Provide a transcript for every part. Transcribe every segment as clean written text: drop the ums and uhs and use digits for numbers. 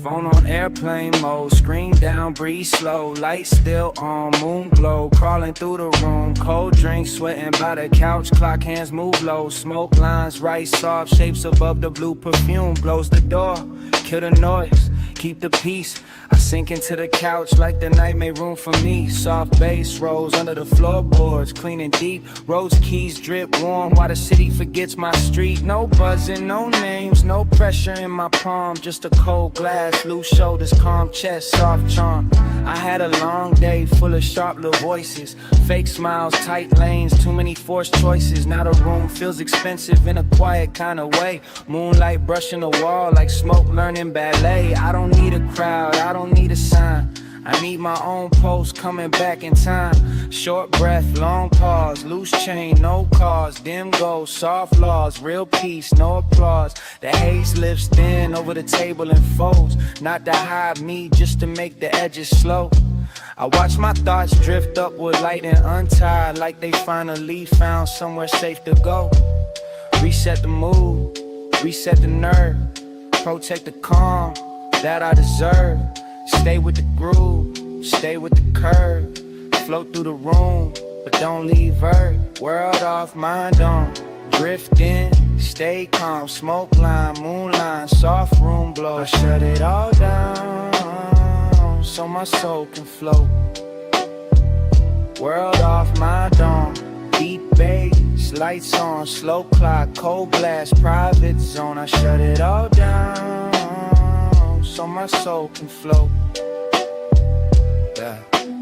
Phone on airplane mode, screen down, breathe slow. Light still on, moon glow, crawling through the room. Cold drink, sweating by the couch, clock hands move low. Smoke lines, right soft shapes above the blue perfume. Blows the door, kill the noise, keep the peace. I sink into the couch like the night made room for me. Soft bass rolls under the floorboards, clean and deep. Rose keys drip warm while the city forgets my street. No buzzing, no names, no pressure in my palm. Just a cold glass, loose shoulders, calm chest, soft charm. I had a long day full of sharp little voices. Fake smiles, tight lanes, too many forced choices. Now the room feels expensive in a quiet kind of way. Moonlight brushing the wall like smoke learning ballet. I don't need a crowd, I don't need a sign. I need my own post coming back in time. Short breath, long pause, loose chain, no cause. Dim goals, soft laws, real peace, no applause. The haze lifts thin over the table and folds. Not to hide me, just to make the edges slow. I watch my thoughts drift upward, light and untied, like they finally found somewhere safe to go. Reset the mood, reset the nerve, protect the calm that I deserve. Stay with the groove, stay with the curve. Float through the room, but don't leave Earth. World off, mind on, drift in, stay calm. Smoke line, moonline, soft room glow. I shut it all down, so my soul can float. World off, mind on, deep bass, lights on, slow clock, cold glass, private zone. I shut it all down, so my soul can float. Yeah.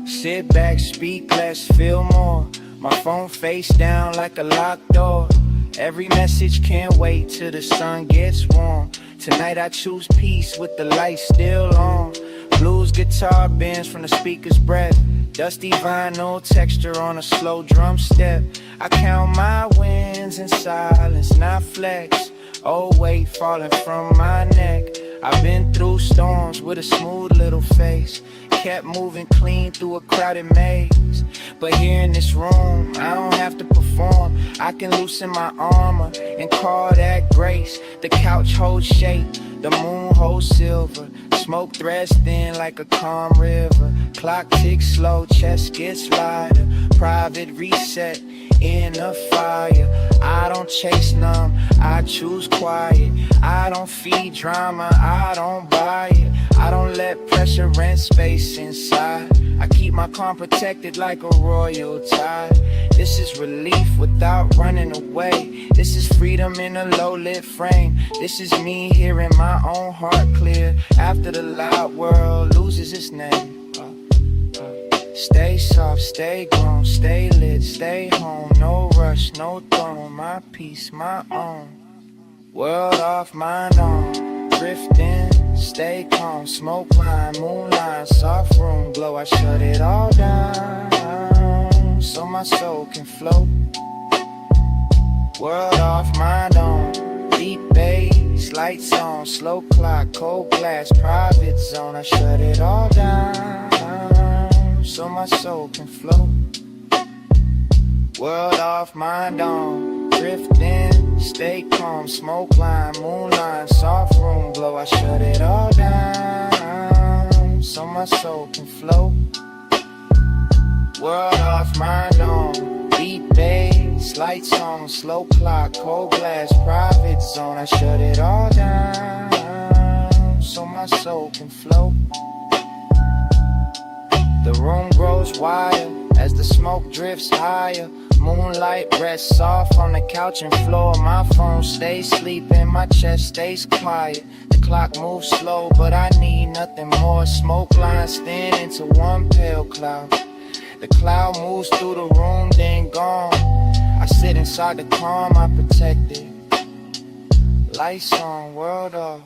Sit back, speak less, feel more. My phone face down like a locked door. Every message can't wait till the sun gets warm. Tonight I choose peace with the lights still on. Blues guitar bends from the speaker's breath. Dusty vinyl texture on a slow drum step. I count my wins in silence, not flex. Oh, weight falling from my neck. I've been through storms with a smooth little face. Kept moving clean through a crowded maze. But here in this room, I don't have to perform. I can loosen my armor and call that grace. The couch holds shape, the moon holds silver. Smoke threads thin like a calm river. Clock ticks slow, chest gets lighter. Private reset in a fire. I don't chase none, I choose quiet. I don't feed drama, I don't buy it. I don't let pressure rent space inside. I keep my calm protected like a royal tide. This is relief without running away. This is freedom in a low-lit frame. This is me hearing my own heart clear after the loud world loses its name. Stay soft, stay grown, stay lit, stay home. No rush, no throne, my peace, my own. World off, mind on, drifting, stay calm. Smoke line, moonline, soft room glow. I shut it all down, so my soul can float. World off, mind on, deep bass, lights on, slow clock, cold glass, private zone. I shut it all down, so my soul can float. World off, mind on, drifting, stay calm. Smoke line, moonline, soft room glow. I shut it all down, so my soul can float. World off, mind on, deep bass, lights on, slow clock, cold glass, private zone. I shut it all down, so my soul can float. The room grows wider as the smoke drifts higher. Moonlight rests soft on the couch and floor. My phone stays sleeping, my chest stays quiet. The clock moves slow, but I need nothing more. Smoke lines thin into one pale cloud. The cloud moves through the room, then gone. I sit inside the calm, I protect it. Lights on, world off.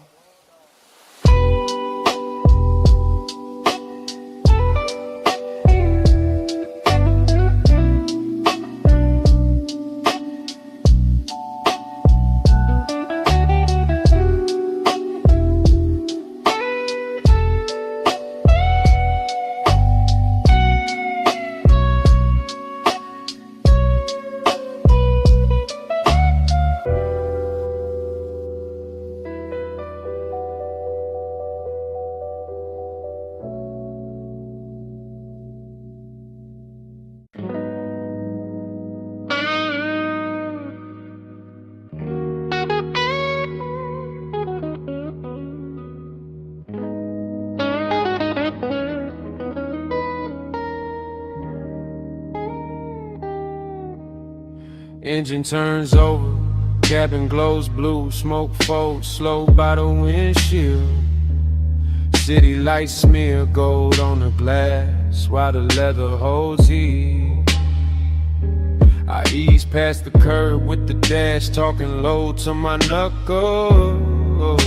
Engine turns over, cabin glows blue, smoke folds slow by the windshield. City lights smear gold on the glass while the leather holds heat. I ease past the curb with the dash, talking low to my knuckles.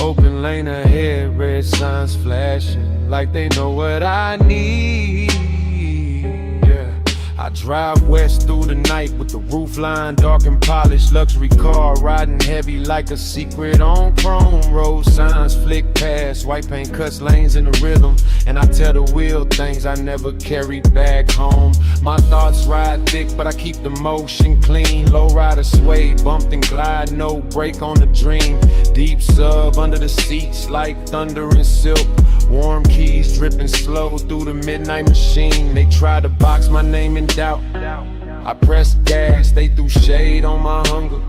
Open lane ahead, red signs flashing like they know what I need. I drive west through the night with the roof line dark and polished. Luxury car riding heavy like a secret on chrome. Road signs flick past, white paint cuts lanes in the rhythm. And I tell the wheel things I never carried back home. My thoughts ride thick, but I keep the motion clean. Low rider sway, bumped and glide, no break on the dream. Deep sub under the seats like thunder and silk. Warm keys dripping slow through the midnight machine. They tried to box my name in doubt. I pressed gas, they threw shade on my hunger.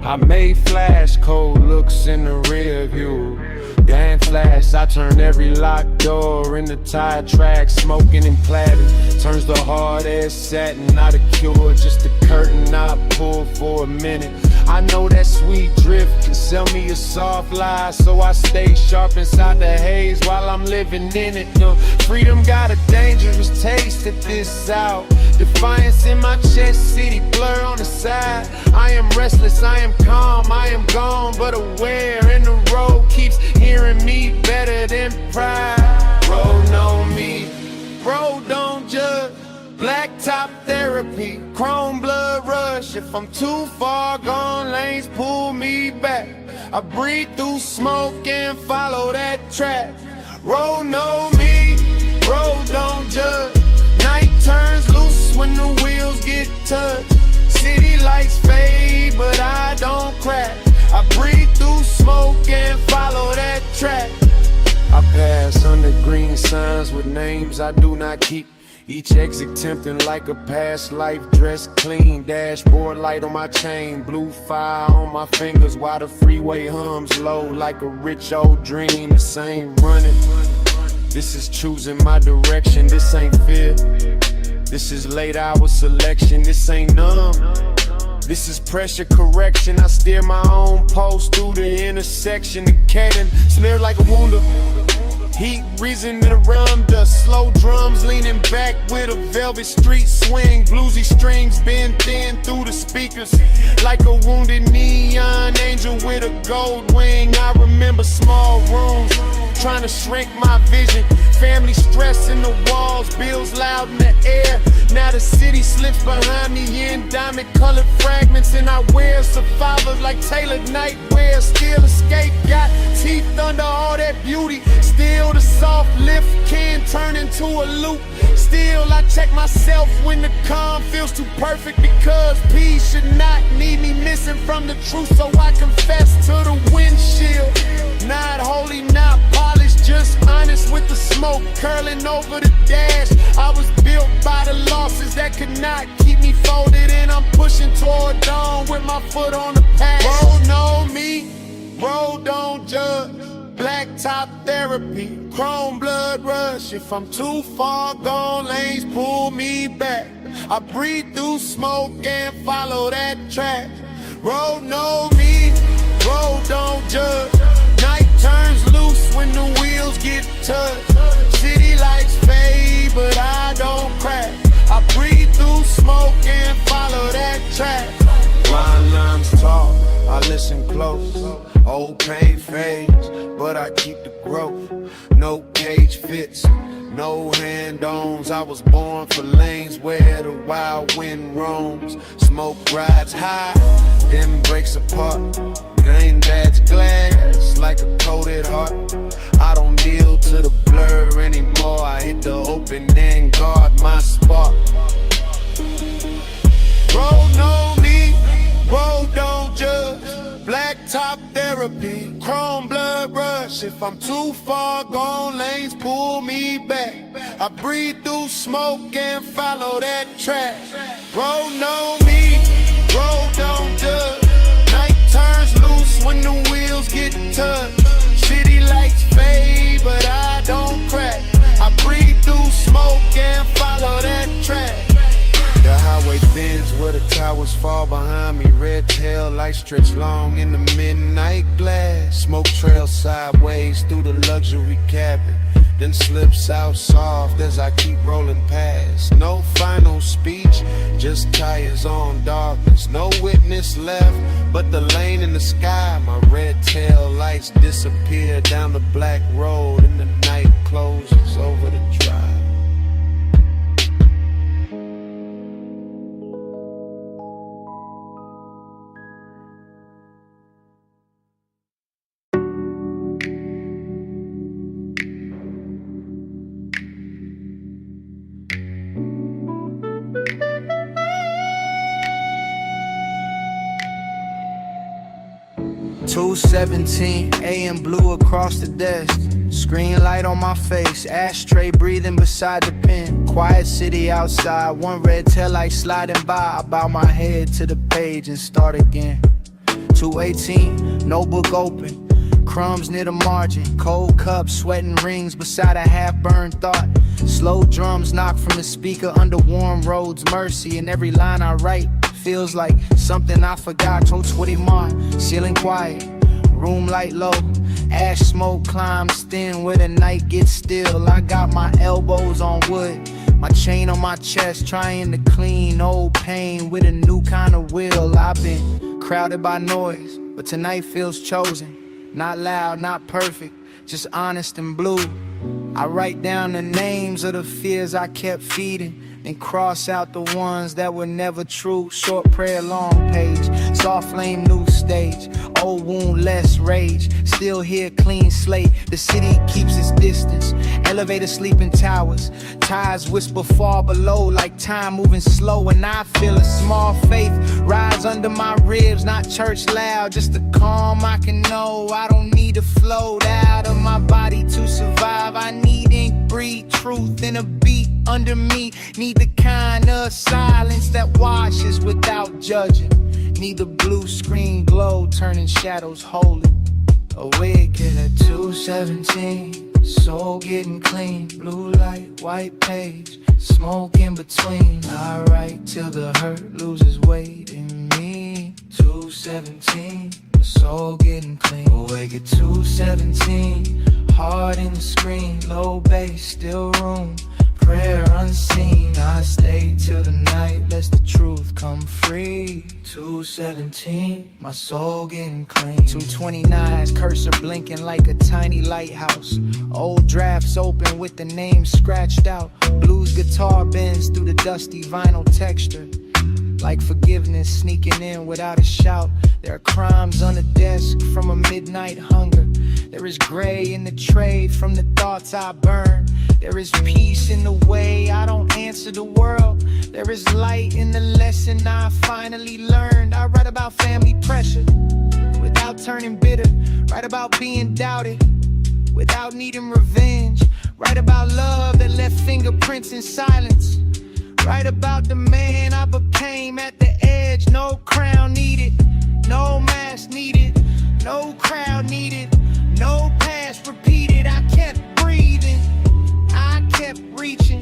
I made flash cold looks in the rear view. Damn flash, I turned every locked door into tire tracks, smoking and platinum. Turns the hard ass satin, not a cure, just a curtain I pull for a minute. I know that sweet drift can sell me a soft lie, so I stay sharp inside the haze while I'm living in it. Freedom got a dangerous taste at this hour. Defiance in my chest, city blur on the side. I am restless, I am calm, I am gone, but aware. And the road keeps hearing me better than pride. Road know me, road don't judge. Black top therapy, chrome blood rush. If I'm too far gone, lanes pull me back. I breathe through smoke and follow that track. Road know me, road don't judge. Night turns loose when the wheels get touched. City lights fade, but I don't crack. I breathe through smoke and follow that track. I pass under green signs with names I do not keep. Each exit tempting like a past life, dressed clean. Dashboard light on my chain, blue fire on my fingers while the freeway hums low like a rich old dream. This ain't running, this is choosing my direction. This ain't fear, this is late hour selection. This ain't numb, this is pressure correction. I steer my own post through the intersection. The cannon smeared like a wound. Heat reasoning around us, slow drums leaning back with a velvet street swing. Bluesy strings bend thin through the speakers like a wounded neon angel with a gold wing. I remember small rooms trying to shrink my vision. Family stress in the walls, bills loud in the air. Now the city slips behind me in diamond colored fragments, and I wear survivor like tailored nightwear. Still escape, got teeth under all that beauty. Still the soft lift can turn into a loop. Still I check myself when the calm feels too perfect, because peace should not need me missing from the truth. So I confess to the windshield, not holy, not polished, just honest with the smoke curling over the dash. I was built by the losses that could not keep me folded, and I'm pushing toward dawn with my foot on the past. Road know me, road don't judge. Black top therapy, chrome blood rush. If I'm too far gone, lanes pull me back. I breathe through smoke and follow that track. Road know me, road don't judge. Night turns loose when the wheels get touched. City lights fade, but I don't crack. I breathe through smoke and follow that track. Line lines talk, I listen close. Old pain fades, but I keep the growth. No cage fits, no hand-ons. I was born for lanes where the wild wind roams. Smoke rides high, then breaks apart. Game that's glass like a coated heart. I don't deal to the blur anymore. I hit the open and guard my spot. Road know me, road don't judge. Black top therapy, chrome blood rush. If I'm too far gone, lanes pull me back. I breathe through smoke and follow that track. Road know me, road don't judge. Night turns loose when the wheels get touched. City lights fade, but I don't crack. I breathe through smoke and follow that track. The highway bends fall behind me, red tail lights stretch long in the midnight glass. Smoke trails sideways through the luxury cabin, then slips out soft as I keep rolling past. No final speech, just tires on darkness. No witness left but the lane in the sky. My red tail lights disappear down the black road and the night closes over the drive. "2:17 a.m. blue across the desk. Screen light on my face, ashtray breathing beside the pen. Quiet city outside, one red tail light sliding by. I bow my head to the page and start again. 2:18, notebook open, crumbs near the margin. Cold cups, sweating rings beside a half-burned thought. Slow drums knock from the speaker under warm roads. Mercy in every line I write feels like something I forgot. Told Twitty Mark, ceiling quiet, room light low. Ash smoke climbs thin where the night gets still. I got my elbows on wood, my chain on my chest, trying to clean old pain with a new kind of will. I've been crowded by noise, but tonight feels chosen. Not loud, not perfect, just honest and blue. I write down the names of the fears I kept feeding, then cross out the ones that were never true. Short prayer, long page, soft flame, new stage. Old wound, less rage, still here, clean slate. The city keeps its distance, elevator sleeping towers. Tides whisper far below like time moving slow. And I feel a small faith rise under my ribs. Not church loud, just the calm I can know. I don't need to float out of my body to survive. I need ink, breathe truth in a beat under me. Need the kind of silence that washes without judging. Need the blue screen glow turning shadows holy. Awake at 2:17, soul getting clean. Blue light, white page, smoke in between. I write till the hurt loses weight in me. 2:17, soul getting clean. Awake at 2:17, heart in the screen. Low bass, still room, prayer unseen. I stay till the night, lets the truth come free. 2:17, my soul getting clean. 2:29, cursor blinking like a tiny lighthouse. Old drafts open with the name scratched out. Blues guitar bends through the dusty vinyl texture, like forgiveness sneaking in without a shout. There are crimes on the desk from a midnight hunger. There is gray in the tray from the thoughts I burn. There is peace in the way I don't answer the world. There is light in the lesson I finally learned. I write about family pressure without turning bitter. Write about being doubted without needing revenge. Write about love that left fingerprints in silence. Write about the man I became at the edge. No crown needed, no mask needed, no crowd needed, no past repeated. I kept breathing, I kept reaching.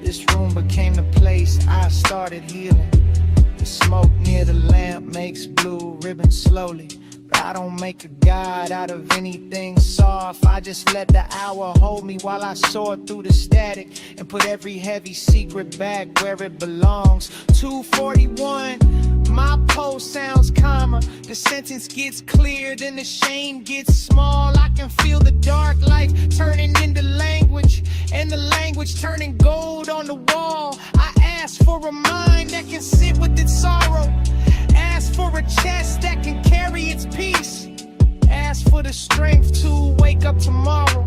This room became the place I started healing. The smoke near the lamp makes blue ribbons slowly. But I don't make a god out of anything soft. I just let the hour hold me while I soar through the static and put every heavy secret back where it belongs. 2:41, my pulse sounds calmer. The sentence gets clear, then the shame gets small. I can feel the dark life turning into language, and the language turning gold on the wall. I ask for a mind that can sit with its sorrow. Ask for a chest that can carry its peace. Ask for the strength to wake up tomorrow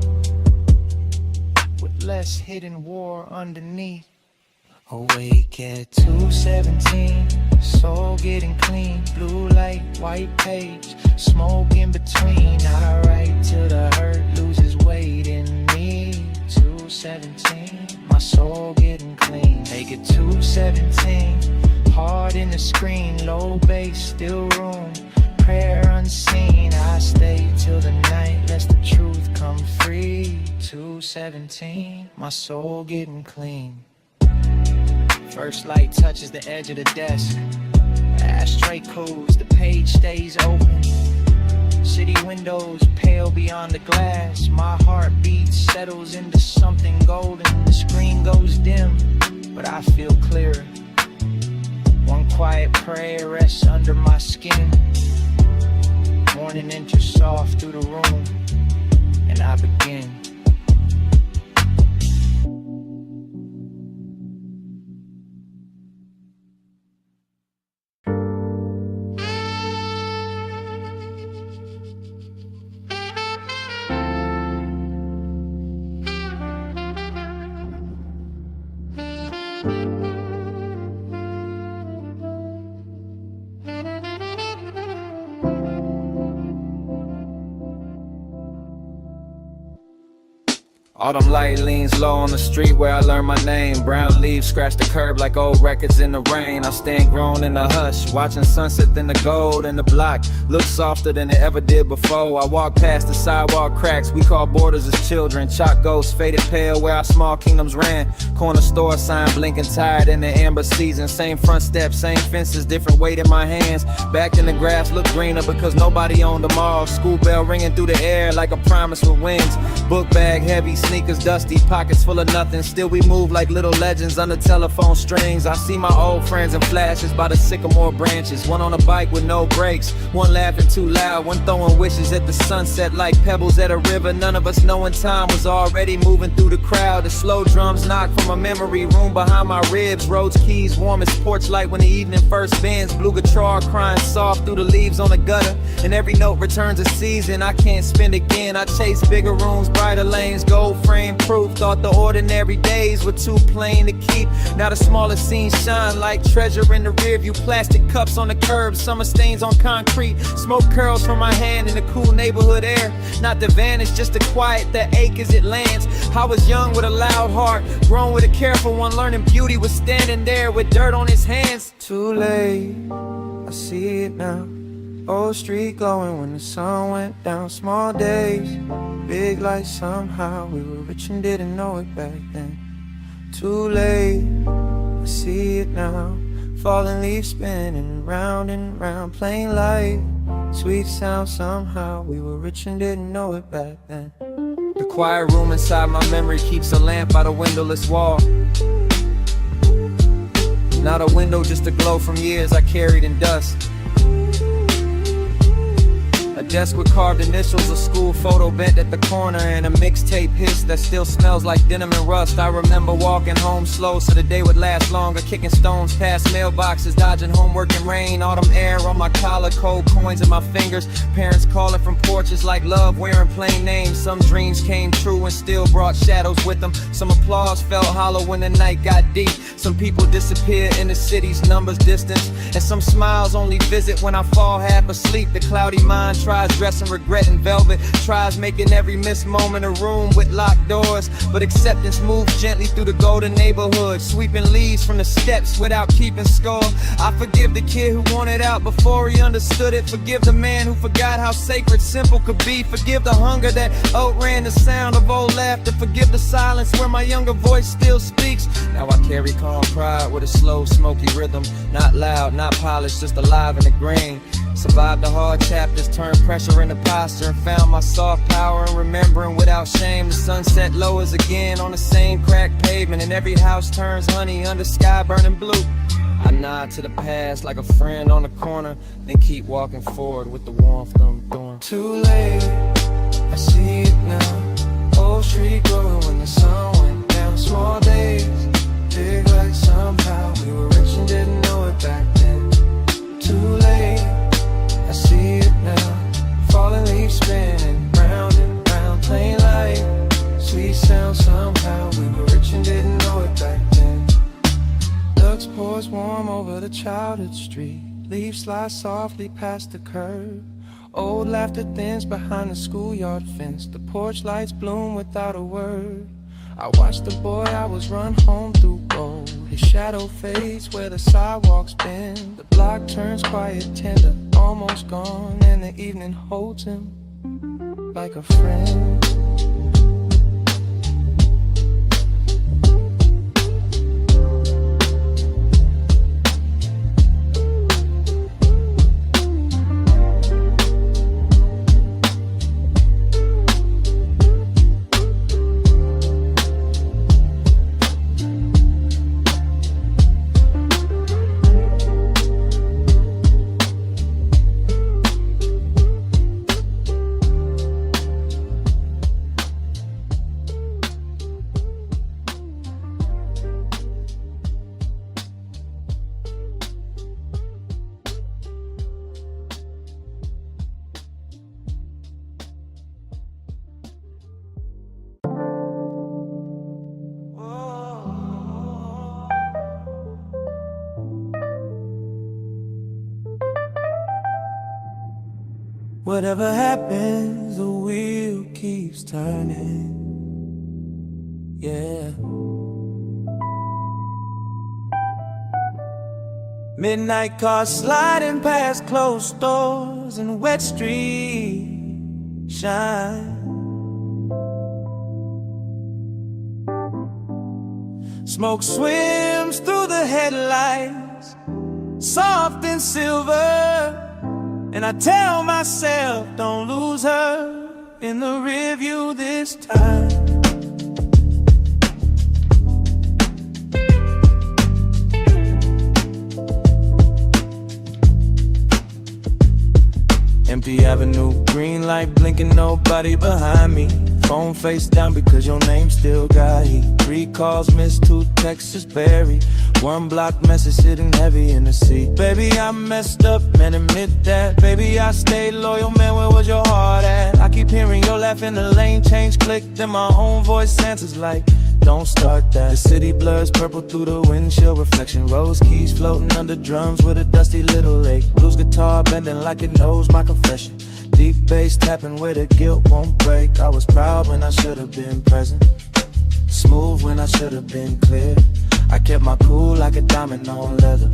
with less hidden war underneath. Awake at 2:17, soul getting clean. Blue light, white page, smoke in between. I write till the hurt loses weight in me. 2:17, my soul getting clean. Make it 2:17, heart in the screen. Low bass, still room, prayer unseen. I stay till the night, lets the truth come free. 2:17, my soul getting clean. First light touches the edge of the desk. ashtray cools, the page stays open. City windows pale beyond the glass. My heartbeat settles into something golden. The screen goes dim, but I feel clearer. One quiet prayer rests under my skin. Morning enters soft through the room, and I begin. Autumn light leans low on the street where I learned my name. Brown leaves scratch the curb like old records in the rain. I stand grown in the hush, watching sunset in the gold. And the block looks softer than it ever did before. I walk past the sidewalk cracks we call borders as children. Chalk ghosts faded pale where our small kingdoms ran. Corner store sign blinking tired in the amber season. Same front steps, same fences, different weight in my hands. Back in the grass look greener because nobody owned them all. School bell ringing through the air like a promise with wings. Book bag heavy, sneakers dusty, pockets full of nothing. Still we move like little legends under telephone strings. I see my old friends in flashes by the sycamore branches. One on a bike with no brakes, one laughing too loud, one throwing wishes at the sunset like pebbles at a river. None of us knowing time was already moving through the crowd. The slow drums knock from a memory room behind my ribs. Roads keys warm as porch light when the evening first bends. Blue guitar crying soft through the leaves on the gutter. And every note returns a season I can't spend again. I chase bigger rooms, brighter lanes, gold frame proof. Thought the ordinary days were too plain to keep. Now the smallest scenes shine like treasure in the rearview. Plastic cups on the curb, summer stains on concrete. Smoke curls from my hand in the cool neighborhood air. Not the vanish, just the quiet that ache as it lands. I was young with a loud heart, grown with a careful one. Learning beauty was standing there with dirt on his hands. Too late, I see it now. Old street glowing when the sun went down. Small days, big lights somehow. We were rich and didn't know it back then. Too late, I see it now. Falling leaves spinning round and round. Plain light, sweet sound somehow. We were rich and didn't know it back then. The quiet room inside my memory keeps a lamp by the windowless wall. Not a window, just a glow from years I carried in dust. A desk with carved initials, a school photo bent at the corner, and a mixtape hiss that still smells like denim and rust. I remember walking home slow so the day would last longer, kicking stones past mailboxes, dodging homework and rain. Autumn air on my collar, cold coins in my fingers. Parents calling from porches like love, wearing plain names. Some dreams came true and still brought shadows with them. Some applause felt hollow when the night got deep. Some people disappear in the city's numbers distance, and some smiles only visit when I fall half asleep. The cloudy mind tries dressing regret in velvet, tries making every missed moment a room with locked doors. But acceptance moves gently through the golden neighborhood, sweeping leaves from the steps without keeping score. I forgive the kid who wanted out before he understood it. Forgive the man who forgot how sacred simple could be. Forgive the hunger that outran the sound of old laughter. Forgive the silence where my younger voice still speaks. Now I carry calm pride with a slow smoky rhythm. Not loud, not polished, just alive in the grain. Survived the hard chapters, turned pressure into posture, and found my soft power in remembering without shame. The sunset lowers again on the same cracked pavement, and every house turns honey under sky burning blue. I nod to the past like a friend on the corner, then keep walking forward with the warmth I'm doing. Too late, I see it now. Old street glowing when the sun went down. Small days, big lights somehow. We were rich and didn't know it back then. Too late, I see it now. Falling leaves spinning round and round. Plain light, sweet sound somehow. We were rich and didn't know it back then. Lux pours warm over the childhood street. Leaves slide softly past the curb. Old laughter thins behind the schoolyard fence. The porch lights bloom without a word. I watch the boy I was run home through gold. His shadow fades where the sidewalks bend. The block turns quiet, tender, almost gone. And the evening holds him like a friend. Whatever happens, the wheel keeps turning. Yeah. Midnight cars sliding past closed doors and wet streets shine. Smoke swims through the headlights, soft and silver. And I tell myself, don't lose her in the rearview this time. Empty avenue, green light blinking, nobody behind me. Phone face down because your name still got heat. 3 calls missed, 2 texts buried. 1 block message sitting heavy in the seat. Baby, I messed up, man, admit that. Baby, I stayed loyal, man, where was your heart at? I keep hearing your laugh in the lane change click. Then my own voice answers like, don't start that. The city blurs purple through the windshield reflection. Rose keys floating under drums with a dusty little lake. Blues guitar bending like it knows my confession. Deep bass tapping where the guilt won't break. I was proud when I should have been present, smooth when I should have been clear. I kept my cool like a diamond on leather,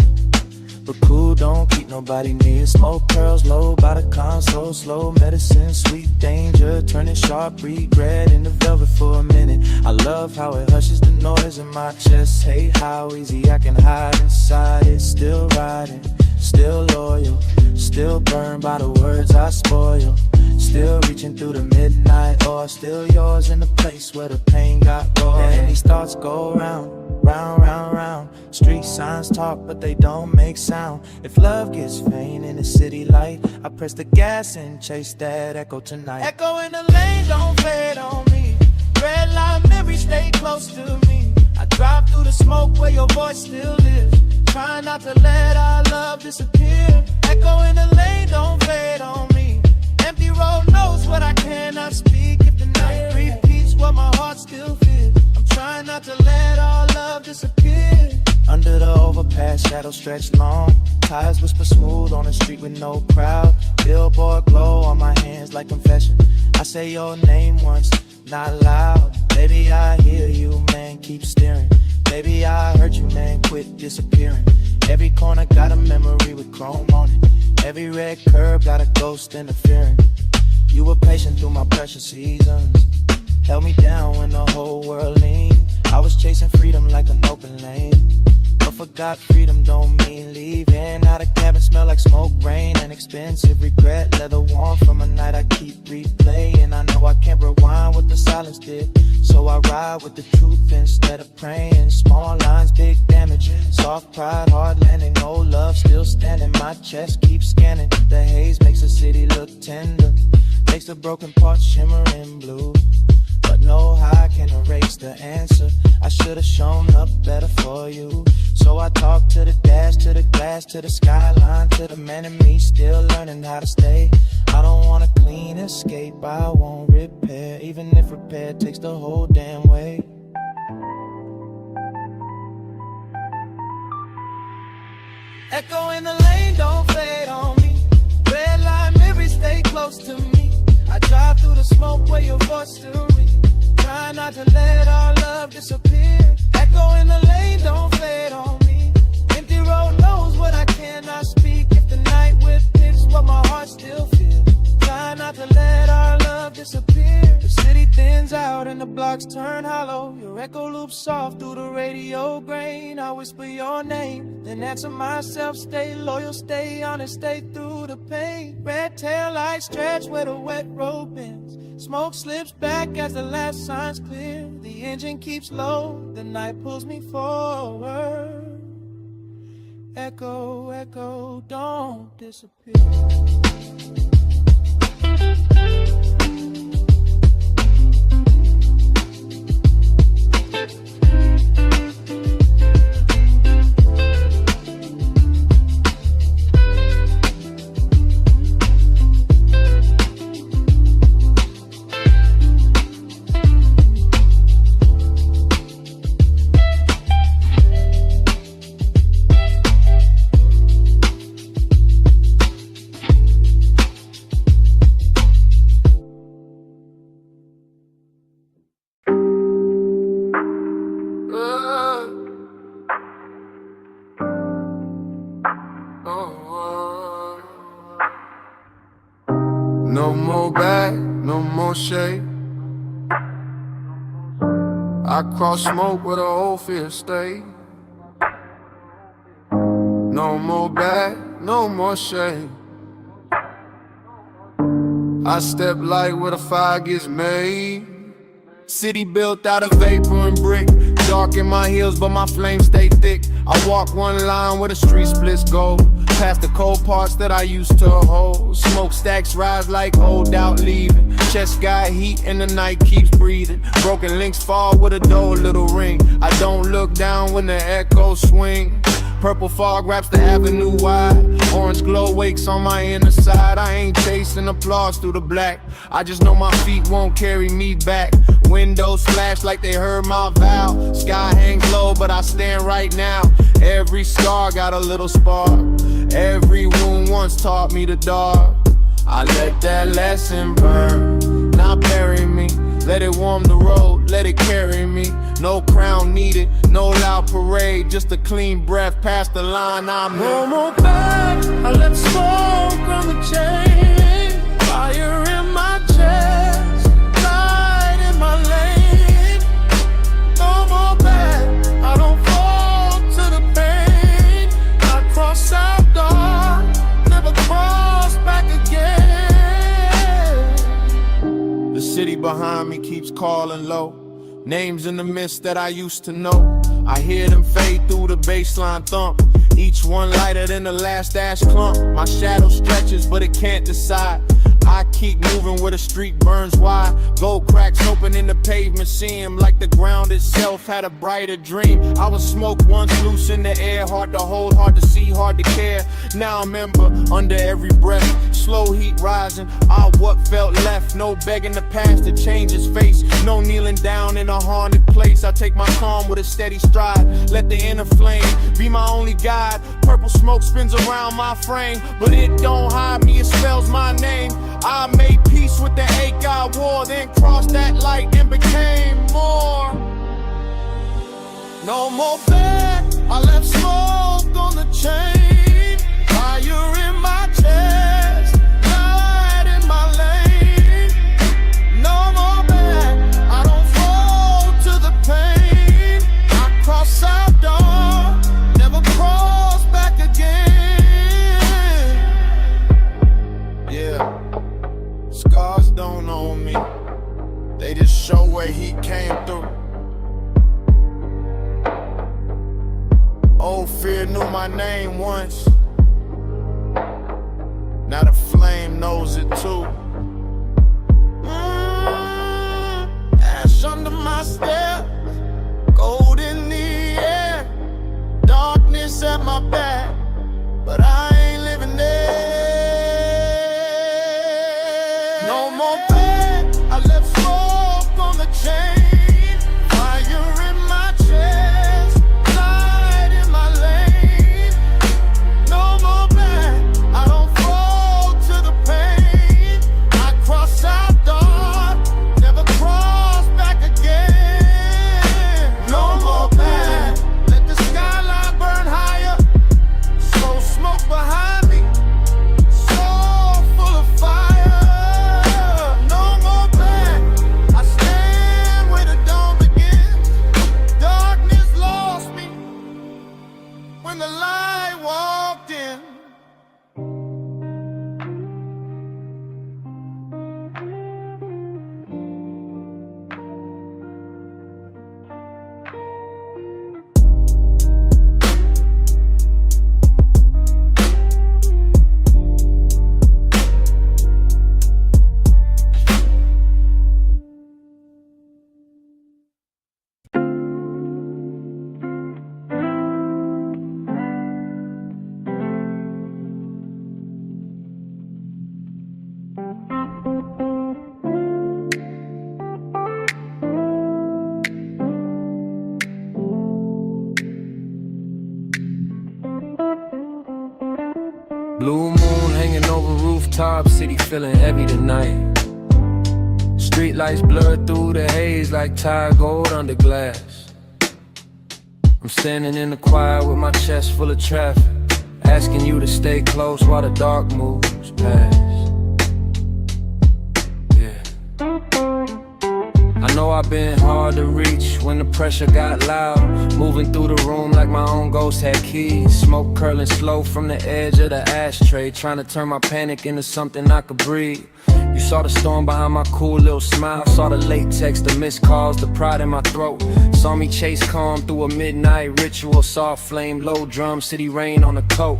but cool don't keep nobody near. Smoke curls low by the console, slow medicine, sweet danger, turning sharp regret into velvet for a minute. I love how it hushes the noise in my chest. Hate how easy I can hide inside it. Still riding, still loyal, still burned by the words I spoil. Still reaching through the midnight oil, still yours in the place where the pain got raw. And these thoughts go round, round, round, round. Street signs talk, but they don't make sound. If love gets faint in the city light, I press the gas and chase that echo tonight. Echo in the lane, don't fade on me. Red light memories stay close to me. I drive through the smoke where your voice still lives. Try not to let our love disappear. Echo in the lane, don't fade on me. Empty road knows what I cannot speak. If the night repeats what my heart still feels, I'm trying not to let our love disappear. Under the overpass, shadows stretch long. Tires whisper smooth on the street with no crowd. Billboard glow on my hands like confession. I say your name once, not loud. Baby, I hear you, man, keep steering. Baby, I heard you, man, quit disappearing. Every corner got a memory with chrome on it. Every red curb got a ghost interfering. You were patient through my precious seasons, held me down when the whole world leaned. I was chasing freedom like an open lane, but forgot freedom don't mean leaving. Now the cabin smell like smoke, rain, and expensive regret. Leather warm from a night I keep replaying. I know I can't rewind what the silence did, so I ride with the truth instead of praying. Small lines, big damage, soft pride, hard landing. No love, still standing. My chest keeps scanning. The haze makes the city look tender, makes the broken parts shimmering blue. But no high can erase the answer. I should've shown up better for you. So I talk to the dash, to the glass, to the skyline, to the man in me still learning how to stay. I don't wanna clean escape, I won't repair, even if repair takes the whole damn way. Echo in the lane, don't fade on me. Red light memories stay close to me. I drive through the smoke where your voice still rings. Try not to let our love disappear. Echo in the lane, don't fade on me. Empty road knows what I cannot speak. If the night whips what my heart still feels. Try not to let our love disappear. The city thins out and the blocks turn hollow. Your echo loops soft through the radio grain. I whisper your name, then answer myself. Stay loyal, stay honest, stay through the pain. Red tail lights stretch where the wet road bends. Smoke slips back as the last sign's clear. The engine keeps low, the night pulls me forward. Echo, echo, don't disappear. more shade. I cross smoke where the old fear stay. No more bad, no more shame. I step light where the fire gets made. City built out of vapor and brick. Dark in my heels, but my flames stay thick. I walk one line where the street splits go. Past the cold parts that I used to hold. Smokestacks rise like old out leaving. Chest got heat and the night keeps breathing. Broken links fall with a dull little ring. I don't look down when the echoes swing. Purple fog wraps the avenue wide. Orange glow wakes on my inner side. I ain't chasing applause through the black. I just know my feet won't carry me back. Windows flash like they heard my vow. Sky hangs low, but I stand right now. Every scar got a little spark. Every wound once taught me the dark. I let that lesson burn. Now bury me. Let it warm the road, let it carry me. No crown needed, no loud parade. Just a clean breath past the line I'm in. No more bad, I left smoke on the chain. Fire in my chest, light in my lane. No more bad, I don't fall to the pain. I cross out dark, never cross back again. The city behind me keeps calling low. Names in the mist that I used to know. I hear them fade through the baseline thump. Each one lighter than the last ash clump. My shadow stretches, but it can't decide. I keep moving where the street burns wide. Gold cracks open in the pavement seem like the ground itself had a brighter dream. I was smoke once loose in the air. Hard to hold, hard to see, hard to care. Now I'm ember under every breath. Slow heat rising, what felt left. No begging the past to change its face. No kneeling down in a haunted place. I take my calm with a steady stride. Let the inner flame be my only guide. Purple smoke spins around my frame, but it don't hide me, it spells my name. I made peace with the ache I wore, then crossed that light and became more. No more bad, I left smoke on the chain. Fire in my chest, light in my lane. No more bad, I don't fall to the pain. I cross out dark, never cross back again. Yeah, scars don't own me. They just show where he came through. Old fear knew my name once. Now the flame knows it too. Ash under my steps, gold in the air, darkness at my back, but I ain't living there. No more bad, I left smoke on the chain. Fire in my chest, light in my lane. No more bad, I don't fall to the pain. I cross out dark, never cross back again. No more bad, let the skyline burn higher. So smoke behind me, so full of fire. No more bad, I stand where the dawn begins. Darkness lost me when the light walked in. Blue moon hanging over rooftops, city feeling heavy tonight. Street lights blurred through the haze like tired gold under glass. I'm standing in the quiet with my chest full of traffic, asking you to stay close while the dark moves past. Yeah. know I've been hard to reach when the pressure got loud. Moving through the room like my own ghost had keys. Smoke curling slow from the edge of the ashtray, trying to turn my panic into something I could breathe. You saw the storm behind my cool little smile. Saw the latex, the missed calls, the pride in my throat. Saw me chase calm through a midnight ritual. Soft flame, low drum, city rain on the coat.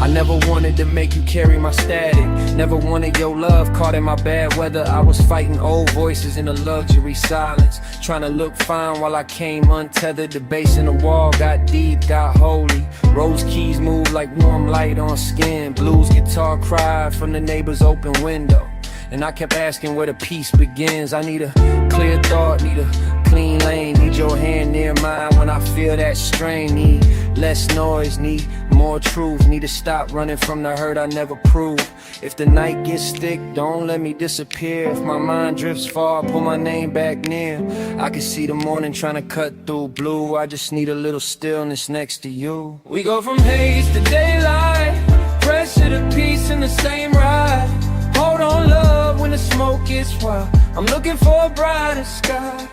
I never wanted to make you carry my static. Never wanted your love caught in my bad weather. I was fighting old voices in a luxury silence, trying to look fine while I came untethered. The bass in the wall got deep, got holy. Rose keys moved like warm light on skin. Blues guitar cried from the neighbor's open window. And I kept asking where the peace begins. I need a clear thought, need a clean lane. Need your hand near mine when I feel that strain. Need less noise, need more truth. Need to stop running from the hurt I never proved. If the night gets thick, don't let me disappear. If my mind drifts far, pull my name back near. I can see the morning trying to cut through blue. I just need a little stillness next to you. We go from haze to daylight, pressure to peace in the same ride. Hold on, love, when the smoke gets wild. I'm looking for a brighter sky.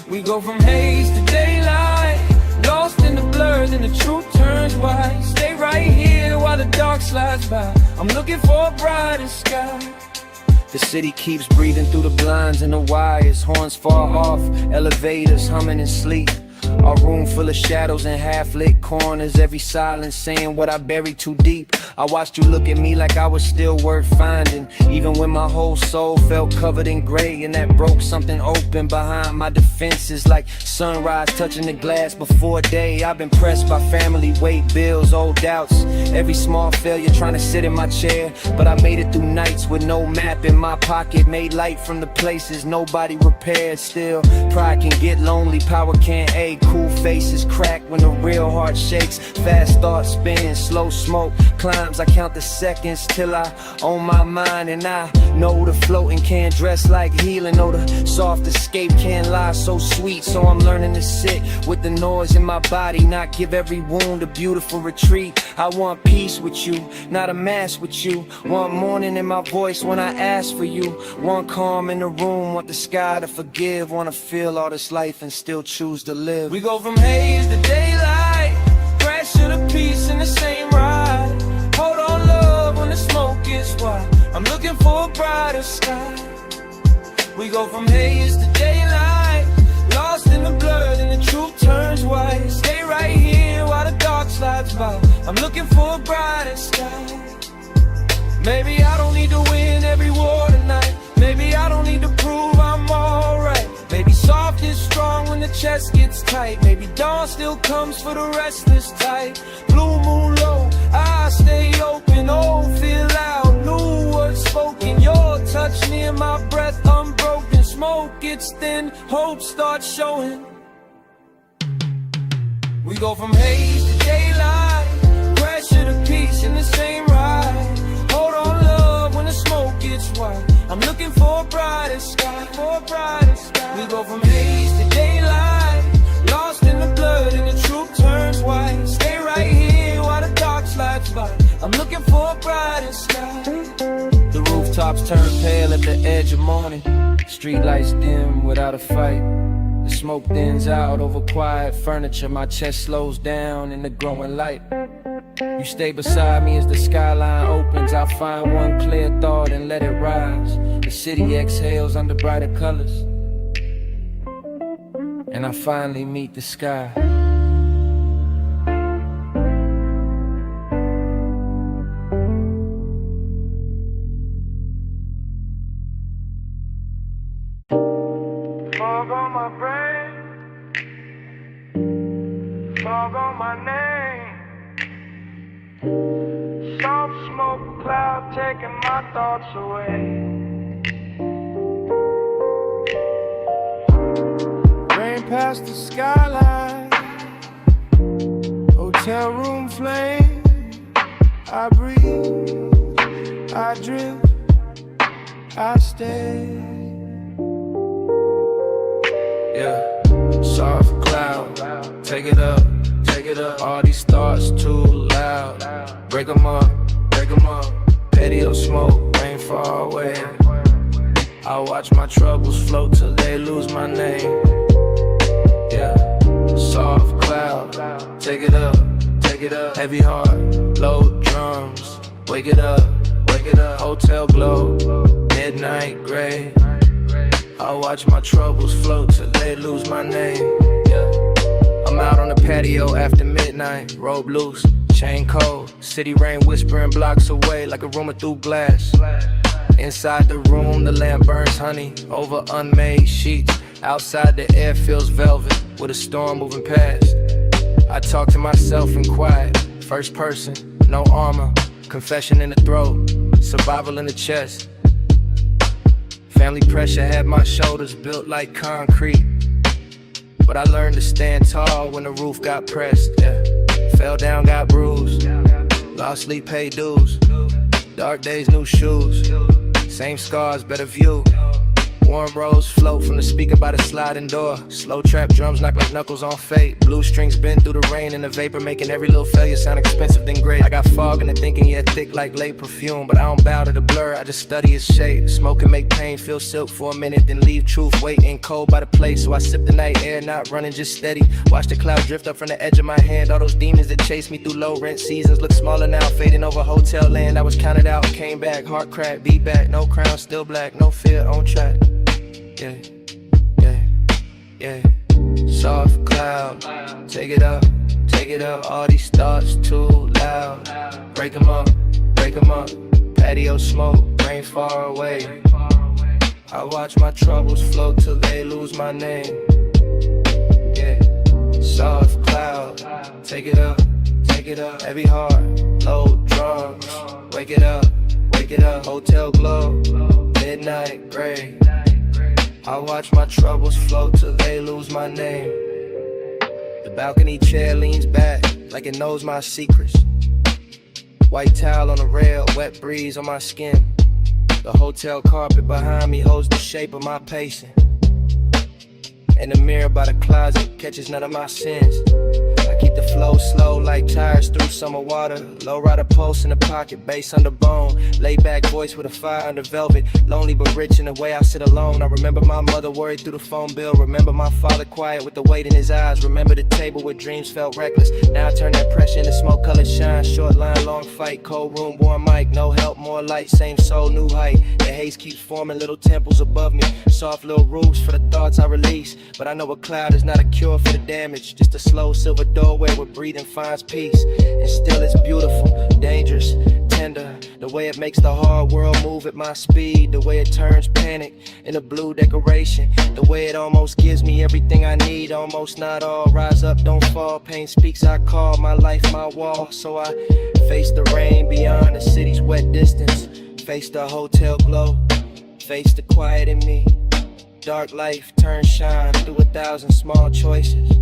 We go from haze to daylight, lost in the blur, then the truth turns white. Stay right here while the dark slides by. I'm looking for a brighter sky. The city keeps breathing through the blinds and the wires. Horns fall off, elevators humming in sleep. A room full of shadows and half-lit corners. Every silence saying what I buried too deep. I watched you look at me like I was still worth finding, even when my whole soul felt covered in gray. And that broke something open behind my defenses, like sunrise touching the glass before day. I've been pressed by family, weight, bills, old doubts. Every small failure trying to sit in my chair. But I made it through nights with no map in my pocket. Made light from the places nobody repaired. Still, pride can get lonely, power can't aid. Cool faces crack when the real heart shakes. Fast thoughts spin, slow smoke climbs. I count the seconds till I own my mind. And I know the floating can't dress like healing. Know the soft escape can't lie so sweet. So I'm learning to sit with the noise in my body, not give every wound a beautiful retreat. I want peace with you, not a mask with you. Want morning in my voice when I ask for you. Want calm in the room, want the sky to forgive. Wanna feel all this life and still choose to live. We go from haze to daylight, pressure to peace in the same ride. Hold on, love, when the smoke gets wild. I'm looking for a brighter sky. We go from haze to daylight, lost in the blur, then the truth turns white. Stay right here while the dark slides by. I'm looking for a brighter sky. Maybe I don't need to win every war tonight. Maybe I don't need to prove I'm alright. Maybe soft is strong when the chest gets tight. Maybe dawn still comes for the restless type. Blue moon low, I stay open. Oh, feel loud, new words spoken. Your touch near my breath, unbroken. Smoke gets thin, hope starts showing. We go from haze to daylight, pressure to peace in the same ride. Hold on, love, when the smoke gets wild. I'm looking for a brighter sky, for a brighter sky. We go from haze to daylight, lost in the blood and the truth turns white. Stay right here while the dark slides by. I'm looking for a brighter sky. The rooftops turn pale at the edge of morning. Street lights dim without a fight. The smoke thins out over quiet furniture. My chest slows down in the growing light. You stay beside me as the skyline opens. I'll find one clear thought and let it rise. The city exhales under brighter colors, and I finally meet the sky. Fog on my brain, fog on my name. Soft smoke cloud taking my thoughts away. Rain past the skyline, hotel room flame. I breathe, I drift, I stay. Yeah, soft cloud, take it up, take it up. All these thoughts too loud. Break 'em up, break 'em up. Patio smoke, rain far away. I watch my troubles float till they lose my name. Yeah, soft cloud, take it up, heavy heart, low drums, wake it up, hotel glow, midnight gray. I watch my troubles float till they lose my name. Yeah, I'm out on the patio after midnight, robe loose, chain cold, city rain whispering blocks away like a rumor through glass. Inside the room, the lamp burns honey over unmade sheets. Outside, the air feels velvet with a storm moving past. I talk to myself in quiet, first person, no armor, confession in the throat, survival in the chest. Family pressure had my shoulders built like concrete, but I learned to stand tall when the roof got pressed. Yeah. Fell down, got bruised, lost sleep, paid dues. Dark days, new shoes, same scars, better view. Warm rose float from the speaker by the sliding door. Slow trap drums knock like knuckles on fate. Blue strings bend through the rain and the vapor, making every little failure sound expensive then great. I got fog in the thinking, yet thick like late perfume, but I don't bow to the blur, I just study its shape. Smoke and make pain feel silk for a minute, then leave truth waiting cold by the plate. So I sip the night air, not running, just steady. Watch the cloud drift up from the edge of my hand. All those demons that chased me through low rent seasons look smaller now, fading over hotel land. I was counted out, came back, heart crack, beat back. No crown, still black, no fear, on track. Yeah, yeah, yeah. Soft cloud, take it up, all these thoughts too loud. Break 'em up, patio smoke, rain far away. I watch my troubles float till they lose my name. Yeah, soft cloud, take it up, heavy heart, low drums. Wake it up, hotel glow, midnight gray. I watch my troubles float till they lose my name. The balcony chair leans back like it knows my secrets. White towel on the rail, wet breeze on my skin. The hotel carpet behind me holds the shape of my pacing. And the mirror by the closet catches none of my sins. I keep the flow slow like tires through summer water. Low rider pulse in the pocket, bass under bone. Laid back voice with a fire under velvet. Lonely but rich in the way I sit alone. I remember my mother worried through the phone bill. Remember my father quiet with the weight in his eyes. Remember the table where dreams felt reckless. Now I turn that pressure into smoke colored shine. Short line, long fight, cold room, warm mic. No help, more light, same soul, new height. The haze keeps forming little temples above me. Soft little roofs for the thoughts I release. But I know a cloud is not a cure for the damage. Just a slow silver doorway where breathing finds peace. And still it's beautiful, dangerous, tender. The way it makes the hard world move at my speed. The way it turns panic into blue decoration. The way it almost gives me everything I need. Almost not all, rise up, don't fall. Pain speaks, I call my life my wall. So I face the rain beyond the city's wet distance. Face the hotel glow, face the quiet in me. Dark life turns shine through 1,000 small choices.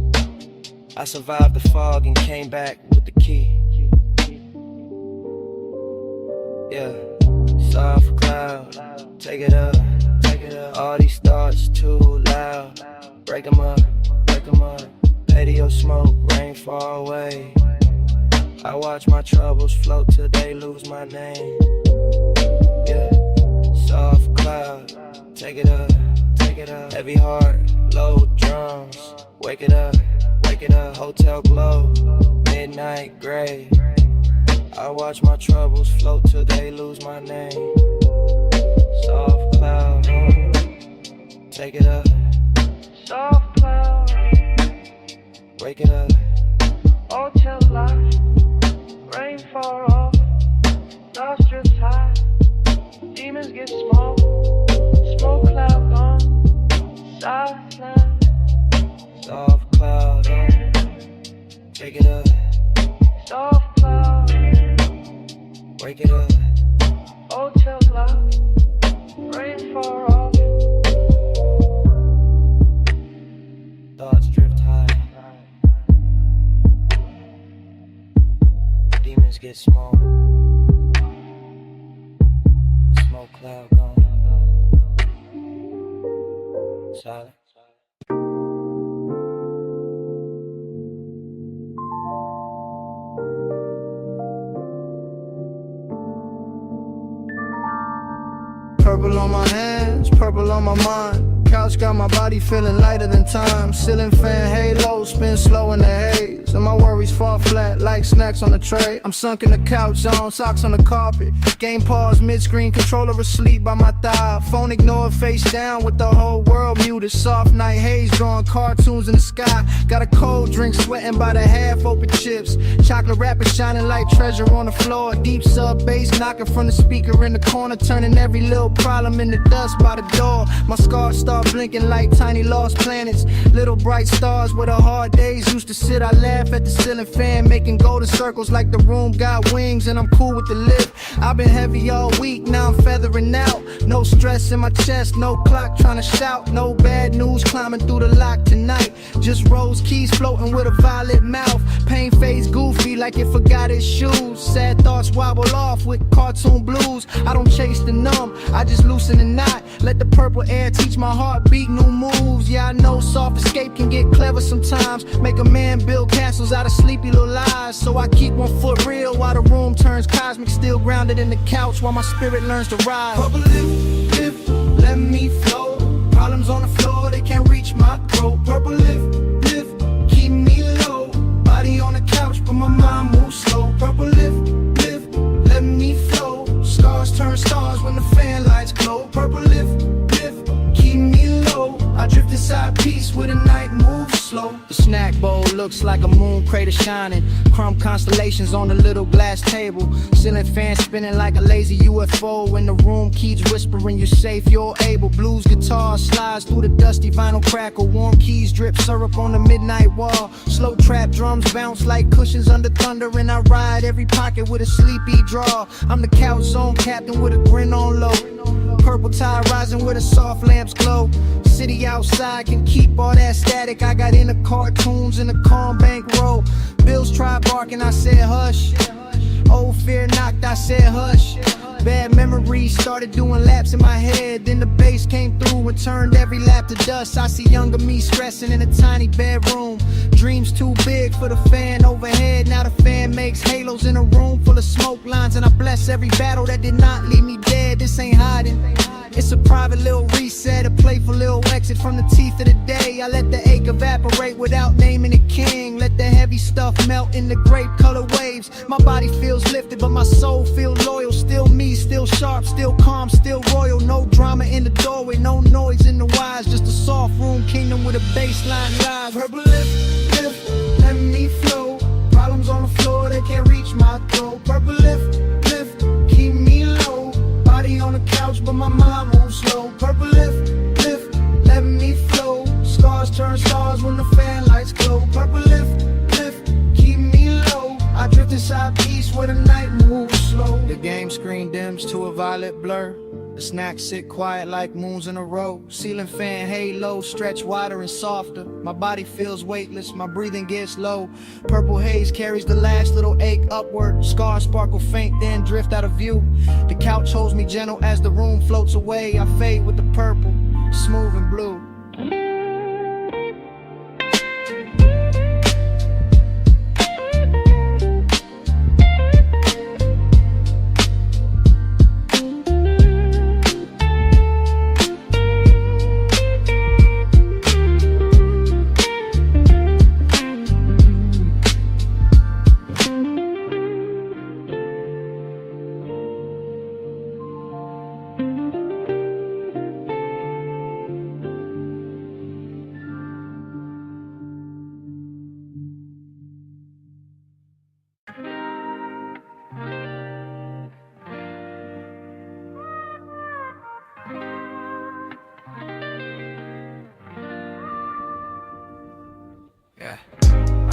I survived the fog and came back with the key. Yeah, soft cloud, take it up, all these thoughts too loud. Break 'em up, patio smoke, rain far away. I watch my troubles float till they lose my name. Yeah, soft cloud, take it up, heavy heart, low drums. Wake it up, hotel glow, midnight gray. I watch my troubles float till they lose my name. Soft cloud, take it up, soft cloud. Wake it up, hotel light, rain far off, nostrils high, demons get small, smoke cloud gone, silent, soft cloud, take it up, soft cloud, wake it up, hotel light, rain far off, thoughts drift high, demons get small, smoke cloud gone, silent. Purple on my hands, purple on my mind. Couch got my body feeling lighter than time. Ceiling fan halo, spin slow in the haze. And my worries fall flat like snacks on the tray. I'm sunk in the couch on, socks on the carpet. Game pause, mid-screen, controller asleep by my thigh. Phone ignored, face down with the whole world muted. Soft night haze, drawing cartoons in the sky. Got a cold drink, sweating by the half-open chips. Chocolate wrapper shining like treasure on the floor. Deep sub bass knocking from the speaker in the corner, turning every little problem into dust by the door. My scars start blinking like tiny lost planets. Little bright stars where the hard days used to sit. I laugh at the ceiling fan, making golden circles like the room got wings, and I'm cool with the lift. I've been heavy all week, now I'm feathering out. No stress in my chest, no clock trying to shout. No bad news climbing through the lock tonight. Just rose keys floating with a violet mouth. Pain fades goofy like it forgot its shoes. Sad thoughts wobble off with cartoon blues. I don't chase the numb, I just loosen the knot. Let the purple air teach my heartbeat new moves. Yeah, I know soft escape can get clever sometimes. Make a man build castles out of sleepy little lies. So I keep one foot real while the room turns cosmic. Still grounded in the couch while my spirit learns to rise. Purple lift, let me flow. Problems on the floor, they can't reach my throat. Purple lift, keep me low. Body on the couch, but my mind moves slow. Purple lift, let me flow. Scars turn stars when the fan lights glow. Purple lift, keep me low. I drift inside peace where the night moves slow. The snack bowl looks like a moon crater shining. Crumb constellations on the little glass table. Ceiling fan spinning like a lazy UFO. In the room, keys whispering you're safe, you're able. Blues guitar slides through the dusty vinyl crackle. Warm keys drip syrup on the midnight wall. Slow trap drums bounce like cushions under thunder. And I ride every pocket with a sleepy draw. I'm the couch zone captain with a grin on low. Purple tide rising where the soft lamps glow. City outside can keep all that static. I got into cartoons in a calm bank row. Bills tried barking, I said hush. Old fear knocked, I said hush. Bad memories started doing laps in my head. Then the bass came through and turned every lap to dust. I see younger me stressing in a tiny bedroom. Dreams too big for the fan overhead. Now the fan makes halos in a room full of smoke lines. And I bless every battle that did not leave me dead. This ain't hiding, it's a private little reset, a playful little exit from the teeth of the day. I let the ache evaporate without naming it king. Let the heavy stuff melt in the grape color waves. My body feels lifted but my soul feels loyal. Still me, still sharp, still calm, still royal. No drama in the doorway, no noise in the wires. Just a soft room kingdom with a baseline rise. Purple lift, let me flow. Problems on the floor, they can't reach my throat. Purple lift, keep me low. Body on the couch but my mind moves slow. Purple lift, let me flow. Scars turn stars when the fan lights glow. Purple lift, keep me low. I drift inside peace where the night moves slow. The game screen dims to a violet blur. The snacks sit quiet like moons in a row. Ceiling fan halo stretch wider and softer. My body feels weightless, my breathing gets low. Purple haze carries the last little ache upward. Scars sparkle faint, then drift out of view. The couch holds me gentle as the room floats away. I fade with the purple, smooth and blue.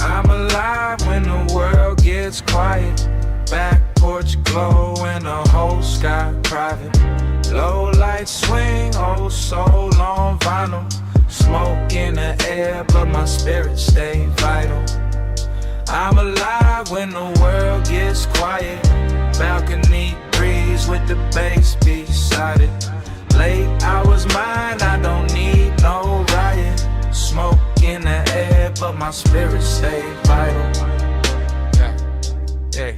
I'm alive when the world gets quiet. Back porch glow and the whole sky private. Low lights swing, oh soul on vinyl. Smoke in the air, but my spirit stay vital. I'm alive when the world gets quiet. Balcony breeze with the bass beside it. Late hours mine, I don't need no riot. Smoke in the air, but my spirit stay vital. Yeah.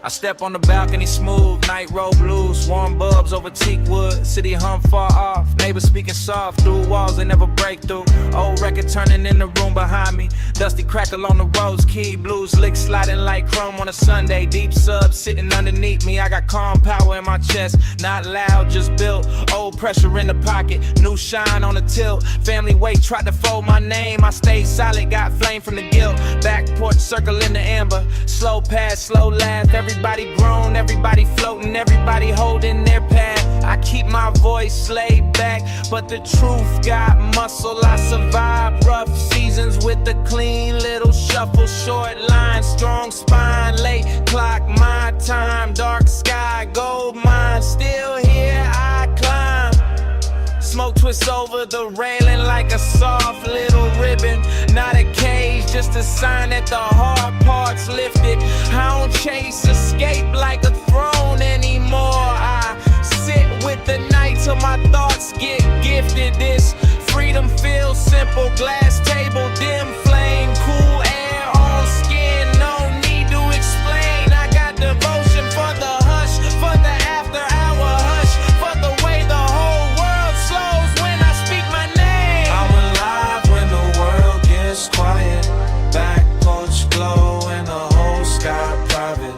I step on the balcony smooth, night road blues, warm bubs over teak wood, city hum far off, neighbors speaking soft, through walls they never break through, old record turning in the room behind me, dusty crackle on the rose key, blues lick sliding like chrome on a Sunday, deep sub sitting underneath me, I got calm power in my chest, not loud, just built, old pressure in the pocket, new shine on the tilt, family weight tried to fold my name, I stayed solid, got flame from the guilt, back porch circle in the amber, slow pass, slow laugh, everybody grown, everybody floating, everybody holding their path. I keep my voice laid back, but the truth got muscle. I survived rough seasons with a clean little shuffle, short line, strong spine, late clock, my time, dark sky, gold mine, still here I climb. Smoke twists over the railing like a soft little ribbon. Not a cage, just a sign that the hard part's lifted. I don't chase escape like a throne anymore. I sit with the night till my thoughts get gifted. This freedom feels simple. Glass table, dim flame, cool air on skin. No need to explain. I got devotion for the hush, for the after hour hush, for the way the whole world slows when I speak my name. I'm alive when the world gets quiet. Back porch glow and the whole sky private.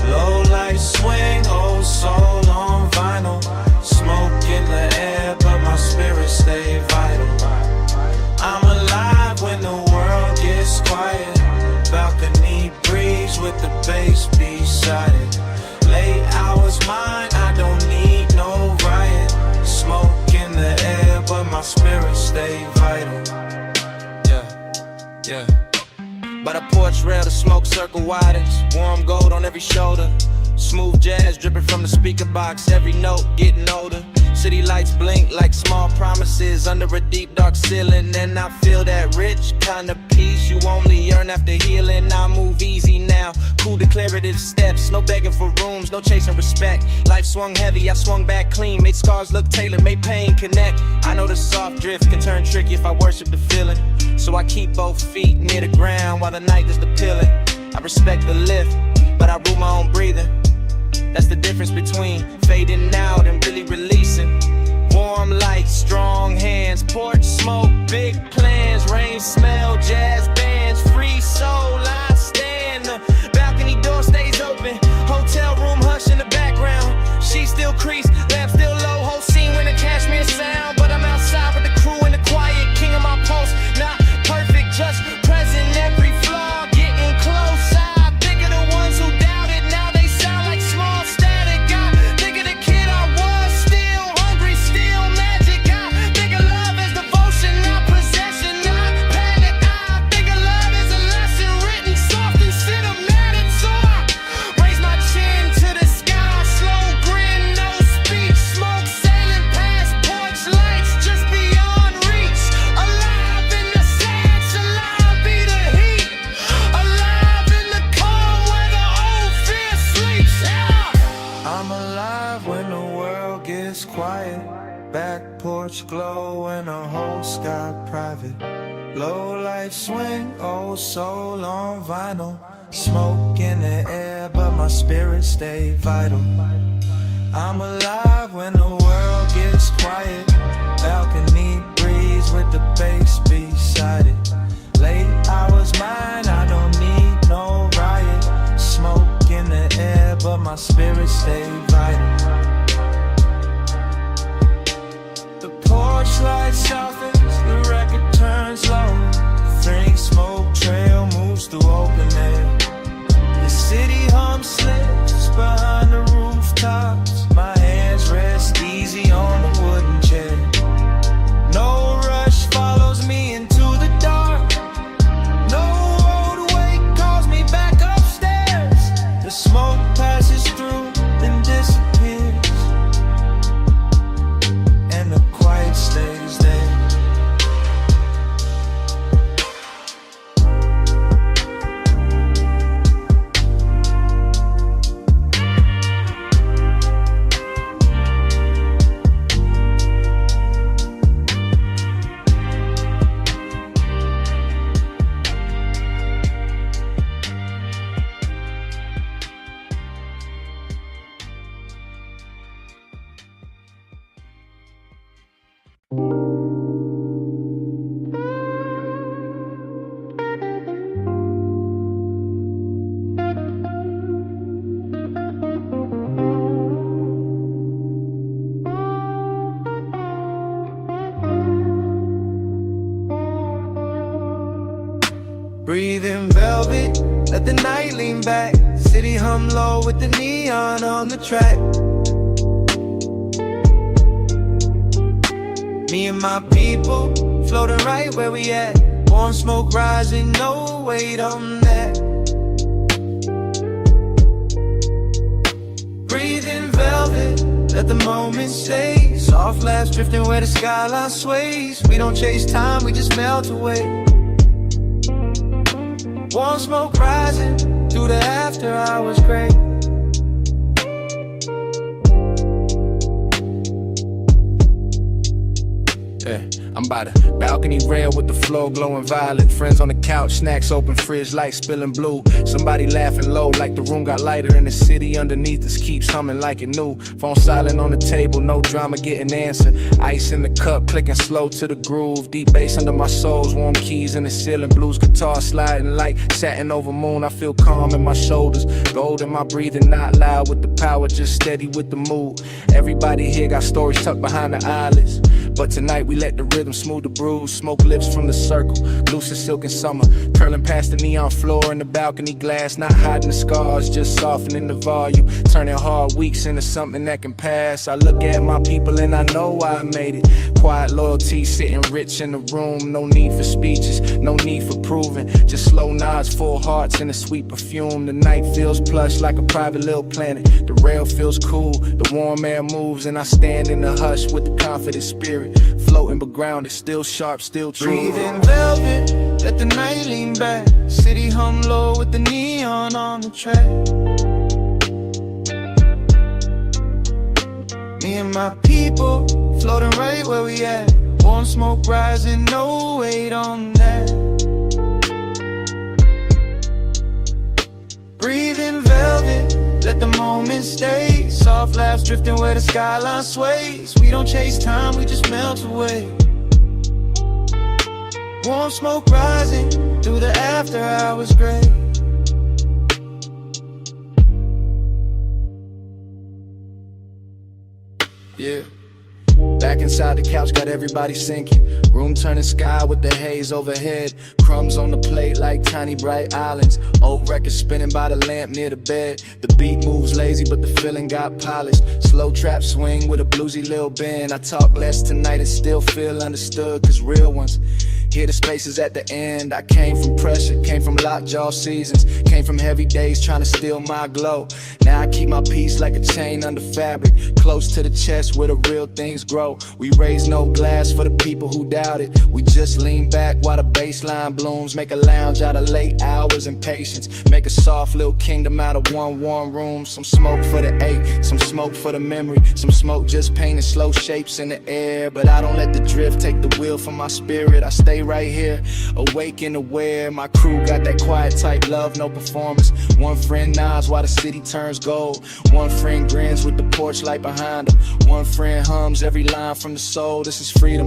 Low light swing, old soul on vinyl. Smoke in the air, but my spirit stay vital. I'm alive when the world gets quiet. Balcony breeze with the bass beside it. Late hours mine, I don't need no riot. Smoke in the air, but my spirit stay vital. Yeah. By the porch rail, the smoke circle widens. Warm gold on every shoulder. Smooth jazz dripping from the speaker box. Every note getting older. City lights blink like small promises under a deep dark ceiling. And I feel that rich kind of peace you only earn after healing. I move easy now, cool declarative steps. No begging for rooms, no chasing respect. Life swung heavy, I swung back clean. Made scars look tailored, made pain connect. I know the soft drift can turn tricky if I worship the feeling. So I keep both feet near the ground while the night is the pillar. I respect the lift, but I rule my own breathing. That's the difference between fading out and really releasing. Warm lights, strong hands, porch smoke, big plans, rain smell, jazz bands, free soul, I stand. The balcony door stays open, hotel room hush in the background. She still crease, lamp still low, whole scene when the cashmere sound. But I'm outside with the crew in the quiet, king of my post. Not perfect, just present, every flaw getting close. I think of the ones who doubted, now they sound like small static. I think of the kid I was, still hungry, still magic. I think of love as devotion, not possession, not panic. I think of love as a lesson written soft and cinematic. So I raise my chin to the sky, slow grin, no speech. Smoke sailing past porch lights, just beyond reach. Alive in the sad, alive be the heat. Alive in the calm where the old fear sleeps. Yeah. I'm alive when the world gets quiet. Back porch glow and the whole sky private. Low light swing, old soul on vinyl. Smoke in the air, but my spirit stay vital. I'm alive when the world gets quiet. Balcony breeze with the bass beside it. Late hours mine, I don't need no riot. Smoke in the air, but my spirit stay vital. The porch light softens, the record turns low. Faint smoke trail moves through open air. The city hum slips behind the rooftops. My hands rest easy on the wooden chair. No rush follows me into the dark. No roadway calls me back upstairs. The smoke passes through and disappears, and the quiet stays there. Breathing velvet, let the night lean back. City hum low with the neon on the track. Me and my people, floating right where we at. Warm smoke rising, no weight on that. Breathing velvet, let the moment stay. Soft laughs drifting where the skyline sways. We don't chase time, we just melt away. Warm smoke rising through the after hours gray. Yeah, I'm by the balcony rail with the floor glowing violet. Friends on the couch, snacks open, fridge lights spilling blue. Somebody laughing low like the room got lighter, and the city underneath us keeps humming like it new. Phone silent on the table, no drama getting answered. Ice in the cup, clicking slow to the groove. Deep bass under my soles, warm keys in the ceiling. Blues guitar sliding like satin over moon. I feel calm in my shoulders, gold in my breathing, not loud with the power, just steady with the mood. Everybody here got stories tucked behind the eyelids, but tonight we let the rhythm smooth the bruise. Smoke lips from the circle, loose as silk in summer, curling past the neon floor in the balcony glass. Not hiding the scars, just softening the volume, turning hard weeks into something that can pass. I look at my people and I know why I made it. Quiet loyalty sitting rich in the room. No need for speeches, no need for proving, just slow nods, full hearts and a sweet perfume. The night feels plush like a private little planet. The rail feels cool, the warm air moves, and I stand in the hush with the confident spirit. Floating but grounded, still sharp, still true. Breathing velvet, let the night lean back. City hum low with the neon on the track. Me and my people, floating right where we at. Warm smoke rising, no weight on that. Breathing velvet, let the moment stay. Soft laughs drifting where the skyline sways. We don't chase time, we just melt away. Warm smoke rising through the after hours gray. Yeah. Back inside the couch, got everybody sinking. Room turning sky with the haze overhead. Crumbs on the plate like tiny bright islands. Old records spinning by the lamp near the bed. The beat moves lazy, but the feeling got polished. Slow trap swing with a bluesy little bend. I talk less tonight and still feel understood, cause real ones hear the spaces at the end. I came from pressure, came from lockjaw seasons, came from heavy days trying to steal my glow. Now I keep my peace like a chain under fabric, close to the chest where the real things grow. We raise no glass for the people who doubt it. We just lean back while the baseline blooms. Make a lounge out of late hours and patience. Make a soft little kingdom out of one warm room. Some smoke for the ache, some smoke for the memory. Some smoke just painting slow shapes in the air. But I don't let the drift take the wheel from my spirit. I stay right here, awake and aware. My crew got that quiet type love, no performance. One friend nods while the city turns gold. One friend grins with the porch light behind him. One friend hums every line from the soul. This is freedom,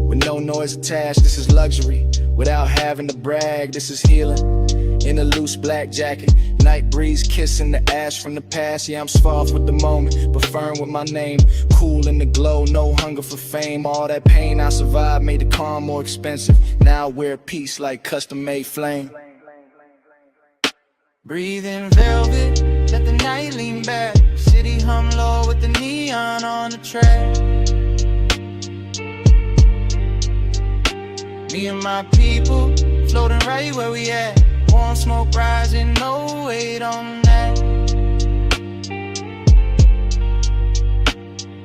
with no noise attached. This is luxury, without having to brag. This is healing, in a loose black jacket. Night breeze kissing the ash from the past. Yeah, I'm soft with the moment, but firm with my name. Cool in the glow, no hunger for fame. All that pain I survived made the calm more expensive. Now I wear peace like custom-made flame. Breathing velvet, let the night lean back. City hum low with the neon on the track. Me and my people, floating right where we at. Warm smoke rising, no weight on that.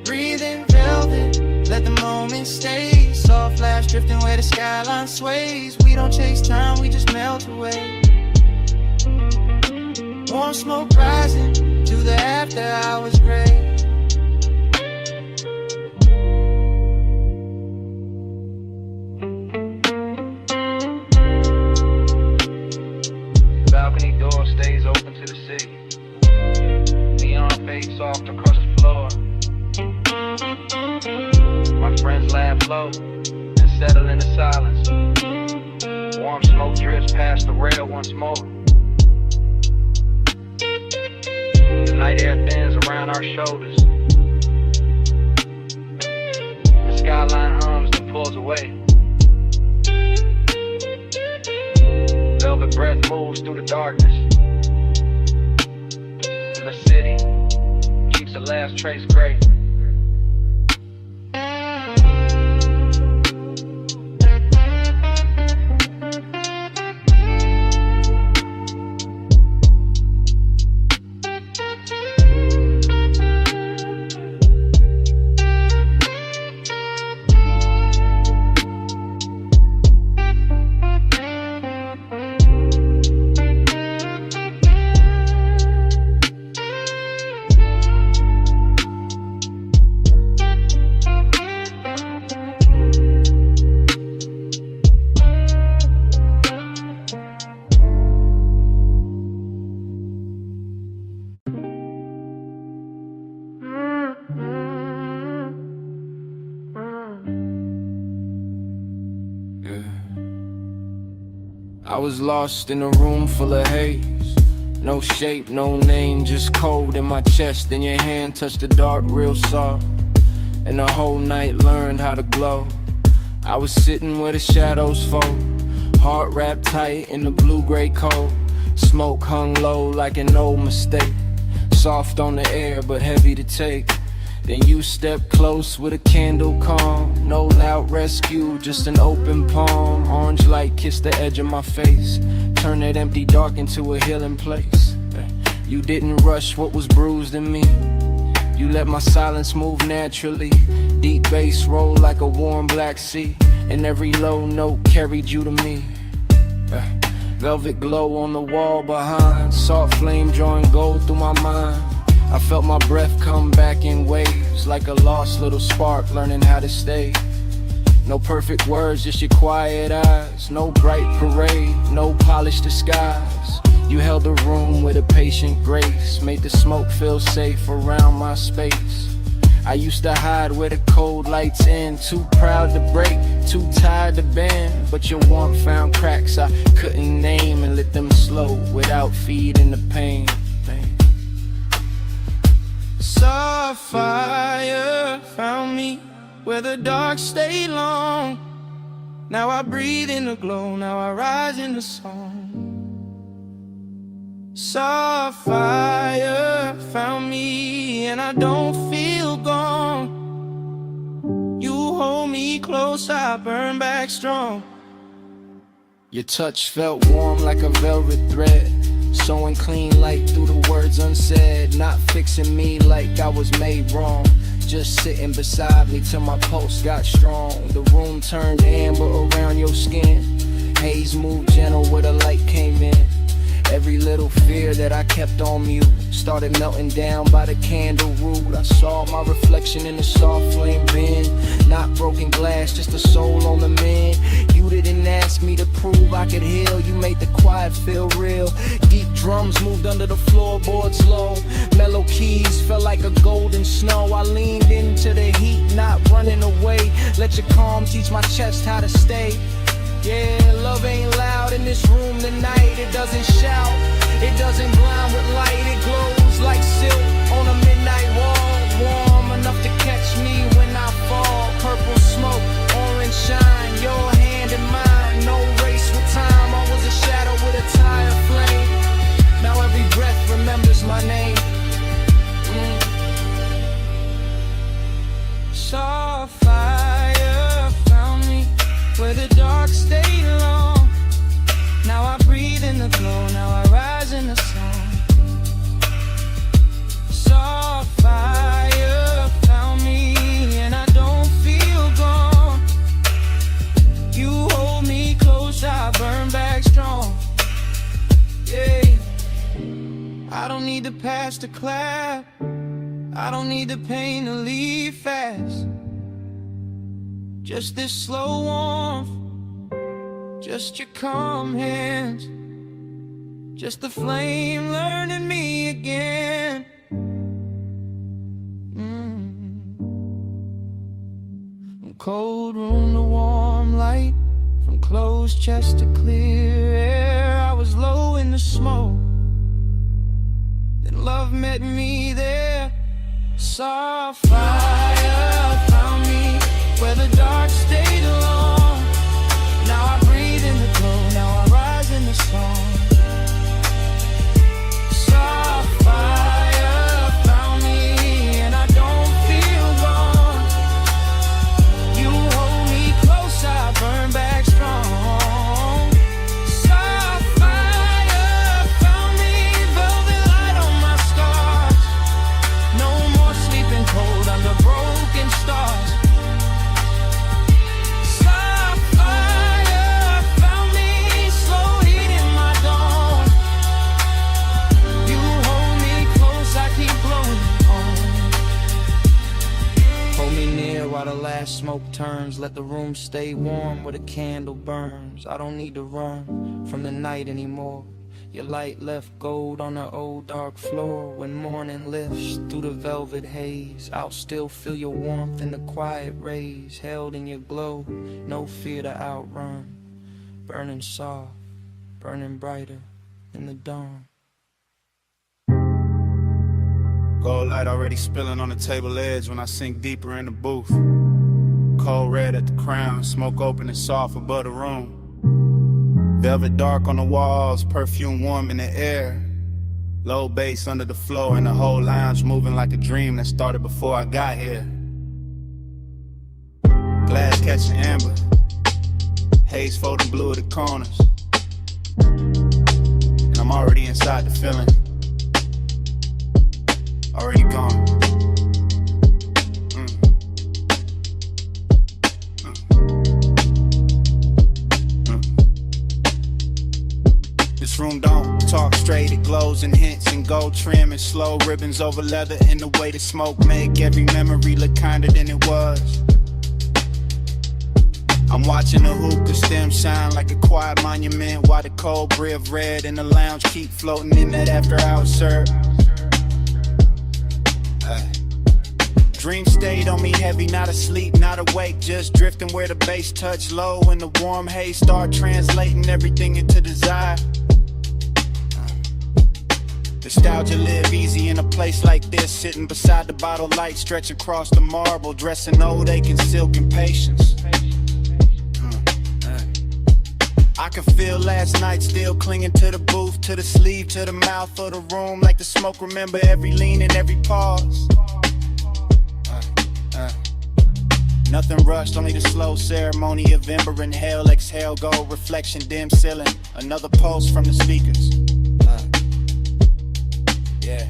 Breathing velvet, let the moment stay. Soft flash drifting where the skyline sways. We don't chase time, we just melt away. Warm smoke rising to the after hours gray. Balcony door stays open to the city. Neon fades soft across the floor. My friends laugh low and settle into silence. Warm smoke drifts past the rail once more. The night air thins around our shoulders. The skyline hums and pulls away. velvet breath moves through the darkness. In the city, keeps the last trace gray. I was lost in a room full of haze. No shape, no name, just cold in my chest. Then your hand touched the dark real soft, and the whole night learned how to glow. I was sitting where the shadows fall, heart wrapped tight in the blue-gray cold. Smoke hung low like an old mistake, soft on the air but heavy to take. Then you stepped close with a candle calm. No loud rescue, just an open palm. Orange light kissed the edge of my face, turned that empty dark into a healing place. You didn't rush what was bruised in me, you let my silence move naturally. Deep bass rolled like a warm black sea, and every low note carried you to me. Velvet glow on the wall behind, soft flame drawing gold through my mind. I felt my breath come back in waves, like a lost little spark learning how to stay. No perfect words, just your quiet eyes. No bright parade, no polished disguise. You held the room with a patient grace, made the smoke feel safe around my space. I used to hide where the cold lights in, too proud to break, too tired to bend. But your warmth found cracks I couldn't name, and lit them slow without feeding the pain. Soft fire found me where the dark stayed long. Now I breathe in the glow, now I rise in the song. Soft fire found me and I don't feel gone. You hold me close, I burn back strong. Your touch felt warm like a velvet thread, sewing clean light through the words unsaid. Not fixing me like I was made wrong, just sitting beside me till my pulse got strong. The room turned amber around your skin, haze moved gentle where the light came in. Every little fear that I kept on mute started melting down by the candle root. I saw my reflection in the soft flame bin, not broken glass, just a soul on the mend. You didn't ask me to prove I could heal, you made the quiet feel real. Deep drums moved under the floorboards low, mellow keys felt like a golden snow. I leaned into the heat, not running away, let your calm teach my chest how to stay. Yeah, love ain't loud in this room tonight. It doesn't shout, it doesn't blind with light. It glows like silk on a midnight wall, warm enough to catch me when I fall. Purple smoke, orange shine, your hand in mine. No race with time, I was a shadow with a tire flame. Now every breath remembers my name. Soft fire found me where the dark stayed long. Now I breathe in the glow, now I rise in the song. Soft fire found me and I don't feel gone. You hold me close, I burn back strong. Yeah, I don't need the past to clap, I don't need the pain to leave fast. Just this slow warmth, just your calm hands, just the flame learning me again. From cold room to warm light, from closed chest to clear air. I was low in the smoke, then love met me there. Soft fire found me where the dark stayed alone. Now I breathe in the glow, now I rise in the song. smoke turns. Let the room stay warm where the candle burns. I don't need to run from the night anymore. Your light left gold on the old dark floor. When morning lifts through the velvet haze, I'll still feel your warmth in the quiet rays. Held in your glow, no fear to outrun. Burning soft, burning brighter in the dawn. Gold light already spilling on the table edge when I sink deeper in the booth. Cold red at the crown, smoke open and soft above the room. Velvet dark on the walls, perfume warm in the air. Low bass under the floor and the whole lounge moving like a dream that started before I got here. Glass catching amber, haze folding blue at the corners. And I'm already inside the feeling, already gone. This room don't talk straight, it glows and hints and gold trim and slow ribbons over leather and the way the smoke make every memory look kinder than it was. I'm watching the hookah stem shine like a quiet monument while the cold brie of red in the lounge keep floating in that after hours serve. Dream stayed on me heavy, not asleep, not awake, just drifting where the bass touch low and the warm haze start translating everything into desire. Nostalgia live easy in a place like this, sitting beside the bottle light, stretch across the marble, dressing old aching silk and patience. I can feel last night still clinging to the booth, to the sleeve, to the mouth of the room, like the smoke remember every lean and every pause. Nothing rushed, only the slow ceremony of ember and hell. Exhale, go, reflection, dim ceiling. Another pulse from the speakers. Yeah.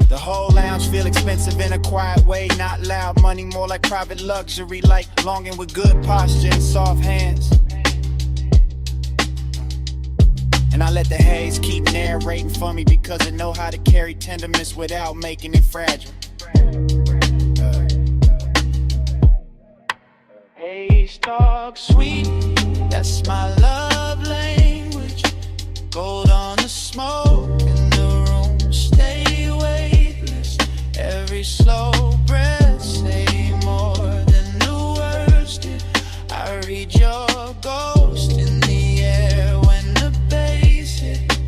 The whole lounge feel expensive in a quiet way. Not loud money, more like private luxury. Like longing with good posture and soft hands. And I let the haze keep narrating for me because it know how to carry tenderness without making it fragile. Haze talk sweet, that's my love language. Gold on the smoke in the room, stay weightless. Every slow breath say more than the words did. I read your ghost in the air when the bass hit.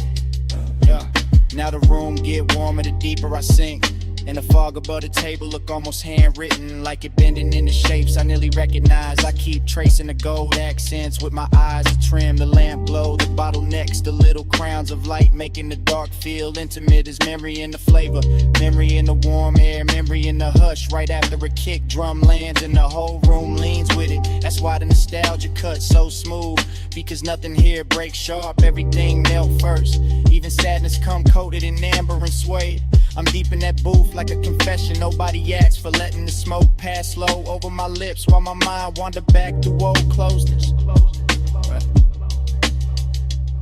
Yeah. Now the room get warmer the deeper I sink. And the fog above the table look almost handwritten, like it bending into shapes I nearly recognize. I keep tracing the gold accents with my eyes to trim the lamp glow, the bottlenecks, the little crowns of light, making the dark feel intimate as memory in the flavor, memory in the warm air, memory in the hush right after a kick drum lands and the whole room leans with it. That's why the nostalgia cuts so smooth, because nothing here breaks sharp, everything melt first. Even sadness come coated in amber and suede. I'm deep in that booth like a confession. Nobody asked for letting the smoke pass slow over my lips while my mind wandered back to old closeness.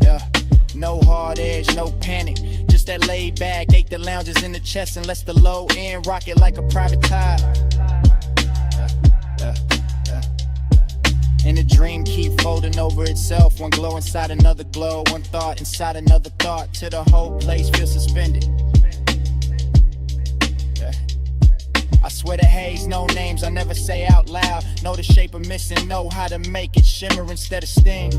Yeah, no hard edge, no panic. Just that laid back, ache the lounges in the chest and lets the low end rock it like a private tide. And the dream keep folding over itself. One glow inside another glow, one thought inside another thought, till the whole place feels suspended. I swear to haze, no names I never say out loud. Know the shape of missing, know how to make it shimmer instead of sting.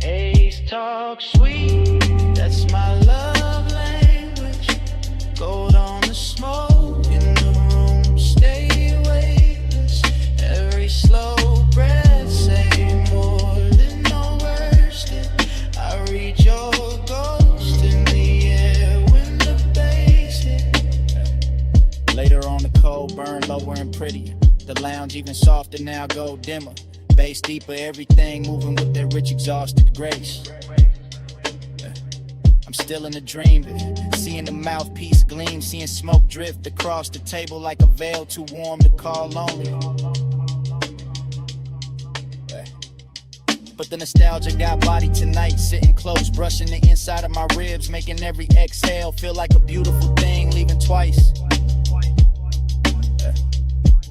Haze talk sweet, that's my love language. Gold on the smoke in the room, stay weightless. Every slow breath say more than no words did. I read your ghost in the air when the bass hit. Later on the cold burn lower and prettier. The lounge even softer now, go dimmer. Bass deeper, everything moving with that rich exhausted grace. I'm still in the dream, seeing the mouthpiece gleam, seeing smoke drift across the table like a veil too warm to call lonely. But the nostalgia got body tonight, sitting close, brushing the inside of my ribs, making every exhale feel like a beautiful thing, leaving twice.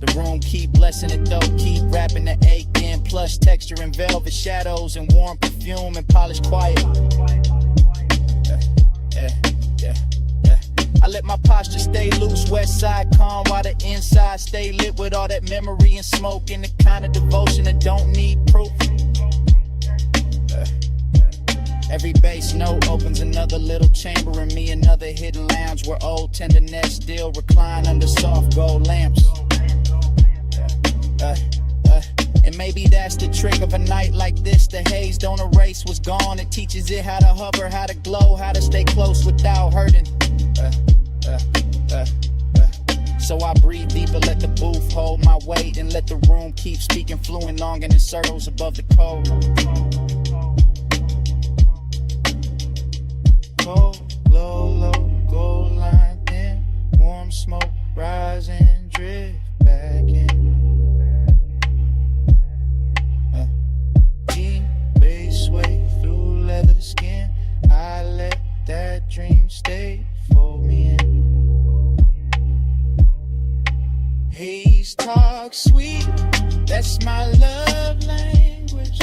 The room keep blessing it though, keep rapping the ache in. Plush texture and velvet shadows and warm perfume and polished quiet. I let my posture stay loose, west side calm, while the inside stay lit with all that memory and smoke and the kind of devotion that don't need proof. Every bass note opens another little chamber in me, another hidden lounge where old tenderness still recline under soft gold lamps. And maybe that's the trick of a night like this. The haze don't erase what's gone. It teaches it how to hover, how to glow, how to stay close without hurting. So I breathe deeper, let the booth hold my weight, and let the room keep speaking fluent long in circles above the cold. Cold, glow, low, gold line thin, warm smoke, rise and drift back in. Deep bass sway through leather skin, I let that dream stay for me in. Haze talk sweet, that's my love language.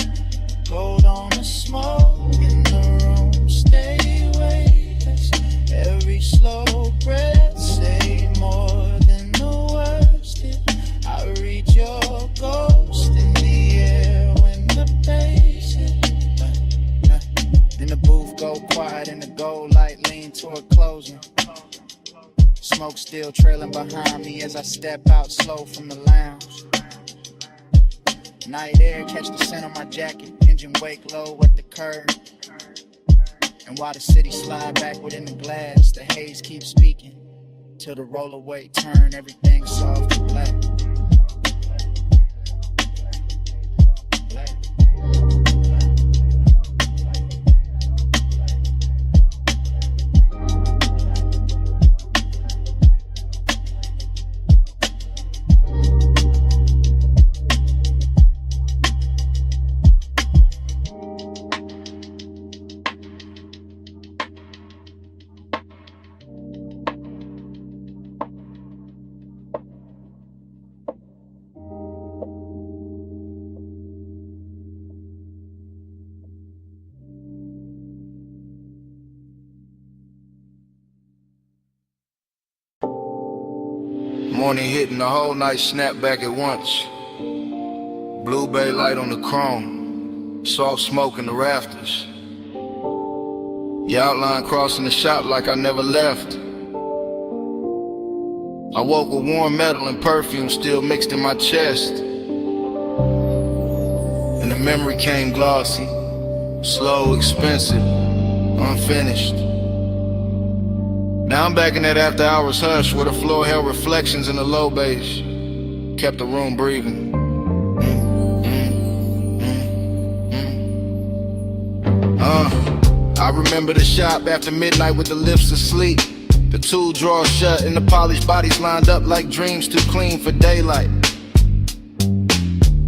Gold on the smoke in the room, stay weightless. Every slow breath say more than the words did. I read your ghost in the air when the bass hit. Then the booth go quiet and the gold light lean toward closing. Smoke still trailing behind me as I step out slow from the lounge. Night air catch the scent on my jacket, engine wake low at the curb. And while the city slide back within the glass, the haze keeps speaking till the rollaway turn everything soft to black. Morning hitting the whole night, snap back at once. Blue bay light on the chrome, soft smoke in the rafters. Your outline crossing the shop like I never left. I woke with warm metal and perfume still mixed in my chest. And the memory came glossy, slow, expensive, unfinished. Now I'm back in that after hours hush where the floor held reflections in the low bass, kept the room breathing. I remember the shop after midnight with the lifts asleep, the tool drawers shut and the polished bodies lined up like dreams too clean for daylight.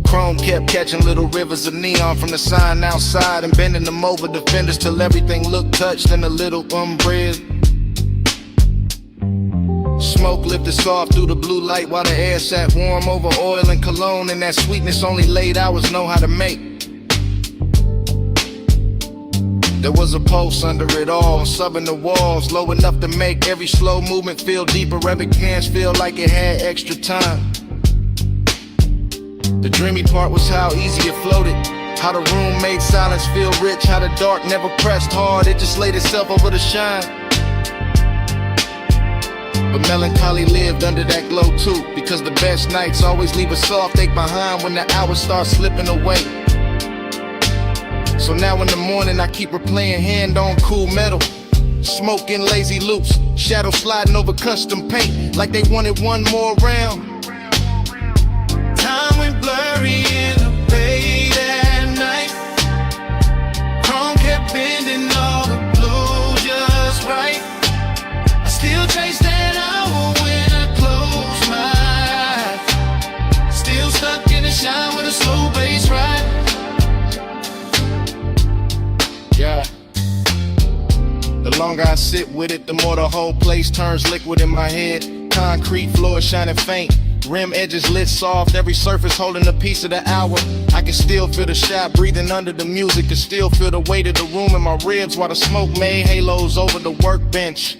Chrome kept catching little rivers of neon from the sign outside and bending them over the fenders till everything looked touched in a little umbrella. Smoke lifted soft through the blue light while the air sat warm over oil and cologne, and that sweetness only late hours know how to make. There was a pulse under it all, subbing the walls, low enough to make every slow movement feel deeper, every dance feel like it had extra time. The dreamy part was how easy it floated, how the room made silence feel rich, how the dark never pressed hard, it just laid itself over the shine. But melancholy lived under that glow too, because the best nights always leave a soft ache behind when the hours start slipping away. So now in the morning I keep replaying hand on cool metal, smoking lazy loops, shadows sliding over custom paint like they wanted one more round. Time went blurry in the bay that night. Chrome kept bending all the blue just right. I still chase that hour when I close my eyes. Still stuck in the shine with a slow bass ride. Yeah. The longer I sit with it, the more the whole place turns liquid in my head. Concrete floor shining faint, Rim edges lit soft, every surface holding a piece of the hour. I can still feel the shot breathing under the music, can still feel the weight of the room in my ribs while the smoke made halos over the workbench.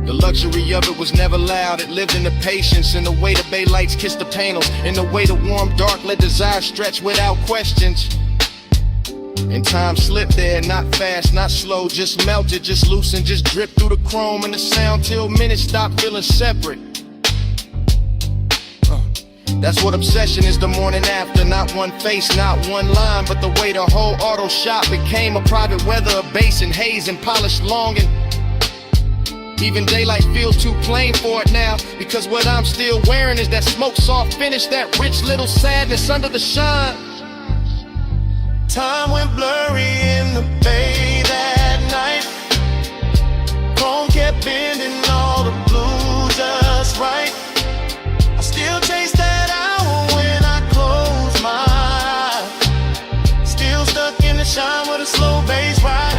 The luxury of it was never loud, it lived in the patience, in the way the bay lights kissed the panels, in the way the warm dark let desire stretch without questions. And time slipped there, not fast, not slow, just melted, just loosened, just dripped through the chrome and the sound till minutes stopped feeling separate. That's what obsession is the morning after, not one face, not one line, but the way the whole auto shop became a private weather, a bass and haze and polished longing. Even daylight feels too plain for it now, because what I'm still wearing is that smoke soft finish, that rich little sadness under the shine. Time went blurry in the bay that night. Chrome kept bending all the blue just right. I still chase that hour when I close my eyes. Still stuck in the shine with a slow bass ride.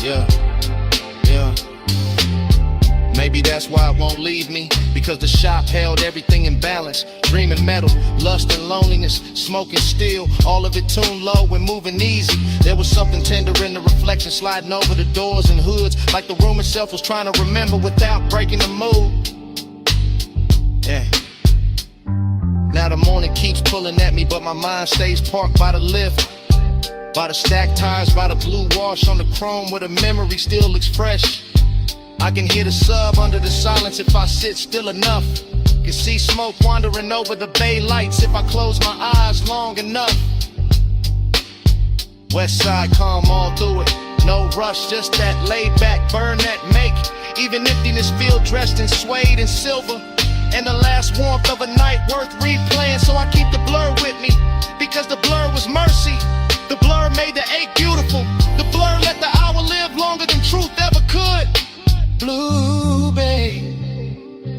Yeah. Maybe that's why it won't leave me, because the shop held everything in balance. Dreaming metal, lust and loneliness, smoking steel, all of it tuned low and moving easy. There was something tender in the reflection sliding over the doors and hoods, like the room itself was trying to remember without breaking the mood. Yeah. Now the morning keeps pulling at me, but my mind stays parked by the lift, by the stacked tires, by the blue wash on the chrome where the memory still looks fresh. I can hear the sub under the silence if I sit still enough. Can see smoke wandering over the bay lights if I close my eyes long enough. West side calm all through it, no rush, just that laid back burn that make even emptiness feel dressed in suede and silver. And the last warmth of a night worth replaying, so I keep the blur with me, because the blur was mercy. The blur made the ache beautiful. The blur let the hour live longer than truth ever could. Blue bay,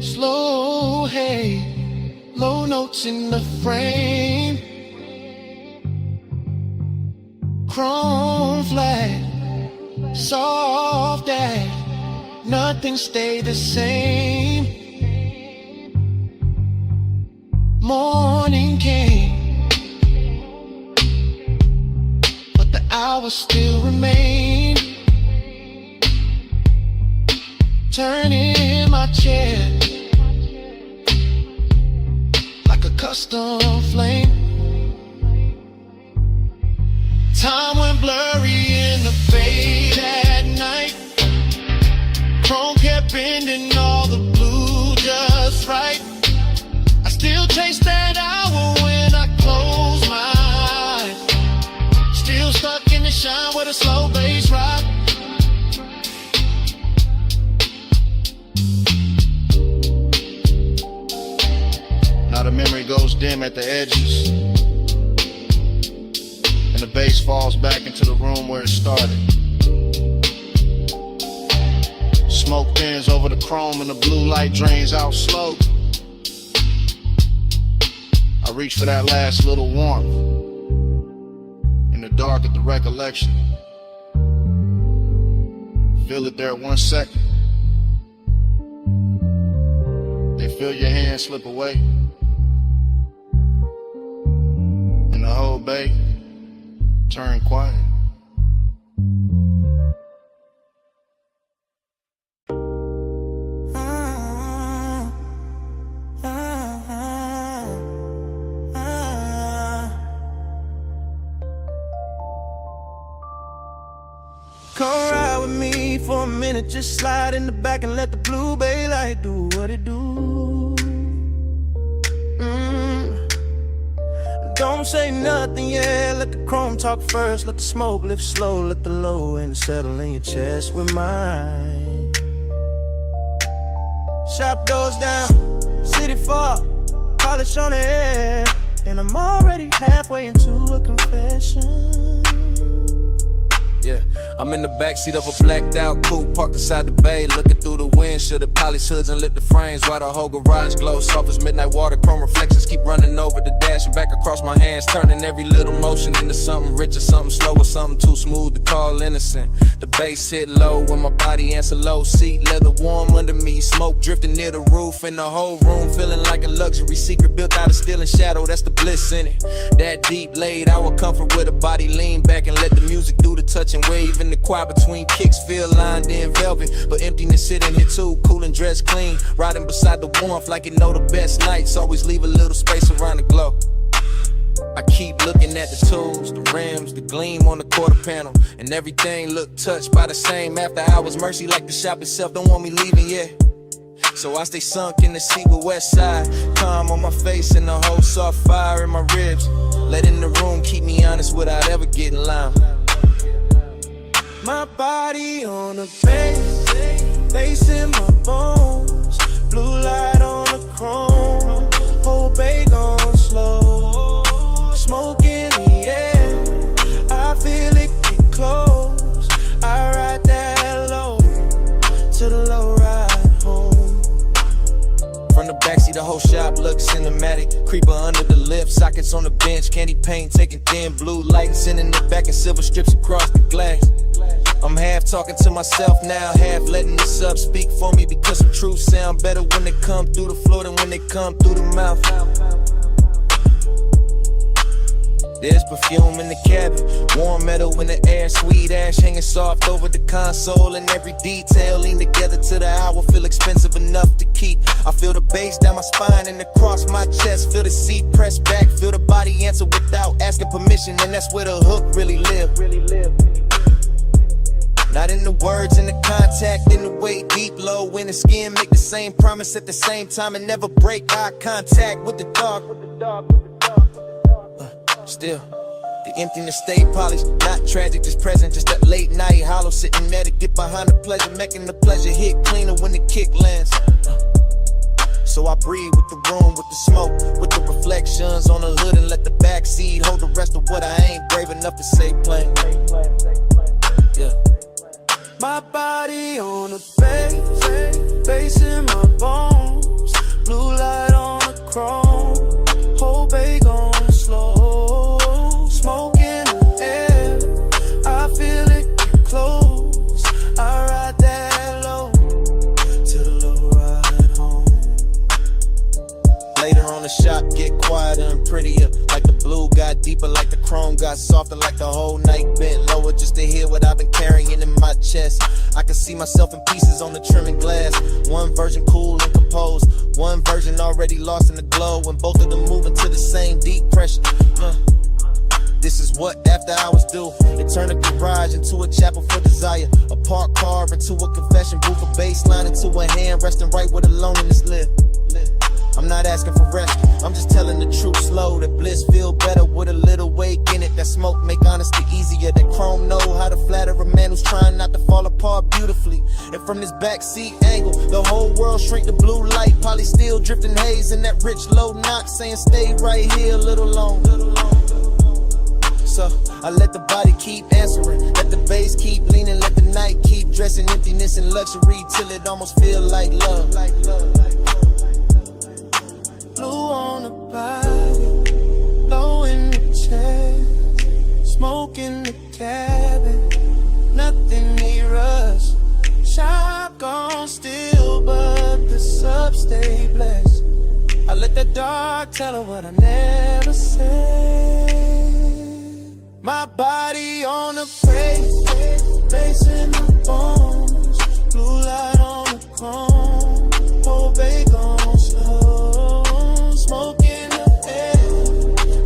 slow hay, low notes in the frame. Chrome flat, soft ash, nothing stayed the same. Morning came, but the hours still remain. Turning in my chair like a custom flame. Time went blurry in the bay that night. Chrome kept bending all the blue just right. I still chase that hour when I close my eyes. Still stuck in the shine with a slow bass ride. Now the memory goes dim at the edges, and the bass falls back into the room where it started. Smoke thins over the chrome and the blue light drains out slow. I reach for that last little warmth in the dark at the recollection. Feel it there 1 second. Then feel your hand slip away. And the whole bay turn quiet. Come ride with me for a minute, just slide in the back and let the blue bay light do what it do. Don't say nothing, yeah, let the chrome talk first. Let the smoke lift slow, let the low end settle in your chest with mine. Shop doors down, city far, polish on the air, and I'm already halfway into a confession. Yeah, I'm in the backseat of a blacked out coupe parked beside the bay, looking through the windshield at polished hoods and lit the frames while the whole garage glows soft as midnight water. Chrome reflections keep running over the dash and back across cross my hands, turning every little motion into something rich or something slow or something too smooth to call innocent. The bass hit low when my body answer low. Seat leather warm under me, smoke drifting near the roof, and the whole room feeling like a luxury secret built out of steel and shadow. That's the bliss in it. That deep laid out comfort with a body lean back and let the music do the touch and wave. In the choir between kicks feel lined in velvet, but emptiness sitting here too, cool and dressed clean, riding beside the warmth like it know the best nights. Always leave a little space around the glow. I keep looking at the tools, the rims, the gleam on the quarter panel, and everything look touched by the same after hours mercy, like the shop itself don't want me leaving yet. So I stay sunk in the seat with West Side, calm on my face and the whole soft fire in my ribs. Let in the room keep me honest without ever getting loud. My body on the bass, bass in my bones, blue light on the chrome, whole bay gone slow, smoke in the air, I feel it get close, I ride that low, to the low ride home. From the backseat, the whole shop looks cinematic. Creeper under the lip, sockets on the bench, candy paint taking thin blue lights, and in the back and silver strips across the glass. I'm half talking to myself now, half letting the sub speak for me, because some truths sound better when they come through the floor than when they come through the mouth. There's perfume in the cabin, warm metal in the air, sweet ash hanging soft over the console, and every detail lean together to the hour feel expensive enough to keep. I feel the bass down my spine and across my chest, feel the seat pressed back, feel the body answer without asking permission, and that's where the hook really live. Not in the words, in the contact, in the way deep low in the skin, make the same promise at the same time and never break eye contact with the dark. Still, the emptiness stay polished, not tragic, just present, just that late night hollow, sitting there to get behind the pleasure, making the pleasure hit cleaner when the kick lands. So I breathe with the room, with the smoke, with the reflections on the hood, and let the backseat hold the rest of what I ain't brave enough to say plain. Yeah. My body on the bass, bass in my bones, blue light on the chrome, whole bay gone slow, smoke in the air, I feel it get close, I ride that low, to the low ride home. Later on the shop get quieter and prettier, like the blue got deeper, like the chrome got softer, like the whole night bent lower just to hear what I've been carrying in my chest. I can see myself in pieces on the trimming glass, one version cool and composed, one version already lost in the glow, and both of them moving to the same deep pressure. This is what after hours do. It turned a garage into a chapel for desire, a parked car into a confession booth, a bass line into a hand resting right where the loneliness live. I'm not asking for rest, I'm just telling the truth slow. That bliss feel better with a little wake in it. That smoke make honesty easier. That chrome know how to flatter a man who's trying not to fall apart beautifully. And from this backseat angle, the whole world shrink to blue light. Poly still drifting haze in that rich low knock, saying stay right here a little longer. So I let the body keep answering, let the bass keep leaning, let the night keep dressing emptiness and luxury till it almost feel like love. Blue on the body, low in the chest, smoke in the cabin, nothing near us. Shop gone still, but the sub stay blessed. I let the dark tell her what I never said. My body on the bass in the bones, blue light on the chrome, whole bay gone slow. Smoke in the air,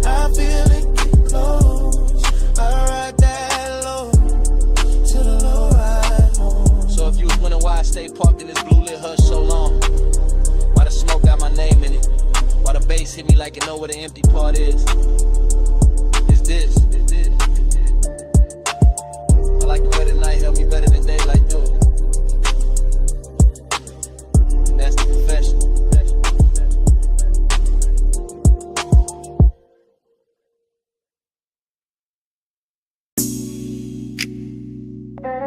I feel it get close, I ride that low, to the low ride home. So if you was wondering why I stay parked in this blue lit hush so long, why the smoke got my name in it, why the bass hit me like it know where the empty part is, it's this. I like the way the night help me better than daylight do. And that's the confession.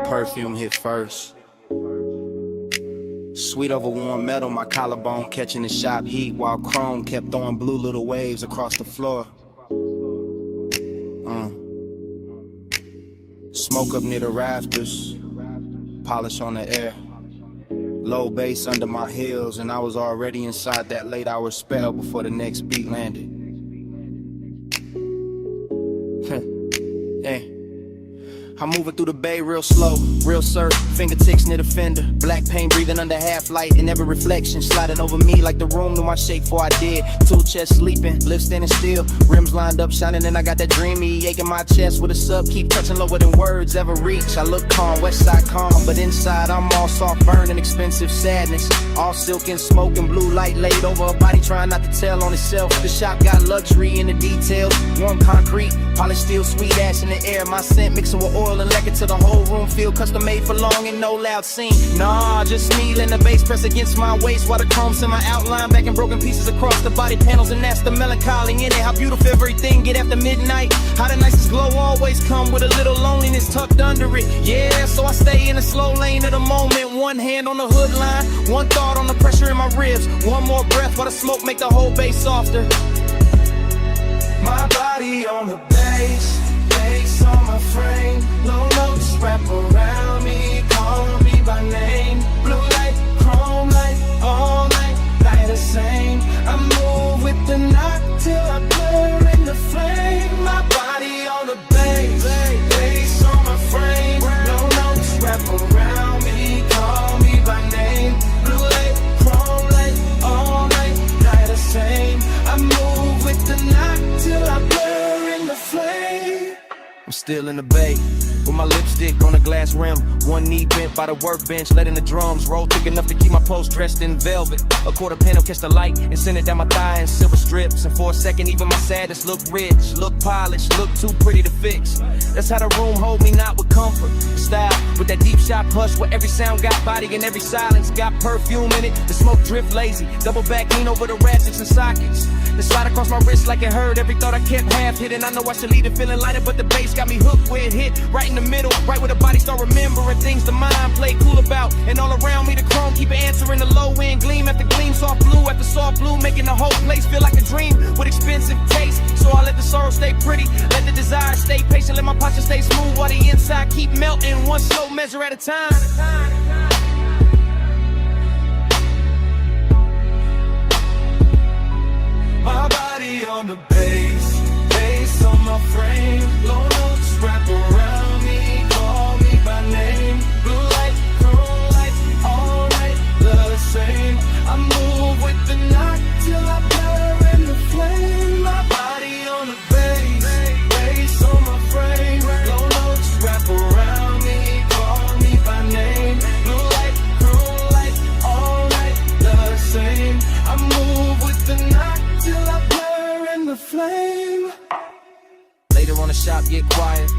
Perfume hit first. Sweet over warm metal, my collarbone catching the shop heat, while chrome kept throwing blue little waves across the floor. Smoke up near the rafters, polish on the air. Low bass under my heels, and I was already inside that late hour spell before the next beat landed. Hey. I'm moving through the bay real slow, real surf, fingertips near the fender. Black paint breathing under half light, and every reflection sliding over me like the room knew my shape before I did. Tool chest sleeping, lips standing still, rims lined up shining, and I got that dreamy ache in my chest with a sub, keep touching lower than words ever reach. I look calm, west side calm, but inside I'm all soft burning, expensive sadness. All silk and smoke and blue light laid over a body trying not to tell on itself. The shop got luxury in the details, warm concrete, polished steel, sweet ash in the air. My scent mixing with oil and lekker till the whole room feel custom made for long and no loud scene. Nah, just me letting the bass press against my waist while the chrome's in my outline, back in broken pieces across the body panels, and that's the melancholy in it. How beautiful everything get after midnight. How the nicest glow always come with a little loneliness tucked under it. Yeah, so I stay in the slow lane of the moment. One hand on the hood line, one thought on the pressure in my ribs. One more breath while the smoke make the whole bass softer. My body on the bass, bass on my frame. Low notes wrap around me, call me by name. Blue light, chrome light, all night, night the same. I move with the knock till I blur in the flame. My body on the bass, bass on my frame. Low notes wrap around me, call me by name. Blue light, chrome light, all night, night the same. I move with the knock till I blur in the flame. I'm still in the bay, with my lipstick on a glass rim. One knee bent by the workbench, letting the drums roll thick enough to keep my post dressed in velvet. A quarter panel catch the light and send it down my thigh in silver strips. And for a second, even my sadness look rich, look polished, look too pretty to fix. That's how the room hold me, not with comfort. Style, with that deep shot hush where every sound got body and every silence got perfume in it. The smoke drift lazy, double back lean over the ratchets and sockets. The slide across my wrist like it hurt. Every thought I kept half hidden. I know I should leave it feeling lighter, but the bass got me hooked where it hit. Right in the middle, right where the body start remembering things the mind play cool about. And all around me the chrome keep answering the low end gleam after gleam, soft blue after soft blue, making the whole place feel like a dream with expensive taste. So I let the sorrow stay pretty, let the desire stay patient, let my posture stay smooth while the inside keep melting, one slow measure at a time. My body on the bass, bass on my frame. Low notes wrap around me, call me by name. Blue light, chrome light, all night, the same. I move with the knock till I blur in the flame. My body on the bass, bass on my frame. Low notes wrap around me, call me by name. Blue light, chrome light, all night, the same. I move with the knock till I blur in the flame. Later on the shop get quiet,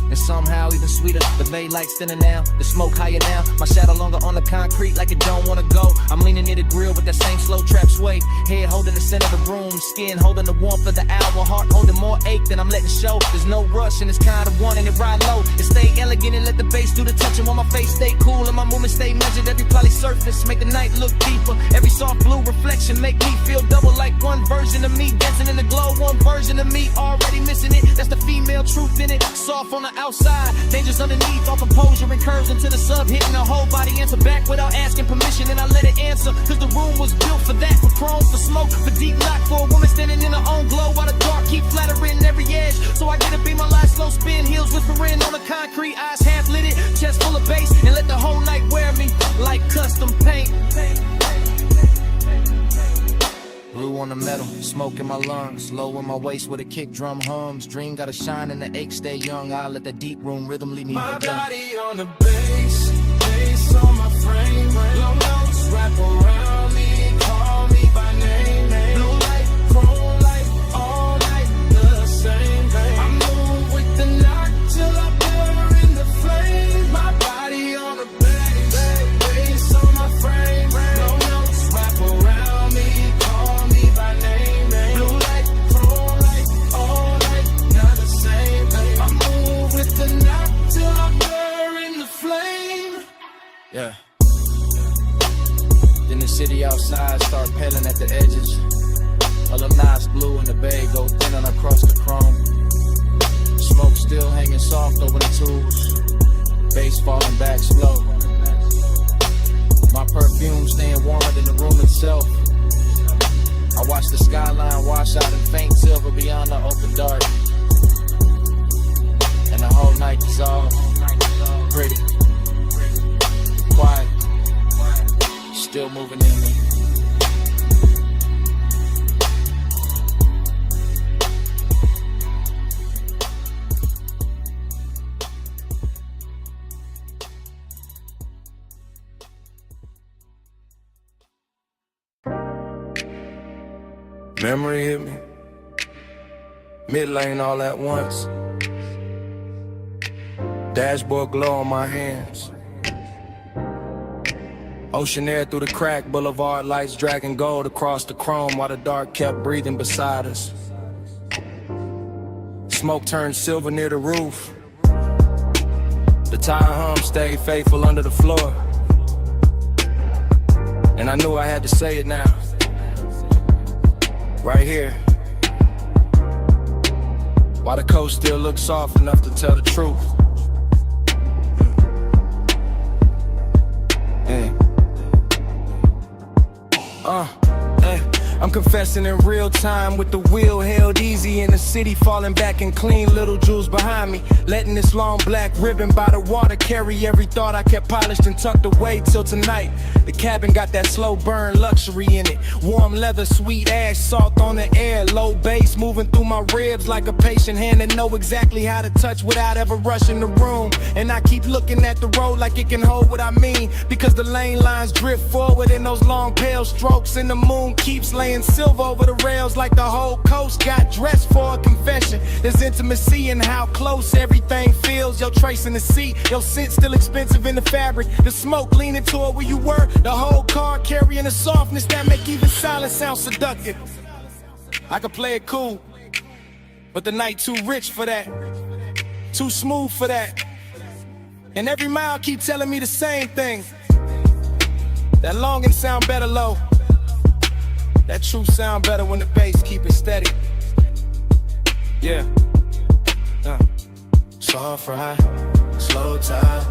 and somehow even sweeter. The bay lights thinner now, the smoke higher now. My shadow longer on the concrete like it don't wanna go. I'm leaning near the grill with that same slow trap sway. Head holding the center of the room, skin holding the warmth of the hour. Heart holding more ache than I'm letting show. There's no rush and it's kind of wanting it ride low. It stay elegant and let the bass do the touching while my face stay cool and my movements stay measured. Every poly surface make the night look deeper. Every soft blue reflection make me feel double like one version of me dancing in the glow. One version of me already missing it. That's the female truth in it. Soft on the outside, dangerous underneath. All composure and curves into the sub, hitting the whole body. Answer back without asking permission, and I let it answer. Cause the room was built for that, for chrome, for smoke, for deep lock, for a woman standing in her own glow. While the dark keep flattering every edge. So I get to be my life, slow spin, heels whispering on the concrete, eyes half lit it, chest full of bass, and let the whole night wear me like custom paint. Blue on the metal, smoke in my lungs, low in my waist with a kick drum hums. Dream gotta shine and the ache stay young. I let the deep room rhythm lead me My to done. body on the bass, bass on my frame. Low notes wrap around me, call me by name. Blue light, chrome light, all night, the same. I move with the knock till I blur in the flame. My body on the bass, bass on my frame. Low notes wrap around me, call me by name. Blue light, chrome light, all night, not the same. I move with the knock till I blur in the flame. Yeah. Then the city outside start paling at the edges. A little nice blue in the bay go thinning across the chrome. falling back slow. My perfume staying warmer than the room itself. I watch the skyline wash out in faint silver beyond the open dark. And the whole night is all pretty, quiet, still moving in me. Memory hit me, mid-lane all at once. Dashboard glow on my hands. Ocean air through the crack, boulevard lights dragging gold across the chrome while the dark kept breathing beside us. Smoke turned silver near the roof. The tire hum stayed faithful under the floor. And I knew I had to say it now. Right here. While the coast still looks soft enough to tell the truth. I'm confessing in real time with the wheel held easy in the city, falling back and clean little jewels behind me. Letting this long black ribbon by the water carry every thought I kept polished and tucked away till tonight. The cabin got that slow burn luxury in it. Warm leather, sweet ash, salt on the air, low bass moving through my ribs like a patient hand that know exactly how to touch without ever rushing the room. And I keep looking at the road like it can hold what I mean, because the lane lines drift forward in those long pale strokes, and the moon keeps laying silver over the rails like the whole coast got dressed for a confession. There's intimacy in how close everything feels. Your trace in the seat, your scent still expensive in the fabric. The smoke leaning toward where you were, the whole car carrying a softness that make even silence sound seductive. I could play it cool, but the night too rich for that, too smooth for that. And every mile keep telling me the same thing. That longing sound better low. That truth sound better when the bass keep it steady. Yeah. Soft ride, slow tide,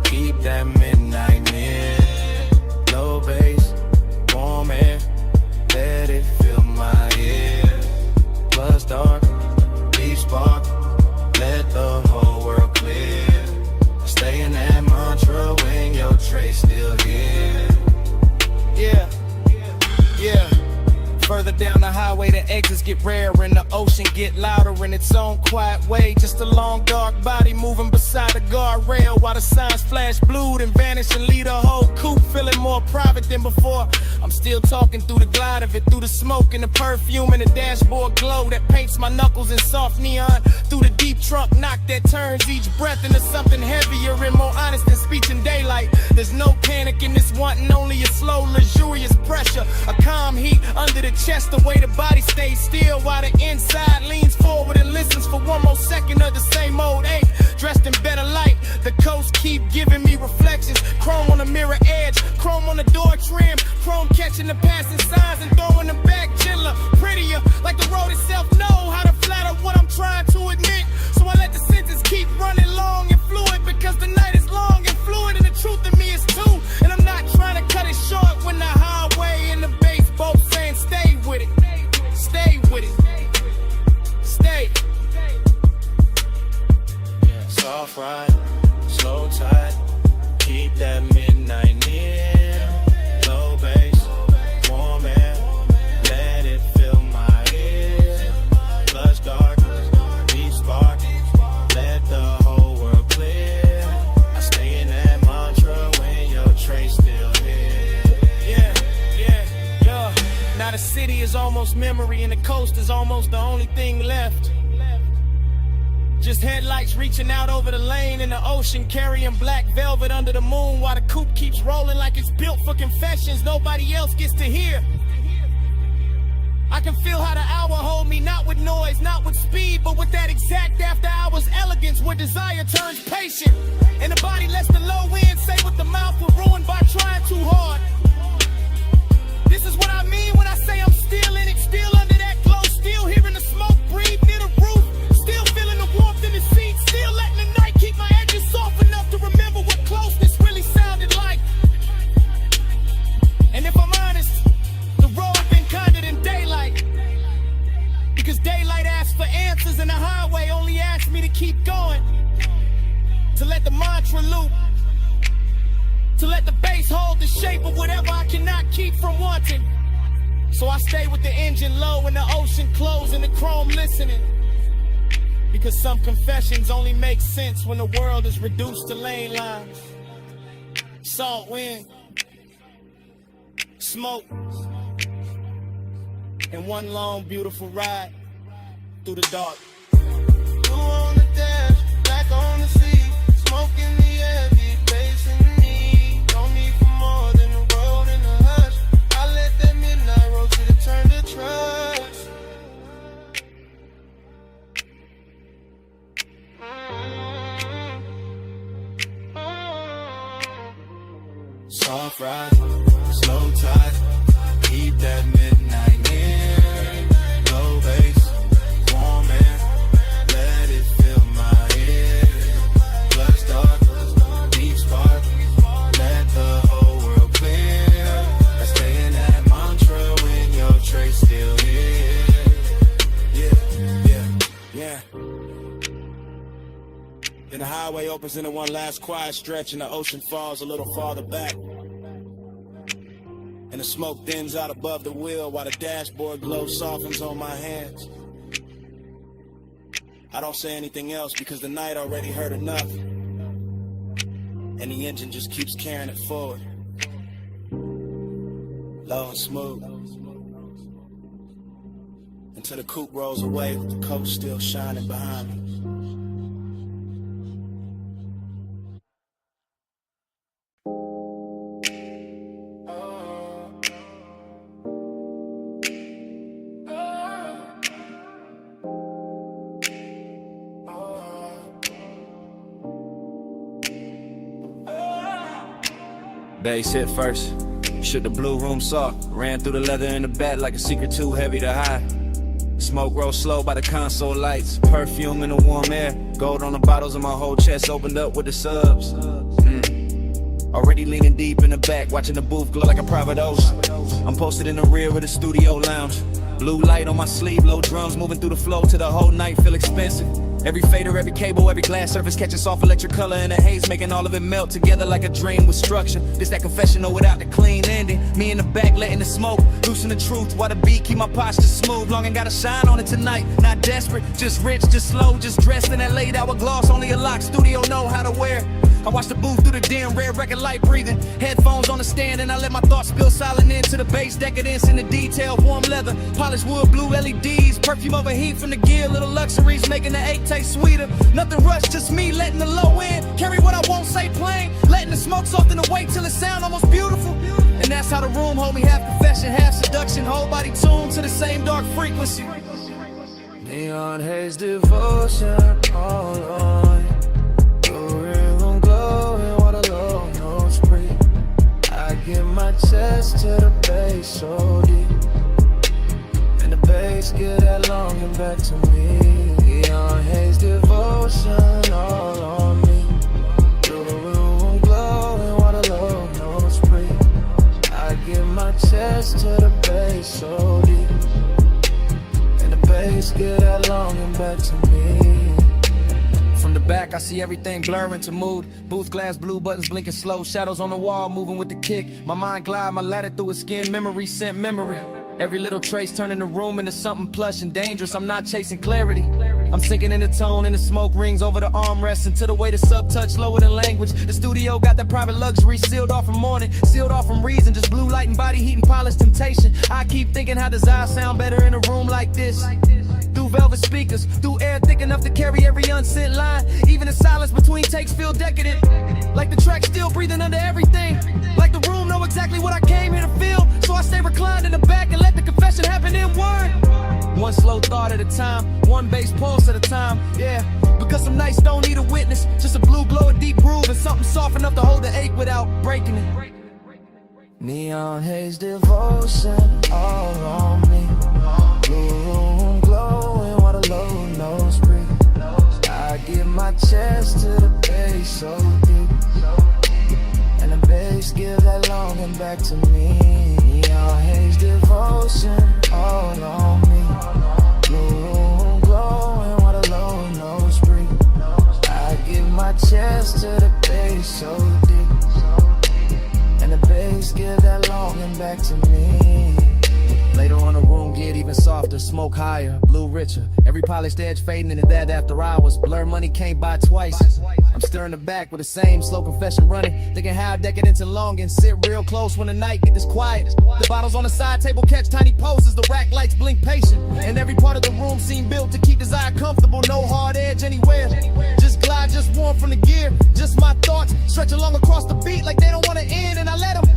keep that midnight near. Low bass, warm air, let it fill my ear. Plus dark, deep spark, let the whole world clear. Stay in that mantra when your trace still here. Yeah, yeah. Further down the highway, the exits get rarer and the ocean get louder in its own quiet way. Just a long dark body moving beside the guardrail while the signs flash blue and vanish and leave the whole coupe feeling more private than before. I'm still talking through the glide of it, through the smoke and the perfume and the dashboard glow that paints my knuckles in soft neon. Through the deep trunk knock that turns each breath into something heavier and more honest than speech in daylight. There's no panic in this wanting, only a slow, luxurious pressure. A calm heat under the chest, the way the body stays still while the inside leans forward and listens for one more second of the same old ache. Dressed in better light, the coast keep giving me reflections. Chrome on the mirror edge, chrome on the door trim, chrome catching the passing signs and throwing them back gentler, prettier, like the road itself know how to flatter what I'm trying to admit. So I let the sentence keep running long and fluid, because the night is long and fluid and the truth in me is too. And I'm not trying to cut it short when the highway and the bass both saying stay with it, stay with it, stay. Yeah, soft ride, slow tide, keep that midnight near. Low bass, warm air, let it fill my ear. Plush dark, deep spark, let the whole world clear. I stay in that mantra when your trace still here. Yeah, yeah, yeah. Now the city is almost memory and the coast is almost the only thing left. Just headlights reaching out over the lane in the ocean, carrying black velvet under the moon while the coupe keeps rolling like it's built for confessions nobody else gets to hear. I can feel how the hour hold me, not with noise, not with speed, but with that exact after hours elegance where desire turns patient. And the body lets the low end say what the mouth will ruin by trying too hard. This is what I mean when I say I'm still in it, still under that glow, still hearing the smoke breathe near the roof, still feeling the warmth in the seat, still letting the night keep my edges soft enough to remember what highway only asks me to keep going, to let the mantra loop, to let the bass hold the shape of whatever I cannot keep from wanting. So I stay with the engine low and the ocean close and the chrome listening, because some confessions only make sense when the world is reduced to lane lines. Salt wind, smoke, and one long beautiful ride through the dark. Blue on the dash, black on the sea, smoke in the air, big bass in the knee. Don't need for more than the road and the hush. I let that midnight road to the turn to trust. Soft ride, slow tide, keep that midnight near. Low bass, warm air, let it fill my ear. Clutch dark, deep spark, let the whole world clear. I stay in that mantra when your trace still here. Yeah. Then the highway opens into one last quiet stretch and the ocean falls a little farther back. And the smoke thins out above the wheel while the dashboard glow softens on my hands. I don't say anything else because the night already hurt enough. And the engine just keeps carrying it forward. Low and smooth. Until the coupe rolls away with the coast still shining behind me. Bass hit first, shook the blue room soft, ran through the leather in the back like a secret too heavy to hide. Smoke rolled slow by the console lights, perfume in the warm air, gold on the bottles and my whole chest opened up with the subs. Already leaning deep in the back, watching the booth glow like a private ocean. I'm posted in the rear of the studio lounge, blue light on my sleeve, low drums moving through the flow till the whole night feel expensive. Every fader, every cable, every glass surface catching soft electric color in the haze, making all of it melt together like a dream with structure. This that confessional without the clean ending. Me in the back letting the smoke loosen the truth while the beat keep my posture smooth. Long and gotta shine on it tonight. Not desperate, just rich, just slow, just dressed in that late hour gloss. Only a lock studio know how to wear. I watch the booth through the dim red record light breathing. Headphones on the stand and I let my thoughts spill silent into the bass decadence in the detail. Warm leather, polished wood, blue LEDs, perfume over heat from the gear, little luxuries making the 8 taste sweeter. Nothing rushed, just me letting the low end carry what I won't say plain, letting the smoke soften the weight till it sound almost beautiful. And that's how the room hold me, half confession, half seduction, whole body tuned to the same dark frequency. Neon haze devotion all on. Get my chest to the bass so deep, and the bass get that longing back to me. Neon haze devotion all on me. Through the room glowing while the low notes breathe. I get my chest to the bass so deep, and the bass get that longing back to me. From the back, I see everything blurring to mood. Booth glass, blue buttons blinking slow. Shadows on the wall, moving with the kick. My mind glide, my ladder through his skin. Memory sent memory. Every little trace turning the room into something plush and dangerous. I'm not chasing clarity. I'm sinking in the tone and the smoke rings over the armrest until the way the sub touch lower than language. The studio got that private luxury sealed off from morning, sealed off from reason. Just blue light and body heat and polished temptation. I keep thinking how does I sound better in a room like this? Through velvet speakers, through air thick enough to carry every unsent line. Even the silence between takes feel decadent. Like the track still breathing under everything. Like the room know exactly what I came here to feel. So I stay reclined in the back and let the confession happen in word. One slow thought at a time, one bass pulse at a time, yeah. Because some nights don't need a witness, just a blue glow, a deep groove, and something soft enough to hold the ache without breaking it. Neon haze devotion all on me. Blue room glowing while the low notes breathe. I give my chest to the bass so deep, and the bass give that longing back to me. Neon haze devotion all on me. Blue room glowing while the low back to me. Later on the room get even softer, smoke higher, blue richer. Every polished edge fading into that after hours. Blur money can't buy twice. I'm stirring the back with the same slow confession running. Thinking how decadence and longing. Sit real close when the night get this quiet. The bottles on the side table catch tiny poses. The rack lights blink patient. And every part of the room seem built to keep desire comfortable. No hard edge anywhere. Just glide, just warm from the gear. Just my thoughts stretch along across the beat like they don't want to end. And I let them.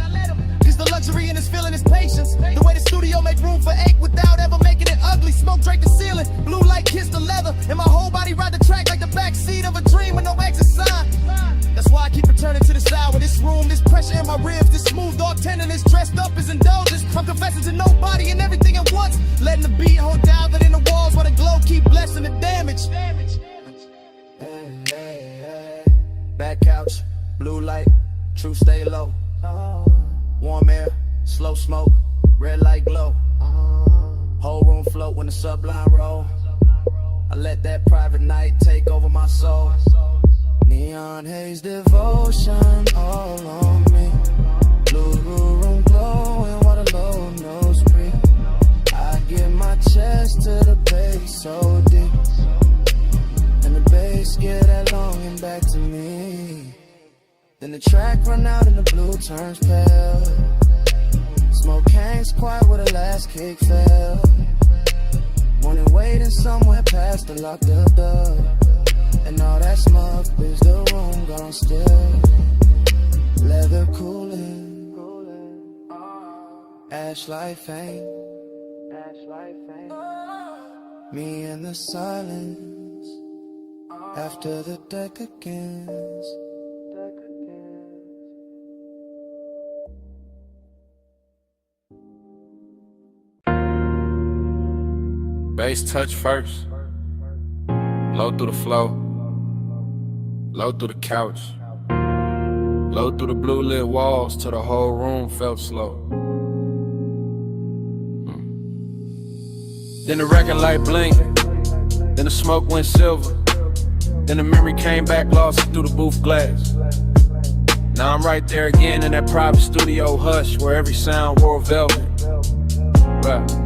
Cause the luxury in this feeling is patience. The way the studio make room for ache without ever making it ugly. Smoke drape the ceiling, blue light kiss the leather, and my whole body ride the track like the backseat of a dream with no exit sign. That's why I keep returning to this hour, this room, this pressure in my ribs, this smooth dog tenderness dressed up as indulgence. I'm confessing to nobody and everything at once, letting the beat hold down that in the walls while the glow keep blessing the damage. Hey, hey, hey. Back couch, blue light, true stay low. Warm air, slow smoke, red light glow. Whole room float when the sublime roll. I let that private night take over my soul. Neon haze devotion all on me. Blue room glowing while the low nose breathe. I give my chest to the bass so deep, and the bass get that longing back to me. Then the track run out and the blue turns pale. Smoke hangs quiet where the last kick fell. Morning waiting somewhere past the locked up door. And all that smoke is the room gone still. Leather cooling, ash light faint. Me in the silence after the deck against. Bass touch first. Low through the flow. Low through the couch. Low through the blue lit walls till the whole room felt slow. Then the record light blinked. Then the smoke went silver. Then the memory came back lost through the booth glass. Now I'm right there again in that private studio hush where every sound wore velvet. Right.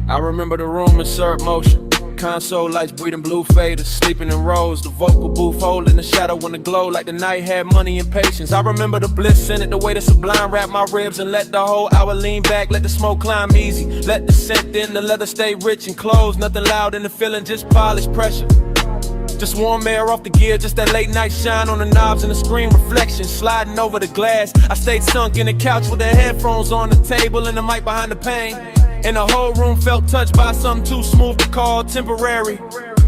I remember the room in surf motion. Console lights breathing blue faders, sleeping in rows. The vocal booth holding the shadow in the glow like the night had money and patience. I remember the bliss in it, the way the sublime wrapped my ribs and let the whole hour lean back. Let the smoke climb easy, let the scent in, the leather stay rich and closed. Nothing loud in the feeling, just polished pressure. Just warm air off the gear, just that late night shine on the knobs and the screen reflection sliding over the glass. I stayed sunk in the couch with the headphones on the table and the mic behind the pane. And the whole room felt touched by something too smooth to call temporary.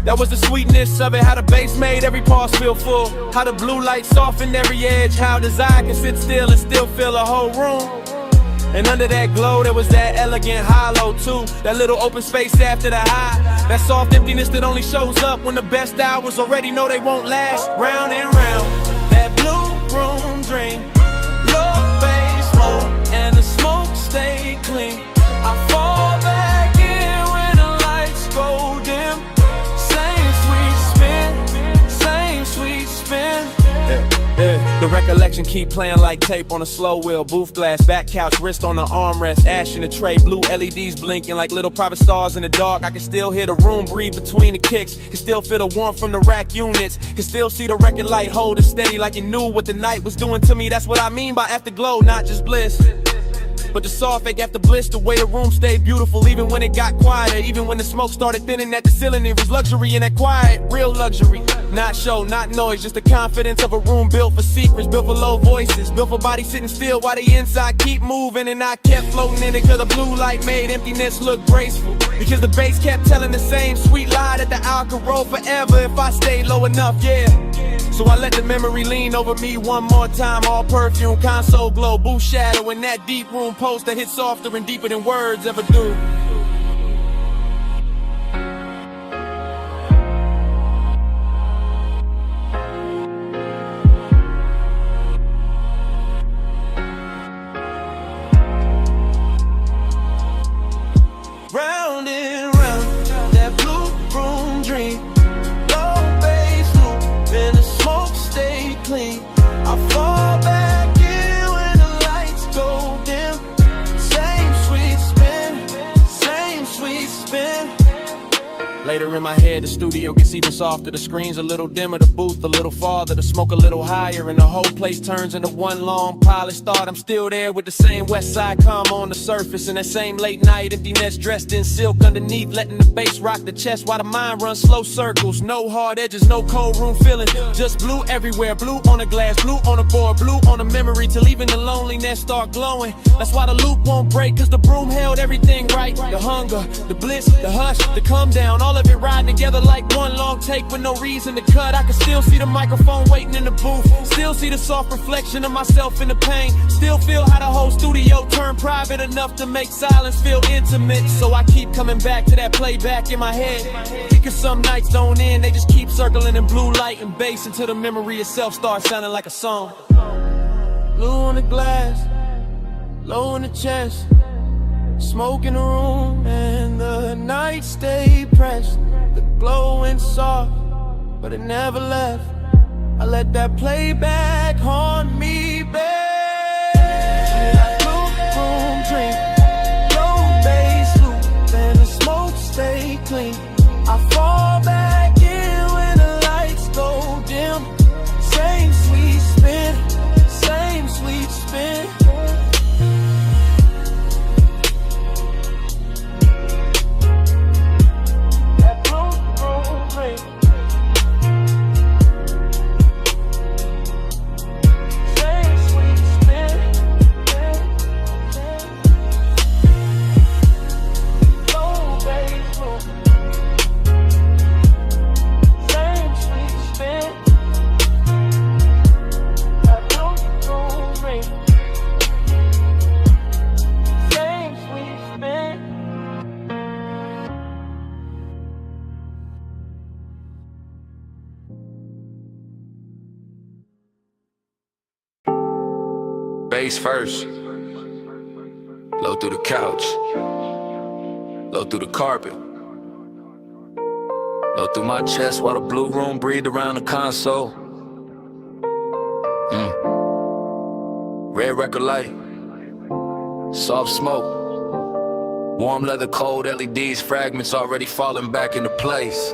That was the sweetness of it, how the bass made every pause feel full. How the blue light softened every edge, how desire can sit still and still fill a whole room. And under that glow there was that elegant hollow too. That little open space after the high. That soft emptiness that only shows up when the best hours already know they won't last. Round and round, that blue room dream. Low bass low and the smoke stay clean. I fall back in when the lights go dim. Same sweet spin. The recollection keep playing like tape on a slow wheel. Booth glass, back couch, wrist on the armrest. Ash in the tray, blue LEDs blinking like little private stars in the dark. I can still hear the room breathe between the kicks. Can still feel the warmth from the rack units. Can still see the record light holding steady like you knew what the night was doing to me. That's what I mean by afterglow, not just bliss. But the soft fake after bliss, the way the room stayed beautiful even when it got quieter. Even when the smoke started thinning at the ceiling, it was luxury in that quiet, real luxury. Not show, not noise, just the confidence of a room built for secrets, built for low voices, built for bodies sitting still while the inside keep moving. And I kept floating in it cause the blue light made emptiness look graceful. Because the bass kept telling the same sweet lie that the hour could roll forever if I stayed low enough, yeah. So I let the memory lean over me one more time. All perfume, console glow, booth shadow, and that deep room poster hit softer and deeper than words ever do. Round and round, that blue room dream. Low bass loop, and the smoke stay clean. I fall back in when the light elevator in my head, the studio gets even softer. The screen's a little dimmer, the booth a little farther, the smoke a little higher, and the whole place turns into one long polished thought. I'm still there with the same west side calm on the surface, and that same late night emptiness dressed in silk underneath, letting the bass rock the chest while the mind runs slow circles. No hard edges, no cold room feeling, just blue everywhere. Blue on the glass, blue on the board, blue on the memory, till even the loneliness start glowing. That's why the loop won't break, cause the broom held everything right. The hunger, the bliss, the hush, the come down, all of it riding together like one long take with no reason to cut. I can still see the microphone waiting in the booth, still see the soft reflection of myself in the pain, still feel how the whole studio turned private enough to make silence feel intimate. So I keep coming back to that playback in my head, because some nights don't end, they just keep circling in blue light and bass until the memory itself starts sounding like a song. Blue on the glass, low in the chest, smoke in the room, and the night stayed pressed. The glow went soft, but it never left. I let that playback haunt me, babe. That blue room dream, low bass loop, and the smoke stay clean. I fall back in when the lights go dim. Same sweet spin, same sweet spin. Bass first, low through the couch, low through the carpet, low through my chest while the blue room breathed around the console. Red record light, soft smoke, warm leather, cold LEDs, fragments already falling back into place.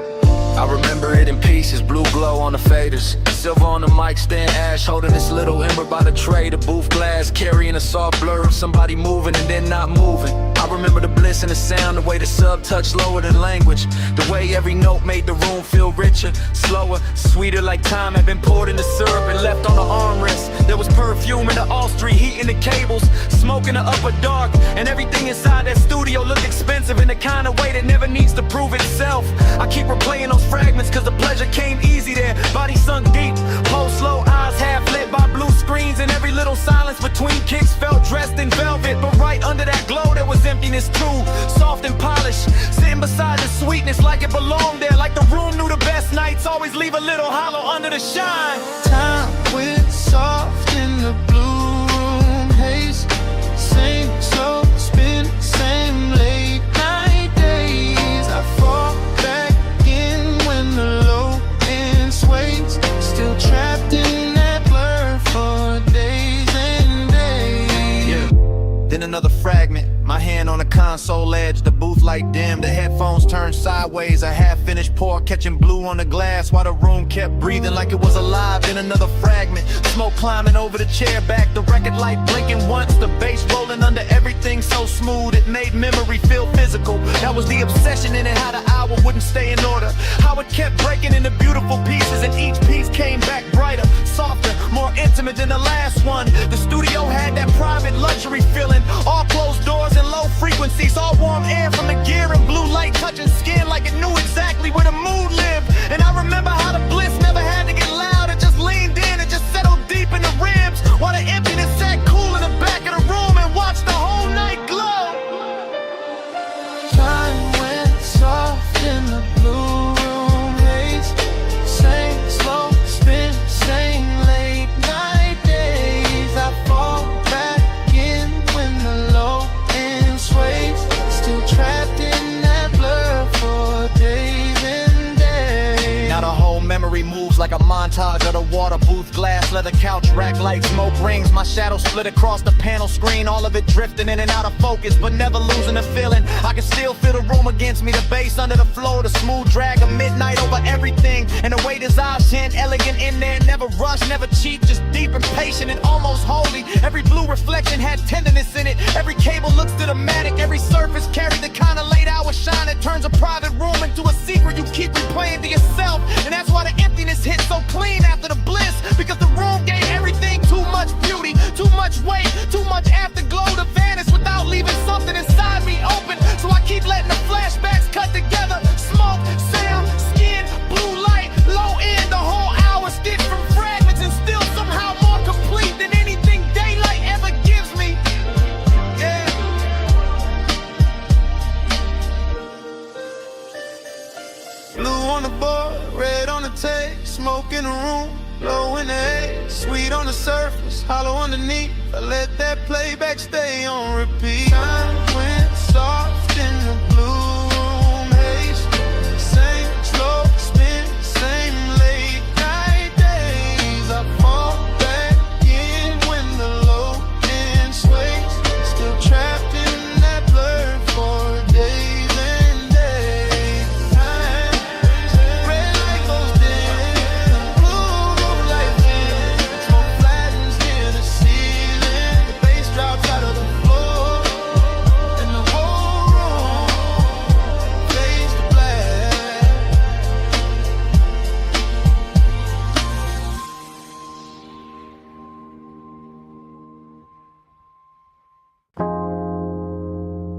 I remember it in pieces, blue glow on the faders, silver on the mic stand, ash holding this little ember by the tray, the booth glass carrying a soft blur of somebody moving and then not moving. I remember the bliss and the sound, the way the sub touched lower than language, the way every note made the room feel richer, slower, sweeter, like time had been poured into syrup and left on the armrest. There was perfume in the all street, heat in the cables, smoke in the upper dark, and everything inside that studio looked expensive in the kind of way that never needs to prove itself. I keep replaying those fragments cause the pleasure came easy there, body sunk deep, pulse slow, eyes half lit by blue screens, and every little silence between kicks felt dressed in velvet. But right under that glow there was emptiness too, soft and polished, sitting beside the sweetness like it belonged there, like the room knew the best nights always leave a little hollow under the shine. Time went soft in the blue room haze, same slow spin, same late night days. I fall back in when the low end sways, still trapped in that blur for days and days. Yeah. Then another fragment, my hand on the console edge, the booth light dim, the headphones turned sideways, a half-finished pour catching blue on the glass while the room kept breathing like it was alive. Then another fragment, smoke climbing over the chair back, the record light blinking once, the bass rolling under everything so smooth it made memory feel physical. That was the obsession in it, how the hour wouldn't stay in order, how it kept breaking into beautiful pieces, and each piece came back brighter, softer, more intimate than the last one. The studio had that private luxury feeling, all closed doors and low frequencies, all warm air from the gear and blue light touching skin like it knew exactly where the mood lived. And I remember how the bliss never had to get loud, it just leaned in and just settled deep in the ribs, while the emptiness sat cool in the back of the room and watched the whole night glow. Time went soft in the blue room haze, same slow moves like a montage of the water booth glass, leather couch rack like smoke rings. My shadow split across the panel screen, all of it drifting in and out of focus, but never losing the feeling. I can still feel the room against me, the bass under the floor, the smooth drag of midnight over everything, and the way this option, elegant in there, never rush, never cheap, just deep and patient and almost holy. Every blue reflection had tenderness in it, every cable looks cinematic, every surface carried the kind of late hour shine that turns a private room into a secret you keep replaying to yourself. And that's why the emptiness hit so clean after the bliss, because the room gave everything too much beauty, too much weight, too much afterglow to vanish without leaving something inside me open. So I keep letting the flashbacks cut together, smoke, sound, skin, blue light, low end, the whole hour stitched from fragments and still somehow more complete than anything daylight ever gives me. Yeah. Blue on the board, red on the tape, smoke in the room, low in the haze, sweet on the surface, hollow underneath. I let that playback stay on repeat. Time went soft in the blue room haze, same slow spin, same late night days. I fall back in when the low end sways, still trapped in that blur for days and days. Time, red light goes dim, blue light dim, smoke flattens near the ceiling, the bass drops out of the floor, and the whole room fades to black.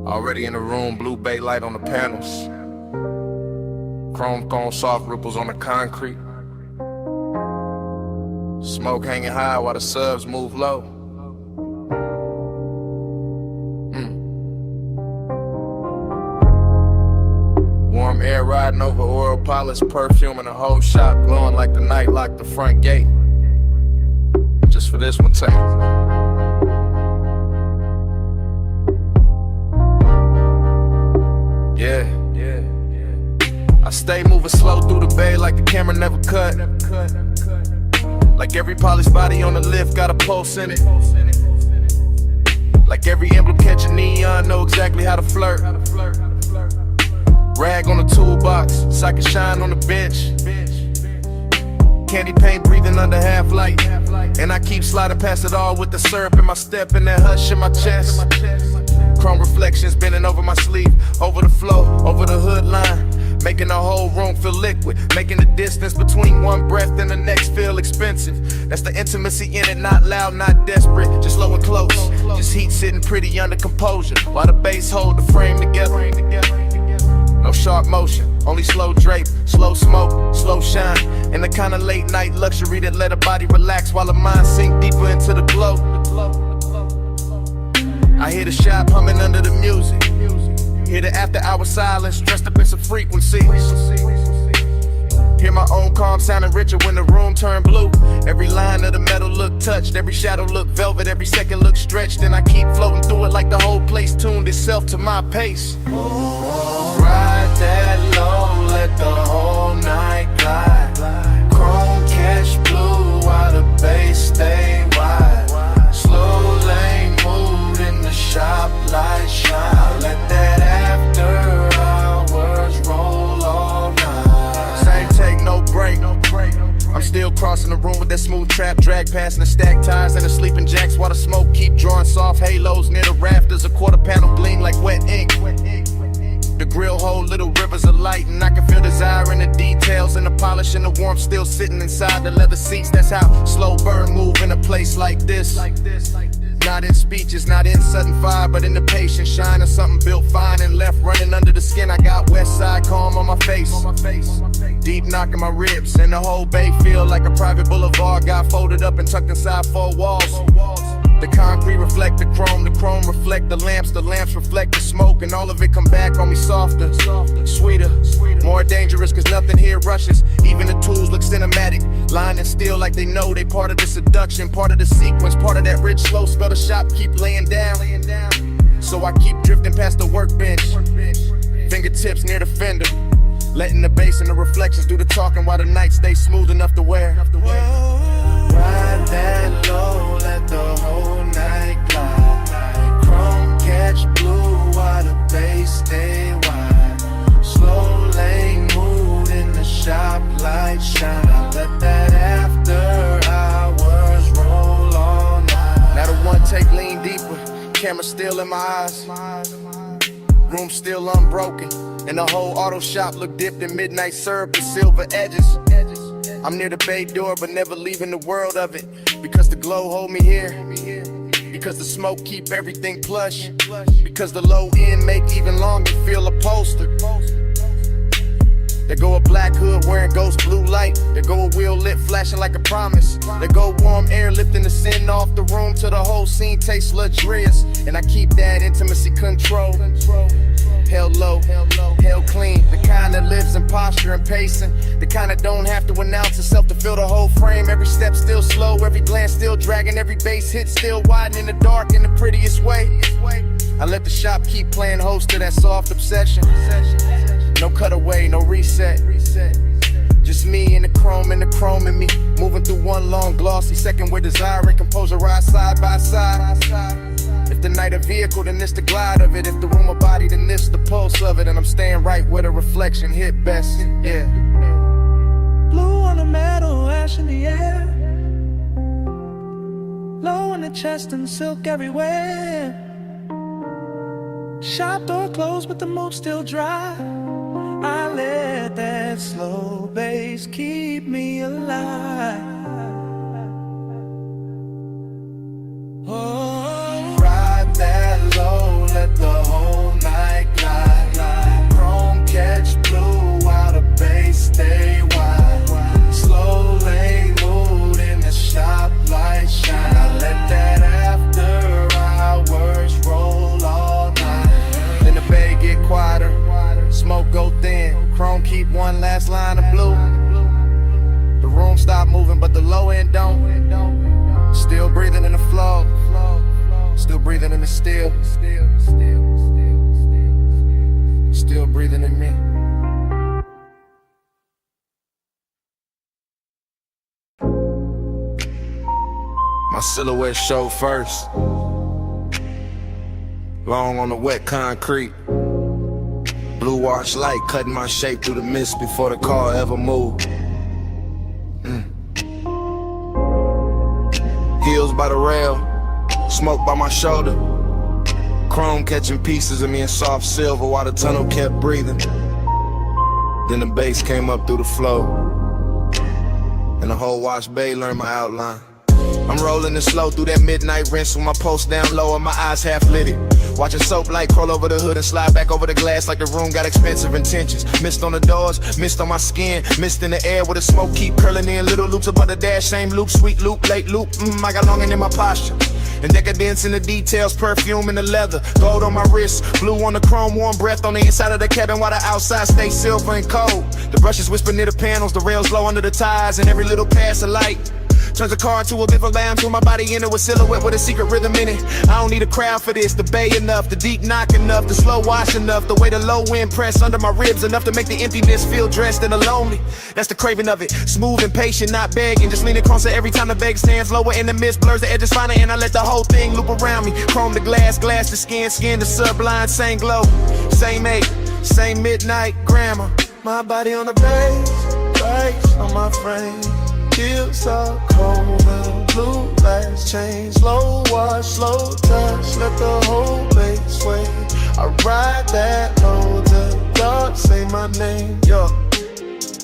Already in the room, blue bay light on the panels, chrome cone soft ripples on the concrete, smoke hanging high while the subs move low. Warm air riding over oil polish, perfume, and the whole shop glowing like the night locked the front gate. Just for this one take. Yeah. I stay moving slow through the bay like the camera never cut. Like every polished body on the lift got a pulse in it. Like every emblem catching neon, know exactly how to flirt. Rag on the toolbox, so I can shine on the bench. Candy paint breathing under half light, and I keep sliding past it all with the syrup in my step and that hush in my chest. Chrome reflections bending over my sleeve, over the flow, over the hood line, making the whole room feel liquid, making the distance between one breath and the next feel expensive. That's the intimacy in it, not loud, not desperate, just low and close. Just heat sitting pretty under composure, while the bass hold the frame together. No sharp motion, only slow drape, slow smoke, slow shine, and the kind of late night luxury that let a body relax while the mind sink deeper into the glow. I hear the shop humming under the music, hear the after hour silence dressed up in some frequencies. Hear my own calm sounding richer when the room turned blue. Every line of the metal look touched, every shadow look velvet, every second look stretched, and I keep floating through it like the whole place tuned itself to my pace. Ride that low, let the whole night glide. Chrome catch blue while the bass stay wide. Slow lane mood in the shop light shine. Let that after hours roll all night. Same take, no break. I'm still crossing the room with that smooth trap drag, passing the stacked tires and the sleeping jacks while the smoke keep drawing soft halos near the rafters. A quarter panel gleam like wet ink. The grill hold little rivers of light, and I can feel desire in the details and the polish and the warmth still sitting inside the leather seats. That's how slow burn move in a place like this. Not in speeches, not in sudden fire, but in the patient shine of something built fine and left running under the skin. I got west side calm on my face, deep knocking my ribs, and the whole bay feel like a private boulevard. Got folded up and tucked inside four walls. The concrete reflect the chrome reflect the lamps reflect the smoke, and all of it come back on me softer, sweeter, more dangerous, cause nothing here rushes. Even the tools look cinematic, lying still like they know they part of the seduction, part of the sequence, part of that rich slow spell the shop keep laying down. So I keep drifting past the workbench, fingertips near the fender, Letting the bass and the reflections do the talking while the night stays smooth enough to wear. Ride that low, let the whole night glide. Chrome catch blue while the bass stay wide. Slow lane mood in the shop, light shine. Let that after hours roll all night. Now the one take lean deeper, camera still in my eyes. Room still unbroken, and the whole auto shop look dipped in midnight syrup with silver edges. I'm near the bay door, but never leaving the world of it. Because the glow hold me here. Because the smoke keep everything plush. Because the low end make even longer feel upholstered. There go a black hood wearing ghost blue light. There go a wheel lit flashing like a promise. There go warm air lifting the sin off the room till the whole scene tastes luxurious. And I keep that intimacy control. Held low, held clean. The kind that lives in posture and pacing. The kind that don't have to announce itself to fill the whole frame. Every step still slow, every glance still dragging. Every bass hit still widening the dark in the prettiest way. I let the shop keep playing host to that soft obsession. No cutaway, no reset. Just me and the chrome in me. Moving through one long glossy second where desire and composure ride side by side. If the night a vehicle, then this the glide of it. If the room a body, then this the pulse of it. And I'm staying right where the reflection hit best, yeah. Blue on the metal, ash in the air. Low in the chest and silk everywhere. Shop door closed but the mood still dry. I let that slow bass keep me alive. Oh, ride that low, let the whole night glide. Chrome catch blue while the bass stay wide. Slow lane mood in the shop, light shine. I let that after hours roll all night. Then the bay get quieter, smoke go thin. Chrome keep one last line of blue. The room stop moving but the low end don't. Still breathing in the flow. Still breathing in the still. Still breathing in me. My silhouette show first. Long on the wet concrete. Blue wash light cutting my shape through the mist before the car ever moved. Heels by the rail, smoke by my shoulder. Chrome catching pieces of me in soft silver while the tunnel kept breathing. Then the bass came up through the flow, and the whole wash bay learned my outline. I'm rolling it slow through that midnight rinse with my post down low and my eyes half lit it. Watching soap light crawl over the hood and slide back over the glass like the room got expensive intentions. Mist on the doors, mist on my skin, mist in the air where the smoke keep curling in. Little loops above the dash, same loop, sweet loop, late loop. I got longing in my posture. And decadence in the details, perfume in the leather. Gold on my wrist, blue on the chrome, warm breath on the inside of the cabin while the outside stays silver and cold. The brushes whisper near the panels, the rails low under the tires, and every little pass of light turns a car into a bit of lamb, threw my body into a silhouette with a secret rhythm in it. I don't need a crowd for this, the bay enough, the deep knock enough, the slow wash enough, the way the low wind press under my ribs enough to make the emptiness feel dressed and lonely. That's the craving of it, smooth and patient, not begging, just leaning closer every time the bag stands lower in the mist, blurs the edges finer, and I let the whole thing loop around me. Chrome the glass, glass the skin, skin the sublime, same glow, same age, same midnight grammar. My body on the bass on my frame. Heels are cold now, blue lights change. Slow wash, slow touch, let the whole base sway. I ride that low till dark, say my name, yo.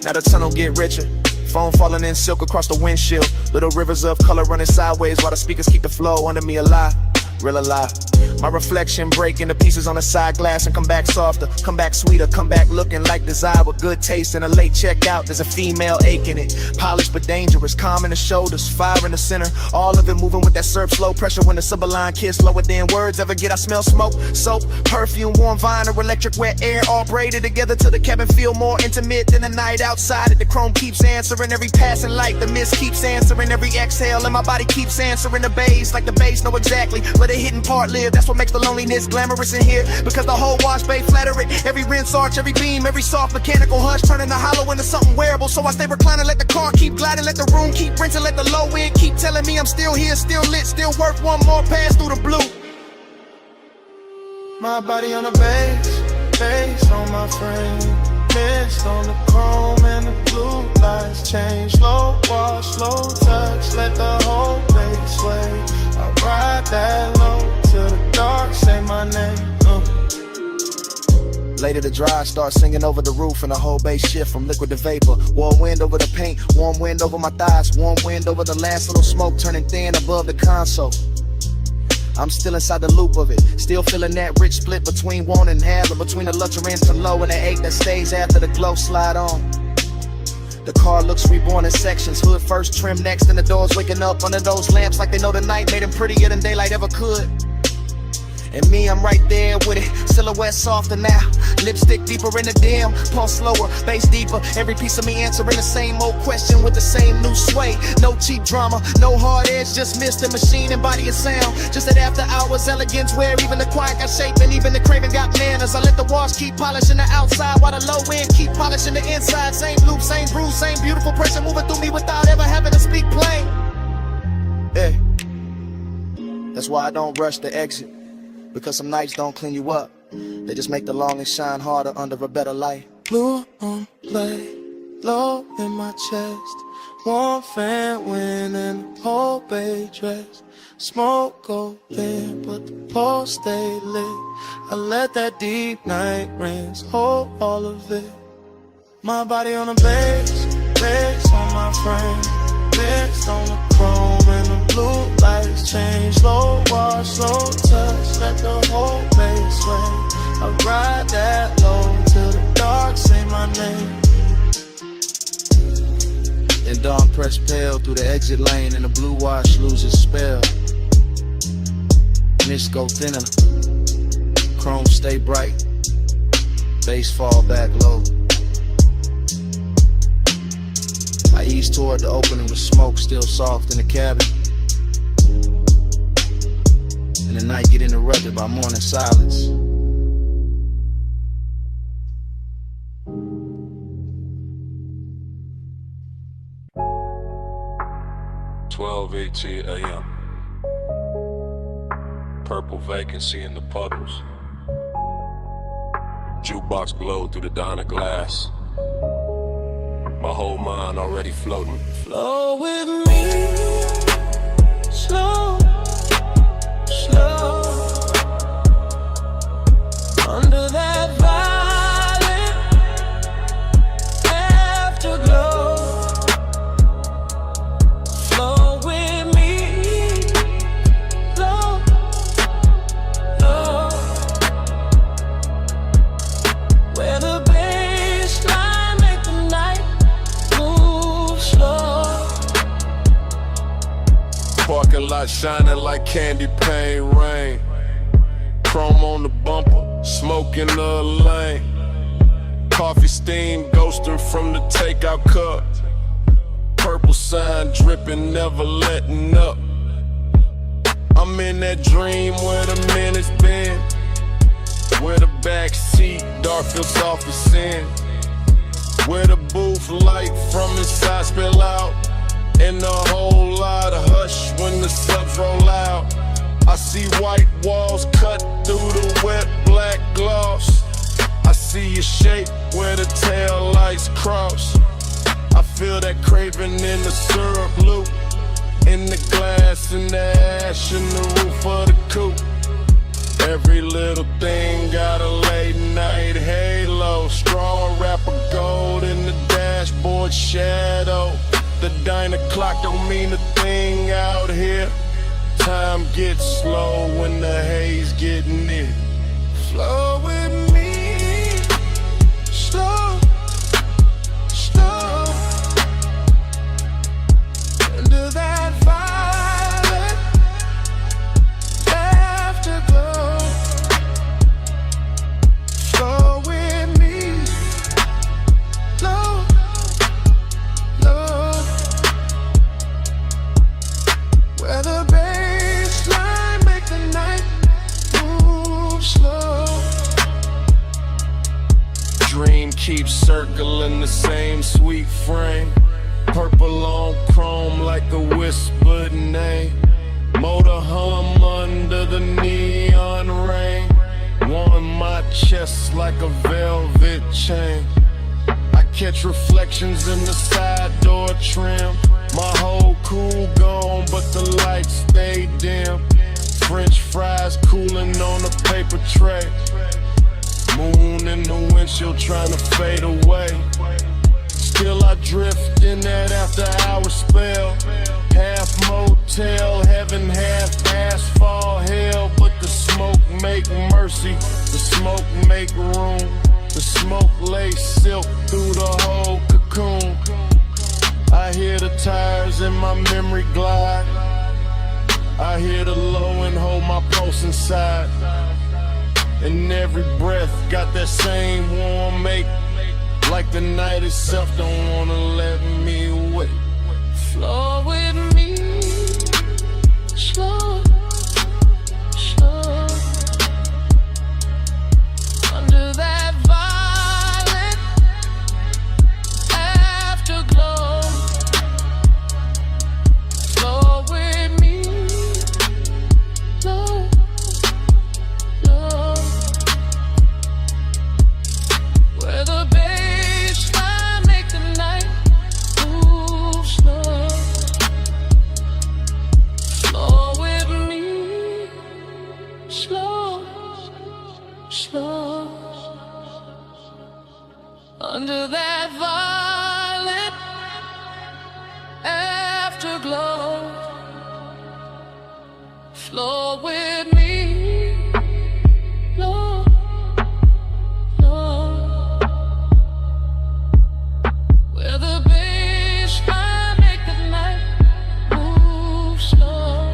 Now the tunnel get richer, foam falling in silk across the windshield. Little rivers of color running sideways while the speakers keep the flow under me alive, real alive. My reflection break into pieces on the side glass and come back softer, come back sweeter, come back looking like desire with good taste and a late checkout. There's a female ache in it, polished but dangerous, calm in the shoulders, fire in the center. All of it moving with that syrup, slow pressure when the sublime kiss lower than words ever get. I smell smoke, soap, perfume, warm vinyl, electric wet air, all braided together till the cabin feel more intimate than the night outside it. The chrome keeps answering every passing light, the mist keeps answering every exhale, and my body keeps answering the bass like the bass know exactly what the hidden part live. That's what makes the loneliness glamorous in here. Because the whole wash bay flatter it. Every rinse arch, every beam, every soft mechanical hush, turning the hollow into something wearable. So I stay reclining, let the car keep gliding, let the room keep renting, let the low end keep telling me I'm still here, still lit, still worth one more pass through the blue. My body on the bass on my frame. Mist on the chrome and the blue lights change. Slow walk, slow touch, let the whole base sway. I ride that low till the dark say my name. Later the dry, start singing over the roof and the whole bass shift from liquid to vapor. Warm wind over the paint, warm wind over my thighs, warm wind over the last little smoke turning thin above the console. I'm still inside the loop of it, still feeling that rich split between want and have, and between the luxury and the low and the ache that stays after the glow slide on. The car looks reborn in sections, hood first, trim next, and the doors waking up under those lamps like they know the night made them prettier than daylight ever could. And me, I'm right there with it, silhouette softer now, lipstick deeper in the dim, pulse slower, bass deeper, every piece of me answering the same old question with the same new sway. No cheap drama, no hard edge, just mist the machine and body and sound. Just that after hours elegance where even the quiet got shape and even the craving got manners. I let the walls keep polishing the outside while the low end keep polishing the inside. Same loop, same bruise, same beautiful pressure moving through me without ever having to speak plain. Hey, that's why I don't rush the exit. Because some nights don't clean you up, they just make the longing shine harder under a better light. Blue on play, low in my chest. Warm fan wind and the whole bay dress. Smoke go thin, but the pole stay lit. I let that deep night rinse hold all of it. My body on the bass on my frame. Mist on the chrome and the blue lights change. Slow wash, slow touch, let the whole base sway. I ride that low till the dark say my name. Then dawn press pale through the exit lane and the blue wash loses spell. Mist go thinner, chrome stay bright, bass fall back low. I ease toward the opening with smoke still soft in the cabin. And the night get interrupted by morning silence. (12:18 a.m.) Purple vacancy in the puddles. Jukebox glowed through the diner glass. My whole mind already floating. Flow with me, slow, slow. Under that violet afterglow. Flow with me, slow, slow. Where the baseline make the night move slow. Parking lot shining like candy paint rain. Chrome on the bumper, smoke in the lane. Coffee steam ghosting from the takeout cup. Purple sign dripping, never letting up. I'm in that dream where the minutes been. Where the back seat, dark feels soft as sin. Where the booth light from inside spill out. And a whole lot of hush when the subs roll out. I see white walls cut through the wet black gloss. I see your shape where the tail lights cross. I feel that craving in the syrup loop. In the glass and the ash in the roof of the coupe. Every little thing got a late night halo. Straw wrapper gold in the dashboard shadow. The diner clock don't mean a thing out here. Time gets slow when the haze get near. Flow with me, slow, slow. Under that violet afterglow. Flow with me, low, low. Where the baseline make the night sweet frame. Purple on chrome like a whispered name. Motor hum under the neon rain. Warm my chest like a velvet chain. I catch reflections in the side door trim. My whole cool gone, but the lights stay dim. French fries cooling on a paper tray. Moon in the windshield trying to fade away. Still I drift in that after hours spell. Half motel heaven, half asphalt hell. But the smoke make mercy, the smoke make room. The smoke lays silk through the whole cocoon. I hear the tires in my memory glide. I hear the low and hold my pulse inside. And every breath got that same warm make. Like the night itself don't wanna let me wait. Flow with me, slow, slow. Under that violet afterglow. Flow with me, slow, slow. Where the baseline make the night move slow. Flow with me, slow, slow. Under that violet afterglow. Flow with me, slow, slow. Where the baseline make the night move slow.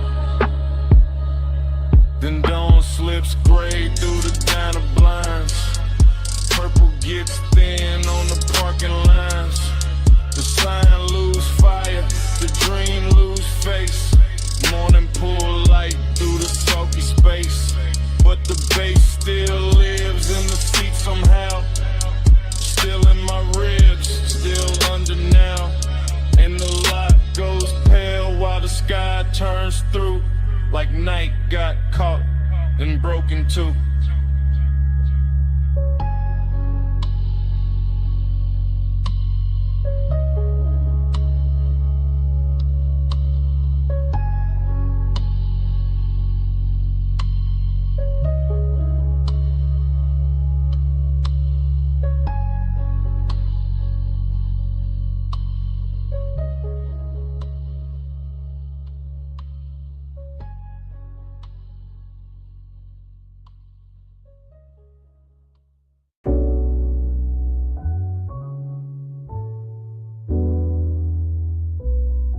Then dawn slips gray through the diner blinds. Purple gets thin on the parking lines. The sign lose fire, the dream lose face. Morning pull light through the sulky space. But the bass still lives in the seat somehow. Still in my ribs, still under now. And the lot goes pale while the sky turns through. Like night got caught and broken too.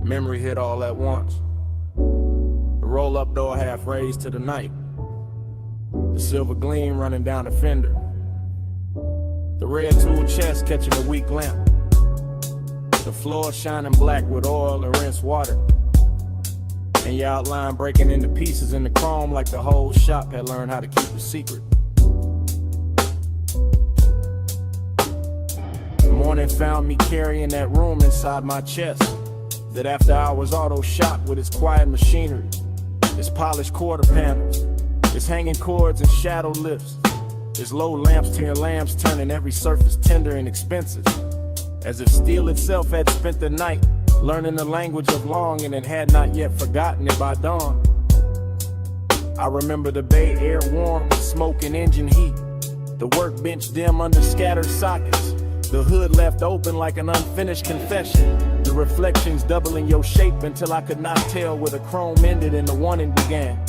Memory hit all at once. The roll-up door half raised to the night. The silver gleam running down the fender. The red tool chest catching a weak lamp. The floor shining black with oil and rinsed water. And your outline breaking into pieces in the chrome like the whole shop had learned how to keep a secret. The morning found me carrying that room inside my chest. That after hours auto shop with its quiet machinery, its polished quarter panels, its hanging cords and shadow lifts, its low lamps to your lamps turning every surface tender and expensive. As if steel itself had spent the night learning the language of longing and had not yet forgotten it by dawn. I remember the bay air warm with smoke and engine heat, the workbench dim under scattered sockets, the hood left open like an unfinished confession. The reflections doubling your shape until I could not tell where the chrome ended and the warning began.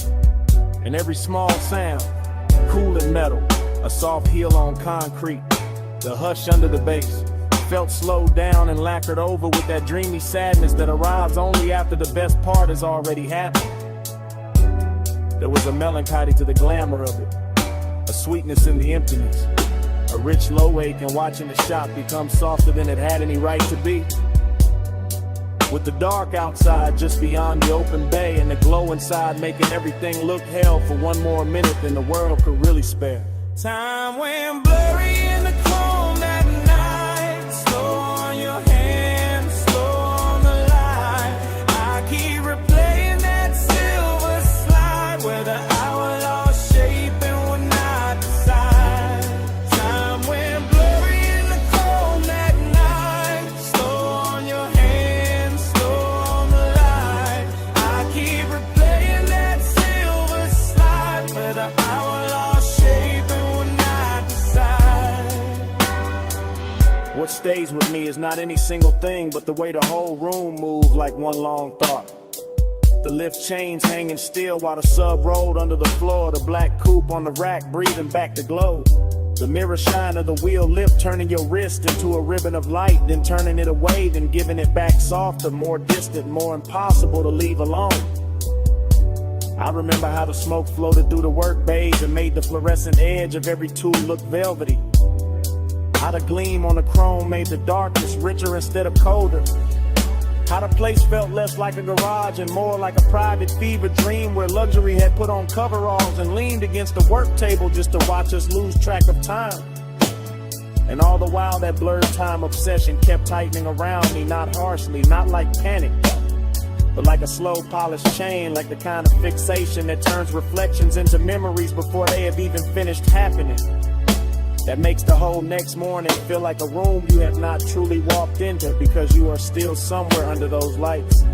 And every small sound, cool and metal, a soft heel on concrete, the hush under the bass, felt slowed down and lacquered over with that dreamy sadness that arrives only after the best part has already happened. There was a melancholy to the glamour of it, a sweetness in the emptiness, a rich low ache in watching the shop become softer than it had any right to be. With the dark outside just beyond the open bay and the glow inside making everything look hell for one more minute than the world could really spare. Time went blurry in the chrome that night. Slow on your stays with me is not any single thing, but the way the whole room moved like one long thought. The lift chains hanging still while the sub rolled under the floor. The black coupe on the rack breathing back the glow. The mirror shine of the wheel lip turning your wrist into a ribbon of light, then turning it away, then giving it back softer, more distant, more impossible to leave alone. I remember how the smoke floated through the work bays and made the fluorescent edge of every tool look velvety. How the gleam on the chrome made the darkness richer instead of colder. How the place felt less like a garage and more like a private fever dream where luxury had put on coveralls and leaned against the work table just to watch us lose track of time. And all the while that blurred time obsession kept tightening around me, not harshly, not like panic, but like a slow polished chain, like the kind of fixation that turns reflections into memories before they have even finished happening. That makes the whole next morning feel like a room you have not truly walked into because you are still somewhere under those lights,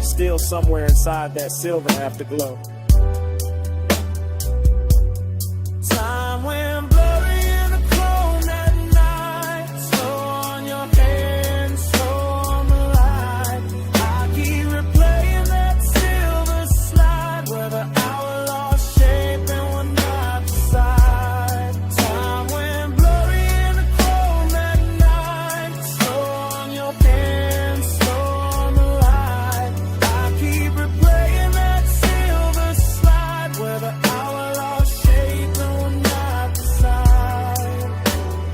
still somewhere inside that silver afterglow. Time went blurry in the chrome at night, slow on your hands, slow on the light. I keep replaying that silver slide where the hour lost shape and we're not beside.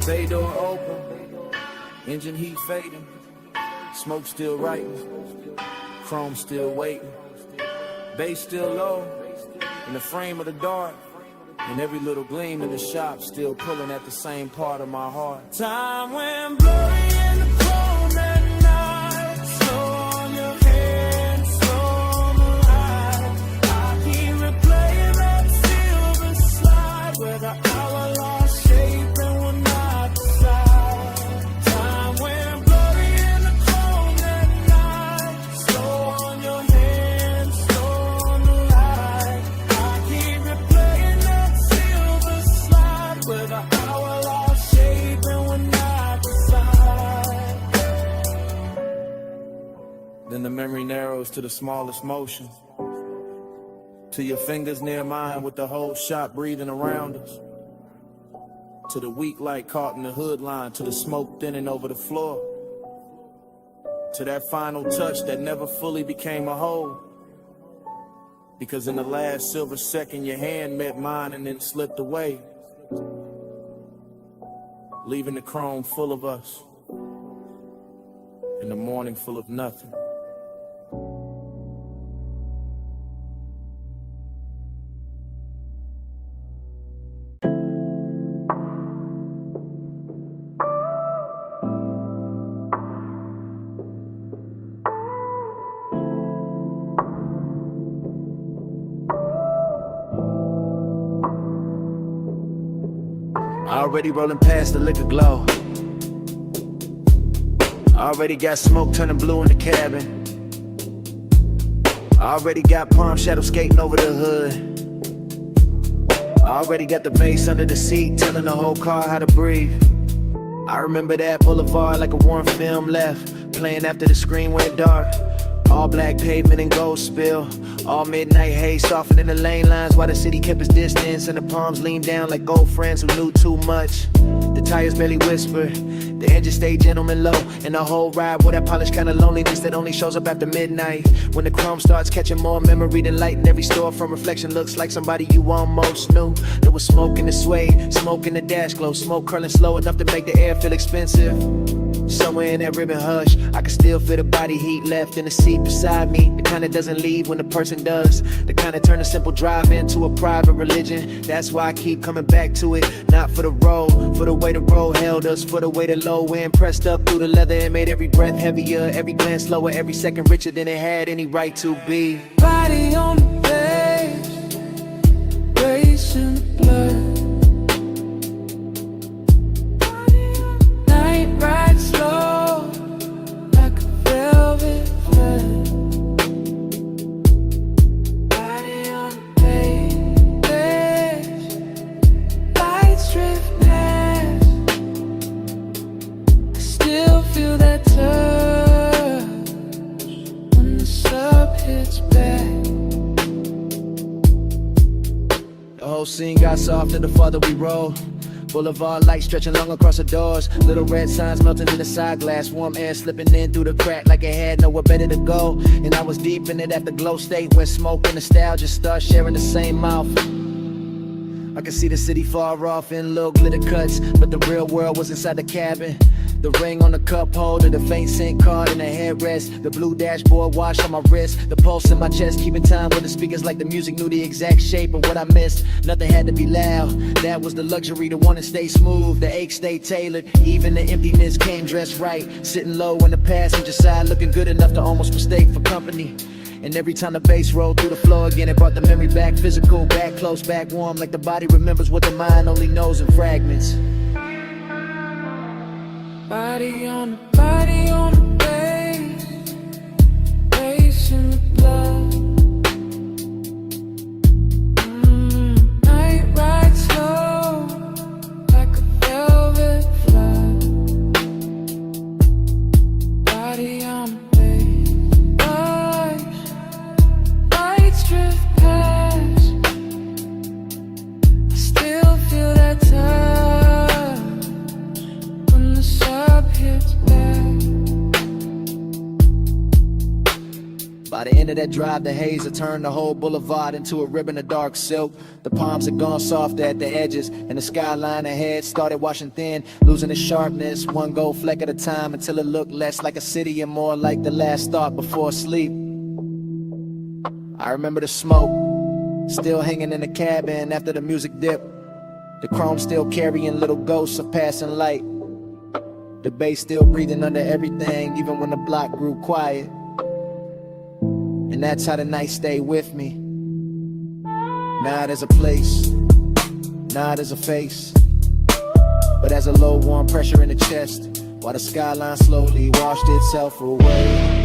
Bay door open, engine heat fading, smoke still writing, chrome still waiting, bass still low, in the frame of the dark, and every little gleam in the shop still pulling at the same part of my heart. Time went blurry in the chrome at night, slow on your hands, slow on the light. I keep replaying that silver slide where the hour lost shape and we're not beside. Time went blurry in the chrome at night, slow on your hands, slow on the light. I keep replaying that silver slide where the hour lost shape and we're not beside. Then the memory narrows to the smallest motion, to your fingers near mine with the whole shop breathing around us, to the weak light caught in the hood line, to the smoke thinning over the floor, to that final touch that never fully became a whole, because in the last silver second your hand met mine and then slipped away, leaving the chrome full of us and the morning full of nothing. Already rolling past the liquor glow. Already got smoke turning blue in the cabin. Already got palm shadow skating over the hood. Already got the bass under the seat telling the whole car how to breathe. I remember that boulevard like a warm film left, playing after the screen went dark. All black pavement and gold spill. All midnight haze softening the lane lines while the city kept its distance and the palms leaned down like old friends who knew too much. The tires barely whisper, the engine stayed gentleman low, and the whole ride wore that polished kind of loneliness that only shows up after midnight. When the chrome starts catching more memory than light in every store from reflection looks like somebody you almost knew. There was smoke in the suede, smoke in the dash glow, smoke curling slow enough to make the air feel expensive. Somewhere in that ribbon hush, I can still feel the body heat left in the seat beside me. The kind that doesn't leave when the person does. The kind that turn a simple drive into a private religion. That's why I keep coming back to it. Not for the road, for the way the road held us, for the way the low end pressed up through the leather and made every breath heavier, every glance slower, every second richer than it had any right to be. Body on the page, racing the blur. Night ride slow, like a velvet thread. Body on the page, lights drift past. I scene got softer the farther we roll. Boulevard lights stretching long across the doors. Little red signs melting in the side glass. Warm air slipping in through the crack like it had nowhere better to go. And I was deep in it at the glow state where smoke and nostalgia start sharing the same mouth. I could see the city far off in little glitter cuts, but the real world was inside the cabin. The ring on the cup holder, the faint scent card in the headrest, the blue dashboard watch on my wrist, the pulse in my chest, keeping time with the speakers like the music knew the exact shape of what I missed. Nothing had to be loud, that was the luxury, the one to stay smooth, the ache stayed tailored, even the emptiness came dressed right, sitting low in the passenger side, looking good enough to almost mistake for company. And every time the bass rolled through the floor again, it brought the memory back physical, back close, back warm, like the body remembers what the mind only knows in fragments. Body on the bass, bass in the blood. Night ride slow, like a velvet flood. Body on the lights drift past. I still feel that touch when the sub hits back. By the end of that drive, the haze had turned the whole boulevard into a ribbon of dark silk. The palms had gone soft at the edges, and the skyline ahead started washing thin, losing its sharpness, one gold fleck at a time, until it looked less like a city and more like the last thought before sleep. I remember the smoke, still hanging in the cabin after the music dipped. The chrome still carrying little ghosts of passing light. The bass still breathing under everything, even when the block grew quiet. And that's how the night stayed with me. Not as a place, not as a face, but as a low warm pressure in the chest, while the skyline slowly washed itself away.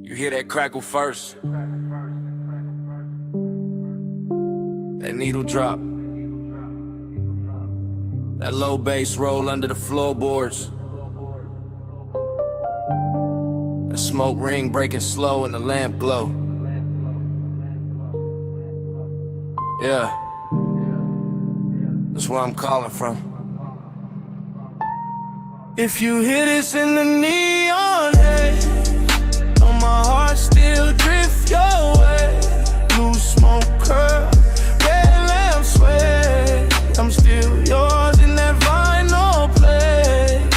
You hear that crackle first, that needle drop, that low bass roll under the floorboards, the smoke ring breaking slow and the lamp glow. Yeah, that's where I'm calling from. If you hear this in the neon haze, my heart still drift your way. Blue smoke curl, red lamp sway. I'm still yours in that vinyl play.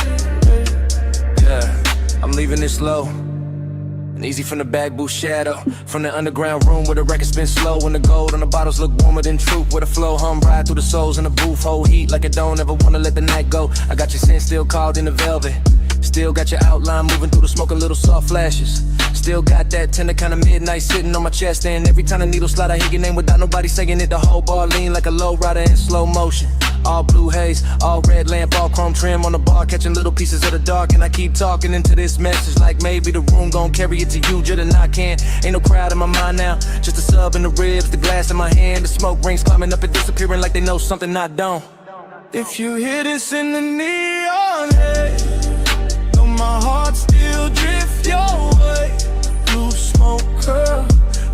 Yeah, I'm leaving this low and easy from the back booth shadow, from the underground room where the records spin slow and the gold on the bottles look warmer than truth, where the flow hum ride through the souls in the booth, hold heat like I don't ever wanna let the night go. I got your scent still called in the velvet, still got your outline moving through the smoke, a little soft flashes. Still got that tender kind of midnight sitting on my chest, and every time the needle slide I hear your name without nobody saying it. The whole bar lean like a low rider in slow motion. All blue haze, all red lamp, all chrome trim on the bar, catching little pieces of the dark. And I keep talking into this message like maybe the room gon' carry it to you just than I can. Ain't no crowd in my mind now, just a sub in the ribs, the glass in my hand, the smoke rings climbing up and disappearing like they know something I don't. If you hear this in the neon haze, know my heart still drift your way. Blue smoke curl,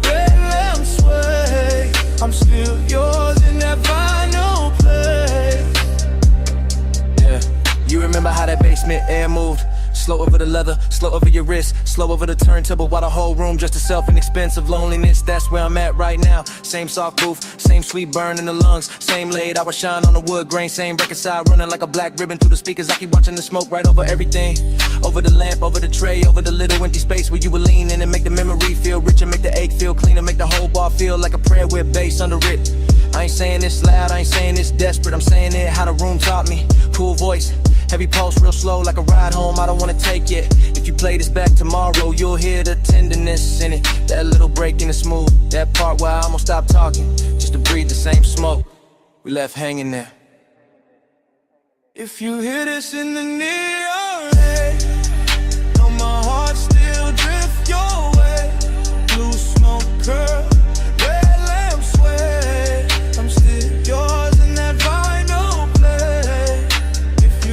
red lamp sway. I'm still yours in that vinyl play. Yeah, you remember how that basement air moved? Slow over the leather, slow over your wrist, slow over the turntable while the whole room just a self-inexpensive loneliness. That's where I'm at right now. Same soft roof, same sweet burn in the lungs, same laid hour shine on the wood grain, same record side running like a black ribbon through the speakers. I keep watching the smoke right over everything, over the lamp, over the tray, over the little empty space where you were leaning, and make the memory feel richer, make the ache feel cleaner, make the whole bar feel like a prayer with bass under it. I ain't saying this loud, I ain't saying this desperate, I'm saying it how the room taught me. Cool voice, heavy pulse, real slow like a ride home, I don't wanna take it. If you play this back tomorrow, you'll hear the tenderness in it. That little break in the smooth, that part where I almost stopped talking, just to breathe the same smoke we left hanging there. If you hear this in the neon haze, know my heart still drift your way. Blue smoke curl, red lamp sway. I'm still yours in that vinyl play. If you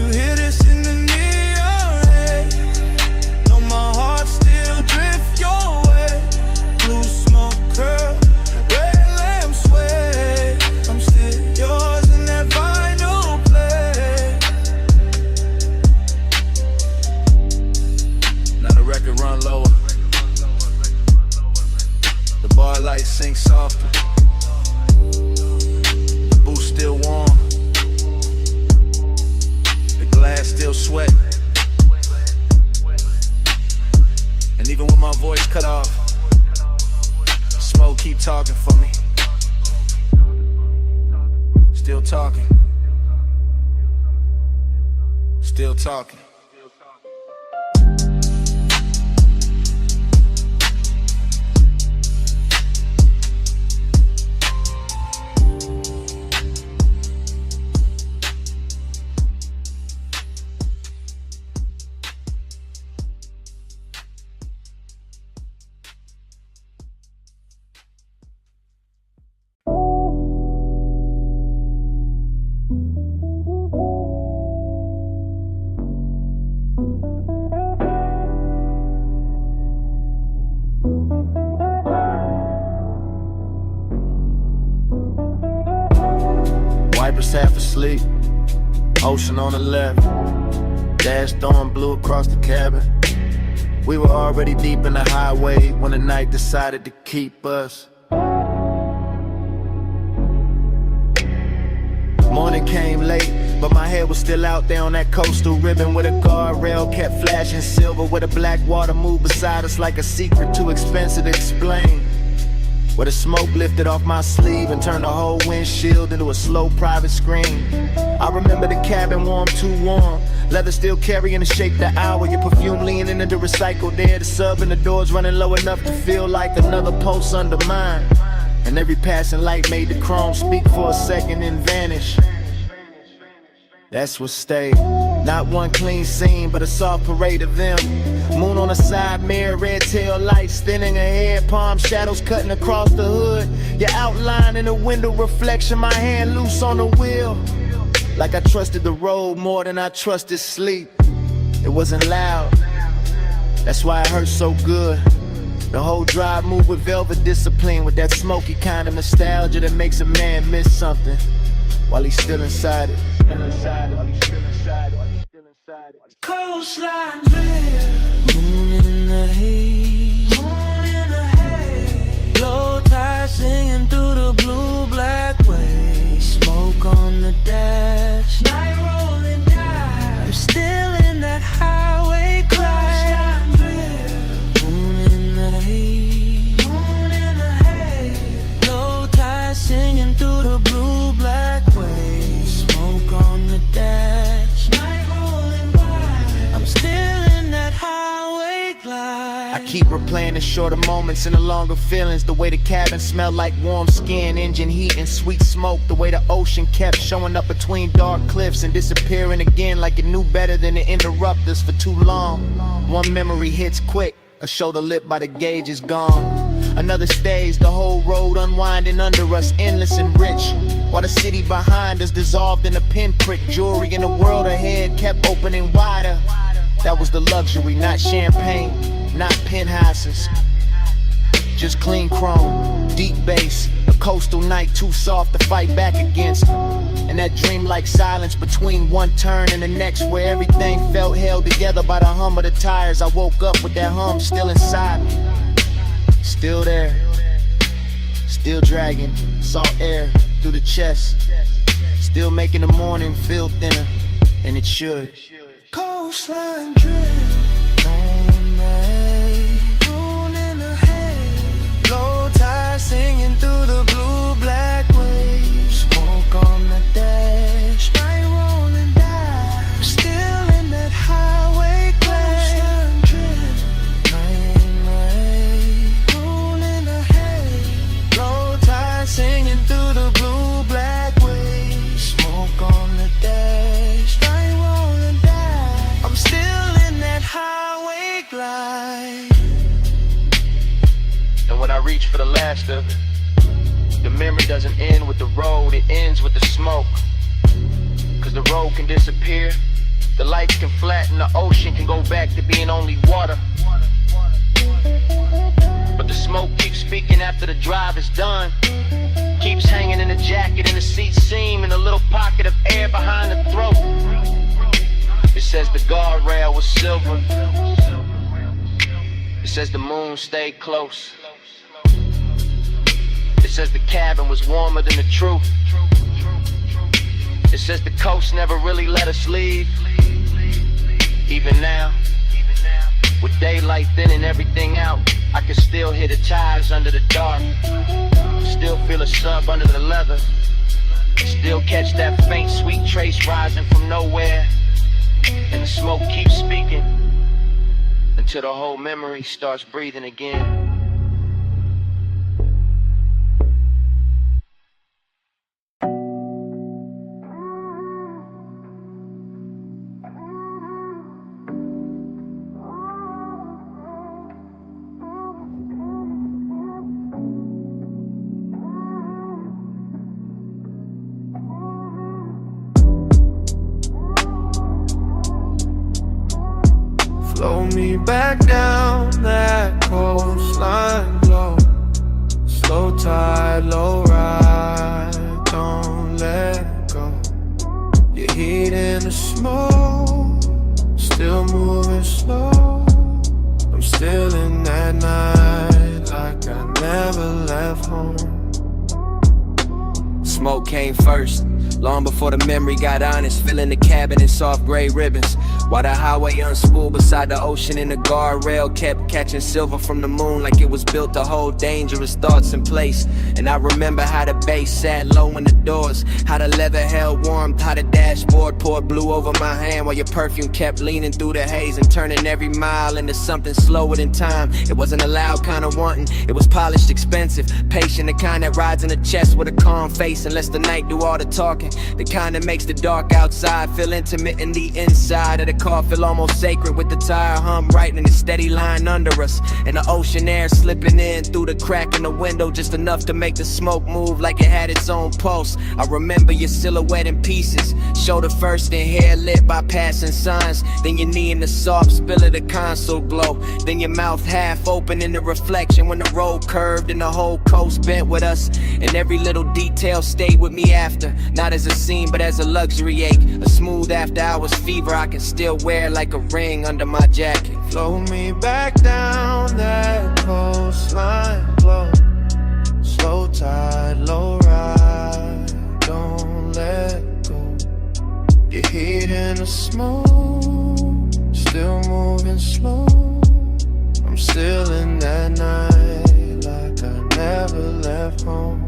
light sink softer. The booth still warm. The glass still sweat. And even with my voice cut off, smoke keep talking for me. Still talking. Still talking. Wipers half asleep, ocean on the left. Dash storm blew across the cabin. We were already deep in the highway when the night decided to keep us. Morning came late, but my head was still out there on that coastal ribbon where the guardrail kept flashing silver, where the black water moved beside us like a secret too expensive to explain. Where the smoke lifted off my sleeve and turned the whole windshield into a slow private screen. I remember the cabin warm, too warm. Leather still carrying the shape of the hour. Your perfume leaning into recycled air. The sub and the doors running low enough to feel like another pulse under mine. And every passing light made the chrome speak for a second and vanish. That's what stayed. Not one clean scene, but a soft parade of them. Moon on the side mirror, red tail lights thinning ahead, palm shadows cutting across the hood. Your outline in the window reflection, my hand loose on the wheel. Like I trusted the road more than I trusted sleep. It wasn't loud, that's why it hurt so good. The whole drive moved with velvet discipline, with that smoky kind of nostalgia that makes a man miss something while he's still inside it. Coastline drift, moon in the haze, low tide singing through the blue black waves, smoke on the dash, night rolling down. I'm still in that highway crash. Moon in the haze, low tide singing through the blue black waves, smoke on the dash, night rolling by. I'm still in that highway glide. I keep replaying the shorter moments and the longer feelings. The way the cabin smelled like warm skin, engine heat and sweet smoke. The way the ocean kept showing up between dark cliffs and disappearing again like it knew better than to interrupt us for too long. One memory hits quick, a shoulder lip by the gauge is gone. Another stays, the whole road unwinding under us, endless and rich. While the city behind us dissolved in a pinprick. Jewelry in the world ahead kept opening wider. That was the luxury, not champagne, not penthouses. Just clean chrome, deep bass, a coastal night too soft to fight back against. And that dreamlike silence between one turn and the next, where everything felt held together by the hum of the tires. I woke up with that hum still inside me, still there, still dragging salt air through the chest, still making the morning feel thinner, and it should. Coastline drift, on the haze, moon in the haze, low tide singing through the blue black waves, smoke on the dash, night rolling down. I'm still in that highway glade. Coastline drift, night in the haze, moon in the haze, low tide singing through the blue black waves, smoke on the dash, night rolling down. I'm still in that highway glide. And when I reach for the last of it, the memory doesn't end with the road, it ends with the smoke. Cause the road can disappear, the lights can flatten, the ocean can go back to being only water. But the smoke keeps speaking after the drive is done. Keeps hanging in the jacket, in the seat seam, in a little pocket of air behind the throat. It says the guardrail was silver. It says the moon stayed close. says the cabin was warmer than the truth. It says the coast never really let us leave. Even now, with daylight thinning everything out, I can still hear the tires under the dark. Still feel a sub under the leather. Still catch that faint sweet trace rising from nowhere. And the smoke keeps speaking until the whole memory starts breathing again. Flow me back down that coastline, glow. Slow tide, low ride, don't let go. Your heat in the smoke, still moving slow. I'm still in that night, like I never left home. Smoke came first, long before the memory got honest. Filling the cabin in soft gray ribbons, while the highway unspooled beside the ocean in the guardrail kept catching silver from the moon like it was built to hold dangerous thoughts in place. And I remember how the bass sat low in the doors, how the leather held warm, how the dashboard poured blue over my hand, while your perfume kept leaning through the haze and turning every mile into something slower than time. It wasn't a loud kind of wanting, it was polished, expensive, patient, the kind that rides in the chest with a calm face and lets the night do all the talking, the kind that makes the dark outside feel intimate and the inside of the car feel almost sacred, with the tire hum right in a steady line under us, and the ocean air slipping in through the crack in the window just enough to make the smoke move like it had its own pulse. I remember your silhouette in pieces, shoulder first and hair lit by passing signs, then your knee in the soft spill of the console glow, then your mouth half open in the reflection when the road curved and the whole coast bent with us, and every little detail stayed with me after, not as a scene but as a luxury ache, a smooth after hours fever I can still wear like a ring under my jacket. Flow me back down that coastline, glow. Slow tide, low ride, don't let go. Your heat in the smoke, still moving slow. I'm still in that night, like I never left home.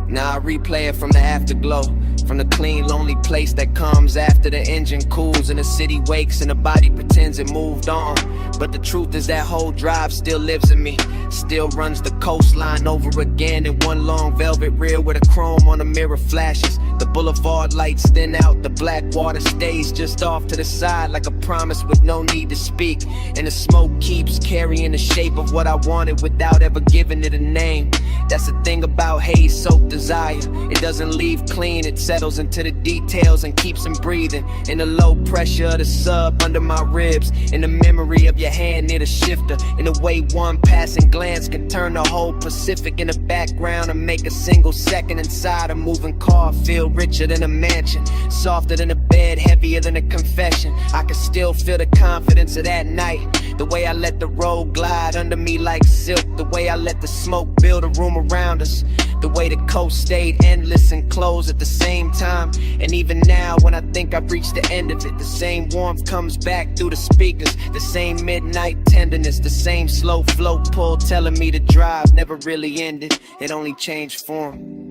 Now I replay it from the afterglow, from the clean, lonely place that comes after the engine cools and the city wakes and the body pretends it moved on. But the truth is that whole drive still lives in me, still runs the coastline over again in one long velvet reel where the chrome on the mirror flashes. The boulevard lights thin out, the black water stays just off to the side like a promise with no need to speak. And the smoke keeps carrying the shape of what I wanted without ever giving it a name. That's the thing about haze soaked desire, it doesn't leave clean, it settles into the details and keeps them breathing. In the low pressure of the sub under my ribs, in the memory of your hand near the shifter, in the way one passing glance can turn the whole Pacific in the background and make a single second inside a moving car feel richer than a mansion, softer than a bed, heavier than a confession. I can still feel the confidence of that night, the way I let the road glide under me like silk, the way I let the smoke build a room around us, the way the coast stayed endless and closed at the same time. And even now when I think I've reached the end of it, the same warmth comes back through the speakers, the same midnight tenderness, the same slow flow pull telling me the drive never really ended, it only changed form.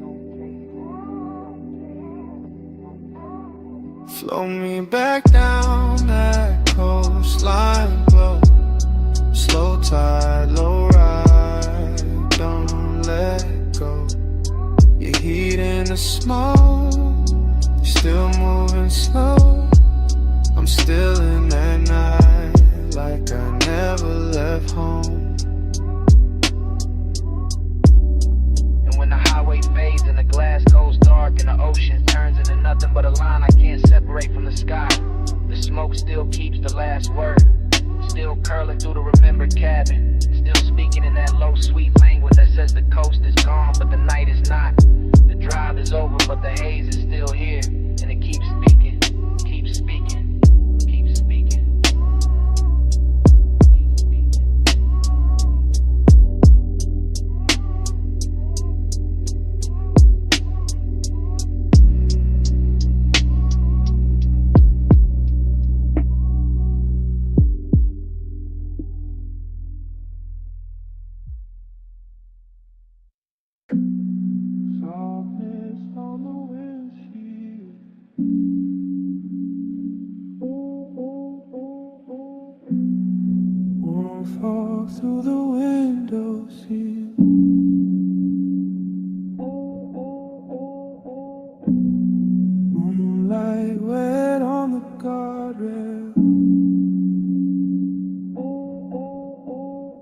Flow me back down that coastline, glow. Slow tide, low ride, don't let go. Your heat in the smoke, still moving slow. I'm still in that night, like I never left home. And when the highway fades and the glass goes dark and the ocean turns into nothing but a line I can't separate from the sky, the smoke still keeps the last word, still curling through the remembered cabin, still speaking in that low sweet language that says the coast is gone but the night is not, the drive is over but the through the window sill. Moonlight wet on the guardrail,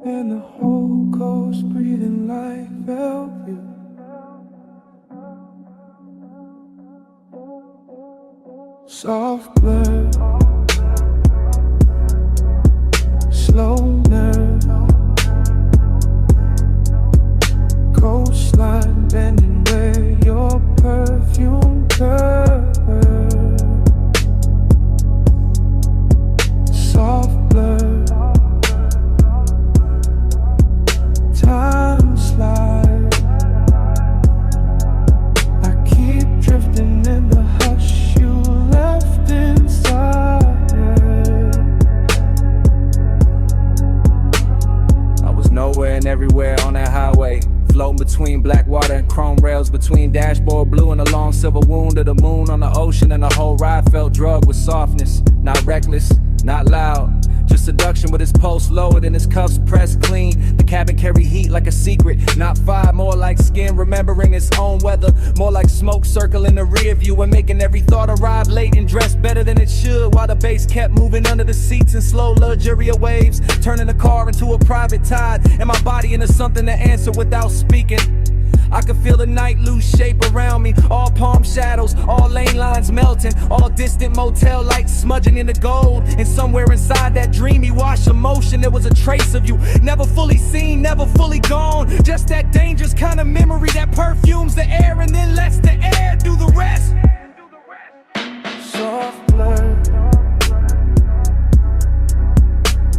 and the whole coast breathing like velvet. Soft blur, slow nerve, coastline bending where your perfume curves. Soft blur, time slide. I keep drifting in the hush you left inside. I was nowhere and everywhere on that highway, floating between black water and chrome rails, between dashboard blue and a long silver wound of the moon on the ocean, and the whole ride felt drugged with softness. Not reckless, not loud, just seduction with his pulse lowered and his cuffs pressed clean. The cabin carried heat like a secret, not fire, more like skin remembering its own weather. More like smoke circling the rear view and making every thought arrive late and dressed better than it should, while the bass kept moving under the seats in slow luxurious waves, turning the car into a private tide and my body into something to answer without speaking. I could feel the night lose shape around me, all palm shadows, all lane lines melting, all distant motel lights smudging into gold. And somewhere inside that dreamy wash of motion, there was a trace of you, never fully seen, never fully gone. Just that dangerous kind of memory that perfumes the air and then lets the air do the rest. Soft blur,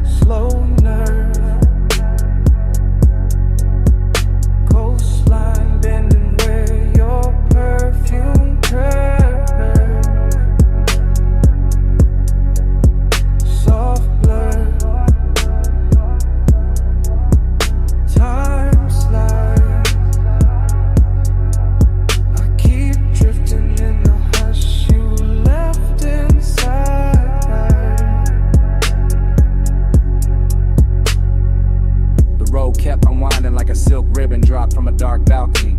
slow nerve, coastline bending where your perfume curves. Soft blur, time slide. I keep drifting in the hush you left inside. The road kept unwinding like a silk ribbon dropped from a dark balcony,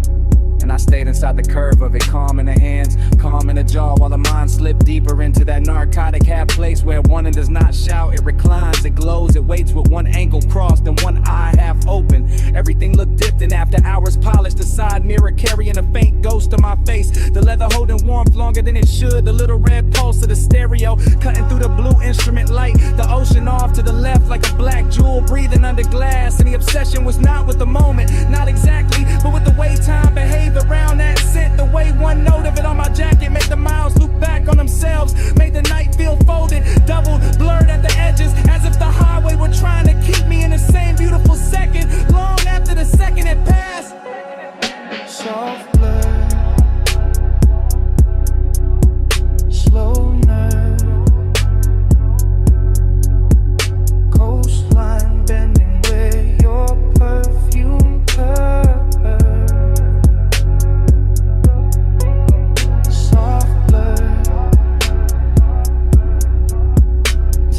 and I stayed inside the curve of it, calm in the hands, calm in the jaw, while the mind slipped deeper into that narcotic half place where one does not shout, it reclines, it glows, it waits with one ankle crossed and one eye half open. Everything looked dipped, and after hours polished, the side mirror carrying a faint ghost of my face, the leather holding warmth longer than it should, the little red pulse of the stereo cutting through the blue instrument light, the ocean off to the left like a black jewel breathing under glass. And the obsession was not with the moment, not exactly, but with the way time behaved around that scent, the way one note of it on my jacket made the miles loop back on themselves, made the night feel folded, doubled, blurred at the edges, as if the highway were trying to keep me in the same beautiful second, long after the second had passed. Soft blur, slow nerve, coastline bending where your perfume curves. Soft blur,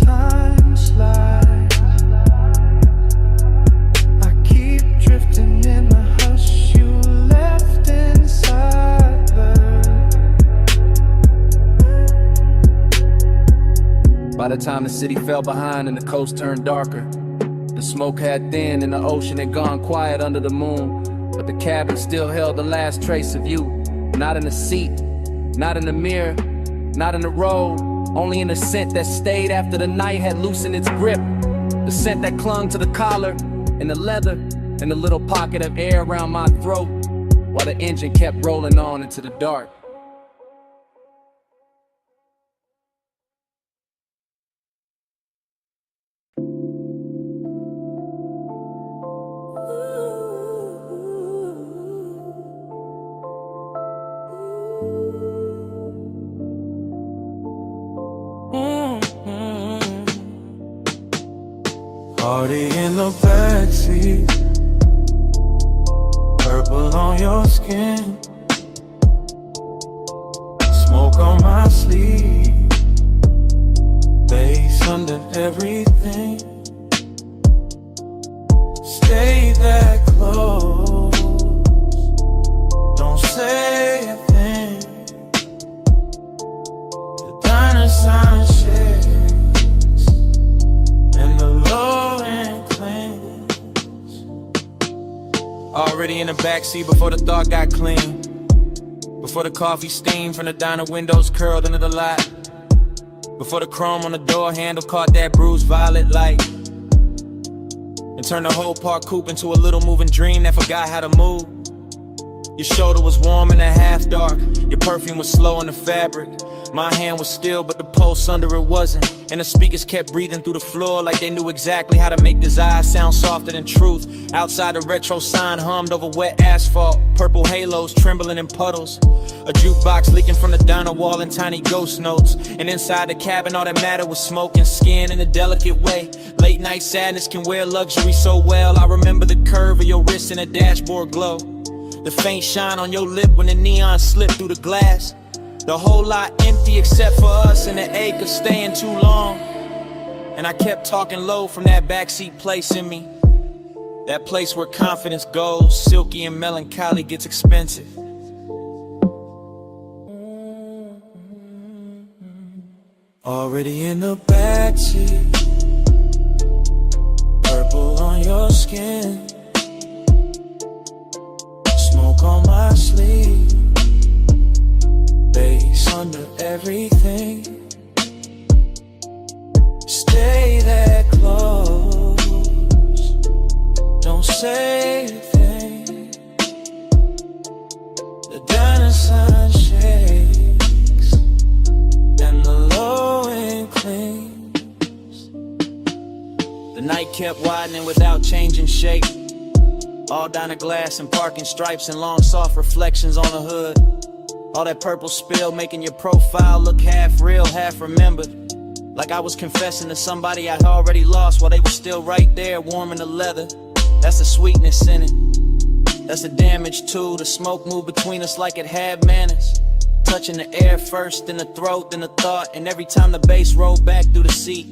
time slide. I keep drifting in the hush you left inside her. By the time the city fell behind and the coast turned darker, the smoke had thinned and the ocean had gone quiet under the moon, but the cabin still held the last trace of you. Not in the seat, not in the mirror, not in the road, only in the scent that stayed after the night had loosened its grip, the scent that clung to the collar and the leather and the little pocket of air around my throat, while the engine kept rolling on into the dark. Party in the backseat, purple on your skin, smoke on my sleeve, bass under everything. Already in the backseat before the thought got clean. Before the coffee steam from the diner windows curled into the lot. Before the chrome on the door handle caught that bruised violet light. And turned the whole park coupe into a little moving dream that forgot how to move. Your shoulder was warm in the half dark. Your perfume was slow on the fabric. My hand was still, but the pulse under it wasn't. And the speakers kept breathing through the floor like they knew exactly how to make desire sound softer than truth. Outside, the retro sign hummed over wet asphalt. Purple halos trembling in puddles. A jukebox leaking from the diner wall in tiny ghost notes. And inside the cabin, all that mattered was smoke and skin in a delicate way. Late night sadness can wear luxury so well. I remember the curve of your wrist and a dashboard glow. The faint shine on your lip when the neon slipped through the glass. The whole lot empty except for us and the ache of staying too long. And I kept talking low from that backseat place in me. That place where confidence goes, silky and melancholy gets expensive. Already in the backseat, purple on your skin, smoke on my sleeve, bass under everything. Stay that close, don't say a thing. The diner sign shakes and the low end clings. The night kept widening without changing shape. All diner glass and parking stripes and long soft reflections on the hood. All that purple spill making your profile look half real, half remembered. Like I was confessing to somebody I'd already lost while they were still right there warming the leather. That's the sweetness in it. That's the damage too. The smoke moved between us like it had manners. Touching the air first, then the throat, then the thought. And every time the bass rolled back through the seat,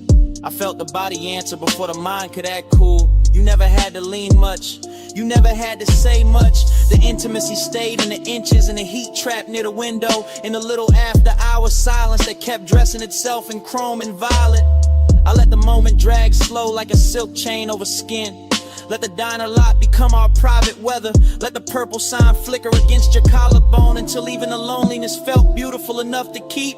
I felt the body answer before the mind could act cool. You never had to lean much, you never had to say much. The intimacy stayed in the inches and the heat trapped near the window. In the little after hour silence that kept dressing itself in chrome and violet. I let the moment drag slow like a silk chain over skin. Let the diner lot become our private weather. Let the purple sign flicker against your collarbone until even the loneliness felt beautiful enough to keep.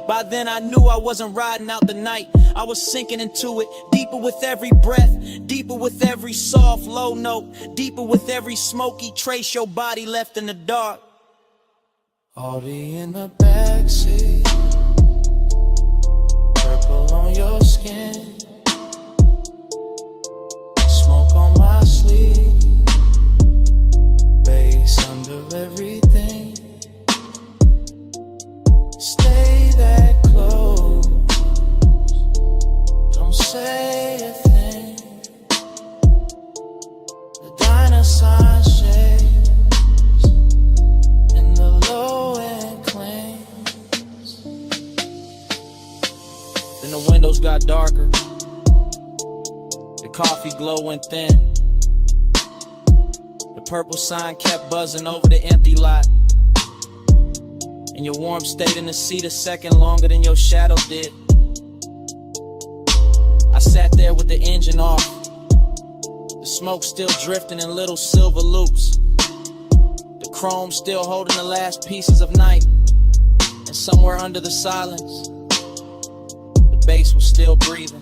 By then I knew I wasn't riding out the night. I was sinking into it, deeper with every breath, deeper with every soft low note, deeper with every smoky trace your body left in the dark. Already in the backseat, purple on your skin, smoke on my sleeve, bass under everything. Stay that close, don't say a thing. The diner sign shakes and the low end clings. Then the windows got darker, the coffee glow went thin. The purple sign kept buzzing over the empty lot. And your warmth stayed in the seat a second longer than your shadow did. I sat there with the engine off, the smoke still drifting in little silver loops, the chrome still holding the last pieces of night. And somewhere under the silence, the bass was still breathing.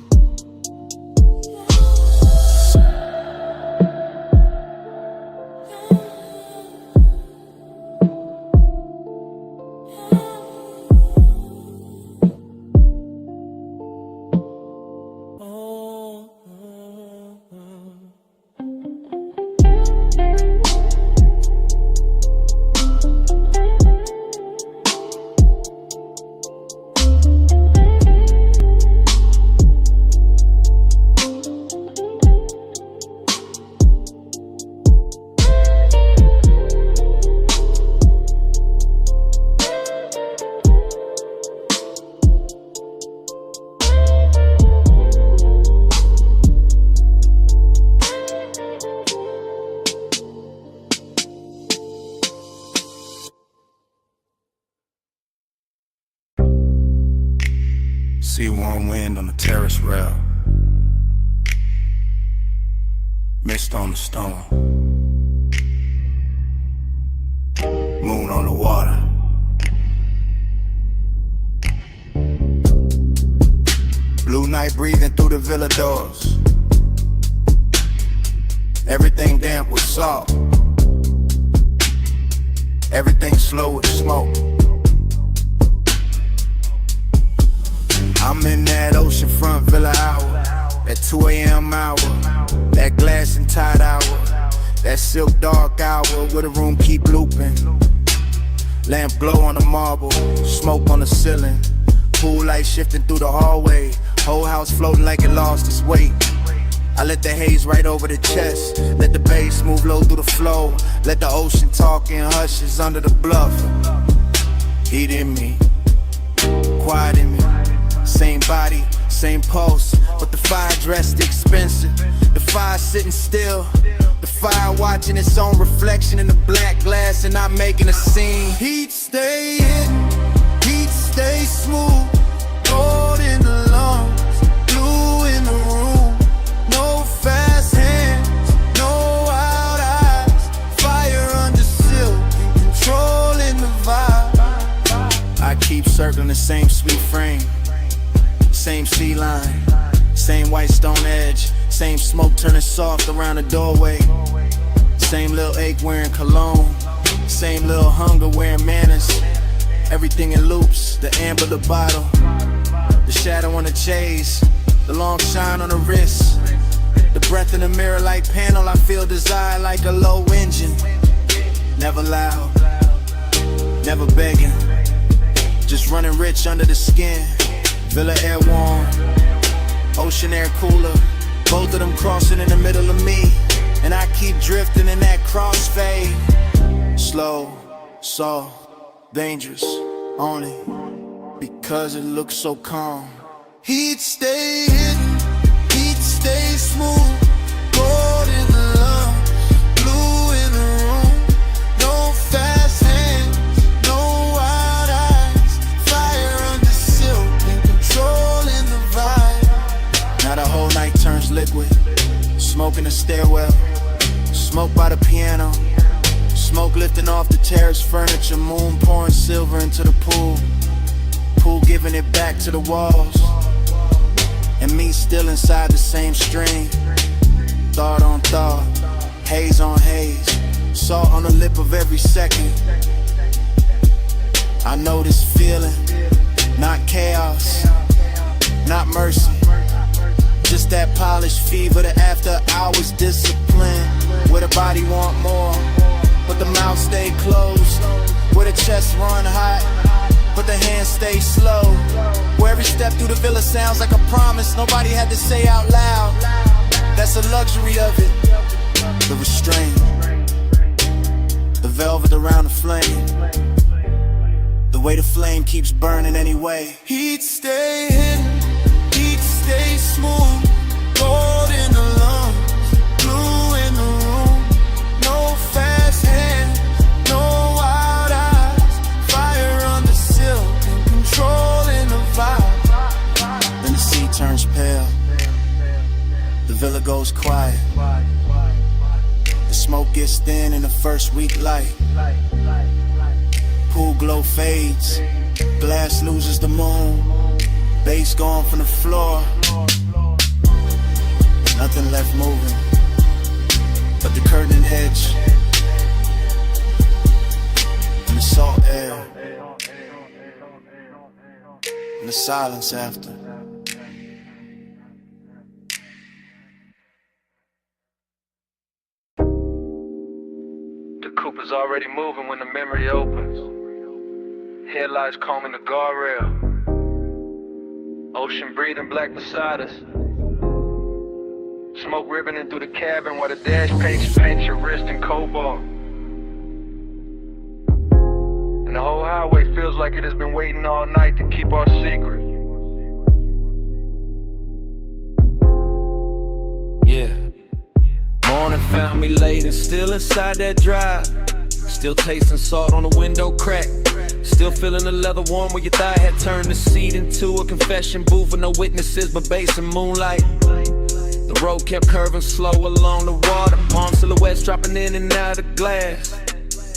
See warm wind on the terrace rail, mist on the stone. in through the villa doors. Everything damp with salt. Everything slow with smoke. I'm in that oceanfront villa hour, that 2 a.m. hour, that glass and tide hour, that silk dark hour where the room keep looping. Lamp glow on the marble, smoke on the ceiling, pool light shifting through the hallway, whole house floating like it lost its weight. I let the haze right over the chest, let the bass move low through the flow, let the ocean talk in hushes under the bluff. Heat in me, quiet in me, same body, same pulse, but the fire dressed expensive. The fire sitting still, the fire watching its own reflection in the black glass and not making a scene. Heat stay hidden, heat stay smooth, gold in the lungs, blue in the room. No fast hands, no wild eyes, fire under silk and controlling the vibe. I keep circling the same sweet frame, same sea line, same white stone edge, same smoke turning soft around the doorway, same little ache wearing cologne, same little hunger wearing manners. Everything in loops, the amber the bottle, the shadow on the chase, the long shine on the wrist, the breath in the mirror like panel. I feel desire like a low engine, never loud, never begging, just running rich under the skin. Villa air warm, ocean air cooler, both of them crossing in the middle of me, and I keep drifting in that crossfade. Slow, soft, dangerous, only because it looks so calm. Heat stay hidden, heat stay smooth, gold in the lungs, blue in the room. No fast hands, no wild eyes, fire under silk and controlling the vibe. Now the whole night turns liquid, smoke in the stairwell, smoke by the piano, smoke lifting off the terrace furniture, moon pouring silver into the pool, pool giving it back to the walls, and me still inside the same stream. Thought on thought, haze on haze, salt on the lip of every second. I know this feeling, not chaos, not mercy, just that polished fever, the after hours discipline, where the body want more, but the mouth stay closed, where the chest run hot, but the hands stay slow, where every step through the villa sounds like a promise nobody had to say out loud. That's the luxury of it, the restraint, the velvet around the flame, the way the flame keeps burning anyway. Heat stay hidden, heat stay smooth, gold in the lungs, blue in the room. No fast hands, no wild eyes, fire under silk and controlling the vibe. Then the sea turns pale, the villa goes quiet, the smoke gets thin in the first weak light, pool glow fades, glass loses the moon, bass gone from the floor, nothing left moving but the curtain edge and the salt air and the silence after. The Cooper's already moving when the memory opens. Headlights combing the guardrail. Ocean breathing black beside us. Smoke ribboning through the cabin while the dash paints your wrist in cobalt. And the whole highway feels like it has been waiting all night to keep our secret. Yeah. Morning found me late and still inside that drive. Still tasting salt on the window crack. Still feeling the leather warm where your thigh had turned the seat into a confession booth with no witnesses but bass and moonlight. The road kept curving slow along the water, palm silhouettes dropping in and out of glass.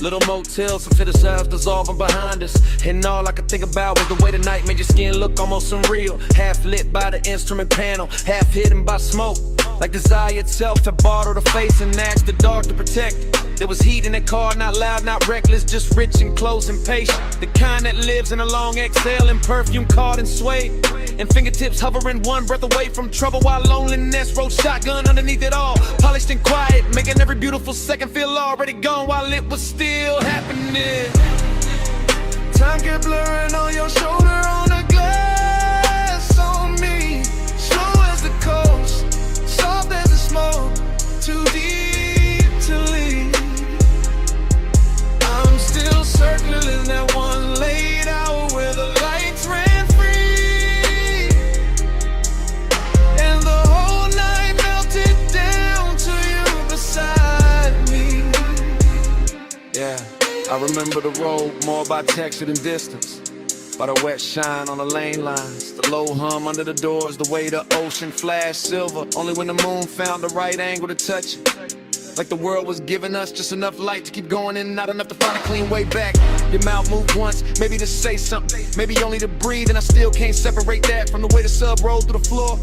Little motels, some fit ourselves dissolving behind us. And all I could think about was the way the night made your skin look almost unreal. Half lit by the instrument panel, half hidden by smoke. Like desire itself had bottled the face and asked the dark to protect. There was heat in that car, not loud, not reckless, just rich and close and patient. The kind that lives in a long exhale and perfume caught and swayed. And fingertips hovering one breath away from trouble while loneliness rode shotgun underneath it all. Polished and quiet, making every beautiful second feel already gone while it was still happening. Time kept blurring on your shoulder, on the glass on me. Slow as the coast, soft as the smoke, too deep to leave. I'm still circling that one late hour where the lights ran free, and the whole night melted down to you beside me. Yeah, I remember the road more by texture than distance. By the wet shine on the lane lines, the low hum under the doors, the way the ocean flashed silver, only when the moon found the right angle to touch it. Like the world was giving us just enough light to keep going in, not enough to find a clean way back. Your mouth moved once, maybe to say something, maybe only to breathe, and I still can't separate that from the way the sub rolled through the floor.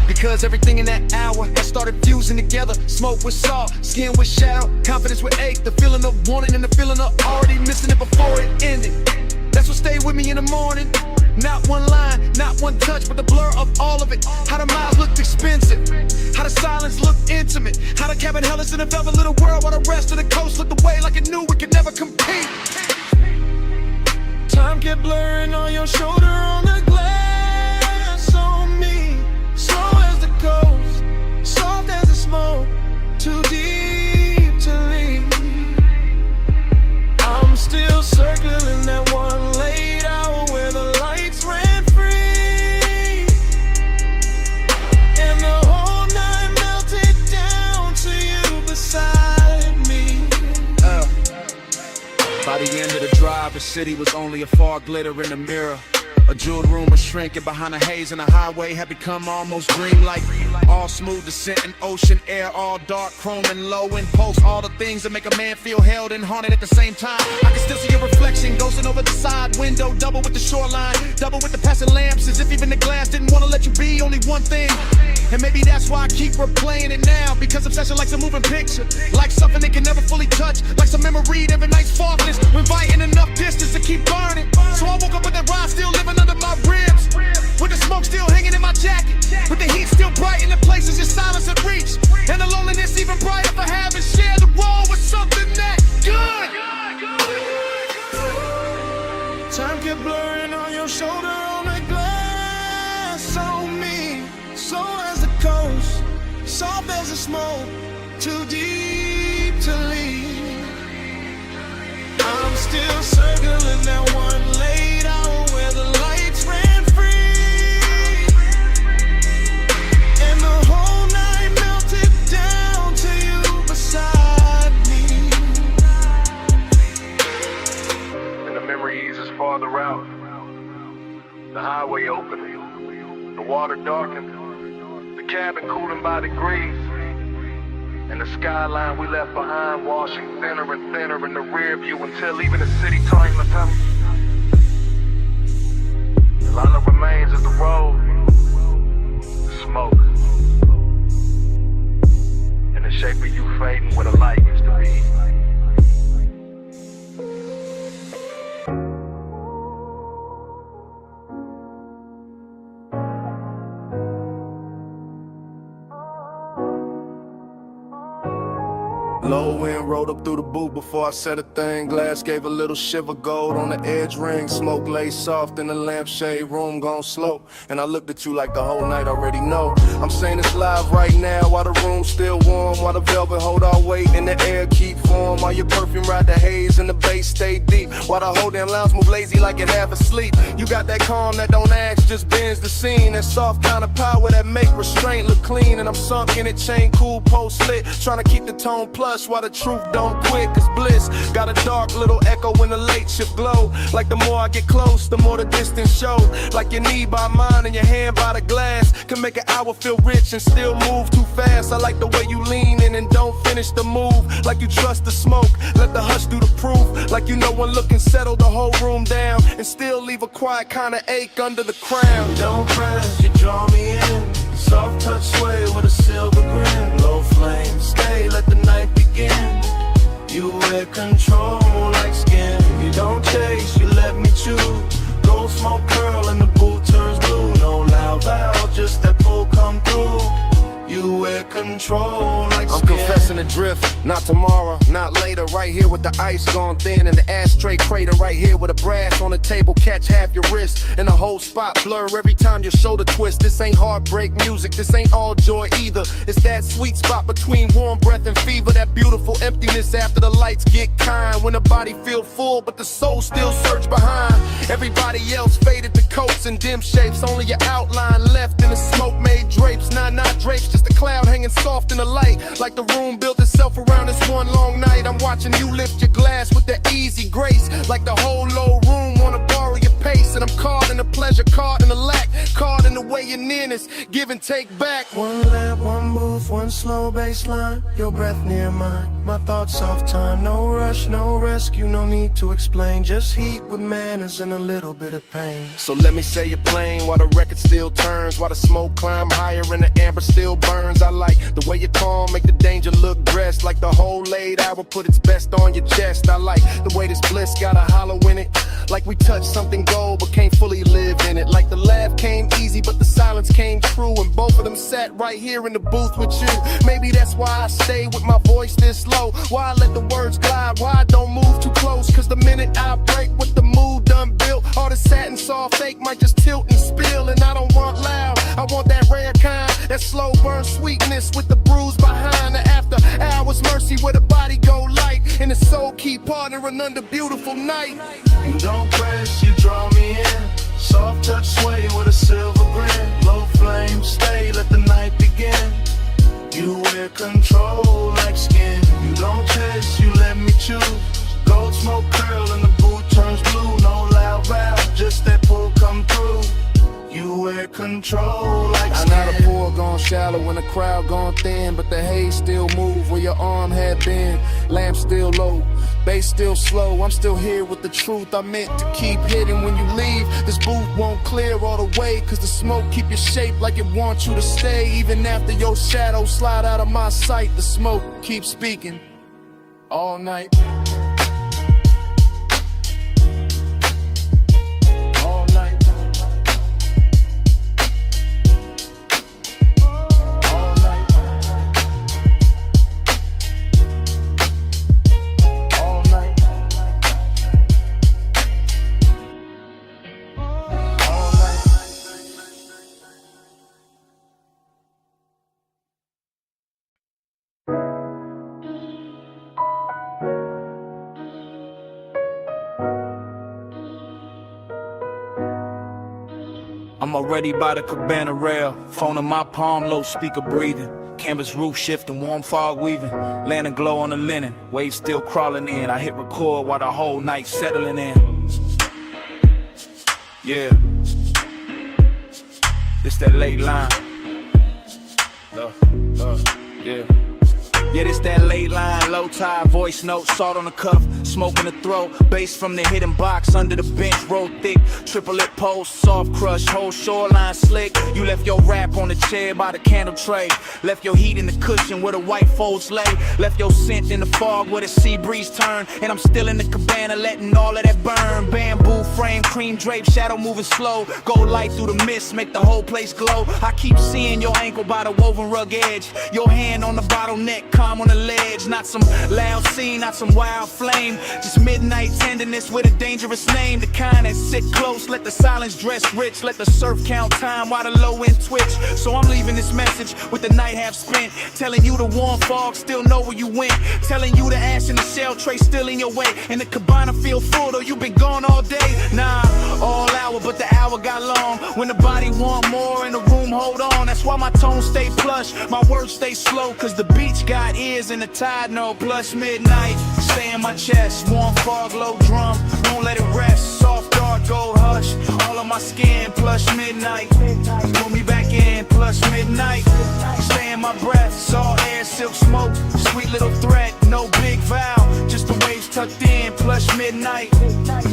Because everything in that hour had started fusing together. Smoke with salt, skin with shadow, confidence with ache, the feeling of wanting and the feeling of already missing it before it ended. That's what stayed with me in the morning. Not one line, not one touch, but the blur of all of it. How the miles looked expensive, how the silence looked intimate, how the cabin held us in a velvet little world while the rest of the coast looked away like it knew it could never compete. Time kept blurring on your shoulder, on the glass on me. Slow as the coast, soft as the smoke, too deep to leave. I'm still circling that one late hour where the lights ran free, and the whole night melted down to you beside me. By the end of the drive, the city was only a far glitter in the mirror. A jeweled room was shrinking behind a haze, and the highway had become almost dreamlike. All smooth descent and ocean air, all dark, chrome and low impulse. All the things that make a man feel held and haunted at the same time. I can still see your reflection ghosting over the side window, double with the shoreline, double with the passing lamps, as if even the glass didn't want to let you be only one thing. And maybe that's why I keep replaying it now, because obsession likes a moving picture, like something they can never fully touch, like some memory every night's faultless, inviting enough distance to keep burning. So I woke up with that ride still living under my ribs, with the smoke still hanging in my jacket, with the heat still bright in the places your silence had reached, and the loneliness even brighter for having shared the role with something that good. Time kept blurring on your shoulder, on the glass on me. Slow as the coast, soft as the smoke, too deep to leave. I'm still circling that one late hour where the lights ran free, and the whole night melted down to you beside me. And the memory eases farther out. The highway opened, the water darkened, the cabin cooling by degrees, and the skyline we left behind washing thinner and thinner in the rear view until even the city turned to them. All that remains is the road, the smoke, and the shape of you fading where the light used to be. Low wind rolled up through the booth before I said a thing. Glass gave a little shiver, gold on the edge ring. Smoke lay soft in the lampshade, room gone slow. And I looked at you like the whole night already know. I'm saying this live right now while the room's still warm, while the velvet hold our weight and the air keep warm, while your perfume ride the haze and the bass stay deep, while the whole damn lounge move lazy like it half asleep. You got that calm that don't ask, just bends the scene. That soft kind of power that make restraint look clean. And I'm sunk in it, chain cool, post lit, trying to keep the tone plush while the truth move, don't quit, cause bliss got a dark little echo when the late shift glow. Like the more I get close, the more the distance show. Like your knee by mine and your hand by the glass can make an hour feel rich and still move too fast. I like the way you lean in and don't finish the move. Like you trust the smoke, let the hush do the proof. Like you know one look and settle the whole room down and still leave a quiet kind of ache under the crown. Don't press, you draw me in. Soft touch sway with a silver grin. Low flame, stay, let the night begin. You wear control like skin. You don't chase, you let me choose. Gold smoke curl and the boot turns blue. No loud loud, just that pull come through. You wear control like I'm skin. confessing the drift, not tomorrow, not later. Right here with the ice gone thin and the ashtray crater. Right here with a brass on the table, catch half your wrist. And the whole spot blur every time your shoulder twist. This ain't heartbreak music, this ain't all joy either. It's that sweet spot between warm breath and fever. That beautiful emptiness after the lights get kind. When the body feel full but the soul still search behind. Everybody else faded to coats and dim shapes. Only your outline left in the smoke made drapes. Nah, not drapes, just a cloud hanging soft in the light. Like the room built itself around this one long night. I'm watching you lift your glass with that easy grace. Like the whole low room wanna borrow your pace. And I'm caught in the pleasure, caught in the lack, caught in the way your nearness, give and take back. One lap, one move, one slow baseline. Your breath near mine, my thoughts off time. No rush, no rescue, no need to explain. Just heat with manners and a little bit of pain. So let me say you're playing while the record still turns. While the smoke climb higher and the amber still burns. I like the way you calm, make the danger look dressed. Like the whole late hour put its best on your chest. I like the way this bliss got a hollow in it. Like we touched something gold but can't fully live in it. Like the laugh came easy but the silence came true. And both of them sat right here in the booth with you. Maybe that's why I stay with my voice this low. Why I let the words glide, why I don't move too close. Cause the minute I break with the mood done built, all the satin soft fake might just tilt and spill. And I don't want loud, I want that rare kind. That slow burn sweetness with the bruise behind. The after hours mercy where the body go light. And the soul keep partnering under beautiful night. You don't press, you draw me in. Soft touch sway with a silver grin. Low flame, stay, let the night begin. You wear control like skin. You don't chase, you let me choose. Gold smoke curl and the boot turns blue. No loud valve, just that pull come through. You wear control like skin. Now the pool gone shallow when the crowd gone thin, but the haze still move where your arm had been. Lamp still low, bass still slow. I'm still here with the truth I meant to keep hidden. When you leave, this booth won't clear all the way, cause the smoke keep your shape like it wants you to stay. Even after your shadow slide out of my sight, the smoke keeps speaking all night. I'm already by the cabana rail, phone in my palm, low speaker breathing. Canvas roof shifting, warm fog weaving, lantern glow on the linen, waves still crawling in. I hit record while the whole night settling in. Yeah, it's that late line. Yeah. Yeah, this that late line, low tide, voice note, salt on the cuff, smoke in the throat, bass from the hidden box, under the bench, roll thick, triple lip post, soft crush, whole shoreline slick. You left your rap on the chair by the candle tray, left your heat in the cushion where the white folds lay, left your scent in the fog where the sea breeze turn, and I'm still in the cabana letting all of that burn. Bamboo frame, cream drape, shadow moving slow, gold light through the mist, make the whole place glow. I keep seeing your ankle by the woven rug edge, your hand on the bottleneck, calm on the ledge. Not some loud scene, not some wild flame, just midnight tenderness with a dangerous name. The kind that sit close, let the silence dress rich, let the surf count time while the low end twitch. So I'm leaving this message with the night half spent, telling you the warm fog still know where you went, telling you the ash in the shell tray still in your way, and the cabana feel full though you been gone all day. Nah, all hour but the hour got long, when the body want more and the room hold on. That's why my tone stay plush, my words stay slow, cause the beach got got ears in the tide, no plush midnight. Stay in my chest, warm fog, low drum, won't let it rest. Soft dark, gold hush, all on my skin, plush midnight. Pull me back in, plush midnight. Stay in my breath, salt air, silk smoke, sweet little threat, no big vow, just the waves tucked in, plush midnight.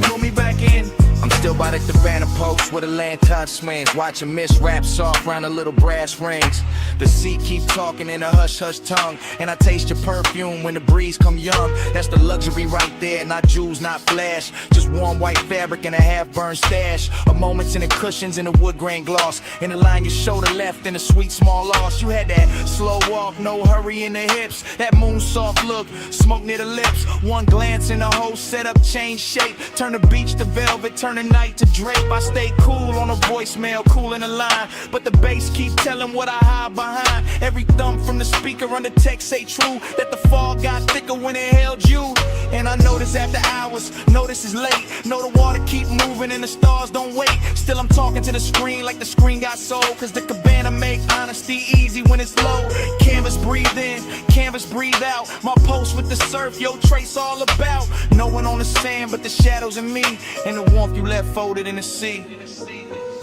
Pull me back in. I'm still by the cabana post where the lantern swings, watching mist wrap soft round the little brass rings. The sea keep talking in a hush-hush tongue, and I taste your perfume when the breeze come young. That's the luxury right there, not jewels, not flash, just warm white fabric and a half-burned stash. A moment's in the cushions and the wood grain gloss, in the line your shoulder left in a sweet small loss. You had that slow walk, no hurry in the hips, that moon soft look, smoke near the lips. One glance and the whole setup changed shape, turn the beach to velvet, turn the night to drape. I stay cool on a voicemail, cool in the line, but the bass keep telling what I hide behind. Every thump from the speaker on the text say true, that the fog got thicker when it held you. And I notice after hours, notice it's late, know the water keep moving and the stars don't wait. Still I'm talking to the screen like the screen got sold, cause the cabana make honesty easy when it's low. Canvas breathe in, canvas breathe out, my post with the surf, yo trace all about. No one on the sand but the shadows and me, and the warmth you left folded in the sea.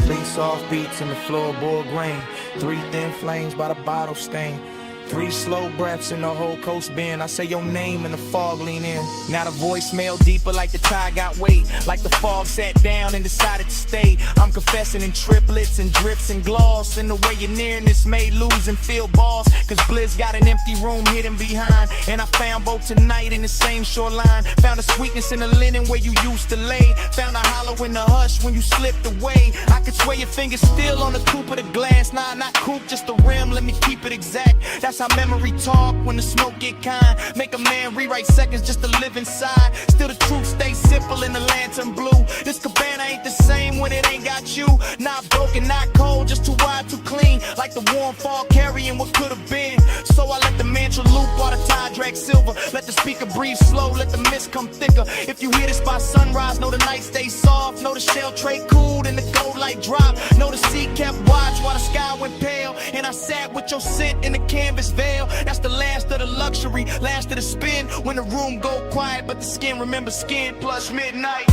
3 soft beats in the floorboard grain, 3 thin flames by the bottle stain, 3 slow breaths in the whole coast bend. I say your name and the fog lean in. Now the voicemail deeper like the tide got weight, like the fog sat down and decided to stay. I'm confessing in triplets and drips and gloss, and the way your nearness made lose and feel balls. Cause Bliss got an empty room hidden behind, and I found both tonight in the same shoreline. Found a sweetness in the linen where you used to lay, found a hollow in the hush when you slipped away. I could swear your fingers still on the coupe of the glass. Nah, not coupe, just the rim, let me keep it exact. That's how memory talk when the smoke get kind. Make a man rewrite seconds just to live inside. Still the truth stays simple in the lantern blue. This cabana ain't the same when it ain't got you. Not broken, not cold, just too wide, too clean. Like the warm fog carrying what could have been. So I let the mantra loop while the tide drag silver. Let the speaker breathe slow, let the mist come thicker. If you hear this by sunrise, know the night stays soft. Know the shell tray cooled and the gold light dropped. Know the sea kept watch while the sky went pale. And I sat with your scent in the canvas veil. That's the last of the luxury, last of the spin. When the room go quiet, but the skin remembers skin. Plush midnight,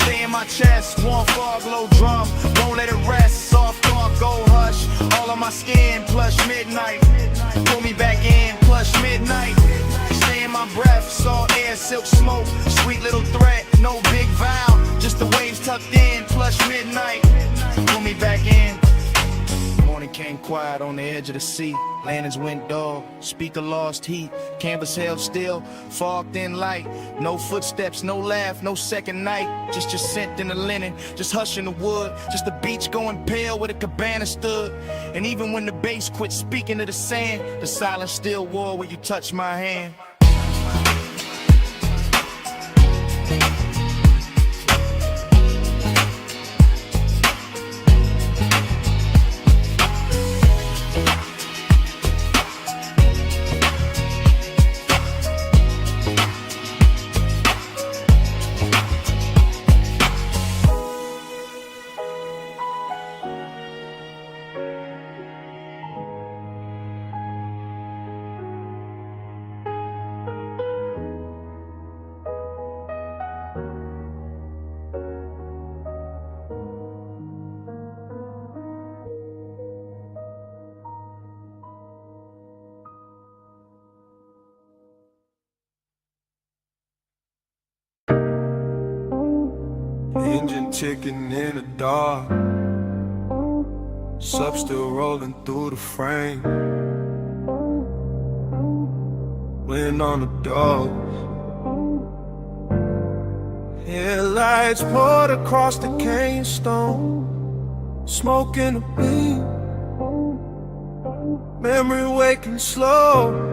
stay in my chest. Warm fog, low drum, won't let it rest. Soft dark, gold hush, all on my skin. Plush midnight, pull me back in. Plush midnight, stay in my breath. Salt air, silk smoke, sweet little threat. No big vow, just the waves tucked in. Plush midnight, pull me back in. Morning came quiet on the edge of the sea. Lanterns went dull, speaker lost heat. Canvas held still, fog thin light. No footsteps, no laugh, no second night. Just your scent in the linen, just hush in the wood. Just the beach going pale where the cabana stood. And even when the bass quit speaking to the sand, the silence still war where you touch my hand. Engine ticking in the dark, sub still rolling through the frame. Wind on the doors, headlights poured across the cane stone. Smoke in the beam, memory waking slow.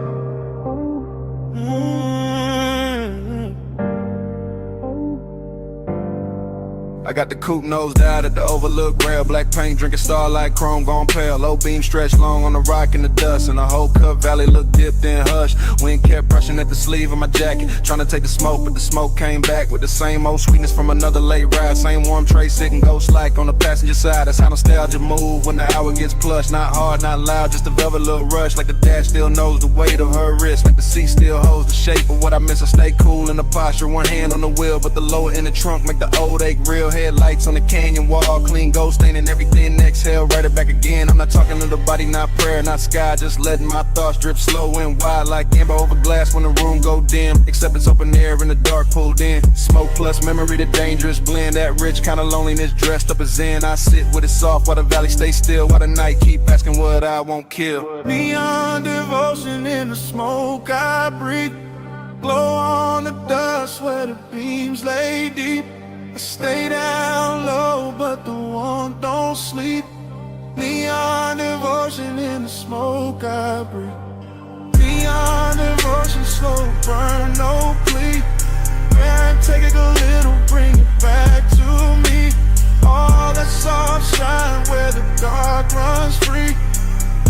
I got the coupe nosed out at the overlook rail. Black paint drinking starlight, chrome gone pale. Low beam stretched long on the rock in the dust. And the whole Cup Valley looked dipped in hush. Wind kept brushing at the sleeve of my jacket, trying to take the smoke, but the smoke came back with the same old sweetness from another late ride. Same warm tray sitting ghost like on the passenger side. That's how nostalgia move when the hour gets plush. Not hard, not loud, just a velvet little rush. Like the dash still knows the weight of her wrist. Like the seat still holds the shape of what I miss. I stay cool in the posture, one hand on the wheel, but the lower in the trunk make the old ache real. Headlights on the canyon wall, clean ghost staining everything. Exhale, write it back again. I'm not talking to the body, not prayer, not sky. Just letting my thoughts drip slow and wide like amber over glass when the room go dim. Except it's open air in the dark pulled in. Smoke plus memory, the dangerous blend. That rich kind of loneliness dressed up as zen. I sit with it soft while the valley stays still, while the night keep asking what I won't kill. Neon devotion in the smoke I breathe. Glow on the dust where the beams lay deep. I stay down low, but the one don't sleep. Neon devotion in the smoke I breathe. Neon devotion, slow burn, no plea. Man, take it a little, bring it back to me. All that soft shine where the dark runs free.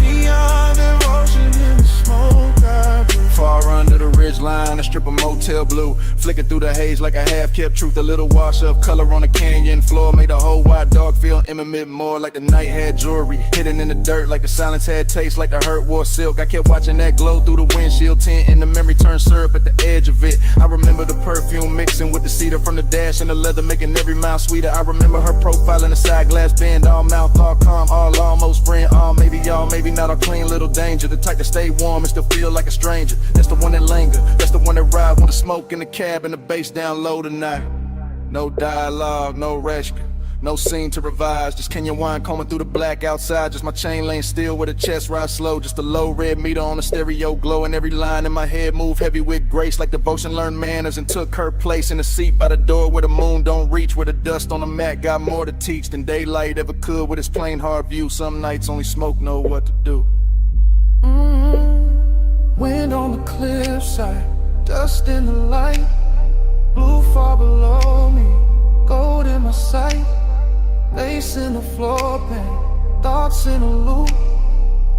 Neon devotion in the smoke I breathe. Far under the ridge line, a strip of motel blue, flicking through the haze like a half-kept truth. A little wash of color on the canyon floor made the whole white dog feel intimate, more like the night had jewelry hidden in the dirt, like the silence had taste, like the hurt wore silk. I kept watching that glow through the windshield tint, and the memory turned syrup at the edge of it. I remember the perfume mixing with the cedar from the dash and the leather, making every mile sweeter. I remember her profile in the side glass bend, all mouth, all calm, all almost friend, all maybe y'all, maybe not, all clean, little danger. The type to stay warm and still feel like a stranger. That's the one that linger, that's the one that ride when the smoke in the cab and the bass down low tonight. No dialogue, no rescue, no scene to revise. Just Kenyan wine combing through the black outside. Just my chain lane still with a chest ride slow. Just a low red meter on the stereo glow, and every line in my head move heavy with grace, like devotion learned manners and took her place in the seat by the door where the moon don't reach, where the dust on the mat got more to teach than daylight ever could with its plain hard view. Some nights only smoke know what to do. Wind on the cliffside, dust in the light, blue far below me, gold in my sight, lace in the floor pan, thoughts in a loop,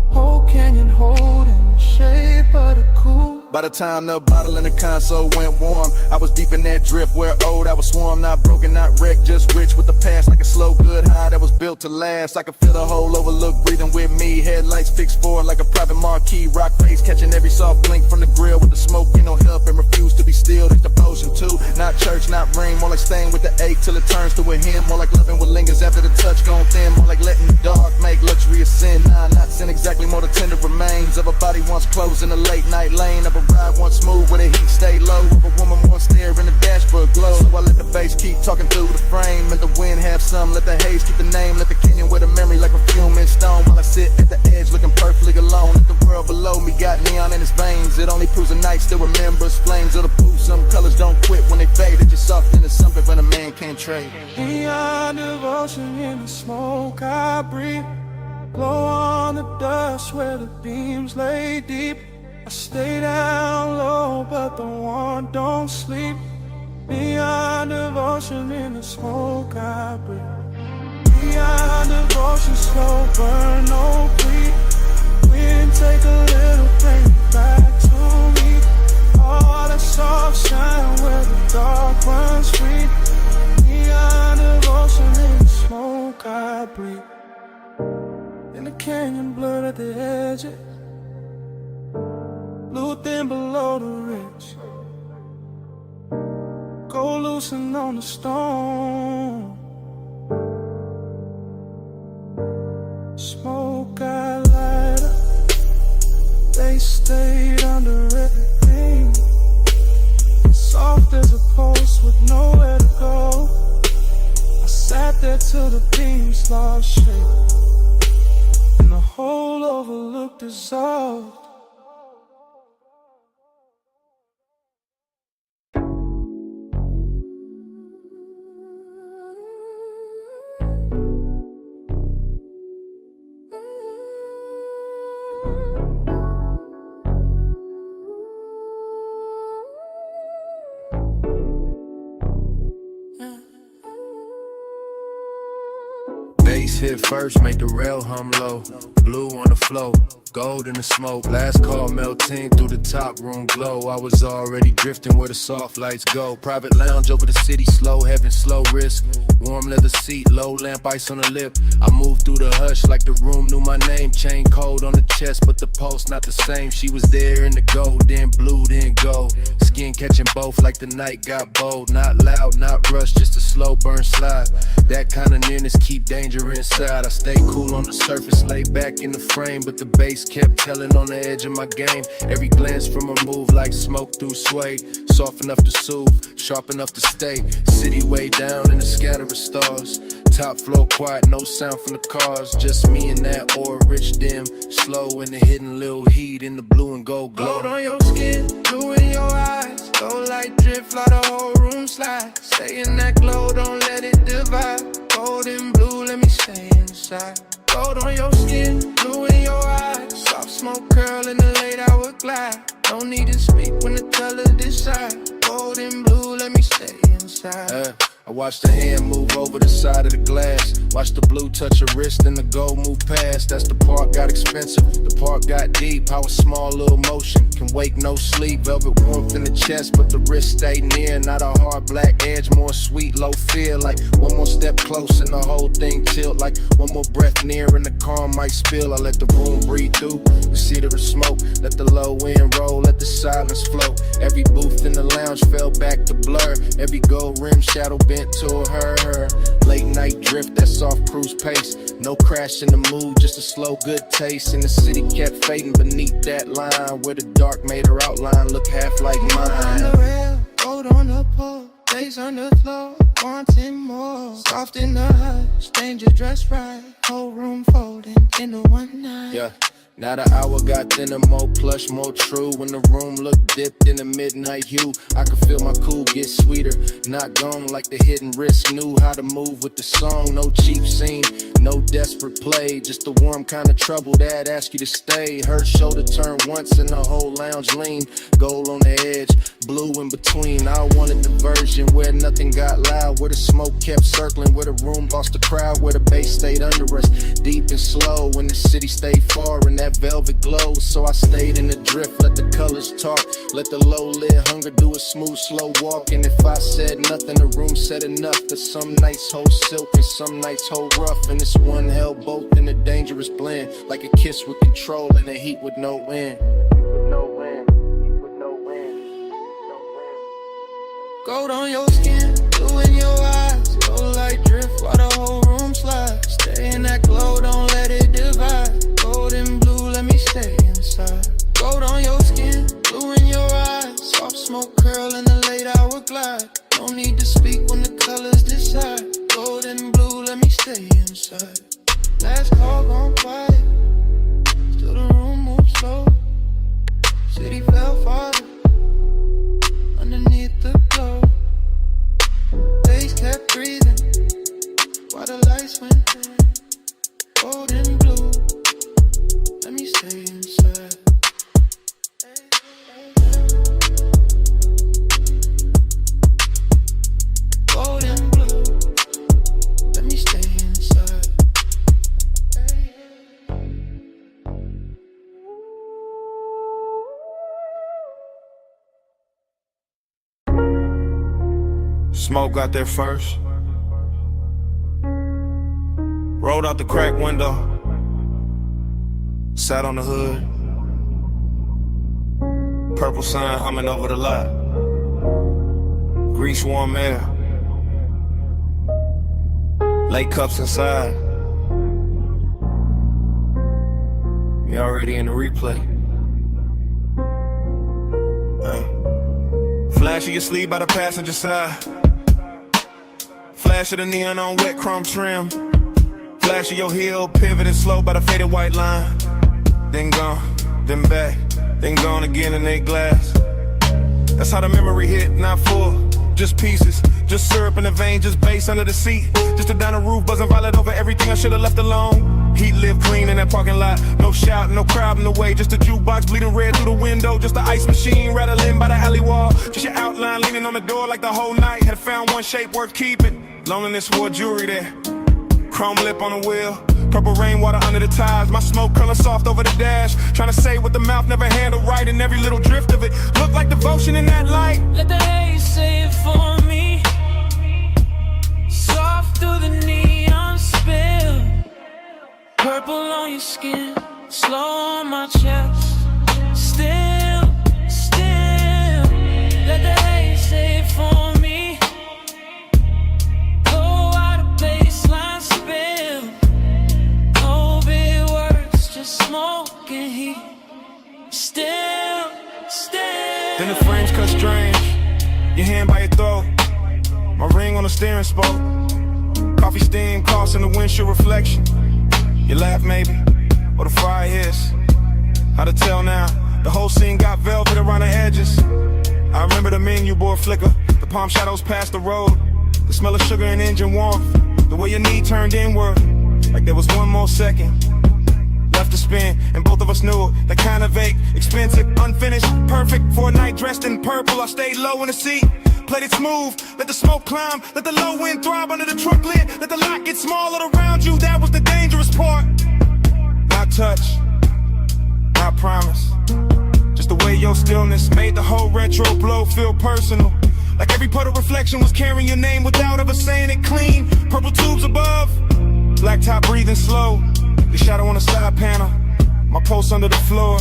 whole canyon holding the shape of the coupe. By the time the bottle in the console went warm, I was deep in that drift where old I was swarmed, not broken, not wrecked, just rich with the past, like a slow good high that was built to last. I could feel the whole overlook breathing with me, headlights fixed forward like a private marquee, rock face catching every soft blink from the grill with the smoke, you know, help and refuse to be still. It's devotion too, not church, not ring, more like staying with the ache till it turns to a hymn, more like loving what lingers after the touch gone thin, more like letting the dark make luxury a sin. Nah, not sin exactly, more the tender remains of a body once closed in a late night lane, of a ride once smooth where the heat stay low, of a woman once there in the dashboard glow. So I let the bass keep talking through the frame, and the wind have some, let the haze keep the name, let the canyon wear the memory like perfume in stone, while I sit at the edge looking perfectly alone. If the world below me got neon in its veins, it only proves the night still remembers flames of the booth. Some colors don't quit when they fade, it's just something that's something when a man can't trade. Neon devotion in the smoke I breathe, glow on the dust where the beams lay deep. I stay down low, but the one don't sleep. Neon devotion in the smoke I breathe. Neon devotion, slow burn, no plea. Wind take a little, bring it back to me. All that soft shine where the dark runs free. Neon devotion in the smoke I breathe. In the canyon blurred at the edges, blue thin below the ridge, go loosen on the stone. Smoke got lighter, they stayed under everything. Soft as a post with nowhere to go. I sat there till the beams lost shape, and the whole overlook dissolved. hit first, make the rail hum low. Blue on the flow, gold in the smoke. Last call melting through the top room glow. I was already drifting where the soft lights go. Private lounge over the city, slow heaven, slow risk. Warm leather seat, low lamp, ice on the lip. I moved through the hush like the room knew my name. Chain cold on the chest, but the pulse not the same. She was there in the gold, then blue, then gold. Skin catching both like the night got bold. Not loud, not rushed, just a slow burn slide. That kind of nearness keep danger inside. I stay cool on the surface, lay back in the frame, but the bass kept telling on the edge of my game. Every glance from a move like smoke through suede. Soft enough to soothe, sharp enough to stay. City way down in the scatter of stars. Top floor quiet, no sound from the cars. Just me and that aura rich dim. Slow in the hidden little heat in the blue and gold glow. Gold on your skin, blue in your eyes. Gold light drip, fly the whole room slide. Stay in that glow, don't let it divide. Gold and blue, let me stay inside. Gold on your skin, blue in your eyes. Soft smoke curl in the late hour glide. Don't need to speak when the color decide. Gold and blue, let me stay inside. I watch the hand move over the side of the glass. Watch the blue touch her wrist and the gold move past. That's the part got expensive, the part got deep. How a small little motion can wake no sleep. Velvet warmth in the chest, but the wrist stay near. Not a hard black edge, more sweet, low fear. Like one more step close and the whole thing tilt. Like one more breath near and the calm might spill. I let the room breathe through the seat of the smoke. Let the low end roll, let the silence flow. Every booth in the lounge fell back to blur. Every gold rim shadow bent to her. Late night drift, that soft cruise pace. No crash in the mood, just a slow good taste. And the city kept fading beneath that line, where the dark made her outline look half like On mine. the rail, gold on the pole, days on the floor, wanting more. Soft in the hush, danger dressed right. Whole room folding into one night. Yeah. Now the hour got thinner, more plush, more true. When the room looked dipped in the midnight hue, I could feel my cool get sweeter. Not gone like the hidden wrist. Knew how to move with the song. No cheap scene, no desperate play. Just the warm kind of trouble that ask you to stay. Her shoulder turn once and the whole lounge lean. Gold on the edge, blue in between. I wanted the version where nothing got loud, where the smoke kept circling, where the room lost the crowd, where the bass stayed under us, deep and slow. When the city stayed far and that velvet glow, so I stayed in the drift, let the colors talk, let the low-lit hunger do a smooth, slow walk. And if I said nothing, the room said enough. That some nights hold silk and some nights hold rough, and this one held both in a dangerous blend, like a kiss with control and a heat with no end. Gold on your skin, blue in your eyes. Gold light drift while the whole room slides. Stay in that glow, don't let it divide. Gold and blue, let me stay inside. Gold on your skin, blue in your eyes. Soft smoke curl in the late hour glide. No need to speak when the colors decide. Gold and blue, let me stay inside. Last call gone quiet, still the room moves slow. City fell farther underneath the glow. Days kept breathing while the lights went dim. Gold and blue, let me stay inside. Gold and blue, let me stay inside. Smoke got there first. Rolled out the crack window. Sat on the hood. Purple sign humming over the lot. Grease warm air. Late cups inside. You already in the replay. Flash of your sleeve by the passenger side. Flash of the neon on wet chrome trim. Flash of your heel, pivoting slow by the faded white line. Then gone, then back, then gone again in their glass. That's how the memory hit, not full, just pieces. Just syrup in the vein, just bass under the seat. Just a down the roof, buzzing violet over everything I should've left alone. Heat lived clean in that parking lot. No shout, no crowd in the way. Just a jukebox bleeding red through the window. Just the ice machine rattling by the alley wall. Just your outline leaning on the door like the whole night had found one shape worth keeping. Loneliness wore jewelry there. Chrome lip on the wheel, purple rainwater under the tires. My smoke curling soft over the dash. Trying to say what the mouth never handled right, and every little drift of it looked like devotion in that light. Let the haze say it for me. Soft through the neon spill. Purple on your skin, slow on my chest. Still, still. Let the haze say it for me. Go out of baseline spill. No big words, just smoke and heat. Still, still. Then the frames cut strange. Your hand by your throat. My ring on the steering spoke. Coffee steam crossing the windshield reflection. You laugh maybe, or the fire hits. How to tell now? The whole scene got velvet around the edges. I remember the menu board flicker. The palm shadows past the road. The smell of sugar and engine warmth. The way your knee turned inward, like there was one more second left to spin, and both of us knew it. That kind of vague, expensive, unfinished, perfect for a night dressed in purple. I stayed low in the seat, played it smooth, let the smoke climb, let the low wind throb under the truck lid, let the lot get smaller around you. That was the dangerous part. Not touch, not promise. Just the way your stillness made the whole retro blow feel personal. Like every puddle reflection was carrying your name without ever saying it clean. Purple tubes above, black top breathing slow. The shadow on the side panel, my pulse under the floor.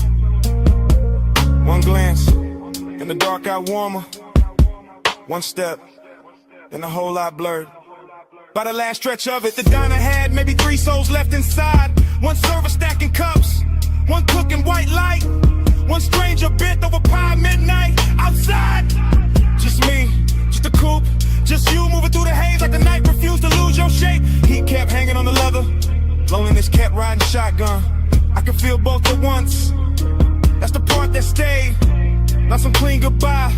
One glance, and the dark got warmer. One step, then the whole lot blurred. By the last stretch of it, the diner had maybe 3 souls left inside. One server stacking cups, one cooking white light. One stranger bent over pie midnight outside. Just me, just a coupe, just you moving through the haze like the night refused to lose your shape. Heat kept hanging on the leather, loneliness kept riding shotgun. I could feel both at once, that's the part that stayed. Not some clean goodbye,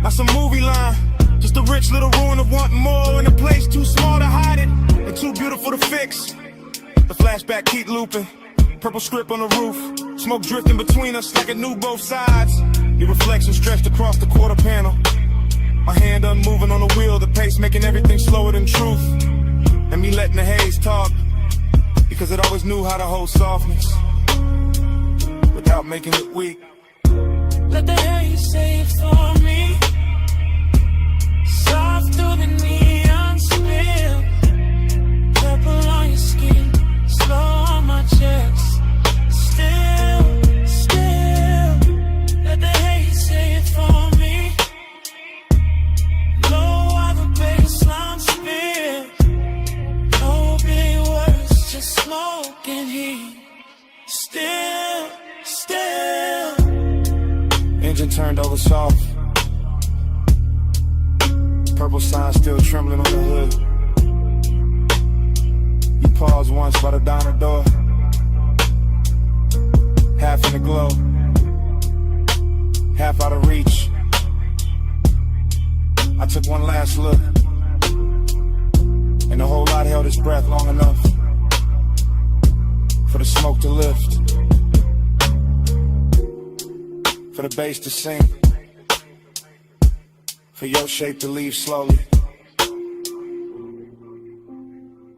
not some movie line. Just a rich little ruin of wanting more in a place too small to hide it and too beautiful to fix. The flashback keep looping, purple script on the roof, smoke drifting between us like it knew both sides. Your reflection stretched across the quarter panel, my hand unmoving on the wheel, the pace making everything slower than truth. And me letting the haze talk, because it always knew how to hold softness without making it weak. Let the haze say it for me. Soft through the neon spill. Purple on your skin, slow on my chest. Still, still. Let the haze say it for me. Low on the baseline spill. No big words, just smoke and heat. Still, still. Engine turned over soft, purple sign still trembling on the hood. You paused once by the diner door, half in the glow, half out of reach. I took one last look, and the whole lot held its breath long enough for the smoke to lift, for the bass to sink, for your shape to leave slowly,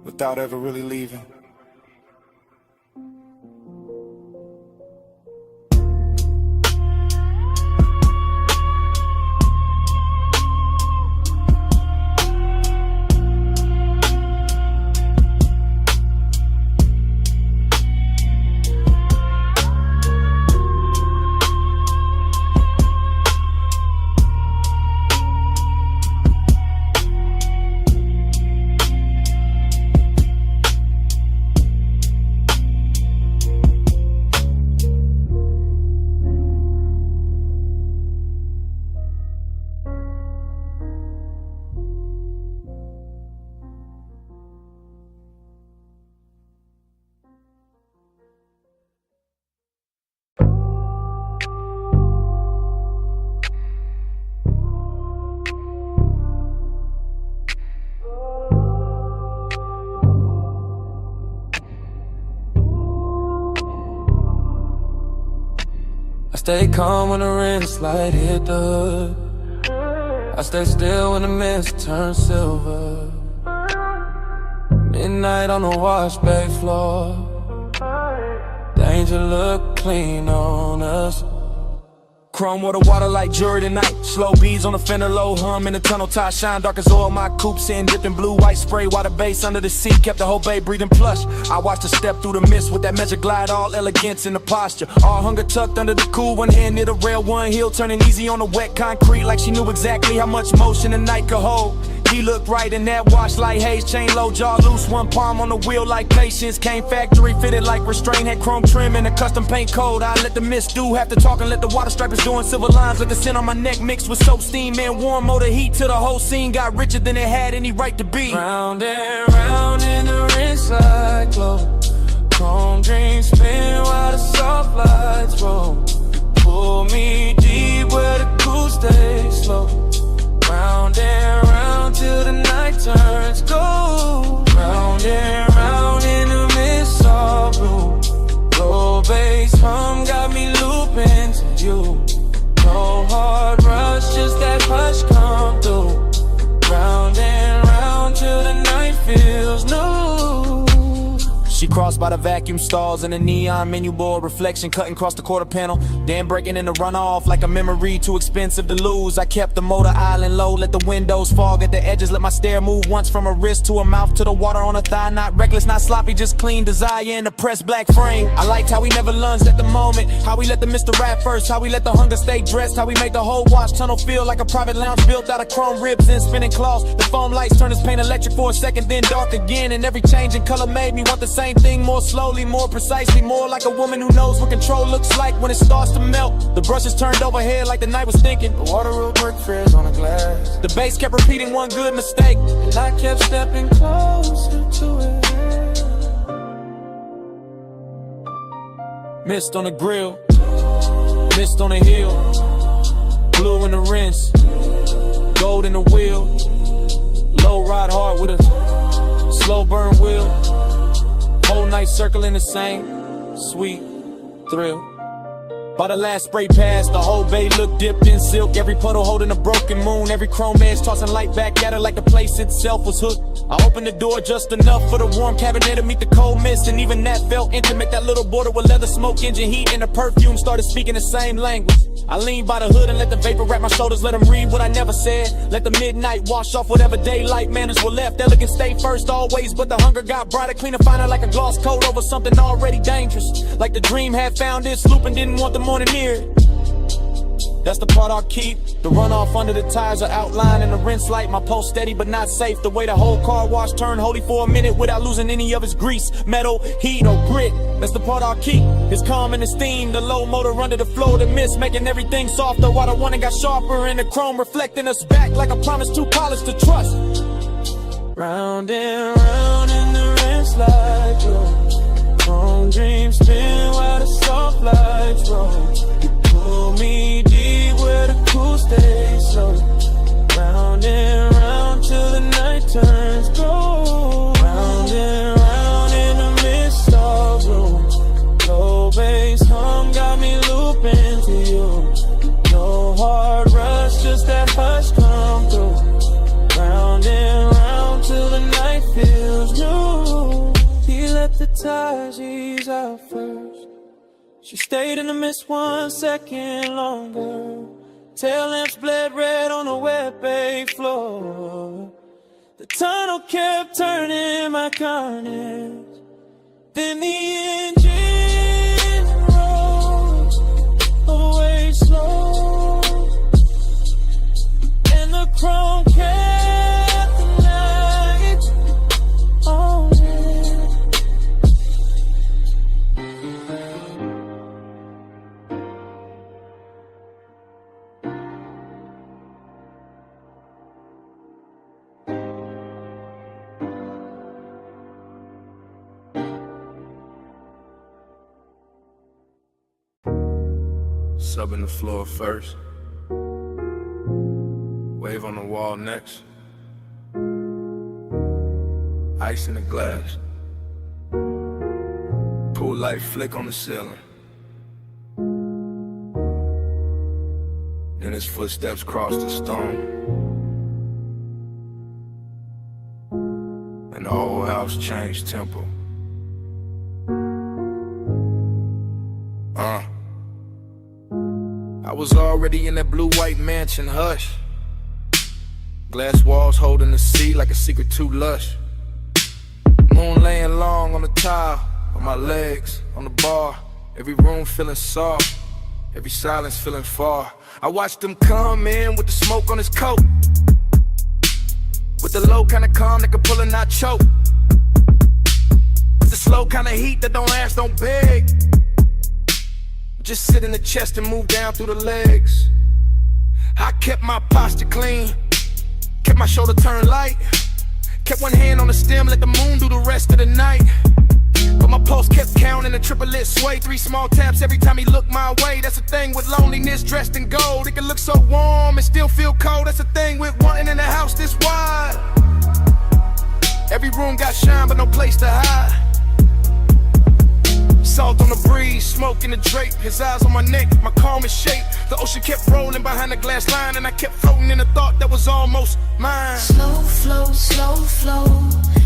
without ever really leaving. Stay calm when the wrist light hit the hood. I stay still when the mist turns silver. Midnight on the wash bay floor. Danger look clean on us. Chrome water like jewelry tonight. Slow beads on the fender, low hum in the tunnel. Tie shine dark as oil. My coupe sitting dipped in blue, white spray. Water base under the seat, kept the whole bay breathing plush. I watched her step through the mist with that measure glide, all elegance in the posture. All hunger tucked under the cool, one hand near the rail, one heel turning easy on the wet concrete, like she knew exactly how much motion the night could hold. He looked right in that wash like Haze, chain low, jaw loose, one palm on the wheel like patience. Came factory fitted like restraint, had chrome trim and a custom paint code. I let the mist do half the talking, let the water stripers doing silver lines. Let the scent on my neck mixed with soap, steam, and warm motor heat till the whole scene got richer than it had any right to be. Round and round in the rinse like glow. Chrome dreams spin while the soft lights roll. Pull me deep where the cool stays slow. Round and round till the night turns gold. Round and round in the mist all blue. Low bass hum got me looping to you. No hard rush, just that hush come through. Round and round till the night feels new. She crossed by the vacuum stalls and the neon menu board reflection cutting across the quarter panel. Then breaking in the runoff like a memory too expensive to lose. I kept the motor island low, let the windows fog at the edges. Let my stare move once from a wrist to a mouth to the water on a thigh. Not reckless, not sloppy, just clean desire in the pressed black frame. I liked how we never lunged at the moment, how we let the Mr. Rap first, how we let the hunger stay dressed, how we made the whole wash tunnel feel like a private lounge built out of chrome ribs and spinning cloths. The foam lights turned his paint electric for a second, then dark again, and every change in color made me want the same thing, more slowly, more precisely, more like a woman who knows what control looks like when it starts to melt. The brushes turned overhead like the night was thinking. The water will brick frizz on the glass. The bass kept repeating one good mistake, and I kept stepping closer to it. Mist on the grill, mist on the hill, blue in the rinse, gold in the wheel, low ride hard with a slow burn wheel. Whole night circling the same sweet thrill. By the last spray pass, the whole bay looked dipped in silk. Every puddle holding a broken moon, every chrome edge tossing light back at her like the place itself was hooked. I opened the door just enough for the warm cabinet to meet the cold mist, and even that felt intimate. That little border with leather, smoke, engine heat, and the perfume started speaking the same language. I leaned by the hood and let the vapor wrap my shoulders, let them read what I never said. Let the midnight wash off whatever daylight manners were left. Elegance stayed first always, but the hunger got brighter, cleaner, finer, like a gloss coat over something already dangerous. Like the dream had found its loop and didn't want the morning near it. That's the part I'll keep. The runoff under the tires are outlined in the rinse light. My pulse steady but not safe. The way the whole car wash turned holy for a minute without losing any of its grease, metal, heat, or grit. That's the part I'll keep. It's calm and esteem. The low motor under the flow, the mist making everything softer. While the one got sharper and the chrome reflecting us back like a promise too polished to trust. Round and round in the rinse like you. Chrome dreams spin while the soft lights roll. You pull me deep where the cool stays slow. Round and round till the night turns gold. Round and round in the mist of room. Low bass hum got me looping to you. No hard rush, just that hush come through. Round and round till the night feels new. He let the tires ease out first. She stayed in the mist 1 second longer. Tail lamps bled red on the wet bay floor. The tunnel kept turning my carnage. Then the engine rolled away slow, and the chrome kept the lights on. Subbing the floor first, wave on the wall next, ice in the glass, pool light flick on the ceiling. Then his footsteps cross the stone, and the whole house changed tempo. I was already in that blue-white mansion, hush. Glass walls holding the sea like a secret too lush. Moon laying long on the tile, on my legs, on the bar. Every room feeling soft, every silence feeling far. I watched him come in with the smoke on his coat, with the low kind of calm that can pull and not choke, with the slow kind of heat that don't ask, don't beg. Just sit in the chest and move down through the legs. I kept my posture clean, kept my shoulder turned light, kept one hand on the stem, let the moon do the rest of the night. But my pulse kept counting, a triplet sway, 3 small taps every time he looked my way. That's the thing with loneliness dressed in gold. It can look so warm and still feel cold. That's the thing with wanting in a house this wide. Every room got shine but no place to hide. Salt on the breeze, smoke in the drape, his eyes on my neck, my calmest shape. The ocean kept rolling behind the glass line, and I kept floating in a thought that was almost mine. Slow flow,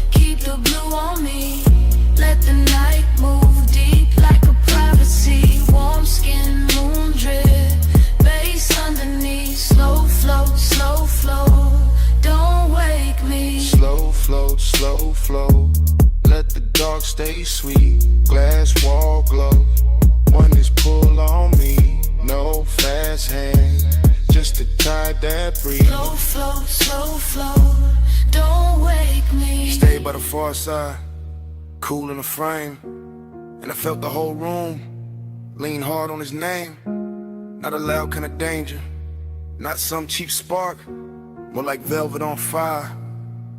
keep the blue on me. Let the night move deep like a privacy. Warm skin, moon drip, bass underneath. Slow flow, don't wake me. Slow flow, let the dark stay sweet. Glass wall glow, one is pull on me. No fast hand, just to tie that breeze. Slow flow, don't wake me. Stay by the far side, cool in the frame, and I felt the whole room lean hard on his name. Not a loud kind of danger, not some cheap spark, more like velvet on fire,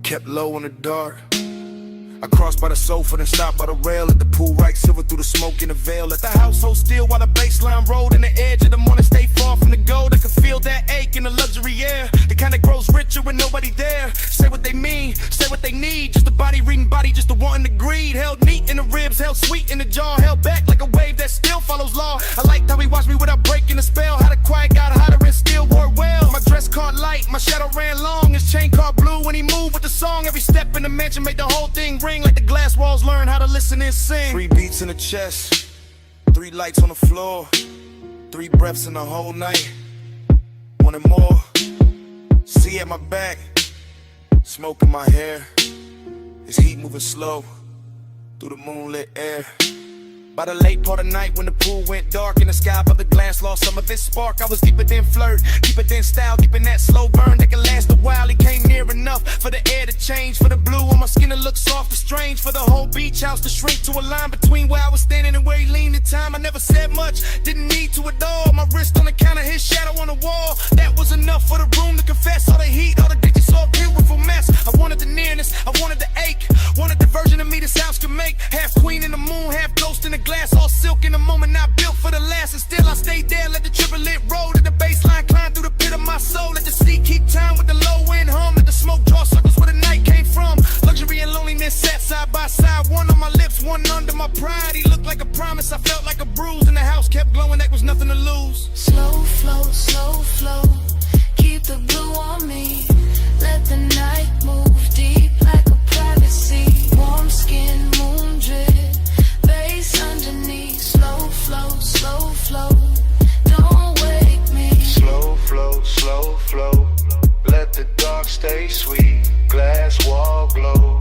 kept low in the dark. I crossed by the sofa, then stopped by the rail. Let the pool right silver through the smoke in the veil. Let the house hold still while the baseline rolled. In the edge of the morning, stay far from the gold. I could feel that ache in the luxury air, the kind that grows richer with nobody there. Say what they mean, say what they need. Just a body reading body, just a wanting to greed. Held neat in the ribs, held sweet in the jaw. Held back like a wave that still follows law. I liked how he watched me without breaking the spell. How the quiet got hotter and still wore well. My dress caught light, my shadow ran long. His chain caught blue when he moved with the song. Every step in the mansion made the whole thing ring like the glass walls learn how to listen and sing. 3 beats in the chest, 3 lights on the floor, 3 breaths in the whole night. Wanted more. See at my back, smoke in my hair. His heat moving slow through the moonlit air. By the late part of night when the pool went dark and the sky above the glass lost some of its spark, I was deeper than flirt, deeper than style, keeping that slow burn that can last a while. He came near enough for the air to change, for the blue on my skin to look soft and strange, for the whole beach house to shrink to a line between where I was standing and where he leaned in time. I never said much, didn't need to at all. My wrist on the counter, his shadow on the wall. That was enough for the room to confess. All the heat, all the ditches, so beautiful mess. I wanted the nearness, I wanted the ache, wanted the version of me this house could make. Half queen in the moon, half ghost in the glass, all silk in the moment, not built for the last. And still I stayed there, let the triplet roll to the baseline, climb through the pit of my soul. Let the sea keep time with the low end hum, let the smoke draw circles where the night came from. Luxury and loneliness sat side by side, one on my lips, one under my pride. He looked like a promise, I felt like a bruise, and the house kept glowing, that was nothing to lose. Slow flow, keep the blue on me. Let the night move deep like a privacy. Warm skin, moon drip, bass underneath. Slow flow, don't wake me. Slow flow, let the dark stay sweet. Glass wall glow,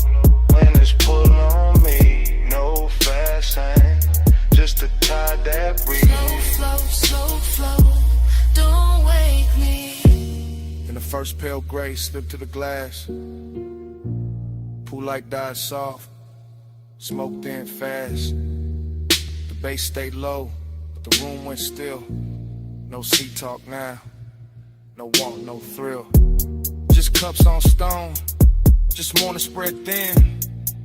when it's pull on me. No fast hand, just to tie that breeze. Slow flow, don't wake me. In the first pale gray slipped to the glass. Pool light died soft, smoke thin fast. The bass stayed low, but the room went still. No sea talk now, no want, no thrill. Just cups on stone, just morning spread thin.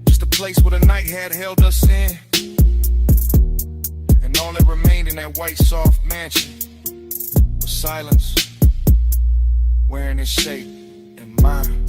Just a place where the night had held us in. And all that remained in that white soft mansion was silence, wearing its shape in mine.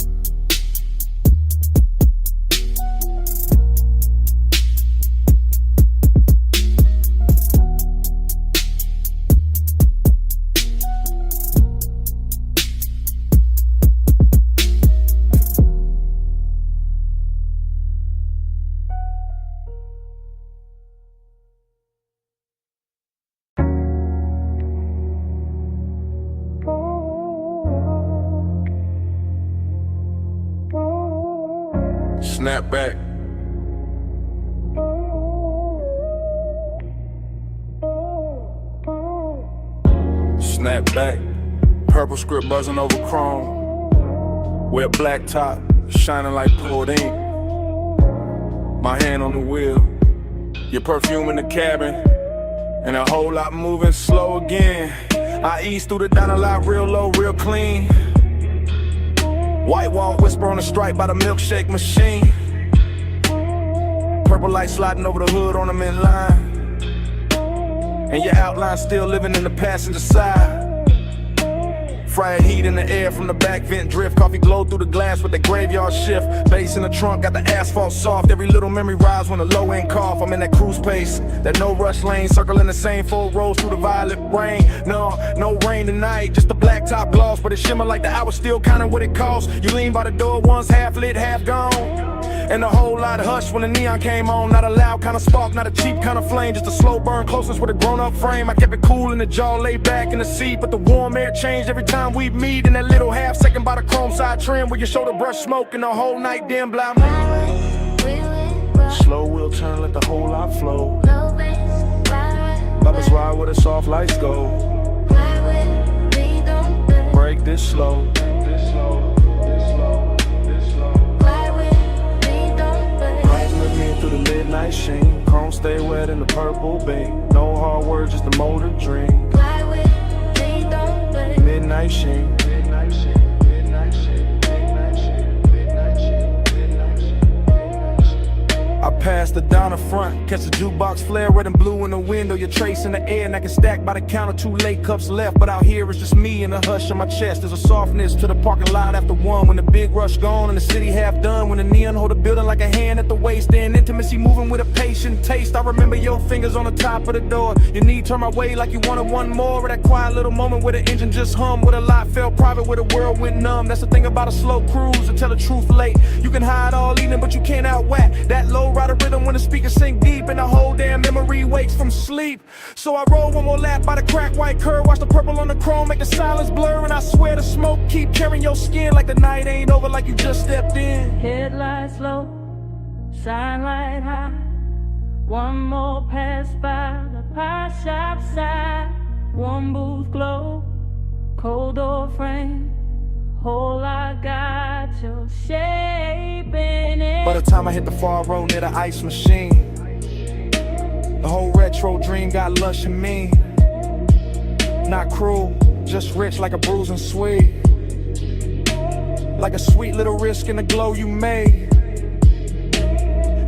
Snap back. Snap back. Purple script buzzing over chrome. Wet black top, shining like poured ink. My hand on the wheel. Your perfume in the cabin. And a whole lot moving slow again. I ease through the diner lot real low, real clean. White wall whisper on the stripe by the milkshake machine. Purple light sliding over the hood on them in line. And your outline still living in the passenger side. Fried heat in the air from the back vent drift. Coffee glow through the glass with the graveyard shift. Bass in the trunk, got the asphalt soft. Every little memory rise when the low end cough. I'm in that cruise pace, that no rush lane. Circling the same 4 rows through the violet rain. No rain tonight, just the black top gloss. But it shimmer like the hour still counting what it costs. You lean by the door once, half lit, half gone. And a whole lot of hush when the neon came on. Not a loud kind of spark, not a cheap kind of flame. Just a slow burn, closeness with a grown-up frame. I kept it cool in the jaw, laid back in the seat. But the warm air changed every time we meet. In that little half second by the chrome side trim, where your shoulder brush smoke and the whole night dim blind. Slow wheel turn, let the whole lot flow. Bubbles ride where the soft lights go. Break this slow. Through the midnight sheen, chrome stay wet in the purple beam. No hard words, just a motor dream. Midnight sheen. I passed the down the front, catch the jukebox flare, red and blue in the window. Your trace in the air, and I can stack by the counter. 2 late cups left, but out here it's just me and a hush on my chest. There's a softness to the parking lot after 1. When the big rush gone and the city half done. When the neon hold the building like a hand at the waist. And intimacy moving with a patient taste. I remember your fingers on the top of the door. Your knee turned my way like you wanted one more. Of that quiet little moment where the engine just hummed. Where the lot felt private, where the world went numb. That's the thing about a slow cruise, to tell the truth late. You can hide all evening, but you can't outwhack that low rider rhythm when the speakers sink deep. And the whole damn memory wakes from sleep. So I roll one more lap by the cracked white curve. Watch the purple on the chrome make the silence blur. And I swear the smoke keep carrying your skin like the night ain't over, like you just stepped in. Headlights low, shine light high. One more pass by the pie shop side. One booth glow, cold door frame. Whole lot got your shape in it. By the time I hit the far road near the ice machine, the whole retro dream got lush and mean. Not cruel, just rich like a bruising sweet. Like a sweet little risk in the glow you made.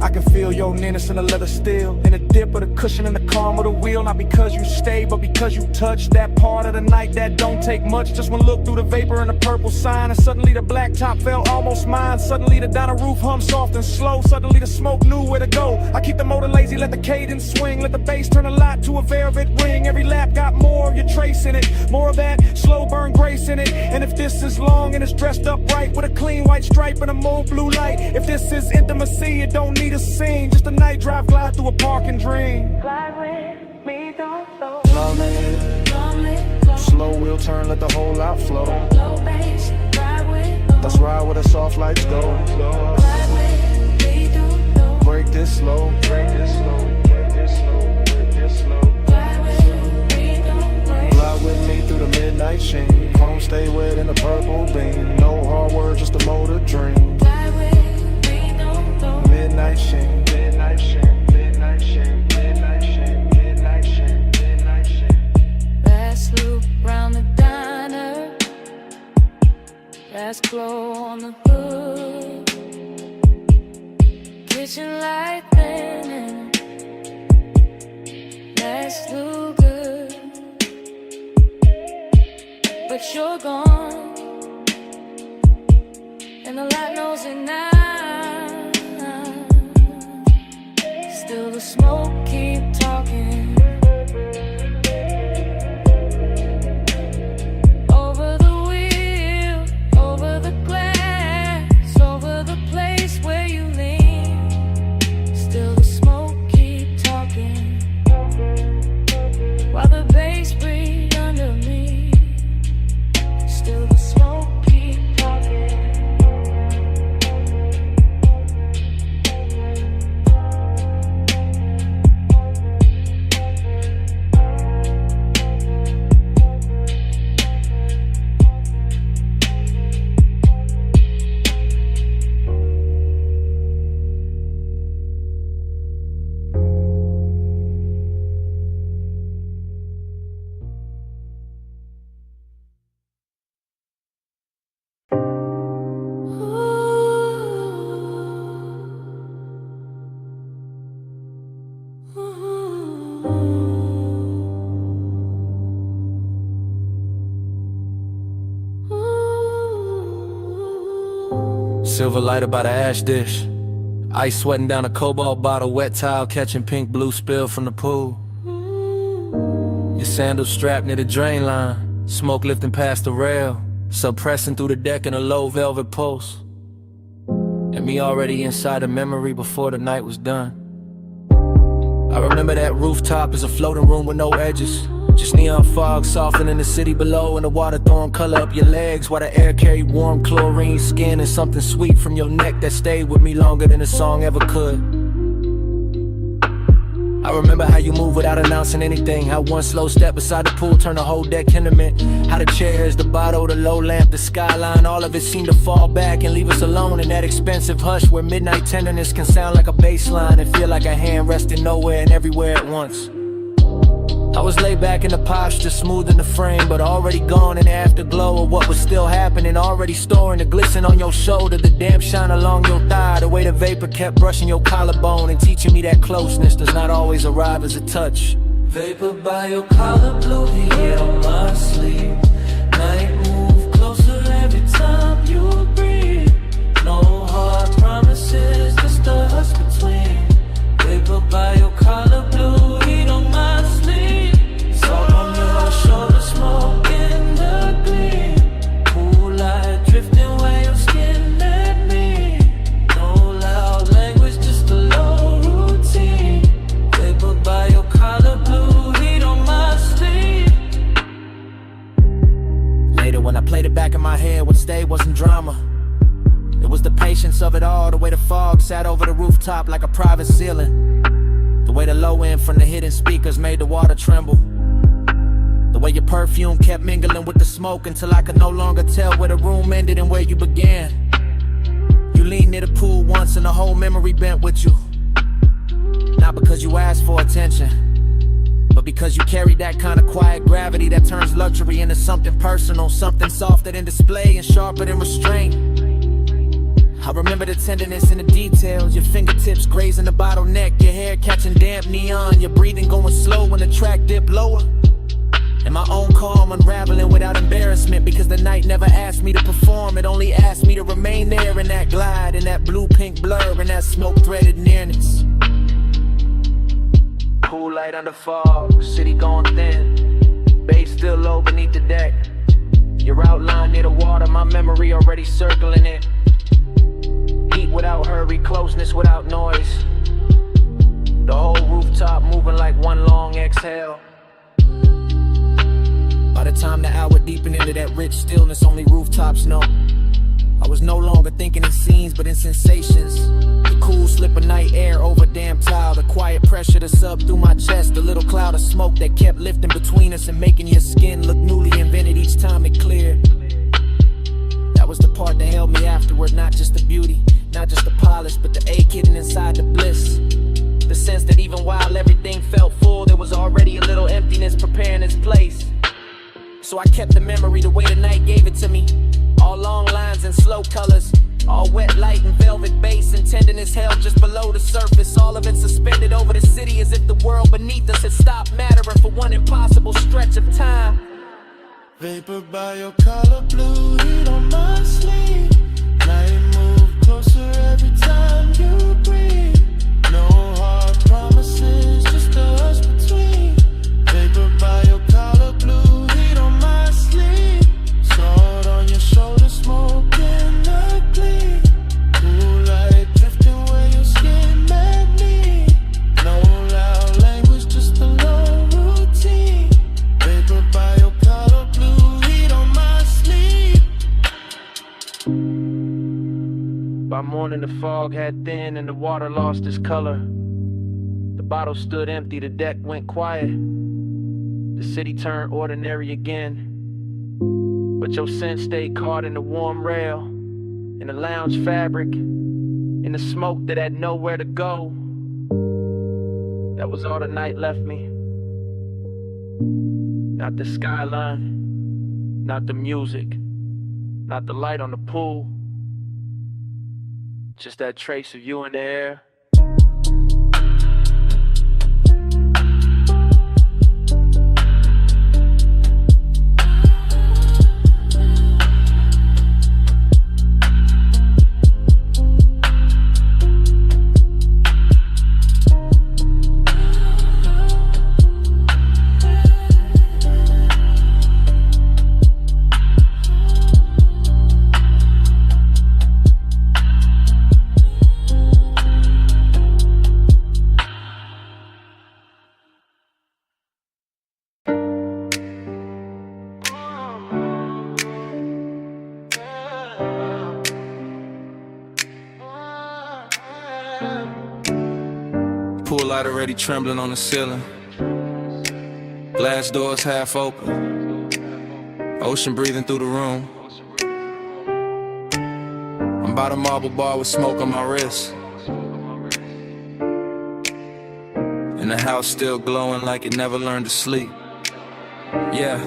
I can feel your nearness in the leather steel, in the dip of the cushion and the calm of the wheel. Not because you stay, but because you touch that part of the night that don't take much. Just one look through the vapor and the purple sign, and suddenly the black top felt almost mine. Suddenly the diner roof hummed soft and slow. Suddenly the smoke knew where to go. I keep the motor lazy, let the cadence swing. Let the bass turn a lot to a velvet ring. Every lap got more of your trace in it, more of that slow burn grace in it. And if this is long and it's dressed up right with a clean white stripe and a mauve blue light. If this is intimacy, it don't need a scene, just a night drive, glide through a park and dream. Glide with me, don't slow. Slow wheel turn, let the whole lot flow. Low bass, ride with. Let's ride where the soft lights go. Glide with me, don't slow. Break this slow, break this slow, break this slow, break this slow. Glide with me, don't slow. Glide with me through the midnight sheen. Chrome stay wet in the purple beam. No hard words, just a motor dream. Glide with me, don't slow. Midnight sheen, midnight sheen, midnight sheen, midnight sheen, midnight sheen, midnight sheen. Fast loop round the diner. Fast glow on the hood. Kitchen light thinning. That's too good. But you're gone, and the light knows it now. Still the smoke keep talking. Over the wheel, over the glass, over the place where you lean. Still the smoke keep talking. While the bass breathe under me. Still the smoke keep talking. Silver lighter by the ash dish. Ice sweating down a cobalt bottle, wet towel catching pink blue spill from the pool. Your sandals strapped near the drain line, smoke lifting past the rail, suppressing through the deck in a low velvet pulse. And me already inside the memory before the night was done. I remember that rooftop as a floating room with no edges. Just neon fog softening the city below, and the water throwing color up your legs while the air carried warm chlorine skin and something sweet from your neck that stayed with me longer than a song ever could. I remember how you move without announcing anything, how one slow step beside the pool turned the whole deck intimate, how the chairs, the bottle, the low lamp, the skyline, all of it seemed to fall back and leave us alone in that expensive hush where midnight tenderness can sound like a bass line and feel like a hand resting nowhere and everywhere at once. I was laid back in the posture, smoothing the frame, but already gone in the afterglow of what was still happening, already storing the glisten on your shoulder, the damp shine along your thigh, the way the vapor kept brushing your collarbone and teaching me that closeness does not always arrive as a touch. Vapor by your collar, blue heat on my sleeve. Night move closer every time you breathe. No hard promises, just us between. Vapor by your collar, blue heat on my sleeve. Salt on your shoulder, smoke in the gleam. Cool light drifting where your skin met me. No loud language, just a low routine. Vapor by your collar, blue heat on my sleeve. Later when I played it back in my head, what stayed wasn't drama. It was the patience of it all, the way the fog sat over the rooftop like a private ceiling. The way the low end from the hidden speakers made the water tremble. The way your perfume kept mingling with the smoke until I could no longer tell where the room ended and where you began. You leaned near the pool once and the whole memory bent with you. Not because you asked for attention, but because you carried that kind of quiet gravity that turns luxury into something personal, something softer than display and sharper than restraint. I remember the tenderness in the details, your fingertips grazing the bottleneck, your hair catching damp neon, your breathing going slow when the track dipped lower. And my own calm unraveling without embarrassment, because the night never asked me to perform, it only asked me to remain there in that glide, in that blue-pink blur, in that smoke-threaded nearness. Cool light under fog, city going thin, base still low beneath the deck. Your outline near the water, my memory already circling it. Heat without hurry, closeness without noise. The whole rooftop moving like one long exhale. By the time the hour deepened into that rich stillness only rooftops know, I was no longer thinking in scenes but in sensations. The cool slip of night air over damp tile, the quiet pressure to sub through my chest, the little cloud of smoke that kept lifting between us and making your skin look newly invented each time it cleared. That was the part that held me afterward, not just the beauty, not just the polish, but the ache hidden inside the bliss. The sense that even while everything felt full, there was already a little emptiness preparing its place. So I kept the memory the way the night gave it to me. All long lines and slow colors, all wet light and velvet bass and tenderness held just below the surface. All of it suspended over the city as if the world beneath us had stopped mattering for one impossible stretch of time. Vapor by your collar, blue heat on my sleeve. Night move closer every time you breathe. No hard promises, just us between. Vapor by your collar, blue heat on my sleeve. Sword on your shoulder, smoke in the gleam. Cool light drifting where your skin met me. No loud language, just a low routine. Vapor by your collar, blue heat on my sleeve. By morning the fog had thinned and the water lost its color. The bottle stood empty, the deck went quiet. The city turned ordinary again. But your scent stayed caught in the warm rail, in the lounge fabric, in the smoke that had nowhere to go. That was all the night left me. Not the skyline, not the music, not the light on the pool. Just that trace of you in the air. Pool light already trembling on the ceiling. Glass doors half open. Ocean breathing through the room. I'm by the marble bar with smoke on my wrist. And the house still glowing like it never learned to sleep. Yeah.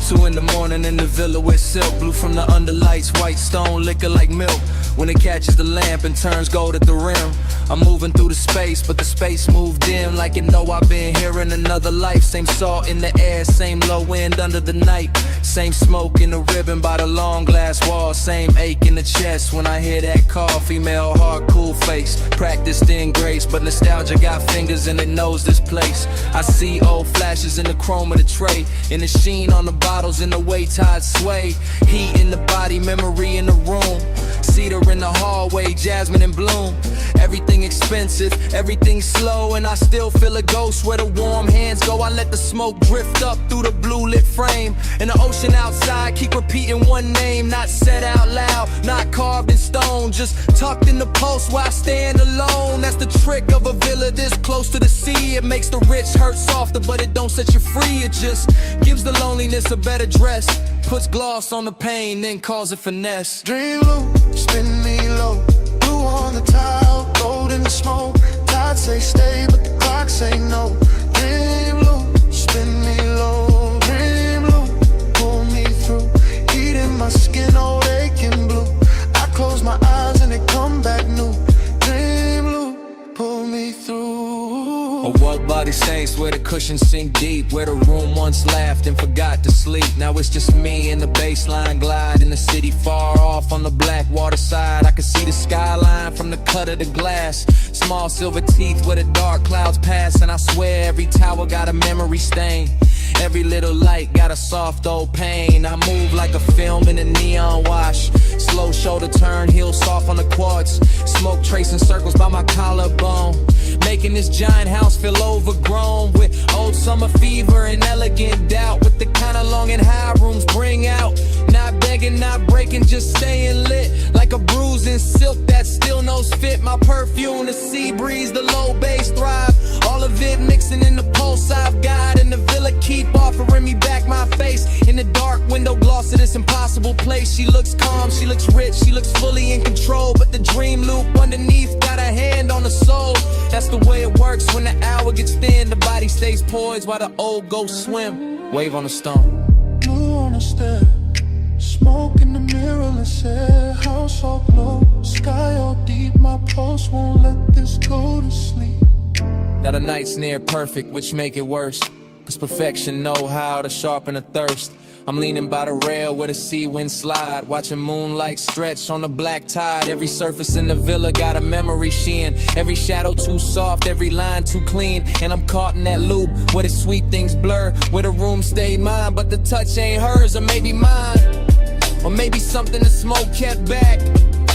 2 in the morning in the villa with silk. Blue from the underlights, white stone, liquor like milk. When it catches the lamp and turns gold at the rim. I'm moving through the space, but the space moved in like it know I've been here in another life. Same salt in the air, same low wind under the night. Same smoke in the ribbon by the long glass wall. Same ache in the chest when I hear that call. Female heart, cool face, practiced in grace, but nostalgia got fingers and it knows this place. I see old flashes in the chrome of the tray, in the sheen on the bottles, in the way tides sway. Heat in the body, memory in the room. Cedar in the hallway, jasmine in bloom. Everything expensive, everything slow, and I still feel a ghost where the warm hands go. I let the smoke drift up through the blue lit frame. And the ocean outside keep repeating one name, not said out loud, not carved in stone, just tucked in the pulse where I stand alone. That's the trick of a villa this close to the sea. It makes the rich hurt softer, but it don't set you free. It just gives the loneliness a better dress, puts gloss on the pain, then calls it finesse. Dream low, spin me low, blue on the tile, gold in the smoke. Tide say stay, but the clock say no. Dream low, spin me low, dream low, pull me through. Heat in my skin, old aching blue. I close my eyes and it come back new. Dream low, pull me through. A world body saints where the cushions sink deep, where the room once laughed and forgot to sleep. Now it's just me and the baseline glide in the city far off on the black water side. I can see the skyline from the cut of the glass. Small silver teeth where the dark clouds pass, and I swear every tower got a memory stain. Every little light got a soft old pain. I move like a film in a neon wash. Slow shoulder turn, heel soft on the quartz. Smoke tracing circles by my collarbone, making this giant house feel overgrown with old summer fever and elegant doubt. With the kind of long and high rooms bring out, not begging, not breaking, just staying lit. Like a bruise in silk that still knows fit. My perfume, the sea breeze, the low bass thrive. All of it mixing in the pulse I've got. And the villa keep offering me back my face in the dark window gloss of this impossible place. She looks calm, she looks rich, she looks fully in control, but the dream loop underneath got a hand on the soul. That's the way it works when the hour gets thin. The body stays poised while the old ghosts swim. Wave on the stone. Blue on the step, smoke in the mirrorless air. House all glow, sky all deep. My pulse won't let this go to sleep. Now the night's near perfect, which make it worse, 'cause perfection know how to sharpen a thirst. I'm leaning by the rail where the sea wind slide, watching moonlight stretch on the black tide. Every surface in the villa got a memory sheen. Every shadow too soft, every line too clean. And I'm caught in that loop where the sweet things blur, where the room stayed mine, but the touch ain't hers, or maybe mine. Or maybe something the smoke kept back,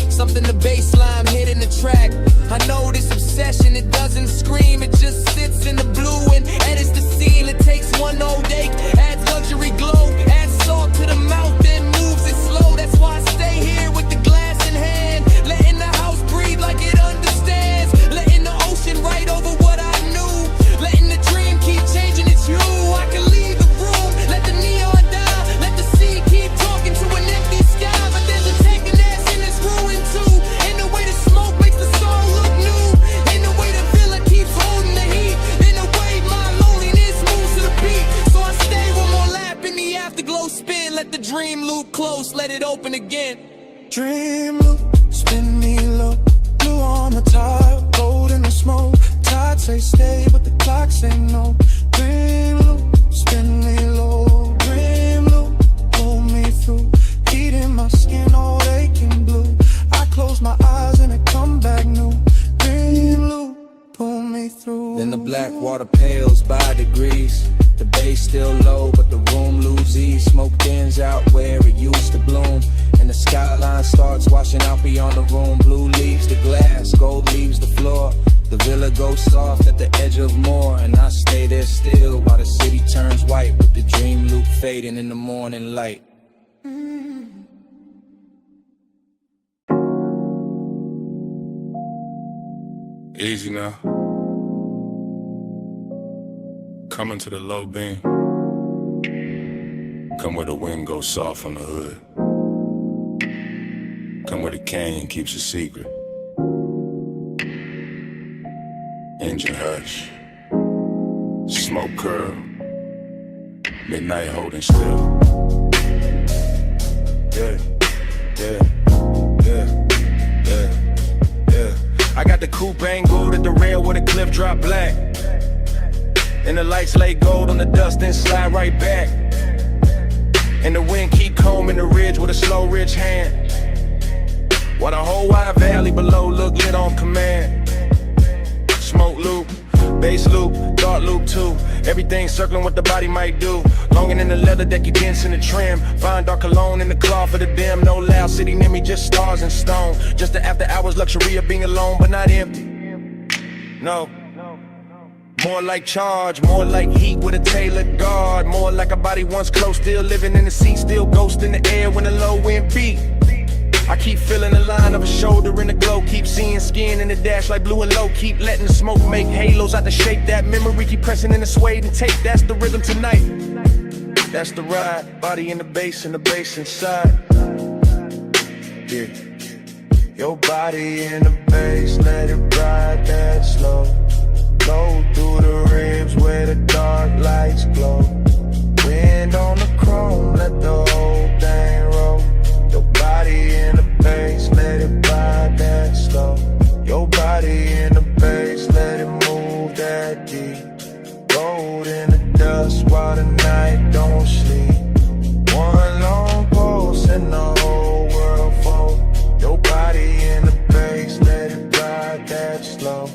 something the bassline hit in the track. I know this obsession, it doesn't scream, it just sits in the blue and edits the scene. It takes one old ache, adds luxury glow, adds salt to the mouth, then moves it slow. That's why I stay here with the glass in hand, letting the house breathe like it understands, letting the ocean write over what I knew, letting the dream keep changing its hue. I can leave the room, let the neon die, let the sea keep talking to an empty sky. But there's a tenderness in this ruin too, in the way the smoke makes the song look new, in the way the villa keeps holding the heat, in the way my loneliness moves to the beat. So I stay one more lap in the afterglow spin, let the dream loop close, let it open again. Dream loop, spin me low, blue on the tile, gold in the smoke. Tide say stay, but the clock say no. Dream loop, spin me low, dream loop, pull me through. Heat in my skin, all aching blue. I close my eyes and it come back new. Dream loop, pull me through. Then the black water pales by degrees. The bass still low, but the room loses ease. Smoke thins out where it used to bloom, and the skyline starts washing out beyond the room. Blue leaves the glass, gold leaves the floor. The villa goes soft at the edge of more, and I stay there still while the city turns white, with the dream loop fading in the morning light. Easy now. Coming to the low beam. Come where the wind goes soft on the hood. Come where the canyon keeps a secret. Engine hush. Smoke curl. Midnight holding still. Yeah, yeah, yeah, yeah, yeah. I got the coupe angled at the rail where the cliff drop black. And the lights lay gold on the dust, then slide right back. And the wind keep combing the ridge with a slow ridge hand. While the whole wide valley below look lit on command. Smoke loop, bass loop, dark loop too. Everything circling what the body might do. Longing in the leather deck, you dance in the trim. Fine dark cologne in the cloth for the dim. No loud city near me, just stars and stone. Just the after hours luxury of being alone, but not empty. No. More like charge, more like heat with a tailored guard. More like a body once close, still living in the seat, still ghost in the air when the low wind beat. I keep feeling the line of a shoulder in the glow. Keep seeing skin in the dash like blue and low. Keep letting the smoke make halos out the shape. That memory keep pressing in the suede and tape. That's the rhythm tonight. That's the ride. Body in the bass and the bass inside. Yeah. Your body in the bass, let it ride that slow. Go through the ribs where the dark lights glow. Wind on the chrome, let the whole thing roll. Your body in the bass, let it ride that slow. Your body in the bass, let it move that deep. Gold in the dust while the night don't sleep. One long pulse and the whole world fold. Your body in the bass, let it ride that slow.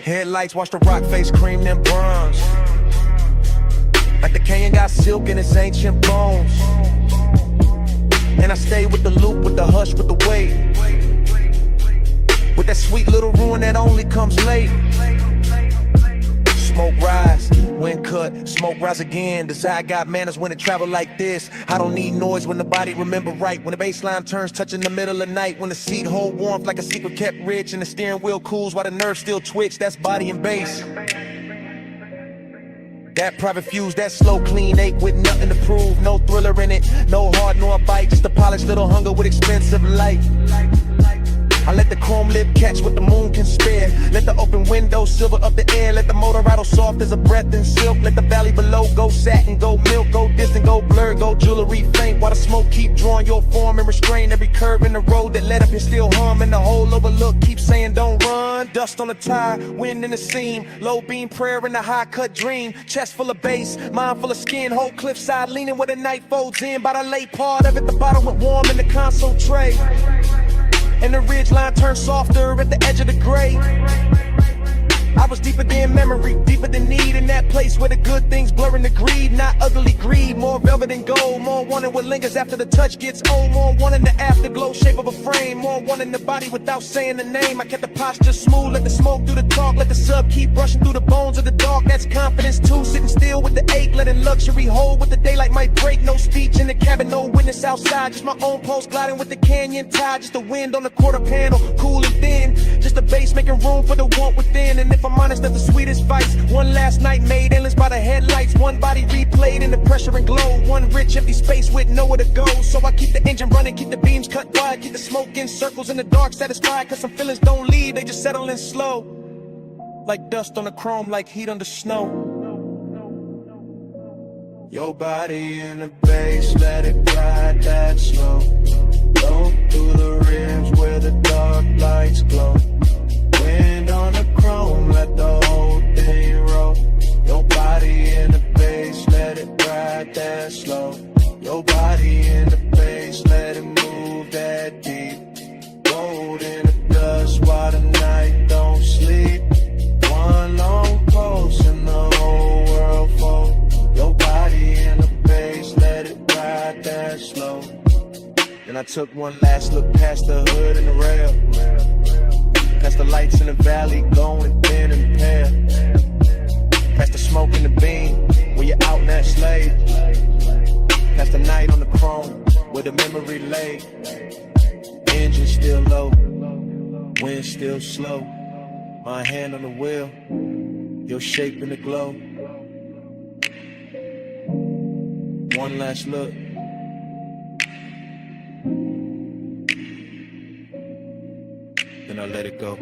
Headlights watch the rock face cream them bronze. Like the canyon got silk in its ancient bones. And I stay with the loop, with the hush, with the weight. With that sweet little ruin that only comes late. Smoke rise, wind cut, smoke rise again. Desire got manners when it travel like this. I don't need noise when the body remember right. When the baseline turns touching the middle of the night. When the seat hold warmth like a secret kept rich. And the steering wheel cools while the nerves still twitch. That's body and bass. That private fuse, that slow clean ache with nothing to prove. No thriller in it, no heart nor a bite. Just a polished little hunger with expensive light. I let the chrome lip catch what the moon can spare. Let the open window silver up the air. Let the motor rattle soft as a breath in silk. Let the valley below go satin, go milk, go distant, go blur, go jewelry faint. While the smoke keep drawing your form and restrain every curve in the road that led up and still hum. And the whole overlook keep saying don't run. Dust on the tire, wind in the seam. Low beam prayer in the high cut dream. Chest full of bass, mind full of skin. Whole cliffside leaning where the night folds in. By the late part of it, the bottle went warm in the console tray. And the ridge line turned softer at the edge of the gray. I was deeper than memory, deeper than need. In that place where the good things blurring the greed. Not ugly greed, more velvet and gold. More wanting what lingers after the touch gets old. More wanting the afterglow shape of a frame. More wanting the body without saying the name. I kept the posture smooth, let the smoke do the talk. Let the sub keep rushing through the bones of the dark. That's confidence too, sitting still with the ache. Letting luxury hold with the daylight might break. No speech in the cabin, no witness outside. Just my own pulse gliding with the canyon tide. Just the wind on the quarter panel, cool and thin. Just the bass making room for the want within. And if I'm honest, that's the sweetest fights. One last night made endless by the headlights. One body replayed in the pressure and glow. One rich empty space with nowhere to go. So I keep the engine running, keep the beams cut wide. Keep the smoke in circles in the dark satisfied. Cause some feelings don't leave, they just settle in slow. Like dust on the chrome, like heat on the snow. Your body in the bass, let it ride that slow. Go through the rims where the dark lights glow. Wind on the chrome, let the whole thing roll. Your body in the bass, let it ride that slow. Your body in the bass, let it move that deep. Gold in the dust while the night don't sleep. One long pulse and the whole world fold. Your body in the bass, let it ride that slow. Then I took one last look past the hood and the rail. Past the lights in the valley, going thin and pale. Past the smoke in the beam, when you're out in that slave. Past the night on the chrome, where the memory lay. Engine still low, wind still slow. My hand on the wheel, your shape in the glow. One last look. Then I let it go.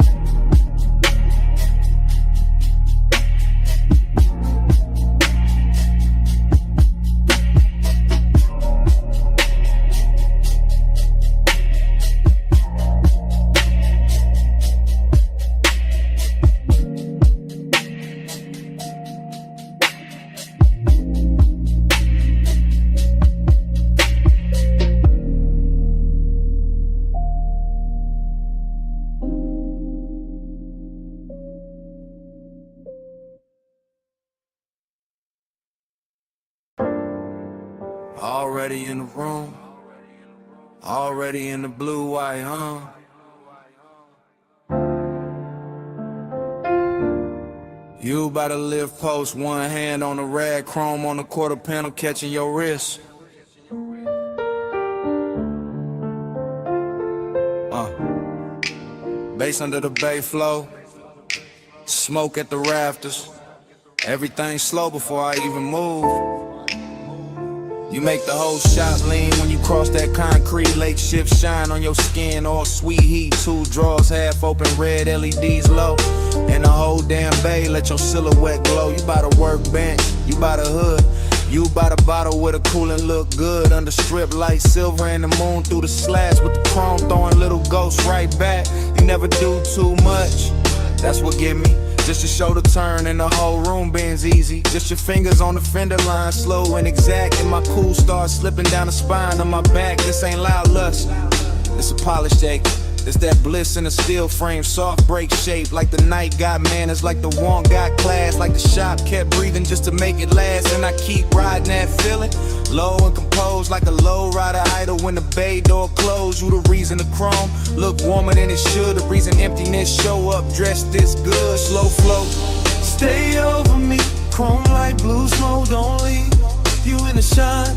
Already in the room, already in the blue white, You about to live post, one hand on the rag, chrome on the quarter panel, catching your wrist. Bass under the bay flow, smoke at the rafters. Everything slow before I even move. You make the whole shop lean when you cross that concrete. Lake shift shine on your skin, all sweet heat. Two drawers half open, red LEDs low. And the whole damn bay let your silhouette glow. You by the workbench, you by the hood, you by the bottle with a coolin' look good. Under strip light, silver and the moon through the slats with the chrome throwing little ghosts right back. You never do too much, that's what get me. Just to show the turn and the whole room bends easy. Just your fingers on the fender line, slow and exact. And my cool starts slipping down the spine of my back. This ain't loud lust, it's a polished ache. It's that bliss in a steel frame, soft break shape. Like the night got manners, like the one got class. Like the shop kept breathing just to make it last. And I keep riding that feeling, low and composed. Like a low rider idle when the bay door closed. You the reason the chrome look warmer than it should. The reason emptiness show up dressed this good. Slow flow, Stay over me, chrome light, blue smoke, don't leave. You in the shine,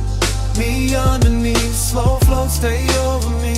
me underneath. Slow flow, stay over me.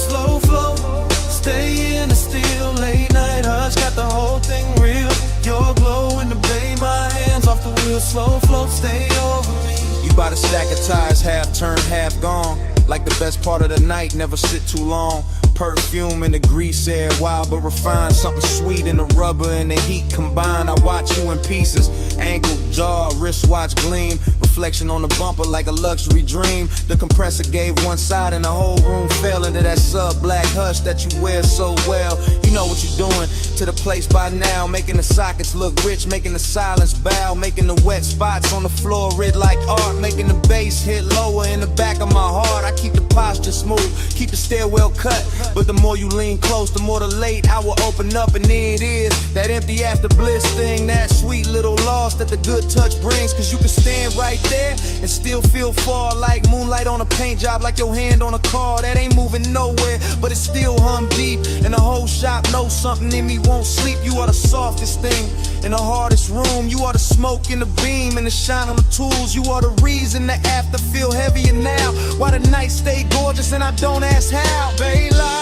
Slow flow, stay in the steel. Late night hush, got the whole thing real. Your glow in the bay, my hands off the wheel. Slow flow, stay over me. you by the stack of tires, half turned, half gone. Like the best part of the night, never sit too long. Perfume in the grease air, wild but refined. Something sweet in the rubber and the heat combined. I watch you in pieces, ankle, jaw, wristwatch gleam. Reflection on the bumper like a luxury dream. The compressor gave one side and the whole room fell into that sub-black hush that you wear so well. You know what you're doing to the place by now. Making the sockets look rich, making the silence bow. Making the wet spots on the floor red like art. Making the bass hit lower in the back of my heart. I keep the posture smooth, keep the stairwell cut. But the more you lean close, the more the late hour open up. And there it is, that empty after bliss thing. That sweet little loss that the good touch brings. Cause you can stand right there and still feel far. Like moonlight on a paint job, like your hand on a car. That ain't moving nowhere, but it still hum deep. And the whole shop knows something in me won't sleep. You are the softest thing in the hardest room. You are the smoke in the beam and the shine on the tools. You are the reason the after feel heavier now. Why the night stay gorgeous and I don't ask how. Bay light,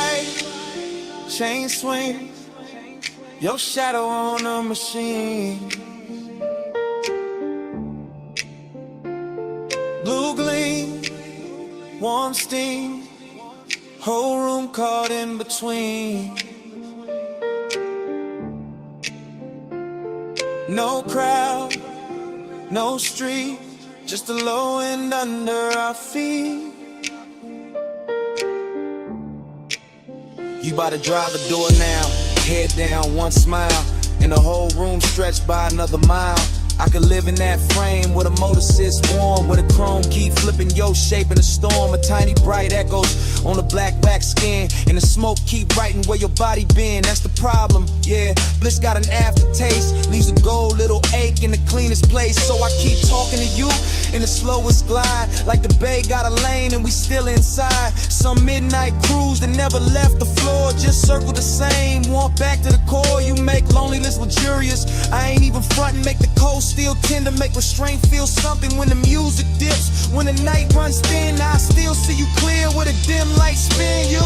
chain swing, your shadow on a machine. Blue gleam, warm steam, whole room caught in between. No crowd, no street, just the low end under our feet. You about to drive the door now, head down, one smile, and the whole room stretched by another mile. I could live in that frame where the motor sits warm, where the chrome keep flipping your shape in a storm. A tiny bright echoes on the black wax skin, and the smoke keep writing where your body been. That's the problem, yeah. Bliss got an aftertaste, leaves a gold little ache in the cleanest place. So I keep talking to you in the slowest glide, like the bay got a lane and we still inside. Some midnight cruise that never left the floor, just circle the same, walk back to the core. You make loneliness luxurious, I ain't even frontin', make the cold still tender, make restraint feel something when the music dips. When the night runs thin, I still see you clear with a dim light spin. You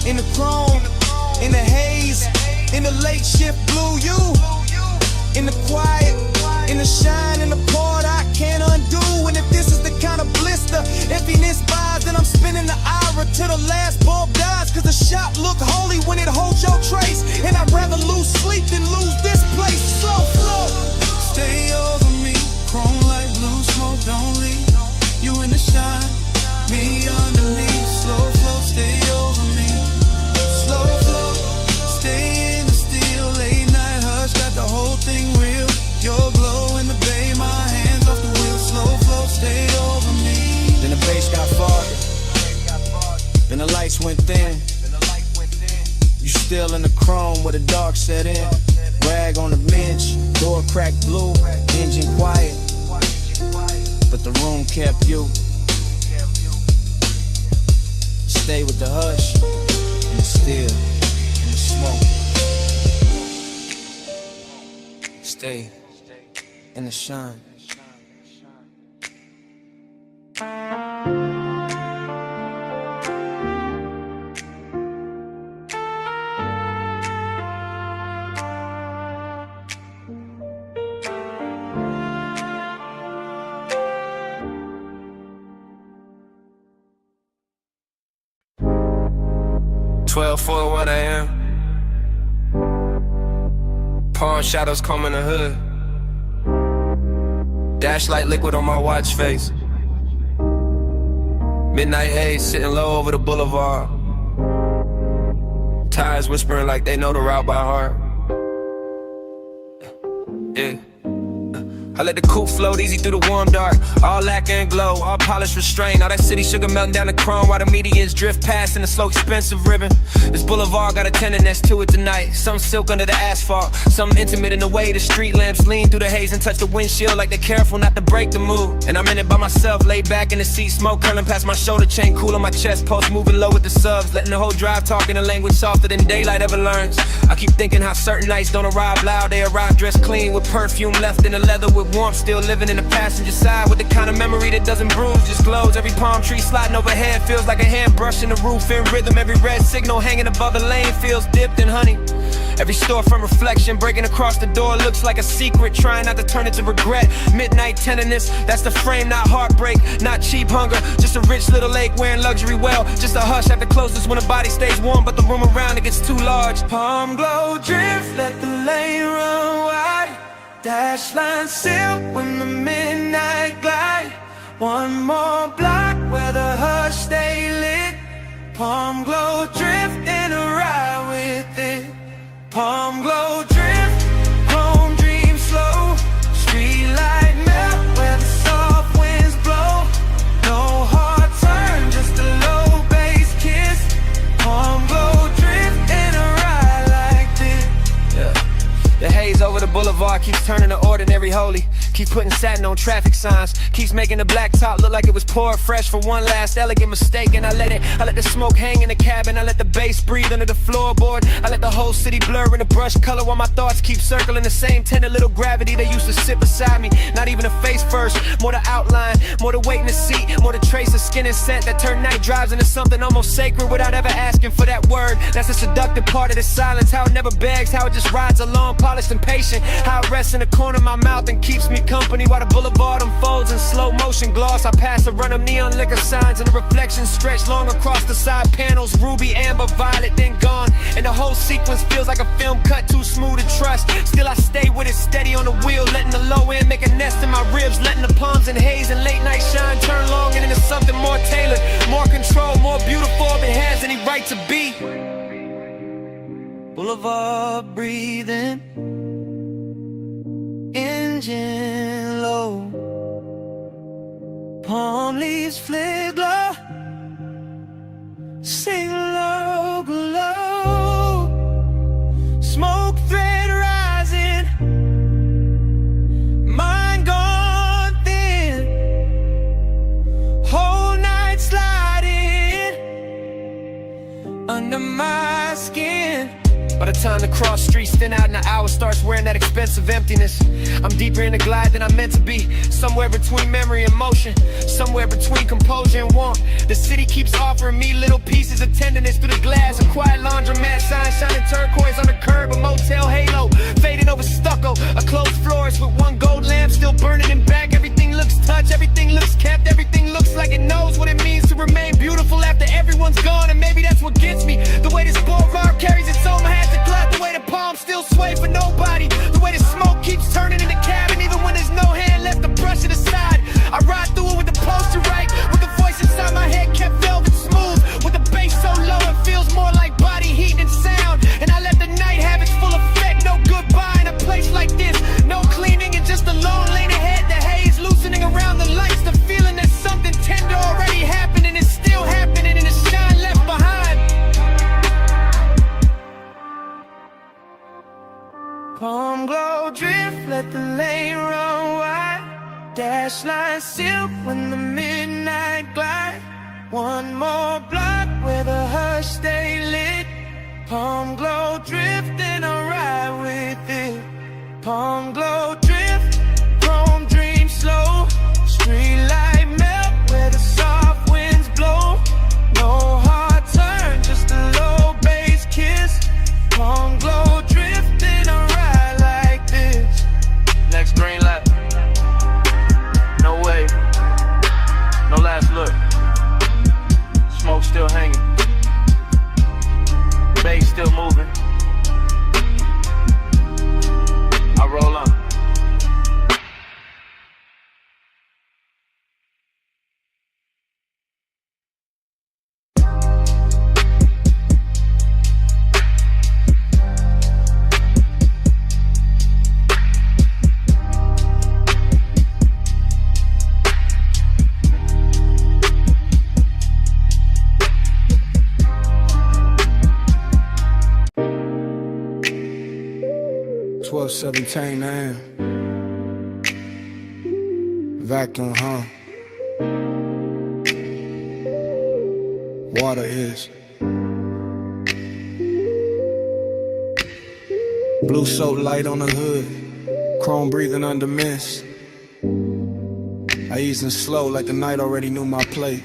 in the chrome, in the haze, in the late shift blue. You in the quiet, in the shine, in the part I can't undo. And if this is terror till the last bulb dies. Cause the shop look holy when it holds your trace. And I'd rather lose sleep than lose this place. Slow flow, stay over me. Chrome like blue smoke, don't leave. You in the shine, me underneath. Slow flow, stay over me. Slow flow, stay in the steel. Late night hush, got the whole thing real. Your glow in the bay, my hands off the wheel. Slow flow, stay over me. Then the bass got farther. Then the lights went thin. You still in the chrome where the dark set in. Rag on the bench, door cracked blue, engine quiet. But the room kept you. Stay with the hush, and the still, and the smoke. Stay in the shine. For 1 a.m. Palm shadows combing the hood. Dash light liquid on my watch face. Midnight haze sitting low over the boulevard. Tires whispering like they know the route by heart. Yeah. I let the coupe float easy through the warm dark. All lacquer and glow, all polished restraint. All that city sugar melting down the chrome while the medians drift past in a slow expensive ribbon. This boulevard got a tenderness to it tonight. Some silk under the asphalt, some intimate in the way the street lamps lean through the haze and touch the windshield like they're careful not to break the mood. And I'm in it by myself, laid back in the seat, smoke curling past my shoulder chain, cool on my chest, pulse moving low with the subs, letting the whole drive talk in a language softer than daylight ever learns. I keep thinking how certain nights don't arrive loud, they arrive dressed clean with perfume left in the leather with warmth, still living in the passenger side with the kind of memory that doesn't bruise, just glows. Every palm tree sliding overhead feels like a hand brushing the roof in rhythm. Every red signal hanging above the lane feels dipped in honey. Every storefront reflection breaking across the door looks like a secret, trying not to turn it to regret. Midnight tenderness, that's the frame, not heartbreak, not cheap hunger, just a rich little lake wearing luxury well, just a hush at the closest when the body stays warm, but the room around it gets too large. Palm glow drift, let the lane run wide. Dash line silk when the midnight glide. One more block where the hush stay lit. Palm glow drift in a ride with it. Palm glow drift, home dream slow. Street light melt where the soft winds blow. No hard turn, just a low bass kiss. Palm glow drift in a ride like this. Yeah. The haze over the boulevard keeps turning the ordinary holy. Keep putting satin on traffic signs, keeps making the black top look like it was poured fresh for one last elegant mistake. And I let the smoke hang in the cabin, I let the bass breathe under the floorboard. I let the whole city blur in the brush color while my thoughts keep circling the same tender little gravity that used to sit beside me. Not even a face first, more the outline, more the weight in the seat, more the trace of skin and scent that turn night drives into something almost sacred without ever asking for that word. That's the seductive part of the silence, how it never begs, how it just rides along, polished and patient. How it rests in the corner of my mouth and keeps me company while the boulevard unfolds in slow motion gloss. I pass a run of neon liquor signs and the reflections stretch long across the side panels. Ruby, amber, violet, then gone. And the whole sequence feels like a film cut too smooth to trust. Still I stay with it steady on the wheel, letting the low end make a nest in my ribs, letting the palms and haze and late night shine turn long and into something more tailored, more control, more beautiful if it has any right to be. Boulevard breathing, engine low, palm leaves flare glow, sing low, glow, smoke thread rising, mind gone thin, whole night sliding under my skin. By the time the cross streets thin out and the hour starts wearing that expensive emptiness, I'm deeper in the glide than I'm meant to be. Somewhere between memory and motion, somewhere between composure and warmth. The city keeps offering me little pieces of tenderness through the glass. A quiet laundromat sign shining turquoise on the curb, a motel halo fading over stucco, a closed floors with one gold lamp still burning in back. Everything looks touched, everything looks kept, everything looks like it knows what it means to remain beautiful after everyone's Palm glow drift, let the lane run wide. Dash line silk when the midnight glide. One more block where the hush stay lit. Palm glow drift and I ride with it. Palm glow drift, chrome dream slow. Street light melt where the soft winds blow. No hard turn, just a low bass kiss. Palm glow drift and I ride like this. Next green light. No way. No last look. Smoke still hanging. Bass still moving. I roll on. $12:17 a.m. Vacuum, huh? Water is blue soap light on the hood, chrome breathing under mist. I easing slow like the night already knew my plate.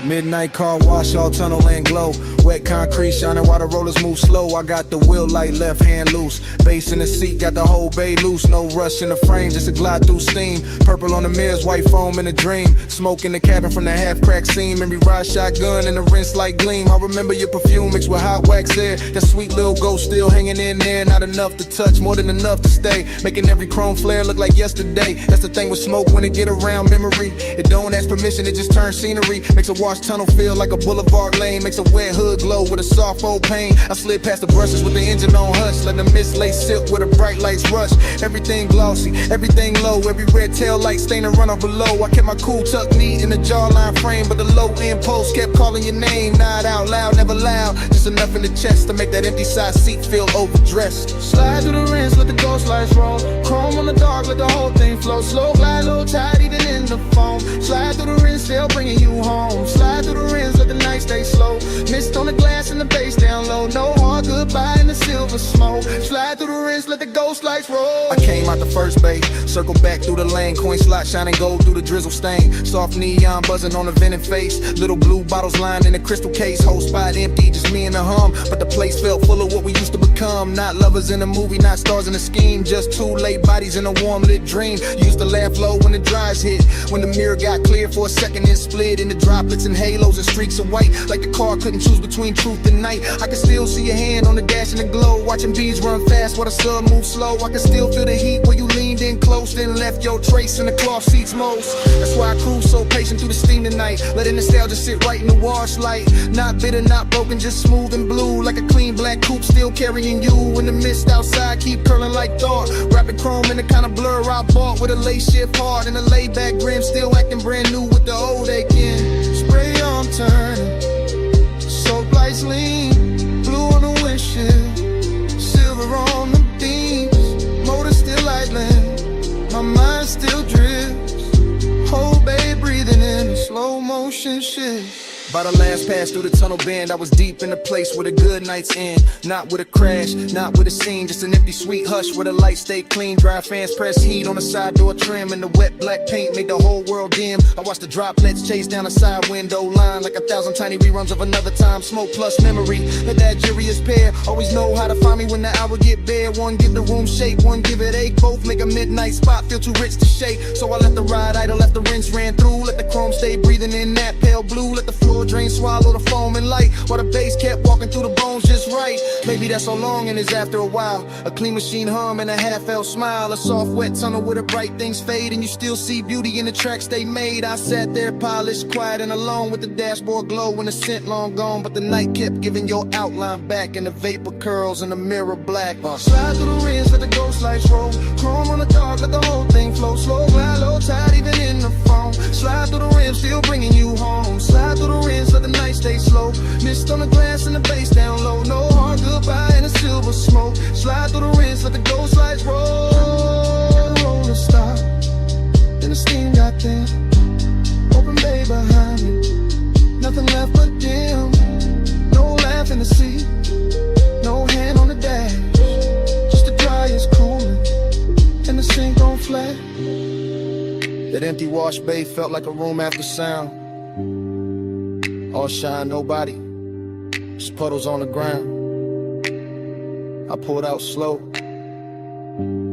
Midnight car wash, all tunnel and glow. Wet concrete shining while the rollers move slow. I got the wheel light, left hand loose. Bass in the seat, got the whole bay loose. No rush in the frame, just a glide through steam. Purple on the mirrors, white foam in a dream. Smoke in the cabin from the half-cracked seam. Memory ride shotgun in the rinse like gleam. I remember your perfume mixed with hot wax air. That sweet little ghost still hanging in there. Not enough to touch, more than enough to stay. Making every chrome flare look like yesterday. That's the thing with smoke when it get around memory. It don't ask permission, it just turns scenery. Makes a wash tunnel feel like a boulevard lane. Makes a wet hood glow with a soft old pain. I slid past the brushes with the engine on hush. Let the mist lay silk with the bright lights rush. Everything glossy, everything low. Every red tail light stain and run off below. I kept my cool tucked neat in the jawline frame, but the low end post kept calling your name. Not out loud, never loud. Just enough in the chest to make that empty side seat feel overdressed. Slide through the rinse, let the ghost lights roll. Chrome on the dark, let the whole thing flow. Slow glide, low tide, even in the foam. Slide through the rinse, still bringing you home. Slide through the rinse, let the night stay slow. Mist on the glass and the bass down low. No hard goodbye in the silver smoke. Slide through the rinse, let the ghost lights roll. I came out the first bay, circle back through the lane. Coin slot shining gold through the drizzle stain. Soft neon buzzing on the vented face. Little blue bottles lined in a crystal case. Whole spot empty, just me and the hum. But the place felt full of what we used to become. Not lovers in a movie, not stars in a scheme. Just two late bodies in a warm lit dream. Used to laugh low when the dries hit. When the mirror got clear for a second and split into droplets and halos and streaks of white. Like the car couldn't choose between truth and night. I can still see your hand on the dash in the glow. Watching bees run fast while the sun moves slow. I can still feel the heat where you leaned in close. Then left your trace in the cloth seats most. That's why I cruise so patient through the steam tonight. Letting nostalgia sit right in the wash light. Not bitter, not broken, just smooth and blue. Like a clean black coupe still carrying you. In the mist outside keep curling like thought. Wrapping chrome in the kind of blur I bought. With a lace shift hard and a laid back grin. Still acting brand new with the old aching. Spray on turning, soap lights lean. Blue on the windshield, silver on the beams. Motor still idling, my mind still drifts. Whole bay breathing in a slow motion shift. By the last pass through the tunnel bend, I was deep in a place where the good nights end. Not with a crash, not with a scene, just an empty sweet hush where the lights stay clean. Dry fans press heat on the side door trim, and the wet black paint made the whole world dim. I watched the droplets chase down the side window line like 1,000 tiny reruns of another time. Smoke plus memory, that jury's pair. Always know how to find me when the hour get bare. One give the room shake, one give it ache. Both make a midnight spot feel too rich to shake. So I let the ride idle, left the rinse ran through. Let the chrome stay breathing in that pale blue. Let the floor drain, swallow the foam and light, while the bass kept walking through the bones just right. Maybe that's so long and it's after a while. A clean machine hum and a half-felt smile. A soft wet tunnel where the bright things fade, and you still see beauty in the tracks they made. I sat there polished, quiet and alone, with the dashboard glow and the scent long gone. But the night kept giving your outline back, and the vapor curls in the mirror black. Slide through the rinse, let the ghost lights roll. Chrome on the dark, let the whole thing flow. Slow glide, low tide, even in the foam. Slide through the rim, still bringing you home. Slide through the rim, thin. Open bay behind me, nothing left but dim. No laugh in the seat, no hand on the dash. Just the dryer's cooling and the sink on flat. That empty wash bay felt like a room after sound. All shine, nobody, just puddles on the ground. I pulled out slow,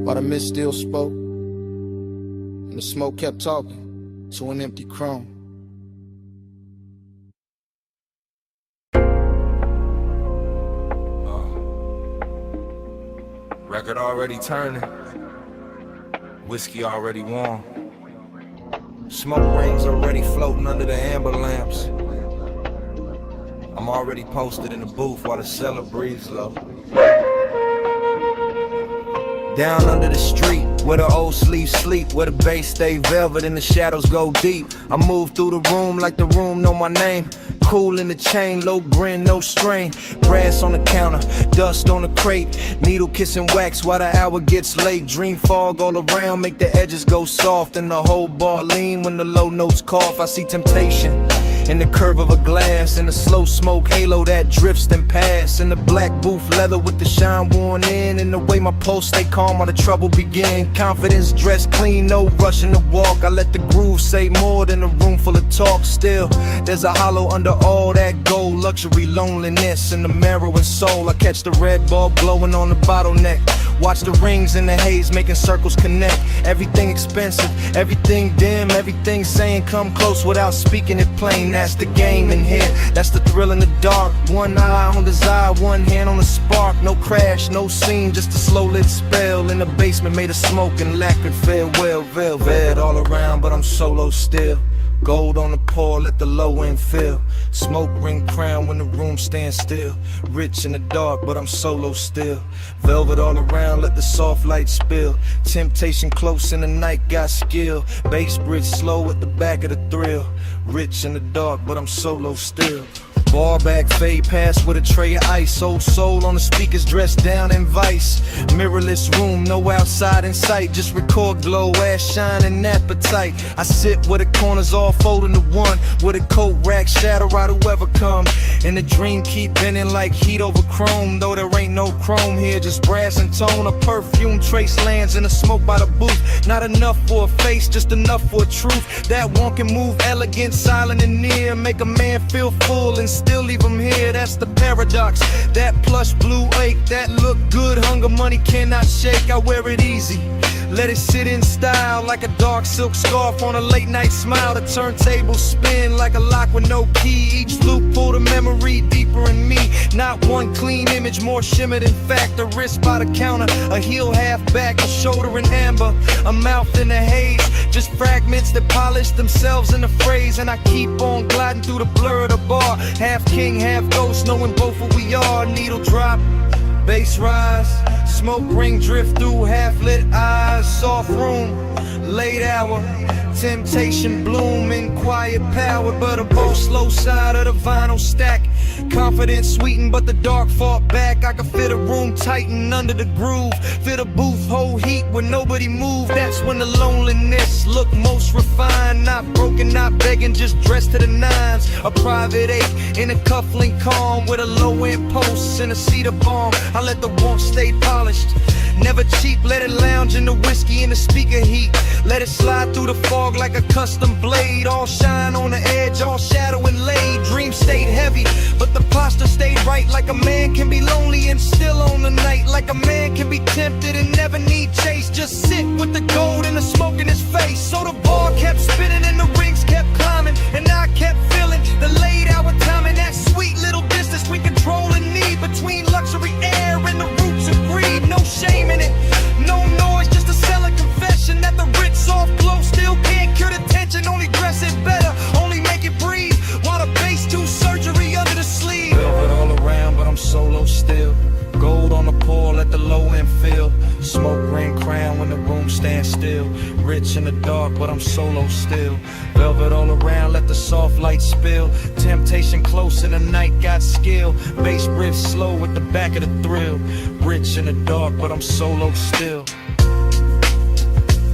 while the mist still spoke, and the smoke kept talking to an empty chrome. Record already turning, whiskey already warm, smoke rings already floating under the amber lamps. I'm already posted in the booth while the cellar breathes low. Down under the street, where the old sleeves sleep, where the bass stay velvet and the shadows go deep. I move through the room like the room know my name. Cool in the chain, low grin, no strain. Brass on the counter, dust on the crate. Needle kissing wax while the hour gets late. Dream fog all around, make the edges go soft. And the whole bar lean when the low notes cough. I see temptation in the curve of a glass, in the slow smoke halo that drifts and pass, in the black booth leather with the shine worn in, and the way my pulse stay calm while the trouble begin. Confidence dressed clean, no rushing to walk. I let the groove say more than a room full of talk. Still, there's a hollow under all that gold. Luxury, loneliness, and the marrow and soul. I catch the red bulb glowing on the bottleneck. Watch the rings in the haze making circles connect. Everything expensive, everything dim, everything saying come close without speaking it plain. That's the game in here, that's the thrill in the dark. One eye on desire, one hand on the spark. No crash, no scene, just a slow lit spell. In the basement made of smoke and lacquered farewell. Velvet all around, but I'm solo still. Gold on the pour, let the low end fill. Smoke ring crown when the room stands still. Rich in the dark, but I'm solo still. Velvet all around, let the soft light spill. Temptation close in the night, got skill. Bass bridge slow at the back of the thrill. Rich in the dark, but I'm solo still. Bar back, fade past with a tray of ice. Old soul on the speakers, dressed down in vice. Mirrorless room, no outside in sight. Just record glow, ass shine and appetite. I sit where the corners all fold into one, with a coat rack, shadow out whoever come. And the dream keep bending like heat over chrome. Though there ain't no chrome here, just brass and tone. A perfume trace lands in the smoke by the booth. Not enough for a face, just enough for a truth. That one can move elegant, silent and near. Make a man feel full and still leave him here. That's the paradox. That plush blue ache, that look good, hunger money cannot shake. I wear it easy, let it sit in style, like a dark silk scarf on a late night smile. The turntable spin like a lock with no key. Each loop pull the memory deeper in me. Not one clean image, more shimmered in fact. A wrist by the counter, a heel half back, a shoulder in amber, a mouth in the haze. Just fragments that polish themselves in the phrase. And I keep on gliding through the blur of the bar. Half king, half ghost, knowing both what we are. Needle drop, bass rise, smoke ring drift through half-lit eyes. Soft room, late hour, temptation bloom in quiet power. But a bow slow side of the vinyl stack. Confidence sweetened, but the dark fought back. I could fit a room tighten under the groove. Fit a booth, hold heat when nobody moved. That's when the loneliness look most refined. Not broken, not begging, just dressed to the nines. A private eight in a cufflink calm, with a low-end post and a cedar bomb. I let the warmth stay polished, never cheap. Let it lounge in the whiskey and the speaker heat. Let it slide through the fog like a custom blade. All shine on the edge, all shadow and laid. Dream stayed heavy, but the posture stayed right. Like a man can be lonely and still on the night. Like a man can be tempted and never need chase. Just sit with the gold and the smoke in his face. So the ball kept spinning and the rings kept climbing, and I kept feeling the late hour timing. That sweet little distance we control and need, between luxury air and the roots of greed. No shame in it, no noise, just a selling confession that the rich soft glow still can't cure the tension. Only dress it better, only make it breathe, while the bass do surgery under the sleeve. Velvet all around, but I'm solo still. Gold on the pour, let the low end fill. Smoke ring crown when the room stands still. Rich in the dark, but I'm solo still. Velvet all around, let the soft light spill. Temptation close in the night, got skill. Bass riff slow at the back of the thrill. Rich in the dark, but I'm solo still.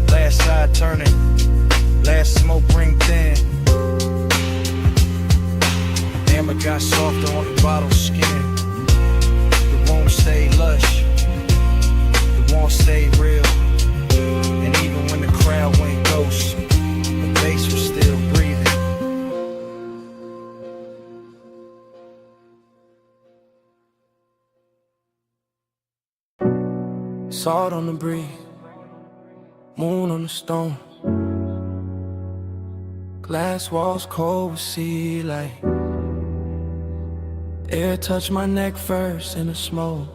Last side turning, last smoke Salt on the breeze, moon on the stone. Glass walls cold with sea light. Air touched my neck first in the smoke,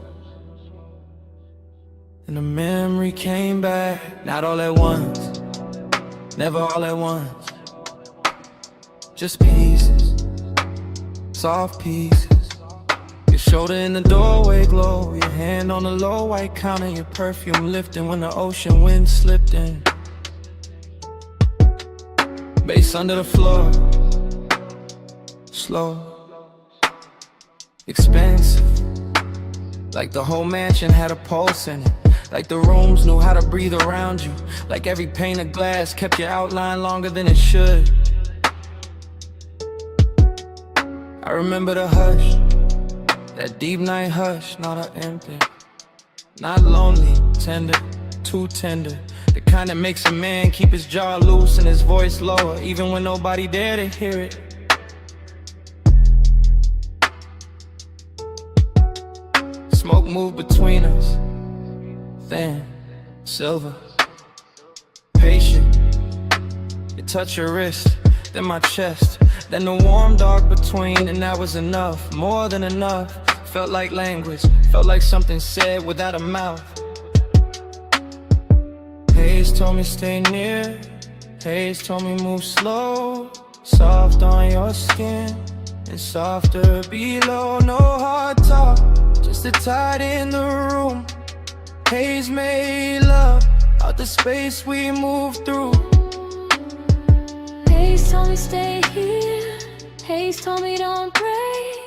and the memory came back. Not all at once, never all at once. Just pieces, soft pieces. Your shoulder in the doorway glow, your hand on the low white counter, your perfume lifting when the ocean wind slipped in. Bass under the floor, slow, expensive. Like the whole mansion had a pulse in it. Like the rooms knew how to breathe around you. Like every pane of glass kept your outline longer than it should. I remember the hush, that deep night hush, not an empty, not lonely, tender, too tender. The kind that makes a man keep his jaw loose and his voice lower, even when nobody there to hear it. Smoke moved between us, thin, silver, patient. It touched your wrist, then my chest, then the warm dark between, and that was enough, more than enough. Felt like language, felt like something said without a mouth. Haze told me stay near, Haze told me move slow. Soft on your skin, and softer below. No hard talk, just a tide in the room. Haze made love out the space we moved through. Haze told me stay here, Haze told me don't break.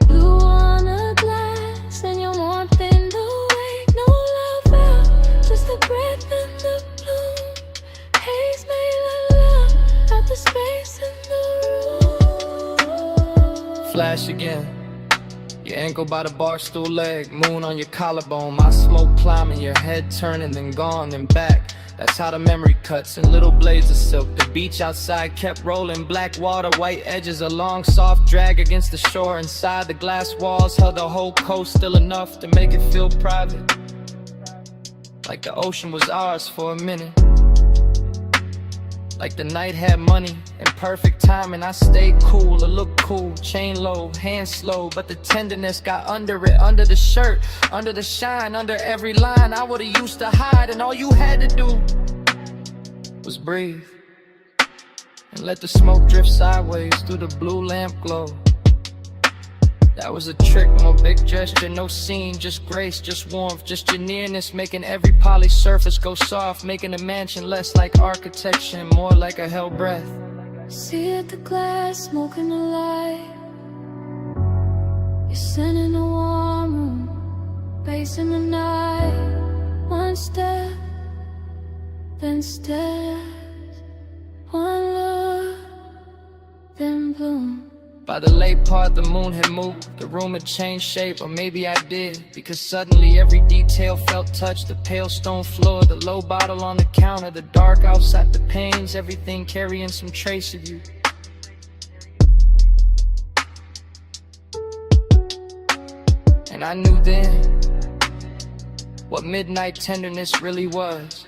Blue on a glass and your warmth in the wake. No love out, just the breath and the bloom. Haze made love out the space in the room. Flash again, your ankle by the bar stool leg, moon on your collarbone, my smoke climbing, your head turning, then gone, then back. That's how the memory cuts in little blades of silk. The beach outside kept rolling, black water, white edges, a long soft drag against the shore. Inside the glass walls held the whole coast, still enough to make it feel private, like the ocean was ours for a minute. Like the night had money and perfect timing. I stayed cool, or looked cool, chain low, hand slow, but the tenderness got under it, under the shirt, under the shine, under every line I would've used to hide. And all you had to do was breathe and let the smoke drift sideways through the blue lamp glow. That was a trick, no big gesture, no scene, just grace, just warmth, just your nearness, making every polished surface go soft, making a mansion less like architecture and more like a held breath. See at the glass, smoking the light. You're sitting in a warm room, bass in the night. One step, then steps. One look, then bloom. By the late part, the moon had moved, the room had changed shape, or maybe I did, because suddenly every detail felt touched. The pale stone floor, the low bottle on the counter, the dark outside the panes, everything carrying some trace of you. And I knew then what midnight tenderness really was.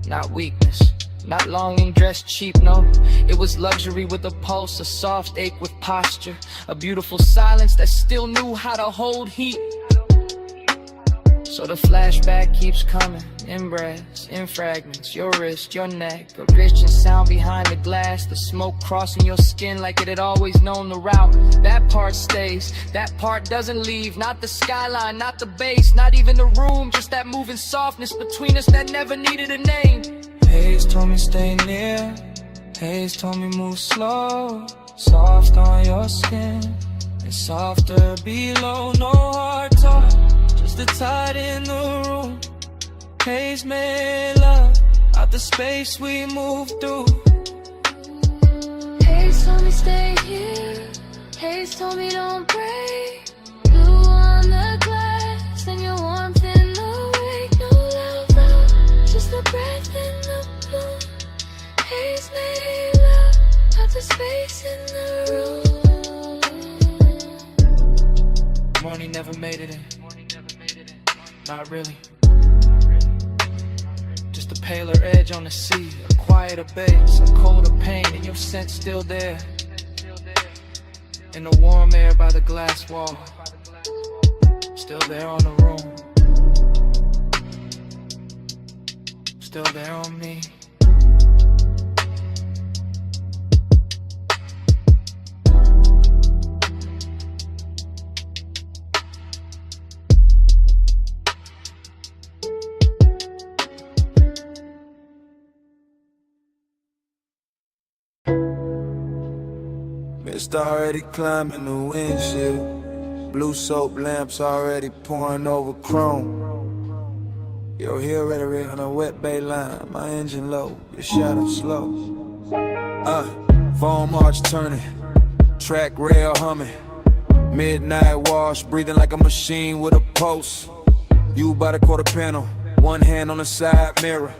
Not weakness, not longing dressed cheap, no. It was luxury with a pulse, a soft ache with posture, a beautiful silence that still knew how to hold heat. So the flashback keeps coming, in breaths, in fragments. Your wrist, your neck, a rich and sound behind the glass. The smoke crossing your skin like it had always known the route. That part stays, that part doesn't leave. Not the skyline, not the bass, not even the room. Just that moving softness between us that never needed a name. Haze told me stay near, Haze told me move slow. Soft on your skin, and softer below. No hard talk, just the tide in the room. Haze made love out the space we moved through. Haze told me stay here, Haze told me don't break. Blue on the glass and your warmth in the wake. No love out, just the breath in the bloom. Haze made love out the space in the room. Morning never made it in. Not really. Just a paler edge on the sea, a quieter base, a colder pain, and your scent still there. In the warm air by the glass wall, still there on the room, still there on me. Mist already climbing the windshield. Blue soap lamps already pouring over chrome. You'll hear rhetoric on a wet bay line. My engine low, your shadow slow. Foam arch turning, track rail humming. Midnight wash, breathing like a machine with a pulse. You by the quarter panel, one hand on the side mirror.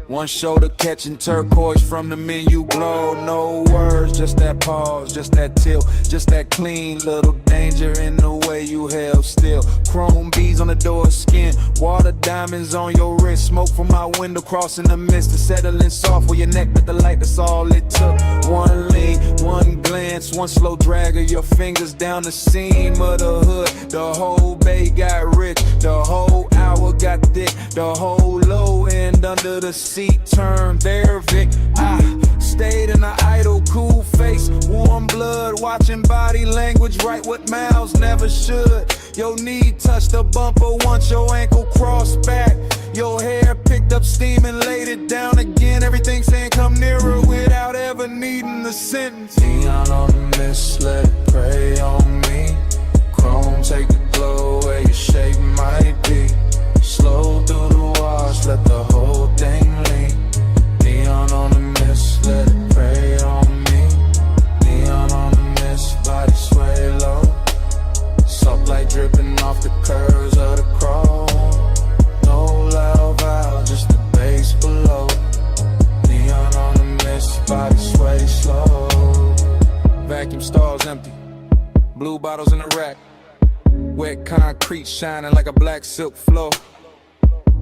One shoulder catching turquoise from the menu glow. No words, just that pause, just that tilt, just that clean little danger in the way you held still. Chrome beads on the door skin, water diamonds on your wrist. Smoke from my window crossing the mist and settling soft where your neck with the light, that's all it took. One lean, one glance, one slow drag of your fingers down the seam of the hood. The whole bay got rich, the whole hour got thick, the whole low end under the seat turned there, Vic. I stayed in an idle, cool face, warm blood, watching body language, write what mouths never should. Your knee touched the bumper once, your ankle crossed back. Your hair picked up steam and laid it down again. Everything saying come nearer without ever needing the sentence. Neon on the mist, let it prey on me. Chrome, take the glow where your shape might be. Slow through the wash, let the whole thing lean. Neon on the mist, let it prey on me. Neon on the mist, body sway low. Soft light dripping off the curves of the chrome. No loud valve, just the bass below. Neon on the mist, body sway slow. Vacuum stalls empty, blue bottles in the rack. Wet concrete shining like a black silk floor.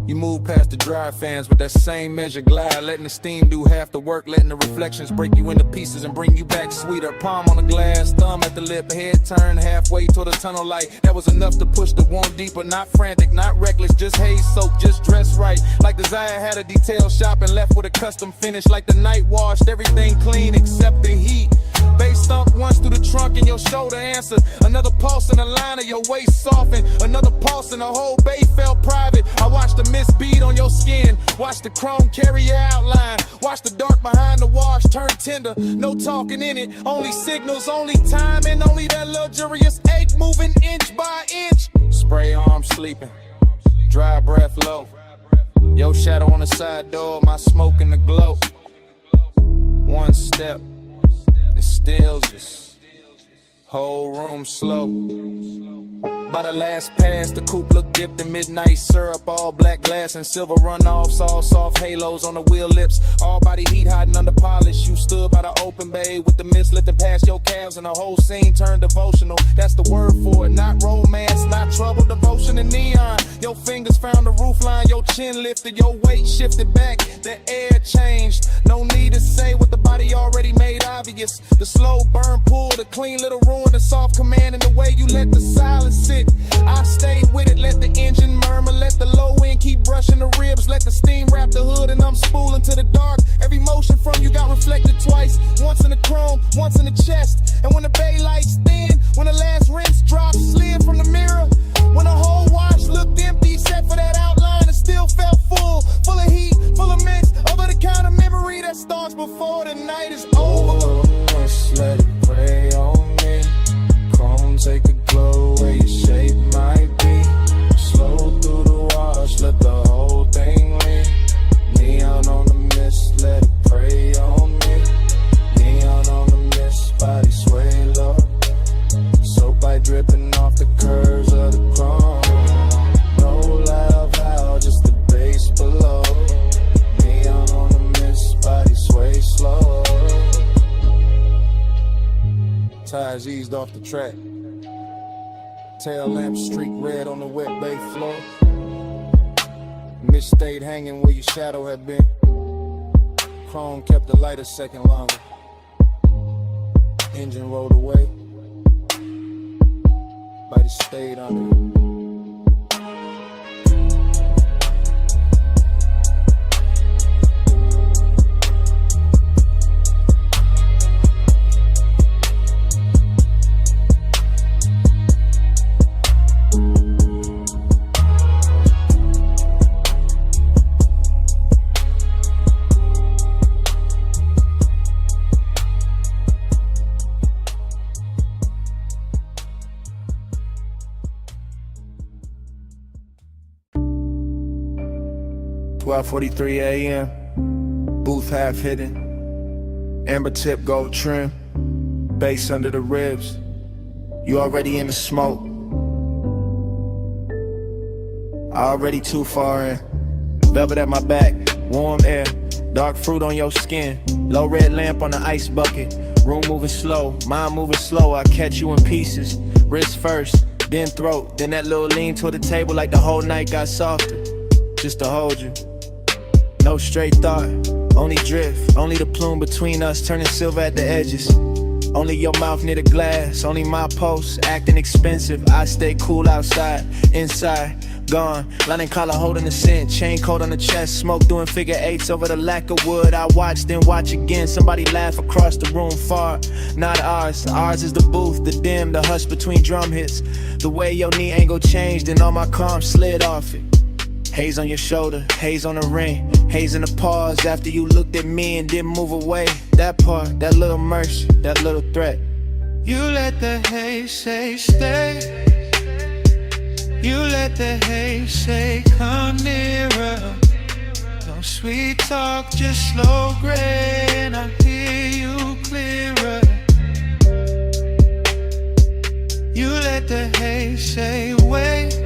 You move past the dry fans with that same measure glide, letting the steam do half the work, letting the reflections break you into pieces and bring you back sweeter. Palm on the glass, thumb at the lip, head turned halfway toward the tunnel light. That was enough to push the wound deeper, not frantic, not reckless, just haze soap, just dressed right. Like Desire had a detail shop and left with a custom finish. Like the night washed everything clean except the heat. Bass thump once through the trunk and your shoulder answered. Another pulse in the line of your waist softened. Another pulse and the whole bay felt private. I watched the mist bead on your skin. Watch the chrome carry your outline. Watch the dark behind the wash turn tender. No talking in it. Only signals, only time, and only that luxurious ache moving inch by inch. Spray arm sleeping. Dry breath low. Your shadow on the side door. My smoke in the glow. One step. Still just whole room slow. By the last pass, the coupe looked dipped in midnight syrup. All black glass and silver runoffs, all soft halos on the wheel lips. All body heat hiding under polish. You stood by the open bay with the mist lifting past your calves, and the whole scene turned devotional. That's the word for it, not romance, not trouble, devotion and neon. Your fingers found the roofline, your chin lifted, your weight shifted back. The air changed. No need to say what the body already made obvious. The slow burn pull, the clean little ruin, the soft command, and the way you let the silence sit. I stayed with it, let the engine murmur, let the low end keep brushing the ribs, let the steam wrap the hood, and I'm spooling to the dark. Every motion from you got reflected twice, once in the chrome, once in the chest. And when the bay lights thin, when the last rinse drop slid from the mirror, when the whole wash looked empty except for that outline, it still felt full of heat, full of mist, over the kind of memory that starts before the night is over. Just let it prey on me. Chrome, take a glow where your shape might be. Slow through the wash, let the whole thing lean. Neon on the mist, let it prey on me. Neon on the mist, body sway low. Soap light dripping off the curves of the chrome. No loud valve, just the bass below. Neon on the mist, body sway slow. Tires eased off the track. Tail lamp streak red on the wet bay floor. Mist stayed hanging where your shadow had been. Chrome kept the light a second longer. Engine rolled away. Light stayed under. 12:43 a.m. Booth half hidden. Amber tip gold trim. Bass under the ribs. You already in the smoke. Already too far in. Velvet at my back. Warm air. Dark fruit on your skin. Low red lamp on the ice bucket. Room moving slow. Mind moving slow. I catch you in pieces. Wrist first. Then throat. Then that little lean toward the table like the whole night got softer. Just to hold you. No straight thought, only drift. Only the plume between us turning silver at the edges. Only your mouth near the glass. Only my pulse acting expensive. I stay cool outside, inside, gone. Lining collar holding the scent. Chain coat on the chest. Smoke doing figure eights over the lack of wood. I watch, then watch again. Somebody laugh across the room far. Not ours. Ours is the booth, the dim, the hush between drum hits. The way your knee angle changed and all my calm slid off it. Haze on your shoulder, haze on the ring. Haze in the pause after you looked at me and didn't move away. That part, that little mercy, that little threat. You let the haze say stay. You let the haze say come nearer. No sweet talk, just slow grain. I hear you clearer. You let the haze say wait.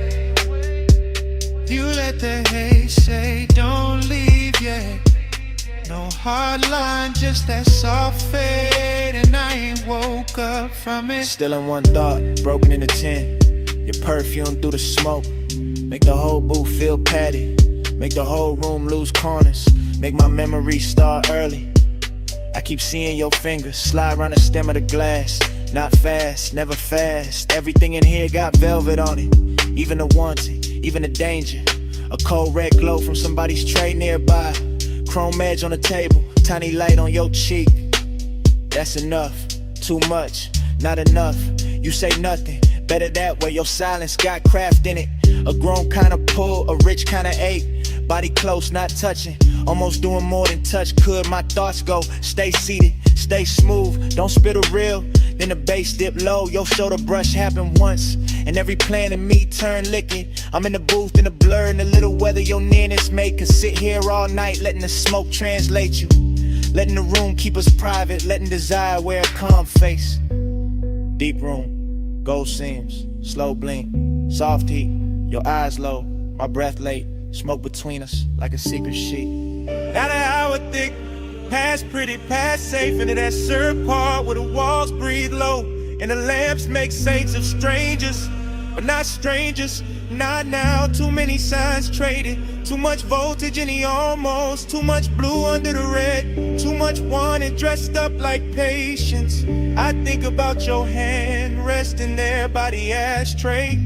You let the haze say don't leave yet. No hard line, just that soft fade. And I ain't woke up from it. Still in one thought, broken into 10. Your perfume through the smoke. Make the whole booth feel padded. Make the whole room lose corners. Make my memories start early. I keep seeing your fingers slide around the stem of the glass. Not fast, never fast. Everything in here got velvet on it. Even the wanting, even the danger. A cold red glow from somebody's tray nearby. Chrome edge on the table, tiny light on your cheek. That's enough, too much, not enough. You say nothing, better that way. Your silence got craft in it. A grown kind of pull, a rich kind of ache. Body close, not touching. Almost doing more than touch could. My thoughts go, stay seated, stay smooth. Don't spit a reel, then the bass dip low. Your shoulder brush happened once, and every plan in me turned licking. I'm in the booth in the blur and the little weather your nearness make us sit here all night, letting the smoke translate you. Letting the room keep us private, letting desire wear a calm face. Deep room, gold seams, slow blink, soft heat, your eyes low, my breath late. Smoke between us like a secret sheet. Not an hour thick, past pretty, past safe. Into that syrup part where the walls breathe low. And the lamps make saints of strangers, but not strangers. Not now, too many signs traded. Too much voltage in the almost. Too much blue under the red. Too much wanted dressed up like patience. I think about your hand resting there by the ashtray.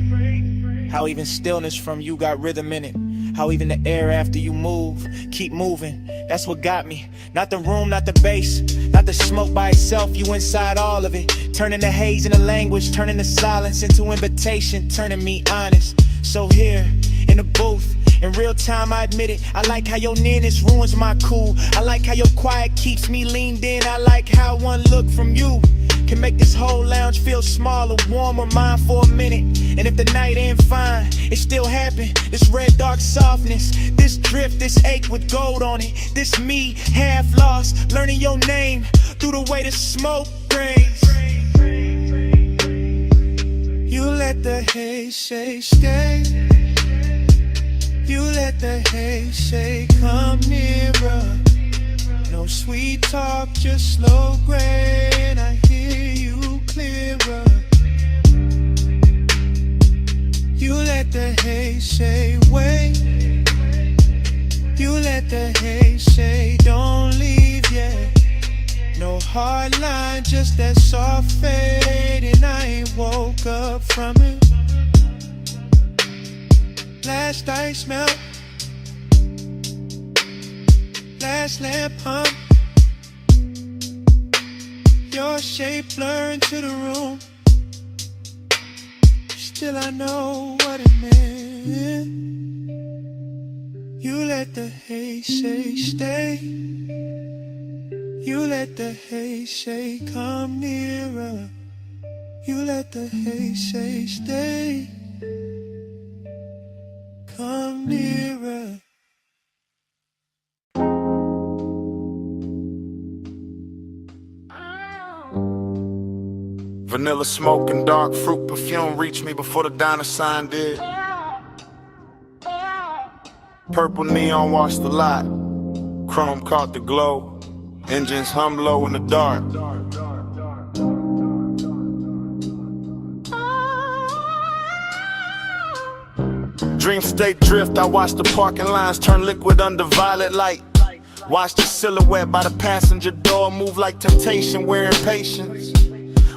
How even stillness from you got rhythm in it. How even the air after you move, keep moving. That's what got me. Not the room, not the bass, not the smoke by itself. You inside all of it. Turning the haze into language, turning the silence into invitation, turning me honest. So here, in the booth, in real time I admit it. I like how your nearness ruins my cool. I like how your quiet keeps me leaned in. I like how one look from you can make this whole lounge feel smaller, warmer, mine for a minute. And if the night ain't fine, it still happened. This red dark softness, this drift, this ache with gold on it. This me, half lost, learning your name through the way the smoke rains. You let the haze say stay. You let the haze say come nearer. No sweet talk, just slow grain. I hear you clearer. You let the haze say wait. the haze say don't leave yet. No hard line, just that soft fade, and I ain't woke up from it. Last ice melt, last lamp hum. Your shape blur into the room. Still I know what it meant. You let the haze say stay. You let the haze say come nearer. You let the haze say stay. Come nearer. Vanilla smoke and dark fruit perfume reached me before the diner sign did. Purple neon washed the lot. Chrome caught the glow. Engines hum low in the dark. Dream state drift, I watched the parking lines turn liquid under violet light. Watched the silhouette by the passenger door move like temptation, wearing patience.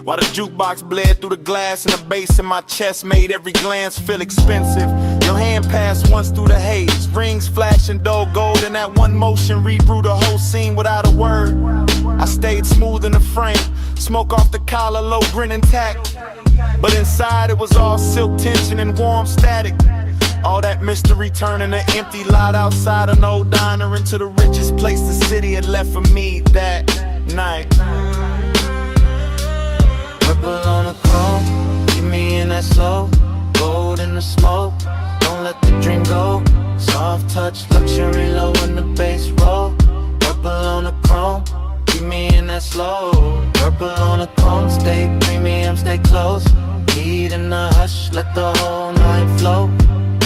While the jukebox bled through the glass and the bass in my chest made every glance feel expensive. Your hand passed once through the haze, rings flashing dull gold, and that one motion rebrew the whole scene without a word. I stayed smooth in the frame, smoke off the collar, low grin intact. But inside it was all silk tension and warm static. All that mystery turning an empty lot outside an old diner into the richest place the city had left for me that night. Purple on the chrome, keep me in that slow. Gold in the smoke, don't let the dream go. Soft touch, luxury low in the bass roll. Purple on the chrome, keep me in that slow. Purple on the chrome, stay premium, stay close. Heat in the hush, let the whole night flow.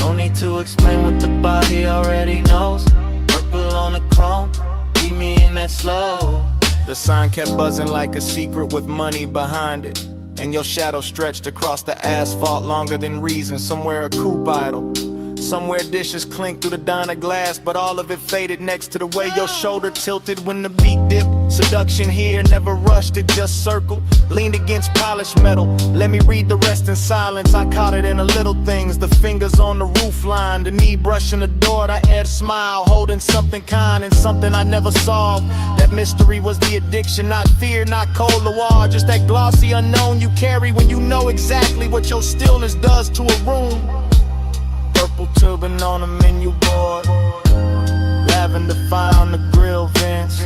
No need to explain what the body already knows. Purple on the chrome, keep me in that slow. The sign kept buzzing like a secret with money behind it. And your shadow stretched across the asphalt longer than reason. Somewhere a coupe idle, somewhere dishes clink through the diner glass, but all of it faded next to the way your shoulder tilted when the beat dipped. Seduction here, never rushed, it just circled. Leaned against polished metal, let me read the rest in silence. I caught it in the little things, the fingers on the roof line, the knee brushing the door, the head smile, holding something kind and something I never solved. That mystery was the addiction, not fear, not cold war, just that glossy unknown you carry when you know exactly what your stillness does to a room. Purple turban on the menu board, lavender fire on the grill vents,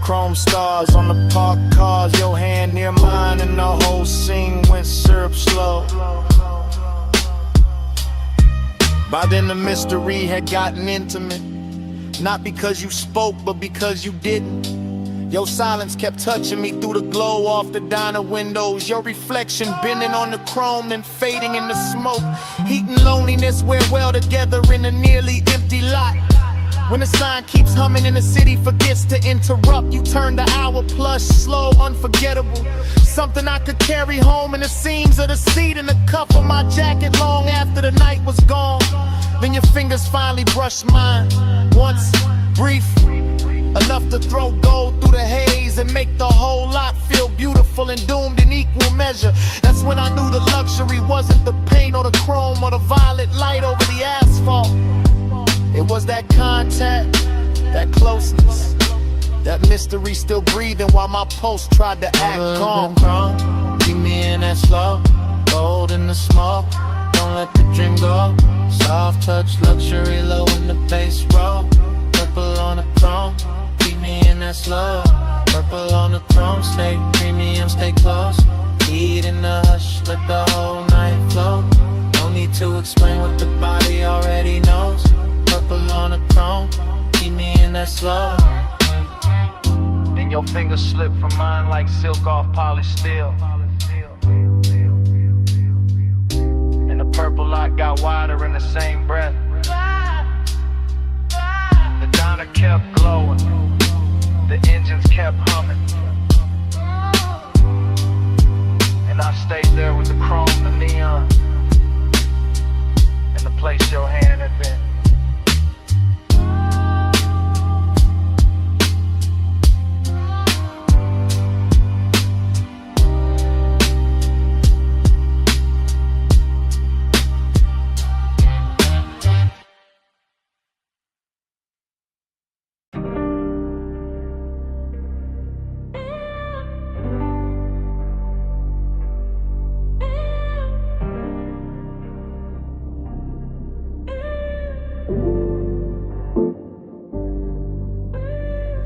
chrome stars on the parked cars, your hand near mine, and the whole scene went syrup slow. By then the mystery had gotten intimate, not because you spoke, but because you didn't. Your silence kept touching me through the glow off the diner windows. Your reflection bending on the chrome, then fading in the smoke. Heat and loneliness wear well together in a nearly empty lot. When the sign keeps humming and the city forgets to interrupt, you turn the hour plus slow, unforgettable. Something I could carry home in the seams of the seat and the cuff of my jacket long after the night was gone. Then your fingers finally brushed mine, once, brief, enough to throw gold through the haze and make the whole lot feel beautiful and doomed in equal measure. That's when I knew the luxury wasn't the paint or the chrome or the violet light over the asphalt. It was that contact, that closeness, that mystery still breathing while my pulse tried to act calm. Keep me in that slow, gold in the smoke, don't let the dream go. Soft touch, luxury low in the bass roll. Purple on the chrome, keep me in that slow. Purple on the chrome, stay premium, stay close. Heat in the hush, let the whole night flow. No need to explain what the body already knows. Purple on the chrome, keep me in that slow. Then your fingers slip from mine like silk off polished steel. And the purple light got wider in the same breath. The diner kept glowing, the engines kept humming, and I stayed there with the chrome, the neon, and the place your hand had been.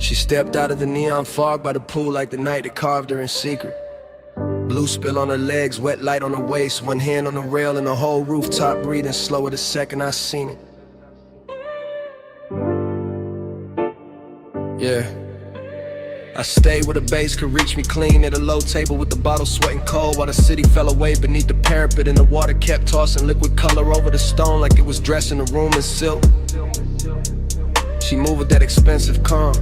She stepped out of the neon fog by the pool like the night that carved her in secret. Blue spill on her legs, wet light on her waist, one hand on the rail and the whole rooftop breathing slower the second I seen it. Yeah. I stayed where the bass could reach me clean at a low table with the bottle sweating cold while the city fell away beneath the parapet and the water kept tossing liquid color over the stone like it was dressing the room in silk. She moved with that expensive calm.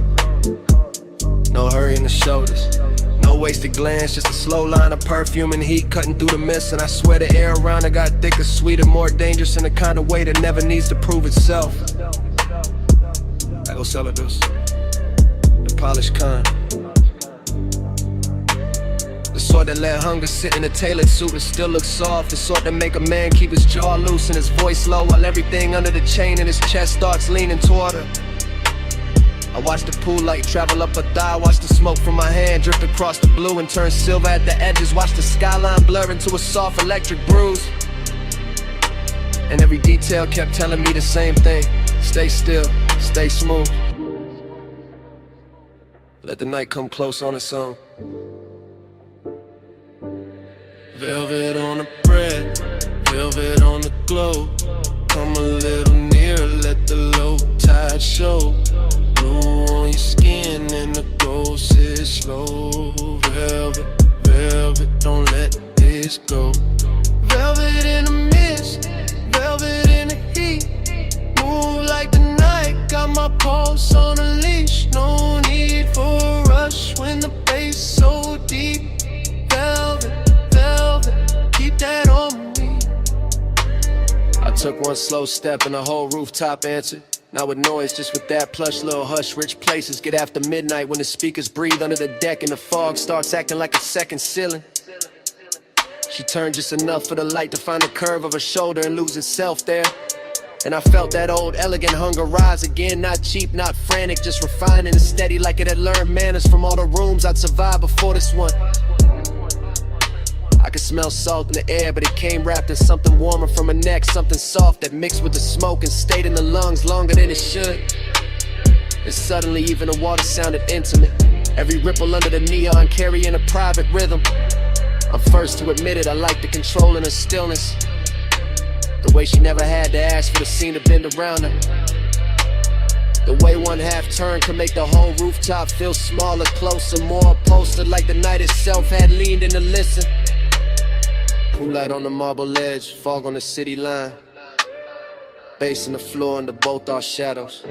No hurry in the shoulders. No wasted glance, just a slow line of perfume and heat cutting through the mist. And I swear the air around her got thicker, sweeter, more dangerous in the kind of way that never needs to prove itself. I go sell her this. The polished kind. The sort that let hunger sit in a tailored suit and still look soft. The sort that make a man keep his jaw loose and his voice low while everything under the chain in his chest starts leaning toward her. I watch the pool light travel up her thigh, watch the smoke from my hand drift across the blue and turn silver at the edges, watch the skyline blur into a soft electric bruise. And every detail kept telling me the same thing: stay still, stay smooth. Let the night come close on its own. Velvet on the bread, velvet on the glow. Come a little nearer, let the low tide show. Blue on your skin and the gold sits slow. Velvet, velvet, don't let this go. Velvet in the mist, velvet in the heat. Move like the night, got my pulse on a leash. No need for a rush when the bass so deep. Velvet, velvet, keep that on me. I took one slow step and the whole rooftop answered. Not with noise, just with that plush little hush. Rich places get after midnight when the speakers breathe under the deck and the fog starts acting like a second ceiling. She turned just enough for the light to find the curve of her shoulder and lose itself there. And I felt that old elegant hunger rise again. Not cheap, not frantic, just refined and steady, like it had learned manners from all the rooms I'd survived before this one. I could smell salt in the air, but it came wrapped in something warmer from her neck. Something soft that mixed with the smoke and stayed in the lungs longer than it should. And suddenly even the water sounded intimate. Every ripple under the neon carrying a private rhythm. I'm first to admit it, I like the control in her stillness. The way she never had to ask for the scene to bend around her. The way one half turn could make the whole rooftop feel smaller, closer, more upholstered, like the night itself had leaned in to listen. Pool light on the marble ledge, fog on the city line. Bass in the floor under both our shadows.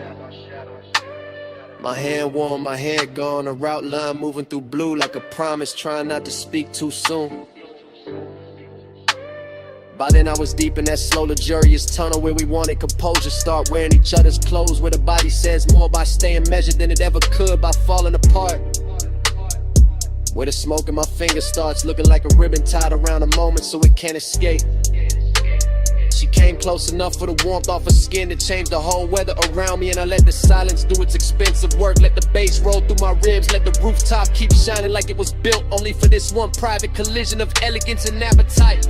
My hand warm, my head gone, a route line moving through blue like a promise, trying not to speak too soon. By then I was deep in that slow, luxurious tunnel where we wanted composure. Start wearing each other's clothes, where the body says more by staying measured than it ever could by falling apart. Where the smoke in my fingers starts looking like a ribbon tied around a moment so it can't escape. She came close enough for the warmth off her skin to change the whole weather around me. And I let the silence do its expensive work. Let the bass roll through my ribs. Let the rooftop keep shining like it was built only for this one private collision of elegance and appetite.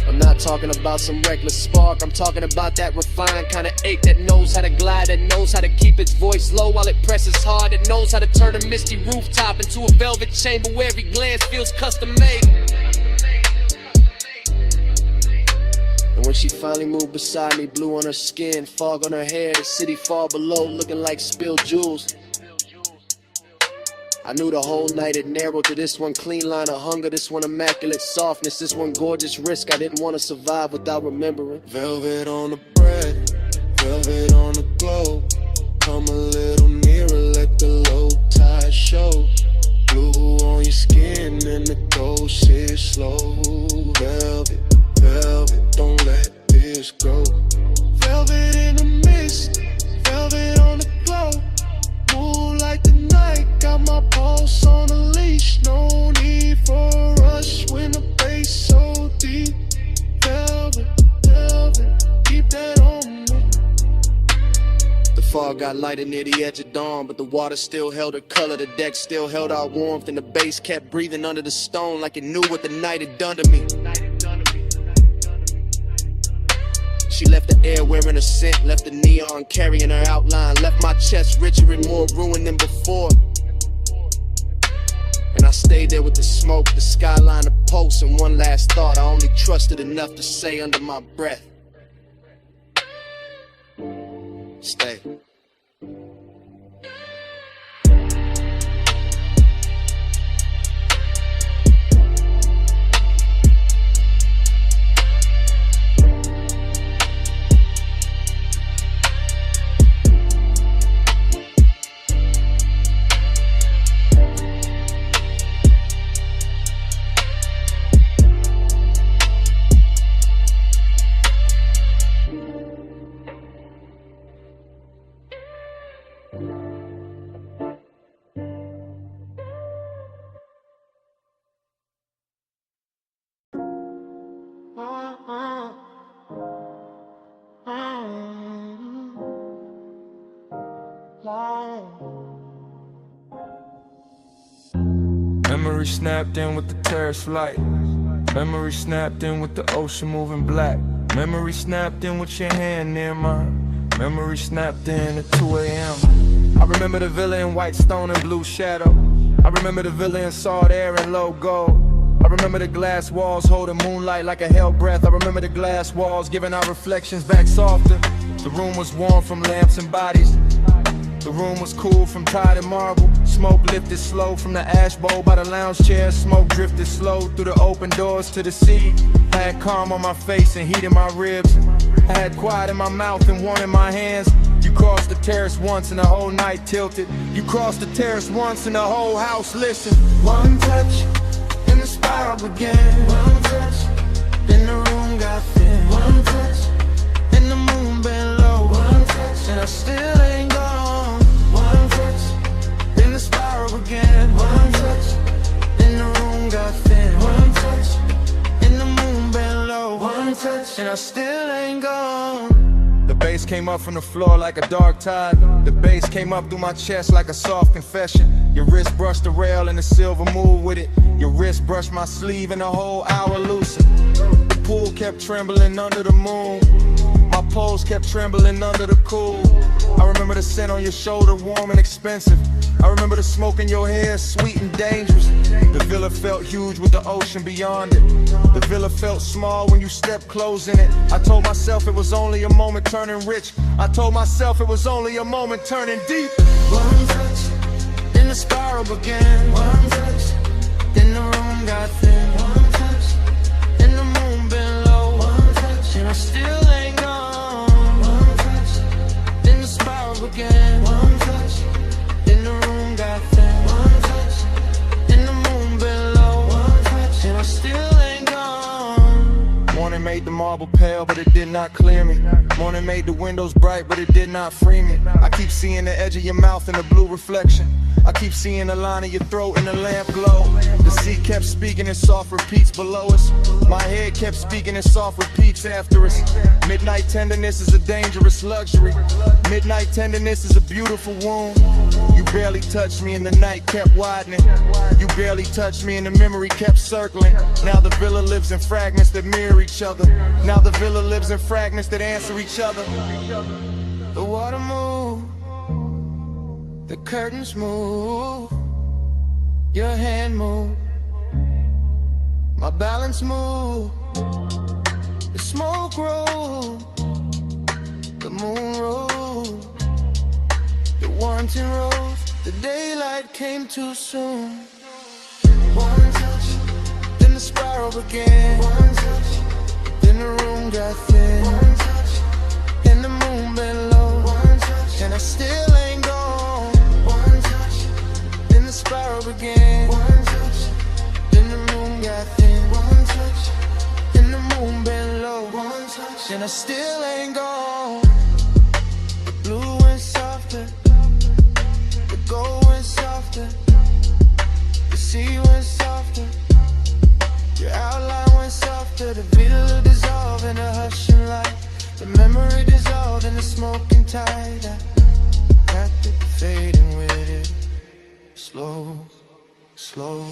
I'm not talking about some reckless spark. I'm talking about that refined kind of ache that knows how to glide, that knows how to keep its voice low while it presses hard, that knows how to turn a misty rooftop into a velvet chamber where every glance feels custom made. And when she finally moved beside me, blue on her skin, fog on her hair, the city far below looking like spilled jewels, I knew the whole night had narrowed to this one clean line of hunger, this one immaculate softness, this one gorgeous risk I didn't want to survive without remembering. Velvet on the bread, velvet on the glow. Come a little nearer, let the low tide show. Blue on your skin and the gold sits slow. Velvet, velvet, don't let this go. Velvet in the mist, velvet on the glow. Move like the night, got my pulse on a leash. No need for a rush when the bass so deep. Velvet, velvet, keep that on me. The fog got lighter near the edge of dawn, but the water still held her color. The deck still held our warmth, and the bass kept breathing under the stone like it knew what the night had done to me. She left the air wearing a scent, left the neon carrying her outline, left my chest richer and more ruined than before. And I stayed there with the smoke, the skyline, the pulse, and one last thought I only trusted enough to say under my breath. Stay. Memory snapped in with the terrorist flight. Memory snapped in with the ocean moving black. Memory snapped in with your hand near mine. Memory snapped in at 2 a.m. I remember the villa in white stone and blue shadow. I remember the villa in salt air and low gold. I remember the glass walls holding moonlight like a hell breath. I remember the glass walls giving our reflections back softer. The room was warm from lamps and bodies. The room was cool from tide and marble. Smoke lifted slow from the ash bowl by the lounge chair. Smoke drifted slow through the open doors to the sea. I had calm on my face and heat in my ribs. I had quiet in my mouth and warmth in my hands. You crossed the terrace once and the whole night tilted. You crossed the terrace once and the whole house listened. One touch and the spiral began. One touch, then the room got thin. One touch, and the moon bent low. One touch, and I still ain't gone. One touch, then the spiral began. One touch, then the room got thin. One touch, and the moon bent low. One touch, and I still ain't gone. The bass came up from the floor like a dark tide. The bass came up through my chest like a soft confession. Your wrist brushed the rail and the silver moved with it. Your wrist brushed my sleeve and the whole hour loosened. The pool kept trembling under the moon. My pulse kept trembling under the cool. I remember the scent on your shoulder, warm and expensive. I remember the smoke in your hair, sweet and dangerous. The villa felt huge with the ocean beyond it. The villa felt small when you stepped close in it. I told myself it was only a moment turning rich. I told myself it was only a moment turning deep. One touch, then the spiral began. One touch, then the room got thin. One touch, then the moon bent low. One touch, and I still ain't gone. One touch, then the spiral began. One touch, then the room got thin. One touch, then the moon bent low. One touch, and I still ain't gone. Morning made the marble pale, but it did not clear me. Morning made the windows bright, but it did not free me. I keep seeing the edge of your mouth in the blue reflection. I keep seeing the line of your throat in the lamp glow. The sea kept speaking in soft repeats below us. My head kept speaking in soft repeats after us. Midnight tenderness is a dangerous luxury. Midnight tenderness is a beautiful wound. You barely touched me and the night kept widening. You barely touched me and the memory kept circling. Now the villa lives in fragments that mirror each other. Now the villa lives in fragments that answer each other. The water moved, the curtains moved, your hand moved, my balance moved, the smoke rolled, the moon rose, the wanting rose, the daylight came too soon. One touch, then the spiral began. One touch, then the room got thin. One touch, and the moon bent low. One touch, and I still ain't gone. One touch, then the spiral began. One touch, then the moon got thin. One touch, and the moon bent low. One touch, and I still ain't gone. The blue went softer, the gold went softer, the sea went softer, your outline went softer. The villa dissolved in a hushing light. The memory dissolved in the smoking tide. I wrapped it, fading with it, slow, slow.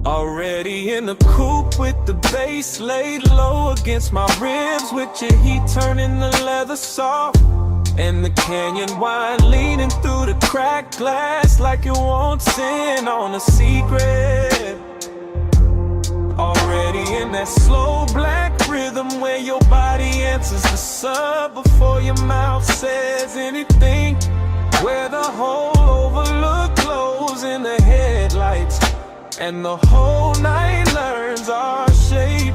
Already in the coupe with the bass laid low against my ribs, with your heat turning the leather soft, and the canyon wine leaning through the cracked glass like it wants in on a secret. Already in that slow black rhythm where your body answers the sub before your mouth says anything, where the whole overlook glows in the headlights, and the whole night learns our shape.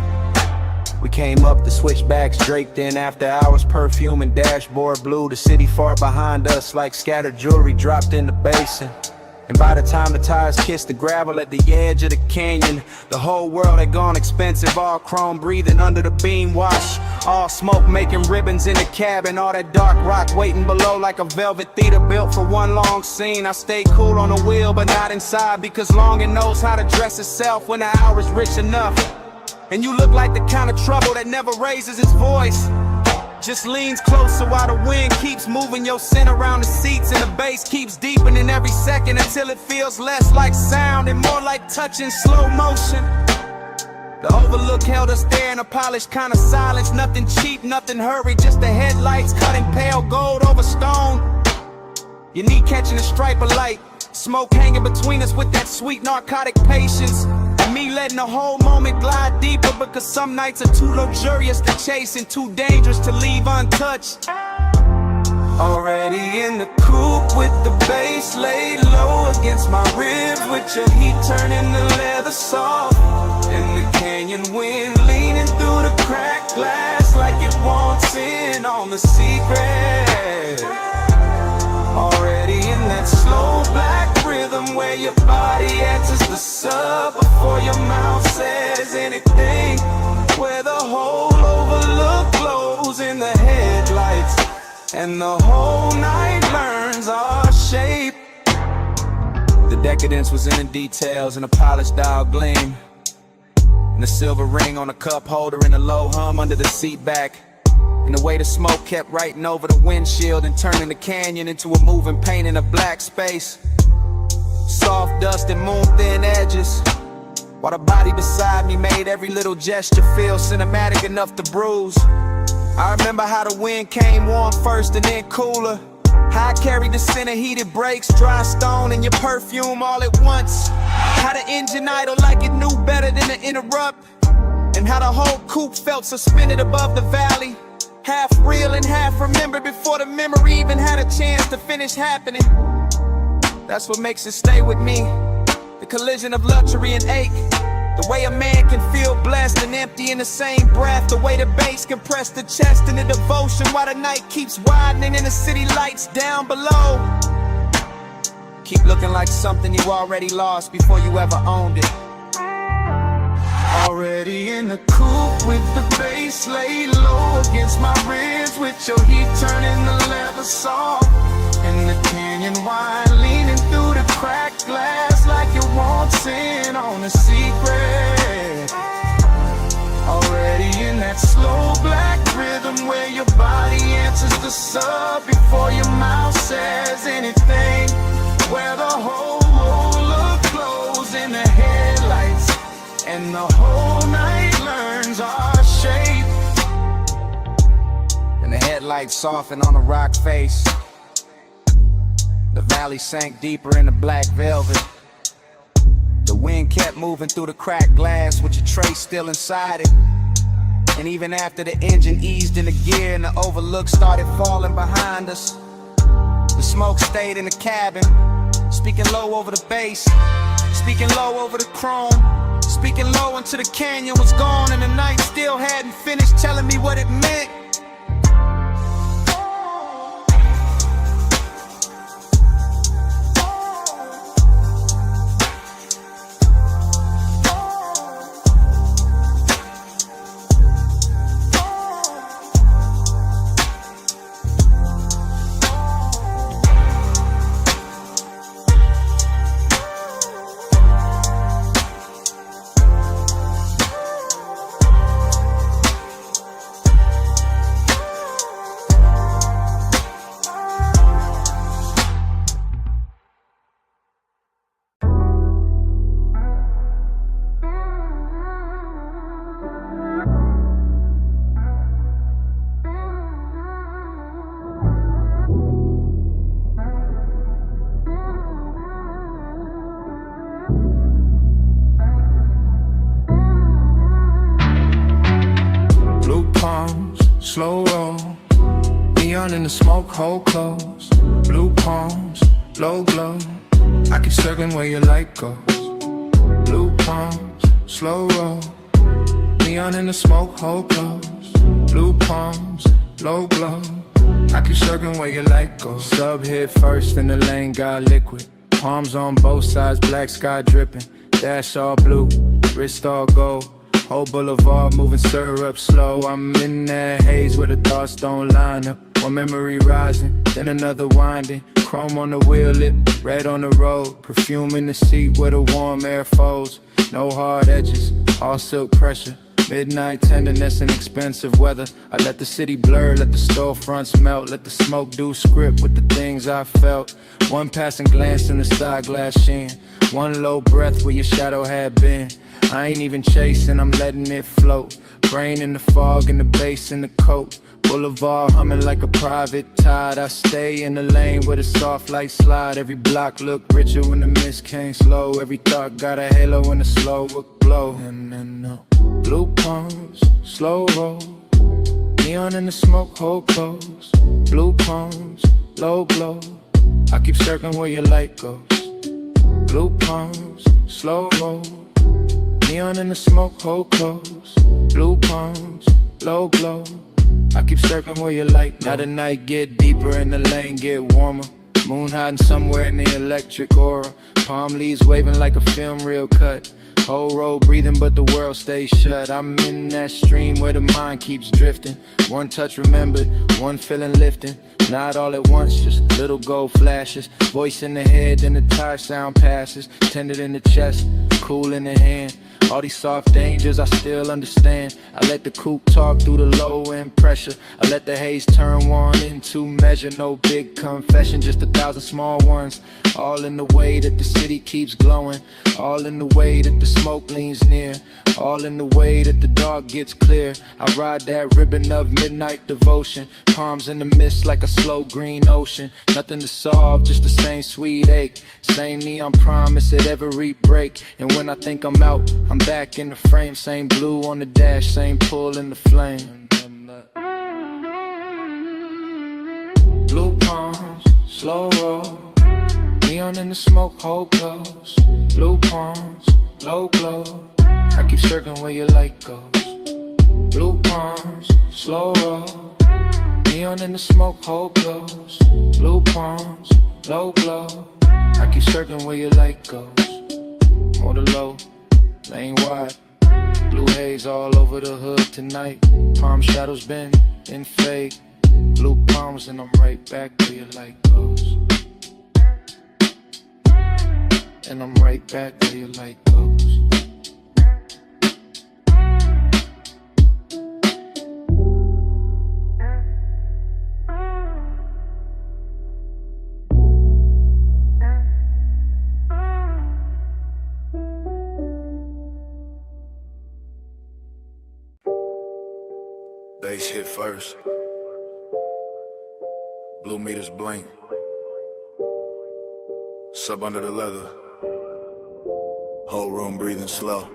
We came up the switchbacks draped in after hours perfume and dashboard blue. The city far behind us like scattered jewelry dropped in the basin. And by the time the tires kissed the gravel at the edge of the canyon, the whole world had gone expensive, all chrome breathing under the beam wash. All smoke making ribbons in the cabin, all that dark rock waiting below like a velvet theater built for one long scene. I stayed cool on the wheel but not inside, because longing knows how to dress itself when the hour is rich enough. And you look like the kind of trouble that never raises its voice, just leans closer while the wind keeps moving your scent around the seats, and the bass keeps deepening every second until it feels less like sound and more like touch in slow motion. The overlook held us there in a polished kind of silence, nothing cheap, nothing hurried, just the headlights cutting pale gold over stone. Your knee catching a stripe of light, smoke hanging between us with that sweet narcotic patience, and me letting the whole moment glide deeper, because some nights are too luxurious to chase and too dangerous to leave untouched. Already in the coupe with the bass laid low against my ribs, with your heat turning the leather soft, and the canyon wind leaning through the cracked glass like it wants in on the secret. Already in that slow black rhythm where your body answers the sub before your mouth says anything, where the whole overlook glows in the headlights, and the whole night learns our shape. The decadence was in the details, and a polished dial gleam, and the silver ring on the cup holder, and the low hum under the seat back, and the way the smoke kept writing over the windshield and turning the canyon into a moving paint in a black space. Soft dust and moon-thin edges, while the body beside me made every little gesture feel cinematic enough to bruise. I remember how the wind came warm first and then cooler, how I carried the scent of heated brakes, dry stone, and your perfume all at once. How the engine idled like it knew better than to interrupt, and how the whole coupe felt suspended above the valley, half real and half remembered before the memory even had a chance to finish happening. That's what makes it stay with me, the collision of luxury and ache, the way a man can feel blessed and empty in the same breath, the way the bass compress the chest in the devotion while the night keeps widening and the city lights down below keep looking like something you already lost before you ever owned it. Already in the coupe with the bass laid low against my ribs, with your heat turning the leather soft, and the canyon wine leaning through the cracked glass like it wants in on a secret. Already in that slow black rhythm where your body answers the sub before your mouth says anything, where the whole look glows in the headlights, and the whole night learns our shape. And the headlights soften on the rock face, the valley sank deeper in the black velvet. The wind kept moving through the cracked glass with your tray still inside it. And even after the engine eased into gear and the overlook started falling behind us, the smoke stayed in the cabin, speaking low over the bass, speaking low over the chrome, speaking low until the canyon was gone and the night still hadn't finished telling me what it meant. slow roll. Neon in the smoke, hole close. Blue palms, low glow. I keep circling where your light goes. Blue palms, slow roll. Neon in the smoke, hole close. Blue palms, low glow. I keep circling where your light goes. Sub hit first and the lane got liquid. Palms on both sides, black sky dripping. Dash all blue, wrist all gold. Whole boulevard moving syrup slow. I'm in that haze where the thoughts don't line up. One memory rising, then another winding. Chrome on the wheel lip, red on the road. Perfume in the seat where the warm air folds. No hard edges, all silk pressure. Midnight tenderness and expensive weather. I let the city blur, let the storefronts melt. Let the smoke do script with the things I felt. One passing glance in the side glass sheen. One low breath where your shadow had been. I ain't even chasing, I'm letting it float. Brain in the fog and the bass in the coat. Boulevard humming like a private tide. I stay in the lane where the soft light slide. Every block look richer when the mist came slow. Every thought got a halo when the slow would glow. Blue palms, slow roll. Neon in the smoke, hold close. Blue palms, low glow. I keep circling where your light goes. Blue palms, slow roll. Neon in the smoke, hold close. Blue palms, low glow. I keep circling where your light goes. Now the night get deeper and the lane get warmer. Moon hiding somewhere in the electric aura. Palm leaves waving like a film reel cut. Whole road breathing but the world stays shut. I'm in that stream where the mind keeps drifting. One touch remembered, one feeling lifting. Not all at once, just little gold flashes. Voice in the head, then the tire sound passes. Tended in the chest, cool in the hand. All these soft dangers I still understand. I let the coupe talk through the low end pressure. I let the haze turn one into measure. No big confession, just 1,000 small ones. All in the way that the city keeps glowing. All in the way that the smoke leans near. All in the way that the dark gets clear. I ride that ribbon of midnight devotion. Palms in the mist like a slow green ocean. Nothing to solve, just the same sweet ache. Same neon promise at every break. And when I think I'm out, I'm back in the frame. Same blue on the dash, same pull in the flame. Blue palms, slow roll. Neon in the smoke, hold close. Blue palms, low glow. I keep circling where your light goes. Blue palms, slow roll. Neon in the smoke, hold close. Blue palms, low glow. I keep circling where your light goes. More the low, lane wide. Blue haze all over the hood tonight. Palm shadows bend and fade. Blue palms and I'm right back where your light goes. And I'm right back where your light goes. Bass hit first. Blue meters blink. Sub under the leather. Whole room breathing slow.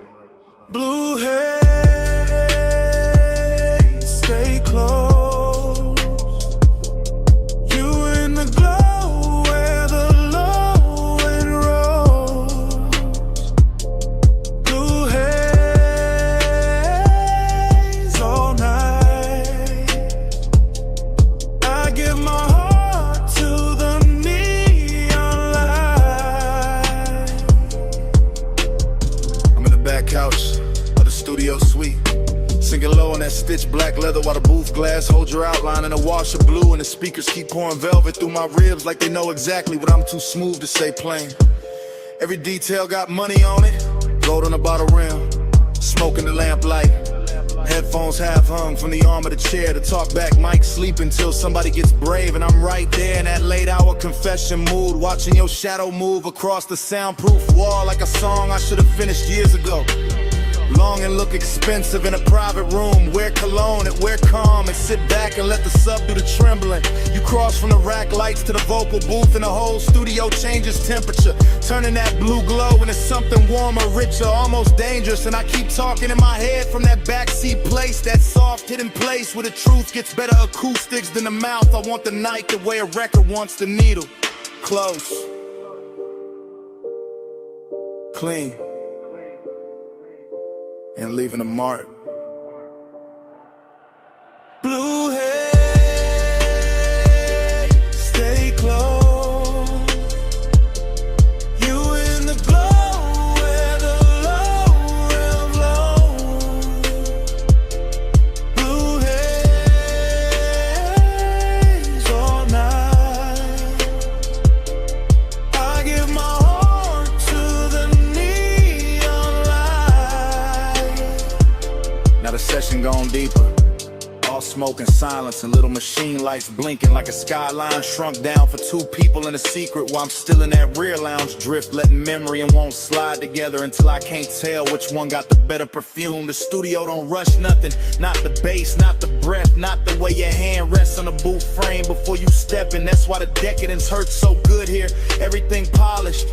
Blue haze, stay close. You in the glow where the low end rolls. Blue haze all night. I give my heart to the neon light. I'm in the back couch of the studio suite, sinking low on that stitched black leather while the booth glass holds your outline in a wash of blue, and the speakers keep pouring velvet through my ribs like they know exactly what I'm too smooth to say plain. Every detail got money on it, gold on the bottle rim, smoke in the lamplight. Headphones half hung from the arm of the chair. The talk back mic sleep until somebody gets brave, and I'm right there in that late hour confession mood, watching your shadow move across the soundproof wall like a song I should have finished years ago. Long and look expensive in a private room. Wear cologne and wear calm and sit back and let the sub do the trembling. You cross from the rack lights to the vocal booth and the whole studio changes temperature, turning that blue glow into something warmer, richer, almost dangerous. And I keep talking in my head from that backseat place, that soft hidden place where the truth gets better acoustics than the mouth. I want the night the way a record wants the needle. Close, clean, and leaving a mark. Blue haze, stay close. You in the glow where the low will blow. Blue haze all night. I give my heart to the neon light. Now the session gone deeper. All smoke and silence and little machine lights blinking like a skyline shrunk down for two people in a secret, while I'm still in that rear lounge drift, letting memory and won't slide together until I can't tell which one got the better perfume. The studio don't rush nothing, not the bass, not the breath, not the way your hand rests on the boot frame before you step in. That's why the decadence hurts so good here. Everything polished,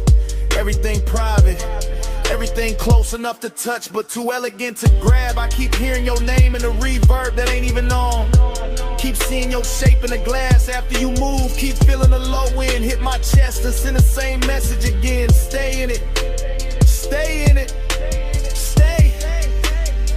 everything private, everything close enough to touch but too elegant to grab. I keep hearing your name in the reverb that ain't even on. Keep seeing your shape in the glass after you move. Keep feeling the low end hit my chest and send the same message again. Stay in it, stay in it, stay.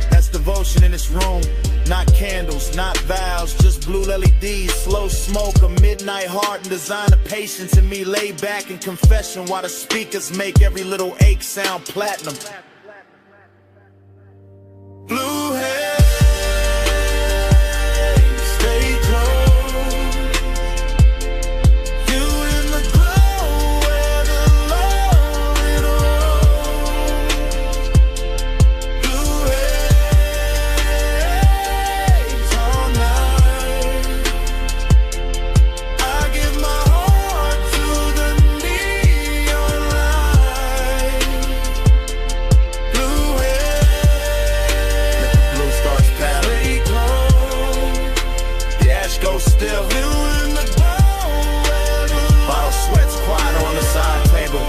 That's devotion in this room. Not candles, not vows, just blue LEDs, slow smoke, a midnight heart, and design of patience in me. Lay back in confession while the speakers make every little ache sound platinum. Blue haze, stay close. You in the glow where the low it rolls. Blue haze all night. I give my heart to the neon light. Blue haze, blue stars pattern. The ash goes still. You in the glow where the bottle sweats quiet on the side table.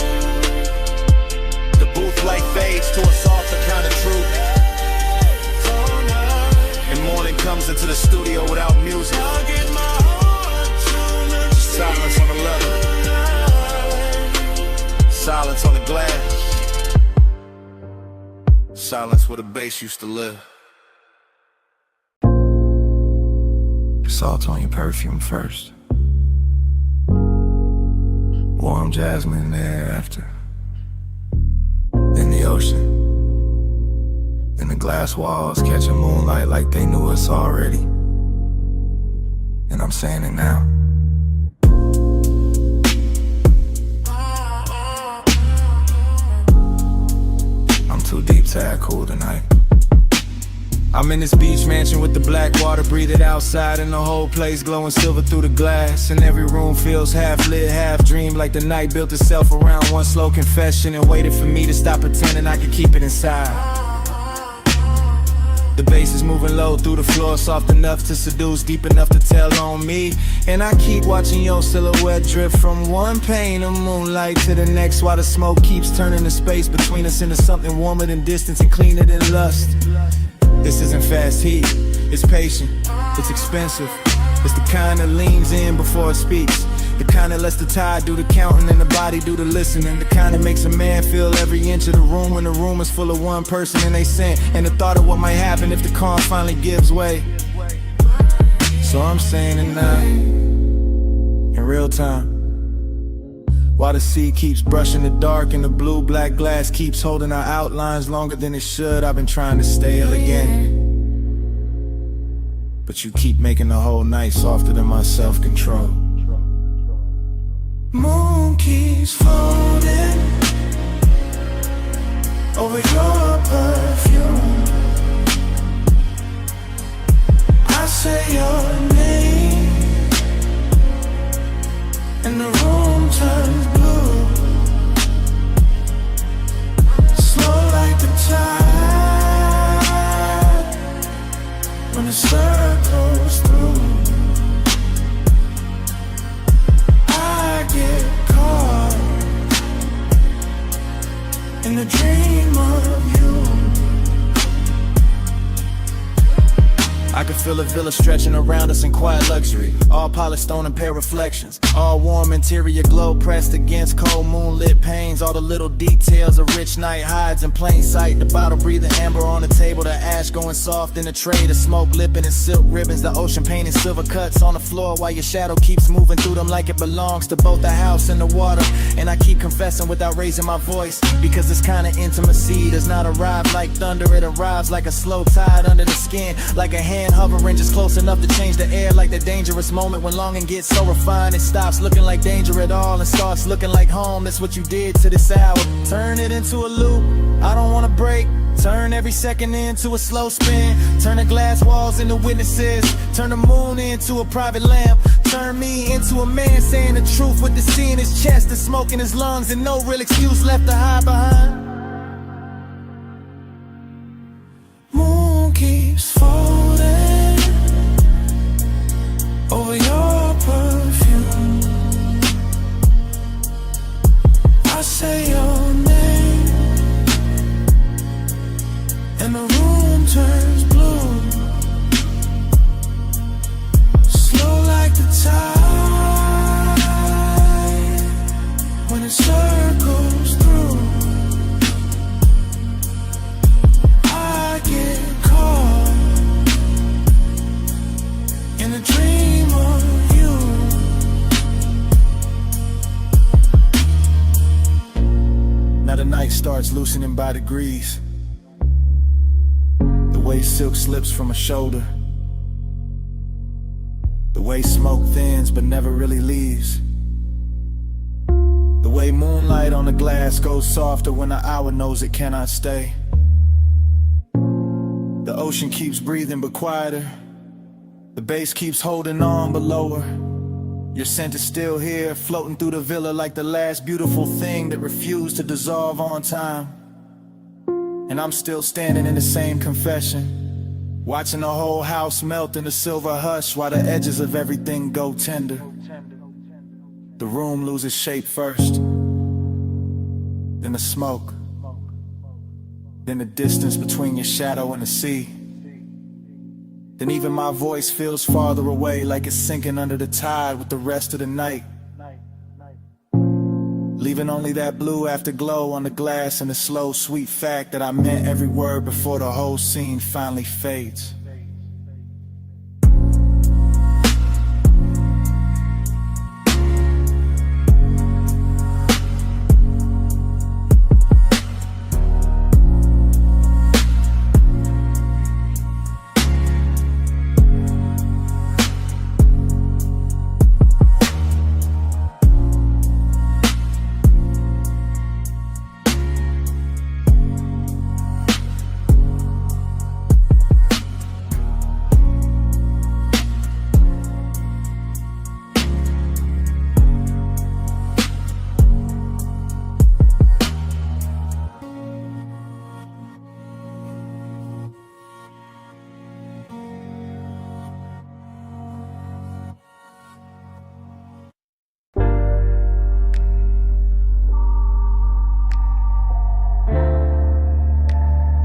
The booth light fades to a softer kind of truth, and morning comes into the studio without music. Silence on the leather, silence on the glass, silence where the bass used to live. Salt on your perfume first, warm jasmine in the air after, then the ocean, then the glass walls catching moonlight like they knew us already. And I'm saying it now. I'm too deep to act cool tonight. I'm in this beach mansion with the black water, breathe it outside, and the whole place glowing silver through the glass. And every room feels half lit, half dream, like the night built itself around one slow confession and waited for me to stop pretending I could keep it inside. The bass is moving low through the floor, soft enough to seduce, deep enough to tell on me. And I keep watching your silhouette drift from one pane of moonlight to the next, while the smoke keeps turning the space between us into something warmer than distance and cleaner than lust. This isn't fast heat, it's patient, it's expensive. It's the kind that leans in before it speaks, the kind that lets the tide do the counting and the body do the listening, the kind that makes a man feel every inch of the room when the room is full of one person and they sent, and the thought of what might happen if the calm finally gives way. So I'm saying it now, in real time, while the sea keeps brushing the dark and the blue-black glass keeps holding our outlines longer than it should. I've been trying to stay elegant, but you keep making the whole night softer than my self-control. Moon keeps floating over your perfume. I say your name and the room turns blue, slow like the tide. I can feel a villa stretching around us in quiet luxury. All polished stone and pale reflections. All warm interior glow pressed against cold moonlit panes. All the little details a rich night hides in plain sight. The bottle breathing amber on the table. The ash going soft in the tray. The smoke lipping in silk ribbons. The ocean painting silver cuts on the floor while your shadow keeps moving through them like it belongs to both the house and the water. And I keep confessing without raising my voice, because this kind of intimacy does not arrive like thunder. It arrives like a slow tide under the skin, like a hand hovering just close enough to change the air. Like the dangerous moment when longing gets so refined it stops looking like danger at all and starts looking like home. That's what you did to this hour. Turn it into a loop, I don't wanna break. Turn every second into a slow spin. Turn the glass walls into witnesses. Turn the moon into a private lamp. Turn me into a man saying the truth with the sea in his chest and smoke in his lungs and no real excuse left to hide behind. Moon keeps folding over your perfume. I say your name and the room turns blue, slow like the tide when it circles through. I get caught in a dream of you. Now the night starts loosening by degrees. The way silk slips from a shoulder. The way smoke thins but never really leaves. The way moonlight on the glass goes softer when the hour knows it cannot stay. The ocean keeps breathing but quieter. The bass keeps holding on but lower. Your scent is still here, floating through the villa like the last beautiful thing that refused to dissolve on time. And I'm still standing in the same confession, watching the whole house melt in a silver hush while the edges of everything go tender. The room loses shape first, then the smoke, then the distance between your shadow and the sea. Then even my voice feels farther away, like it's sinking under the tide with the rest of the night, leaving only that blue afterglow on the glass and the slow, sweet fact that I meant every word before the whole scene finally fades.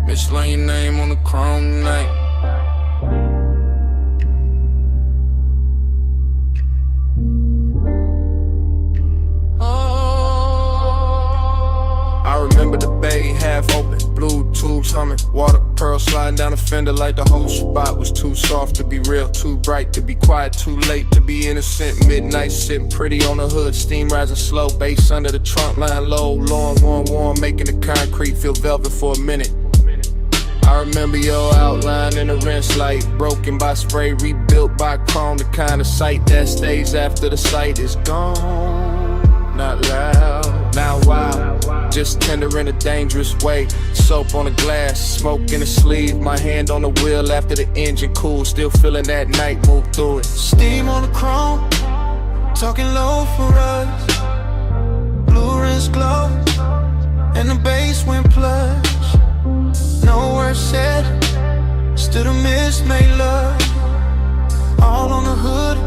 Mislaying your name on the chrome tonight. I remember the bay half open, blue tubes humming, water pearls sliding down the fender like the whole spot was too soft to be real, too bright to be quiet, too late to be innocent. Midnight sitting pretty on the hood, steam rising slow, bass under the trunk line low, long, warm, making the concrete feel velvet for a minute. I remember your outline in a rinse light, broken by spray, rebuilt by chrome, the kind of sight that stays after the sight is gone. Not loud, now wild, just tender in a dangerous way. Soap on the glass, smoke in the sleeve, my hand on the wheel after the engine cools, still feeling that night move through it. Steam on the chrome, talking low for us. Blue rinse glow, and the bass went plush. No words said, still the mist made love. All on the hood,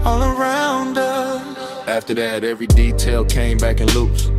all around us. After that, every detail came back in loops.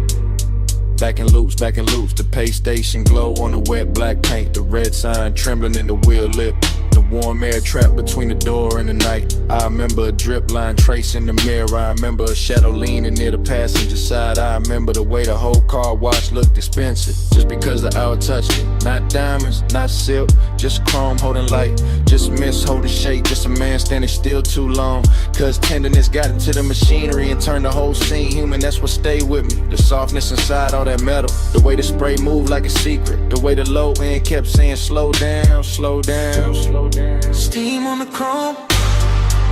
Back in loops, back in loops. The pay station glow on the wet black paint. The red sign trembling in the wheel lip. The warm air trapped between the door and the night. I remember a drip line tracing the mirror. I remember a shadow leaning near the passenger side. I remember the way the whole car wash looked expensive, just because the hour touched it. Not diamonds, not silk, just chrome holding light, just mist holding shade, just a man standing still too long. Cause tenderness got into the machinery and turned the whole scene human. That's what stayed with me. The softness inside all that metal, the way the spray moved like a secret, the way the low end kept saying slow down, slow down, slow down. Steam on the chrome,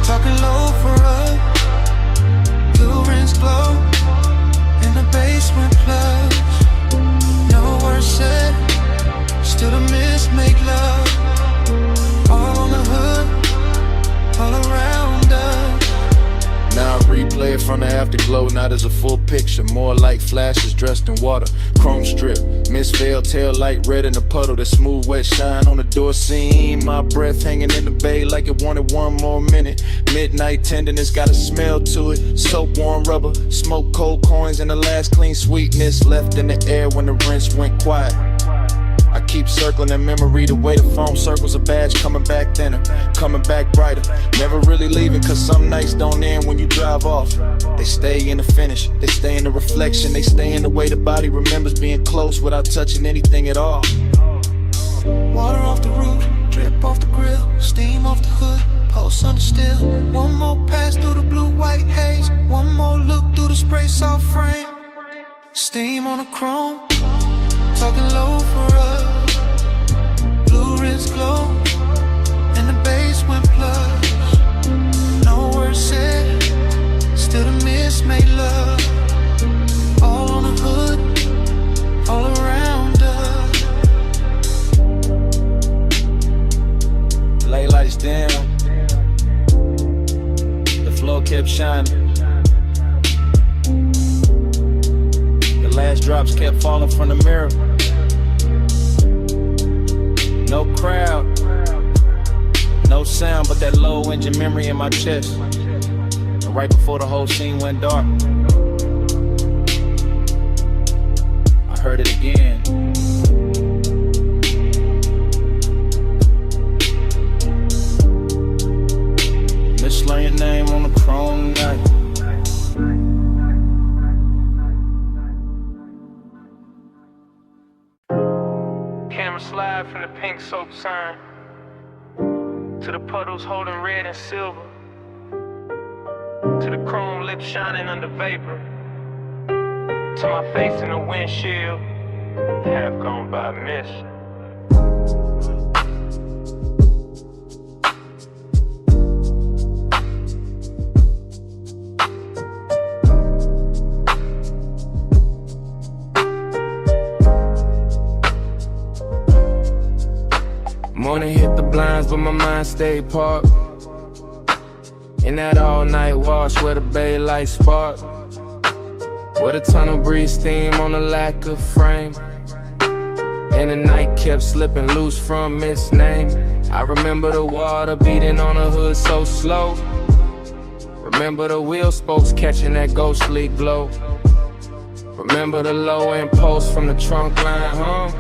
talking low for us. Blue rims glow in the basement plugs. No words said, still the mist make love. All on the hood, all around us. Now I replay it from the afterglow, not as a full picture, more like flashes dressed in water. Chrome strip, misveil, tail light red in the puddle, the smooth wet shine on the door seam. My breath hanging in the bay like it wanted one more minute. Midnight tenderness got a smell to it. Soap, warm rubber, smoke, cold coins, and the last clean sweetness left in the air when the rinse went quiet. I keep circling that memory, the way the foam circles a badge, coming back thinner, coming back brighter. Never really leaving, cause some nights don't end when you drive off. They stay in the finish, they stay in the reflection, they stay in the way the body remembers being close without touching anything at all. Water off the roof, drip off the grill, steam off the hood, pulse under still. One more pass through the blue-white haze, one more look through the spray soft frame. Steam on the chrome, talking low for us. Blue rims glow in the basement plugs. No words said, still the mist made love. All on the hood, all around us. Lay lights down, the floor kept shining. The last drops kept falling from the mirror. No crowd, no sound, but that low engine memory in my chest. And right before the whole scene went dark, I heard it again. Mislaying your name on the chrome night. Slide from the pink soap sign to the puddles holding red and silver, to the chrome lips shining under vapor, to my face in the windshield, half gone by miss. Morning hit the blinds, but my mind stayed parked in that all-night wash where the bay lights spark, where the tunnel breeze steam on the lack of frame, and the night kept slipping loose from its name. I remember the water beating on the hood so slow. Remember the wheel spokes catching that ghostly glow. Remember the low impulse from the trunk line hum,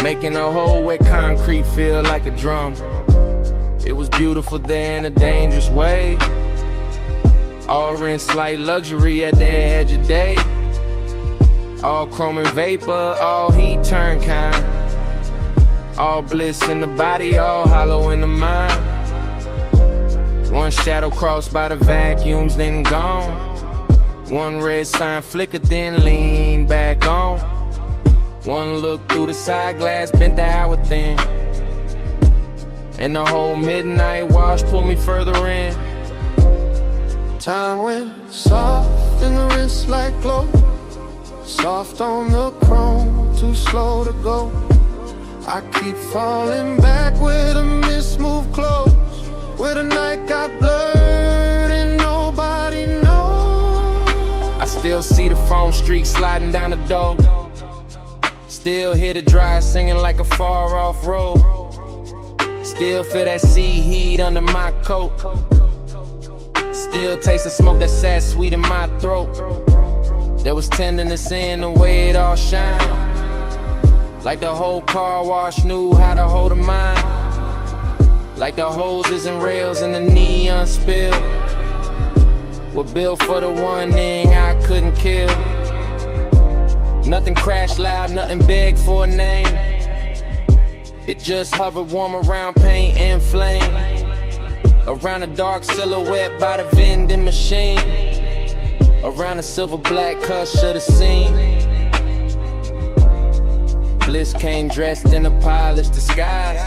making a hole where concrete feel like a drum. It was beautiful there in a dangerous way, all in slight luxury at the edge of day. All chrome and vapor, all heat turn kind, all bliss in the body, all hollow in the mind. One shadow crossed by the vacuums, then gone. One red sign flickered, then leaned back on. One look through the side glass, bent the hour thin, and the whole midnight wash pulled me further in. Time went soft in the wrist like glow, soft on the chrome, too slow to go. I keep falling back where the mist moved close, where the night got blurred and nobody knows. I still see the foam streak sliding down the door, still hear the drive singing like a far off road, still feel that sea heat under my coat, still taste the smoke that sat sweet in my throat. There was tenderness in the way it all shined, like the whole car wash knew how to hold a mind. like the hoses and rails in the neon spill. We're built for the one thing I couldn't kill. Nothing crash loud, nothing big for a name. It just hovered warm around paint and flame, around a dark silhouette by the vending machine, around a silver black cuss of the scene. Bliss came dressed in a polished disguise.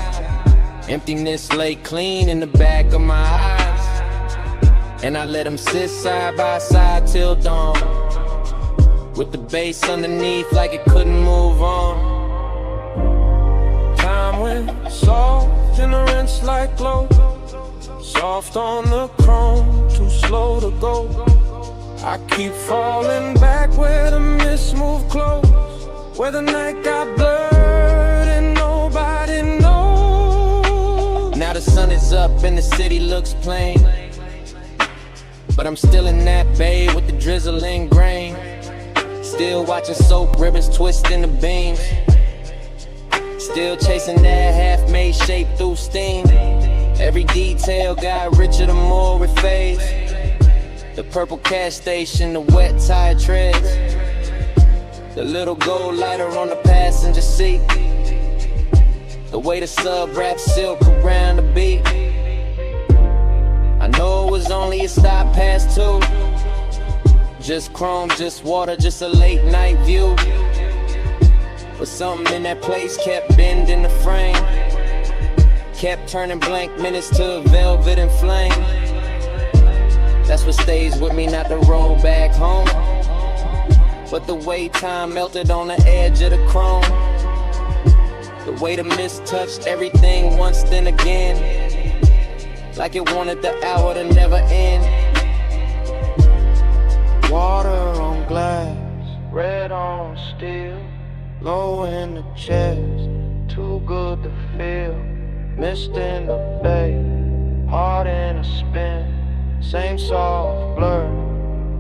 Emptiness lay clean in the back of my eyes, and I let them sit side by side till dawn, with the bass underneath like it couldn't move on. Time went soft in the rinse like glow, soft on the chrome, too slow to go. I keep falling back where the mist moved close, where the night got blurred and nobody knows. Now the sun is up and the city looks plain, but I'm still in that bay with the drizzling grain. Still watching soap ribbons twist in the beams, still chasing that half-made shape through steam. Every detail got richer the more it fades. The purple cash station, the wet tire treads, the little gold lighter on the passenger seat, the way the sub wraps silk around the beat. I know it was only a stop past 2, just chrome, just water, just a late night view. But something in that place kept bending the frame, kept turning blank minutes to velvet and flame. That's what stays with me, not the road back home, but the way time melted on the edge of the chrome, the way the mist touched everything once then again, like it wanted the hour to never end. Water on glass, red on steel, low in the chest, too good to feel. Mist in the bay, heart in a spin, same soft blur,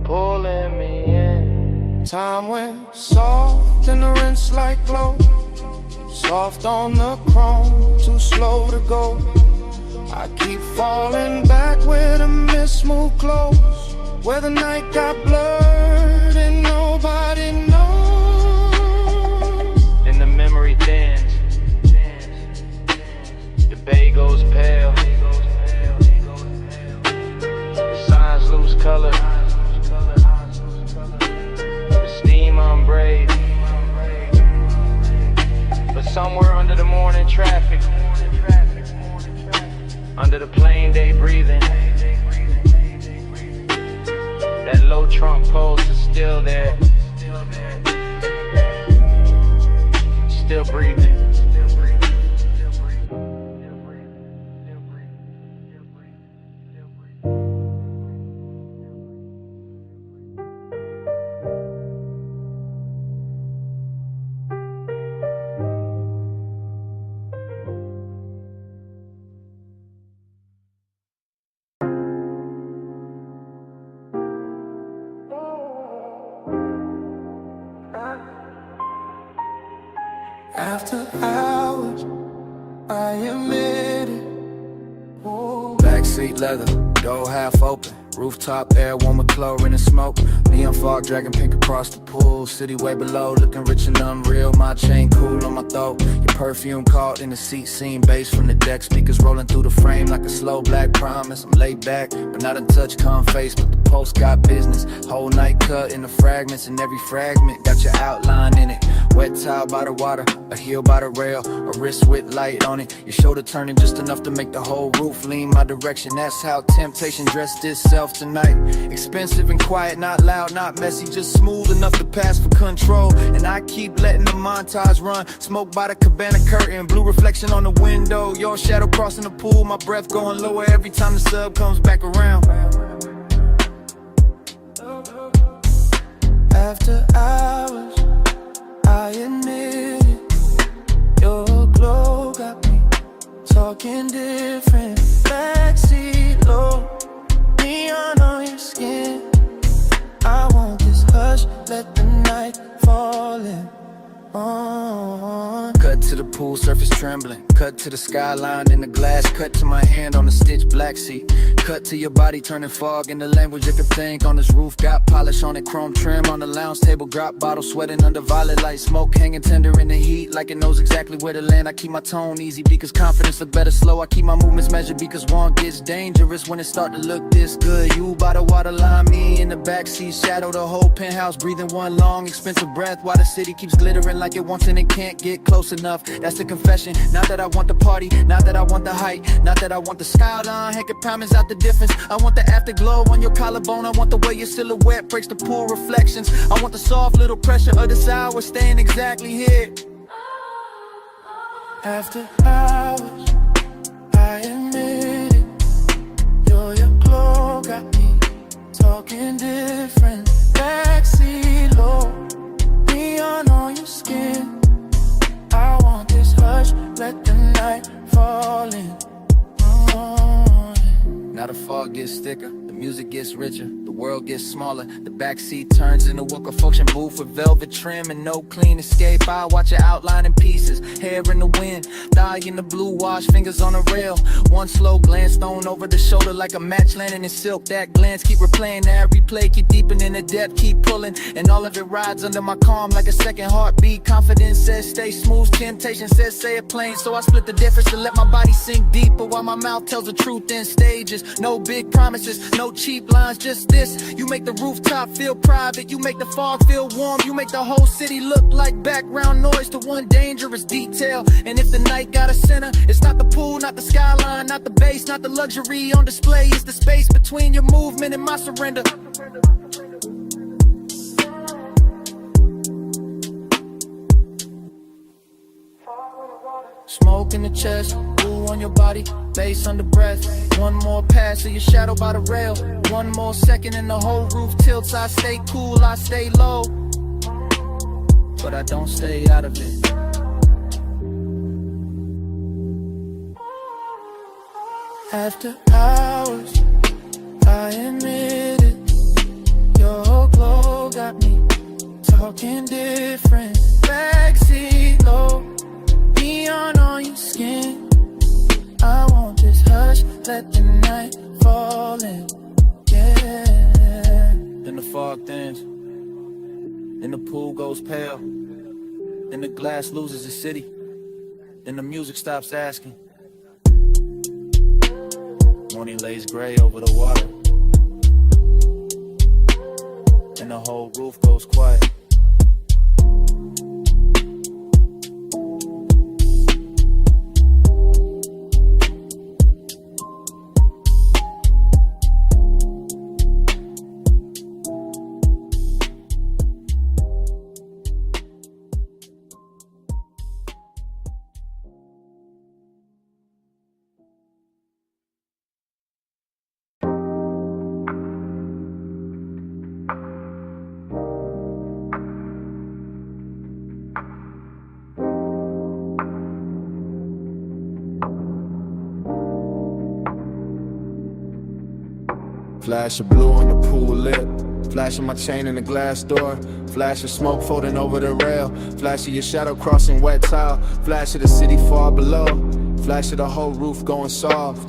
pulling me in. Time went soft in the rinse like glow, soft on the chrome, too slow to go. I keep falling back where the mist moved close, where the night got blurred and nobody knows. And the memory thins, the bay goes pale, the signs lose color, the steam unbraid. But somewhere under the morning traffic, under the plain day breathing, that low trunk pulse is still there, still breathing. After hours, I admit it. Backseat leather, door half open, rooftop air warm with chlorine and smoke. Neon fog dragging pink across the pool, city way below looking rich and unreal. My chain cool on my throat, your perfume caught in the seat scene, bass from the deck, speakers rolling through the frame like a slow black promise. I'm laid back, but not in touch, calm face, but the pulse got business. Whole night cut into fragments, and every fragment got your outline in it. Wet towel by the water, a heel by the rail, a wrist with light on it, your shoulder turning just enough to make the whole roof lean my direction. That's how temptation dressed itself tonight. Expensive and quiet, not loud, not messy, just smooth enough to pass for control. And I keep letting the montage run, smoke by the cabana curtain, blue reflection on the window, your shadow crossing the pool, my breath going lower every time the sub comes back around. After hours, I admit it, your glow got me talking different. Backseat low, neon on your skin. I want this hush, let the night fall in. Cut to the pool surface trembling. Cut to the skyline in the glass. Cut to my hand on the stitched black seat. Cut to your body turning fog in the language you could think. On this roof got polish on it, chrome trim on the lounge table. Drop bottle sweating under violet light. Smoke hanging tender in the heat like it knows exactly where to land. I keep my tone easy because confidence look better slow. I keep my movements measured because one gets dangerous when it start to look this good. You by the waterline, me in the backseat. Shadow the whole penthouse, breathing one long expensive breath while the city keeps glittering like it wants and it can't get close enough. That's the confession. Not that I want the party, not that I want the height, not that I want the skyline. Heck, it promise out the difference. I want the afterglow on your collarbone. I want the way your silhouette breaks the pool reflections. I want the soft little pressure of this hour staying exactly here. After hours, I admit it. Your glow got me talking different. Backseat low, neon on your skin. I want this hush, let the night fall in. Now the fog gets thicker, the music gets richer, the world gets smaller. The backseat turns into a function booth with velvet trim and no clean escape. I watch it outline in pieces, hair in the wind, thigh in the blue wash, fingers on the rail. One slow glance thrown over the shoulder like a match landing in silk. That glance keep replaying, that replay keep deepening the depth, keep pulling. And all of it rides under my calm like a second heartbeat. Confidence says stay smooth, temptation says say it plain. So I split the difference to let my body sink deeper while my mouth tells the truth in stages. No big promises, no cheap lines, just this. You make the rooftop feel private, you make the fog feel warm, you make the whole city look like background noise to one dangerous detail. And if the night got a center, it's not the pool, not the skyline, not the bass, not the luxury on display. It's the space between your movement and my surrender. Smoke in the chest, blue on your body, bass under breath. One more pass of your shadow by the rail. One more second and the whole roof tilts. I stay cool, I stay low, but I don't stay out of it. After hours, I admit it. Your glow got me talking different. Backseat low, neon on your skin. I want this hush, let the night fall in. Yeah. Then the fog thins, then the pool goes pale, then the glass loses its city, then the music stops asking. Morning lays gray over the water, and the whole roof goes quiet. Flash of blue on the pool lip, flash of my chain in the glass door, flash of smoke folding over the rail, flash of your shadow crossing wet tile, flash of the city far below, flash of the whole roof going soft.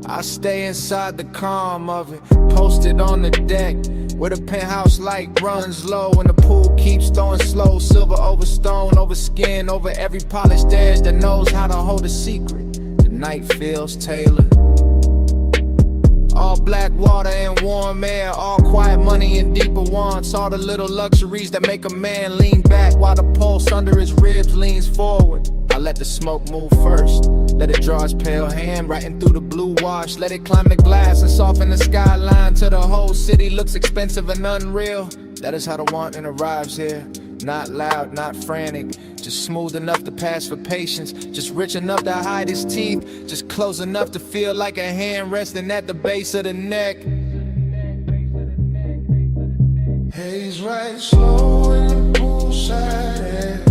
I stay inside the calm of it, posted on the deck, where the penthouse light runs low and the pool keeps throwing slow. Silver over stone, over skin, over every polished edge that knows how to hold a secret. The night feels tailored. All black water and warm air, all quiet money and deeper wants. All the little luxuries that make a man lean back while the pulse under his ribs leans forward. I let the smoke move first, let it draw its pale hand right in through the blue wash. Let it climb the glass and soften the skyline till the whole city looks expensive and unreal. That is how the wanting arrives here. Not loud, not frantic, just smooth enough to pass for patience, just rich enough to hide his teeth, just close enough to feel like a hand resting at the base of the neck. Haze right slow in the poolside air.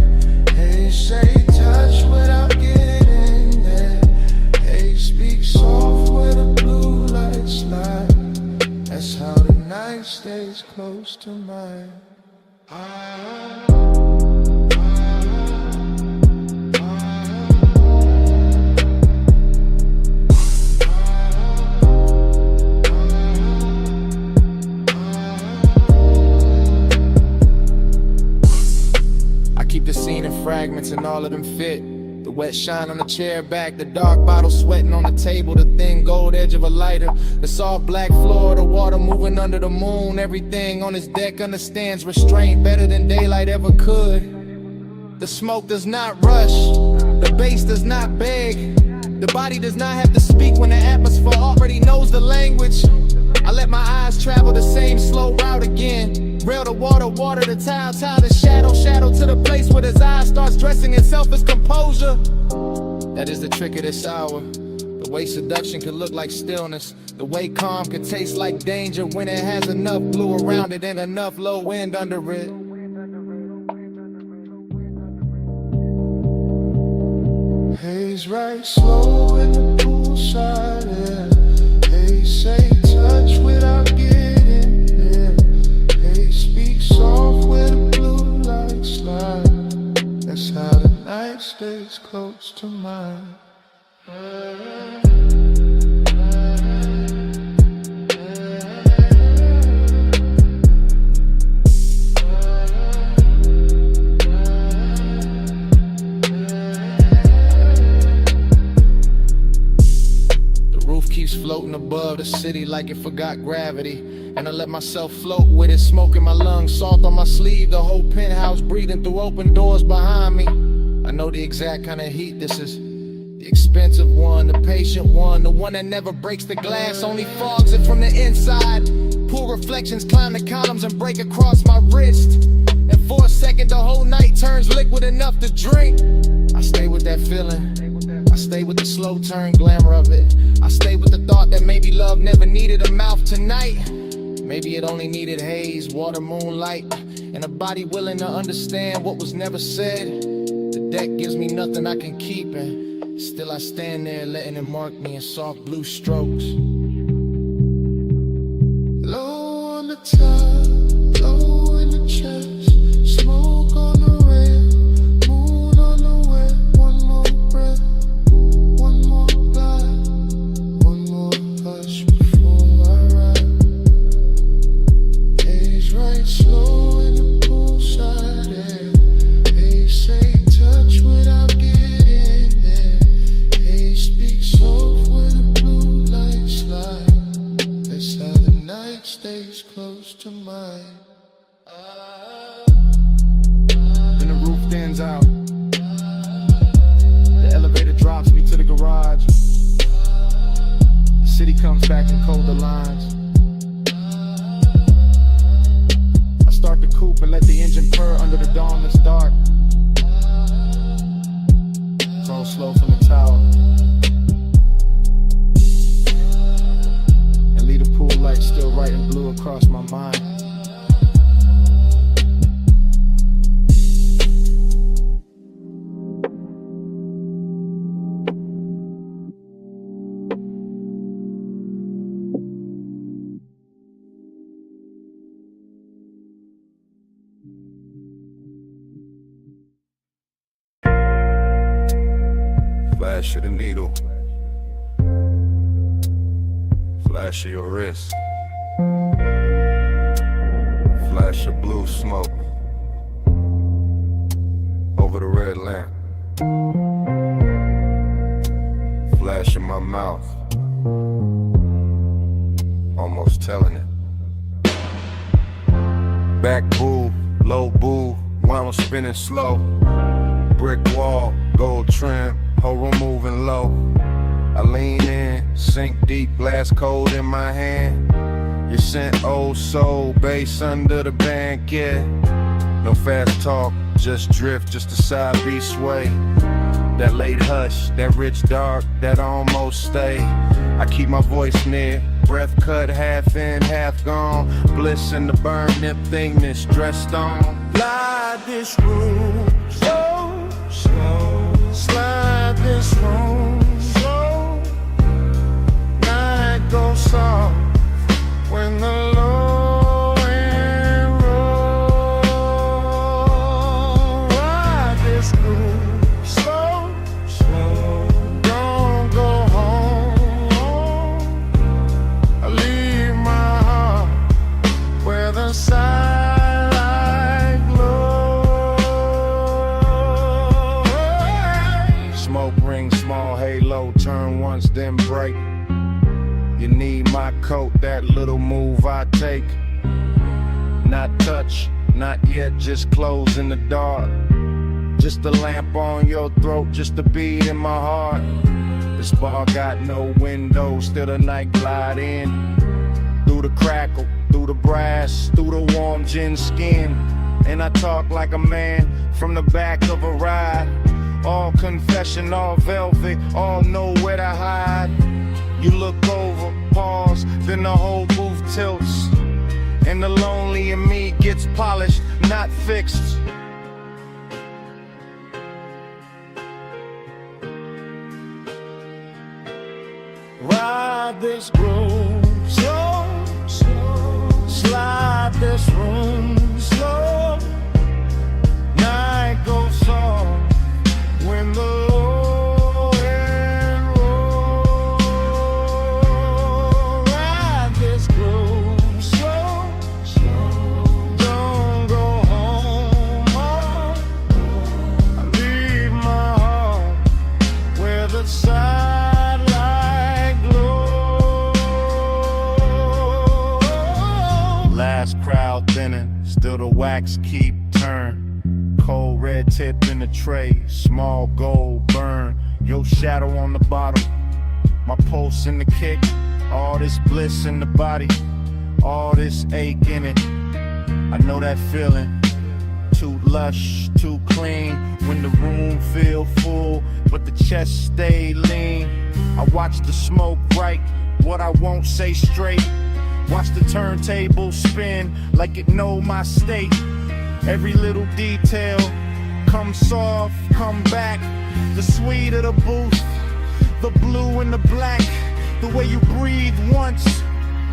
Haze say touch without getting there. Haze speak soft where the blue lights lie. That's how the night stays close to mine. seen in fragments and all of them fit. The wet shine on the chair back, the dark bottle sweating on the table, the thin gold edge of a lighter, the soft black floor, the water moving under the moon. Everything on this deck understands restraint better than daylight ever could. The smoke does not rush, the bass does not beg, the body does not have to speak when the atmosphere already knows the language. I let my eyes travel the same slow route again. Rail to water, water to tile, tile to shadow, shadow to the place where his eye starts dressing itself as composure. That is the trick of this hour. The way seduction could look like stillness, the way calm could taste like danger when it has enough blue around it and enough low wind under it. Haze right slow in the poolside, yeah. Haze say touch without getting there. Haze speak soft where the blue light slide. That's how the night stays close to mine. Floating above the city like it forgot gravity, and I let myself float with it, smoke in my lungs, salt on my sleeve, the whole penthouse breathing through open doors behind me. I know the exact kind of heat this is, the expensive one, the patient one, the one that never breaks the glass, only fogs it from the inside. Pool reflections climb the columns and break across my wrist, and for a second the whole night turns liquid enough to drink. I stay with that feeling, I stay with the slow turn glamour of it. I stay with the thought that maybe love never needed a mouth tonight. Maybe it only needed haze, water, moonlight, and a body willing to understand what was never said. The deck gives me nothing I can keep, and still I stand there letting it mark me in soft blue strokes. Low on the top, low in the chest, smoke on the rail, moon on the way. One more breath, one more glide, one more hush before I ride. Haze right slow in the poolside air. Haze say touch without getting there. Haze speak soft when the blue light slide. That's how the night stays close to mine. Then the roof thins out, the elevator drops me to the garage. The city comes back in colder lines. I start the coupe and let the engine purr under the dawn that's dark. Roll slow from the tower and leave the pool light still bright and blue across my mind. Flash of the needle, flash of your wrist, flash of blue smoke over the red lamp, flash in my mouth, almost telling it. Back boo, low boo, while I'm spinning slow, brick wall, gold trim, whole room moving low. I lean in, sink deep, glass cold in my hand. You sent old soul, bass under the band, yeah. No fast talk, just drift, just a side beat sway. That late hush, that rich dark, that almost stay. I keep my voice near, breath cut, half in, half gone. Bliss in the burn, nip thing that's dressed on. Glide this room so slow, slide this room slow. Night goes soft when the low end roll. Ride this room slow, slow. Don't go home. I leave my heart where the side. smoke ring, small halo, turn once then break. You need my coat, that little move I take. Not touch, not yet, just close in the dark. Just a lamp on your throat, just a beat in my heart. This bar got no windows, still the night glide in. Through the crackle, through the brass, through the warm gin skin. And I talk like a man from the back of a ride. All confession, all velvet, all know where to hide. You look over, pause, then the whole booth tilts. And the lonely in me gets polished, not fixed. Ride this groove slow, slow. Slide this room slow. Night goes soft when the low end roll. Ride this groove slow, slow. Don't go home, home. I leave my heart where the side. Crowd thinning, still the wax keep turn. Cold red tip in the tray, small gold burn. Your shadow on the bottom, my pulse in the kick. All this bliss in the body, all this ache in it. I know that feeling, too lush, too clean. When the room feel full, but the chest stay lean. I watch the smoke write what I won't say straight. Watch the turntable spin like it know my state. Every little detail, come soft, come back. The sweet of the booth, the blue and the black. The way you breathe once,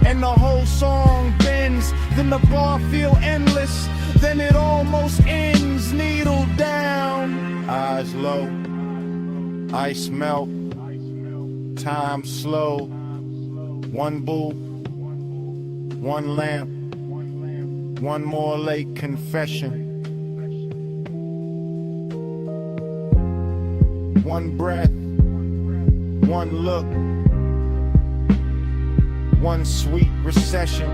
and the whole song bends. Then the bar feel endless, then it almost ends. Needle down, eyes low, ice melt, time slow. One boo, one lamp, one more late confession. One breath, one look, one sweet recession.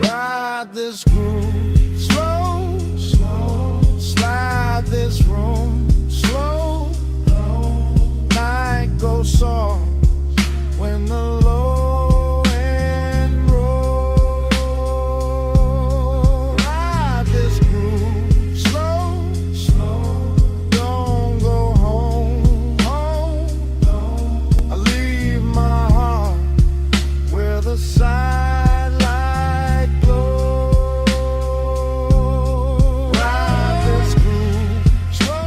Ride this groove slow, slow. Slide this room slow. Night goes soft when the low end roll. Ride this groove slow, slow. Don't go home, home. I leave my heart where the sidelight glows. Ride this groove slow.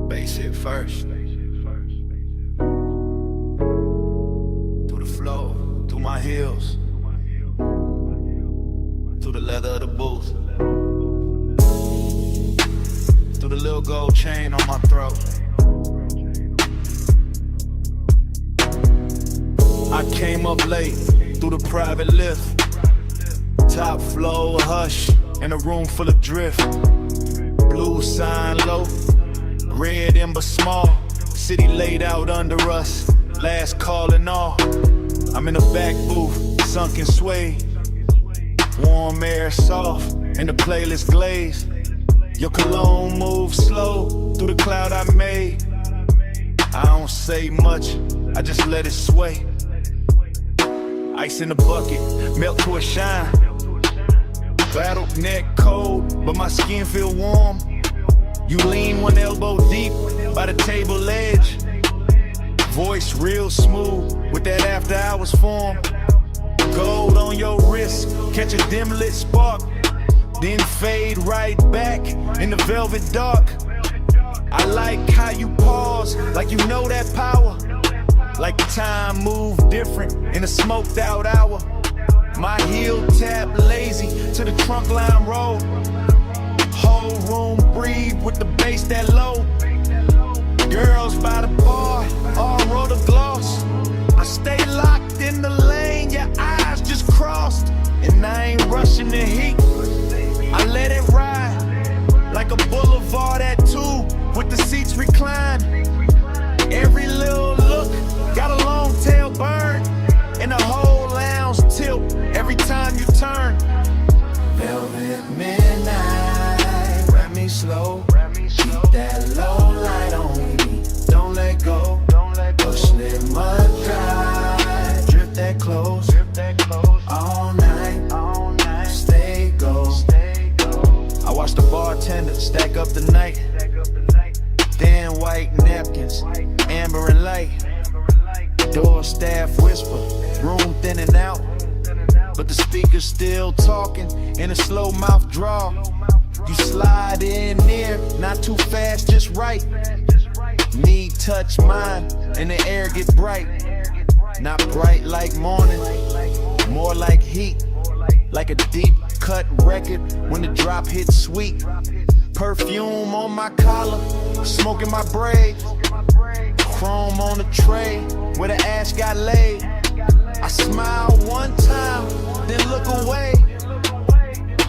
Bass hit first. Through the flow, through my heels, through the leather of the booth, through the little gold chain on my throat. I came up late through the private lift, top floor hush, in a room full of drift. Blue sign low, red ember small, city laid out under us, last calling all. I'm in the back booth, sunken sway, warm air soft, and the playlist glazed. Your cologne moves slow through the cloud I made. I don't say much, I just let it sway. Ice in the bucket, melt to a shine. Battle neck cold, but my skin feel warm. You lean one elbow deep by the table edge. Voice real smooth with that after hours form. Gold on your wrist, catch a dim lit spark, then fade right back in the velvet dark. I like how you pause, like you know that power. Like time move different in a smoked out hour. My heel tap lazy to the trunk line roll. Whole room breathe with the bass that low. Girls by the bar, all roll the gloss. I stay locked in the lane, your eyes just crossed. And I ain't rushing the heat, I let it ride. Like a boulevard at 2, with the seats reclined. Every little look, got a long tail burn. And the whole lounge tilt every time you turn. Velvet midnight, wrap me slow. Keep that low light on me, don't let go. Push it mud dry, drip that close. All night, stay go. I watch the bartender stack up the night. Thin white napkins, amber and light. Door staff whisper, room thinning out. But the speaker's still talking in a slow mouth draw. You slide in near, not too fast, just right. Knee touch mine, and the air get bright. Not bright like morning, more like heat. Like a deep cut record when the drop hits sweet. Perfume on my collar, smoking my braid. Chrome on the tray where the ash got laid. I smile one time, then look away.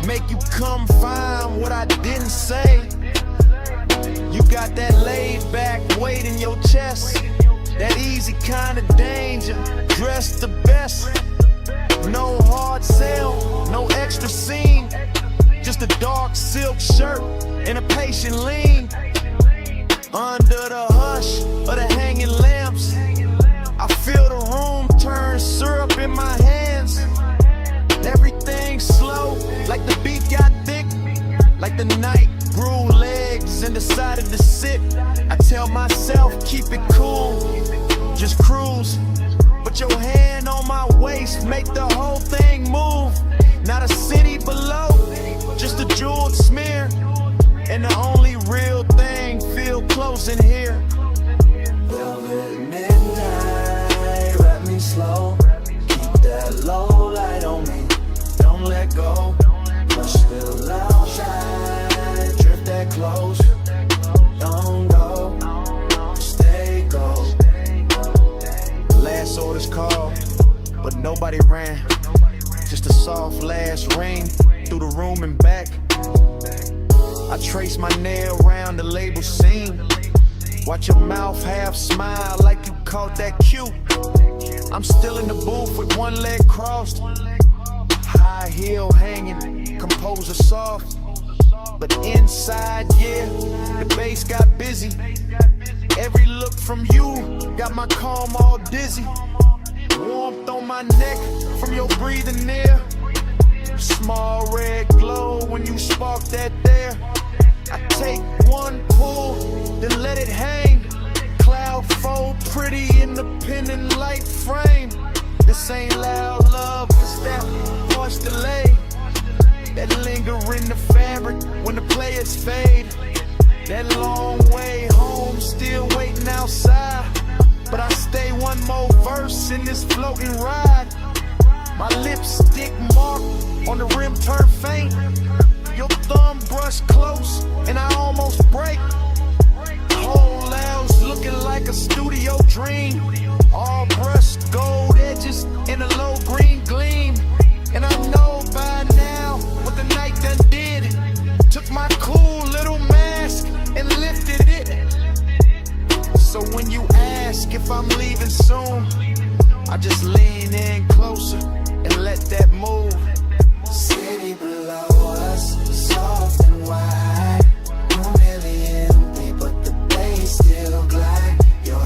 Make you come find what I didn't say. You got that laid back weight in your chest. That easy kind of danger, dressed the best. No hard sell, no extra scene. Just a dark silk shirt and a patient lean. Under the hush of the hanging lamps, I feel the room turn syrup in my hands. Everything slow, like the beat got thick. Like the night grew legs and decided to sit. I tell myself, keep it cool, just cruise. Put your hand on my waist, make the whole thing move. Not a city below, just a jeweled smear. And the only real thing feel close in here. Velvet midnight, wrap me slow. Keep that low light on me, don't let go. Push still outside, drip that close. Don't go, stay go. Last orders called, but nobody ran. Just a soft last ring through the room and back. I trace my nail around the label seam. Watch your mouth half smile like you caught that cue. I'm still in the booth with one leg crossed. High heel hanging, composer soft. But inside, yeah, the bass got busy. Every look from you got my calm all dizzy. Warmth on my neck from your breathing near. Small red glow when you spark that there. I take one pull, then let it hang. Cloud fold pretty in the pendant light frame. This ain't loud love, it's that harsh delay. That linger in the fabric when the players fade. That long way home, still waiting outside. But I stay one more verse in this floating ride. My lipstick mark on the rim turn faint. Your thumb brush close and I almost break. Whole lounge looking like a studio dream. All brushed gold edges in a low green gleam. And I know by now what the night done did. Took my cool little mask and lifted it. So when you ask if I'm leaving soon, I just lean in closer and let that move. City below us, soft and wide. Room really empty, but the bass still glide. Your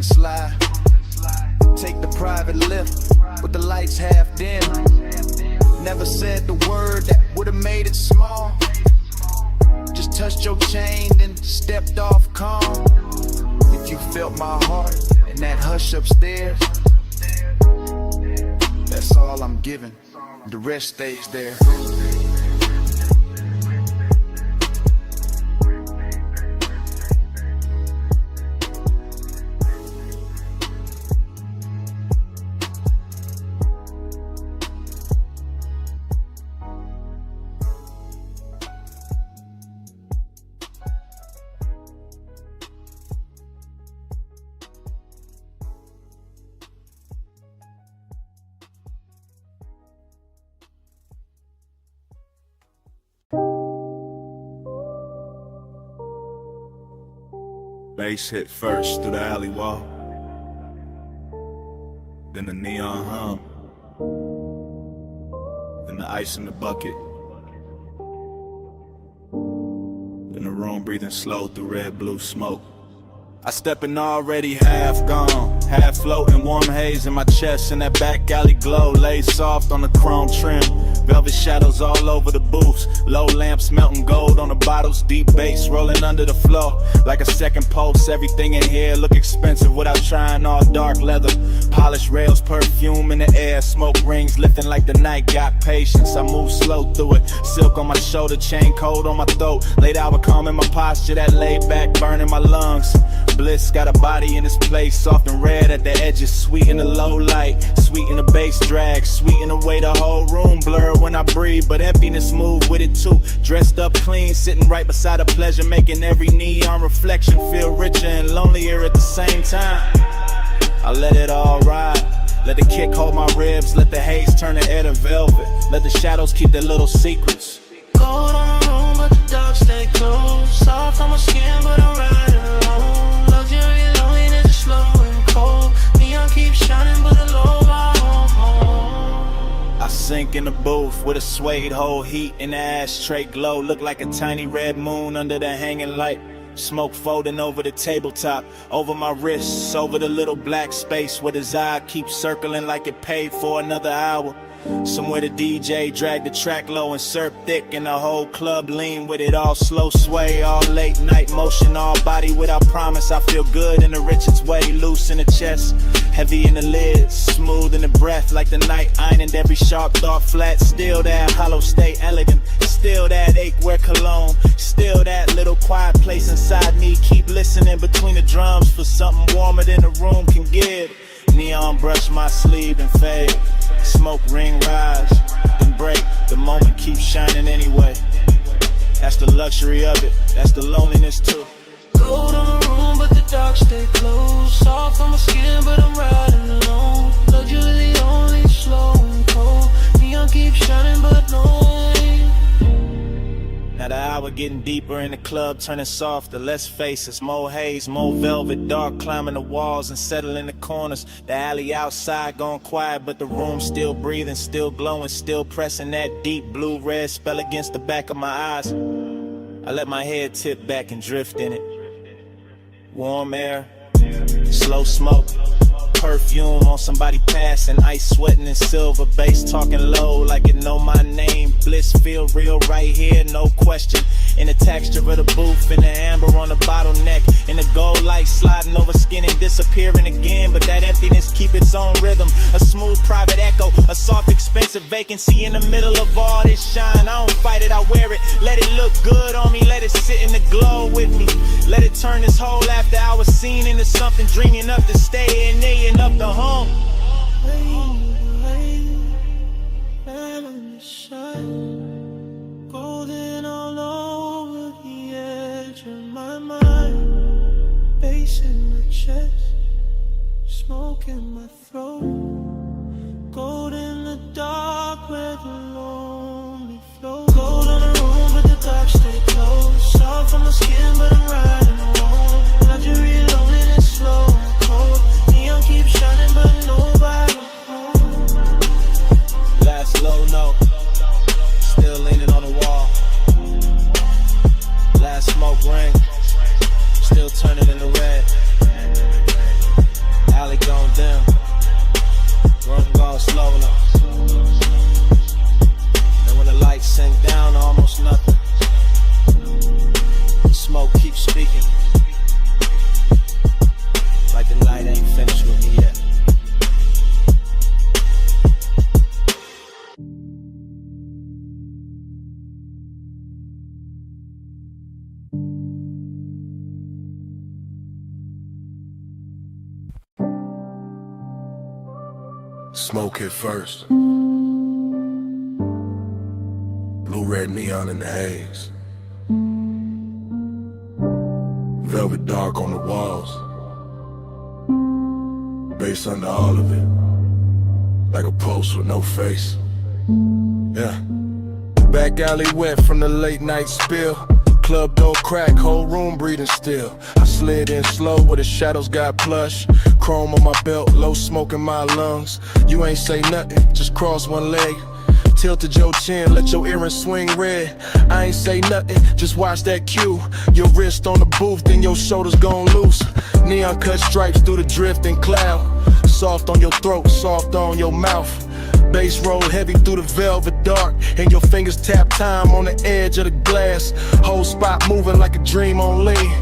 slide. Take the private lift with the lights half dim. Never said the word that would've made it small. Just touched your chain, then stepped off calm. If you felt my heart in that hush upstairs, that's all I'm giving. The rest stays there. Bass hit first through the alley wall, then the neon hum, then the ice in the bucket, then the room breathing slow through red blue smoke. I step in already half gone, half floating, warm haze in my chest, and that back alley glow laid soft on the chrome trim. Velvet shadows all over the booths, low lamps melting gold on the bottles, deep bass rolling under the floor like a second pulse. Everything in here look expensive without trying, all dark leather, polished rails, perfume in the air, smoke rings lifting like the night got patience. I move slow through it, silk on my shoulder, chain cold on my throat, laid out with calm in my posture, that laid back burning my lungs. Bliss got a body in this place, soft and red at the edges, sweet in the low light, sweet in the bass drag, sweet in the way the whole room blur when I breathe, but emptiness move with it too. Dressed up clean, sitting right beside a pleasure, making every neon reflection feel richer and lonelier at the same time. I let it all ride, let the kick hold my ribs, let the haze turn the air to velvet, let the shadows keep their little secrets. Cold on the room, but the dark stay close. Soft on my skin, but I'm riding alone. Luxury, loneliness is slow and cold. Neon keeps shining, but the low bar home. I sink in the booth with a suede hole, heat in the ashtray glow. Look like a tiny red moon under the hanging light. Smoke folding over the tabletop, over my wrists, over the little black space where the eye keeps circling like it paid for another hour. Somewhere the DJ dragged the track low and surf thick, and the whole club lean with it, all slow sway, all late night motion, all body without promise. I feel good in the richest way, loose in the chest, heavy in the lids, smooth in the breath, like the night ironed every sharp thought flat. Still that hollow stay elegant, still that ache wear cologne, still that little quiet place inside me. Keep listening between the drums for something warmer than the room can give. Neon brush my sleeve and fade, smoke ring rise, then break. The moment keeps shining anyway. That's the luxury of it, that's the loneliness too. Cold on the room, but the dark stay close. Soft on my skin, but I'm riding alone. Luxury only slow and cold. Neon keeps shining, but no. Now the hour getting deeper in the club, turning softer, less faces, more haze, more velvet, dark climbing the walls and settling the corners. The alley outside gone quiet, but the room still breathing, still glowing, still pressing that deep blue-red spell against the back of my eyes. I let my head tip back and drift in it. Warm air, slow smoke, perfume on somebody passing, ice sweating in silver, bass talking low like it know my name. Bliss feel real right here, no question. In the texture of the booth, in the amber on the bottleneck, in the gold light sliding over skin and disappearing again. But that emptiness keep its own rhythm, a smooth private echo, a soft expensive vacancy in the middle of all this shine. I don't fight it, I wear it, let it look good on me, let it sit in the glow with me. Let it turn this whole after hour scene into something dreamy enough to stay in there and up the home. Golden all over the edge of my mind. Bass in my chest, smoke in my throat. Gold in the dark where the lonely flow. Gold on the room, but the dark stay close. Soft on my skin, but I'm riding alone. Luxury, loneliness, slow and cold. Neon keeps shining, but nobody home. Last low note, still leaning on the wall. Last smoke ring, still turning into red. damage with me yet. Smoke hit first. Blue red neon in the haze. Velvet dark on the walls. Bass under all of it. Like a post with no face. Yeah. Back alley wet from the late night spill. Club door crack, whole room breathing still. I slid in slow where the shadows got plush. Chrome on my belt, low smoke in my lungs. You ain't say nothing, just cross one leg. Tilted your chin, let your earrings swing red. I ain't say nothing, just watch that cue. Your wrist on the booth, then your shoulders gon' loose. Neon cut stripes through the drifting cloud. Soft on your throat, soft on your mouth. Bass roll heavy through the velvet dark, and your fingers tap time on the edge of the glass. Whole spot moving like a dream on lean.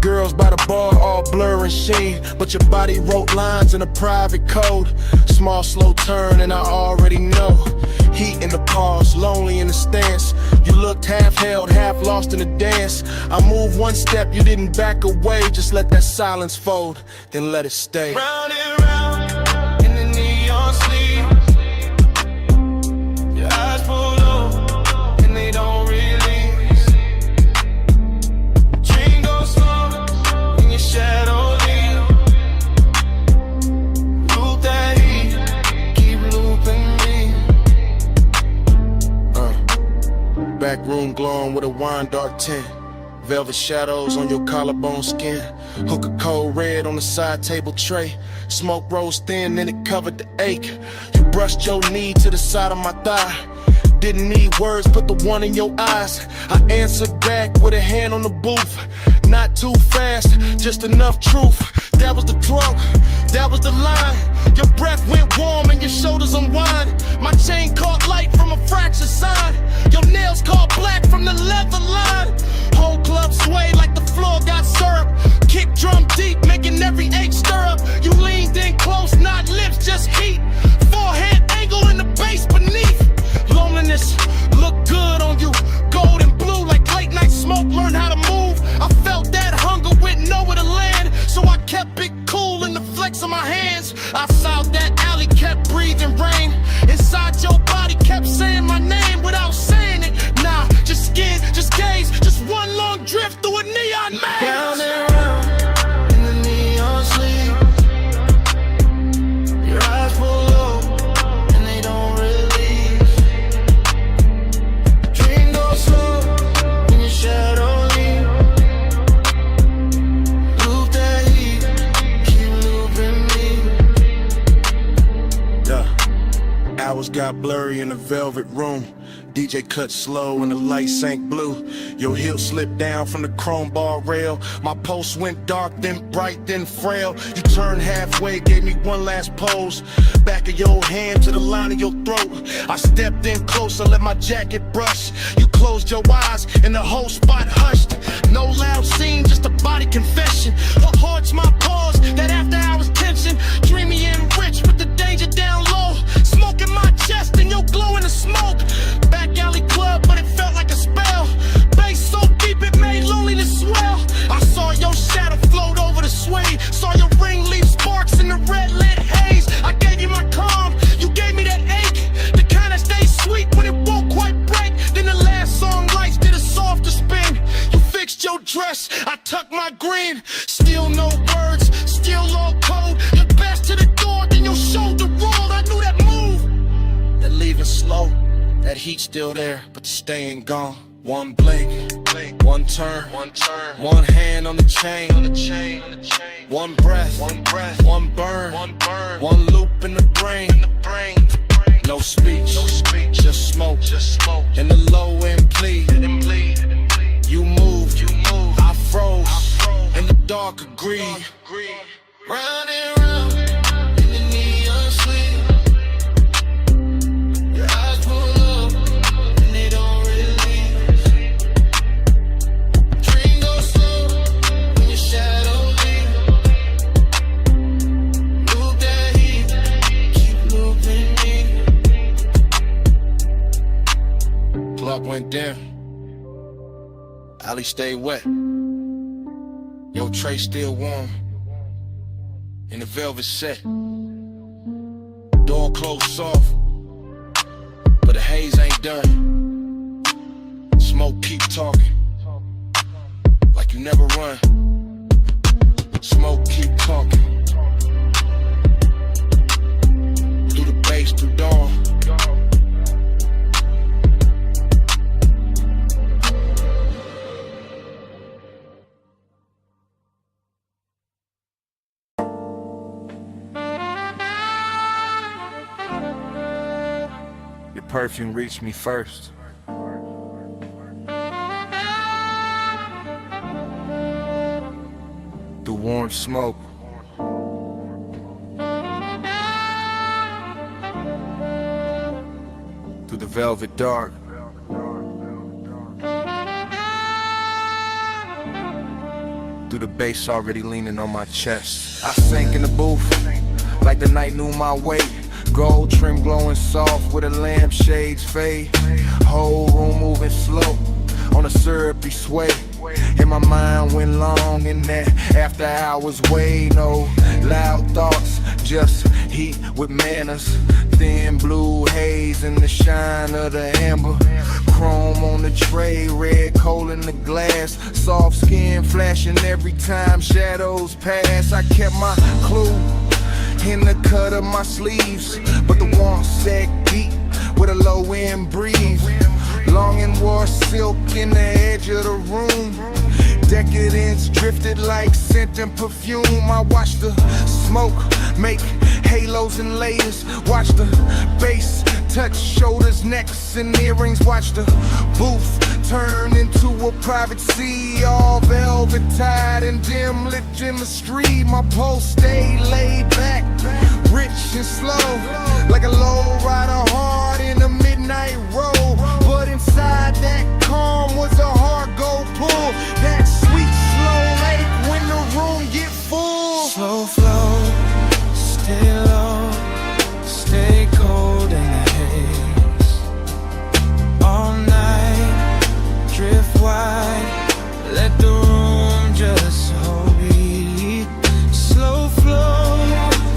Girls by the bar all blur and sheen, but your body wrote lines in a private code. Small slow turn and I already know. Heat in the pause, lonely in the stance. You looked half held, half lost in the dance. I moved one step, you didn't back away. Just let that silence fold, then let it stay. Round and round in the neon sleep. Your eyes pull low and they don't release. Dream goes slow in your shadow leave. Loop that heat, keep looping me. Back room glowing with a wine dark tint. Velvet shadows on your collarbone skin. Hook of cold red on the side table tray. Smoke rose thin and it covered the ache. You brushed your knee to the side of my thigh. Didn't need words, put the one in your eyes. I answered back with a hand on the booth. Not too fast, just enough truth. That was the throat, that was the line. Your breath went warm and your shoulders unwind. My chain caught light from a fractured sign. Your nails caught black from the leather line. Whole club swayed like the floor got syrup. Kick drum deep, making every ache stir up. You leaned in close, not lips, just heat. Forehead angle in the bass beneath. Loneliness looked good on you. Gold and blue like late night smoke. Learn how to move. I felt that hunger with nowhere to land, so I kept it cool in the flex of my hands. Outside that alley kept breathing rain. Inside your body kept saying my name without saying it. Nah, just skin, just gaze, just one long drift through a neon maze. Round and round in the neon sleep. Your eyes pull low and they don't release. Dream goes slow in your shadow leave. Loop that heat, keep looping me. Yeah. Hours got blurry in the velvet room. DJ cut slow and the light sank blue. Your heel slipped down from the chrome bar rail. My pulse went dark, then bright, then frail. You turned halfway, gave me one last pose. Back of your hand to the line of your throat. I stepped in closer, let my jacket brush. You closed your eyes and the whole spot hushed. No loud scene, just a body confession. What haunts my pause, that after hours tension. Dreamy and rich with the danger down low. Smoke in my chest and your glow in the smoke. Back alley club, but it felt like a spell. Bass so deep it made loneliness swell. I saw your shadow float over the sway. Saw your ring leave sparks in the red lit haze. I gave you my calm, you gave me that ache. The kind that stays sweet when it won't quite break. Then the last song lights did a softer spin. You fixed your dress, I tucked my green. Still no words, still low code. Your best to the door, then your shoulder rolled. I knew that move, that leaving slow. That heat still there, but the stain gone. One blink, one turn, one hand on the chain, one breath, one burn, one loop in the brain. No speech, just smoke, and the low end plead. You moved, I froze, and the dark agreed. Round and round in the neon sleep. Your eyes pull up and they don't release. Dream goes slow when your shadow leaves. top went down. Alley stayed wet. Your tray still warm. In the velvet set. Door closed soft. But the haze ain't done. Smoke keep talking. Like you never run. Smoke keep talking. Through the bass, through dawn. Your perfume reached me first. Through warm smoke. Through the velvet dark. Through the bass already leaning on my chest. I sank in the booth like the night knew my weight. Gold trim glowing soft with a lampshades fade. Whole room moving slow on a syrupy sway. And my mind went long in that after hours way. No loud thoughts, just heat with manners. Thin blue haze in the shine of the amber. Chrome on the tray, red coal in the glass. Soft skin flashing every time shadows pass. I kept my clue in the cut of my sleeves, but the warmth set deep with a low end breeze. Long and wore silk in the edge of the room. Decadence drifted like scent and perfume. I watched the smoke make halos and layers. Watch the bass touch shoulders, necks, and earrings. Watch the booth turn into a private sea. All velvet tied and dim lit in the street. My pulse stayed laid back, rich and slow, like a low rider hard in a midnight road. But inside that calm was a hard gold pull. That sweet slow lake when the room get full. Slow flow, stay low, stay cold in the haze. All night, drift wide, let the room just hold me. Slow flow,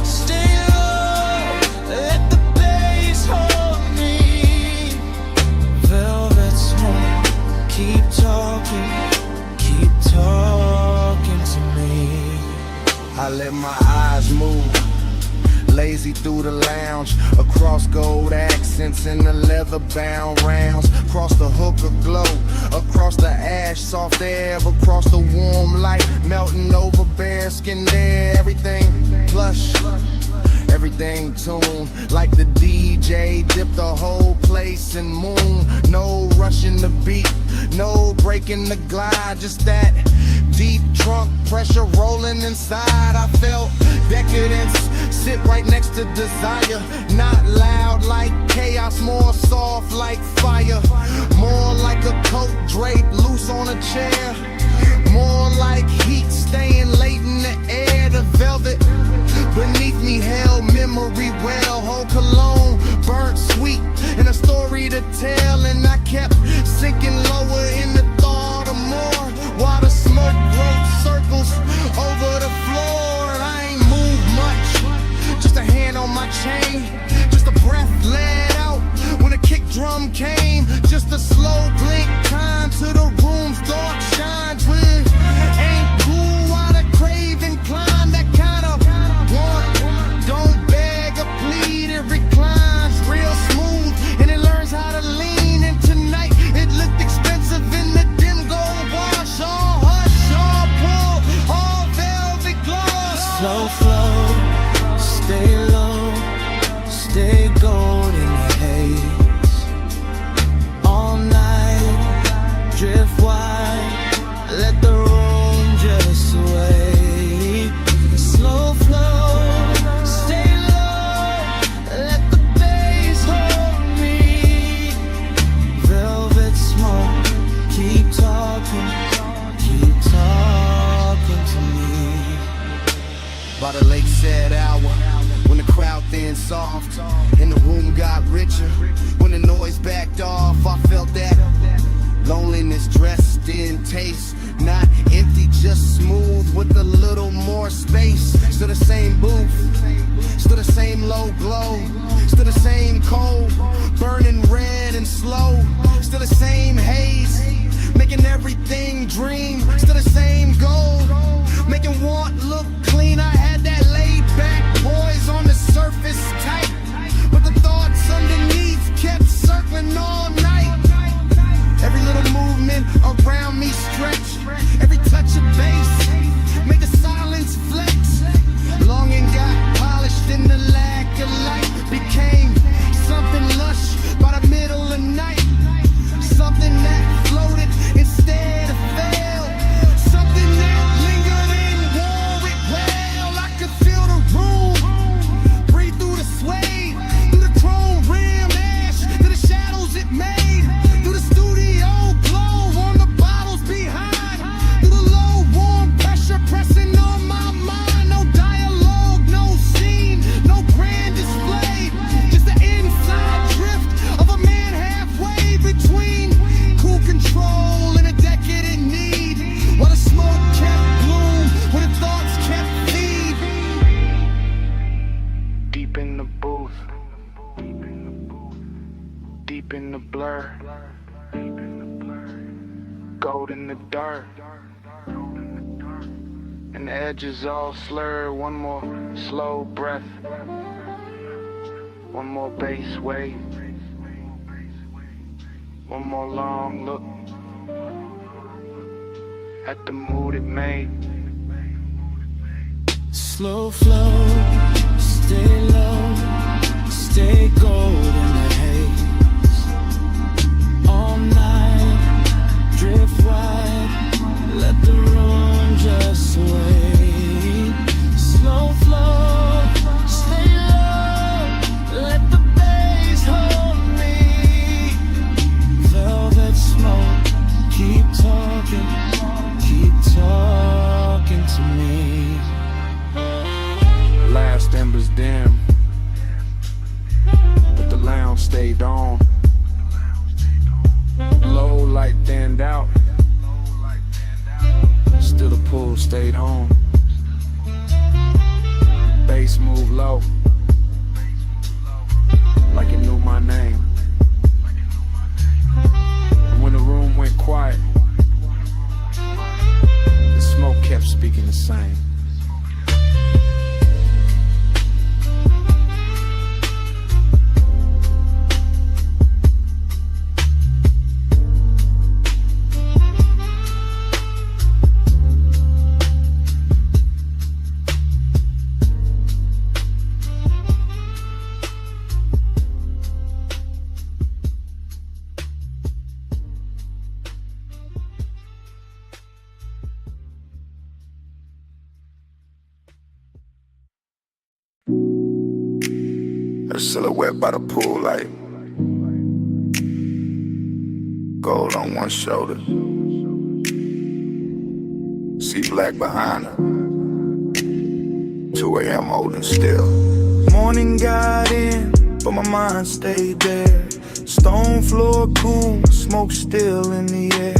stay low, let the bass hold me. Velvet smoke, keep talking to me. I let my eyes move, lazy through the lounge, across gold accents in the leather bound rounds, across the hookah glow, across the ash soft air, across the warm light, melting over bare skin there. Everything plush, everything tuned, like the DJ dipped the whole place in moon. No rushing the beat, no breaking the glide, just that deep trunk pressure rolling inside. I felt decadence sit right next to desire. Not loud like chaos, more soft like fire. More like a coat draped loose on a chair. More like heat staying late in the air. The velvet beneath me held memory well. Whole cologne burnt sweet and a story to tell. And I kept sinking lower in the thought of more, while the smoke wrote circles over the floor. And I ain't moved much, just a hand on my chain, just a breath let out when a kick drum came. Just a slow blink time to the room's dark shine. Twin ain't cool while the craving climb. That kind of want, don't beg or plead, it reclines real smooth and it learns how to lean. And tonight it looked expensive in the dim gold wash. All hush, all pull, all velvet gloss. Slow flow, stay low, stay gold in the haze. All night, drift wide, let the room just sway. Slow flow, stay low, let the bass hold me. Velvet smoke, keep talking to me. By the lake said hour, when the crowd thinned soft and the room got richer, when the noise backed off, I felt that feeling is dressed in taste. Not empty, just smooth with a little more space. Still the same booth, still the same low glow, still the same cold, burning red and slow. Still the same haze, making everything dream. Still the same goal, making want look clean. I had that laid back poise on the surface tight, but the thoughts underneath kept circling all night. Every little movement around me stretch, every touch of bass made the silence flex. Longing got polished in the lack of light, became something lush by the middle of night. Something that floated instead of fell, something that lingered and wore it well. I could feel the room breathe through the sway, through the chrome rim ash, through the shadows it made, through the studio glow on the bottles behind, through the low warm pressure pressing on my mind. No dialogue, no scene, no grand display, just the inside drift of a man halfway between cool control and a decadent need, while the smoke kept bloom, when the thoughts kept feed. Deep in the booth, deep in the blur, gold in the dark, and the edges all slur. One more slow breath, one more bass wave, one more long look at the mood it made. Slow flow, stay low, stay gold in the haze. All night, drift wide, let the room just sway. Slow flow, stay low, let the bass hold me. Velvet smoke, keep talking to me. Last embers dim, but the lounge stayed on. Low light thinned out, still the pool stayed on. Bass moved low, like it knew my name. And when the room went quiet, the smoke kept speaking the same. Her silhouette by the pool light, gold on one shoulder, see black behind her. 2 a.m. holding still. Morning got in, but my mind stayed there. Stone floor cool, smoke still in the air.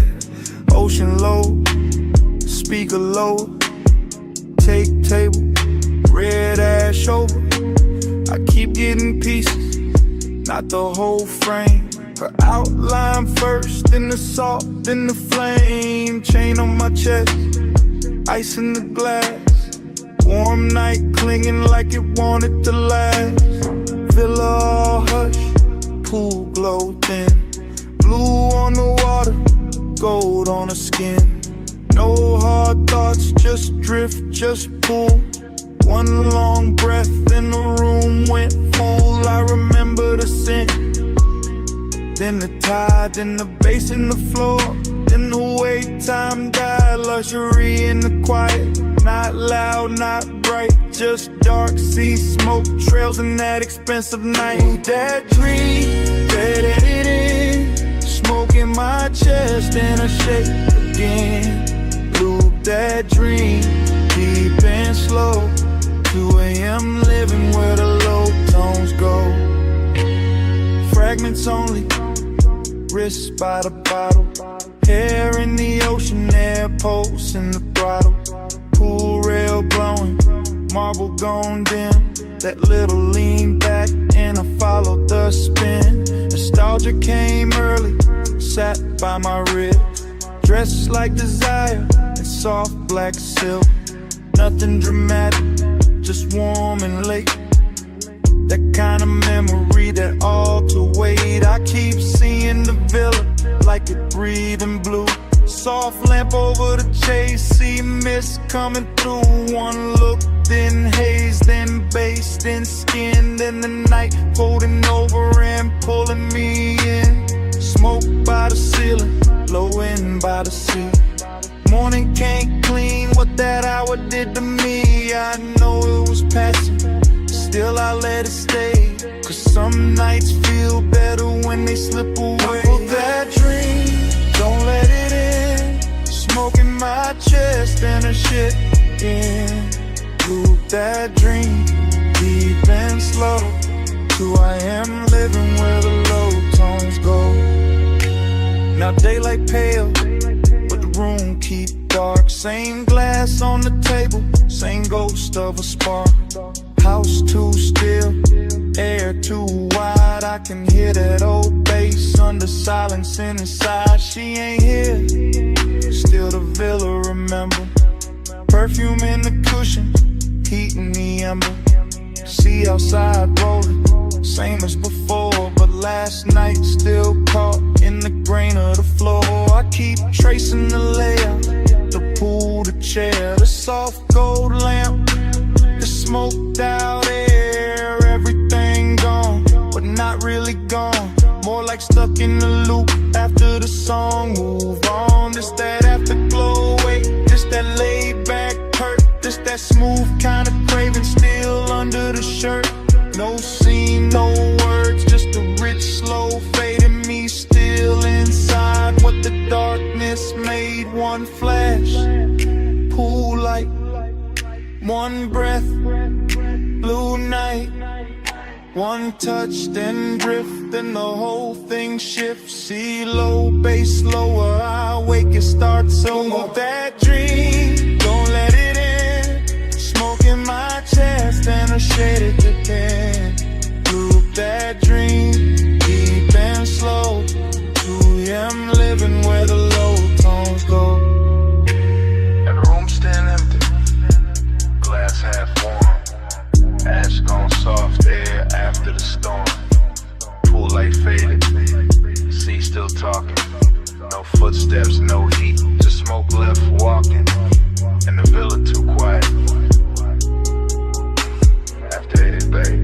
Ocean low, speaker low, take table, red ash over. I keep getting pieces, not the whole frame. Her outline first, then the salt, then the flame. Chain on my chest, ice in the glass. Warm night clinging like it wanted to last. Villa all hush, pool glow thin. Blue on the water, gold on the skin. No hard thoughts, just drift, just pull. One long breath and the room went full. I remember the scent, then the tide, then the bass in the floor, then the wait time died. Luxury in the quiet, not loud, not bright, just dark sea smoke trails in that expensive night. That dream, bedded it in, smoke in my chest and I shake again. Loop that dream, deep and slow. 2 a.m. living where the low tones go. Fragments only, wrists by the bottle, Hair in the ocean, air pulse in the throttle. Pool rail blowing, marble gone dim. That little lean back and I followed the spin. Nostalgia came early, sat by my rib. Dressed like desire in soft black silk. Nothing dramatic, just warm and late. That kind of memory that all to wait. I keep seeing the villa like it breathing blue. Soft lamp over the chase, see mist coming through. One look, then haze, then base, then skin. Then the night folding over and pulling me in. Smoke by the ceiling, blowing by the sea. Morning can't clean what that hour did to me. I know it was passing, still I let it stay. Cause some nights feel better when they slip away. For that dream, don't let it in. Smoke in my chest and a shit in. Loop that dream, deep and slow. To I am living where the low tones go. Now daylight pale, but the room keep dark. Same glass on the table, same ghost of a spark. House too still, air too wide. I can hear that old bass under silence inside. She ain't here, still the villa remember. Perfume in the cushion, heat in the ember. See outside rolling, same as before. But last night still caught in the grain of the floor. I keep tracing the layout, the pool, the chair, the soft gold lamp, the smoked out air. Everything gone, but not really gone. More like stuck in the loop after the song. Move on, this that afterglow. Wait, this that laid back hurt. This that smooth kind of craving still under the shirt. No scene, no words, just a rich slow fade in me still inside. What the darkness made, one flash, pool light, one breath, blue night. One touch, then drift, then the whole thing shifts. See low, bass lower, I wake, it starts over. That dream, don't let it in. Smoke in my chest and a shaded again. Loop that dream, deep and slow. 2 AM living where the low tones go. And the room still empty, glass half warm. Ash gone soft air after the storm. Pool light faded, sea still talking. No footsteps, no heat, just smoke left walking. And the villa too quiet after 80 Bay.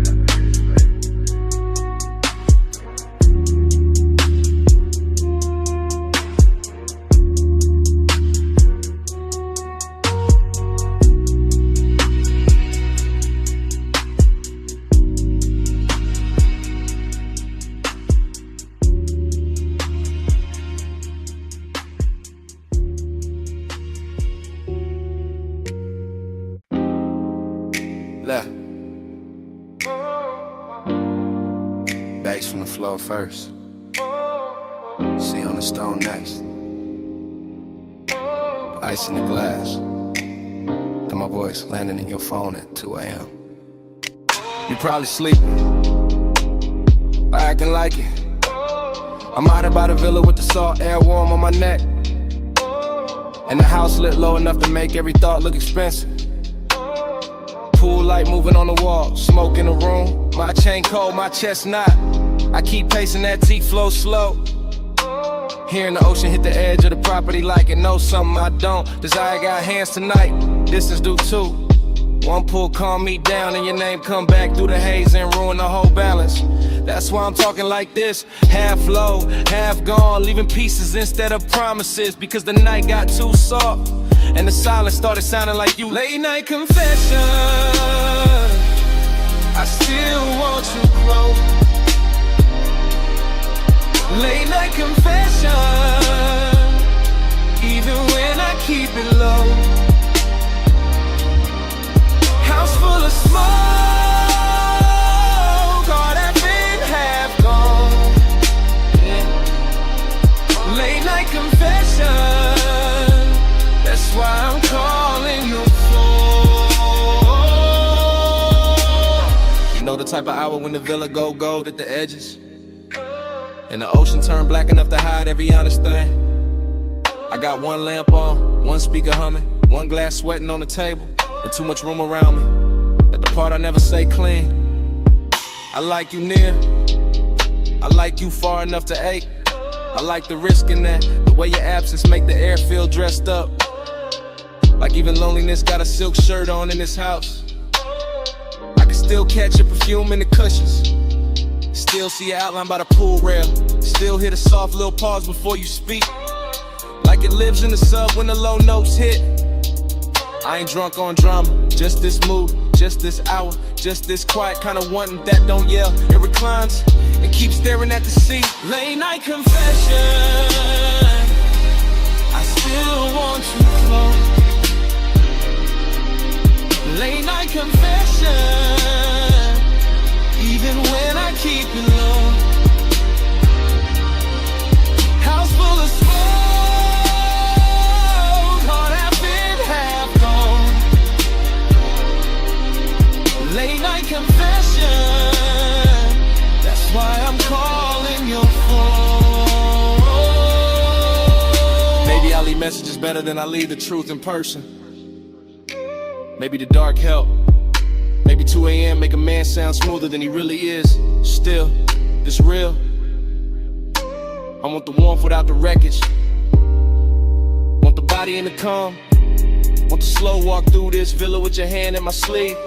Left. Bass from the floor first. See on the stone next. Ice in the glass. And my voice landing in your phone at 2 AM. You probably sleeping, but acting like it. I'm out by the villa with the salt air warm on my neck. And the house lit low enough to make every thought look expensive. Pool light moving on the wall, smoke in the room. My chain cold, my chest not. I keep pacing that T flow slow. Hearing the ocean hit the edge of the property like it knows something I don't. Desire got hands tonight, distance do too. One pull calm me down and your name come back through the haze and ruin the whole balance. That's why I'm talking like this, half low, half gone, leaving pieces instead of promises. Because the night got too soft and the silence started sounding like you. Late night confession, I still want you close. Late night confession, even when I keep it low. House full of smoke, all that been half gone. Yeah. Late night confession, know the type of hour when the villa go gold at the edges, and the ocean turn black enough to hide every honest thing. I got one lamp on, one speaker humming, one glass sweating on the table, and too much room around me. At the part I never say clean. I like you near, I like you far enough to ache. I like the risk in that, the way your absence make the air feel dressed up. Like even loneliness got a silk shirt on in this house. I can still catch your perfume in the cushions, still see your outline by the pool rail, still hear the soft little pause before you speak. Like it lives in the sub when the low notes hit. I ain't drunk on drama, just this mood, just this hour, just this quiet kind of wanting that don't yell. It reclines and keeps staring at the sea. Late night confession, I still want you close. Late night confession, even when I keep it low. House full of smoke, heart half in, half gone. Late night confession, that's why I'm calling your phone. Maybe I leave messages better than I leave the truth in person. Maybe the dark help. Maybe 2 a.m. make a man sound smoother than he really is. Still, it's real. I want the warmth without the wreckage. Want the body in the calm. Want the slow walk through this villa with your hand in my sleeve.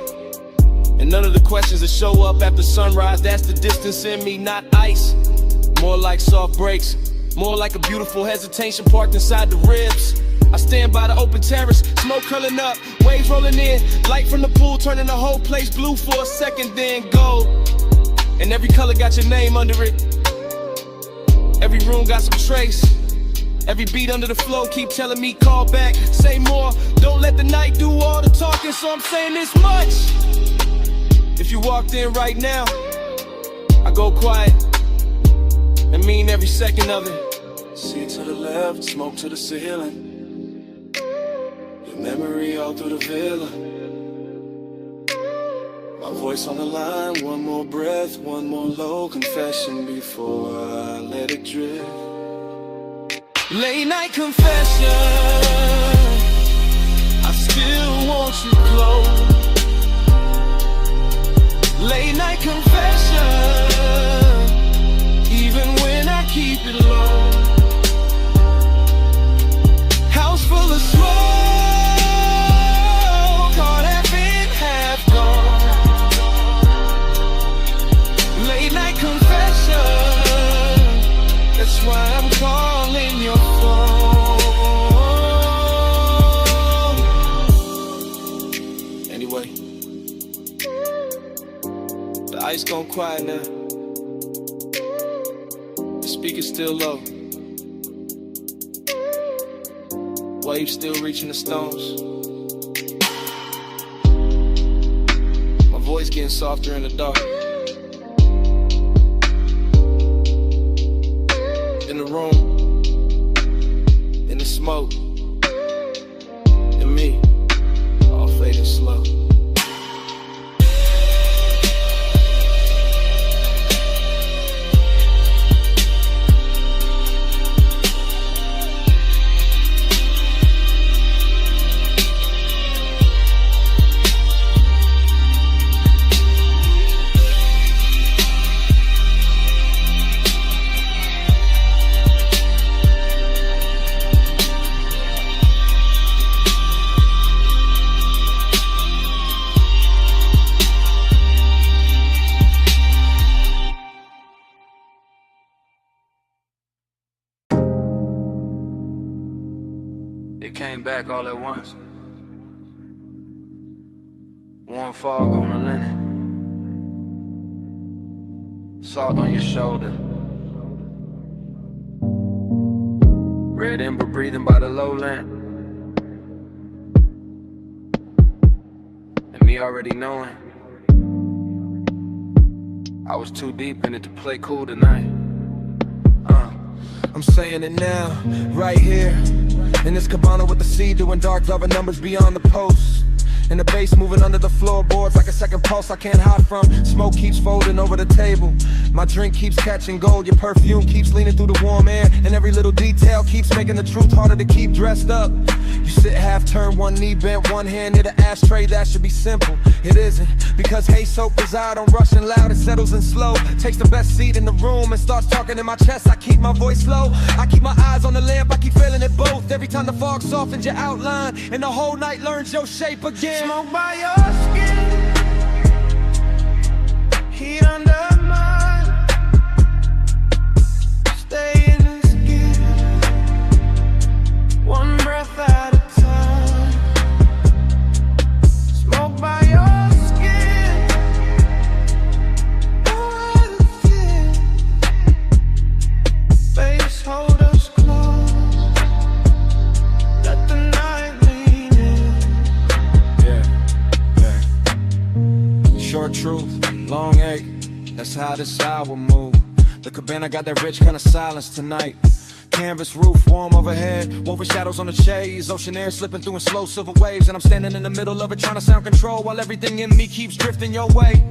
And none of the questions that show up after sunrise, that's the distance in me, not ice. More like soft breaks, more like a beautiful hesitation parked inside the ribs. I stand by the open terrace, smoke curling up, waves rolling in, light from the pool turning the whole place blue for a second, then gold. And every color got your name under it. Every room got some trace. Every beat under the flow keep telling me call back, say more. Don't let the night do all the talking, so I'm saying this much. If you walked in right now, I go quiet and mean every second of it. See to the left, smoke to the ceiling. Your memory all through the villa. My voice on the line, one more breath, one more low confession before I let it drift. Late night confession, I still want you close. Late night confession, even when I keep it low. House full of smoke, heart half in, half gone. Late night confession, that's why I'm calling your phone. Anyway, the ice gone quiet now. The speaker's still low. Waves still reaching the stones. My voice getting softer in the dark. In the room, in the smoke, and me, all fading slow. It came back all at once. Warm fog on the linen, salt on your shoulder, red ember breathing by the low lamp, and me already knowing I was too deep in it to play cool tonight. I'm saying it now, right here in this cabana with the sea, doing dark loving numbers beyond the post. And the bass moving under the floorboards like a second pulse I can't hide from. Smoke keeps folding over the table. My drink keeps catching gold. Your perfume keeps leaning through the warm air. And every little detail keeps making the truth harder to keep dressed up. You sit half turned, one knee bent, one hand near the ashtray. That should be simple. It isn't. Because Haze soaked his eye, don't rush and loud, it settles in slow. Takes the best seat in the room and starts talking in my chest. I keep my voice low. I keep my eyes on the lamp, I keep feeling it both. Every time the fog softens your outline and the whole night learns your shape again. Smoke by your skin, heat under mine. Stay in the skin, one breath at a time. Smoke by your skin, no other fear. Face hold us close, let the night lean in. Short truth, long ache, that's how this hour move. The cabana got that rich kind of silence tonight. Canvas roof warm overhead, woven shadows on the shades, ocean air slipping through in slow silver waves. And I'm standing in the middle of it trying to sound control while everything in me keeps drifting your way.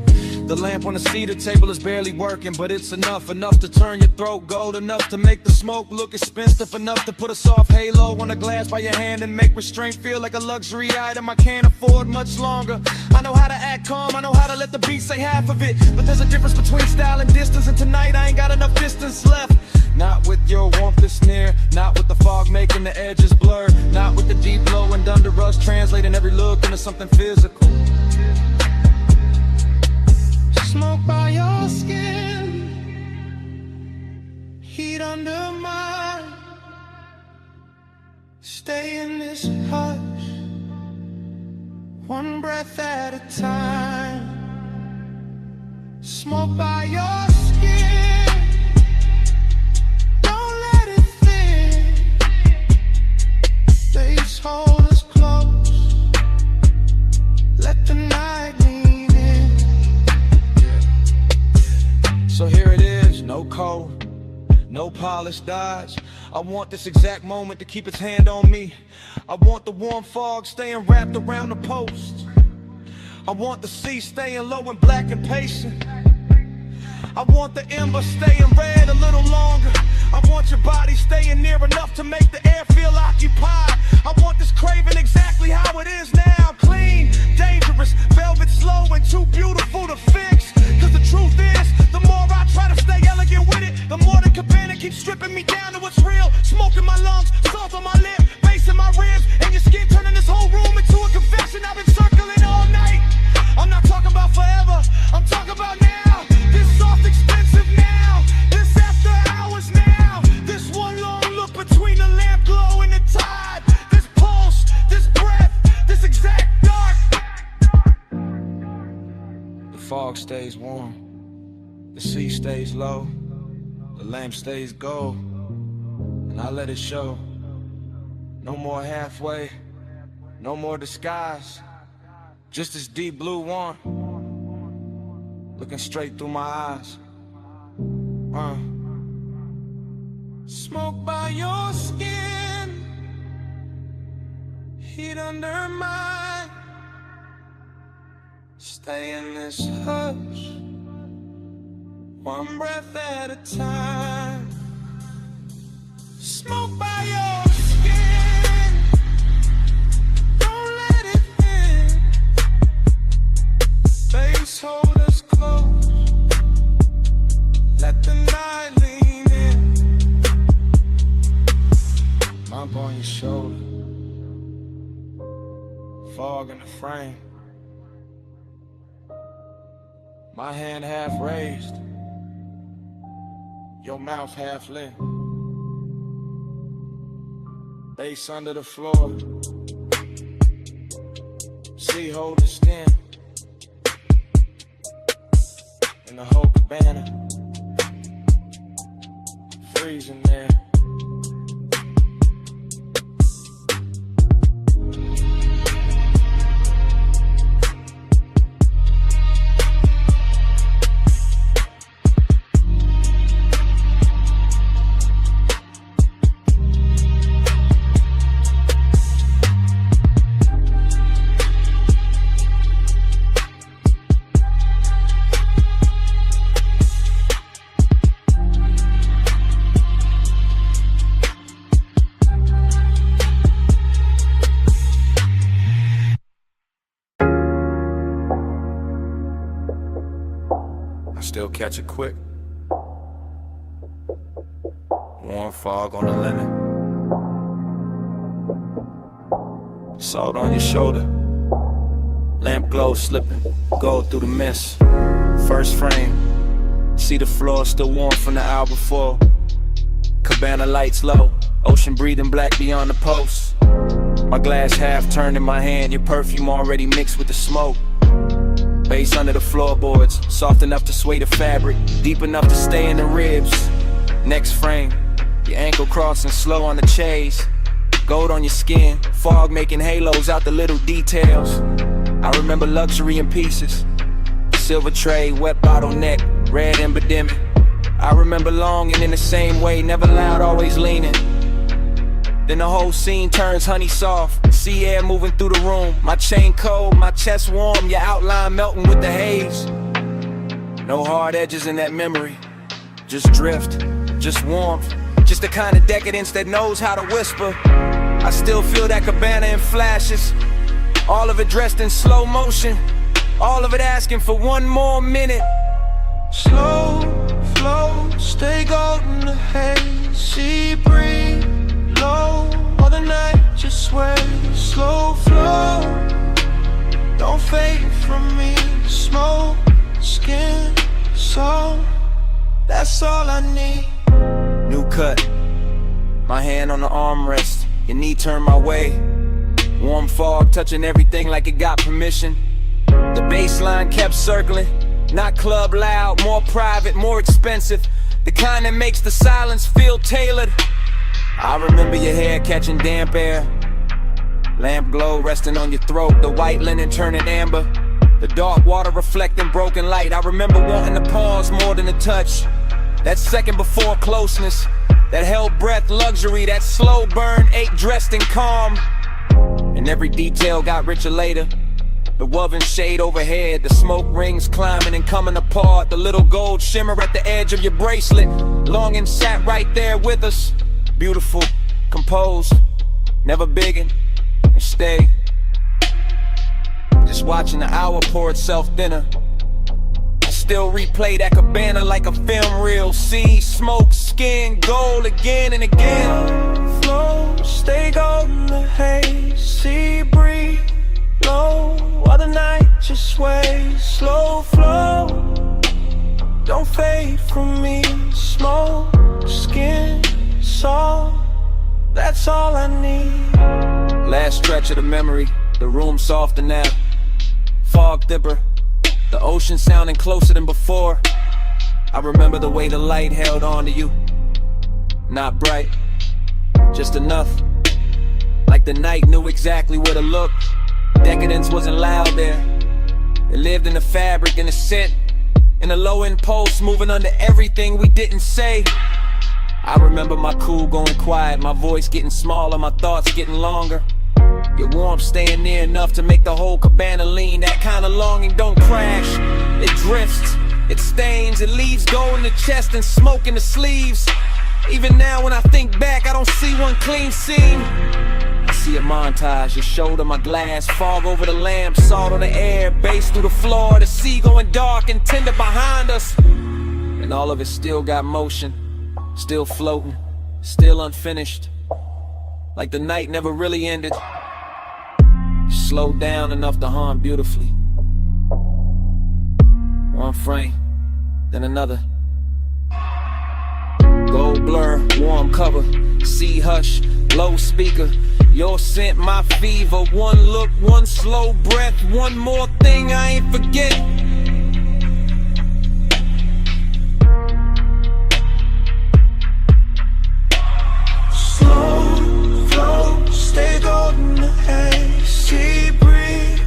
The lamp on the cedar table is barely working, but it's enough to turn your throat gold, enough to make the smoke look expensive, enough to put a soft halo on the glass by your hand and make restraint feel like a luxury item I can't afford much longer. I know how to act calm, I know how to let the beat say half of it, but there's a difference between style and distance, and tonight I ain't got enough distance left. Not with your warmth that's near, not with the fog making the edges blur, not with the deep glow and under us translating every look into something physical. Smoke by your skin, heat under mine. Stay in this hush, one breath at a time. Smoke by your skin, don't let it thin. Face hold us close, let the night lean in. So here it is, no code, no polished dodge. I want this exact moment to keep its hand on me. I want the warm fog staying wrapped around the post. I want the sea staying low and black and patient. I want the ember staying red a little longer. I want your body staying near enough to make the air feel occupied. I want this craving exactly how it is now. Clean, dangerous, velvet slow and too beautiful to fix. Cause the truth is, the more I try to stay elegant with it, the more the cabana keeps stripping me down to what's real. Smoke in my lungs, salt on my lip, bass in my ribs, and your skin turning this whole room into a confession. I've been circling all night. I'm not talking about forever, I'm talking about now. This soft expensive now, this after hours now. This one long look between the lamp glow and the tide. This pulse, this breath, this exact dark. The fog stays warm, the sea stays low, the lamp stays gold, and I let it show. No more halfway, no more disguise, just this deep blue one, looking straight through my eyes. Smoke by your skin, heat under mine. Stay in this hush, one breath at a time. Smoke by your skin, don't let it in. Face hold us close, let the night lean in. Mop on your shoulder, fog in the frame. My hand half raised, your mouth half lit. Bass under the floor, sea hold the skin. In the whole cabana, freezing there. still catch it quick. Warm fog on the linen. Salt on your shoulder. Lamp glow slipping, gold through the mist. First frame. See the floor still warm from the hour before. Cabana lights low. Ocean breathing black beyond the post. My glass half turned in my hand. Your perfume already mixed with the smoke. Bass under the floorboards, soft enough to sway the fabric, deep enough to stay in the ribs. Next frame, your ankle crossing slow on the chase. Gold on your skin, fog making halos out the little details. I remember luxury in pieces. Silver tray, wet bottleneck, red ember dimming. I remember longing in the same way, never loud, always leaning. Then the whole scene turns honey soft. Sea air moving through the room. My chain cold, my chest warm. Your outline melting with the haze. No hard edges in that memory. Just drift, just warmth. Just the kind of decadence that knows how to whisper. I still feel that cabana in flashes. All of it dressed in slow motion. All of it asking for one more minute. Slow flow, stay golden the haze. Sea breeze low, all the night just sway. Slow flow, don't fade from me. Smoke, skin, soul, that's all I need. New cut, my hand on the armrest. Your knee turned my way. Warm fog touching everything like it got permission. The bass line kept circling. Not club loud, more private, more expensive. The kind that makes the silence feel tailored. I remember your hair catching damp air. Lamp glow resting on your throat. The white linen turning amber. The dark water reflecting broken light. I remember wanting to pause more than a touch. That second before closeness. That held breath luxury. That slow burn ache dressed in calm. And every detail got richer later. The woven shade overhead. The smoke rings climbing and coming apart. The little gold shimmer at the edge of your bracelet. Longing sat right there with us. Beautiful, composed, never biggin', and stay. Just watching the hour pour itself thinner. I still replay that cabana like a film reel. See, smoke, skin, gold again and again. Flow, stay golden the haze. Sea breeze low, while the night just sways. Slow flow, don't fade from me. Smoke, skin, soul, that's all I need. Last stretch of the memory, the room softer now. Fog dipper, the ocean sounding closer than before. I remember the way the light held on to you. Not bright, just enough. Like the night knew exactly where to look. Decadence wasn't loud there. It lived in the fabric and the scent. In the low impulse, moving under everything we didn't say. I remember my cool going quiet, my voice getting smaller, my thoughts getting longer. Your warmth staying near enough to make the whole cabana lean. That kind of longing don't crash, it drifts, it stains, it leaves gold in the chest and smoke in the sleeves. Even now when I think back, I don't see one clean scene. I see a montage, your shoulder, my glass, fog over the lamp, salt on the air, bass through the floor, the sea going dark and tender behind us. And all of it still got motion. Still floating, still unfinished. Like the night never really ended. Slowed down enough to hum beautifully. One frame, then another. Gold blur, warm cover, sea hush, low speaker. Your scent, my fever. One look, one slow breath. One more thing I ain't forget. Slow flow, stay golden the haze. Sea breeze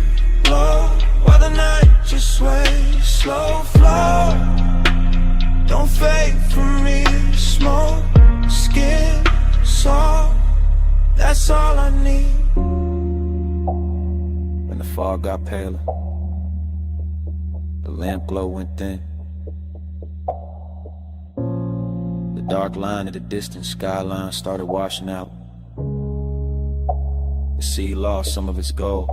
low, while the night just sways. Slow flow, don't fade from me. Smoke, skin, soul, that's all I need. When the fog got paler, the lamp glow went thin. The dark line of the distant skyline started washing out. The sea lost some of its gold.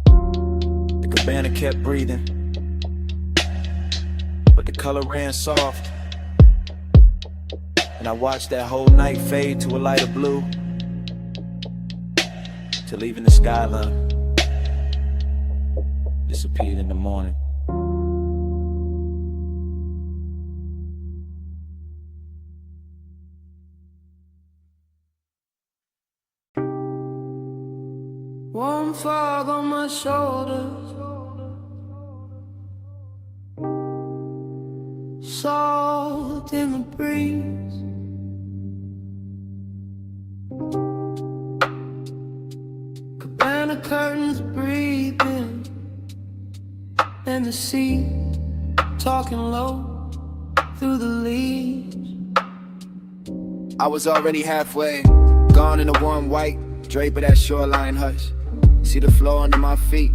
The cabana kept breathing, but the color ran soft, and I watched that whole night fade to a lighter blue, till even the skyline disappeared in the morning. Warm fog on my shoulders, salt in the breeze. Cabana curtains breathing, and the sea talking low through the leaves. I was already halfway, gone in the warm white drape of that shoreline hush. See the floor under my feet,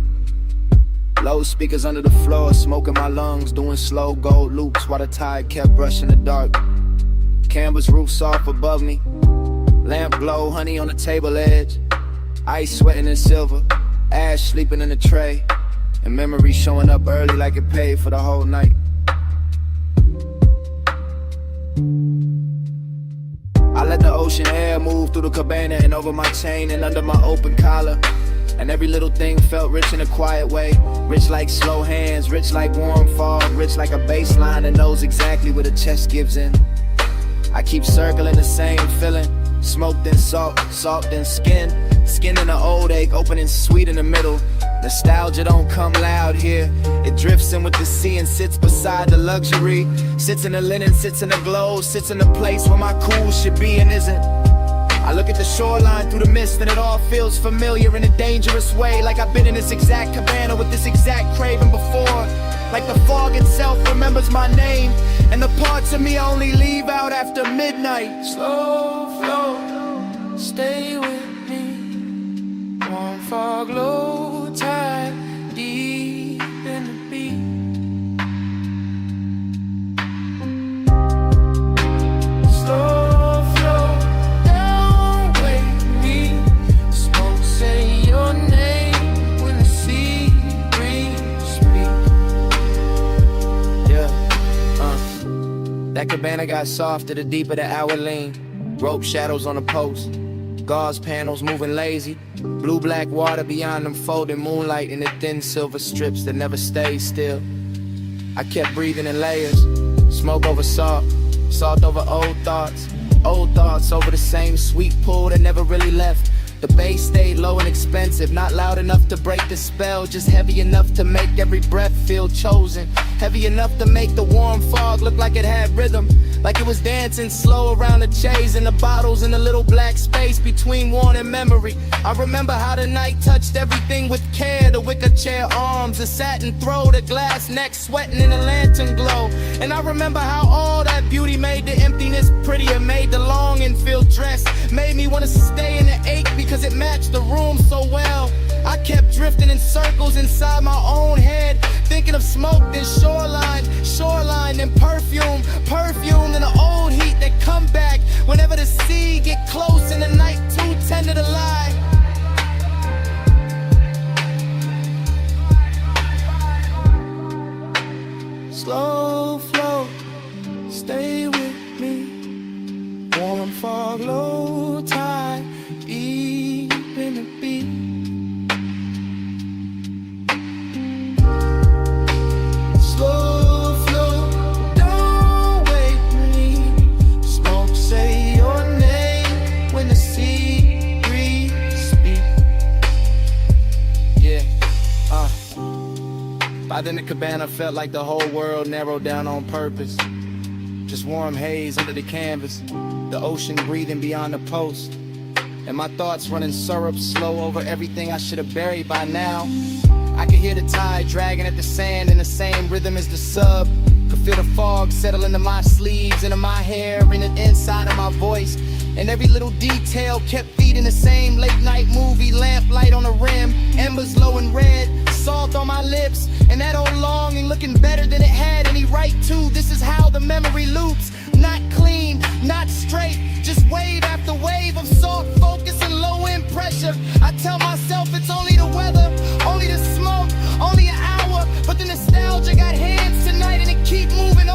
loudspeakers under the floor, smoking my lungs, doing slow gold loops while the tide kept brushing the dark. Canvas roof soft above me, lamp glow, honey on the table edge, ice sweating in silver, ash sleeping in the tray, and memory showing up early like it paid for the whole night. I let the ocean air move through the cabana and over my chain and under my open collar. And every little thing felt rich in a quiet way. Rich like slow hands, rich like warm fog, rich like a bass line that knows exactly where the chest gives in. I keep circling the same feeling. Smoke then salt, salt then skin. Skin in an old ache, opening sweet in the middle. Nostalgia don't come loud here. It drifts in with the sea and sits beside the luxury. Sits in the linen, sits in the glow, sits in the place where my cool should be and isn't. I look at the shoreline through the mist and it all feels familiar in a dangerous way. Like I've been in this exact cabana with this exact craving before. Like the fog itself remembers my name, and the parts of me I only leave out after midnight. Slow flow, stay with me. Warm fog, low tide, deep in the beat. Slow flow, don't wake me. Smoke say your name when the sea breeze speak. Yeah, that cabana got softer the deeper the hour lean. Rope shadows on the post, gauze panels moving lazy. Blue-black water beyond them folding moonlight in the thin silver strips that never stay still. I kept breathing in layers, smoke over salt, salt over old thoughts over the same sweet pool that never really left. The bass stayed low and expensive, not loud enough to break the spell, just heavy enough to make every breath feel chosen. Heavy enough to make the warm fog look like it had rhythm, like it was dancing slow around the chase and the bottles in the little black space between worn and memory. I remember how the night touched everything with care, the wicker chair arms, the satin throw, the glass neck sweating in the lantern glow. And I remember how all that beauty made the emptiness prettier, made the longing feel dressed, made me want to stay in the ache because it matched the room so well. I kept drifting in circles inside my own head, thinking of smoke, then shoreline, then perfume, and the old heat that come back whenever the sea get close and the night too tender to lie. Slow flow, stay with me. Warm fog, low tide, deep in the beat. Slow flow, don't wake me. Smoke say your name when the sea breeze speak. Yeah, By then the cabana felt like the whole world narrowed down on purpose. Just warm haze under the canvas, the ocean breathing beyond the post, and my thoughts running syrup slow over everything I should have buried by now. I could hear the tide dragging at the sand in the same rhythm as the sub. Could feel the fog settle into my sleeves, into my hair, in the inside of my voice. And every little detail kept feeding the same late night movie, lamplight on the rim, embers low and red, salt on my lips, and that old longing looking better than it had any right to. This is how the memory loops, not clean, not straight, just wave after wave of soft focus and low end pressure. I tell myself it's only the weather, only the smoke, only an hour, but the nostalgia got hands tonight and it keep moving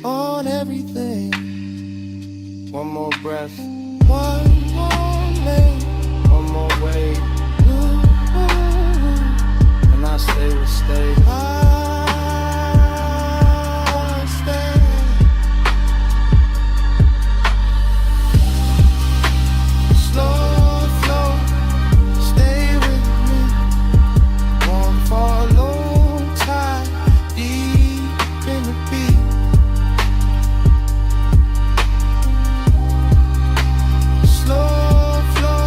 on everything. One more breath, One more lane, one more wave, and I say we'll stay. I stay. Slow flow, stay with me. Won't follow tide, deep in the beat. Slow flow,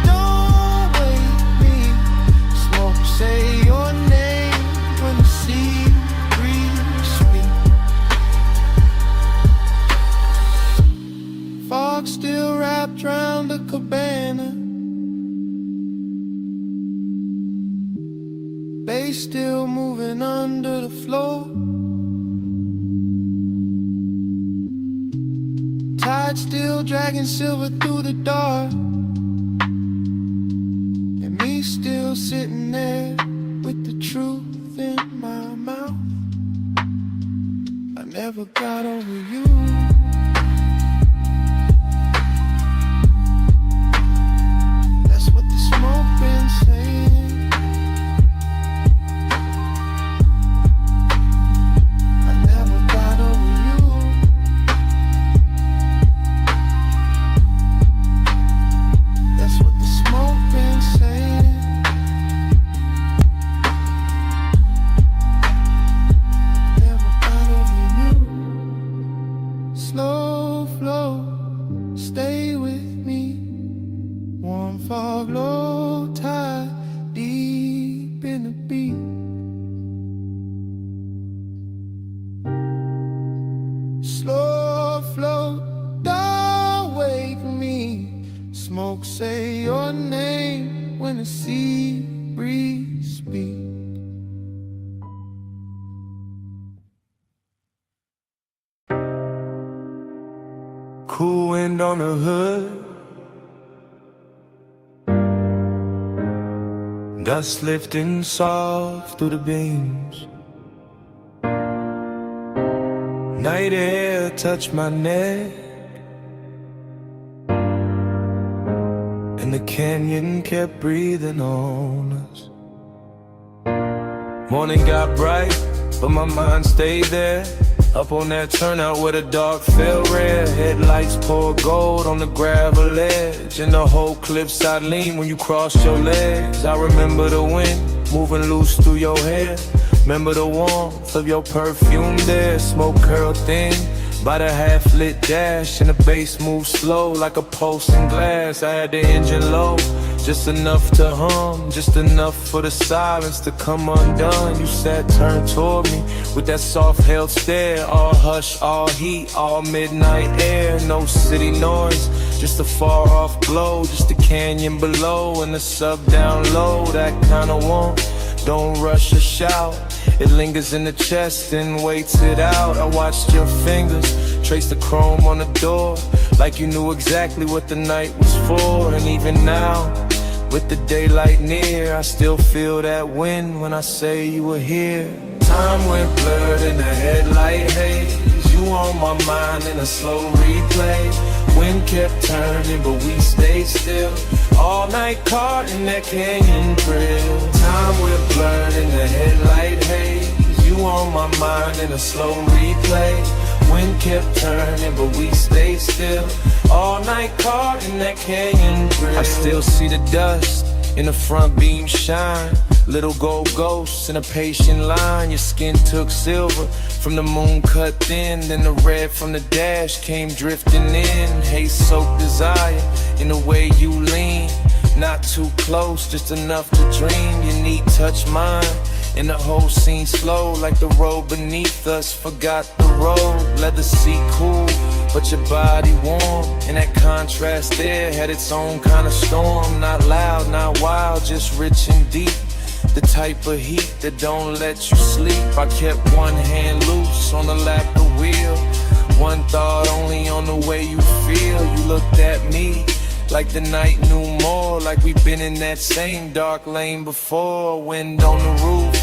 don't wake me. Smoke, say your name when the sea breeze speak. Fog still wrapped round the cabana. Bass still moving under the floor. Tide still dragging silver through the dark. And me still sitting there with the truth in my mouth. I never got over you. That's what the smoke been saying. I never got over you. That's what the smoke been saying. Never got over you. Slow flow, stay with me. Warm fog, low tide, deep in the beat. Slow flow, don't wake me. Smoke, say your name when the sea breeze speak. Cool wind on the hood, dust lifting soft through the beams. Night air touch my neck, and the canyon kept breathing on us. Morning got bright, but my mind stayed there. Up on that turnout where the dark fell red. Headlights pour gold on the gravel edge, and the whole cliffside lean when you cross your legs. I remember the wind moving loose through your hair. Remember the warmth of your perfume there. Smoke curled thin by the half-lit dash, and the bass moved slow like a pulsing glass. I had the engine low, just enough to hum, just enough for the silence to come undone. You sat turned toward me with that soft held stare. All hush, all heat, all midnight air. No city noise, just a far off glow. Just the canyon below and the sub down low. That kind of warmth, don't rush or shout. It lingers in the chest and waits it out. I watched your fingers trace the chrome on the door, like you knew exactly what the night was for. And even now, with the daylight near, I still feel that wind when I say you were here. Time went blurred in the headlight haze. You on my mind in a slow replay. Wind kept turning, but we stayed still. All night caught in that canyon thrill. Time went blurred in the headlight haze. You on my mind in a slow replay. Wind kept turning, but we stayed still. All night caught in that canyon thrill. I still see the dust in the front beam shine. Little gold ghosts in a patient line. Your skin took silver from the moon cut thin. Then the red from the dash came drifting in. Haze soaked desire in the way you lean. Not too close, just enough to dream. Your neat touch mine, and the whole scene slow, like the road beneath us forgot the road. Leather seat cool, but your body warm, and that contrast there had its own kind of storm. Not loud, not wild, just rich and deep. The type of heat that don't let you sleep. I kept one hand loose on the lap of the wheel. One thought only on the way you feel. You looked at me like the night knew more. Like we've been in that same dark lane before. Wind on the roof,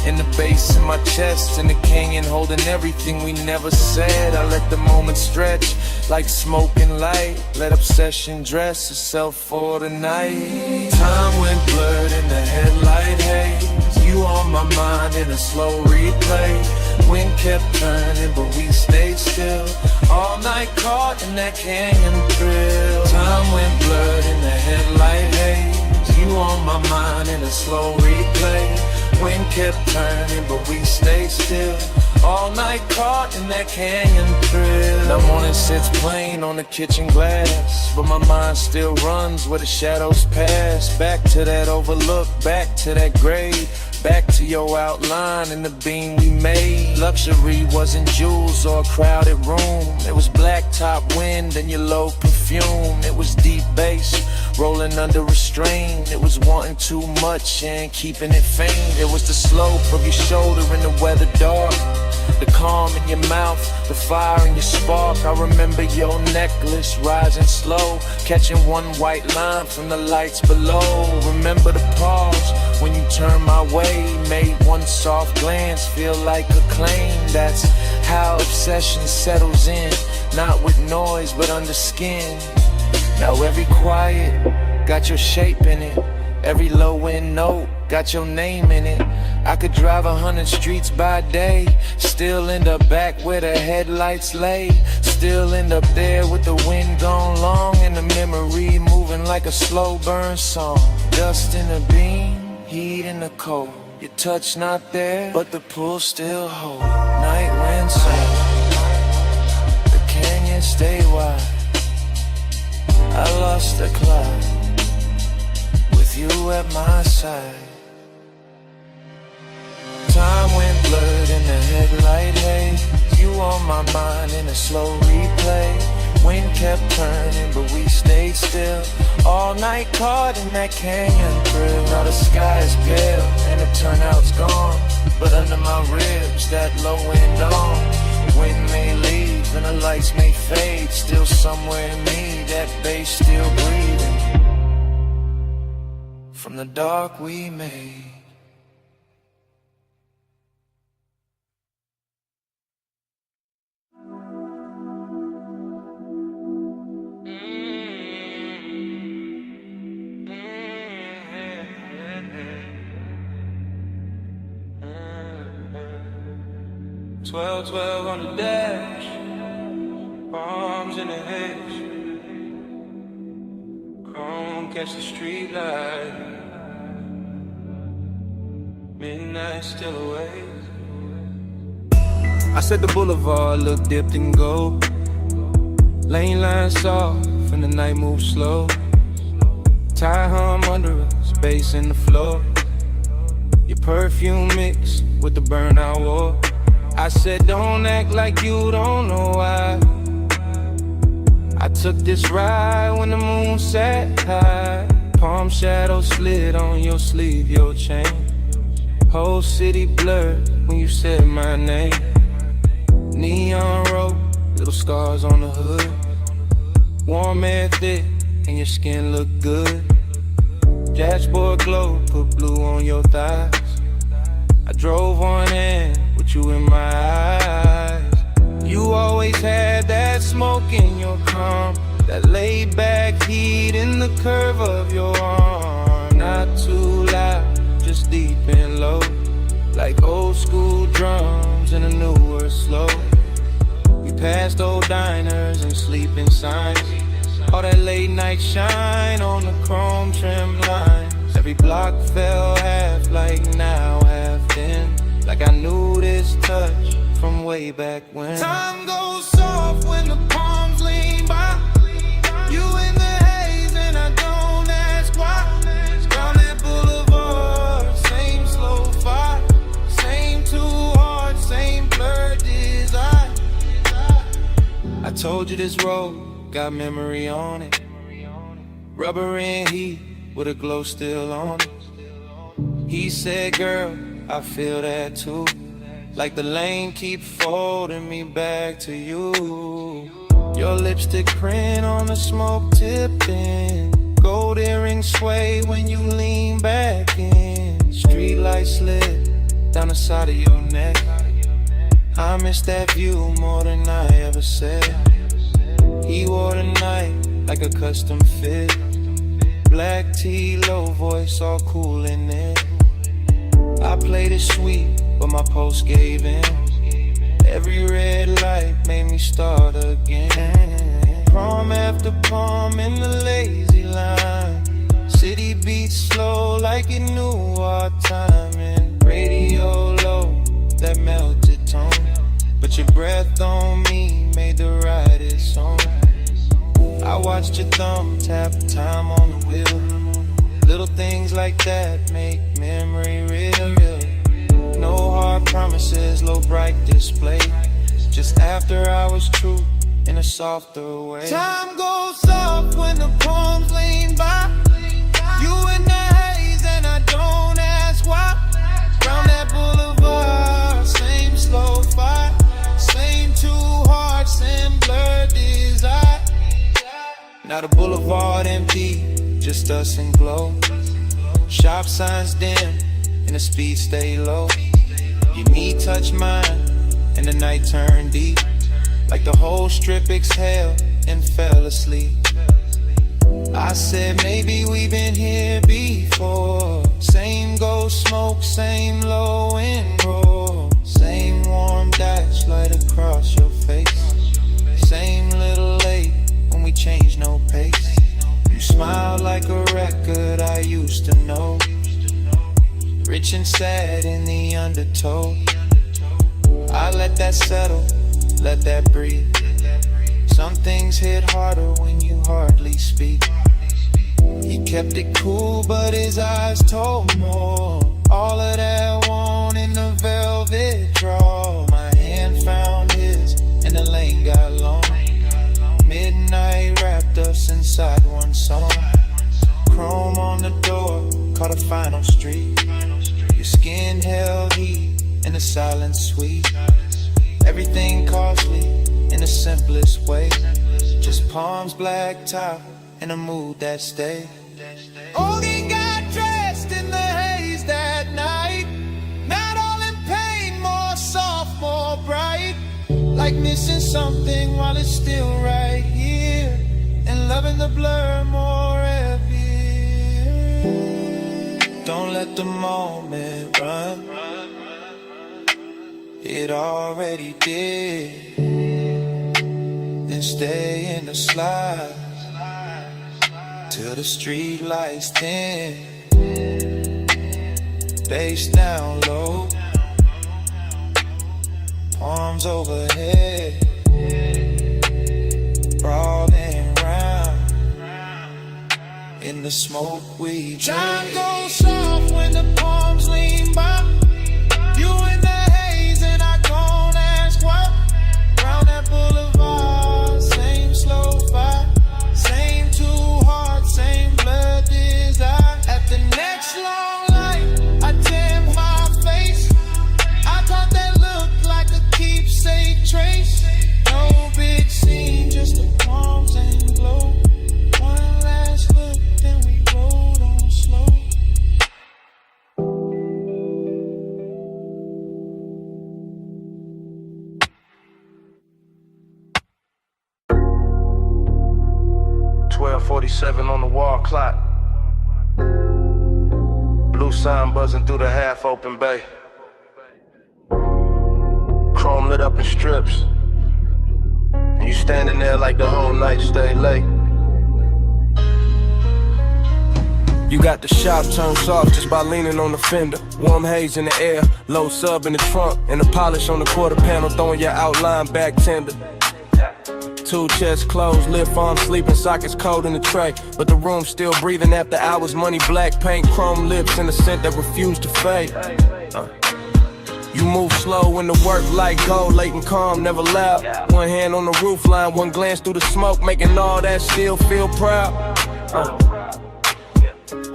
in the bass in my chest, in the canyon holding everything we never said. I let the moment stretch like smoke and light. Let obsession dress itself for the night. Time went blurred in the headlight haze. You on my mind in a slow replay. Wind kept turning but we stayed still. All night caught in that canyon thrill. Time went blurred in the headlight haze. You on my mind in a slow replay. Wind kept turning but we stayed still. All night caught in that canyon thrill. The morning sits plain on the kitchen glass, but my mind still runs where the shadows pass. Back to that overlook, back to that grave, back to your outline and the beam we made. Luxury wasn't jewels or a crowded room. It was black top wind and your low perfume. It was deep bass rolling under restraint. It was wanting too much and keeping it faint. It was the slope of your shoulder in the weather dark, the calm in your mouth, the fire in your spark. I remember your necklace rising slow, catching one white line from the lights below. Remember the pause when you turned my way, made one soft glance feel like a claim. That's how obsession settles in, not with noise but under skin. Now every quiet got your shape in it, every low end note got your name in it. I could drive 100 streets by day, still end up back where the headlights lay. Still end up there with the wind gone long and the memory moving like a slow burn song. Dust in the beam, heat in the cold. Your touch not there, but the pull still hold. Night wind sound, the canyon stay wide. I lost the cloud with you at my side. Time went blurred in the headlight haze. You on my mind in a slow replay. Wind kept turning but we stayed still. All night caught in that canyon thrill. Now the sky is pale and the turnout's gone, but under my ribs that low wind on. Wind may leave and the lights may fade. Still somewhere in me that bass still breathing from the dark we made. Twelve, 12 on the dash, bombs in the hedge. Chrome catch the street light. Midnight still awake. I said the boulevard looked dipped in gold. Lane lines soft and the night moves slow. Tie hum under us, bass in the floor. Your perfume mixed with the burnout war. I said don't act like you don't know why. I took this ride when the moon sat high. Palm shadow slid on your sleeve, your chain. Whole city blurred when you said my name. Neon road, little scars on the hood. Warm air thick and your skin look good. Dashboard glow, put blue on your thighs. I drove on in with you in my eyes. You always had that smoke in your calm, that laid back heat in the curve of your arm. Not too loud, just deep and low, like old school drums in a newer slow. We passed old diners and sleeping signs. All that late night shine on the chrome trim lines. Every block fell half like now, half then. Like I knew this touch from way back when. Time goes soft when the palms lean by. You in the haze and I don't ask why. Scarlet Boulevard, same slow fire. Same two hearts, same blurred desire. I told you this road got memory on it. Rubber and heat with a glow still on it. He said, girl, I feel that too. Like the lane keep folding me back to you. Your lipstick print on the smoke tipping. Gold earrings sway when you lean back in. Street lights lit, down the side of your neck. I miss that view more than I ever said. He wore the night like a custom fit. Black tee, low voice, all cool in it. I played it sweet, but my post gave in. Every red light made me start again. Prom after prom in the lazy line. City beats slow like it knew our timing. Radio low, that melted tone. But your breath on me made the right song. I watched your thumb tap time on the wheel. Little things like that make memory real. No hard promises, low bright display. Just after hours truth in a softer way. Time goes soft when the palms lean by. You in the haze and I don't ask why. Round that boulevard, same slow fight. Same two hearts and blurred desire. Now the boulevard empty, just us and glow. Shop signs dim and the speed stay low. Your knee touch mine and the night turned deep. Like the whole strip exhaled and fell asleep. I said maybe we've been here before. Same ghost smoke, same low and roll. Same warm dash light across your face. Same little late when we changed no pace. You smiled like a record I used to know. Rich and sad in the undertow. I let that settle, let that breathe. Some things hit harder when you hardly speak. He kept it cool, but his eyes told more. All of that want in the velvet draw. My hand found his, and the lane got long. Midnight wrapped us inside one song. Chrome on the door, caught a final street. Your skin held heat, and the silence sweet. Everything costly in the simplest way. Just palms, black top, and a mood that stayed. Only got dressed in the haze that night. Not all in pain, more soft, more bright. Like missing something while it's still right here. And loving the blur more heavy. Don't let the moment run. It already did. Then stay in the slide till the street lights dim. Bass down low, arms overhead, crawling round in the smoke we drink. Time goes soft when the palms lean by. You in the haze and I don't ask why. Round that boulevard, same slow fight. Same two hearts, same blood desire. At the next long light, I tan my face. I thought that looked like a keepsake trace. No big scene, just the palms and glow. One last look, then we rode on slow. .47 on the wall clock. Blue sign buzzing through the half-open bay. Chrome lit up in strips. And you standing there like the whole night stay late. You got the shop turned soft just by leaning on the fender. Warm haze in the air, low sub in the trunk, and the polish on the quarter panel throwing your outline back tender. Two chests closed, lip arms sleeping, sockets cold in the tray. But the room still breathing after hours, money black paint, chrome lips, and a scent that refused to fade. You move slow when the work like gold, late and calm, never loud. One hand on the roof line, one glance through the smoke, making all that still feel proud.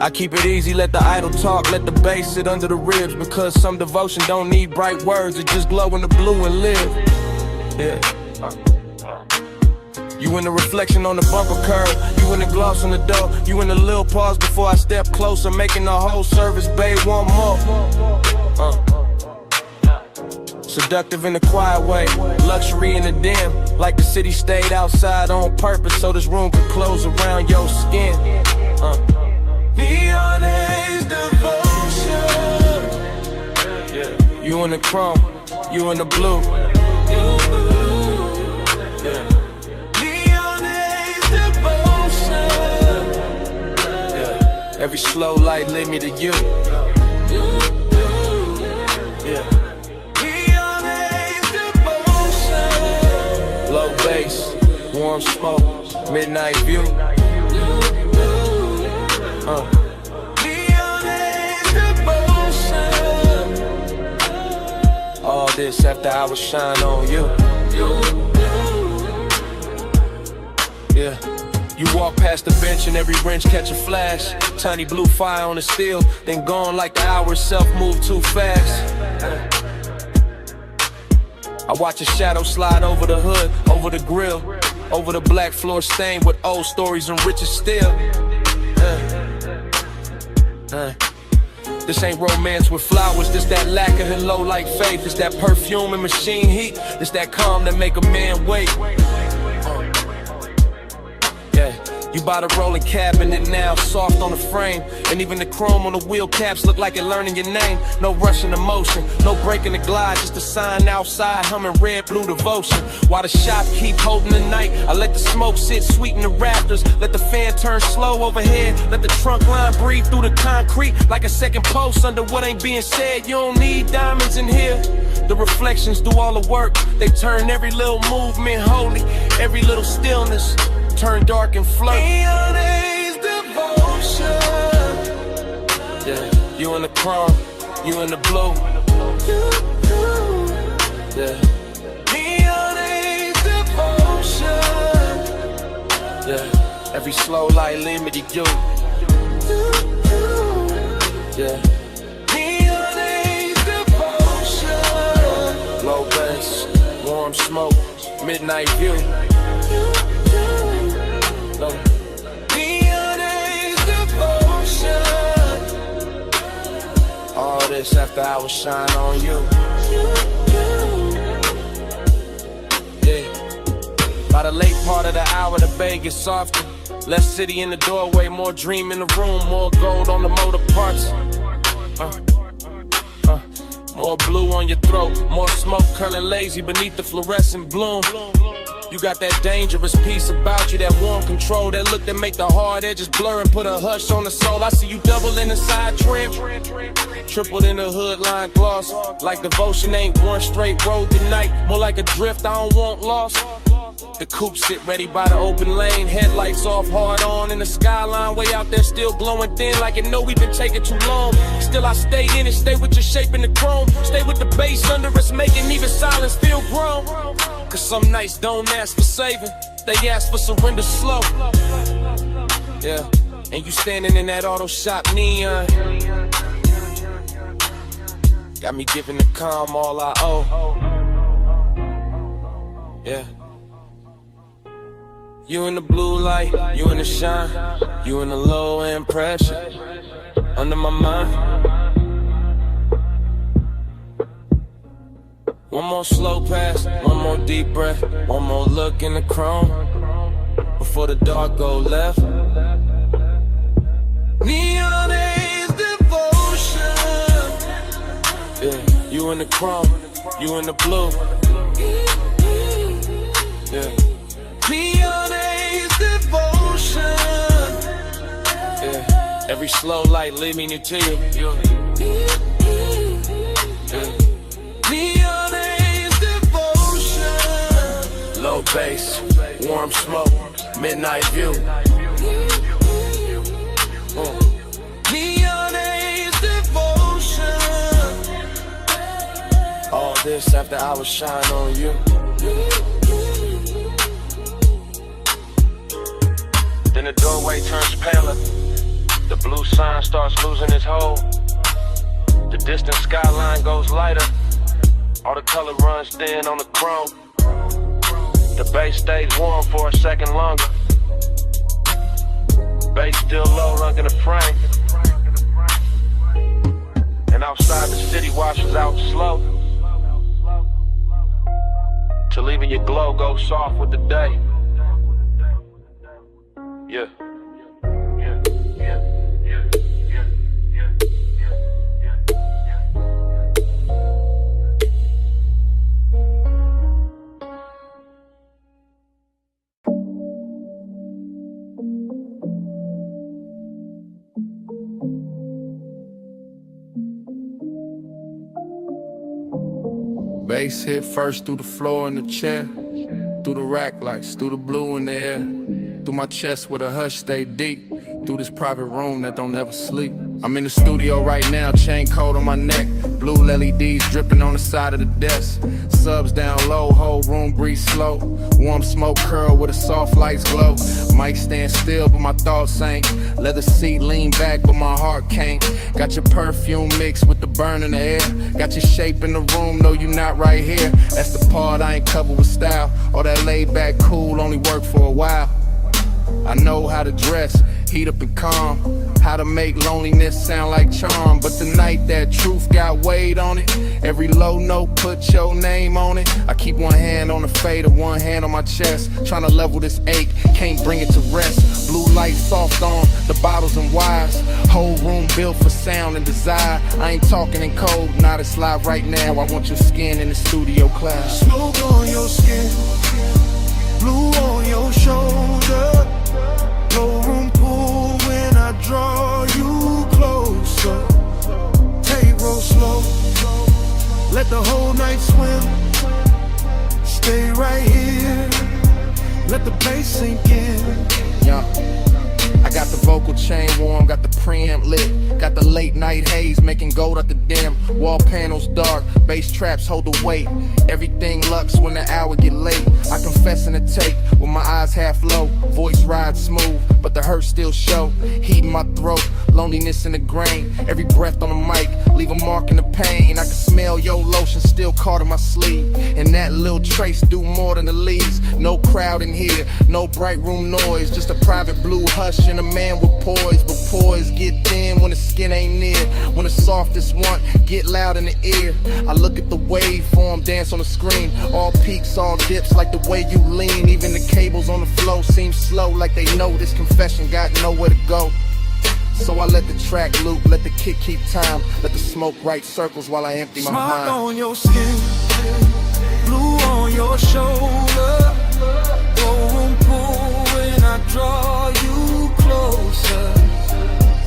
I keep it easy, let the idle talk, let the bass sit under the ribs. Because some devotion don't need bright words, it just glow in the blue and live. Yeah. You in the reflection on the bumper curb, you in the gloss on the door, you in the little pause before I step closer, making the whole service bay want more. Seductive in a quiet way, luxury in the dim. Like the city stayed outside on purpose so this room could close around your skin. Neon Haze devotion. Yeah. You in the chrome, you in the blue. Yeah. Neon Haze devotion. Yeah. Every slow light led me to you. Yeah. Neon Haze devotion. Low bass, warm smoke, midnight view. Neon Haze devotion. All this after I was shine on you. Yeah. You walk past the bench and every wrench catch a flash. Tiny blue fire on the steel, then gone like the hour itself moved too fast. I watch a shadow slide over the hood, over the grill, over the black floor stained with old stories and riches still. This ain't romance with flowers, this that lack of hello like faith. This that perfume and machine heat, this that calm that make a man wait. Yeah, you bought a rolling cabinet now, soft on the frame. And even the chrome on the wheel caps look like it learning your name. No rushing emotion, no breaking the glide, just a sign outside humming red blue devotion. While the shop keep holding the night, I let the smoke sit sweet in the rafters. Let the fan turn slow overhead, let the trunk line breathe through the concrete like a second post under what ain't being said. You don't need diamonds in here. The reflections do all the work, they turn every little movement holy, every little stillness turn dark and flirt. Neon Haze devotion. Yeah, you in the chrome, you in the blue. Yeah. Neon Haze devotion. Yeah, every slow light lead me to you. Yeah. Neon Haze devotion. Low bass, warm smoke, midnight view. No. Neon Haze devotion. All this after I was shine on you. Yeah. By the late part of the hour, the bay gets softer. Less city in the doorway, more dream in the room, more gold on the motor parts. More blue on your throat, more smoke curling lazy beneath the fluorescent bloom. You got that dangerous piece about you, that warm control, that look that make the hard edges blur and put a hush on the soul. I see you double in the side trim, tripled in the hood line gloss. Like devotion ain't one straight road tonight, more like a drift I don't want lost. The coupe sit ready by the open lane, headlights off, hard on in the skyline, way out there still glowing thin like it know we've been taking too long. Still I stay in it, stay with your shape in the chrome, stay with the bass under us, making even silence feel grown. Cause some nights don't ask for saving, they ask for surrender slow. Yeah, and you standing in that auto shop neon, got me giving the calm all I owe. Yeah. You in the blue light, you in the shine, you in the low end pressure, under my mind. One more slow pass, one more deep breath, one more look in the chrome, before the dark go left. Neon Haze devotion. Yeah, you in the chrome, you in the blue. Yeah. Neon Haze devotion. Yeah, every slow light lead me to you. Yeah. Neon Haze devotion. Low bass, warm smoke, midnight view. Neon Haze devotion. All this after I was shine on you. Then the doorway turns paler, the blue sign starts losing its hold. The distant skyline goes lighter, all the color runs thin on the chrome. The bass stays warm for a second longer. Bass still low, rocking the frame. And outside the city washes out slow. and your glow goes soft with the day. Yeah. Bass hit first through the floor in the chair, through the rack lights, through the blue in the air, through my chest where the hush stay deep, through this private room that don't ever sleep. I'm in the studio right now, chain coat on my neck, blue LEDs dripping on the side of the desk, subs down low, whole room breathe slow, warm smoke curl with a soft lights glow. Mic stand still but my thoughts ain't, leather seat lean back but my heart can't. Got your perfume mixed with the burn in the air, got your shape in the room, no you not right here. That's the part I ain't covered with style, all that laid back cool only work for a while. I know how to dress, heat up and calm, how to make loneliness sound like charm. But the night that truth got weight on it, every low note put your name on it. I keep one hand on the fader, one hand on my chest, trying to level this ache, can't bring it to rest. Blue light soft on the bottles and wires, whole room built for sound and desire. I ain't talking in code, not it's live right now. I want your skin in the studio cloud. Smoke on your skin, blue on your shoulder, no room pool when I draw you closer. Take roll slow, let the whole night swim. Stay right here, let the bass sink in. Yeah. I got the vocal chain warm, got the preamp lit, got the late night haze making gold at the dim. Wall panels dark, bass traps hold the weight. Everything lux when the hour get late. I confess in the tape with my eyes half low, voice rides smooth, but the hurt still show. Heat in my throat, loneliness in the grain. Every breath on the mic, leave a mark in the pain. I can smell your lotion still caught in my sleeve, and that little trace do more than the leaves. No crowd in here, no bright room noise, just a private blue hush and a man with poise. But poise get thin when the skin ain't near, when the softest one get loud in the ear. I look at the waveform dance on the screen, all peaks, all dips like the way you lean. Even the cables on the flow seem slow, like they know this confession got nowhere to go. So I let the track loop, let the kick keep time, let the smoke write circles while I empty my mind. Smoke on your skin, blue on your shoulder, room pool when I draw you closer.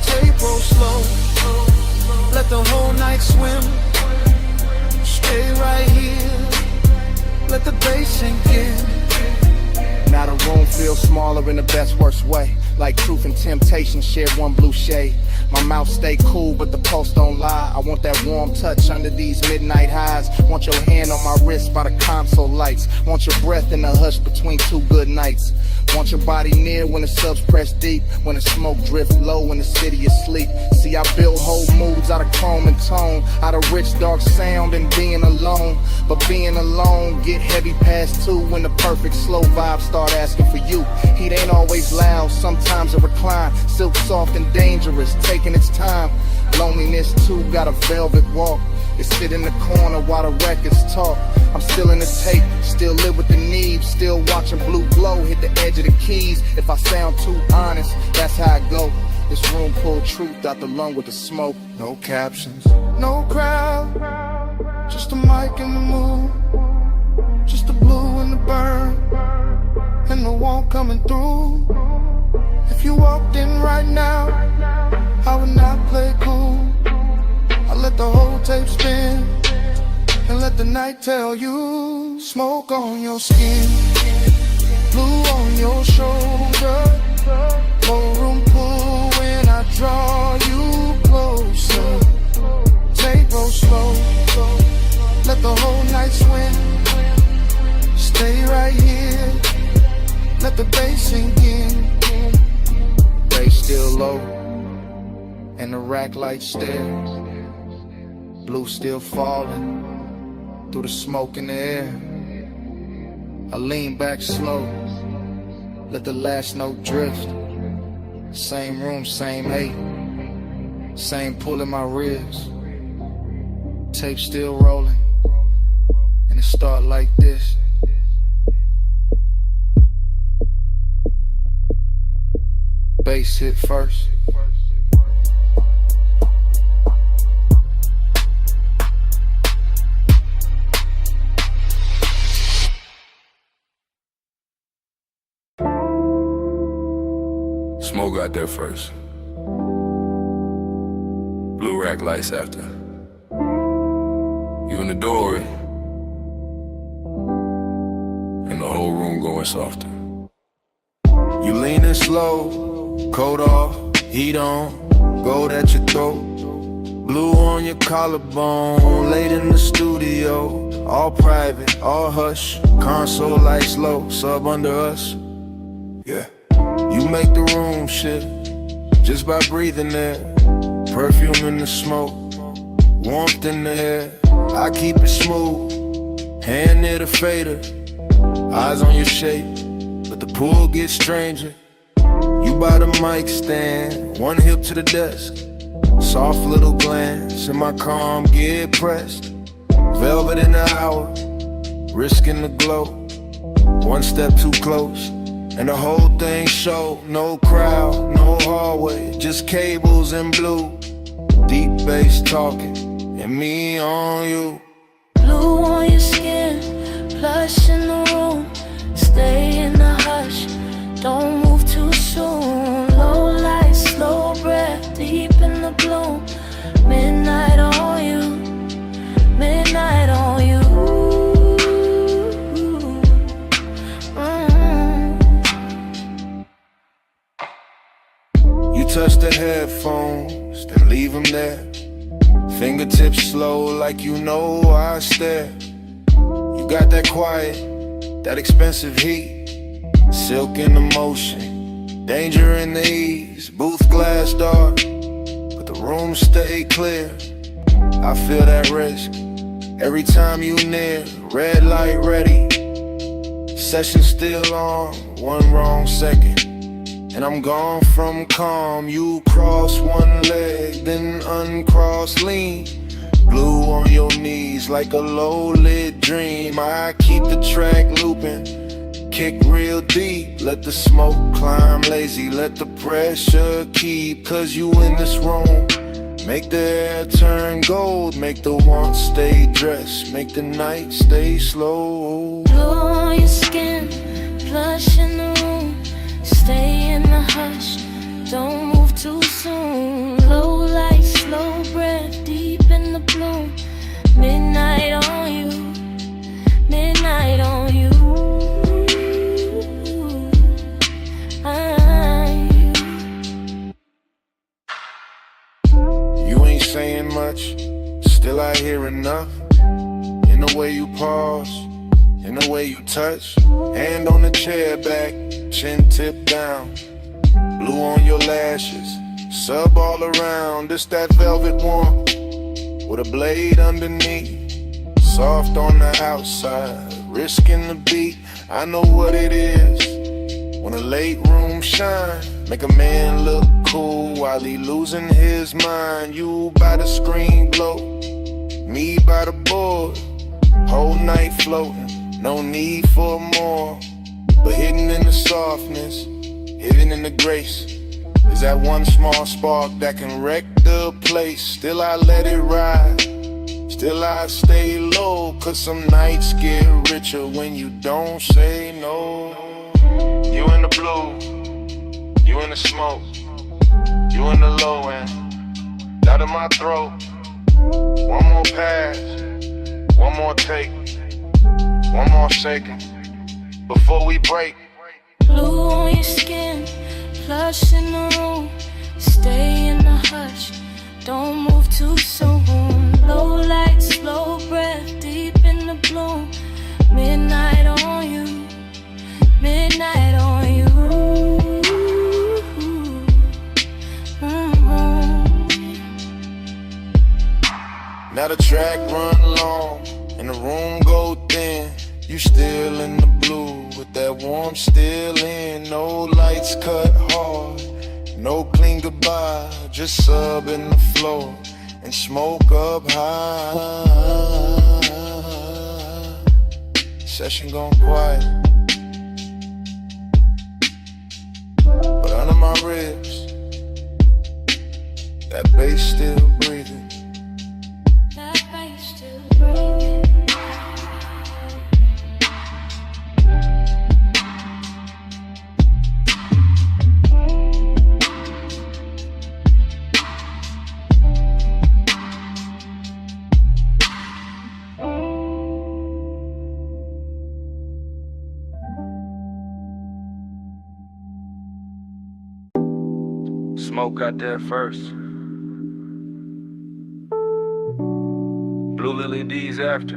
Tape roll slow, let the whole night swim. Stay right here, let the bass sink in. Now the room feels smaller in the best worst way, like truth and temptation share one blue shade. My mouth stay cool but the pulse don't lie. I want that warm touch under these midnight highs. Want your hand on my wrist by the console lights. Want your breath in the hush between two good nights. Want your body near when the subs press deep, when the smoke drift low in the city asleep. See, I build whole moods out of chrome and tone, out of rich dark sound and being alone. But being alone get heavy past 2 when the perfect slow vibes start asking for you. Heat ain't always loud, sometimes it recline, silk soft and dangerous, taking its time. Loneliness too got a velvet walk, it sit in the corner while the records talk. I'm still in the tape, still live with the need, still watching blue glow hit the edge of the keys. If I sound too honest, that's how I go. This room pull truth out the lung with the smoke. No captions, no crowd, just a mic and the mood, just the blue and the burn, and the warmth coming through. If you walked in right now, I would not play cool. I let the whole tape spin and let the night tell you. Smoke on your skin, blue on your shoulder, no room pool when I draw you closer. Tape roll slow, let the whole night swim. Stay right here, let the bass sink in. Bass still low, and the rack light stare. Blue still falling through the smoke in the air. I lean back slow, let the last note drift. Same room, same hate, same pull in my ribs. Tape still rolling, and it start like this. bass hit first. Smoke got there first. Blue rack lights after. You in the doorway, and the whole room going softer. You leaning slow, coat off, heat on, gold at your throat. Blue on your collarbone, late in the studio. All private, all hush, console lights low, sub under us. Yeah. You make the room shift just by breathing there. Perfume in the smoke, warmth in the air. I keep it smooth, hand near the fader. Eyes on your shape, but the pool gets stranger. You by the mic stand, one hip to the desk. Soft little glance, and my calm get pressed. Velvet in the hour, risking the glow. One step too close, and the whole thing show. No crowd, no hallway, just cables and blue. Deep bass talking, and me on you. Blue on your skin, plush in the room. Stay in the hush, don't move too soon. Low light, slow breath, deep in the bloom. Midnight on you, midnight on you. You touch the headphones, then leave them there. Fingertips slow like you know I stare. You got that quiet, that expensive heat. Silk in the motion, danger in the ease. Booth glass dark, but the room stay clear. I feel that risk every time you near. Red light ready, session still on. One wrong second, and I'm gone from calm. You cross one leg, then uncross lean. Blue on your knees like a low-lit dream. I keep the track looping, kick real deep. Let the smoke climb lazy, let the pressure keep. Cause you in this room, make the air turn gold. Make the want stay dressed, make the night stay slow. Blue on your skin, plush in the room. Stay in the hush, don't move too soon. Low light, slow breath, deep in the bloom. Midnight on you, midnight on you. You ain't saying much, still I hear enough. In the way you pause, in the way you touch. Hand on the chair back, chin tip down. Blue on your lashes, sub all around. This that velvet warmth with a blade underneath. Soft on the outside, risking the beat. I know what it is when a late room shine. Make a man look cool while he losing his mind. You by the screen glow, me by the board. Whole night floating, no need for more. But hidden in the softness, hidden in the grace, is that one small spark that can wreck the place. Still I let it ride, still I stay low. Cause some nights get richer when you don't say no. You in the blue, you in the smoke, you in the low end, out of my throat. One more pass, one more take, one more second before we break. Blue on your skin, plush in the room. Stay in the hush, don't move too soon. Low light, slow breath, deep in the bloom. Midnight on you, midnight on you. Now the track run long and the room go thin. You still in the blue with that warmth still in. No lights cut hard, no clean goodbye. Just sub in the floor and smoke up high. Session gone quiet, but under my ribs That bass still breathing. That bass still breathing. Smoke got there first. Blue Lily D's after.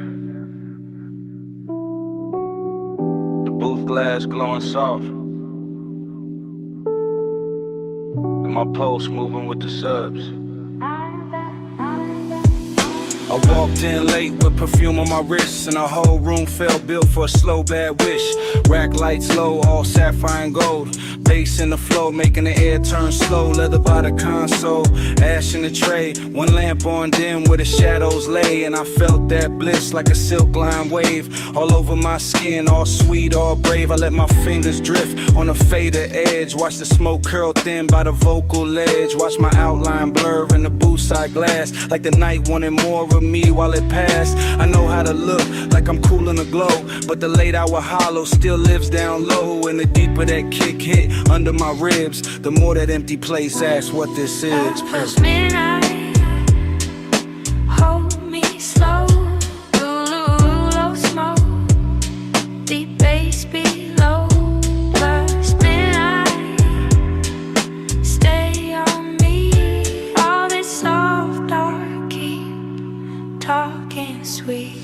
The booth glass glowing soft. And my pulse moving with the subs. I walked in late with perfume on my wrists, and the whole room felt built for a slow bad wish. Rack lights low, all sapphire and gold. Bass in the flow, making the air turn slow. Leather by the console, ash in the tray. One lamp on dim where the shadows lay, and I felt that bliss like a silk line wave all over my skin, all sweet, all brave. I let my fingers drift on the fader edge. Watch the smoke curl thin by the vocal ledge. Watch my outline blur in the booth side glass, like the night wanted more of me while it passed. I know how to look like I'm cool in the glow, but the late hour hollow still lives down low. And the deeper that kick hit under my ribs, the more that empty place asks what this is. Plus midnight, hold me slow. Low smoke, deep bass below. Plus midnight, stay on me. All this soft dark, keep talking sweet.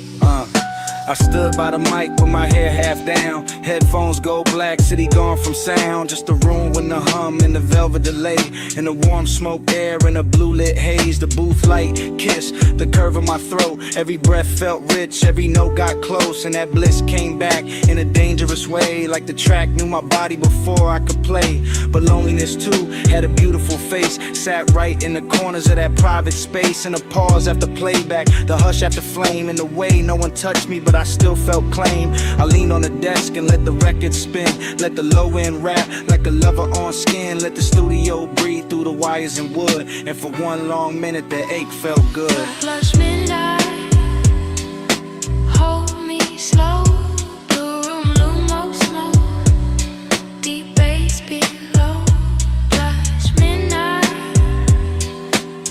I stood by the mic with my hair half down. Headphones go black, city gone from sound. Just a room with the hum and the velvet delay, and the warm smoke air and a blue lit haze. The booth light kiss the curve of my throat. Every breath felt rich, every note got close, and that bliss came back in a dangerous way. Like the track knew my body before I could play. But loneliness too had a beautiful face, sat right in the corners of that private space. And a pause after playback, the hush after flame. In the way no one touched me, but I still felt claim. I leaned on the desk and let the record spin. Let the low end rap like a lover on skin. Let the studio breathe through the wires and wood. And for one long minute the ache felt good. Plus midnight, hold me slow. Blue room, lumo smoke, deep bass below. Plus midnight,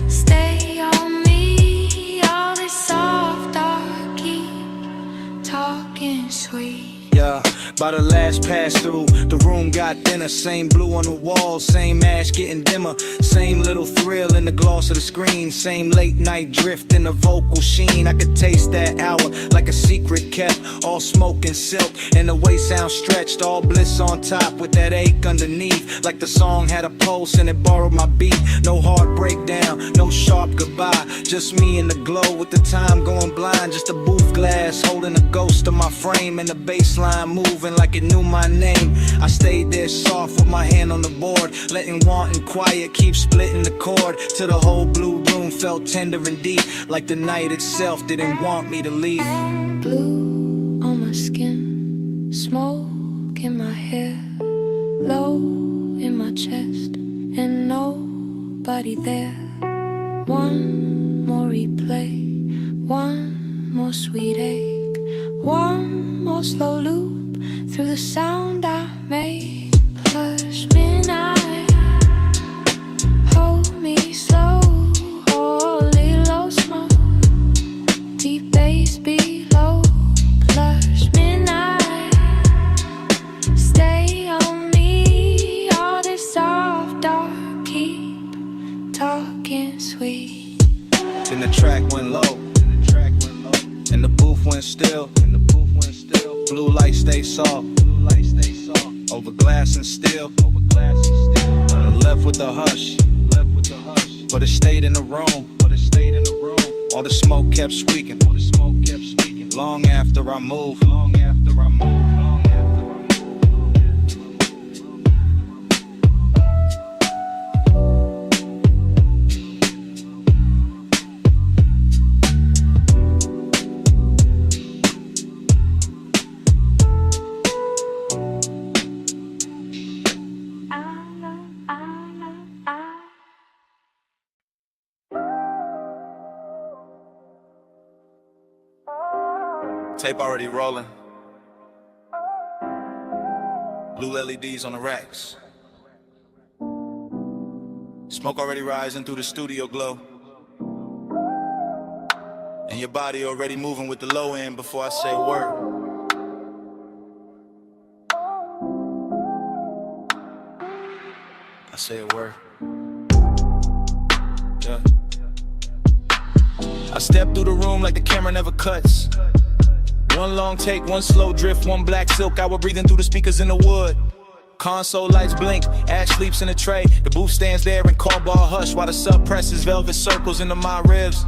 stay on me. All this soft dark, keep talking sweet. Yeah, by the last pass through, the room got thinner. Same blue on the walls, same ash getting dimmer. Same little thrill in the gloss of the screen. Same late night drift in the vocal sheen. I could taste that hour like a secret kept. All smoke and silk, and the way sound stretched. All bliss on top with that ache underneath. Like the song had a pulse and it borrowed my beat. No hard breakdown, no sharp goodbye. Just me in the glow with the time going blind. Just a booth glass holding a ghost of my frame. And the baseline moving like it knew my name. I stayed there soft with my hand on the board, letting want and quiet keep splitting the chord. Till the whole blue room felt tender and deep, like the night itself didn't want me to leave. Blue on my skin, smoke in my hair, low in my chest, and nobody there. One more replay, one more sweet ache, one more slow loop through the sound I made. Plus midnight, hold me slow. Holy low smoke, deep bass below. Plus midnight, stay on me. All this soft dark, keep talking sweet. Then the track went low, and the booth went still. Blue light stay soft, over glass and steel. Left with the hush, but it stayed in the room. All the smoke kept squeaking, long after I moved. Tape already rolling. Blue LEDs on the racks. Smoke already rising through the studio glow. And your body already moving with the low end before I say a word. I say a word. Yeah. I step through the room like the camera never cuts. One long take, one slow drift, one black silk hour breathing through the speakers in the wood. Console lights blink, Ash sleeps in a tray. The booth stands there in cardboard hush while the sub presses velvet circles into my ribs.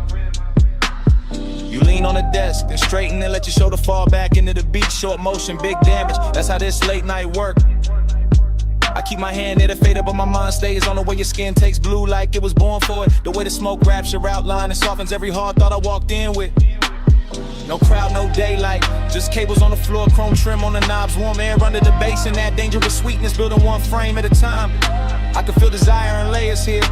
You lean on the desk, then straighten and let your shoulder fall back into the beat. Short motion, big damage, that's how this late night work. I keep my hand near the fader, but my mind stays on the way your skin takes blue like it was born for it. The way the smoke wraps your outline and softens every hard thought I walked in with. No crowd, no daylight, just cables on the floor, chrome trim on the knobs, warm air under the bass, and that dangerous sweetness building one frame at a time. I can feel desire in layers here.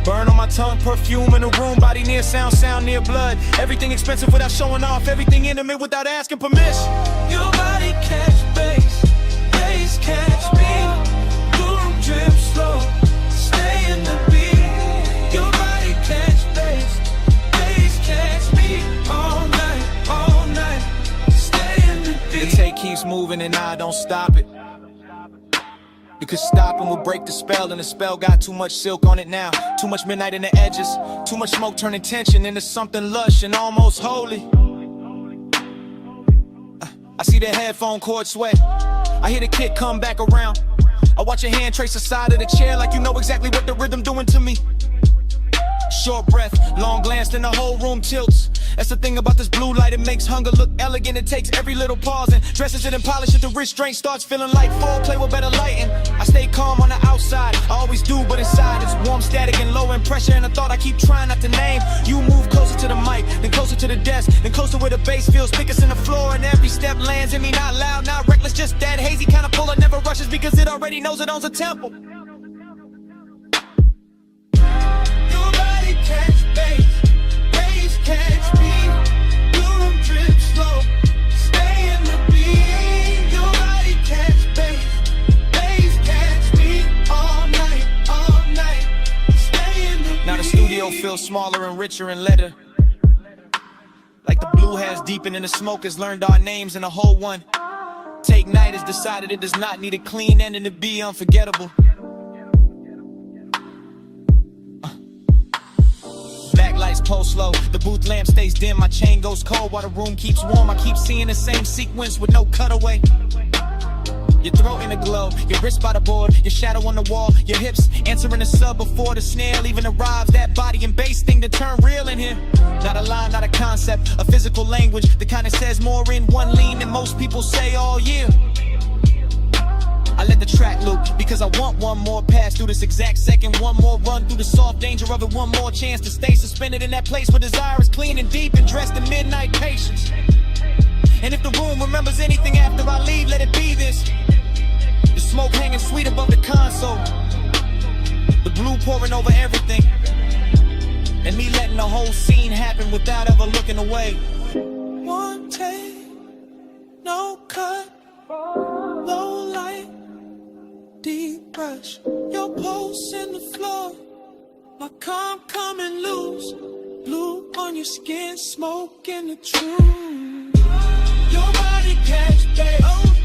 Burn on my tongue, perfume in the room, body near sound near blood. Everything expensive without showing off, everything intimate without asking permission. Your body catch bass, bass catch beat. Boom, drip slow, stay in the beat. Your body catch bass, bass catch beat. All night, stay in the beat. The tape keeps moving and I don't stop it. Because stopping will break the spell, and the spell got too much silk on it now. Too much midnight in the edges, too much smoke turning tension into something lush and almost holy. I see the headphone cord sweat, I hear the kick come back around. I watch your hand trace the side of the chair like you know exactly what the rhythm doing to me. Short breath, long glance, then the whole room tilts. That's the thing about this blue light, it makes hunger look elegant. It takes every little pause and dresses it and polishes the restraint. Starts feeling like foreplay with better lighting. I stay calm on the outside, I always do, but inside it's warm, static, and low in pressure. And a thought I keep trying not to name. You move closer to the mic, then closer to the desk, then closer where the bass feels thickest in the floor. And every step lands in me, not loud, not reckless, just that hazy kind of pull. It never rushes because it already knows it owns a temple. Catch bass, bass catch beat. Boom, drip slow, stay in the beat. Your body catch bass, bass catch beat. All night, stay in the beat. Now the studio feels smaller and richer in letter. Like the blue has deepened and the smoke has learned our names and the whole one. Take Night has decided it does not need a clean ending to be unforgettable. Backlights pulse low, the booth lamp stays dim, my chain goes cold while the room keeps warm. I keep seeing the same sequence with no cutaway. Your throat in a glow, your wrist by the board, your shadow on the wall, your hips answering the sub before the snare even arrives. That body and bass thing to turn real in here. Not a line, not a concept, a physical language, the kind that says more in one lean than most people say all year. I let the track loop because I want one more pass through this exact second, one more run through the soft danger of it, one more chance to stay suspended in that place where desire is clean and deep and dressed in midnight patience. And if the room remembers anything after I leave, let it be this. The smoke hanging sweet above the console, the blue pouring over everything, and me letting the whole scene happen without ever looking away. One take, no cut, low light, deep brush, your pulse in the floor, like I'm coming loose. Blue on your skin, smoke in the truth. Your body catch bass,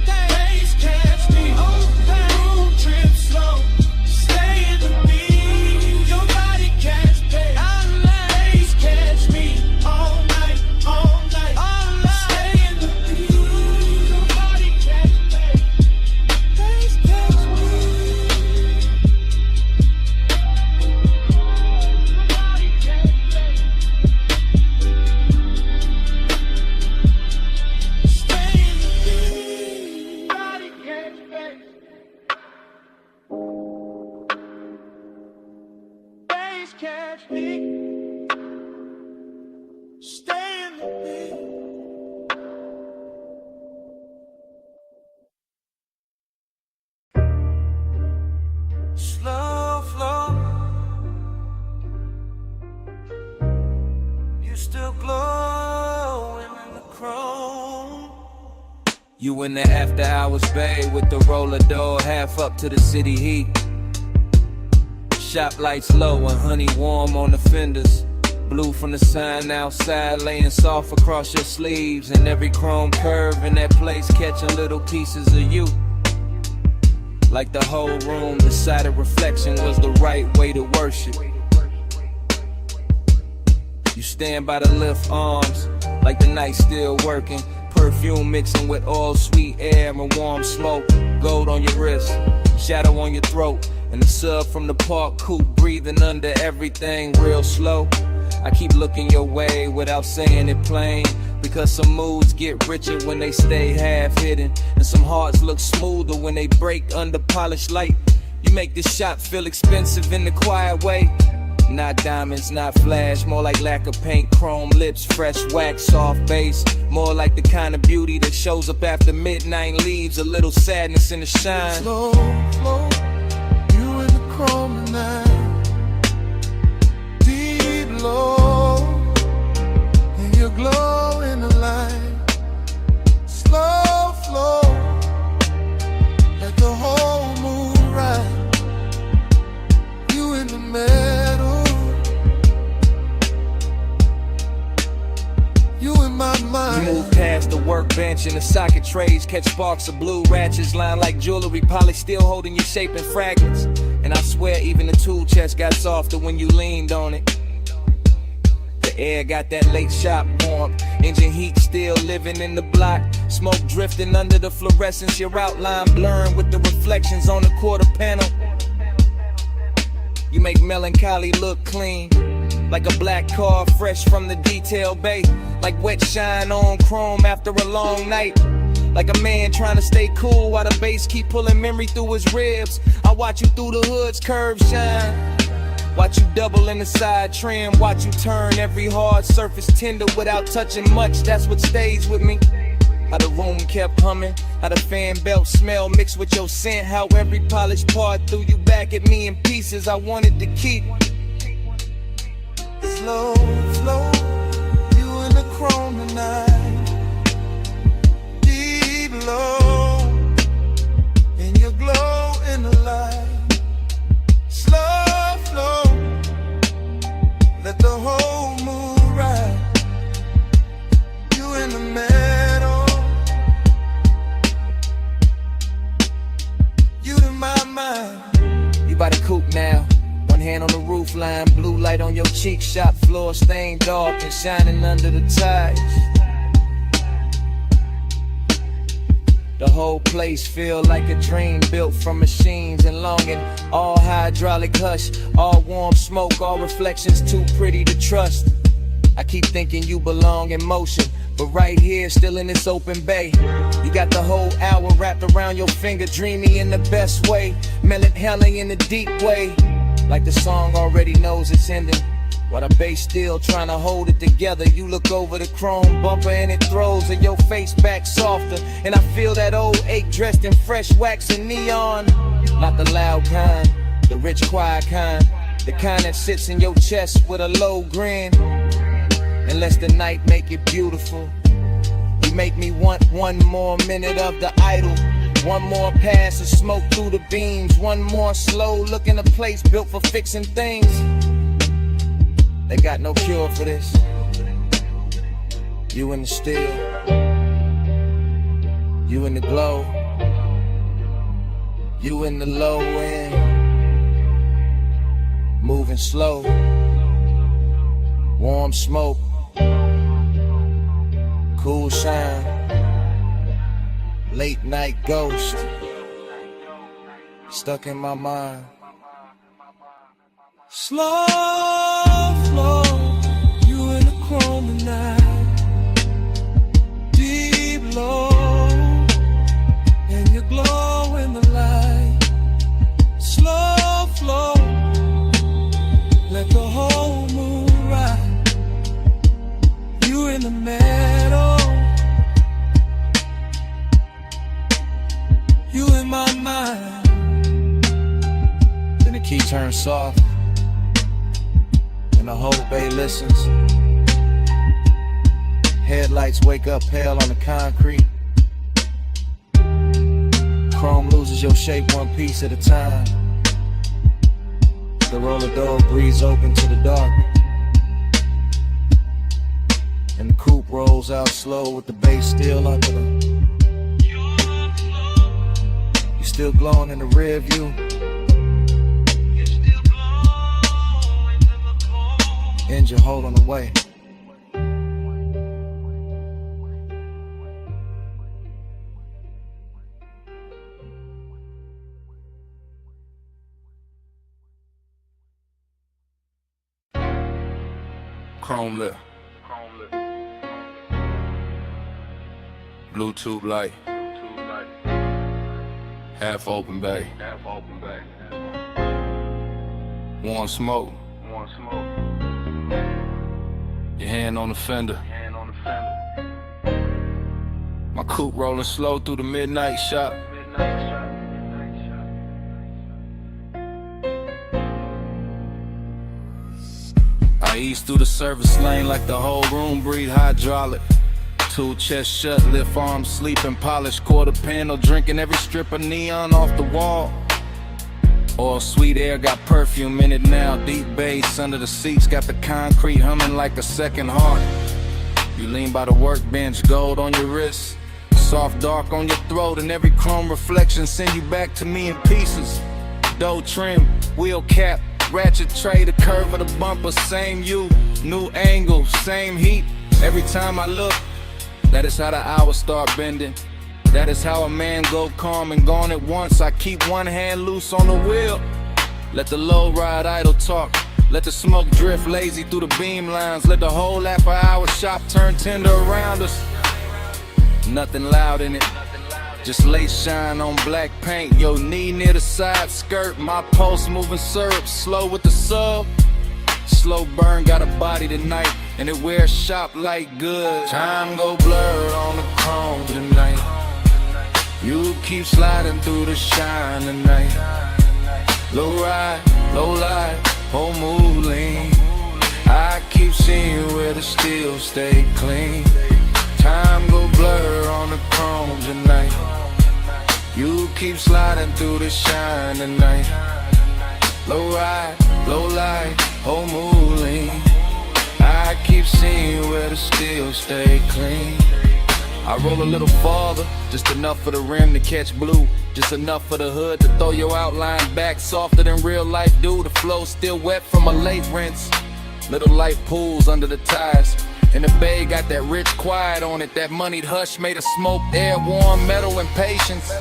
bass catch me. Boom, trip slow, stay in the beat. Your body catch bass, bass catch me. All night, stay in the beat. Your body catch bass, bass catch me. Your body catch bass. You in the after hours bay with the roller door half up to the city heat. Shop lights low and honey warm on the fenders. Blue from the sign outside laying soft across your sleeves. And every chrome curve in that place catching little pieces of you. Like the whole room decided reflection was the right way to worship. You stand by the lift arms like the night still working. Perfume mixing with all sweet air and warm smoke. Gold on your wrist, shadow on your throat. And the sub from the park coupe breathing under everything real slow. I keep looking your way without saying it plain, because some moods get richer when they stay half hidden, and some hearts look smoother when they break under polished light. You make this shop feel expensive in the quiet way. Not diamonds, not flash, more like lack of paint, chrome lips, fresh wax, soft bass. More like the kind of beauty that shows up after midnight and leaves a little sadness in the shine. Slow, slow, you in the chrome tonight. Deep low, and you glow in the light. Slow flow, let the whole moon ride. You in the middle, you in my mind. You move past the workbench and the socket trays, catch sparks of blue ratchets lined like jewelry, polished still holding your shape in fragments. And I swear even the tool chest got softer when you leaned on it. The air got that late shop warmth, engine heat still living in the block. Smoke drifting under the fluorescence, your outline blurring with the reflections on the quarter panel. You make melancholy look clean, like a black car fresh from the detail bay. Like wet shine on chrome after a long night. Like a man trying to stay cool while the bass keep pulling memory through his ribs. I watch you through the hood's curved shine. Watch you double in the side trim. Watch you turn every hard surface tender without touching much. That's what stays with me. How the room kept humming, how the fan belt smell mixed with your scent. How every polished part threw you back at me in pieces I wanted to keep. Slow, slow, you in the chrome tonight. Deep low, and you glow in the light. Slow flow, let the whole moon ride. You in the middle, you in my mind. You by the coupe now. One hand on the roof line, blue light on your cheek, shop floor stained dark and shining under the ties. The whole place feel like a dream built from machines and longing. All hydraulic hush, all warm smoke, all reflections too pretty to trust. I keep thinking you belong in motion, but right here, still in this open bay. You got the whole hour wrapped around your finger, dreamy in the best way, melancholy in the deep way. Like the song already knows it's ending, while the bass still trying to hold it together. You look over the chrome bumper and it throws your face back softer. And I feel that old ache dressed in fresh wax and neon. Not the loud kind, the rich quiet kind, the kind that sits in your chest with a low grin. And lets the night make it beautiful. You make me want one more minute of the idol. One more pass of smoke through the beams. One more slow look in a place built for fixing things. They got no cure for this. You in the still, you in the glow, you in the low end, moving slow, warm smoke, cool shine, late night ghost, stuck in my mind. Slow flow, you in the chrome tonight. Deep low, and you glow in the light. Slow flow, let the whole moon ride. You in the middle, you in my mind. Then the key turns soft, and the whole bay listens. Headlights wake up pale on the concrete. pieces your shape one piece at a time. The roller door breathes open to the dark, and the coupe rolls out slow with the bass still under them. You still glowing in the rear view. Engine holding away. Chrome lip. Bluetooth light. Half open bay. Warm smoke. Your hand on the fender. My coupe rolling slow through the midnight shop. I ease through the service lane like the whole room breathe hydraulic. Two chest shut, lift arms, sleeping, polished quarter panel, drinking every strip of neon off the wall. All sweet air got perfume in it now. Deep bass under the seats got the concrete humming like a second heart. You lean by the workbench, gold on your wrist, soft dark on your throat, and every chrome reflection send you back to me in pieces. Dough trim, wheel cap, ratchet tray, the curve of the bumper, same you, new angle, same heat. Every time I look, that is how the hours start bending. That is how a man go calm and gone at once. I keep one hand loose on the wheel. Let the low ride idle talk. Let the smoke drift lazy through the beam lines. Let the whole after-hour shop turn tender around us. Nothing loud in it, just lace shine on black paint. Your knee near the side skirt. My pulse moving syrup, slow with the sub. Slow burn, got a body tonight, and it wears shop like good. Time go blurred on the chrome tonight. You keep sliding through the shine tonight. Low ride, low light, whole mood lean. I keep seeing where the steel stay clean. Time go blur on the chrome tonight. You keep sliding through the shine tonight. Low ride, low light, whole mood lean. I keep seeing where the steel stay clean. I roll a little farther, just enough for the rim to catch blue. Just enough for the hood to throw your outline back softer than real life do. The flow still wet from a late rinse. Little light pools under the tires. And the bay got that rich quiet on it. That moneyed hush made of smoke, air, warm metal and patience.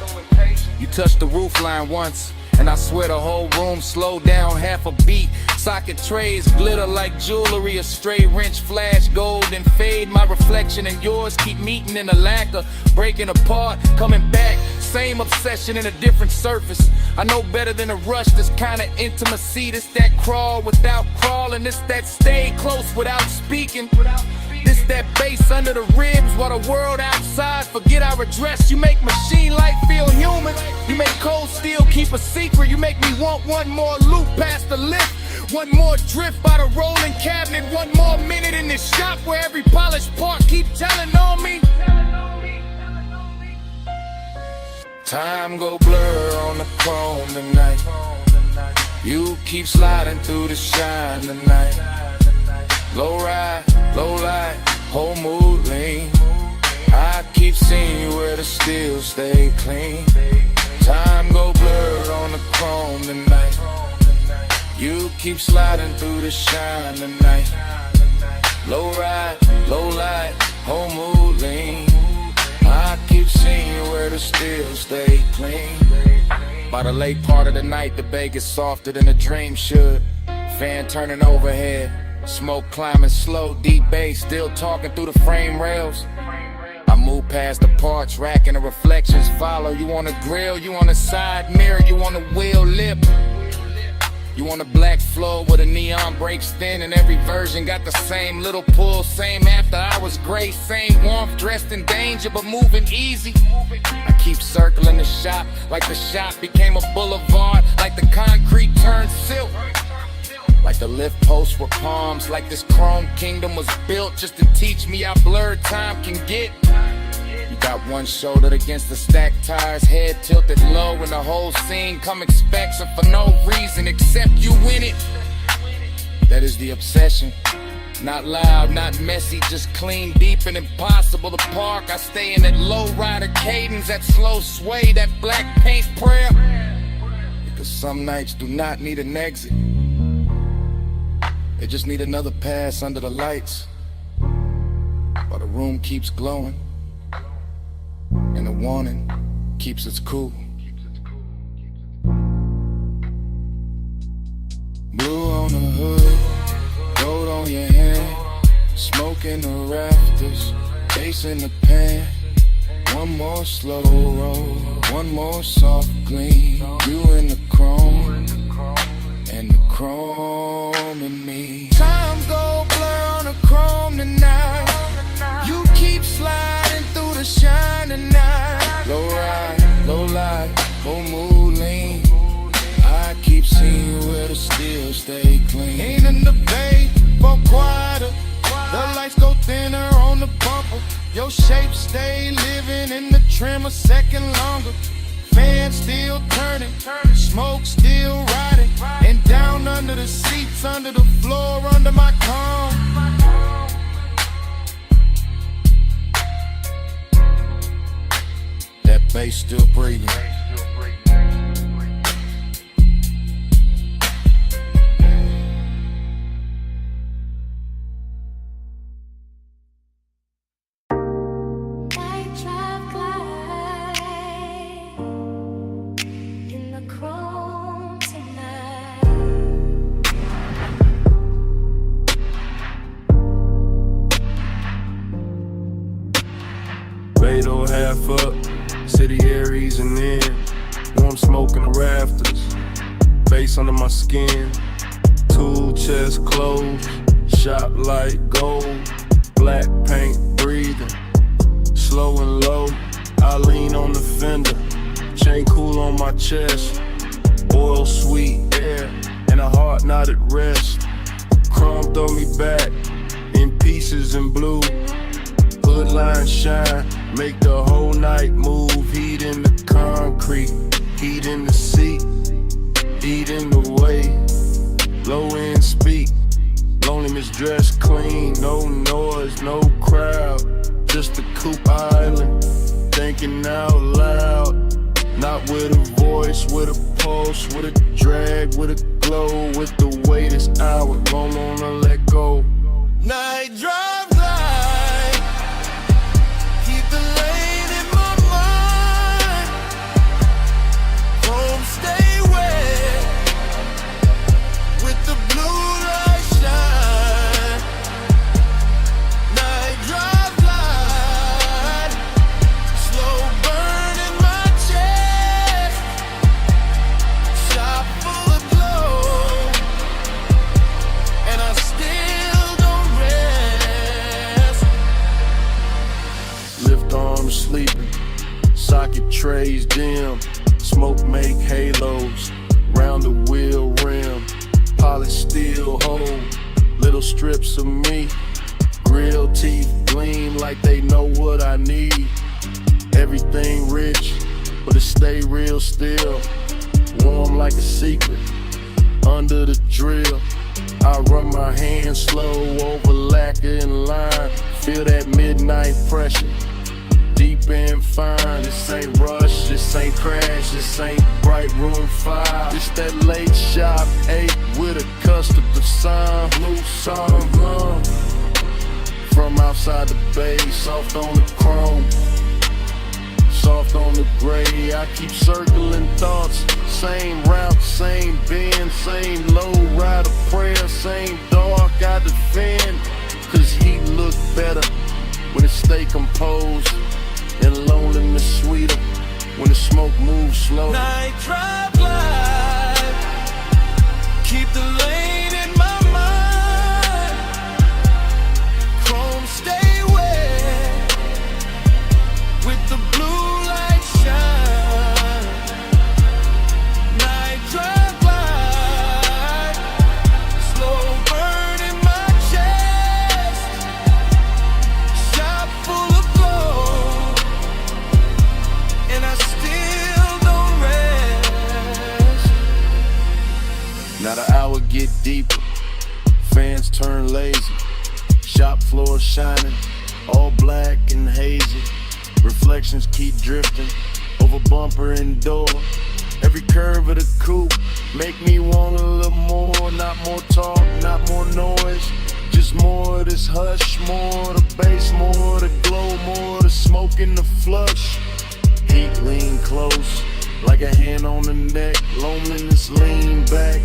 You touched the roof line once, and I swear the whole room slowed down half a beat. Socket trays glitter like jewelry. A stray wrench flash gold and fade. My reflection and yours keep meeting in a lacquer, breaking apart, coming back. Same obsession in a different surface. I know better than a rush, this kind of intimacy. This that crawl without crawling. This that stay close without speaking. This that bass under the ribs while the world outside forget our address. You make machine life feel human. You make cold steel keep a secret. You make me want one more loop past the lift. One more drift by the rolling cabinet. One more minute in this shop where every polished part keep telling on me. Time go blur on the chrome tonight. You keep sliding through the shine tonight. Low ride, low light, whole mood lean. I keep seeing where the steel stay clean. Time go blur on the chrome tonight. You keep sliding through the shine tonight. Low ride, low light, whole mood lean. I keep seeing where the steel stay clean. By the late part of the night, the bay gets softer than a dream should. Fan turning overhead, smoke climbing slow, deep bass still talking through the frame rails. I move past the parts rack and the reflections follow. You on the grill, you on the side mirror, you on the wheel lip. You on the black floor where the neon breaks thin, and every version got the same little pull, same after hours grace, same warmth, dressed in danger but moving easy. I keep circling the shop like the shop became a boulevard, like the concrete turned silk, like the lift posts were palms, like this chrome kingdom was built just to teach me how blurred time can get. You Got one shoulder against the stacked tires, head tilted low, and the whole scene come expects it for no reason except you in it. That is the obsession. Not loud, not messy, just clean, deep, and impossible to park. I stay in that low rider cadence, that slow sway, that black paint prayer. Because some nights do not need an exit. They just need another pass under the lights, while the room keeps glowing, and the warning keeps its cool. Blue on the hood, gold on your hand, smoke in the rafters, chasing the pan. One more slow roll, one more soft gleam. You in the chrome, and the chrome in me. Time go blur on the chrome tonight. You keep sliding through the shining night. Low ride, low light, full mood lean. I keep seeing where the steel stay clean. Ain't in the bay, but quieter. The lights go thinner on the bumper. Your shape stay living in the trim a second longer. Fan still turning, smoke still riding, and down under the seats, under the floor, under my comb. That bass still breathing. Beto half up, city air easing in. Warm smoke in the rafters, face under my skin. Tool chest closed, shop light gold. Black paint breathing, slow and low. I lean on the fender, chain cool on my chest. Oil sweet air, and a heart not at rest. Chrome throw me back, in pieces in blue. Hood line shine, make the whole night move. Heat in the concrete, heat in the seat, heat in the way. Low end speak, loneliness dressed clean. No noise, no crowd, just a coupe island. Thinking out loud, not with a voice, with a pulse, with a drag, with a glow. With the way this hour, don't wanna let go. Night drive light, keep the lane in my mind. Home stay wet, with the blue light shine. Night drive light, slow burn in my chest. Shop full of glow, and I still don't rest. Lift arms sleeping, socket trays dim. Smoke make halos, round the wheel rim. Polished steel hold, little strips of me. Grill teeth gleam like they know what I need. Everything rich, but it stay real still. Warm like a secret, under the drill. I run my hands slow over lacquer and lime. Feel that midnight pressure, deep and fine. This ain't rush, this ain't crash, this ain't bright room 5. This that late shop 8 with a customer sign. Blue song from outside the bay, soft on the chrome, soft on the gray. I keep circling thoughts, same route, same bend, same low rider prayer, same dark I defend. Cause he look better when it stay composed, and loneliness sweeter when the smoke moves slow. Night drive light, keep the lane in my mind. Chrome stay wet, with the blue light shine. Night drive light, slow burn in my chest. Shop full of glow, get deeper. Fans turn lazy. Shop floor shining, all black and hazy. Reflections keep drifting over bumper and door. Every curve of the coupe make me want a little more. Not more talk, not more noise, just more of this hush, more of the bass, more of the glow, more of the smoke in the flush. Heat lean close, like a hand on the neck. Loneliness lean back,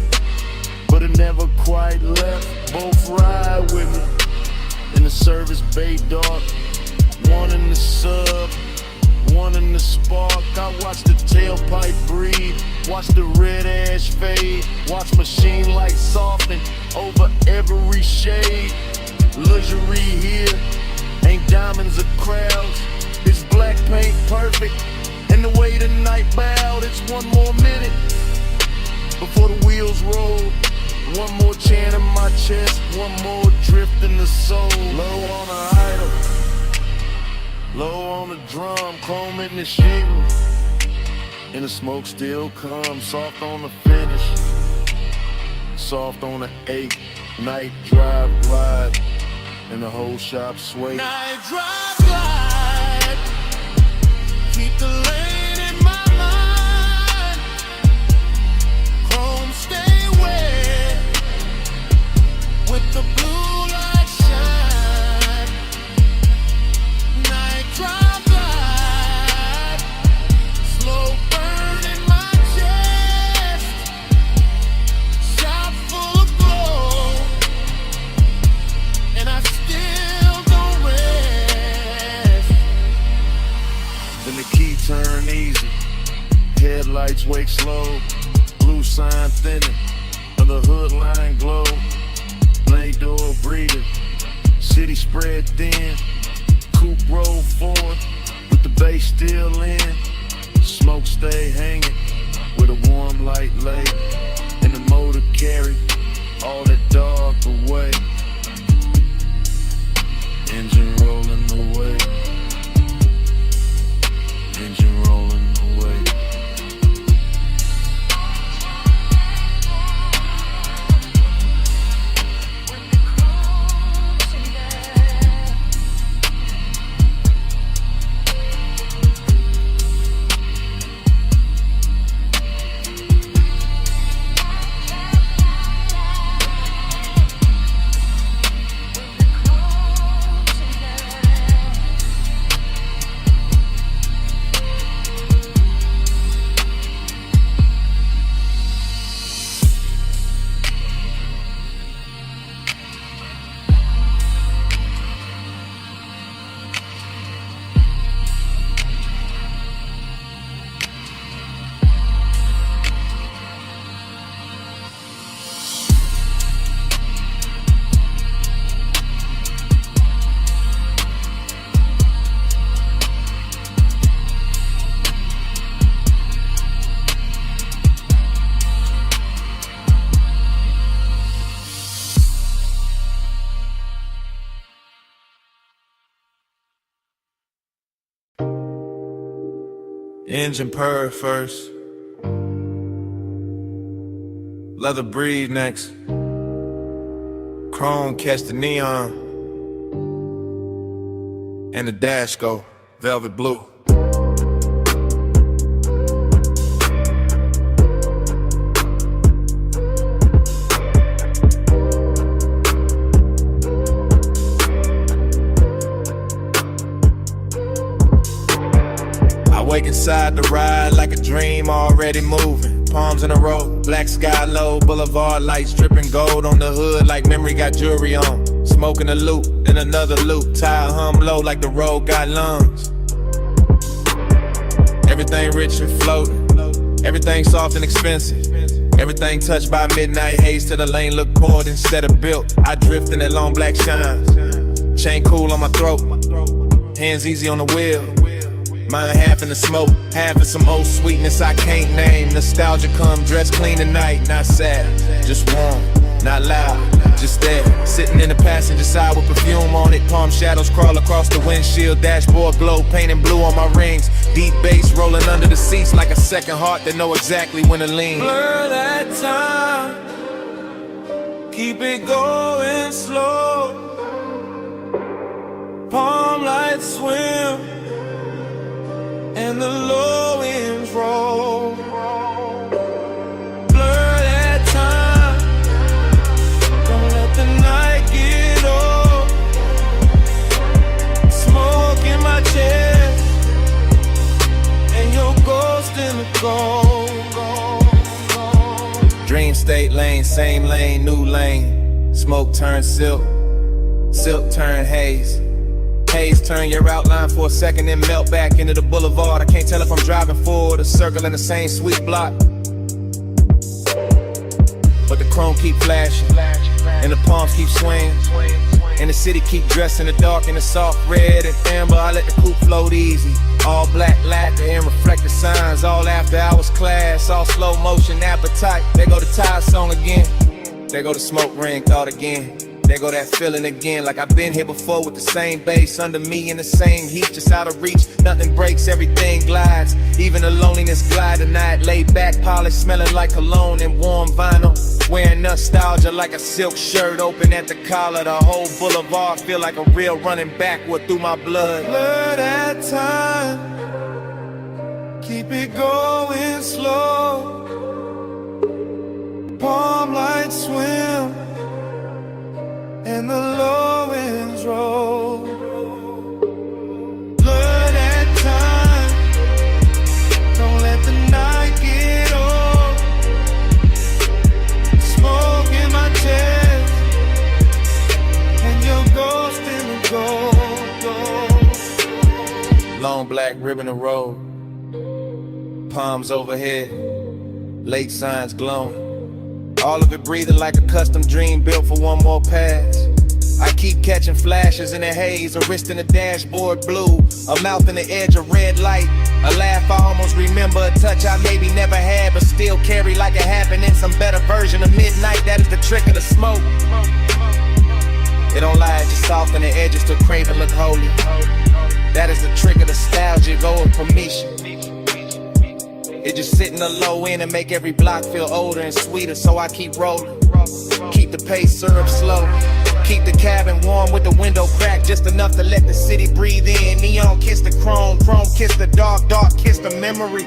but it never quite left. Both ride with me in the service bay dark. One in the sub, one in the spark. I watch the tailpipe breathe, watch the red ash fade, watch machine lights soften over every shade. Luxury here, ain't diamonds or crowds. It's black paint perfect, and the way the night bowed. It's one more minute before the wheels roll. One more chant in my chest, one more drift in the soul. Low on the idol, low on the drum, chrome in the shingle, and the smoke still comes. Soft on the finish, soft on the 8. Night drive glide, and the whole shop sway. Night drive glide, keep the lane in my mind. Chrome stay wet, with the blue light shine. Night drive glide, slow burn in my chest. Shop full of glow, and I still don't rest. Then the key turn easy, headlights wake slow. Blue sign thinning, and the hood line glow. Blade door breathing, city spread thin. Coupe roll forward, with the bass still in. Smoke stay hanging, with a warm light lay. And the motor carry all that dark away. Engine rolling away, engine rolling away. Engine purr first, leather breathe next, chrome catch the neon, and the dash go velvet blue. Wake inside the ride like a dream already moving. Palms in a row, black sky low, boulevard lights dripping gold on the hood like memory got jewelry on. Smoking a loop, then another loop, tire hum low like the road got lungs. Everything rich and floating, everything soft and expensive. Everything touched by midnight haze till the lane look poured instead of built. I drift in that long black shine, chain cool on my throat, hands easy on the wheel. Mine half in the smoke, half in some old sweetness I can't name. Nostalgia come dressed clean tonight, not sad, just warm, not loud, just there. Sitting in the passenger side with perfume on it. Palm shadows crawl across the windshield. Dashboard glow, painting blue on my rings. Deep bass rolling under the seats like a second heart that know exactly when to lean. Blur that time Keep it going slow. Palm lights swim and the low winds roll. Blur that time. Don't let the night get old. Smoke in my chest and your ghost in the cold. Dream state lane, same lane, new lane. Smoke turn silk, silk turn haze. Haze turn your outline for a second, then melt back into the boulevard. I can't tell if I'm driving forward or circling the same sweet block. But the chrome keep flashing, and the palms keep swinging, and the city keep dressing the dark in the soft red and amber. I let the coupe float easy. All black lacquer and reflective signs. All after hours class, all slow motion appetite. There go the Tide song again. There go the smoke ring thought again. There go that feeling again, like I've been here before with the same bass under me in the same heat, just out of reach. Nothing breaks, everything glides. Even the loneliness glide tonight. Laid back, polished, smelling like cologne and warm vinyl. Wearing nostalgia like a silk shirt open at the collar. The whole boulevard feel like a real running backward through my blood. Blur that time. Keep it going slow. Palm lights swim and the low winds roll. Blur that time. Don't let the night get old. Smoke in my chest and your ghost in the gold. Long black ribbon of road. Palms overhead. Lake signs glowing. All of it breathing like a custom dream built for one more pass. I keep catching flashes in the haze, a wrist in the dashboard blue, a mouth in the edge of red light, a laugh I almost remember, a touch I maybe never had but still carry like it happened in some better version of midnight. That is the trick of the smoke. It don't lie, it just soften the edges to crave and look holy. That is the trick of nostalgia, go of permission. It just sit in the low end and make every block feel older and sweeter, so I keep rolling. Keep the pace syrup slow. Keep the cabin warm with the window cracked just enough to let the city breathe in. Neon kiss the chrome, chrome kiss the dark, dark kiss the memory.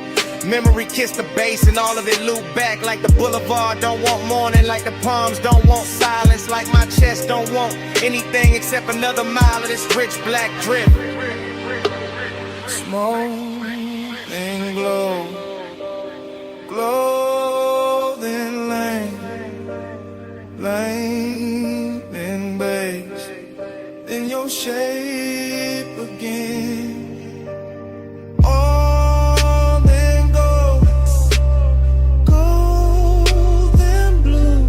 Memory kiss the bass and all of it loop back like the boulevard don't want morning, like the palms don't want silence, like my chest don't want anything except another mile of this rich black drip. Smoke and glow. Clothing lane, lane and base, in your shape again. All then gold, gold and blue,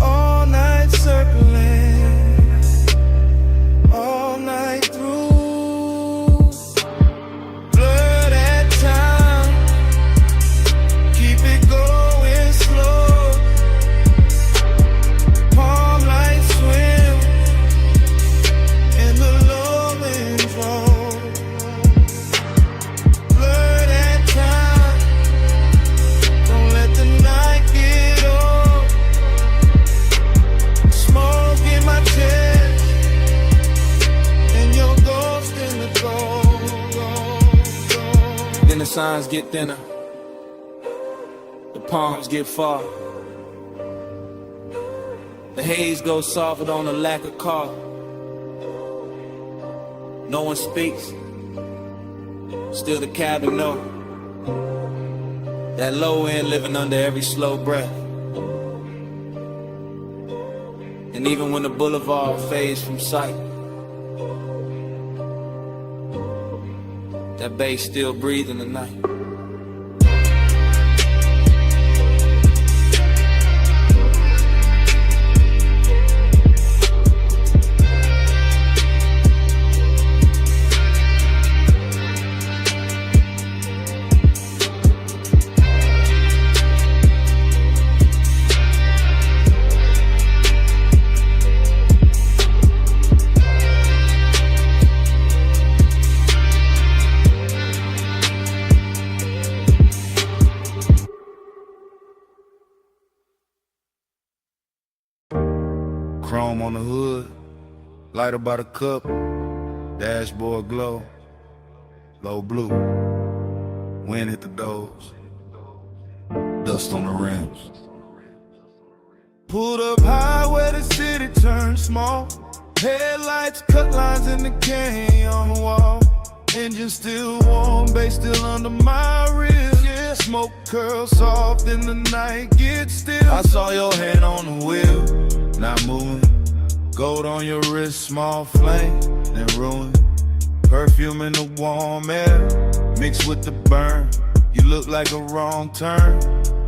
all night circling, all night through. Blur that time. Keep it going slow. Palm lights swim and the low winds roll. Blur that time. Don't let the night get old. Smoke in my chest and your ghost in the gold. Then the signs get thinner. The palms get far. The haze goes softer on the lack of car. No one speaks. Still the cabin know. That low end living under every slow breath. And even when the boulevard fades from sight, that bass still breathing the night. Chrome on the hood, lighter by the cup, dashboard glow, low blue, wind hit the doors, dust on the rims. Pulled up high where the city turned small. Headlights cut lines in the canyon on the wall. Engine still warm, bass still under my ribs. Yeah, smoke curls soft in the night, get still. I saw your hand on the wheel, not moving. Gold on your wrist, small flame, then ruin. Perfume in the warm air, mixed with the burn. You look like a wrong turn,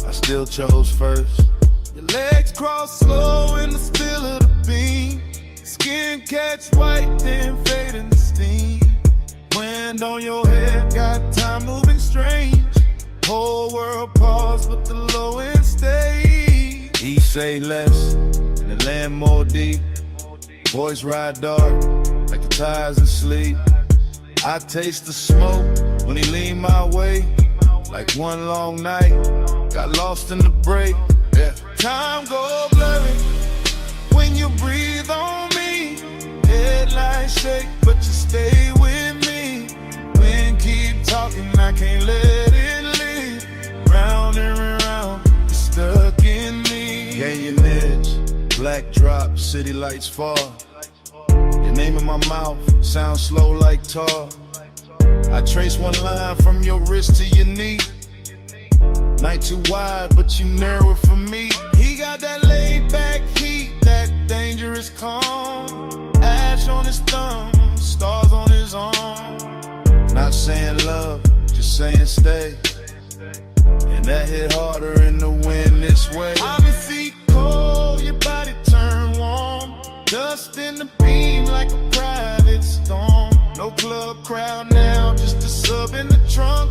I still chose first. Your legs cross slow in the spill of the beam. Skin catch white, then fade in the steam. Wind on your head, got time moving strange. Whole world pause, but the low end stays. He say less, and the land more deep. Voice ride dark, like the tires asleep. I taste the smoke when he lean my way. Like one long night, got lost in the break. Yeah. Time go blurry when you breathe on me. Headlights shake, but you stay with me. Wind keep talking, I can't let it leave. Round and round, you're stuck in me. Canyon edge, black drop, city lights fall. Your name in my mouth, sound slow like tar. I trace one line from your wrist to your knee. Night too wide, but you narrow it for me. He got that laid back heat, that dangerous calm. Ash on his thumb, stars on his arm. Not saying love, just saying stay. And that hit harder in the wind this way. I've been feet cold, your body turn warm. Dust in the beam like a private storm. No club crowd now, just a sub in the trunk.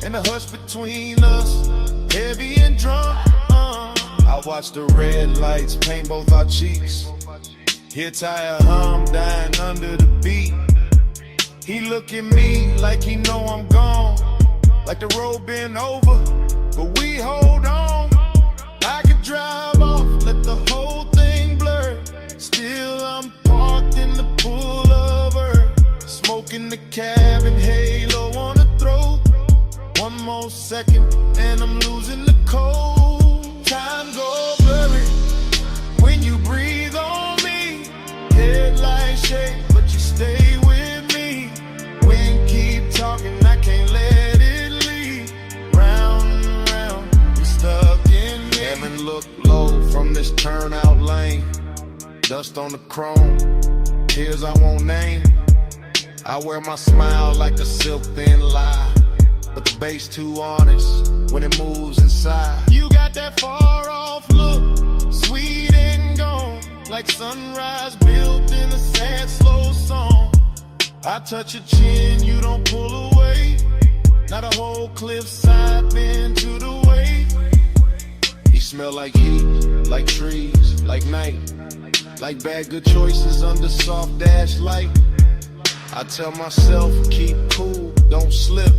And the hush between us, heavy and drunk. I watch the red lights paint both our cheeks. Hear tire hum dying under the beat. He look at me like he know I'm gone. Like the road been over, but we hold on. I could drive off, let the whole thing blur. Still I'm parked in the pullover. Smoking the cabin, halo on the throat. One more second and I'm losing the cold. Time go blurry when you breathe on me. Headlights shake, but you stay with me. Wind keep talking, I can't let it leave. Round and round, you're stuck in me. Hammond look low from this turnout lane. Dust on the chrome, tears I won't name. I wear my smile like a silk thin lie, but the bass too honest when it moves inside. You got that far off look, sweet and gone, like sunrise built in a sad slow song. I touch your chin, you don't pull away. Not a whole cliffside bend to the way. He smell like heat, like trees, like night, like bad good choices under soft dash light. I tell myself, keep cool, don't slip.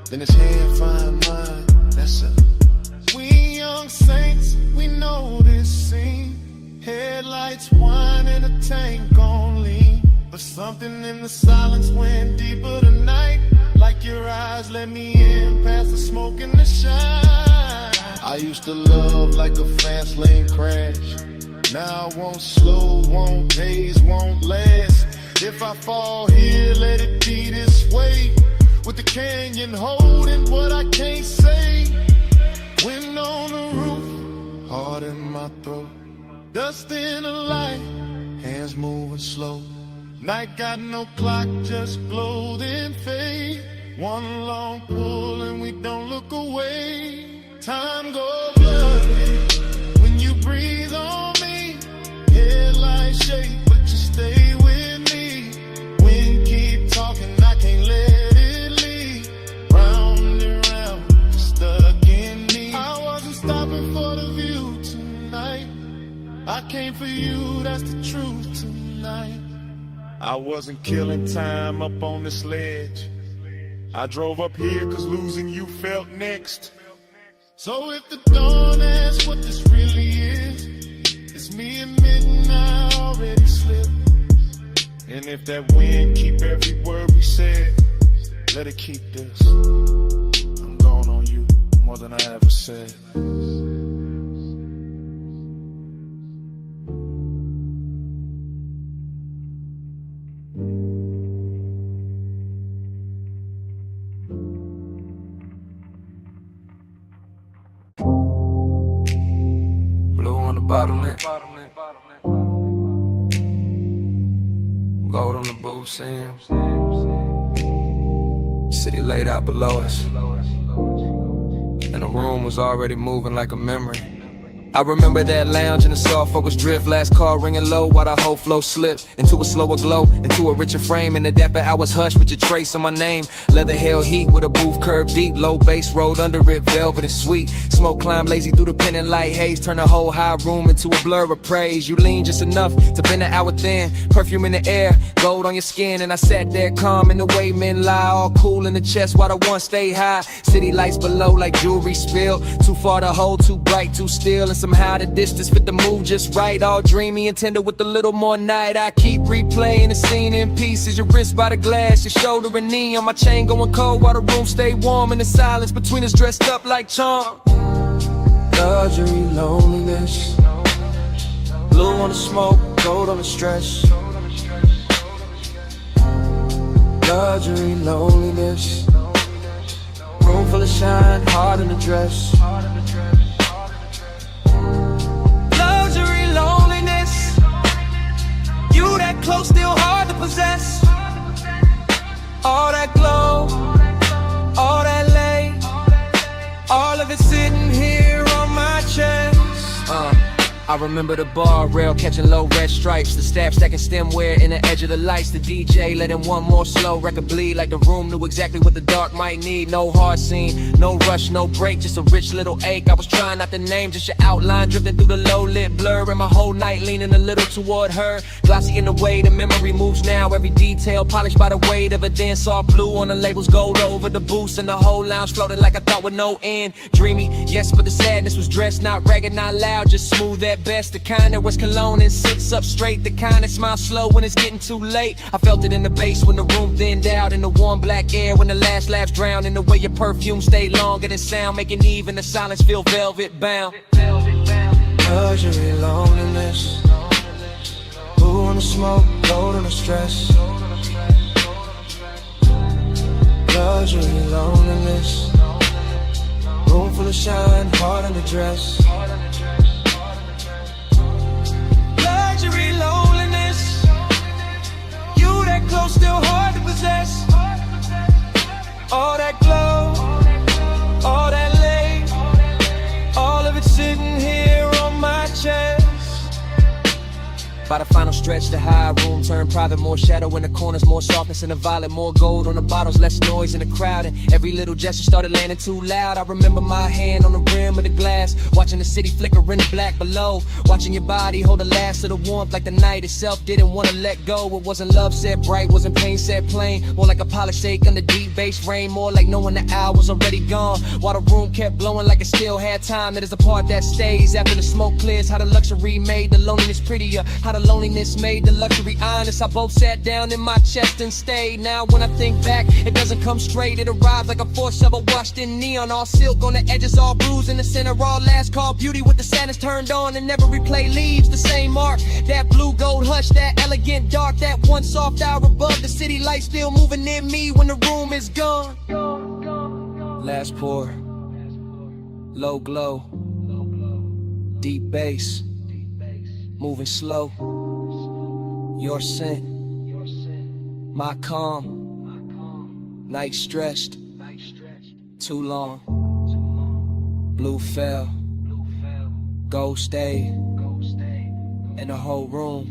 Then his hand find mine, that's it. We young saints, we know this scene. Headlights whine and a tank on lean. But something in the silence went deeper tonight. Like your eyes let me in past the smoke and the shine. I used to love like a fast lane crash. Now I won't slow, won't haze, won't last. If I fall here, let it be this way. With the canyon holding what I can't say. Wind on the roof, heart in my throat. Dust in the light, hands moving slow. Night got no clock, just glow then fade. One long pull and we don't look away. Time goes blurry when you breathe on me. Headlights shake, but you stay with me. Wind keep talking, I can't let it leave. Round and round, you're stuck in me. I wasn't stopping for the view tonight. I came for you, that's the truth tonight. I wasn't killing time up on this ledge. I drove up here cause losing you felt next. So if the dawn asks what this really is, it's It's me admitting I already slipped. And if that wind keep every word we said, let it keep this. I'm going on you more than I ever said. Blue on the bottleneck. Gold on the booth, Sam. City laid out below us, and the room was already moving like a memory. I remember that lounge in the soft focus drift, last call ringing low while the whole flow slipped into a slower glow, into a richer frame. In the dapper hours hush with your trace on my name. Leather hell heat with a booth curve deep, low bass rolled under it, velvet and sweet. Smoke climb lazy through the pendant light haze, turn the whole high room into a blur of praise. You lean just enough to bend an hour thin, perfume in the air, gold on your skin. And I sat there calm in the way men lie, all cool in the chest while the one stay high. City lights below like jewelry spilled, too far to hold, too bright, too still. And somehow the distance fit the mood just right, all dreamy and tender with a little more night. I keep replaying the scene in pieces, your wrist by the glass, your shoulder and knee on my chain going cold while the room stay warm. And the silence between us dressed up like charm. Luxury, loneliness, blue on the smoke, gold on the stress. Luxury, loneliness, room full of shine, heart in the dress. Luxury, loneliness, you that close, still hard to possess. All that glow, all that lay, all of it sitting here on my chest. I remember the bar rail catching low red stripes, the staff stacking stemware in the edge of the lights, the DJ letting one more slow record bleed like the room knew exactly what the dark might need. No hard scene, no rush, no break, just a rich little ache. I was trying not to name, just your outline drifting through the low lit blur, and my whole night leaning a little toward her. Glossy in the way the memory moves now, every detail polished by the weight of a dance all blue on the labels, gold over the boost, and the whole lounge floating like a thought with no end. Dreamy, yes, but the sadness was dressed, not ragged, not loud, just smooth at best. The kind that was cologne and sits up straight, the kind that smiles slow when it's getting too late. I felt it in the bass when the room thinned out, in the warm black air when the last laughs drowned, in the way your perfume stayed longer than sound, making even the silence feel velvet bound. Luxury, loneliness, blue on the smoke, gold on the stress. Luxury, loneliness, room full of shine, heart in the dress. Luxury, loneliness, you that close, still hard to possess. All that glow, all that lay, all of it sitting here on my chest. By the final stretch, the high room turned private, more shadow in the corners, more softness in the violet, more gold on the bottles, less noise in the crowd, and every little gesture started landing too loud. I remember my hand on the rim of the glass, watching the city flicker in the black below, watching your body hold the last of the warmth like the night itself didn't want to let go. It wasn't love set bright, wasn't pain set plain, more like a polished shake under deep bass rain, more like knowing the hour was already gone, while the room kept blowing like it still had time. That is the part that stays after the smoke clears, how the luxury made the loneliness prettier, how the loneliness made the luxury honest. I both sat down in my chest and stayed. Now when I think back, it doesn't come straight, it arrives like a force shovel washed in neon, all silk on the edges, all bruised in the center, all last call beauty with the sadness turned on, and every replay leaves the same mark. That blue gold hush, that elegant dark, that one soft hour above the city light still moving in me when the room is gone. Last pour, low glow, deep bass, moving slow. Your scent, my calm, night stressed, too long. Blue fell, gold stayed, and the whole room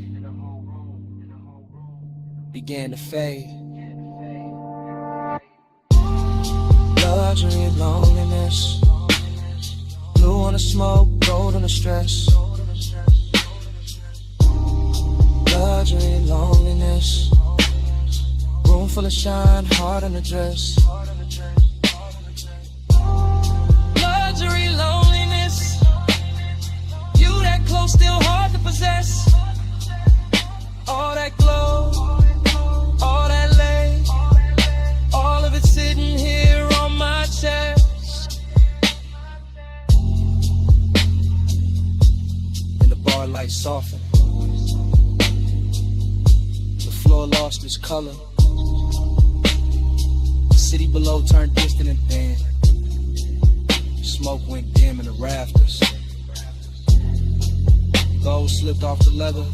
began to fade. Luxury, loneliness, blue on the smoke, gold on the stress. Luxury, loneliness, room full of shine, heart in the dress. Luxury, loneliness, you that close, still hard to possess. excess, all that glow, all that lay, all of it sitting here on my chest. And the bar light softened, the floor lost its color, the city below turned distant and thin. Smoke went dim in the rafters. Gold slipped off the leather.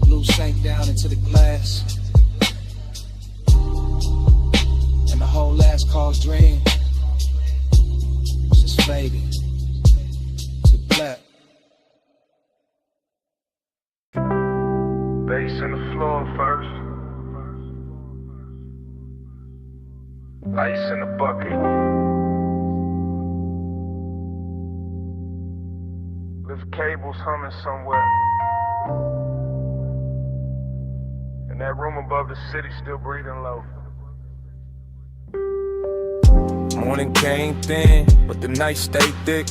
Blue sank down into the glass. And the whole last call dream just faded to black. Bass in the floor first. Ice in the bucket. Lift cables humming somewhere. And that room above the city still breathing low. Morning came thin, but the night stayed thick.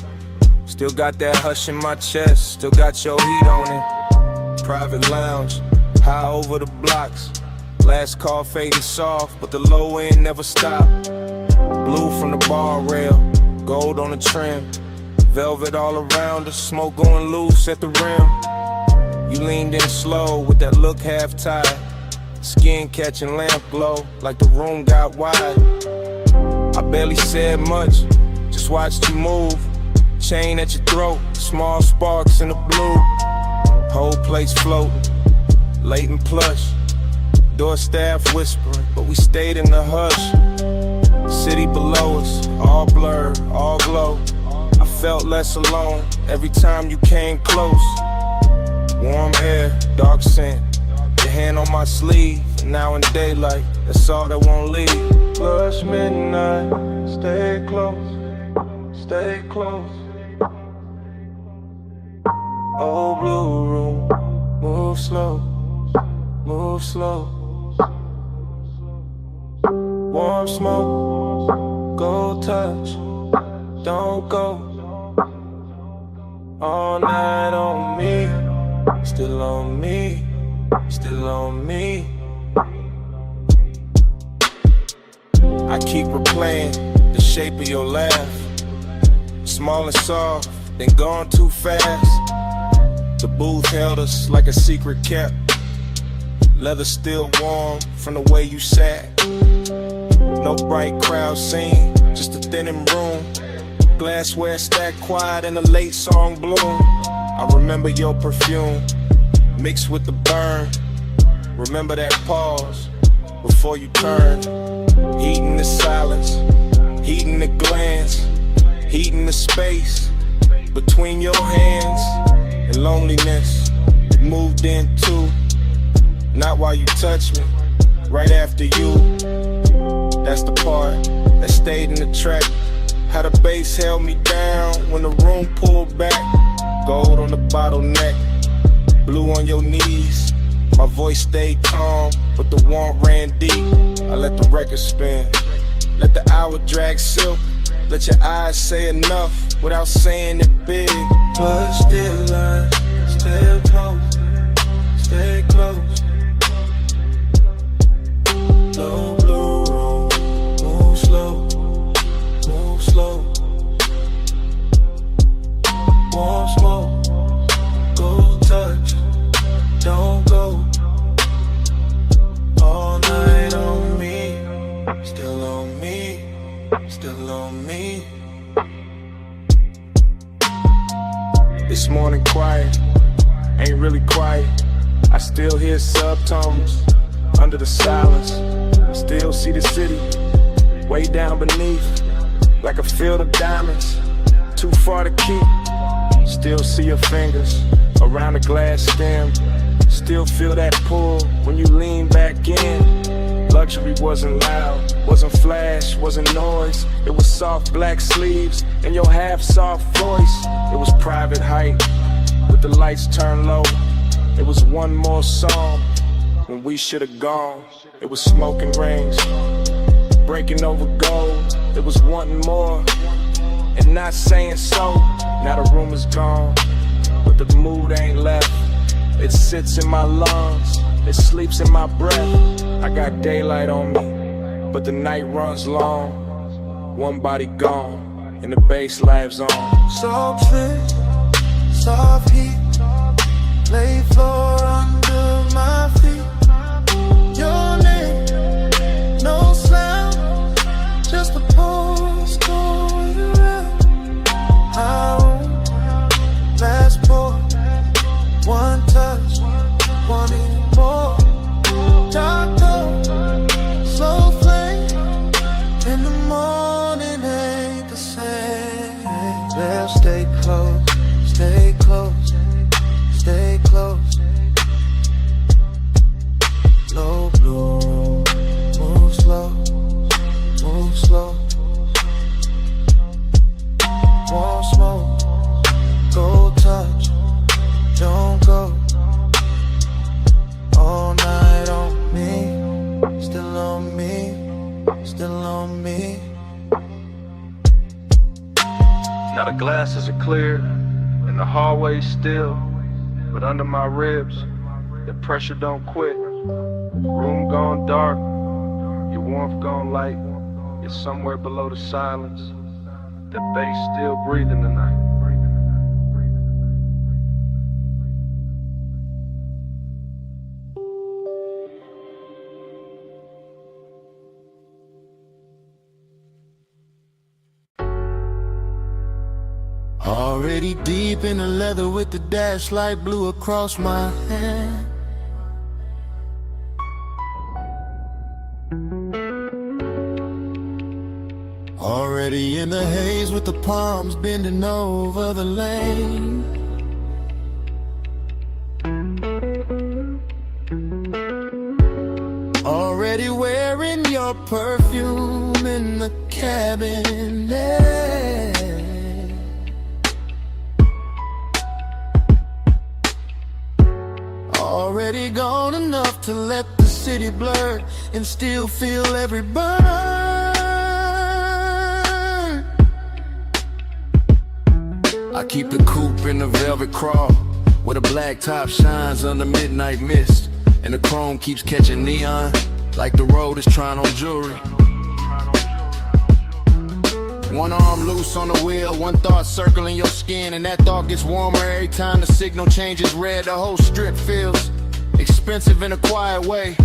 Still got that hush in my chest, still got your heat on it. Private lounge, high over the blocks. Last call fading soft, but the low end never stopped. Blue from the bar rail, gold on the trim. Velvet all around us, smoke going loose at the rim. You leaned in slow with that look half tied. Skin catching lamp glow like the room got wide. I barely said much, just watched you move. Chain at your throat, small sparks in the blue. Whole place floating, late and plush. Door staff whispering, but we stayed in the hush. City below us, all blurred, all glow. I felt less alone every time you came close. Warm air, dark scent, your hand on my sleeve. Now in daylight, that's all that won't leave. Plus midnight, stay close, stay close. Old blue room, move slow, move slow. Warm smoke, gold touch, don't go. All night on me, still on me, still on me. I keep replaying the shape of your laugh. Small and soft, then gone too fast. The booth held us like a secret kept. Leather still warm from the way you sat. No bright crowd scene, just a thinning room. Glassware stacked quiet in a late song bloom. I remember your perfume mixed with the burn. Remember that pause before you turned. Heating the silence, heating the glance, heating the space between your hands. And loneliness moved in too. Not while you touched me, right after you. That's the part that stayed in the track. How the bass held me down when the room pulled back. Gold on the bottleneck, blue on your knees. My voice stayed calm, but the warmth ran deep. I let the record spin, let the hour drag silk. Let your eyes say enough without saying it big. But still I stay close, stay close. Low blue room, move slow, move slow. Warm smoke, gold touch, don't go. All night on me, still on me, still on me. This morning quiet, ain't really quiet. I still hear subtones under the silence. Still see the city way down beneath, like a field of diamonds, too far to keep. Still see your fingers around the glass stem. Still feel that pull when you lean back in. Luxury wasn't loud, wasn't flash, wasn't noise. It was soft black sleeves and your half-soft voice. It was private height with the lights turned low. It was one more song when we should have gone. It was smoking rings, breaking over gold. It was wanting more and not saying so. Now the room is gone. but the mood ain't left. It sits in my lungs, it sleeps in my breath. I got daylight on me, but the night runs long. One body gone, and the bass lives on. Soft fit, soft heat, lay floor under my feet. Your name, no sound, just a pulse going around. I won't last for one touch, one more. Dark though, slow flame, in the morning ain't the same. Let's stay close, stay close, stay close. Low blue, move slow, move slow. Won't smoke, go touch, don't go. All night on me, still on me, still on me. Now the glasses are clear, and the hallway's still, but under my ribs, the pressure don't quit. Room gone dark, your warmth gone light. You're somewhere below the silence. The bass still breathing tonight. Already deep in the leather with the dash light blue across my hand. Already in the haze with the palms bending over the lane. Already wearing your perfume in the cabinet. Already gone enough to let the city blur and still feel every burn. I keep the coupe in the velvet crawl, where the black top shines under midnight mist, and the chrome keeps catching neon like the road is trying on jewelry. One arm loose on the wheel, one thought circling your skin, and that thought gets warmer every time the signal changes red. The whole strip feels expensive in a quiet way.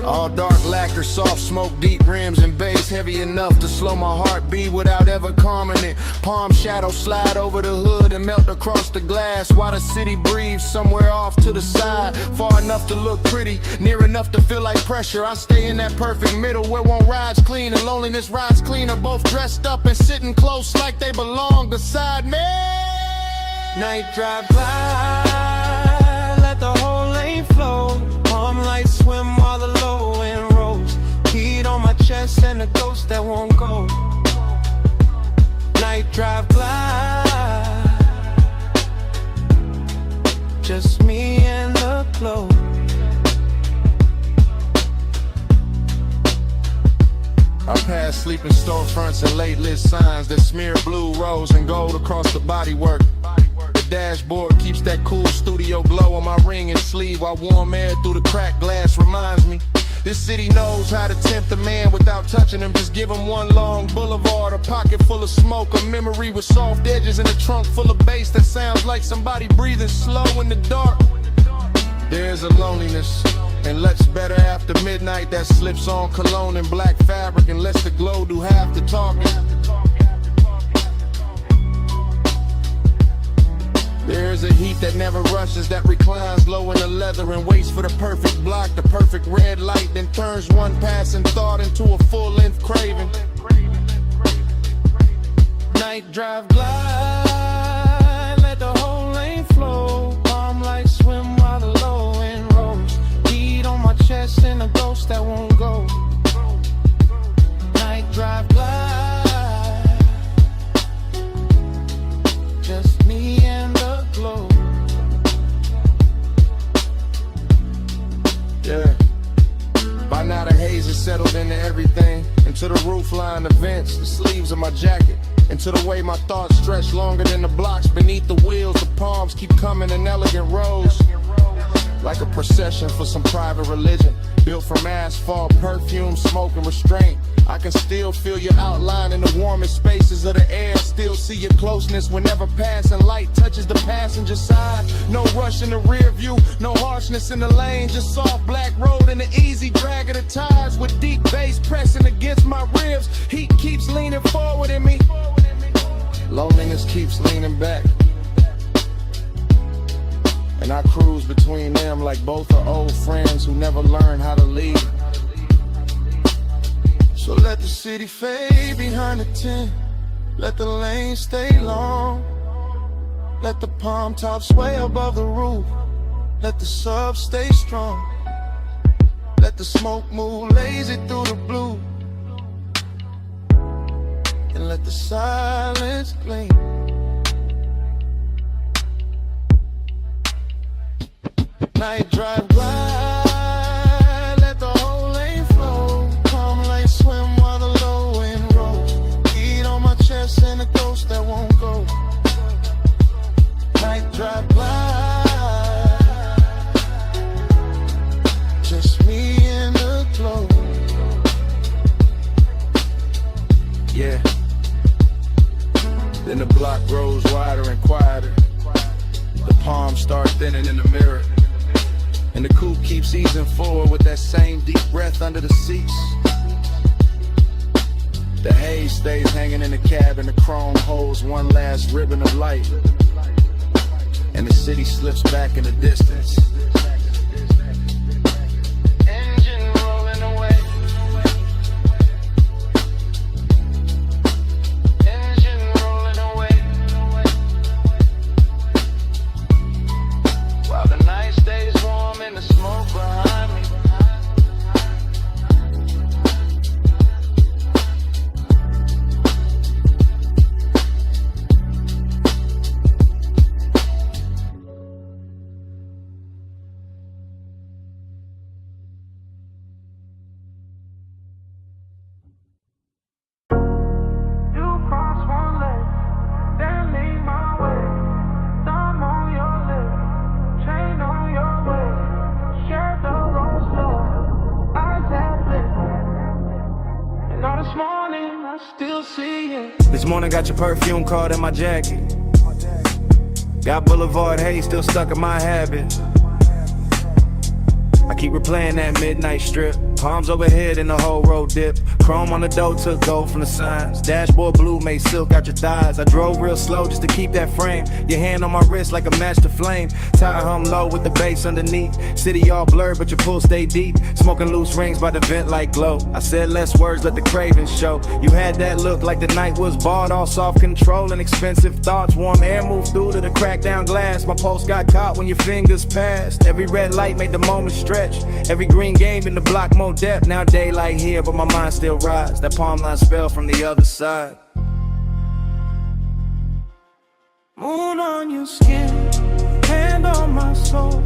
All dark lacquer, soft smoke, deep rims and bass, heavy enough to slow my heartbeat without ever calming it. Palm shadows slide over the hood and melt across the glass, while the city breathes somewhere off to the side. Far enough to look pretty, near enough to feel like pressure. I stay in that perfect middle where one ride's clean and loneliness rides cleaner, both dressed up and sitting close like they belong beside me. Night drive by, let the whole lane flow. Palm lights swim while the low end rolls. Heat on my chest and a ghost that won't go. Night drive glide, just me and the glow. I pass sleeping storefronts and late lit signs that smear blue, rose, and gold across the bodywork. The dashboard keeps that cool studio glow on my ring and sleeve, while warm air through the cracked glass reminds me this city knows how to tempt a man without touching him. Just give him one long boulevard, a pocket full of smoke, a memory with soft edges, and a trunk full of bass that sounds like somebody breathing slow in the dark. There's a loneliness and looks better after midnight that slips on cologne and black fabric and lets the glow do half the talking. There's a heat that never rushes, that reclines low in the leather and waits for the perfect block, the perfect red light, then turns one passing thought into a full-length craving. Night drive glide, let the whole lane flow. Palm lights swim while the low end rolls. Beat on my chest and a ghost that won't go. Night drive glide, just me and the glow. Yeah. By now the haze is settled into everything, into the roof line, the vents, the sleeves of my jacket. And to the way my thoughts stretch longer than the blocks beneath the wheels, the palms keep coming in elegant rows. Like a procession for some private religion, built from asphalt, perfume, smoke, and restraint. I can still feel your outline in the warmest spaces of the air. Still see your closeness whenever passing light touches the passenger side. No rush in the rear view, no harshness in the lane. Just soft black road and the easy drag of the tires. With deep bass pressing against my ribs. Heat keeps leaning forward in me. Loneliness keeps leaning back. And I cruise between them like both are old friends who never learned how to lead. So let the city fade behind the tent. Let the lane stay long. Let the palm tops sway above the roof. Let the sub stay strong. Let the smoke move lazy through the blue. And let the silence gleam. Night drive glide, let the whole lane flow. Calm like swim while the low wind rolls. Heat on my chest and a ghost that won't go. Night drive glide, just me and the glow. Yeah. Then the block grows wider and quieter. The palms start thinning in the mirror. And the coupe keeps easing forward with that same deep breath under the seats. The haze stays hanging in the cab and the chrome holds one last ribbon of light. And the city slips back in the distance. Engine rolling away. Engine rolling away. While the night stays warm and the smoke behind me. This morning got your perfume card in my jacket. Got Boulevard Haze still stuck in my habit. I keep replaying that midnight strip. Palms overhead and the whole road dip. Chrome on the door took gold from the signs. Dashboard blue made silk out your thighs. I drove real slow just to keep that frame. Your hand on my wrist like a match to flame. Tire hum low with the bass underneath. City all blurred but your pull stay deep. Smoking loose rings by the vent like glow. I said less words, let the cravings show. You had that look like the night was bought. All soft control and expensive thoughts. Warm air moved through to the cracked down glass. My pulse got caught when your fingers passed. Every red light made the moment stretch. Every green game in the block more depth. Now daylight here but my mind still rides. That palm line spell from the other side. Moon on your skin, hand on my soul.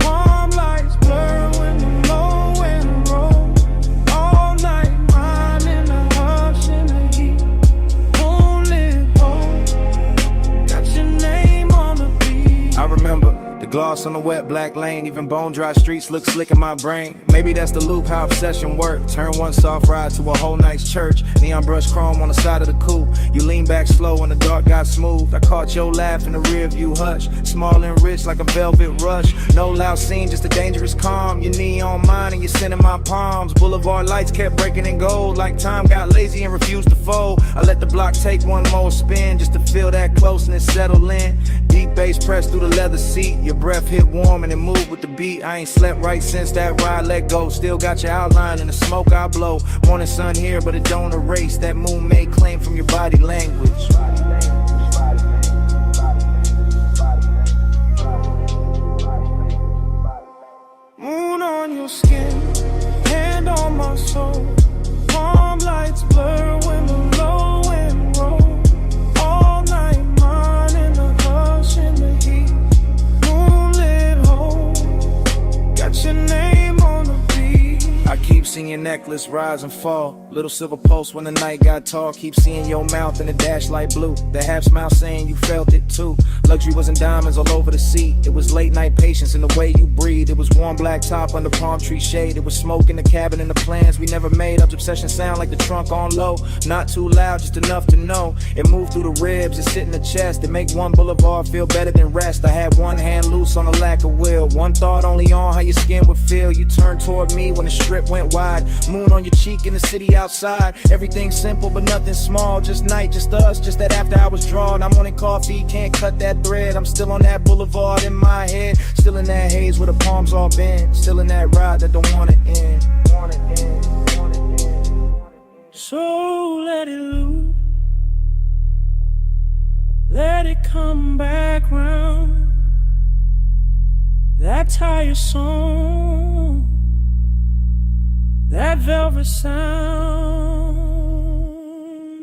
Warm lights blur when the low wind rolls. All night mine in the hush in the heat. Moonlit hole, got your name on the beat. I remember the gloss on the wet black lane. Even bone dry streets look slick in my brain. Maybe that's the loop, how obsession work. Turn one soft ride to a whole night's church. Neon brush chrome on the side of the coupe. You lean back slow and the dark got smooth. I caught your laugh in the rear view hush. Small and rich like a velvet rush. No loud scene, just a dangerous calm. Your knee on mine and you're sending my palms. Boulevard lights kept breaking in gold. Like time got lazy and refused to fold. I let the block take one more spin just to feel that closeness settle in. Deep bass pressed through the leather seat. Your breath hit warm and it moved with the beat. I ain't slept right since that ride let go. Still got your outline in the smoke I blow. Morning sun here but it don't erase that moon made claim from your body language. Moon on your skin, hand on my soul. Palm lights blur when the low wind rolls. All night mine in the hush in the heat. Moonlit hole, got your name on the beat. I keep seeing seeing your necklace rise and fall. Little silver pulse when the night got tall. Keep seeing your mouth in the dash light blue. The half smile saying you felt it too. Luxury wasn't diamonds all over the seat. It was late night patience in the way you breathe. It was warm black top under palm tree shade. It was smoke in the cabin and the plans we never made. Up's obsession sound like the trunk on low. Not too loud, just enough to know. It moved through the ribs, it sit in the chest. It make one boulevard feel better than rest. I had one hand loose on the lack of will. One thought only on how your skin would feel. You turned toward me when the strip went wide. Moon on your cheek in the city outside. Everything simple but nothing small. Just night, just us, just that after hours drawn. I'm wanting coffee, can't cut that thread. I'm still on that boulevard in my head. Still in that haze where the palms all bend. Still in that ride that don't wanna end. So let it loose. Let it come back round. That tired song, that velvet sound,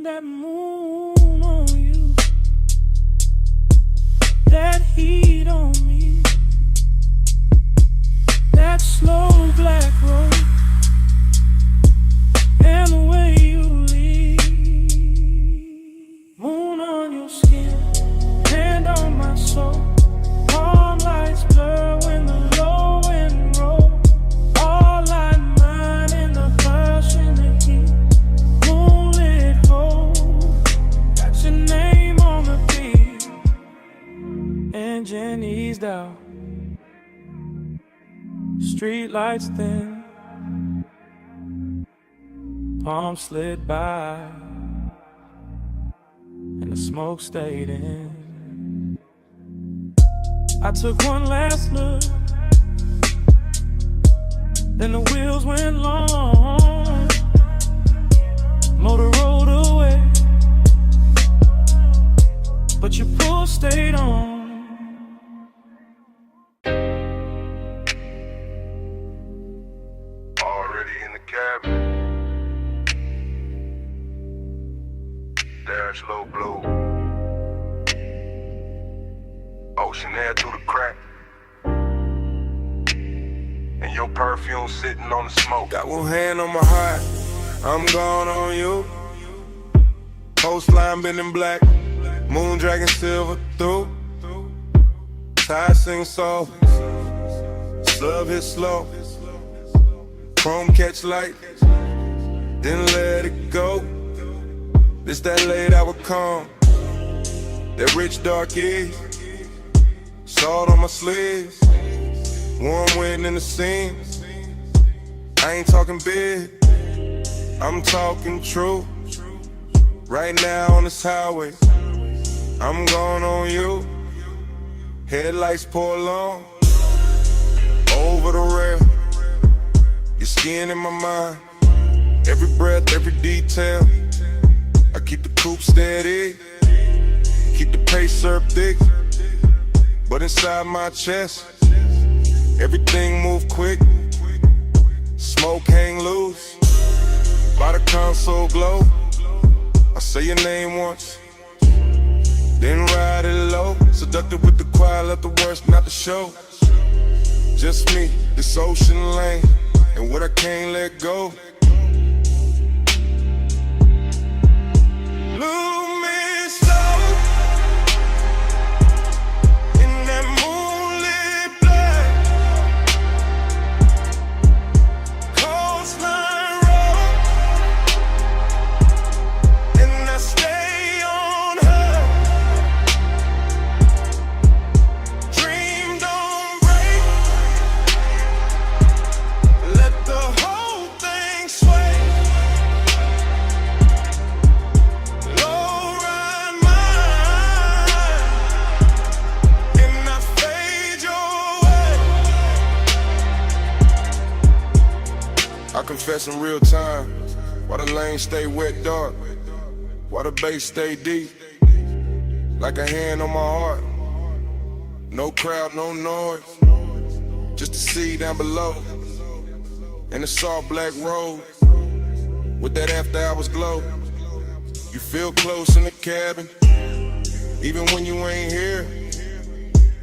that moon on you, that heat on me, that slow black road, and the way you leave. Moon on your skin, hand on my soul. Palm lights blur when the low wind rolls. All light mine in the hush in the heat. Moonlit hole, got your name on the beat. Engine eased out, street lights thin. Palm slid by, and the smoke stayed in. I took one last look, then the wheels went long. Motor rolled away, but your pull stayed on. Already in the cabin. Dash low blue. Ocean air through the crack. And your perfume sitting on the smoke. Got one hand on my heart, I'm gone on you. Coastline bending black, moon dragging silver through. Tide sing soft, slub hit slow. Chrome catch light, then let it go. This that late hour calm, that rich dark east. Salt on my sleeves, warm wind in the seams. I ain't talking big, I'm talking true. Right now on this highway, I'm going on you. Headlights pour long, over the rail. Your skin in my mind, every breath, every detail. I keep the coupe steady, keep the pace up thick. But inside my chest, everything move quick. Smoke hang loose, by the console glow. I say your name once, then ride it low. Seductive with the choir, left the worst, not the show. Just me, this ocean lane, and what I can't let go. I confess in real time, why the lane stay wet dark, why the bass stay deep, like a hand on my heart. No crowd, no noise, just the sea down below, and the soft black road, with that after hours glow. You feel close in the cabin, even when you ain't here,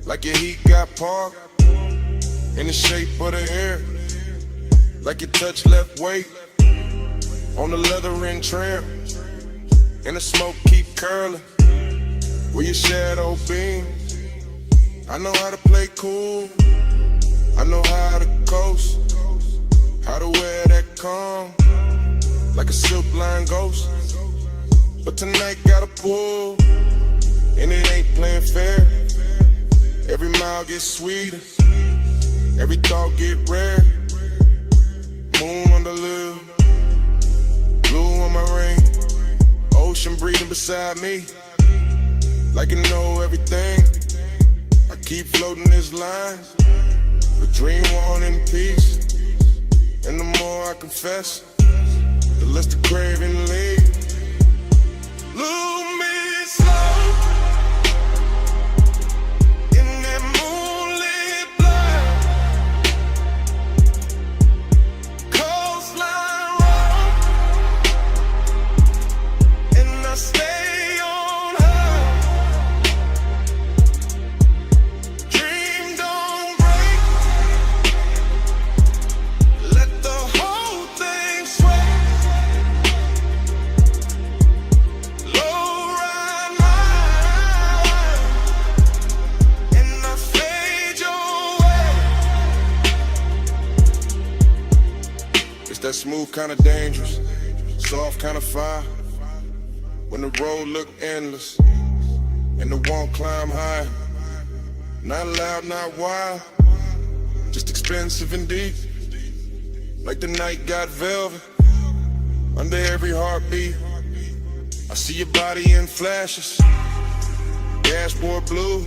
like your heat got parked, in the shape of the air. like your touch left weight on the leathering trim, and the smoke keep curling where your shadow beam. I know how to play cool, I know how to coast, how to wear that calm like a silk line ghost. But tonight got a pull, and it ain't playing fair. Every mile gets sweeter, every thought get rare. Moon on the lip, blue on my ring, ocean breathing beside me, like you know everything. I keep floating this line, but dream on in peace. And the more I confess, the less the craving leaves. Lose me slow in that moonlit blur. Coastline road, and I stay on her. Dream don't break, let the whole thing sway. That smooth kinda dangerous, soft kinda fire. When the road look endless, and the won't climb high. Not loud, not wild, just expensive and deep. Like the night got velvet, under every heartbeat. I see your body in flashes, dashboard blue,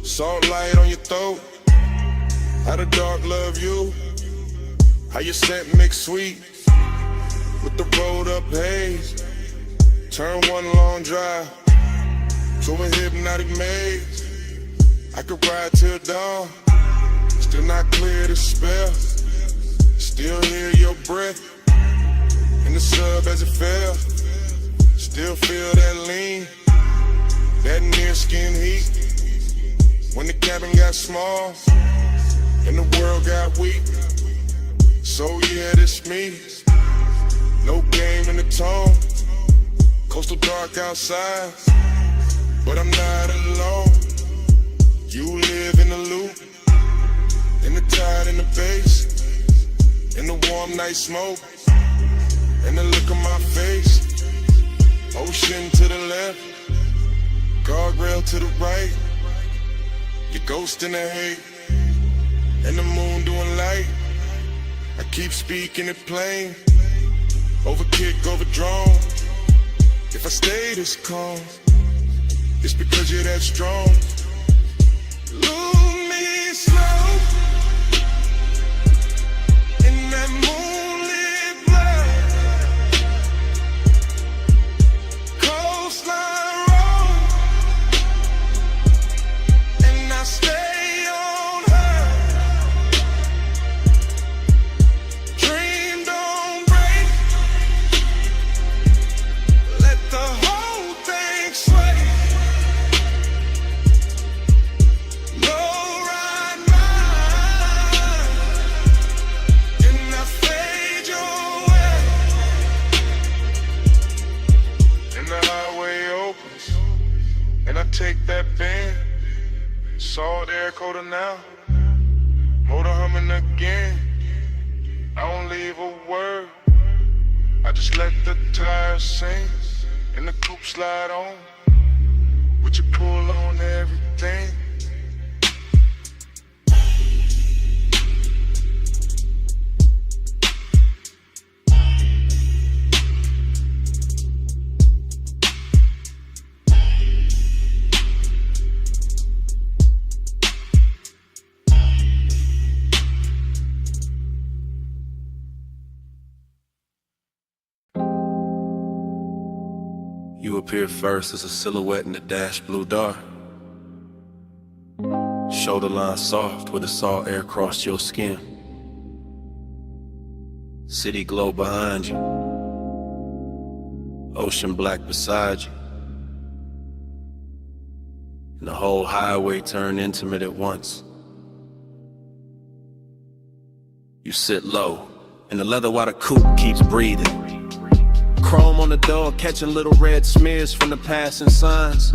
salt light on your throat. How the dark love you, how your scent mix sweet with the rolled up haze. Turn one long drive to a hypnotic maze. I could ride till dawn, still not clear the spell. Still hear your breath in the sub as it fell. Still feel that lean, that near skin heat. When the cabin got small and the world got weak. So yeah, this me, no game in the tone. Coastal dark outside, but I'm not alone. You live in the loop, in the tide, in the base, in the warm night smoke, and the look on my face. Ocean to the left, guardrail to the right. Your ghost in the hate, and the moon doing light. I keep speaking it plain, over kick, over drone. If I stay this calm, it's because you're that strong. Lose me slow in that moonlit blur. Coastline road, and I stay. Take that bend, salt air coda now, motor humming again. I don't leave a word, I just let the tires sing, and the coupe slide on, with your pull on everything. You appear first as a silhouette in the dash blue dark. Shoulder line soft where the salt air crossed your skin. City glow behind you, ocean black beside you, and the whole highway turned intimate at once. You sit low, and the leather water coupe keeps breathing. Chrome on the door, catching little red smears from the passing signs.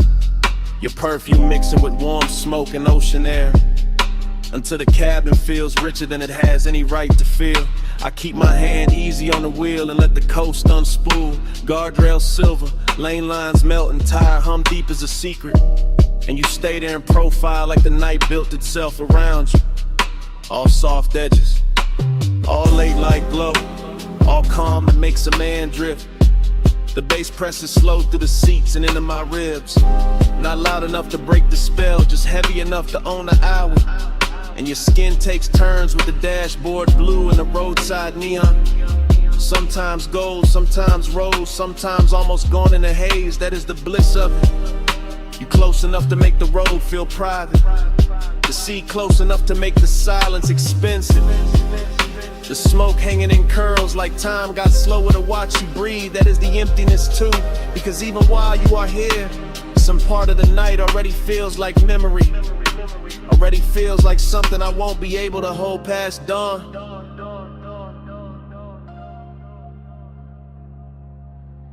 Your perfume mixing with warm smoke and ocean air, until the cabin feels richer than it has any right to feel. I keep my hand easy on the wheel and let the coast unspool. Guardrails silver, lane lines melt and tire hum deep as a secret. And you stay there in profile like the night built itself around you. All soft edges, all late light glow, all calm that makes a man drift. The bass presses slow through the seats and into my ribs. Not loud enough to break the spell, just heavy enough to own the hour. And your skin takes turns with the dashboard blue and the roadside neon. Sometimes gold, sometimes rose, sometimes almost gone in a haze. That is the bliss of it. You close enough to make the road feel private. The sea close enough to make the silence expensive. The smoke hanging in curls like time got slower to watch you breathe. That is the emptiness too, because even while you are here, some part of the night already feels like memory. Already feels like something I won't be able to hold past dawn.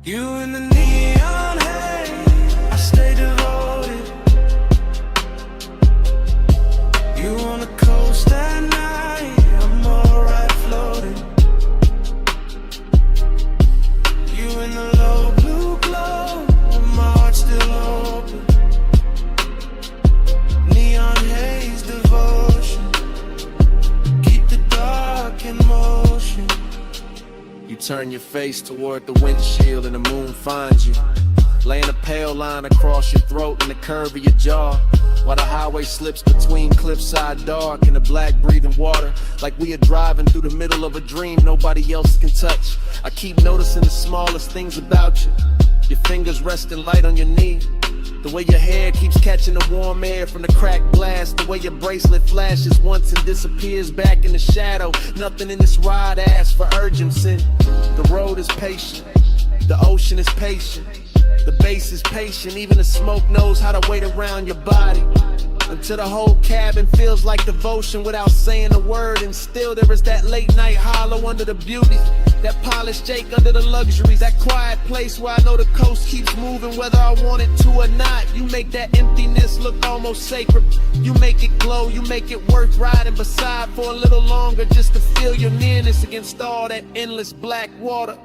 You in the neon haze, I stay devoted. You on the coast at night, I'm alright floating. You in the low blue glow, and my heart's still open. Neon haze devotion, keep the dark in motion. You turn your face toward the windshield and the moon finds you, laying a pale line across your throat and the curve of your jaw, while the highway slips between cliffside dark and the black breathing water, like we are driving through the middle of a dream nobody else can touch. I keep noticing the smallest things about you. Your fingers resting light on your knee, the way your hair keeps catching the warm air from the cracked glass, the way your bracelet flashes once and disappears back in the shadow. Nothing in this ride asks for urgency. The road is patient, the ocean is patient, the bass is patient, even the smoke knows how to wait around your body. Until the whole cabin feels like devotion without saying a word. And still there is that late night hollow under the beauty, that polished Jake under the luxuries, that quiet place where I know the coast keeps moving whether I want it to or not. You make that emptiness look almost sacred. You make it glow, you make it worth riding beside for a little longer, just to feel your nearness against all that endless black water.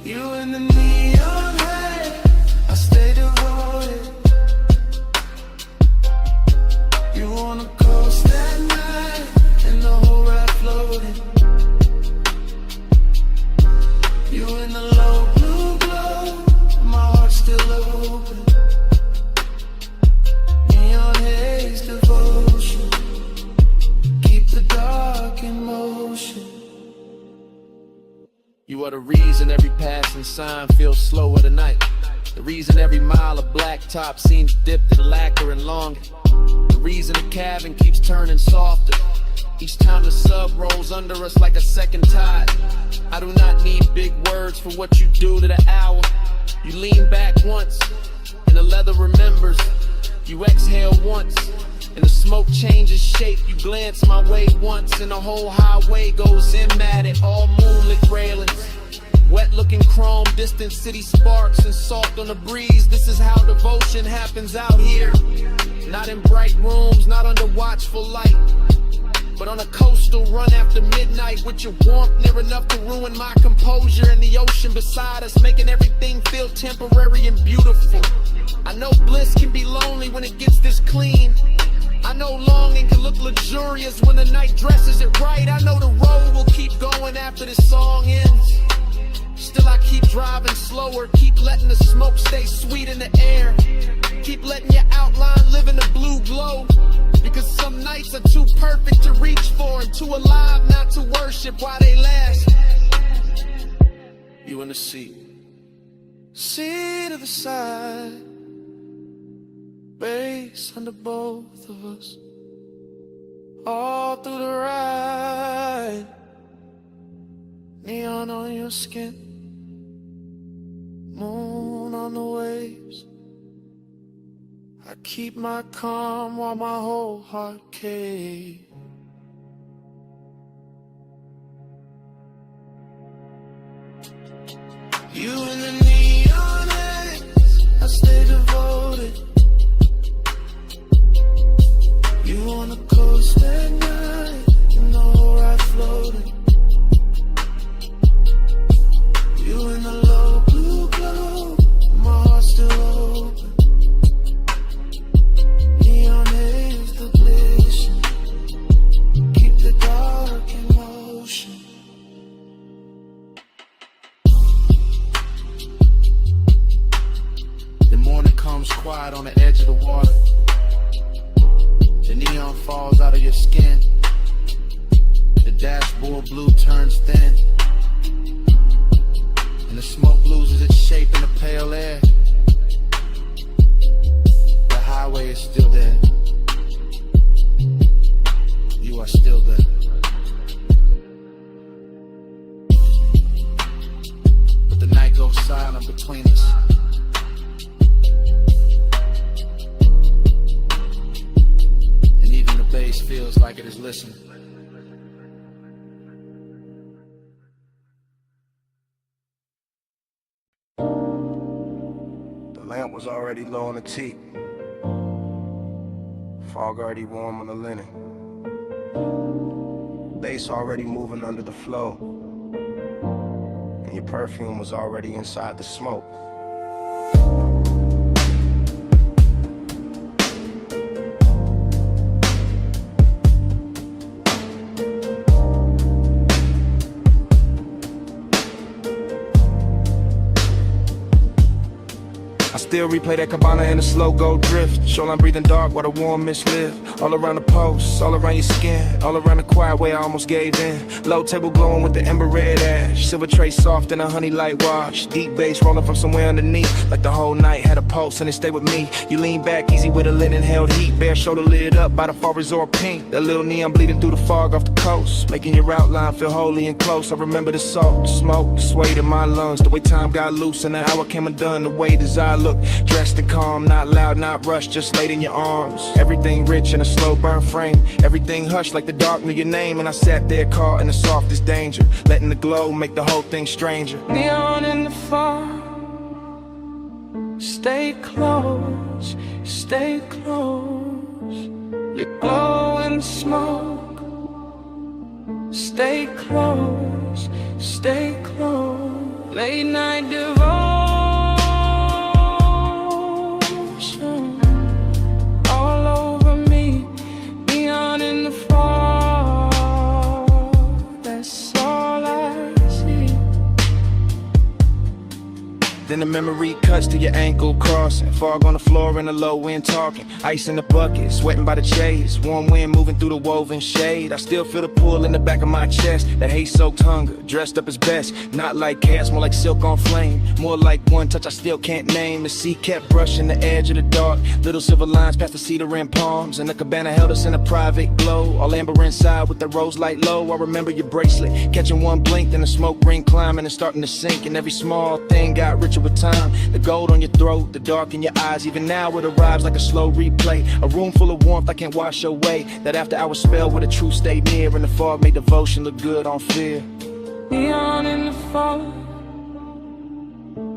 You in the neon haze, I stay devoted. You on the coast at night, and the whole ride floating. You in the low blue glow, my heart's still open. Neon haze devotion, keep the dark in motion. You are the reason every passing sign feels slower tonight. The reason every mile of blacktop seems dipped in lacquer and longing. The reason the cabin keeps turning softer each time the sub rolls under us like a second tide. I do not need big words for what you do to the hour. You lean back once, and the leather remembers. You exhale once, and the smoke changes shape. You glance my way once, and the whole highway goes in at it. All moonlit railings, wet looking chrome, distant city sparks and salt on the breeze. This is how devotion happens out here. Not in bright rooms, not under watchful light, but on a coastal run after midnight, with your warmth near enough to ruin my composure, and the ocean beside us making everything feel temporary and beautiful. I know bliss can be lonely when it gets this clean. I know longing can look luxurious when the night dresses it right. I know the road will keep going after this song ends. Still I keep driving slower, keep letting the smoke stay sweet in the air. Keep letting your outline live in the blue glow, because some nights are too perfect to reach for and too alive not to worship while they last. You in the seat, seat of the side, bass under both of us, all through the ride. Neon on your skin, moon on the waves. I keep my calm while my whole heart caves. You in the neon haze, I stay devoted. You on the coast at night, in the whole ride floating. You in the low blue glow, my heart still open. Neon haze, the blazing, keep the dark in motion. The morning comes quiet on the edge of the water. The neon falls out of your skin. The dashboard blue turns thin, and the smoke loses its shape in the pale air. The highway is still there. You are still there. But the night goes silent between us. And even the bass feels like it is listening. The lamp was already low on the teak. Fog already warm on the linen. Bass already moving under the flow. And your perfume was already inside the smoke. I still replay that cabana in a slow go drift. Shoreline breathing dark while the warm mist live. All around the post, all around your skin, all around the quiet way I almost gave in. Low table glowing with the ember red ash. Silver tray soft in a honey light wash. Deep bass rolling from somewhere underneath. Like the whole night had a pulse and it stayed with me. You lean back easy with a linen held heat. Bare shoulder lit up by the far resort pink. That little neon bleeding through the fog off the coast, making your outline feel holy and close. I remember the salt, the smoke, the sway in my lungs. The way time got loose and the hour came undone. The way desire looked, dressed and calm, not loud, not rushed, just laid in your arms. Everything rich in a slow burn frame. Everything hushed like the dark knew your name. And I sat there caught in the softest danger, letting the glow make the whole thing stranger. Neon in the fog, stay close, stay close. You glow in the smoke, stay close, stay close. Late night devotion all over me. Neon in the fog, that's all I see. Then the memory cuts to your ankle crossing. Fog on the floor in the low wind talking. Ice in the bucket, sweating by the chase. Warm wind moving through the woven shade. I still feel the pull in the back of my chest. That haze-soaked hunger, dressed up as best. Not like chaos, more like silk on flame. More like one touch I still can't name. The sea kept brushing the edge of the dark. Little silver lines past the cedar and palms. And the cabana held us in a private glow. All amber inside with the rose light low. I remember your bracelet, catching one blink. Then the smoke ring climbing and starting to sink. And every small thing got richer with time. The gold on your throat, the dark in your eyes. Even now it arrives like a slow replay. A room full of warmth I can't wash away. That after hour spell where the truth stayed near. And the fog made devotion look good on fear. Neon in the fog,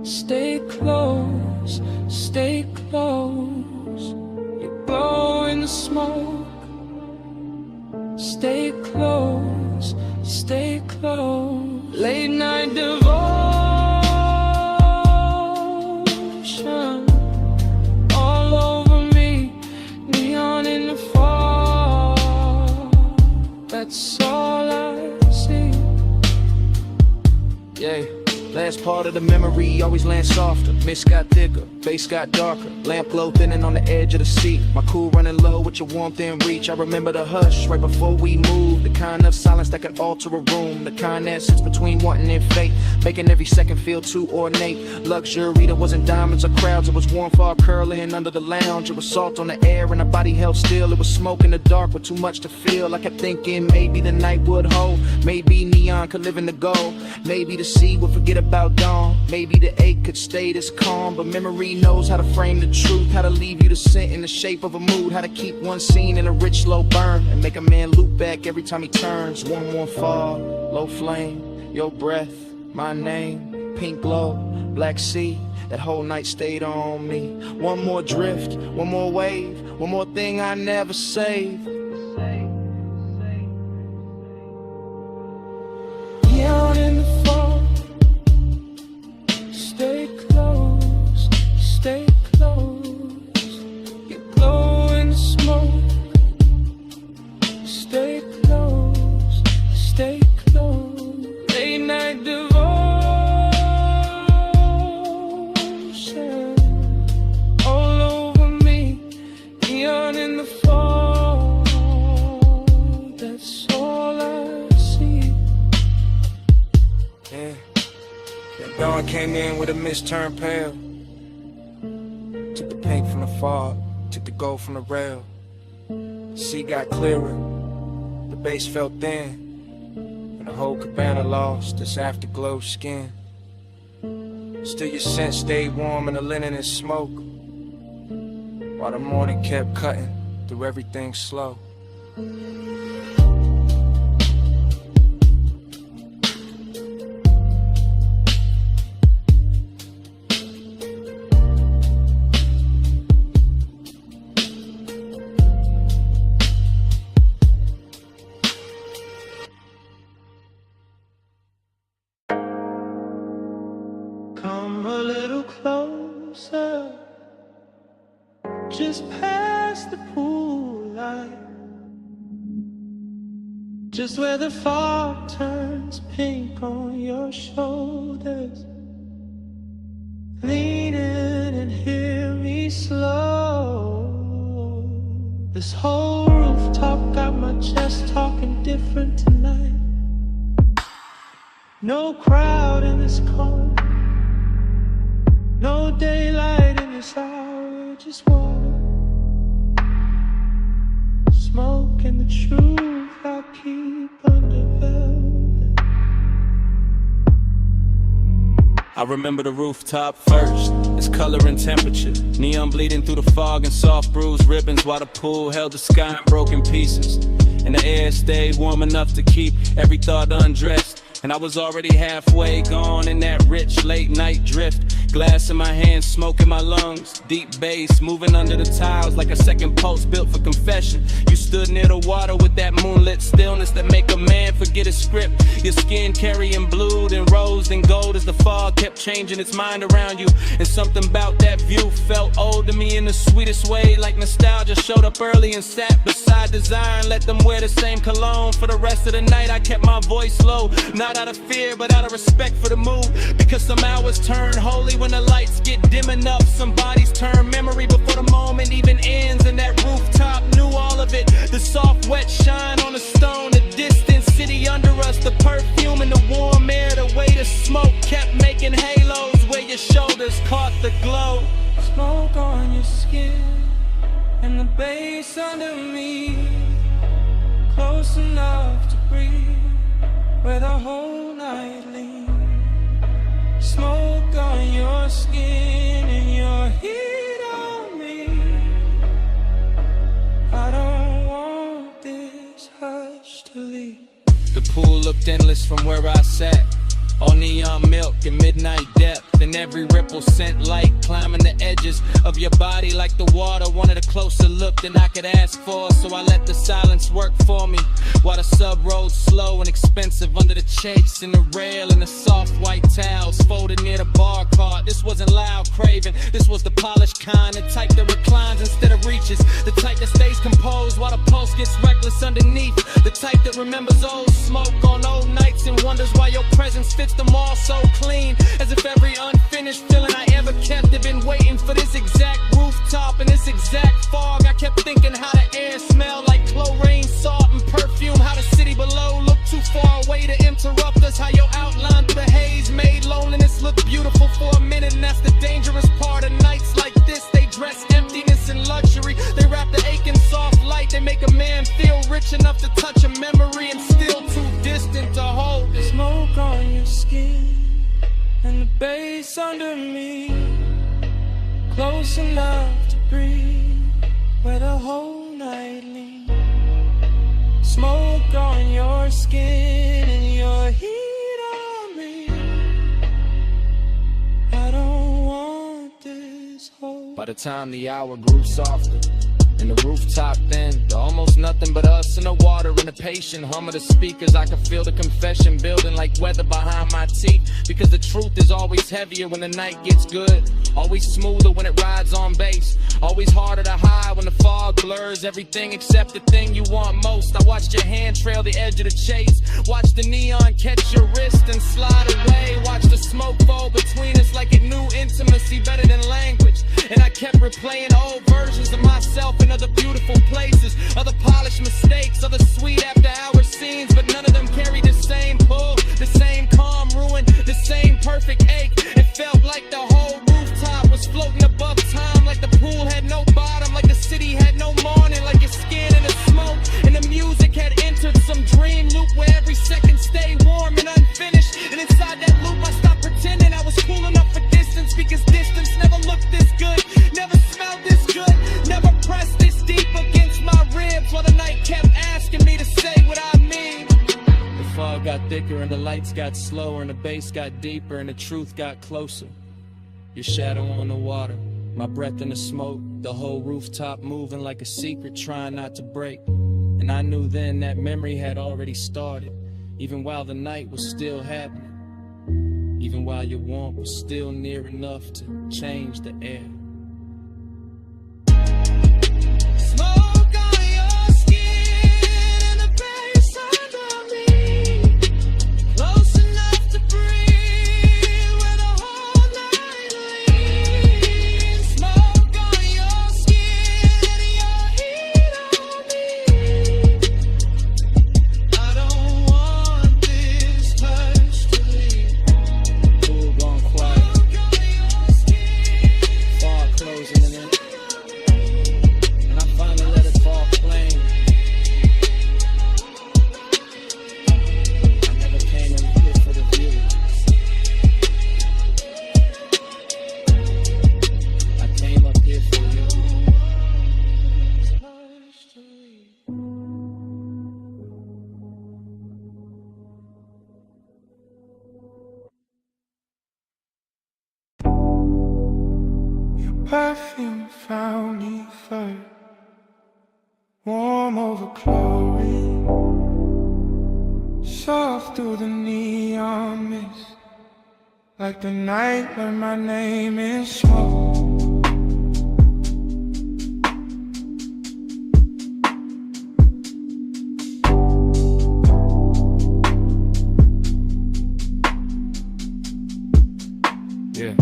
stay close, stay close. You glow in the smoke, stay close, stay close. Late night devotion all over me. Neon in the fog, that's all I see. Yeah. Last part of the memory always lands softer. Mist got thicker, bass got darker. Lamp glow thinning on the edge of the seat. My cool running low with your warmth in reach. I remember the hush right before we moved. The kind of silence that can alter a room. The kind that sits between wanting and fate, making every second feel too ornate. Luxury, there wasn't diamonds or crowds. It was warm fog curling under the lounge. It was salt on the air and our body held still. It was smoke in the dark with too much to feel. I kept thinking maybe the night would hold. Maybe neon neon could live in the gold. Maybe the sea would forget about dawn. Maybe the ache could stay this calm. But memory knows how to frame the truth, how to leave you the scent in the shape of a mood, how to keep one scene in a rich slow burn and make a man loop back every time he turns. One more fall, low flame, your breath, my name, pink glow, black sea. That whole night stayed on me. One more drift, one more wave, one more thing I never saved. Neon in the fall. Stay close, stay close. You glow in the smoke. Stay close, stay close. Late night devotion all over me. Neon in the fall. That's all I see. Yeah. That dawn came in with a mist turned pale. Took the pink from the fog, took the gold from the rail. The sea got clearer, the base felt thin, and the whole cabana lost its afterglow skin. Still your scent stayed warm in the linen and smoke, while the morning kept cutting through everything slow. Come a little closer, just past the pool light, just where the fog turns pink on your shoulders. Lean in and hear me slow. This whole rooftop got my chest talking different tonight. No crowd in this corner, no daylight in this hour, just water, smoke, and the truth I keep under velvet. I remember the rooftop first, its color and temperature, neon bleeding through the fog and soft bruised ribbons, while the pool held the sky in broken pieces, and the air stayed warm enough to keep every thought undressed. And I was already halfway gone in that rich late night drift. Glass in my hands, smoke in my lungs, deep bass moving under the tiles like a second pulse built for confession. You stood near the water with that moonlit stillness that make a man forget his script. Your skin carrying blue and rose and gold as the fog kept changing its mind around you. And something about that view felt old to me in the sweetest way, like nostalgia showed up early and sat beside desire and let them wear the same cologne. For the rest of the night I kept my voice low, not out of fear but out of respect for the mood, because some hours turn holy when the lights get dim enough. Some bodies turn memory before the moment even ends, and that rooftop knew all of it. The soft wet shine on the stone, the distant city under us, the perfume and the warm air, the way the smoke kept making halos where your shoulders caught the glow. Smoke on your skin and the bass under me, close enough to breathe where the whole night leans. Smoke on your skin and your heat on me. I don't want this hush to leave. The pool looked endless from where I sat, all neon milk and midnight depth, and every ripple sent light climbing the edges of your body like the water wanted a closer look than I could ask for. So I let the silence work for me while the sub rolled slow and expensive under the chase and the rail and the soft white towels folded near the bar cart. This wasn't loud craving, this was the polished kind, the type that reclines instead of reaches, the type that stays composed while the pulse gets reckless underneath, the type that remembers old smoke on old nights and wonders why your presence fits them all so clean, as if every unfinished feeling I ever kept had been waiting for this exact rooftop and this exact fog. I kept thinking how the air smelled like chlorine, salt, and perfume, how the city below looked too far away to interrupt us, how your outline through the haze made loneliness look beautiful for a minute. And that's the dangerous part of nights like this, they dress emptiness and luxury, they wrap the ache in soft light, they make a man feel rich enough to touch a memory and still too distant to hold it. Smoke on your skin and the bass under me, close enough to breathe, where the whole night leans. Smoke on your skin and your heat on me. I don't want this whole. By the time the hour grew softer and the rooftop thin, almost nothing but us and the water and the patient hum of the speakers. I can feel the confession building like weather behind my teeth, because the truth is always heavier when the night gets good, always smoother when it rides on bass, always harder to hide when the fog blurs everything except the thing you want most. I watched your hand trail the edge of the chase, watch the neon catch your wrist and slide away, watch the smoke fall between us like it knew intimacy better than language, and I kept replaying old versions of myself in other beautiful places, other polished mistakes, other sweet after hour scenes, but none of them carried the same pull, the same calm ruin, the same perfect ache. It felt like the whole rooftop was floating above time, like the pool had no bottom, like the city had no morning, like your skin in the smoke and the music had entered some dream loop where every second stayed warm and unfinished, and inside that loop I stopped pretending I was cool enough for distance, because distance never looked this good, never smelled this good, never pressed this deep against my ribs, while the night kept asking me to say what I mean. The fog got thicker and the lights got slower and the bass got deeper and the truth got closer. Your shadow on the water, my breath in the smoke, the whole rooftop moving like a secret trying not to break. And I knew then that memory had already started, even while the night was still happening, even while your warmth was still near enough to change the air. Smoke on your skin and the bass under me, close enough to breathe where the whole night leans. Smoke on your skin and your heat on me. I don't want this touch to leave. Pool gone quiet, fog closing in, and I finally let it fall plain. I never came in here for the view. I came up here for you. Perfume found me first, warm over chlorine, soft through the neon mist, like the night when my name is smoke. Yeah.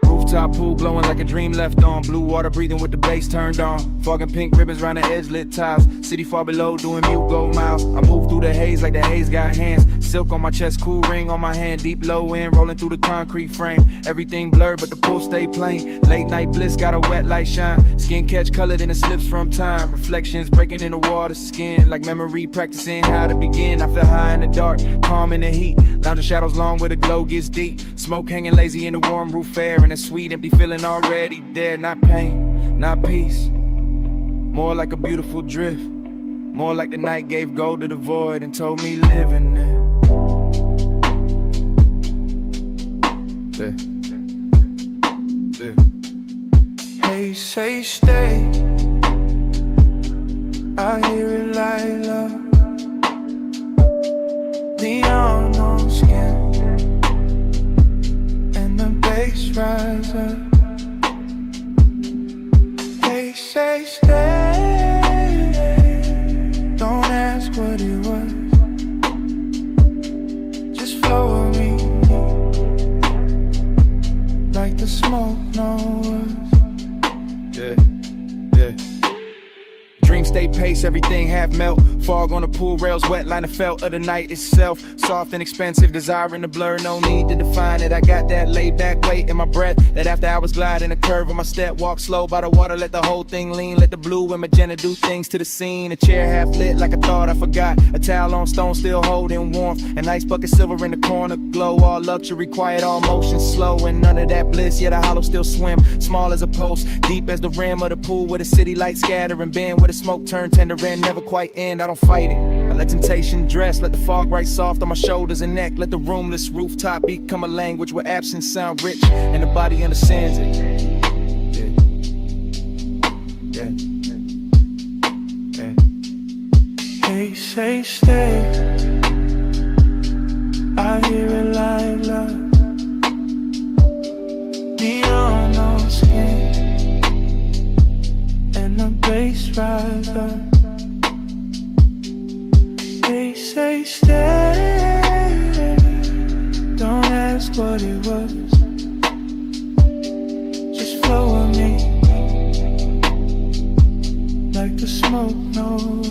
Rooftop pool glowing like a dream left on. Blue water breathing with the bass turned on. Fog and pink ribbons round the edge, lit tiles. City far below doing mute gold miles. I move through the haze like the haze got hands. Silk on my chest, cool ring on my hand. Deep low end, rolling through the concrete frame. Everything blurred but the pool stay plain. Late night bliss got a wet light shine. Skin catch colored in the slips from time. Reflections breaking in the water skin. Like memory practicing how to begin. I feel high in the dark, calm in the heat. Lounge in shadows long where the glow gets deep. Smoke hanging lazy in the warm roof air. And a sweet empty feeling already there. Not pain, not peace. More like a beautiful drift. More like the night gave gold to the void and told me live in there. Hey, say stay, I hear it like love. Neon on skin and the bass rise up. They say stay, don't ask what it was, just flow with me like the smoke knows. Yeah. Dreams stay pace, everything half melt. Fog on the pool rails, wet line of felt of the night itself. Soft and expensive, desiring the blur, no need to define it. I got that laid back weight in my breath, that after hours glide in a curve of my step. Walk slow by the water, let the whole thing lean. Let the blue and magenta do things to the scene. A chair half lit like I thought I forgot. A towel on stone still holding warmth. An ice bucket silver in the corner glow. All luxury, quiet, all motion slow. And none of that bliss, yet a hollow still swim. Small as a post, deep as the rim of the pool. Where the city lights scatter and bend. Where the smoke turn tender and never quite end. I don't fight it, I let temptation dress. Let the fog right soft on my shoulders and neck. Let the roomless rooftop become a language where absence sound rich and the body understands it. They say stay, I hear it like love. Neon on skin, and the bass rise up. They say stay, don't ask what it was, just flow with me, like the smoke knows.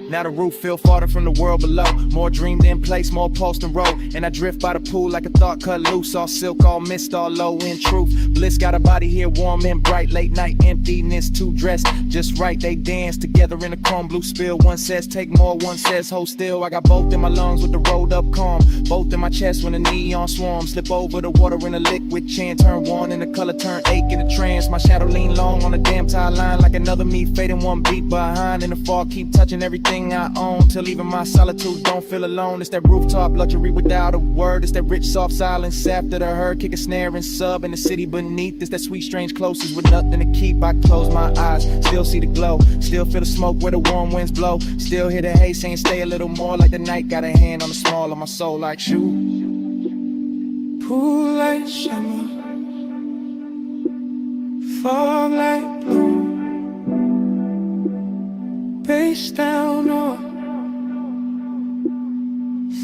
Now the roof feel farther from the world below. More dreamed in place, more post and row. And I drift by the pool like a thought cut loose. All silk, all mist, all low in truth. Bliss got a body here warm and bright. Late night emptiness, two dressed just right. They dance together in a chrome blue spill. One says take more, one says hold still. I got both in my lungs with the rolled up calm. Both in my chest when the neon swarm. Slip over the water in a liquid chant. Turn one and the color turn ache in a trance. My shadow lean long on the damn tie line. Like another me fading one beat behind. In the fall keep touching everything I own, till even my solitude don't feel alone. It's that rooftop luxury without a word. It's that rich soft silence after the herd. Kick a snare and sub in the city beneath. It's that sweet strange closeness with nothing to keep. I close my eyes, still see the glow, still feel the smoke where the warm winds blow. Still hear the haze saying stay a little more. Like the night got a hand on the small of my soul like shoot. Pool light shimmer, fog light blue, face down or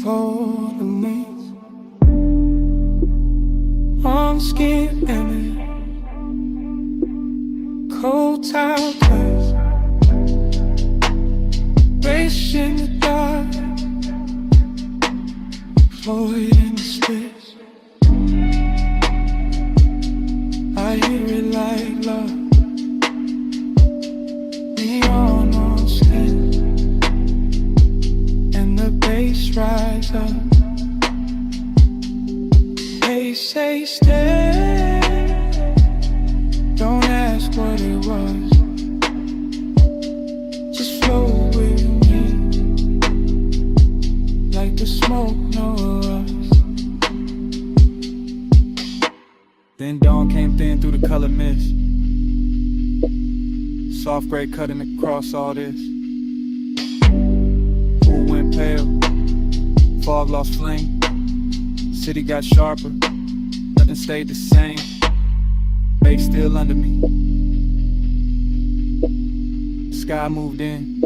follow me. On skin and cold towel place, race in the dark, Floyd in the space. I hear it like love. Neon on skin, and the bass rise up. They say stay, don't ask what it was, just flow with me, like the smoke knows us. Then dawn came thin through the color mist. Soft gray cutting across all this. Pool went pale, fog lost flame. City got sharper, nothing stayed the same. Bass still under me. Sky moved in,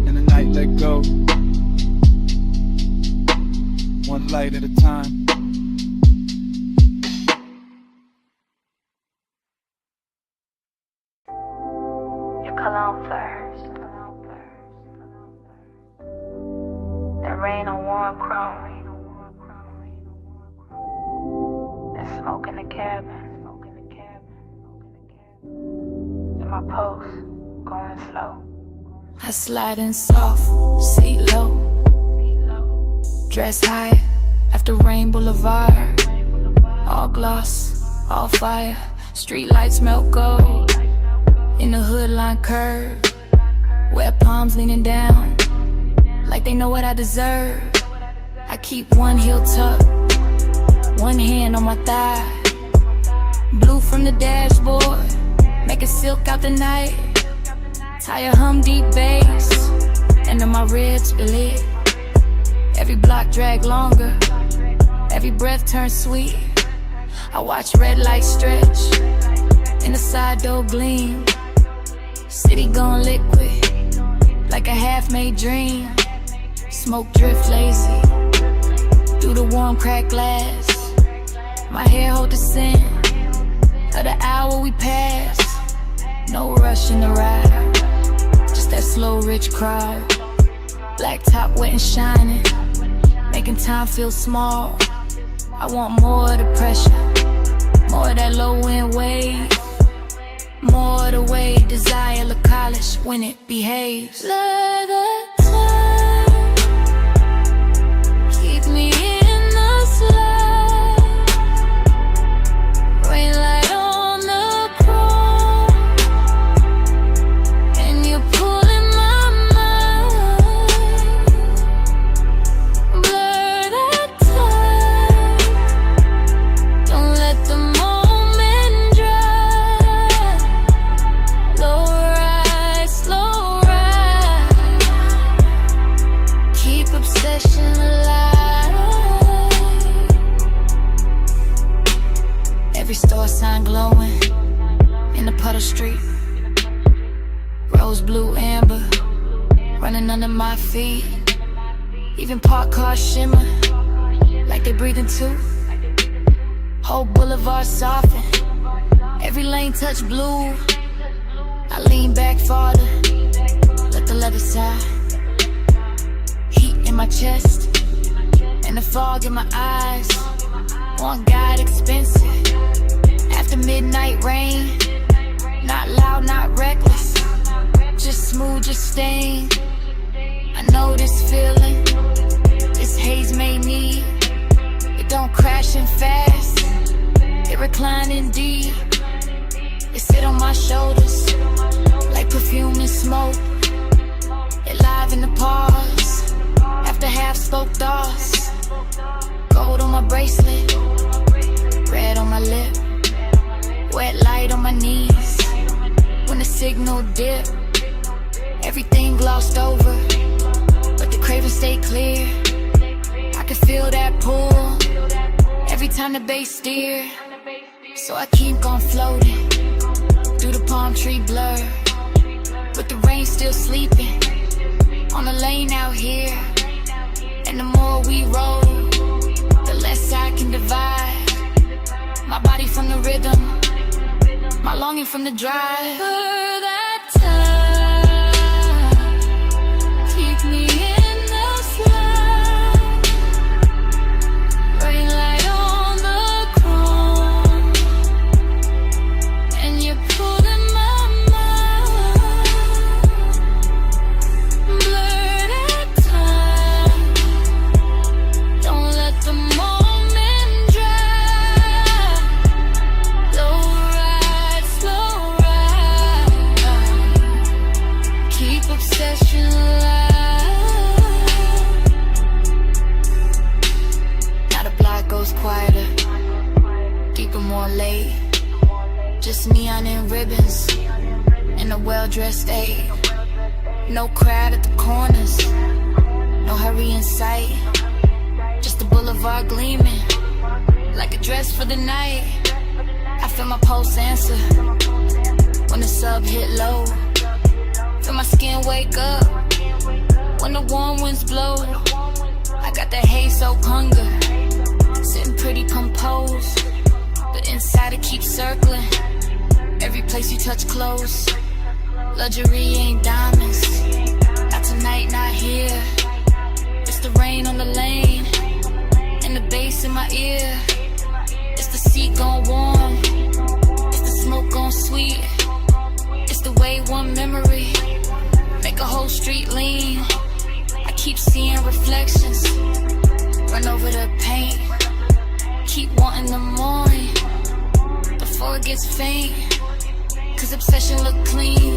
and the night let go. One light at a time. Cologne first, then rain on warm chrome, then smoke in the cabin, then my pulse going slow. I slide in soft, seat low, dress high after Rain Boulevard, all gloss, all fire, street lights melt gold. In the hood line curve, wet palms leaning down, like they know what I deserve. I keep one heel tucked, one hand on my thigh. Blue from the dashboard, make it silk out the night. Tire hum deep bass, and then my ribs lit. Every block drag longer, every breath turns sweet. I watch red lights stretch, in the side door gleam. City gone liquid, like a half-made dream. Smoke drift lazy, through the warm cracked glass. My hair hold the scent, of the hour we pass. No rush in the ride, just that slow, rich crowd. Black top wet and shining, making time feel small. I want more of the pressure, more of that low end wave, more of the way desire look college when it behaves. Let the time keep me in the slide, rain light on the chrome, and you're pulling my mind. Blur that time, don't let the moment dry. Low ride, slow ride, keep obsession alive. Every store sign glowing in the puddle street, rose, blue, amber, running under my feet. Even parked cars shimmer like they breathing too. Whole boulevard soften, every lane touch blue. I lean back farther, let the leather side. Heat in my chest, and the fog in my eyes. On God expensive, after midnight rain. Not loud, not reckless, just smooth, just staying. I know this feeling, this haze made me. It don't crash and fast, it reclining deep. It sit on my shoulders like perfume and smoke. It live in the pause, after half spoke thoughts. Gold on my bracelet, red on my lip, wet light on my knees. When the signal dip, everything glossed over, but the craving stay clear. I can feel that pull every time the bass steer. So I keep on floating through the palm tree blur, but the rain still sleeping on the lane out here. And the more we roll, the less I can divide my body from the rhythm, my longing from the drive. For that time, keep me in the slide, rain light on the chrome, and you're pulling my mind. Blur that time, don't let the moment dry. Low ride, slow ride, keep obsession alive. Now the block goes quieter, deeper, more late. Just neon and ribbons in a well-dressed state. No crowd at the corners, no hurry in sight. Just the boulevard gleaming like a dress for the night. I feel my pulse answer when the sub hit low. Feel my skin wake up when the warm winds blow. I got that haze soaked hunger, sitting pretty composed, but inside it keeps circling. Every place you touch close, luxury ain't diamonds. Not tonight, not here. It's the rain on the lane, and the bass in my ear. It's the seat gone warm, it's the smoke gone sweet. It's the way one memory make a whole street lean. I keep seeing reflections, run over the paint. Keep wanting the morning before it gets faint. Cause obsession look clean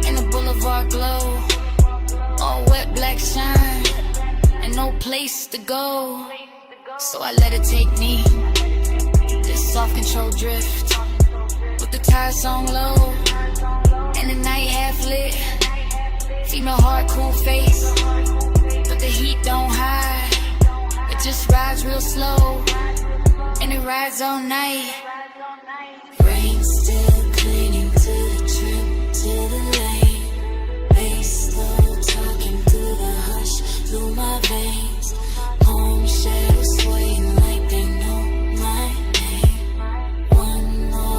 in the boulevard glow. All wet black shine and no place to go. So I let it take me, this soft control drift, with the tires on low and the night half lit. Female heart, cool face, but the heat don't hide. It just rides real slow, and it rides all night. Rain still clinging to the trip, to the lane. Bass slow, talking through the hush, through my veins. Home shadows swaying like they know my name. One more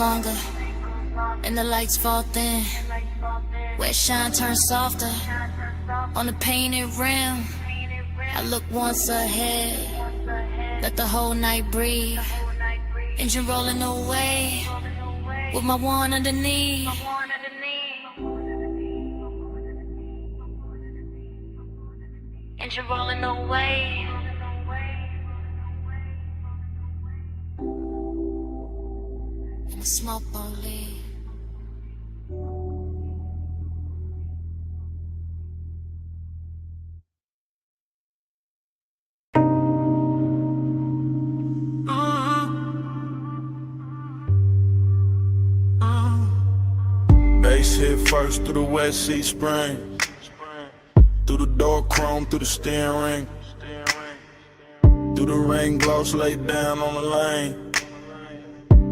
longer, and the lights fall thin. Where shine turns softer on the painted rim. I look once ahead, let the whole night breathe. Engine rolling away with my one underneath. Engine rolling away. And the smoke won't leave. Bass hit first through the wet sea spring. Through the door chrome, through the steering ring. Through the rain gloss laid down on the lane.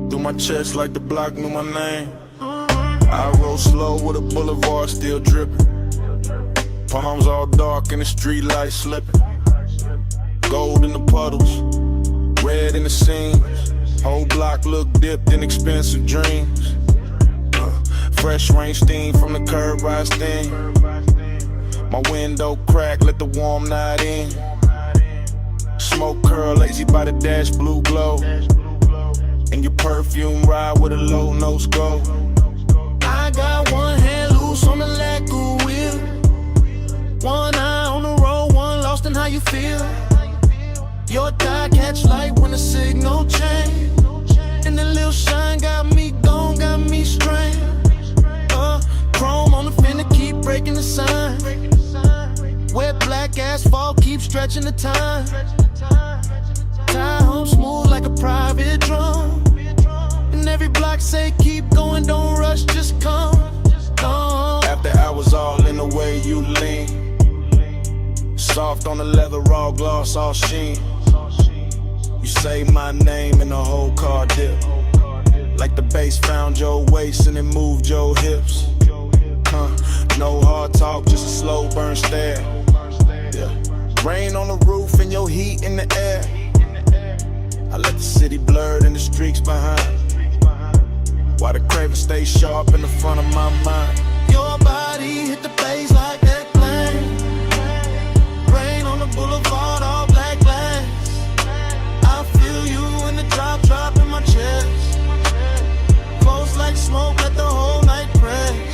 Through my chest like the block knew my name. I roll slow with a boulevard still dripping. Palms all dark and the street lights slipping. Gold in the puddles, red in the seams. Whole block look dipped in expensive dreams. Fresh rain steam from the curb rise steam. My window crack, let the warm night in. Smoke curl, lazy by the dash, blue glow. And your perfume ride with a low nose go. I got one hand loose on the lacquer wheel. One eye on the road, one lost in how you feel. Your thigh catch light when the signal change. And the little shine got me gone, got me strained. Chrome on the fender, keep breaking the sign. Wet black asphalt, keep stretching the time. Tie home smooth like a private drum. And every block say keep going, don't rush, just come. After hours all in the way you lean. Soft on the leather, raw gloss, all sheen. You say my name and the whole car dip. Like the bass found your waist and it moved your hips. No hard talk, just a slow burn stare. Yeah. Rain on the roof and your heat in the air. I let the city blur and the streaks behind. While the craven stay sharp in the front of my mind. Your body hit the bass like that plane. Rain on the boulevard, all black lines. I feel you in the drop in my chest. Close like smoke, let the whole night press.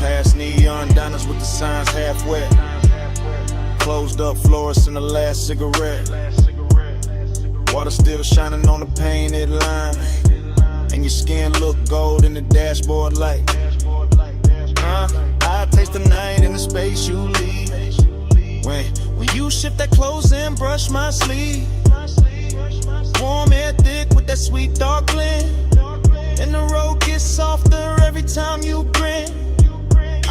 Past neon diners with the signs half wet. Closed up florists in the last cigarette. Water still shining on the painted line. And your skin look gold in the dashboard light. I taste the night in the space you leave. When you shift that clothes and brush my sleeve. Warm air thick with that sweet dark blend. And the road gets softer every time you grin.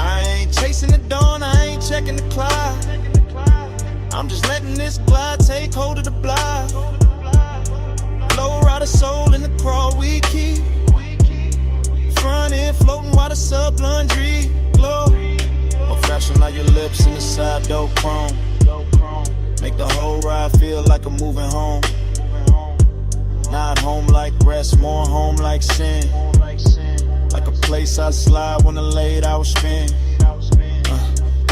I ain't chasing the dawn, I ain't checking the clock. I'm just letting this glide take hold of the block. Low rider soul in the crawl we keep. Front end floating while the sub laundry glow. Or fashion like your lips in the side door chrome. Make the whole ride feel like I'm moving home. Not home like rest, more home like sin. Like a place I slide when the late hours spend.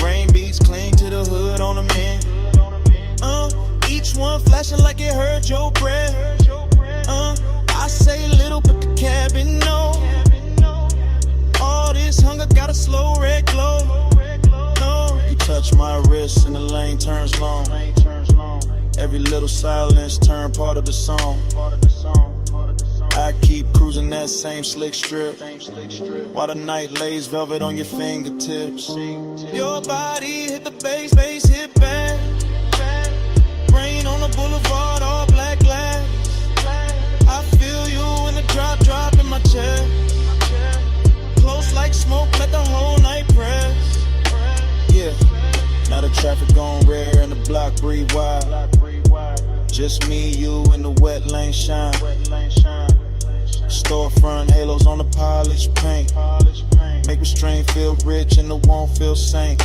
Rain beats cling to the hood on the men. Each one flashing like it heard your breath. I say little but the cabin no. All this hunger got a slow red glow. No. You touch my wrist and the lane turns long. Every little silence turn part of the song. I keep cruising that same slick strip. While the night lays velvet on your fingertips. Your body hit the bass hit back. Rain on the boulevard, all black glass. I feel you in the drop in my chest. Close like smoke, let the whole night press. Yeah, now the traffic gone rare and the block breathe wide. Just me, you, and the wet lane shine. Storefront halos on the polished paint. Make restraint feel rich and the won't feel saint.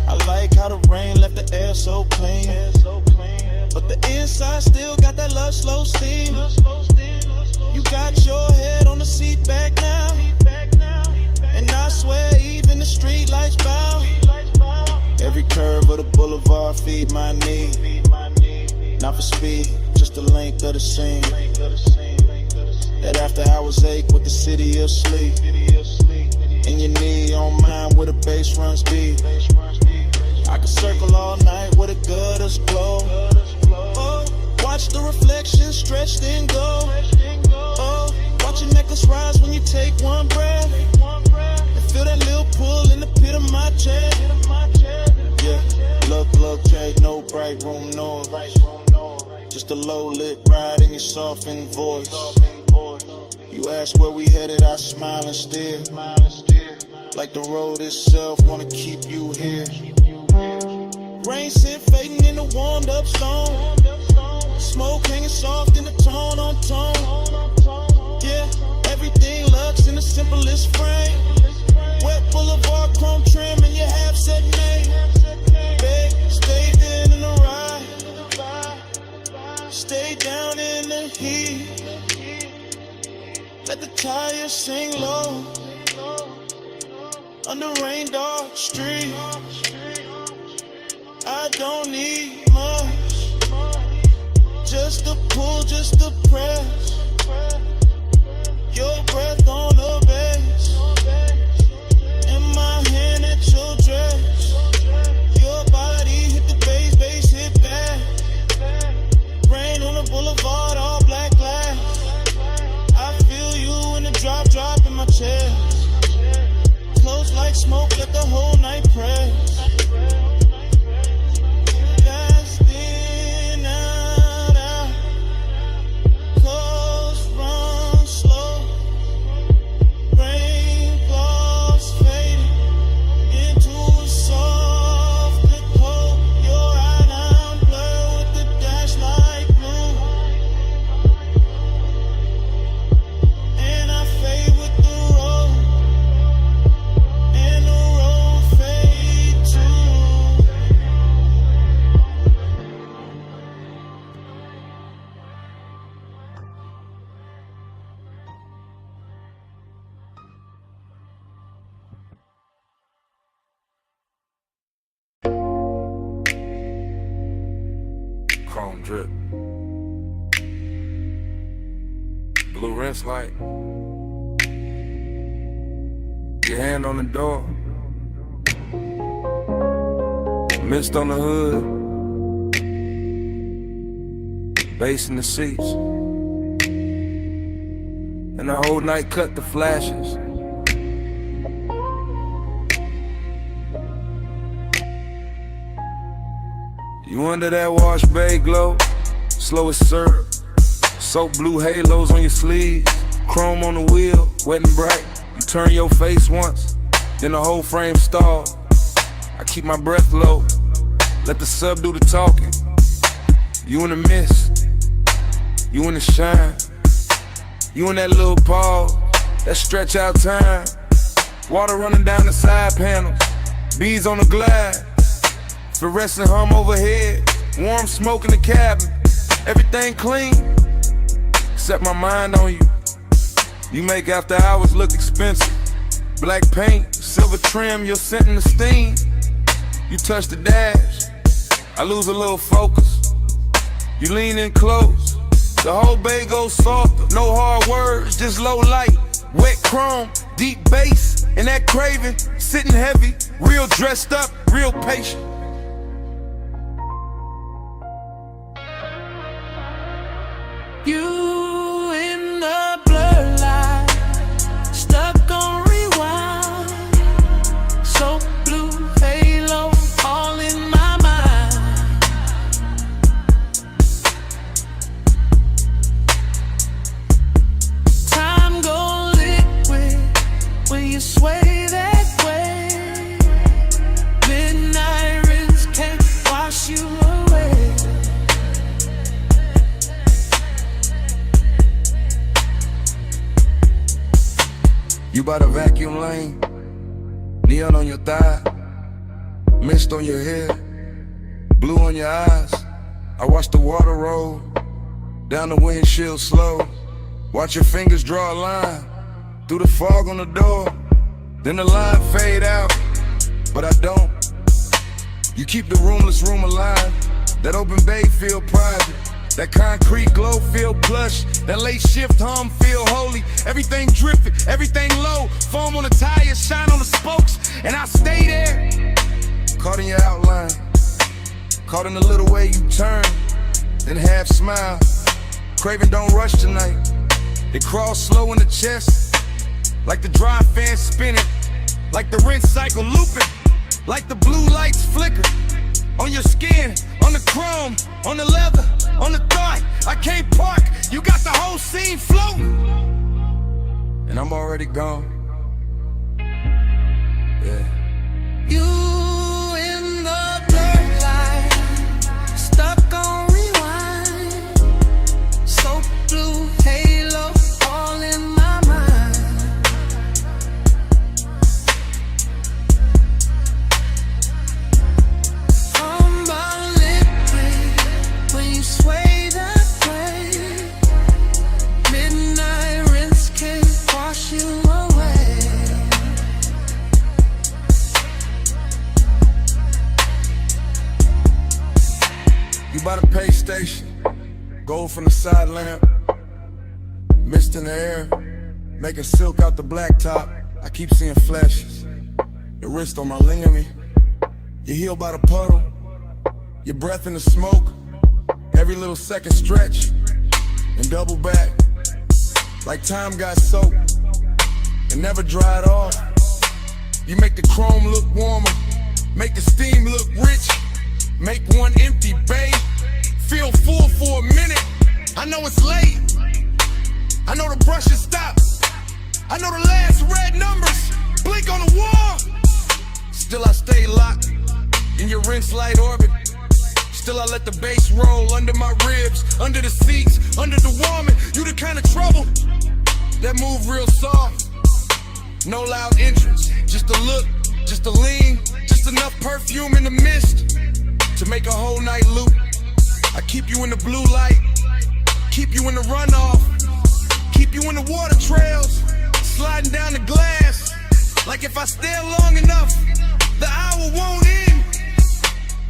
I like how the rain left the air so clean. But the inside still got that love slow steam. You got your head on the seat back now. And I swear even the street lights bow. Every curve of the boulevard feed my need. Not for speed, just the length of the scene. That after hours ache with the city asleep. And your knee on mine where the bass runs deep. I can circle all night with a gutters glow. Oh, watch the reflection stretch then go. Oh, watch your necklace rise when you take one breath. And feel that little pull in the pit of my chest. Yeah, look, check, no bright room noise. Just a low lit ride in your softened voice. You ask where we headed, I smile and stare. Like the road itself wanna keep you here. Rain scent fading in the warmed up stone. Smoke hanging soft in the tone on tone. Yeah, everything looks in the simplest frame. Wet boulevard chrome trim and your half set name. Babe, stay in the ride. Stay down in the heat. Let the tires sing low. Under rain dark street. I don't need much. Just a pull, just a press. Your breath on the bass. In my hand at your dress. Your body hit the bass hit back. Rain on the boulevard, all black glass. I feel you in the drop in my chest. Close like smoke, let the whole night press. Fast in, out. Close, run slow. Rain gloss fading into a soft cold. Your eye now blur with the dash like blue. And I fade with the road. And the road fade too. Chrome drip. Blue rinse light. Your hand on the door. Mist on the hood. Bass in the seats. And the whole night cut the flashes. You under that wash bay glow, slow as syrup. Soap blue halos on your sleeves, chrome on the wheel, wet and bright. You turn your face once, then the whole frame stall. I keep my breath low, let the sub do the talking. You in the mist, you in the shine. You in that little pause, that stretch out time. Water running down the side panels, bees on the glass. Fluorescent hum overhead, warm smoke in the cabin. Everything clean, except my mind on you. You make after hours look expensive. Black paint, silver trim, your scent in the steam. You touch the dash, I lose a little focus. You lean in close, the whole bay goes softer. No hard words, just low light. Wet chrome, deep bass, and that craving, sitting heavy. Real dressed up, real patient. You in the blur light, stuck on rewind. So blue halo, all in my mind. Time go liquid when you sway that way. Midnight rinse can't wash you away. You by the vacuum lane, neon on your thigh. Mist on your hair, blue on your eyes. I watch the water roll down the windshield slow. Watch your fingers draw a line through the fog on the door. Then the line fade out, but I don't. You keep the roomless room alive. That open bay feel private. That concrete glow feel plush. That late shift hum feel holy. Everything dripping, everything low. Foam on the tires, shine on the spokes. And I stay there, caught in your outline, caught in the little way you turn, then half smile. Craving don't rush tonight. They crawl slow in the chest, like the drive fan spinning, like the rinse cycle looping, like the blue lights flicker on your skin, on the chrome, on the leather, on the thigh. I can't park, you got the whole scene floating, and I'm already gone. Yeah. You in the blurred light, stuck on rewind. So blue halo all in my mind. Humble liquid when you sway that way. Midnight rinse can't wash you away. You by the pay station, gold from the side lamp, mist in the air, making silk out the blacktop. I keep seeing flashes, your wrist on my ligament, your heel by the puddle, your breath in the smoke, every little second stretch, and double back, like time got soaked, and never dried off. You make the chrome look warmer, make the steam look rich, make one empty bay feel full for a minute. I know it's late, I know the brush has stopped, I know the last red numbers blink on the wall. Still I stay locked in your rinse light orbit. Still I let the bass roll under my ribs, under the seats, under the warming. You the kind of trouble that move real soft. No loud entrance, just a look, just a lean, just enough perfume in the mist to make a whole night loop. I keep you in the blue light, keep you in the runoff, keep you in the water trails, sliding down the glass. Like if I stay long enough, the hour won't end.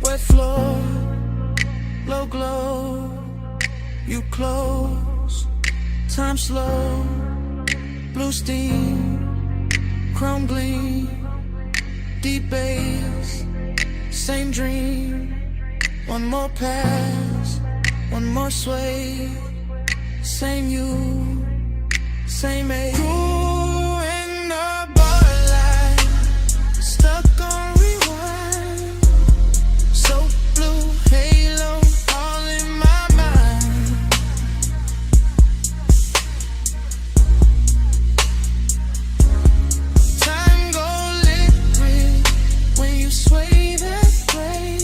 Wet floor, low glow, you close, time slow, blue steam, chrome gleam, deep bass, same dream. One more pass, one more sway, same you, same age. You in the bar light, stuck on rewind. So blue halo all in my mind. Time go liquid when you sway that way.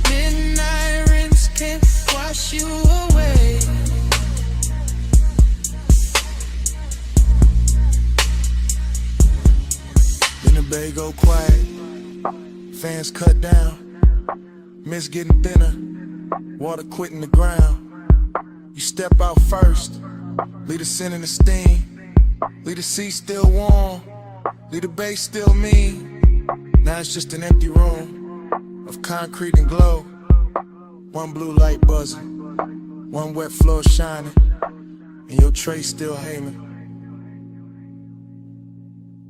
Midnight rinse can't wash you away. Then the bay go quiet, fans cut down, mist getting thinner, water quitting the ground. You step out first, leave the scent and the steam, leave the seat still warm, leave the bass still mean. Now it's just an empty room of concrete and glow. One blue light buzzing, one wet floor shining, and your tray still hanging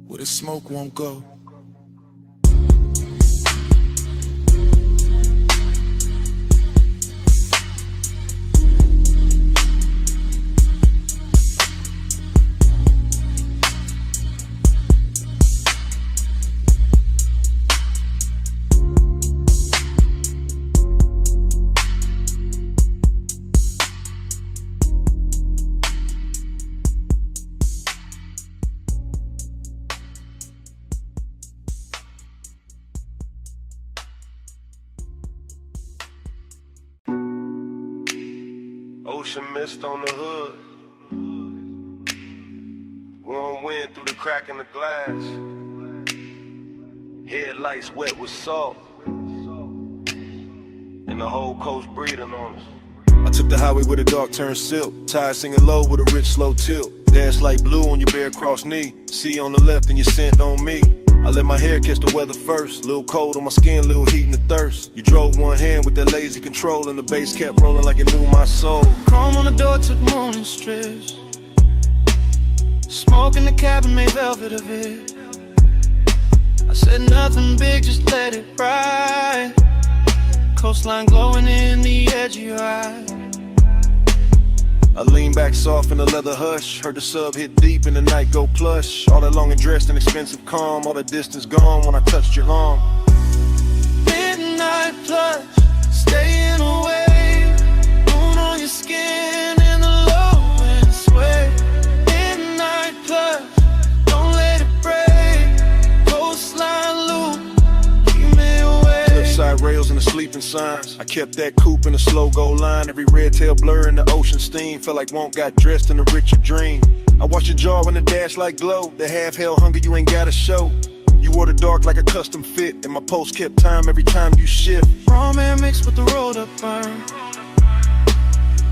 where the smoke won't go. Ocean mist on the hood. Warm wind through the crack in the glass. Headlights wet with salt. And the whole coast breathing on us. I took the highway with a dark turn silk. Tires singing low with a rich slow tilt. Dance like blue on your bare cross knee. See on the left and your scent on me. I let my hair catch the weather first. Little cold on my skin, little heat in the thirst. You drove one hand with that lazy control, and the bass kept rolling like it knew my soul. Chrome on the door took morning strips. Smoke in the cabin made velvet of it. I said nothing big, just let it ride. Coastline glowing in the edge of your eye. I lean back soft in the leather hush. Heard the sub hit deep and the night go plush. All that long and dressed in expensive calm. All the distance gone when I touched your arm. Midnight plush, staying away. Moon on your skin and the low wind sway. Midnight plush, don't let it break. Coastline loop, keep me away. Cliffside rails and the sleeping signs. I kept that coupe in a slow go line. Every red tail blur in the ocean steam. Felt like won't got dressed in a richer dream. I watched your jaw in the dash like glow. The half hell hunger you ain't gotta show. You wore the dark like a custom fit, and my pulse kept time every time you shift. Raw man mixed with the rolled up burn,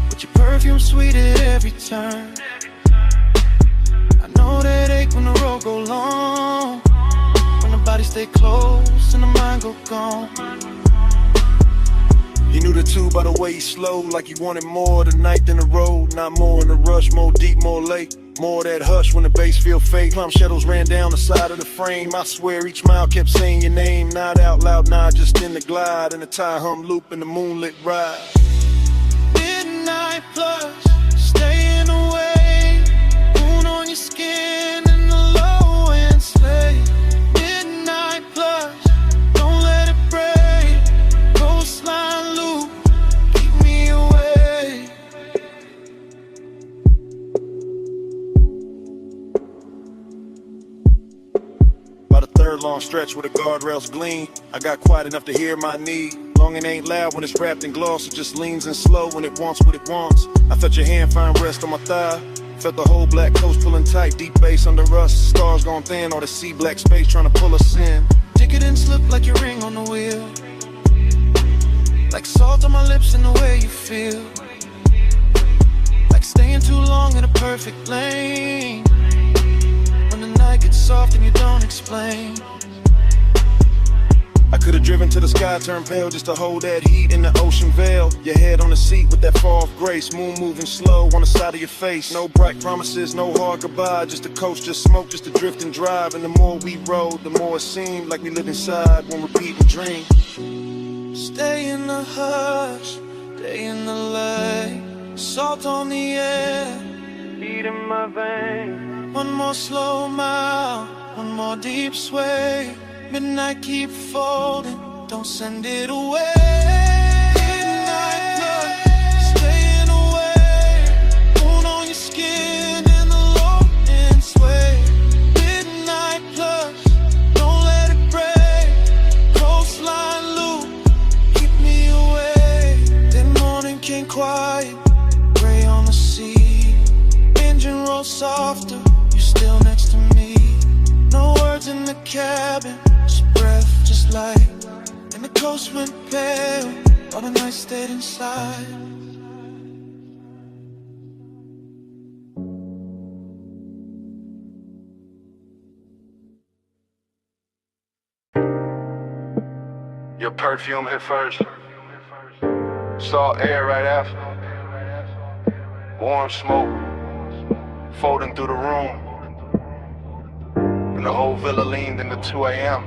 but your perfume sweet at every turn. I know that ache when the road go long, when the body stay close and the mind go gone. He knew the two by the way he slowed, like he wanted more of the night than the road. Not more in the rush, more deep, more late. More of that hush when the bass feel fake. Climb shadows ran down the side of the frame. I swear each mile kept saying your name. Not out loud, nah, just in the glide. In the tire hum loop in the moonlit ride. Midnight plush, staying away. Moon on your skin and the low wind sway. Midnight plush, don't let it break. Coastline loop, keep me away. By the third long stretch where the guardrails gleam, I got quiet enough to hear my need. Long and ain't loud when it's wrapped in gloss. It just leans in slow when it wants what it wants. I felt your hand find rest on my thigh. Felt the whole black coast pulling tight. Deep bass under us, stars gone thin. All the sea black space trying to pull us in. Dick it and slip like your ring on the wheel. Like salt on my lips and the way you feel. Like staying too long in a perfect lane. When the night gets soft and you don't explain. I could've driven to the sky, turned pale just to hold that heat in the ocean veil. Your head on the seat with that fall of grace. Moon moving slow on the side of your face. No bright promises, no hard goodbye. Just a coast, just smoke, just a drift and drive. And the more we rode, the more it seemed like we lived inside one repeating dream. Stay in the hush, stay in the light. Salt on the air, Beat in my veins. one more slow mile, one more deep sway. Midnight keep folding, don't send it away. Midnight blood, staying away. Moon on your skin and the low end sway. Midnight blood, don't let it break. Coastline loop, keep me away. Then morning came quiet, gray on the sea. Engine roll softer, you're still next to me. No words in the cabin, just breath, just light. And the coast went pale, all the night stayed inside. Your perfume hit first. Salt air right after. Warm smoke folding through the room. And the whole villa leaned into 2 a.m.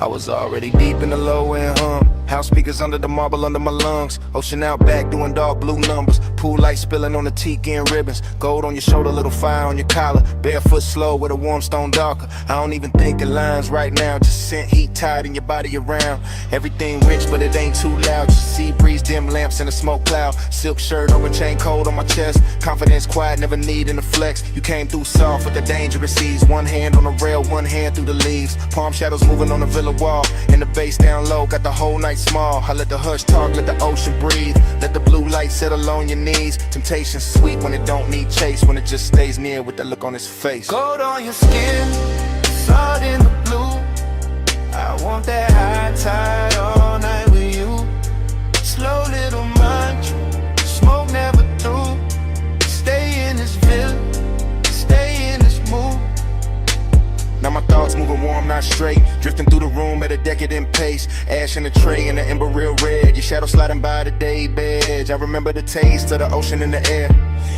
I was already deep in the low end hum. House speakers under the marble under my lungs. Ocean out back doing dark blue numbers. Pool light spilling on the tiki and ribbons. Gold on your shoulder, little fire on your collar. Barefoot slow with a warm stone darker. I don't even think of lines right now. Just scent heat tied in your body around. Everything rich but it ain't too loud. Just sea breeze, dim lamps and a smoke cloud. Silk shirt over chain cold on my chest. Confidence quiet, never needing to flex. You came through soft with the dangerous seas. One hand on the rail, one hand through the leaves. Palm shadows moving on the villa wall. And the bass down low, got the whole night small. I let the hush talk, let the ocean breathe. Let the blue light settle on your knees. Temptation sweet when it don't need chase. When it just stays near with that look on his face. Gold on your skin, salt in the blue. Drifting through the room at a decadent pace. Ash in a tray and the ember real red. Your shadow sliding by the day bed. I remember the taste of the ocean in the air.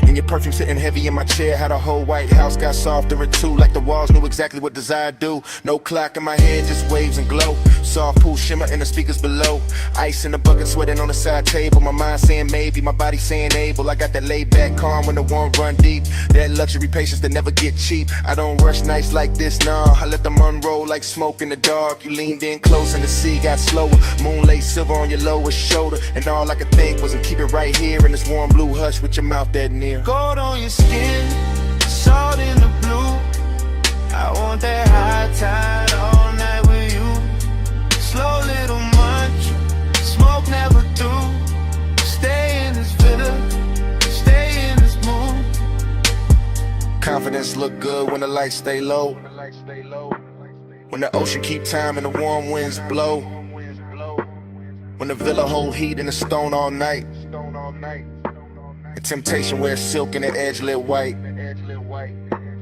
And your perfume sitting heavy in my chair. How the whole White House got softer and too. Like the walls knew exactly what desire do. No clock in my head, just waves and glow. Soft pool shimmer in the speakers below. Ice in the bucket, sweating on the side table. My mind saying maybe, my body saying able. I got that laid back calm when the warm run deep. That luxury patience that never get cheap. I don't rush nights like this, nah. I let them unroll like smoke in the dark. You leaned in close and the sea got slower. Moonlight silver on your lower shoulder. And all I could think was to keep it right here in this warm blue hush with your mouth that near. Gold on your skin, salt in the blue. I want that high tide all night with you. Slow little munch, smoke never through. Stay in this villa, stay in this mood. Confidence look good when the lights stay low. When the ocean keep time and the warm winds blow. When the villa hold heat in the stone all night. And temptation wears silk and that edge lit white.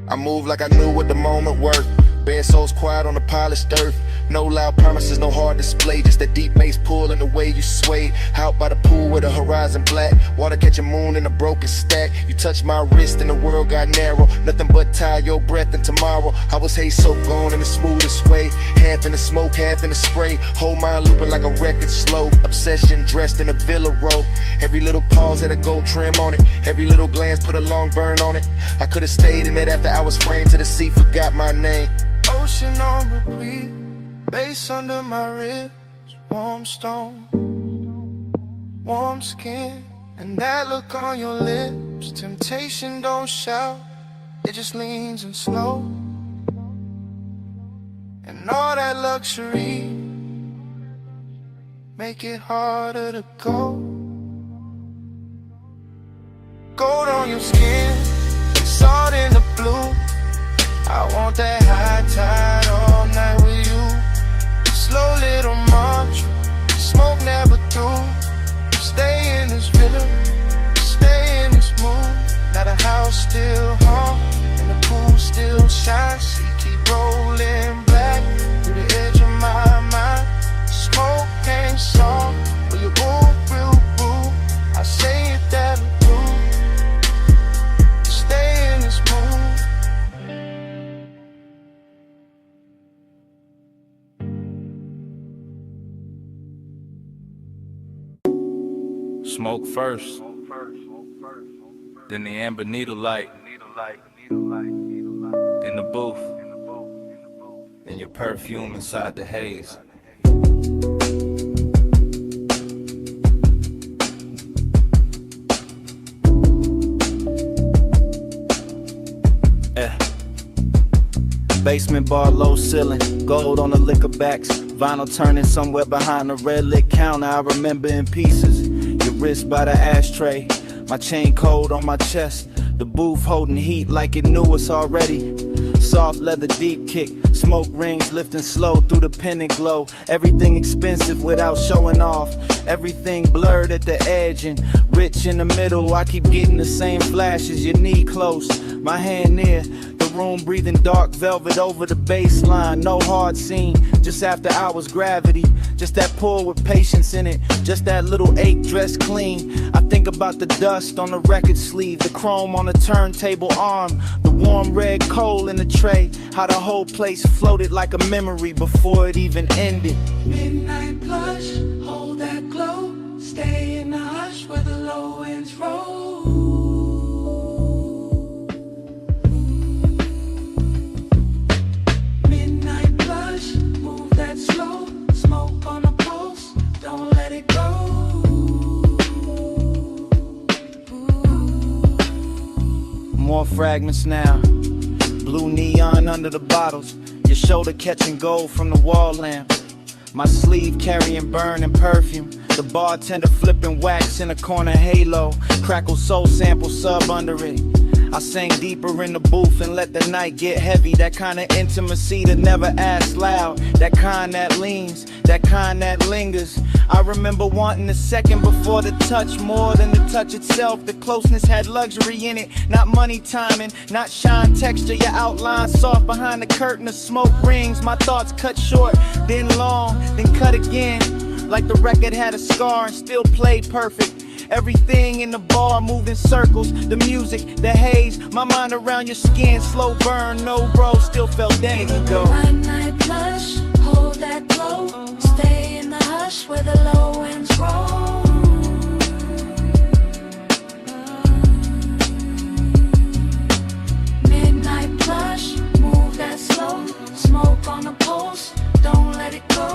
I move like I knew what the moment worth. Bare souls quiet on the polished earth. No loud promises, no hard display. Just that deep bass pull and the way you sway. Out by the pool with the horizon black. Water catching moon in a broken stack. You touch my wrist and the world got narrow. Nothing but tie your breath and tomorrow. I was Haze soaked on in the smoothest way. Half in the smoke, half in the spray. Whole mind looping like a record slow. Obsession dressed in a villa robe. Every little pause had a gold trim on it. Every little glance put a long burn on it. I could have stayed in it after I was framed to the sea. Forgot my name. Ocean on repeat, bass under my ribs, warm stone, warm skin, and that look on your lips. Temptation don't shout, it just leans and slow. And all that luxury make it harder to go. Gold on your skin, salt in the blue. I want that high tide all night with you. Slow little march, smoke never through. Stay in this villa, stay in this mood. Now the house still hot and the pool still shines. She keep rolling black through the edge of my mind. Smoke ain't salt, but you move real boo. I say it that'll do. Stay in this mood. Smoke first, then the amber needle light in the booth, and your perfume inside the haze. Basement bar, low ceiling, gold on the liquor backs. Vinyl turning somewhere behind the red lit counter. I remember in pieces. Your wrist by the ashtray, my chain cold on my chest. The booth holding heat like it knew us already. Soft leather deep kick, smoke rings lifting slow through the pendant glow. Everything expensive without showing off. Everything blurred at the edge and rich in the middle. I keep getting the same flashes, your knee close, my hand near. The room breathing dark velvet over the baseline. No hard scene, just after hours gravity. Just that pull with patience in it. Just that little ache dressed clean. I think about the dust on the record sleeve, the chrome on the turntable arm, the warm red coal in the tray. How the whole place floated like a memory before it even ended. Midnight plush, hold that glow. Stay in the hush where the low winds roll. Midnight plush, move that slow. Smoke on the pulse, don't let it go. More fragments now. Blue neon under the bottles. Your shoulder catching gold from the wall lamp. My sleeve carrying burning perfume. The bartender flipping wax in a corner halo. Crackle soul sample sub under it. I sank deeper in the booth and let the night get heavy. That kind of intimacy that never asks loud. That kind that leans, that kind that lingers. I remember wanting a second before the touch, more than the touch itself. The closeness had luxury in it, not money timing, not shine texture. Your outline soft behind the curtain of smoke rings. My thoughts cut short, then long, then cut again. Like the record had a scar and still played perfect. Everything in the bar moved in circles. The music, the haze, my mind around your skin. Slow burn, no bro, still felt dead ago. White night blush, hold that glow. Stay in the hush where the low winds roll. Midnight blush, move that slow. Smoke on the pulse, don't let it go.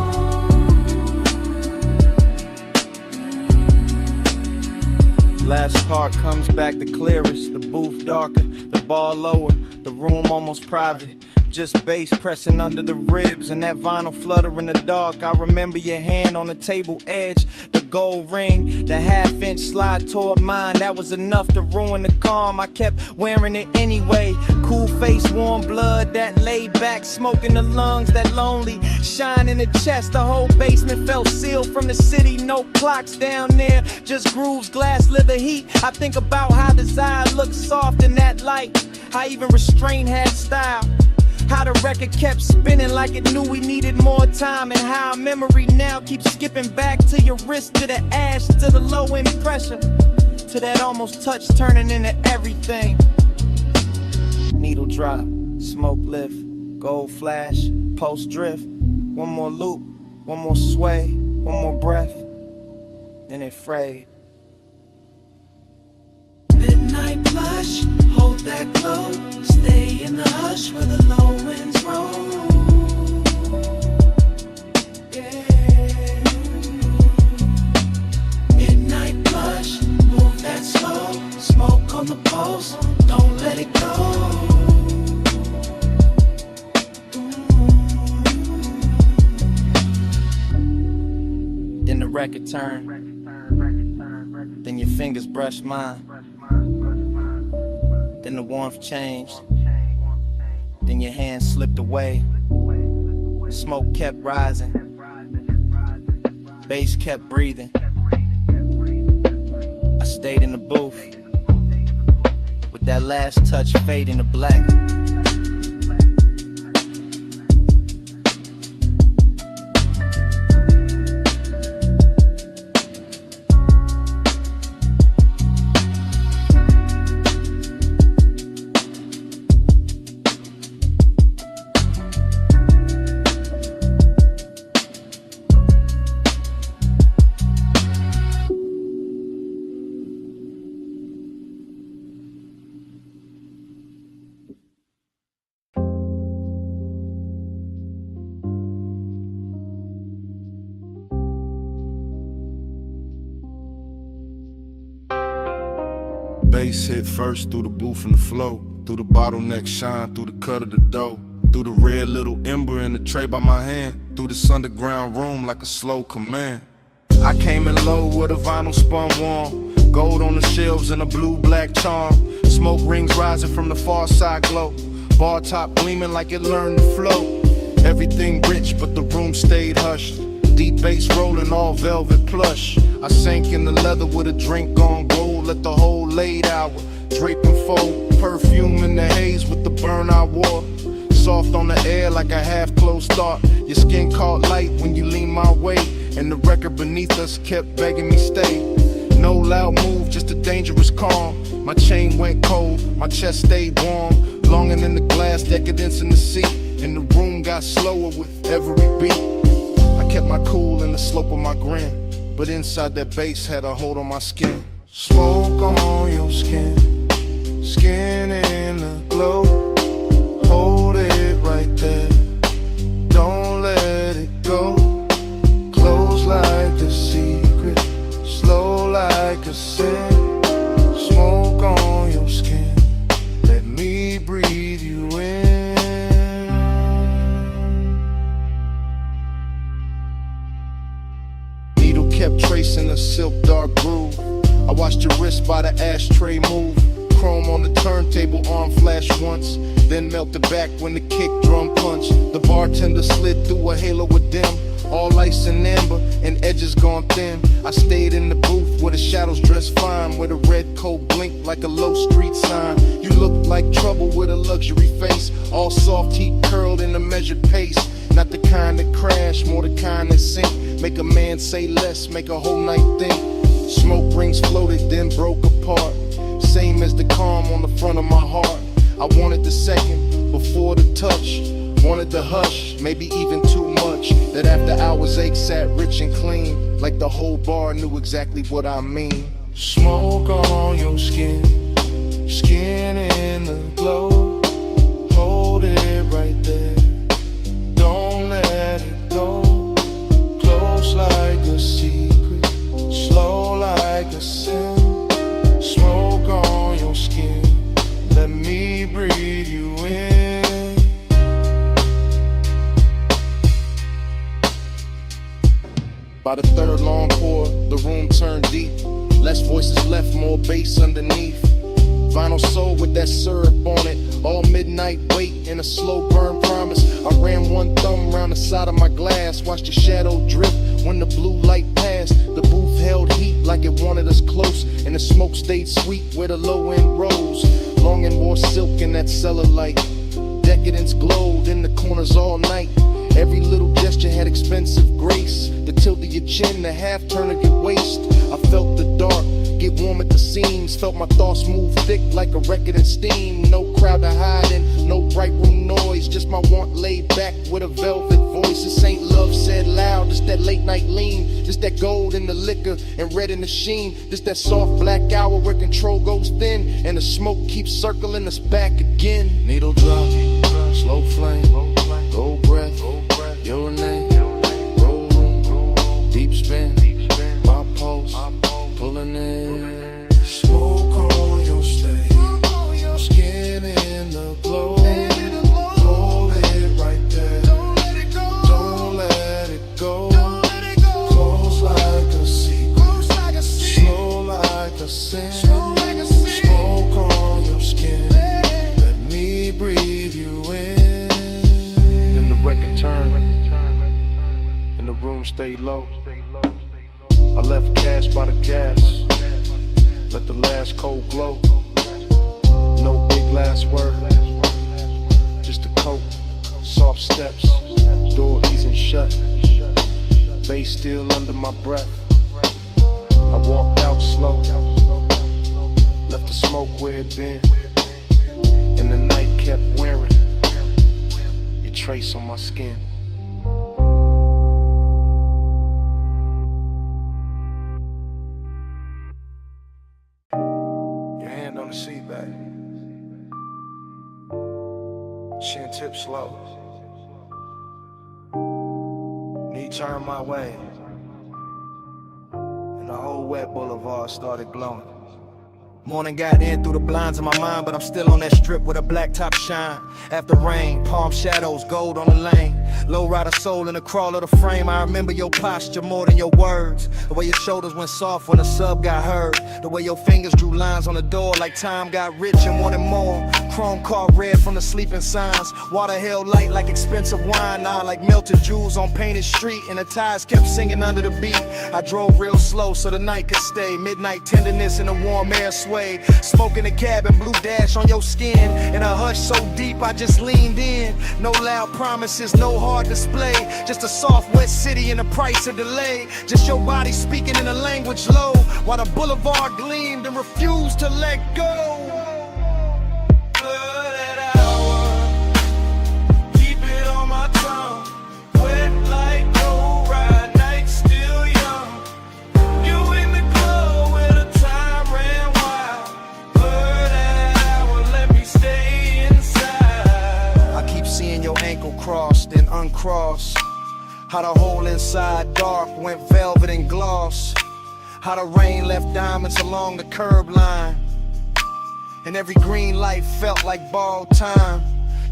Last part comes back the clearest. The booth darker, the bar lower, the room almost private. Just bass pressing under the ribs and that vinyl flutter in the dark. I remember your hand on the table edge, the gold ring, the half-inch slide toward mine. That was enough to ruin the calm. I kept wearing it anyway. Cool face, warm blood, that laid back smoke in the lungs, that lonely shine in the chest. The whole basement felt sealed from the city. No clocks down there, just grooves, glass, leather heat. I think about how desire looked soft in that light. How even restraint had style. How the record kept spinning like it knew we needed more time. And how memory now keeps skipping back to your wrist, to the ash, to the low end pressure, to that almost touch turning into everything. Needle drop, smoke lift, gold flash, post drift. One more loop, one more sway, one more breath, then it frayed. Midnight blush, hold that glow. Stay in the hush where the low winds roll. Yeah. Midnight blush, move that slow. Smoke on the pulse, don't let it go. Then the record turned, then your fingers brushed mine. Then the warmth changed, then your hand slipped away. Smoke kept rising, bass kept breathing. I stayed in the booth, with that last touch fading to black. Bass hit first through the booth and the flow, through the bottleneck shine, through the cut of the dough, through the red little ember in the tray by my hand, through this underground room like a slow command. I came in low with a vinyl spun warm, gold on the shelves and a blue-black charm. Smoke rings rising from the far side glow, bar top gleaming like it learned to flow. Everything rich but the room stayed hushed, deep bass rolling all velvet plush. I sank in the leather with a drink on gold, let the whole late hour drape and fold. Perfume in the haze with the burn I wore, soft on the air like a half-closed thought. Your skin caught light when you leaned my way, and the record beneath us kept begging me stay. No loud move, just a dangerous calm. My chain went cold, my chest stayed warm, longing in the glass, decadence in the seat, and the room got slower with every beat. I kept my cool in the slope of my grin, but inside that bass had a hold on my skin. Smoke on your skin, skin in the glow. Hold it right there, don't let it go. Close like a secret, slow like a sin. Smoke on your skin, let me breathe you in. Needle kept tracing a silk dark groove. I watched your wrist by the ashtray move, chrome on the turntable, arm flash once, then melted back when the kick drum punched. The bartender slid through a halo of dim, all ice and amber, and edges gone thin. I stayed in the booth where the shadows dressed fine, where the red coat blinked like a low street sign. You looked like trouble with a luxury face, all soft heat curled in a measured pace. Not the kind that crash, more the kind that sink. Make a man say less, make a whole night think. Smoke rings floated, then broke apart. Same as the calm on the front of my heart. I wanted the second before the touch. Wanted the hush, maybe even too much. That after hours ache sat rich and clean, like the whole bar knew exactly what I mean. Smoke on your skin, skin in the glow. Hold it right there, don't let it go. Close like a secret, slow like a sin. Smoke on your skin, let me breathe you in. By the third long pour, the room turned deep. Less voices left, more bass underneath. Vinyl soul with that syrup on it. All midnight wait in a slow burn promise. I ran one thumb around the side of my glass, watched the shadow drift when the blue light passed. The booth held heat like it wanted us close, and the smoke stayed sweet where the low end rose. Longing more silk in that cellar light. Decadence glowed in the corners all night. Every little gesture had expensive grace. The tilt of your chin, the half turn of your waist. I felt the dark get warm at the seams. Felt my thoughts move thick like a record in steam. No crowd to hide in, no bright room noise. Just my want laid back with a velvet voice. This ain't love said loud, just that late night lean. Just that gold in the liquor and red in the sheen. Just that soft black hour where control goes thin, and the smoke keeps circling us back again. Needle drop, slow flame, gold breath, your name, roll room, deep spin, my pulse, pulling in. Smoke on your stage, skin in the glow. Hold it right there, don't let it go. Close like a secret, slow like a sin. Smoke on your skin, let me breathe you in. Then the record turned, and the room stayed low. I left cash by the gas, let the last cold glow. No big last word, just a coat, soft steps, door easing shut, bass still under my breath. I walked out slow, left the smoke where it been, and the night kept wearing your trace on my skin. On the seat back, chin tip slow, knee turned my way, and the whole wet boulevard started glowing. Morning got in through the blinds of my mind, but I'm still on that strip with a black top shine. After rain, palm shadows, gold on the lane. Low rider soul in the crawl of the frame. I remember your posture more than your words. The way your shoulders went soft when the sub got heard. The way your fingers drew lines on the door like time got rich and wanted more. Chrome car red from the sleeping signs. Water held light like expensive wine. Now like melted jewels on painted street, and the tires kept singing under the beat. I drove real slow so the night could stay. Midnight tenderness in the warm air swayed. Smoke in the cabin, blue dash on your skin. In a hush so deep I just leaned in. No loud promises, no hard display. Just a soft wet city and the price of delay. Just your body speaking in a language low, while the boulevard gleamed and refused to let go. Crossed and uncrossed. How the hole inside dark went velvet and gloss. How the rain left diamonds along the curb line, and every green light felt like borrowed time.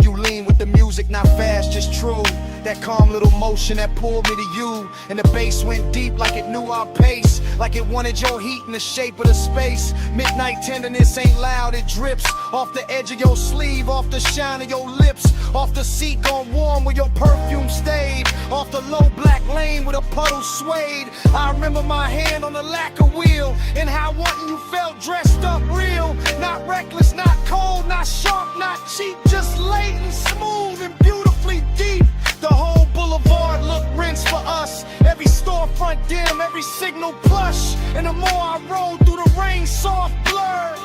You lean with the music, not fast, just true. That calm little motion that pulled me to you. And the bass went deep like it knew our pace, like it wanted your heat in the shape of the space. Midnight tenderness ain't loud, it drips off the edge of your sleeve, off the shine of your lips, off the seat gone warm where your perfume stayed, off the low black lane where the puddle swayed. I remember my hand on the lacquer wheel, and how wanting you felt dressed up real. Not reckless, not cold, not sharp, not cheap, just latent, smooth, and beautifully deep. The whole boulevard looked rinsed for us. Every storefront dim, every signal plush. And the more I rolled through the rain, soft blurred,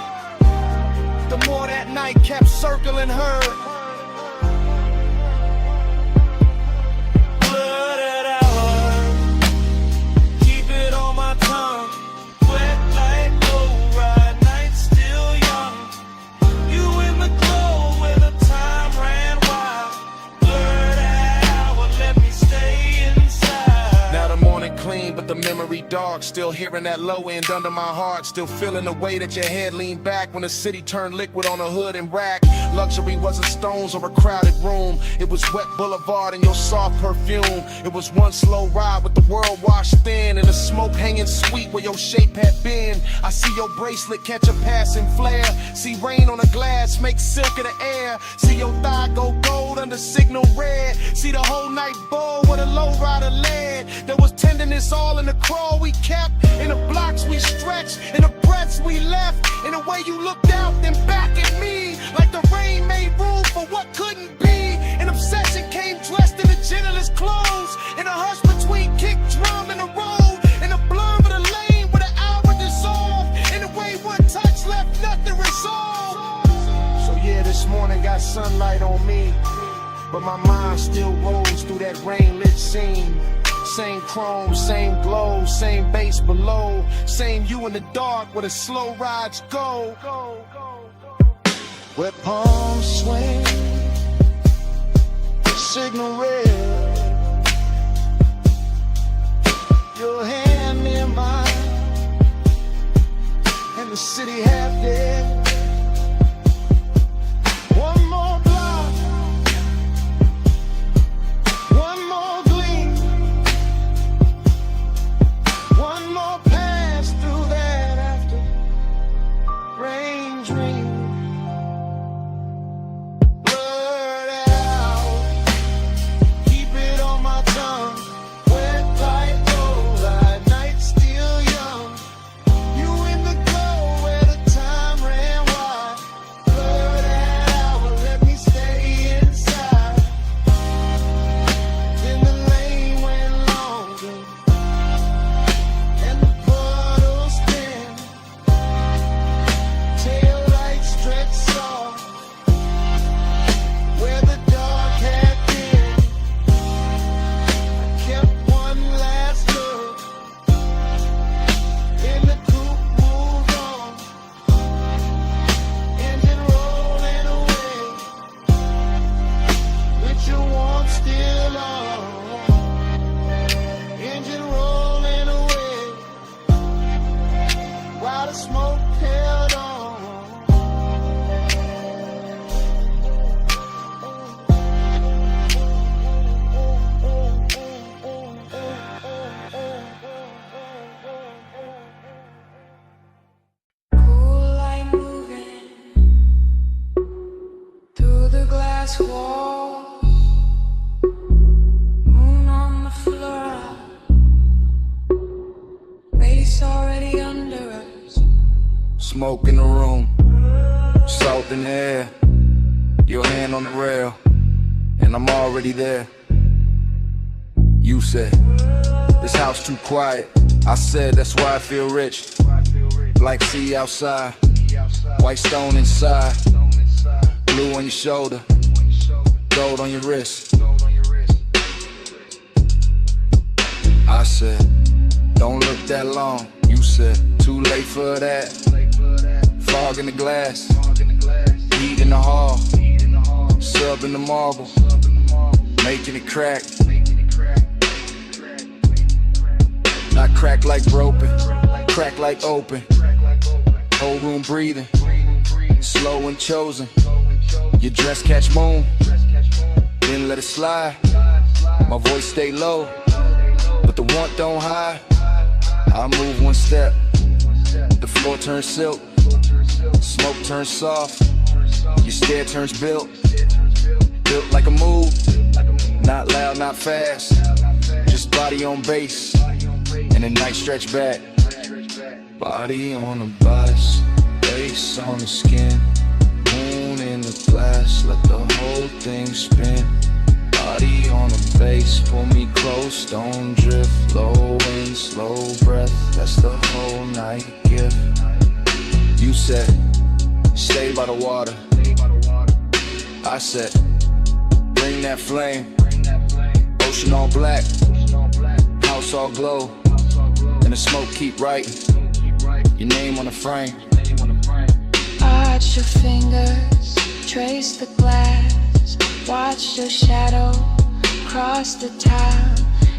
the more that night kept circling her. Blurted hour, keep it on my tongue. Wet like low ride, night still young. You in the glow where the time ran wild. Blurred hour, let me stay inside. Now the morning clean, but the memory dark. Still hearing that low end under my heart. Still feeling the way that your head leaned back when the city turned liquid on a hood and rack. Luxury wasn't stones or a crowded room. It was wet boulevard and your soft perfume. It was one slow ride with the world washed thin, and the smoke hanging sweet where your shape had been. I see your bracelet catch a passing flare. See rain on the glass make silk of the air. See your thigh go gold under signal red. See the whole night bowl where the low rider led. There was tenderness all in the crawl we kept, in the blocks we stretched, in the breaths we left, in the way you looked out then back at me, like the rain made room for what couldn't be. An obsession came dressed in the gentlest clothes, in a hush between kick drum and the road, in the blur of the lane where the hour dissolved, in the way one touch left nothing resolved. So yeah, this morning got sunlight on me, but my mind still rolls through that rain-lit scene. Same chrome, same glow, same bass below, same you in the dark where the slow rides go. Where palms swing, signal red, your hand in mine, and the city half dead. One more block, one more gleam, one more pass through that after rain dream. Wall, moon on the floor, bass already under us. Smoke in the room, salt in the air, your hand on the rail, and I'm already there. You said, this house too quiet. I said, that's why I feel rich. Like sea outside, white stone inside, blue on your shoulder, gold on your wrist. I said, don't look that long. You said, too late for that. Fog in the glass, heat in the hall, sub in the marble, making it crack. Not crack like broken, crack like open. Whole room breathing, slow and chosen. Your dress catch moon, then let it slide. My voice stay low, but the want don't hide. I move one step, the floor turns silk, smoke turns soft, your stare turns built like a move, not loud, not fast, just body on base, and a nice stretch back. Body on the bus, base on the skin, moon in the glass, let the whole thing spin. Body on the base, pull me close, don't drift. Low wind, slow breath, that's the whole night gift. You said, stay by the water. I said, bring that flame. Ocean all black, house all glow, and the smoke keep writing your name on the frame. Arch your fingers, trace the glass, watch your shadow cross the town.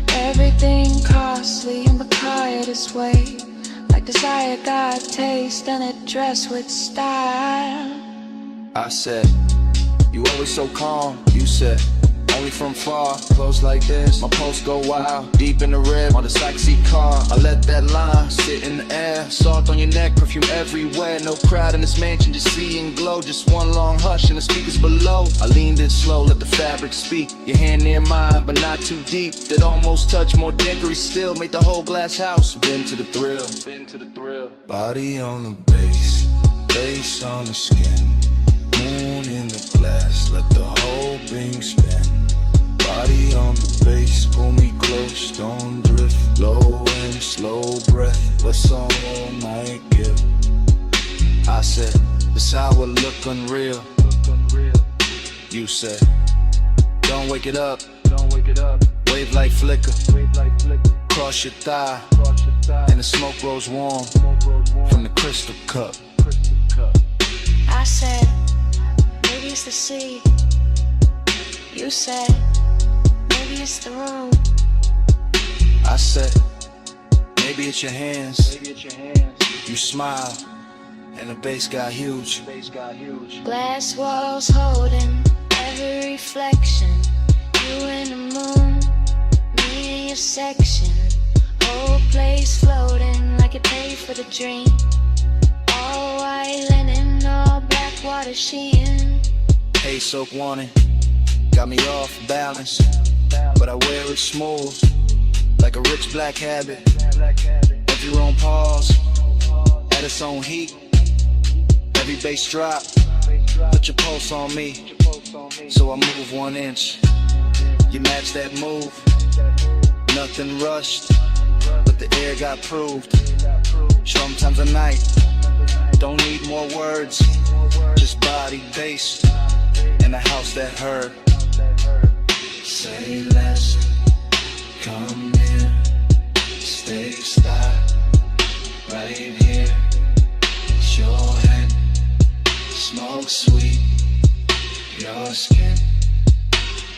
Everything costly and become this way, like desire got taste and it dressed with style. I said, you always so calm. You said, only from far, close like this. My pulse go wild, deep in the rib, on the backseat car. I let that line sit in the air, salt on your neck, perfume everywhere. No crowd in this mansion, just see and glow. Just one long hush and the speakers below. I leaned in slow, let the fabric speak. Your hand near mine, but not too deep. That almost touch, more dickery still. Made the whole glass house been to the thrill. Body on the base, base on the skin, moon in the glass, let the whole thing spin. Body on the base, pull me close, don't drift. Low and slow breath, let's all night give. I said, this hour look unreal. You said, don't wake it up, wave like flicker, cross your thigh, and the smoke rolls warm from the crystal cup. I said, maybe it's the sea. You said, maybe it's the room. I said, maybe it's your hands. You smile, and the bass got huge. Glass walls holding every reflection. You and the moon, me in your section. Whole place floating like it paid for the dream. All white linen, all black water sheen. Haze soak warning, got me off balance, but I wear it smooth, like a rich black habit. Every room pause, at its own heat. Every bass drop, put your pulse on me, so I move 1 inch. You match that move, nothing rushed, but the air got proved. Sometimes a night, don't need more words, just body based, in a house that heard. Say less, come here, stay style, right here. It's your hand, smoke sweet, your skin,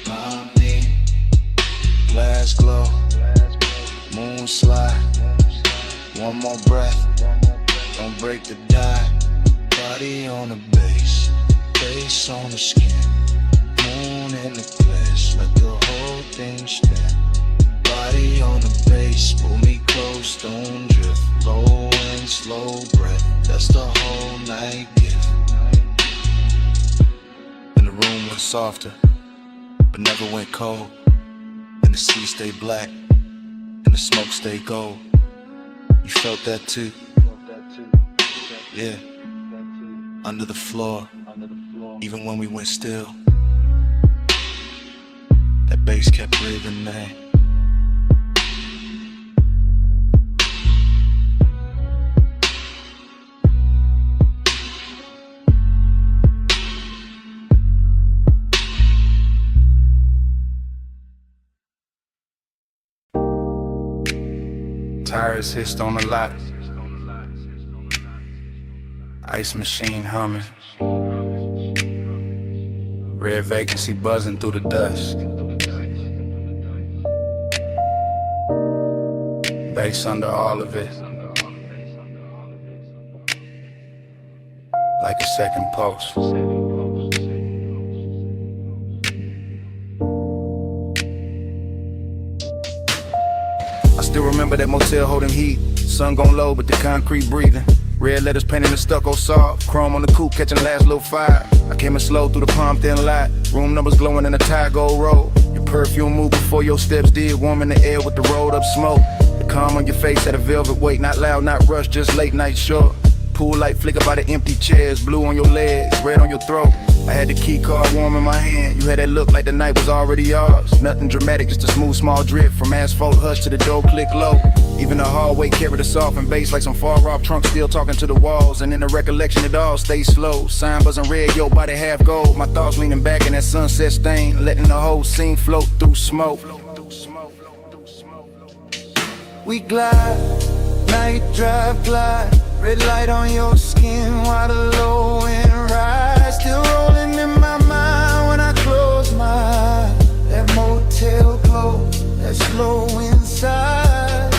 mommy. Glass glow, moon slide, one more breath, don't break the die. Body on the base, base on the skin, moon in the glass, let the whole thing spin. Body on the base, pull me close, don't drift. Low and slow breath, that's the whole night gift. And the room went softer, but never went cold. And the sea stayed black, and the smoke stayed gold. You felt that too? Yeah. Under the floor, even when we went still, that bass kept breathing, man. Tires hissed on the lot, ice machine humming, red vacancy buzzing through the dust. Bass under all of it, like a second pulse. Still remember that motel holding heat. Sun gon' low, but the concrete breathing. Red letters painted in stucco soft. Chrome on the coupe catching last little fire. I came in slow through the palm thin light. Room numbers glowing in a tire gold roll. Your perfume moved before your steps did. Warm in the air with the rolled up smoke. The calm on your face had a velvet weight. Not loud, not rushed, just late night short. Pool light flicker by the empty chairs. Blue on your legs, red on your throat. I had the key card warm in my hand. You had that look like the night was already yours. Nothing dramatic, just a smooth small drip. From asphalt hush to the door click low. Even the hallway carried us off in bass like some far off trunk still talking to the walls. And in the recollection it all stays slow. Sign buzzing red, your body half gold. My thoughts leaning back in that sunset stain. Letting the whole scene float through smoke. We glide, night drive glide. Red light on your skin while the low end rise. Still rolling in my mind when I close my eyes. That motel glow, that slow inside.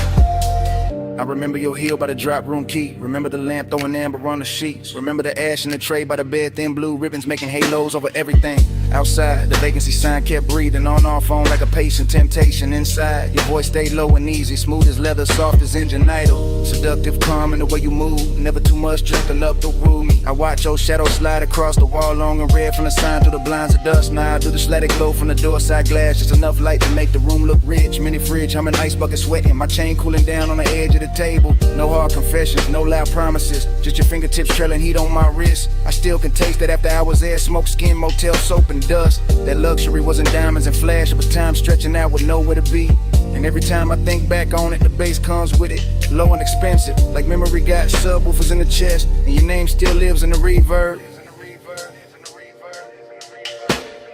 I remember your heel by the drop room key. Remember the lamp throwing amber on the sheets. Remember the ash in the tray by the bed, thin blue ribbons making halos over everything. Outside, the vacancy sign kept breathing. On our phone like a patient, temptation inside. Your voice stayed low and easy, smooth as leather, soft as engine idle. Seductive, calm in the way you move. Never too much, drink enough to rule me. I watch your shadow slide across the wall, long and red from the sign through the blinds of dust. Now I do the static glow from the door side glass. Just enough light to make the room look rich. Mini fridge, I'm an ice bucket sweating. My chain cooling down on the edge of the table. No hard confessions, no loud promises. Just your fingertips trailing heat on my wrist. I still can taste that after hours there. Smoke, skin, motel, soap, and dust. That luxury wasn't diamonds and flash, but time stretching out with nowhere to be. And every time I think back on it, the bass comes with it. Low and expensive, like memory got subwoofers in the chest. And your name still lives in the reverb.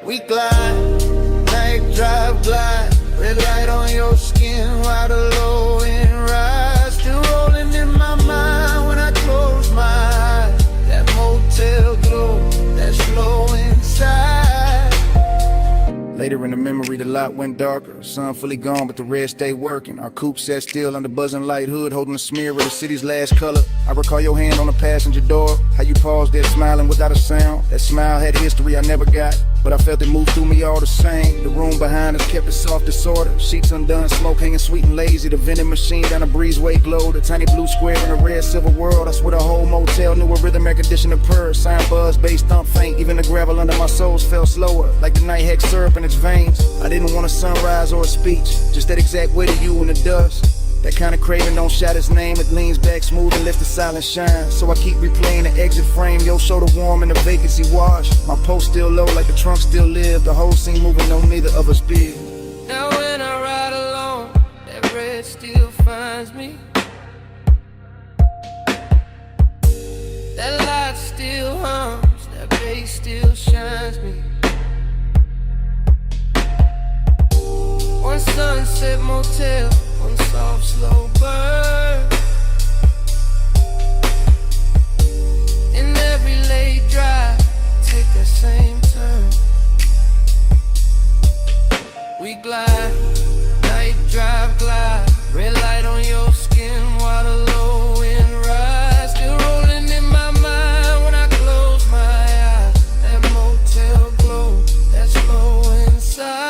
We glide, night drive glide. Red light on your skin while the low end rise. Still rolling in my mind when I close my eyes. That motel glow, that slow inside. Later in the memory, the lot went darker. Sun fully gone, but the red stayed working. Our coupe sat still under buzzing light hood, holding a smear of the city's last color. I recall your hand on the passenger door, how you paused there smiling without a sound. That smile had history I never got, but I felt it move through me all the same. The room behind us kept it soft disorder. Sheets undone, smoke hanging sweet and lazy. The vending machine down a breezeway glowed. A tiny blue square in a red silver world. I swear the whole motel knew a rhythm air conditioner purr. Sign buzz, bass thump faint. Even the gravel under my soles felt slower, like the night hex syrup in its veins. I didn't want a sunrise or a speech, just that exact weight of you in the dust. That kind of craving don't shout its name. It leans back smooth and lets the silence shine. So I keep replaying the exit frame. Your shoulder warm and the vacancy wash. My post still low like the trunk still live. The whole scene moving, no neither of us did. Now when I ride alone, that red still finds me. That light still hums, that bass still shines me. One sunset motel, one soft slow burn. In every late drive, take that same turn. We glide, night drive glide. Red light on your skin while the low end rise. Still rolling in my mind when I close my eyes. That motel glow, that slow inside.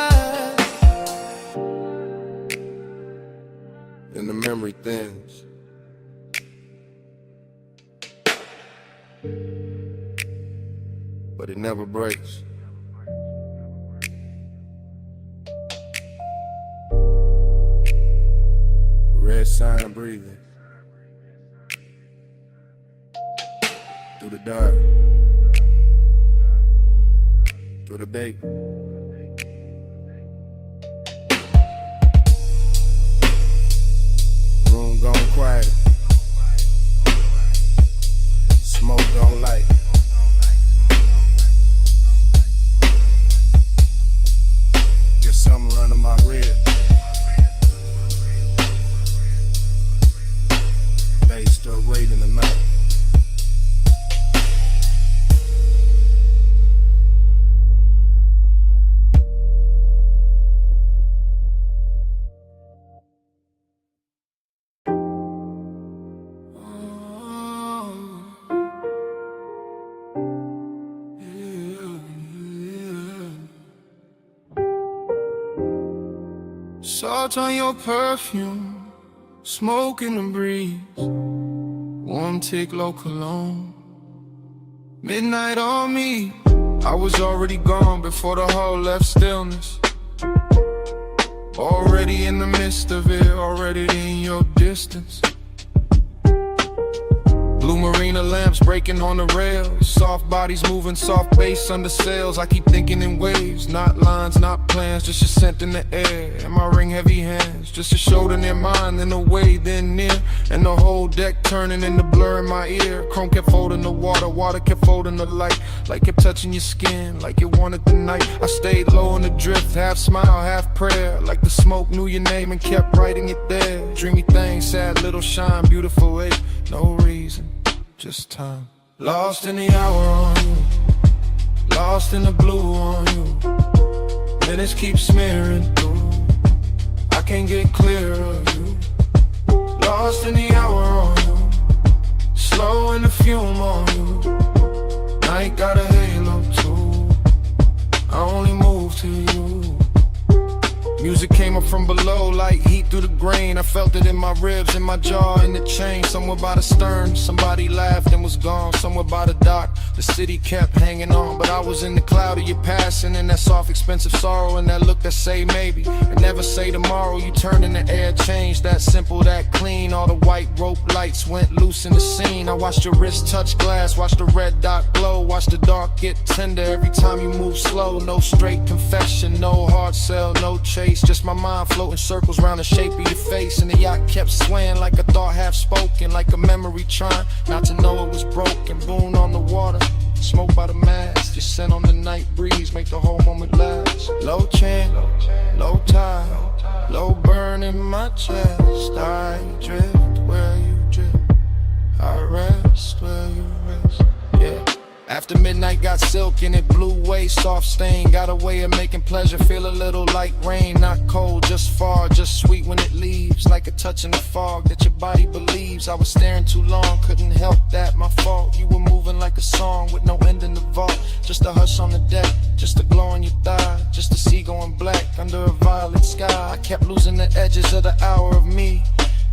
And the memory thins. But it never breaks. Red sign breathing through the dark, through the bait. Room gone quiet. Smoke gone light. Just something running my rib. Bass still waiting tonight. Salt on your perfume, Smoke in the breeze, warm tick low cologne. Midnight on me, I was already gone before the hall left stillness. Already in the midst of it, already in your distance. Blue marina lamps breaking on the rails, soft bodies moving, soft bass under sails. I keep thinking in waves, not lines, not plans, just a scent in the air. And my ring heavy hands, just a shoulder near mine, in a way then near. And the whole deck turning into blur in my ear. Chrome kept folding the water, water kept folding the light. Like kept touching your skin, like it wanted the night. I stayed low in the drift, half smile, half prayer. Like the smoke knew your name and kept writing it there. Dreamy thing, sad little shine, beautiful ache. No reason, just time. Lost in the hour on you, lost in the blue on you. Minutes keep smearing through, I can't get clear of you. Lost in the hour on you, slow in the fume on you. Night got a halo too, I only move to you. Music came up from below like heat through the grain. I felt it in my ribs, in my jaw, in the chain. Somewhere by the stern, somebody laughed and was gone. Somewhere by the dock, the city kept hanging on. But I was in the cloud of your passing, and that soft, expensive sorrow, and that look that say maybe, and never say tomorrow. You turned in the air, changed, that simple, that clean. All the white rope lights went loose in the scene. I watched your wrist touch glass, watched the red dot glow, watched the dark get tender every time you move slow. No straight confession, no hard sell, no chase. Just my mind floating circles around the shape of your face. And the yacht kept swaying like a thought half spoken, like a memory trying not to know it was broken. Boon on the water, smoke by the mast, your scent on the night breeze make the whole moment last. Low chant, low tide, low burn in my chest. I drift where you drift, I rest where you rest. Yeah. After midnight got silk and it blew away, soft stain. Got a way of making pleasure feel a little like rain. Not cold, just far, just sweet when it leaves. Like a touch in the fog that your body believes. I was staring too long, couldn't help that, my fault. You were moving like a song with no end in the vault. Just a hush on the deck, just a glow on your thigh. Just a sea going black under a violet sky. I kept losing the edges of the hour of me.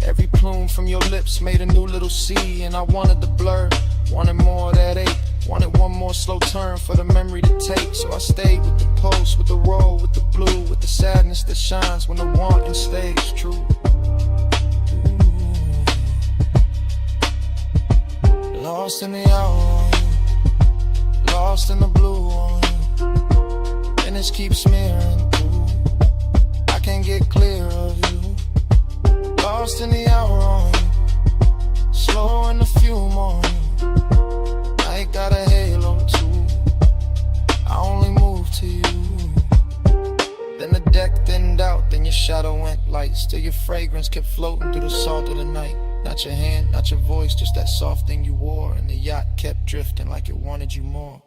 Every plume from your lips made a new little sea. And I wanted the blur, wanted more of that ache. Wanted one more slow turn for the memory to take. So I stayed with the pulse, with the roll, with the blue, with the sadness that shines when the wanting stays true. Ooh. Lost in the hour on you, lost in the blue on you. And it keeps smearing through, I can't get clear of you. Lost in the hour on you, slow in the fume on you. I got a halo too, I only move to you. Then the deck thinned out, then your shadow went light. Still your fragrance kept floating through the salt of the night. Not your hand, not your voice, just that soft thing you wore. And the yacht kept drifting like it wanted you more.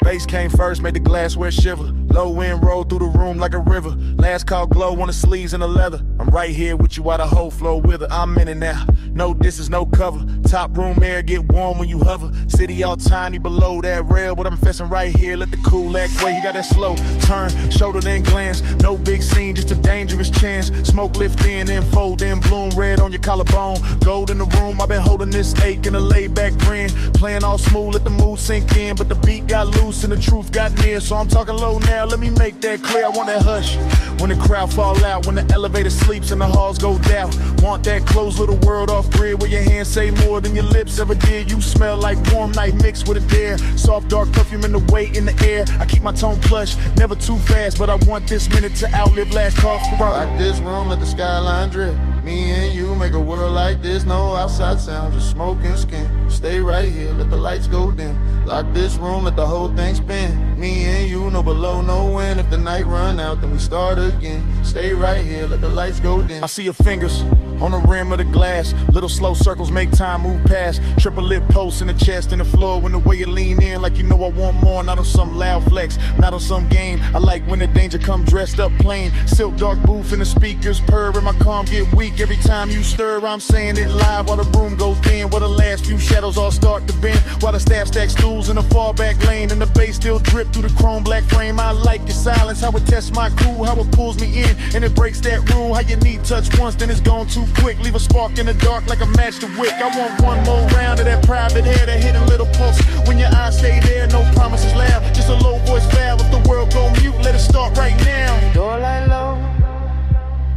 Bass came first, made the glassware shiver. Low wind rolled through the room like a river. Last call glow on the sleeves and the leather. I'm right here with you while the whole flow with her. I'm in it now, no distance, no cover. Top room air get warm when you hover. City all tiny below that rail, but I'm fessing right here. Let the cool act way. You got that slow turn, shoulder then glance. No big scene, just a dangerous chance. Smoke lift in and fold in, bloom red on your collarbone. Gold in the room, I've been holding this ache in a laid back grin. Playing all smooth, let the mood sink in, but the beat got loose and and the truth got near. So I'm talking low now, let me make that clear. I want that hush when the crowd fall out, when the elevator sleeps and the halls go down. Want that closed little world off grid where your hands say more than your lips ever did. You smell like warm night mixed with a dare. Soft dark perfume in the weight in the air. I keep my tone plush, never too fast, but I want this minute to outlive last call for Like this room, let the skyline drip. Me and you make a world like this. No outside sound, just smoke and skin. Stay right here, let the lights go dim. Lock this room, let the whole thing spin. Me and you, no below, no wind. If the night run out, then we start again. Stay right here, let the lights go dim. I see your fingers on the rim of the glass. Little slow circles make time move past. Triple lip posts in the chest and the floor. When the way you lean in like you know I want more. Not on some loud flex, not on some game. I like when the danger come dressed up plain. Silk dark booth and the speakers purr and my calm get weak. Every time you stir, I'm saying it live while the room goes thin. While the last few shadows all start to bend. While the staff stacks stools in the far back lane. And the bass still drip through the chrome black frame. I like your silence, how it tests my crew. How it pulls me in and it breaks that rule. How you need touch once, then it's gone too quick. Leave a spark in the dark like a match to wick. I want one more round of that private hair, that hidden little pulse. When your eyes stay there, no promises loud. Just a low voice vow. If the world go mute, let it start right now. Door light low,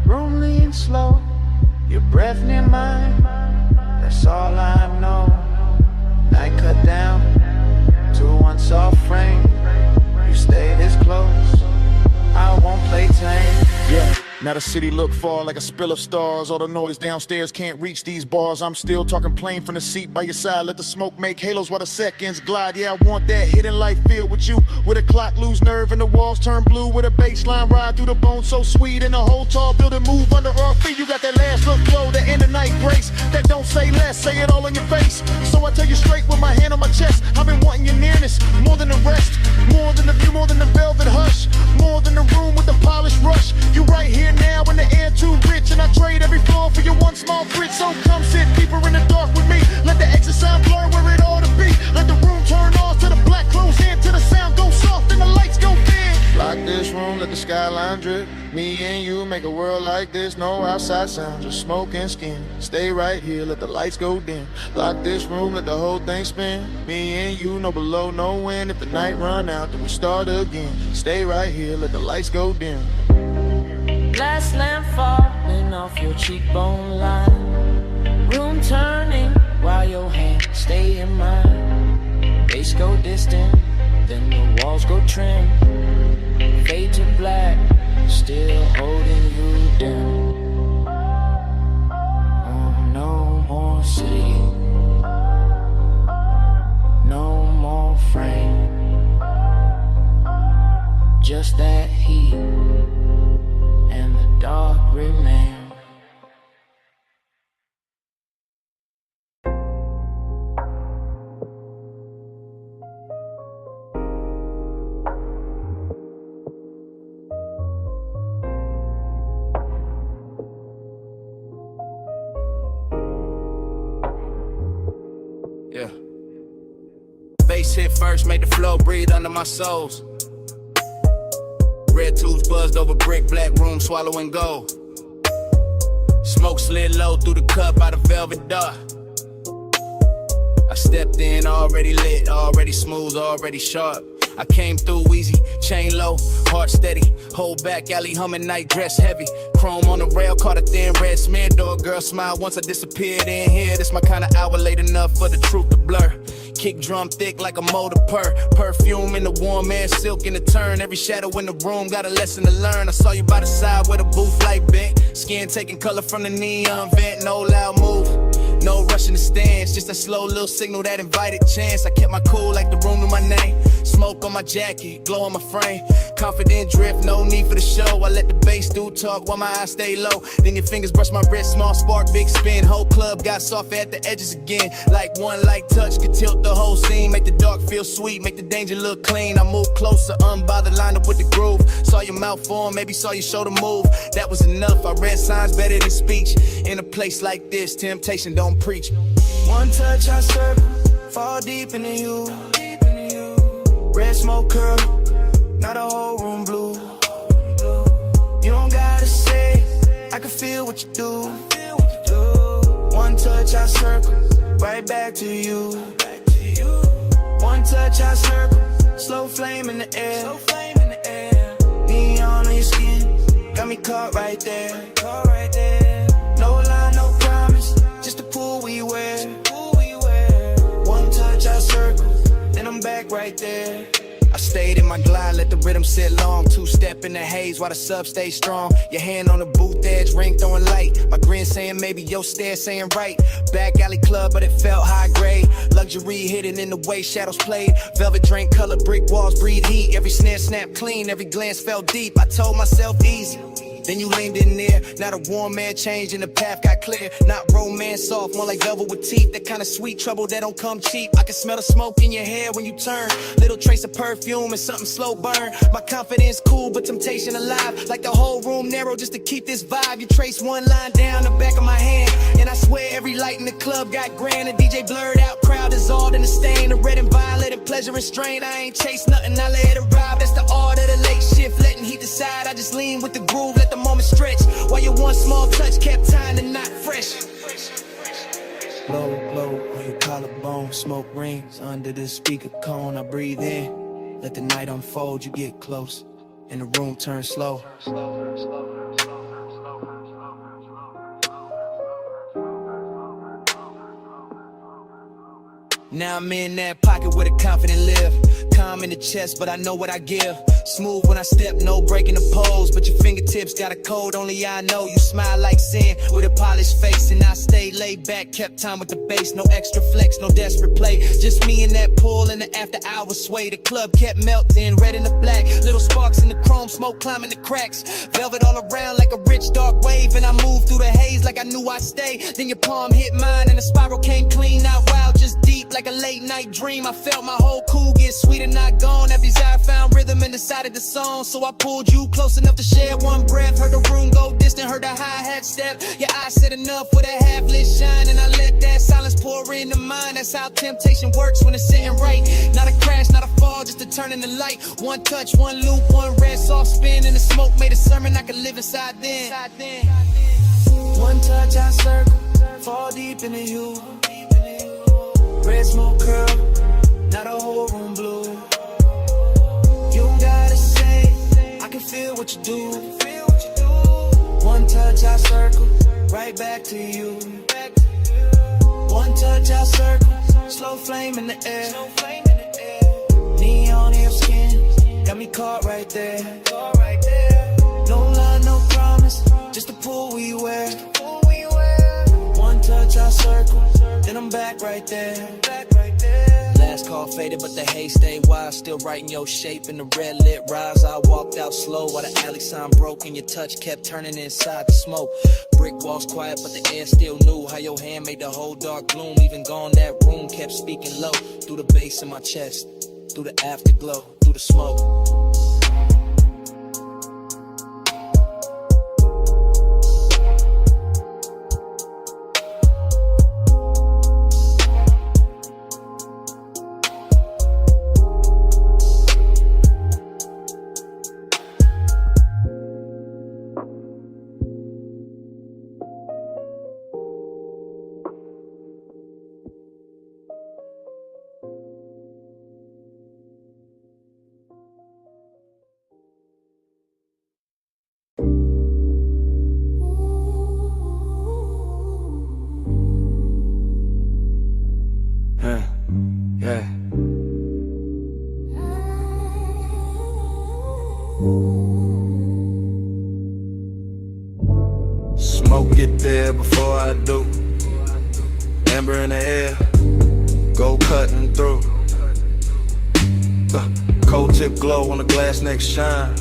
room lean slow. Your breath near mine, that's all I know. Night cut down to one soft frame. You stay this close, I won't play tame. Yeah. Now the city look far like a spill of stars. All the noise downstairs can't reach these bars. I'm still talking plain from the seat by your side. Let the smoke make halos while the seconds glide. Yeah, I want that hidden light filled with you. With a clock lose nerve and the walls turn blue. With a bass line ride through the bones so sweet. And the whole tall building move under our feet. You got that last look flow, that end of night grace. That don't say less, say it all in your face. So I tell you straight with my hand on my chest. I've been wanting your nearness, more than the rest. More than the view, more than the velvet hush. More than the room with the polished rush. You right here now in the air too rich. And I trade every floor for your one small fridge. So come sit deeper in the dark with me. Let the exit sound blur where it ought to be. Let the room turn off to the black close in. To the sound go soft and the lights go dim. Lock this room, let the skyline drip. Me and you make a world like this. No outside sound, just smoke and skin. Stay right here, let the lights go dim. Lock this room, let the whole thing spin. Me and you, no below, no wind. If the night run out, then we start again. Stay right here, let the lights go dim. Glass lamp falling off your cheekbone line. Room turning while your hands stay in mine. Bass go distant, then the walls go trim. Fade to black, still holding you down. Oh, no more city, no more frame. Just that heat and the dark remain. Yeah. Bass hit first, made the flow breathe under my soles. Red tubes buzzed over brick, black room swallowing gold. Smoke slid low through the cup out of velvet dark. I stepped in already lit, already smooth, already sharp. I came through easy, chain low, heart steady. Hold back, alley humming, night dress heavy. Chrome on the rail, caught a thin red smear door. Girl smiled once I disappeared in here. This my kind of hour, late enough for the truth to blur. Kick drum thick like a motor purr. Perfume in the warm air, silk in the turn. Every shadow in the room got a lesson to learn. I saw you by the side where the booth light bent. Skin taking color from the neon vent. No loud move, no rushing the stands. Just a slow little signal that invited chance. I kept my cool like the room knew my name. Smoke on my jacket, glow on my frame. Confident drift, no need for the show. I let the bass do talk while my eyes stay low. Then your fingers brush my wrist, small spark, big spin. Whole club got soft at the edges again. Like one light touch could tilt the whole scene. Make the dark feel sweet, make the danger look clean. I move closer, unbothered, lined up with the groove. Saw your mouth form, maybe saw your shoulder move. That was enough, I read signs better than speech. In a place like this, temptation don't preach. One touch I circle, fall deep into you. Red smoke curl, now the whole room blue. You don't gotta say, I can feel what you do. One touch I circle, right back to you. One touch I circle, Slow flame in the air. Neon on your skin, got me caught right there. No lie, no promise, just the pool we wear. One touch, I circle, then I'm back right there. I stayed in my glide, let the rhythm sit long. Two-step in the haze while the sub stays strong. Your hand on the booth edge, ring throwing light. My grin saying maybe, your stare saying right. Back alley club, but it felt high grade. Luxury hidden in the way shadows played. Velvet drain color, brick walls breathe heat. Every snare snapped clean, every glance felt deep. I told myself easy. Then you leaned in there, not a warm man changed and the path got clear. Not romance soft, more like velvet with teeth. That kind of sweet trouble that don't come cheap. I can smell the smoke in your hair when you turn. Little trace of perfume and something slow burn. My confidence cool, but temptation alive. Like the whole room narrow just to keep this vibe. You trace one line down the back of my hand, and I swear every light in the club got grand. The DJ blurred out, crowd dissolved in the stain. The red and violet and pleasure and strain. I ain't chase nothing, I let it arrive. That's the art of the late shift, letting heat decide. I just lean with the groove, let the moment stretch. While your one small touch kept tying the knot fresh. Blow, blow on your collarbone, smoke rings under the speaker cone. I breathe in, let the night unfold. You get close, and the room turns slow. Now I'm in that pocket where the confident live. Calm in the chest, but I know what I give. Smooth when I step, no breaking the pose. But your fingertips got a code, only I know. You smile like sin with a polished face. And I stayed laid back, kept time with the bass. No extra flex, no desperate play. Just me in that pool in the after hours sway. The club kept melting, red and the black. Little sparks in the chrome, smoke climbing the cracks. Velvet all around like a rich dark wave. And I moved through the haze like I knew I'd stay. Then your palm hit mine and the spiral came clean. Not wild, just deep like a late night dream. I felt my whole cool get sweet and not gone. Every desire found rhythm in the side of the song. So I pulled you close enough to share one breath. Heard the room go distant, heard the hi-hat step. Your eyes said enough with a half-lit shine. And I let that silence pour into mine. That's how temptation works when it's sitting right. Not a crash, not a fall, just a turn in the light. One touch, one loop, one red soft spin. And the smoke made a sermon I could live inside then. One touch I circle, fall deep into you. Red smoke curl, not a whole room blue. You don't gotta say, I can feel what you do. One touch I circle, right back to you. One touch I circle, slow flame in the air. Neon in your skin, got me caught right there. No lie, no promise, just the pool we wear. One touch I circle, then I'm back right there. Last call faded, but the haze stayed wild. Still writing your shape in the red lit rise. I walked out slow while the alley sign broke and your touch kept turning inside the smoke. Brick walls quiet, but the air still knew how your hand made the whole dark gloom. Even gone, that room kept speaking low. Through the bass in my chest, through the afterglow, through the smoke. Yeah. Smoke get there before I do. Amber in the air, go cutting through. Cold tip glow on the glass next shine.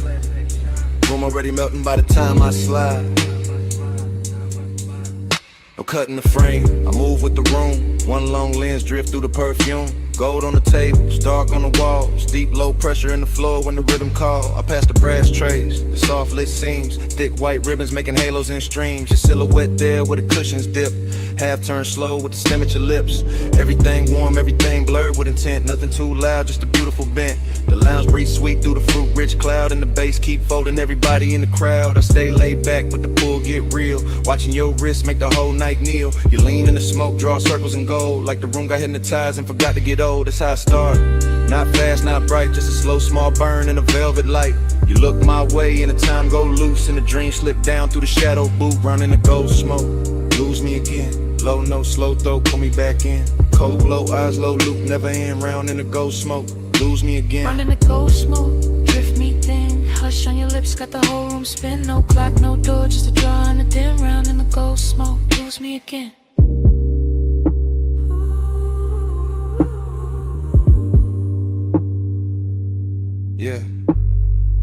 Room already melting by the time I slide. No cutting the frame, I move with the room. One long lens drift through the perfume. Gold on the tables, dark on the walls. Deep low pressure in the floor when the rhythm call. I pass the brass trays, the soft lit seams. Thick white ribbons making halos in streams. Your silhouette there where the cushions dip. Half turn slow with the stem at your lips. Everything warm, everything blurred with intent. Nothing too loud, just a beautiful bent. The lounge breeze sweet through the fruit rich cloud. And the bass keep folding everybody in the crowd. I stay laid back but the pull get real. Watching your wrist make the whole night kneel. You lean in the smoke, draw circles in gold. Like the room got hypnotized and forgot to get though, that's how I start. Not fast, not bright, just a slow, small burn in a velvet light. You look my way and the time go loose, and the dream slip down through the shadow boot, round in the gold smoke. Lose me again, low note, slow throat, pull me back in. Cold glow, eyes low, loop, never end, round in the gold smoke. Lose me again. Round in the gold smoke, drift me thin. Hush on your lips, got the whole room spin. No clock, no door, just a draw and a dim. Round in the gold smoke, lose me again. Yeah,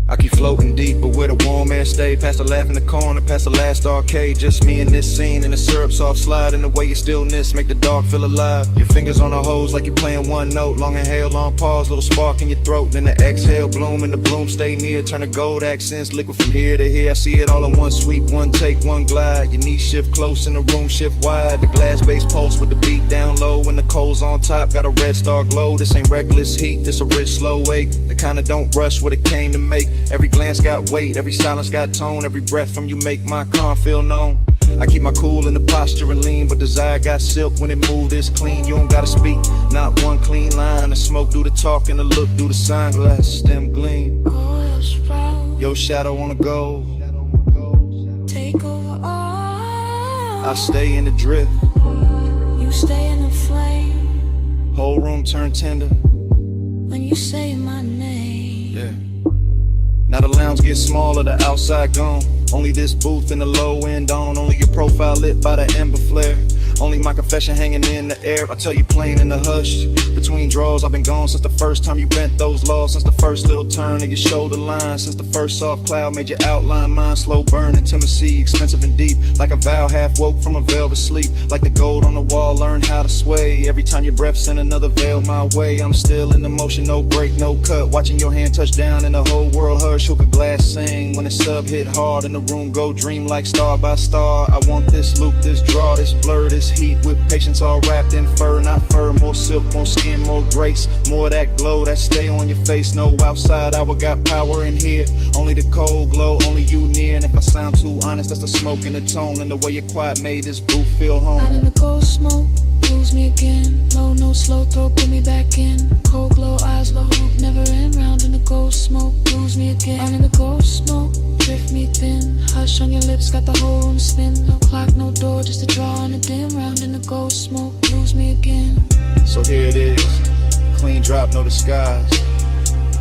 I keep floating deep, but where the warm air stay. Past the laugh in the corner, past the last arcade. Just me and this scene, and the syrup soft slide. And the way your stillness make the dark feel alive. Your fingers on the hose like you're playing one note. Long inhale, long pause, little spark in your throat. Then the exhale, bloom, and the bloom stay near. Turn the gold accents, liquid from here to here. I see it all in one sweep, one take, one glide. Your knees shift close and the room shift wide. The glass base pulse with the beat down low. And the coals on top, got a red star glow. This ain't reckless heat, this a rich slow wake. The kinda don't rush what it came to make. Every glance got weight, every silence got tone. Every breath from you make my calm feel known. I keep my cool in the posture and lean, but desire got silk when it moved this clean. You don't gotta speak, not one clean line. The smoke through the talk and the look through the sunglass. Stem gleam, your shadow on the gold. Take over all. I stay in the drift, You stay in the flame. whole room turn tender. When you say my name. Yeah. Now the lounge gets smaller, the outside gone. Only this booth and the low end on. Only your profile lit by the ember flare. Only my confession hanging in the air. I tell you plain in the hush. Between draws, I've been gone since the first time you bent those laws. Since the first little turn of your shoulder line. Since the first soft cloud made your outline mine. Slow burn, intimacy, expensive and deep. Like a vow half woke from a velvet sleep. Like the gold on the wall, learn how to sway. Every time your breath send another veil my way. I'm still in the motion, no break, no cut. Watching your hand touch down and the whole world hush. Hook a glass sing when the sub hit hard. And the room go dream like star by star. I want this loop, this draw, this blur, this heat with patience all wrapped in fur, not fur. More silk, more skin, more grace. More of that glow that stay on your face. No outside hour, got power in here. Only the cold glow, only you near. And if I sound too honest, that's the smoke and the tone. And the way your quiet made this booth feel home. Out in the gold smoke, lose me again. Low, no slow throw, put me back in. Cold glow, eyes low, never end. Round in the gold smoke, lose me again. Out in the gold smoke, drift me thin. Hush on your lips, got the whole room spin. No clock, no door, just a draw and a dim. Round in the gold smoke, lose me again. So here it is, clean drop, no disguise.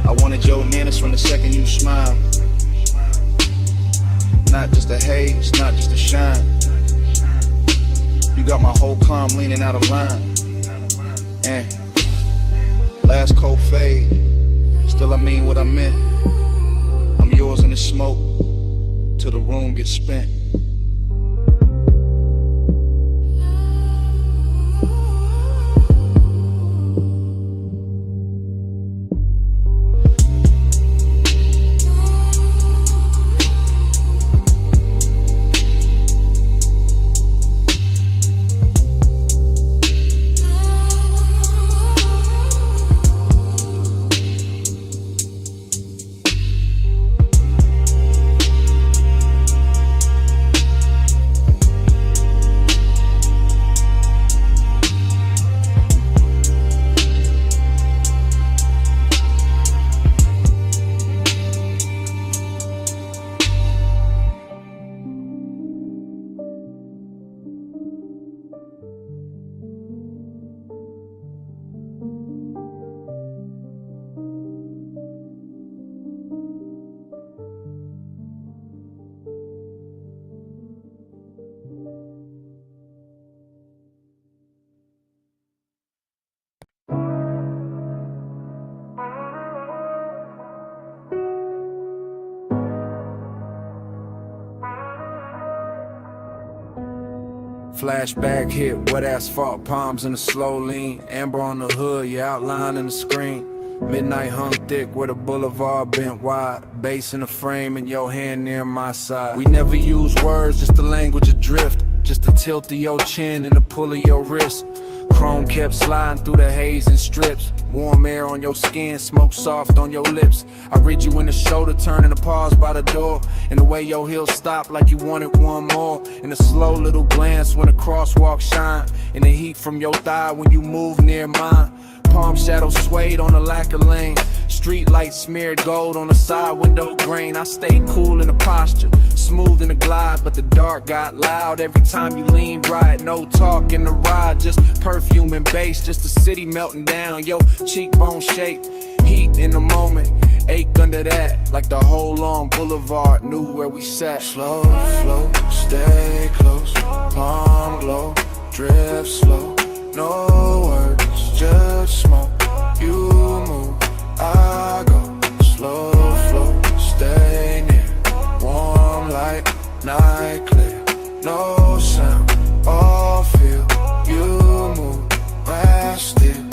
I wanted your nanas from the second you smiled. Not just a haze, not just a shine. You got my whole calm leaning out of line. And last cold fade, still I mean what I meant. I'm yours in the smoke, till the room gets spent. Flashback hit, wet asphalt, palms in the slow lean. Amber on the hood, your outline in the screen. Midnight hung thick where the boulevard bent wide. Bass in the frame and your hand near my side. We never use words, just the language of drift. Just the tilt of your chin and the pull of your wrist. Chrome kept sliding through the haze and strips. Warm air on your skin, smoke soft on your lips. I read you in the shoulder, turning to pause by the door. And the way your heels stop like you wanted one more. And the slow little glance when the crosswalk shine. And the heat from your thigh when you move near mine. palm shadow swayed on the lacquer lane. Street lights smeared gold on the side window grain. I stayed cool in the posture, smooth in the glide, but the dark got loud every time you leaned right. No talk in the ride, just perfume and bass, just the city melting down. Yo, cheekbone shake, heat in the moment, ache under that, like the whole long boulevard knew where we sat. Slow, flow, stay close, palm glow, drip slow, no words, just smoke. You move, I go, slow flow, stay near, warm light, night clear, no sound, all feel. You move, rest still.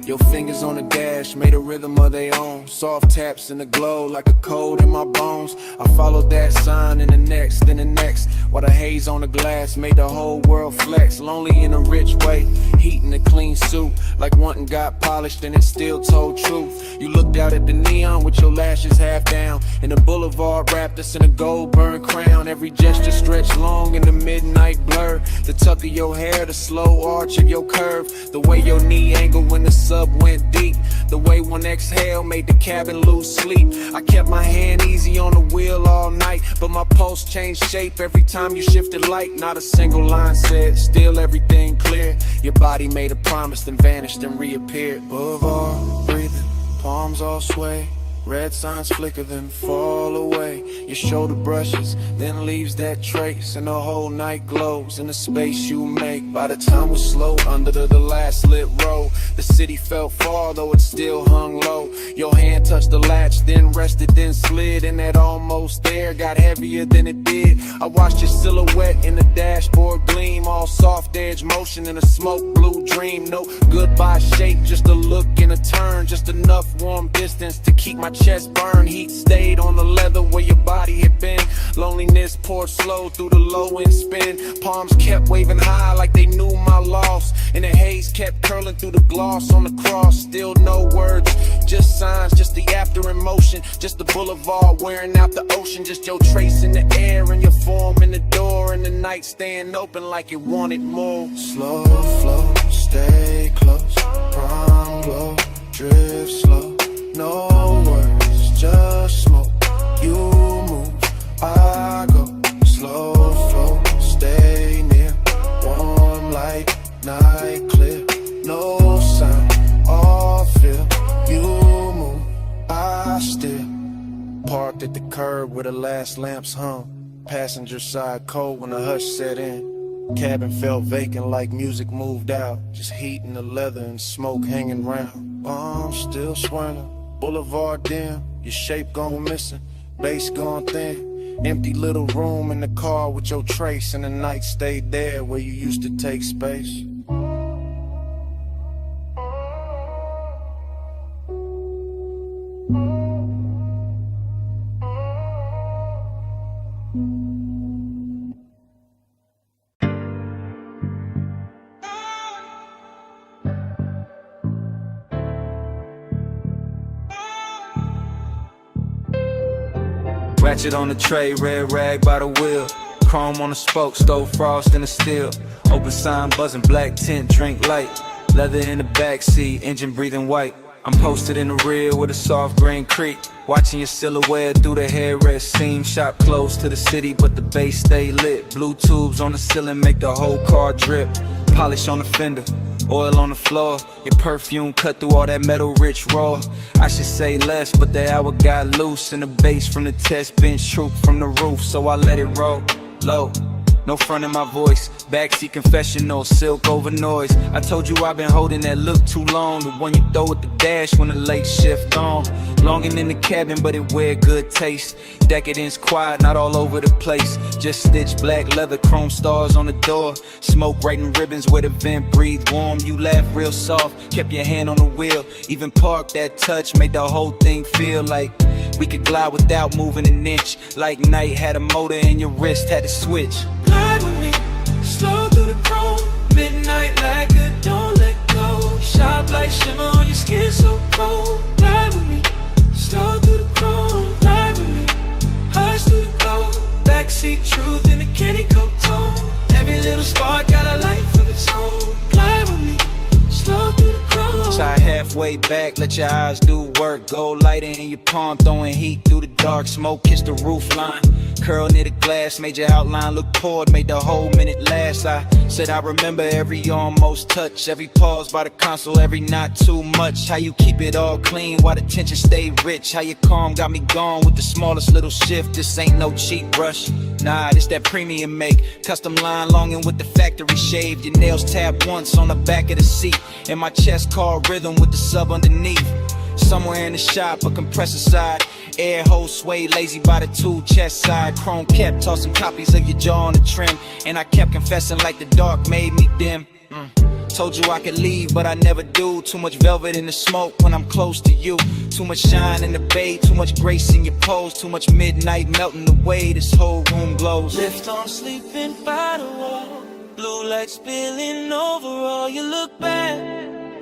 Your fingers on the dash made a rhythm of their own. Soft taps in the glow like a cold in my bones. I followed that sign in the next, then the next. While the haze on the glass made the whole world flex. Lonely in a rich way, heat in a clean suit. Like one got polished and it still told truth. You looked out at the neon with your lashes half down. And the boulevard wrapped us in a gold burned crown. Every gesture stretched long in the midnight blur. The tuck of your hair, the slow arch of your curve. The way your knee angled when the sun went deep. The way one exhale made the cabin lose sleep. I kept my hand easy on the wheel all night, but my pulse changed shape every time you shifted light. Not a single line said, still everything clear. Your body made a promise, then vanished and reappeared. Boulevard, breathing, palms all sway. Red signs flicker, then fall away. Your shoulder brushes, then leaves that trace. And the whole night glows in the space you make. By the time we're slow under the last lit row, the city felt far, though it still hung low. Your hand touched the latch, then rested, then slid. And that almost there got heavier than it did. I watched your silhouette in the dashboard gleam. All soft edge motion in a smoke blue dream. No goodbye shape, just a look and a turn. Just enough warm distance to keep my chest burn. Heat stayed on the leather where your body had been. Loneliness poured slow through the low end spin. Palms kept waving high like they knew my loss. And the haze kept curling through the gloss on the cross. Still no words, just signs, just the after emotion. Just the boulevard wearing out the ocean. Just your trace in the air and your form in the door. And the night staying open like it wanted more. Slow flow, stay close, prime glow, drift slow, no words, just smoke. You move, I go, slow flow, stay near, warm light, night clear, no sound, all feel. You move, I still. Parked at the curb where the last lamps hung. Passenger side cold when the hush set in. Cabin felt vacant like music moved out. Just heat in the leather and smoke hanging round. Bombs still swirling, boulevard dim. Your shape gone missing, bass gone thin. Empty little room in the car with your trace. And the night stayed there where you used to take space. Ratchet on the tray, red rag by the wheel. Chrome on the spoke, stove frost in the steel. Open sign buzzing, black tint, drink light. Leather in the backseat, engine breathing white. I'm posted in the rear with a soft green creek. Watching your silhouette through the headrest seam. Shop close to the city, but the base stay lit. Blue tubes on the ceiling make the whole car drip. Polish on the fender, oil on the floor. Your perfume cut through all that metal rich raw. I should say less, but the hour got loose. And the bass from the test bench troop from the roof. So I let it roll low, no front in my voice. Backseat confessional, silk over noise. I told you I've been holding that look too long. The one you throw at the dash when the late shift on. Longing in the cabin, but it wear good taste. Decadence quiet, not all over the place. Just stitched black leather, chrome stars on the door. Smoke right in ribbons where the vent breathed warm. You laughed real soft, kept your hand on the wheel. Even parked that touch, made the whole thing feel like we could glide without moving an inch. Like night had a motor and your wrist had to switch. Glide with me, slow through the chrome. Midnight like a don't let go. Sharp light shimmer on your skin so cold. Glide with me, slow through the chrome. Glide with me, hush through the glow. Backseat truth in a candy coat tone. Every little spark got a life of its own. Glide with me, slow through the chrome. So I had halfway back, let your eyes do work. Gold lighter in your palm, throwing heat through the dark. Smoke kiss the roof line. Curl near the glass, made your outline look poured, made the whole minute last. I said I remember every almost touch, every pause by the console, every not too much. How you keep it all clean while the tension stay rich. How you calm got me gone with the smallest little shift. This ain't no cheap brush, nah, this that premium make. Custom line longing with the factory shaved. Your nails tapped once on the back of the seat, and my chest called rhythm with the sub underneath. Somewhere in the shop, a compressor side, air hole sway lazy by the tool chest side. Chrome kept tossing copies of your jaw on the trim, and I kept confessing like the dark made me dim. Told you I could leave, but I never do. Too much velvet in the smoke when I'm close to you. Too much shine in the bay, too much grace in your pose. Too much midnight melting away, this whole room glows. Lift on sleeping by the wall, blue light spilling over all. You look back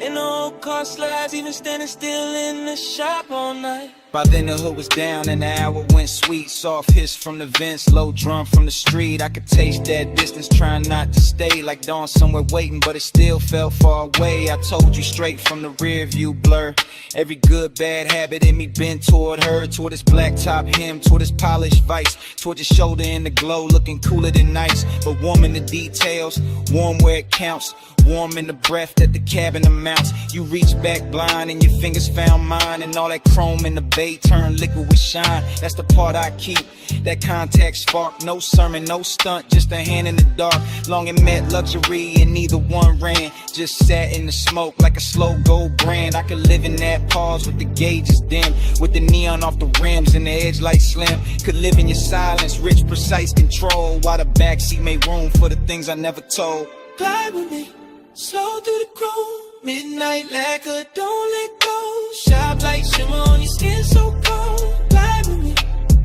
in the old car slides, even standing still in the shop all night. By then the hood was down and the hour went sweet. Soft hiss from the vents, low drum from the street. I could taste that distance, trying not to stay. Like dawn somewhere waiting, but it still felt far away. I told you straight from the rear view blur. Every good, bad habit in me bent toward her. Toward his black top hem, toward his polished vice. Toward your shoulder in the glow, looking cooler than nice. But warm in the details, warm where it counts. Warm in the breath that the cabin amounts. You reach back blind and your fingers found mine. And all that chrome in the bay turned liquid with shine. That's the part I keep, that contact spark. No sermon, no stunt, just a hand in the dark. Long and met luxury and neither one ran. Just sat in the smoke like a slow gold brand. I could live in that pause with the gauges dim, with the neon off the rims and the edge light slim. Could live in your silence, rich, precise control, while the backseat made room for the things I never told. Glide with me, slow through the chrome. Midnight lacquer, don't let go. Shop like shimmer on your skin, so cold. Glide with me,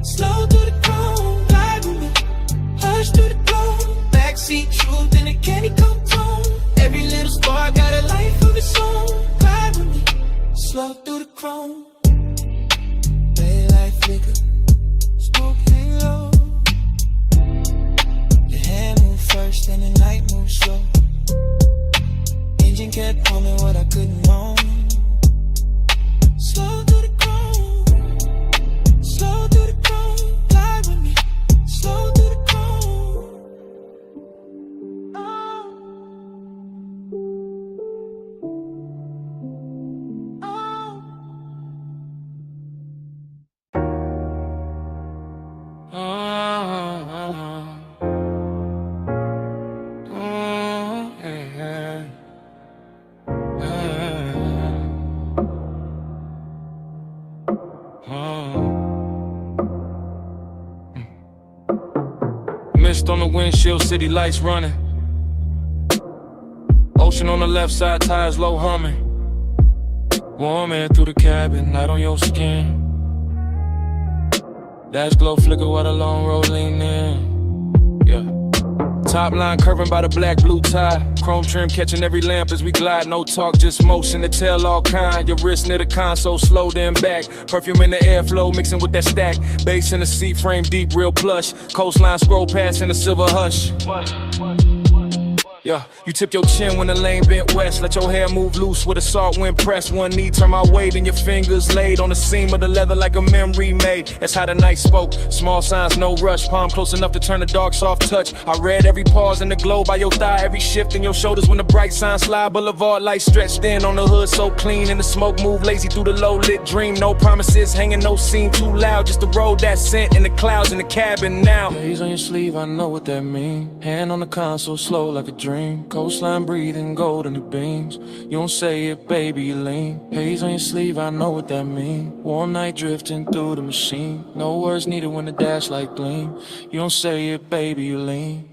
slow through the chrome. Glide with me, hush through the glow. Backseat truth in a candy coat tone. Every little spark got a life of its own. Glide with me, slow through the chrome. Daylight flicker, smoke hang low. The hand move first and the night move slow. Engine kept humming what I couldn't own. Slow through the chrome, slow through the chrome. Glide with me, slow through the chrome. Mist on the windshield, city lights running. Ocean on the left side, tires low humming. Warm air through the cabin, light on your skin. Dash glow flicker while the long road lean in. Yeah. Top line curving by the black blue tie. Chrome trim catching every lamp as we glide. No talk, just motion to tell all kind. Your wrist near the console, slow then back. Perfume in the airflow, mixing with that stack. Bass in the seat, frame deep, real plush. Coastline scroll past in a silver hush. Yeah, you tip your chin when the lane bent west. Let your hair move loose with a salt wind press. One knee turn my weight and your fingers laid on the seam of the leather like a memory made. That's how the night spoke. Small signs, no rush. Palm close enough to turn the dark soft touch. I read every pause in the glow by your thigh. Every shift in your shoulders when the bright signs slide. Boulevard lights stretched in on the hood so clean. And the smoke move lazy through the low lit dream. No promises hanging, no scene too loud. Just the road that's sent in the clouds in the cabin now. Haze on your sleeve, I know what that mean. Hand on the console, slow like a dream. Coastline breathing gold in the beams. You don't say it, baby, you lean. Haze on your sleeve, I know what that mean. Warm night drifting through the machine. No words needed when the dash light gleam. You don't say it, baby, you lean.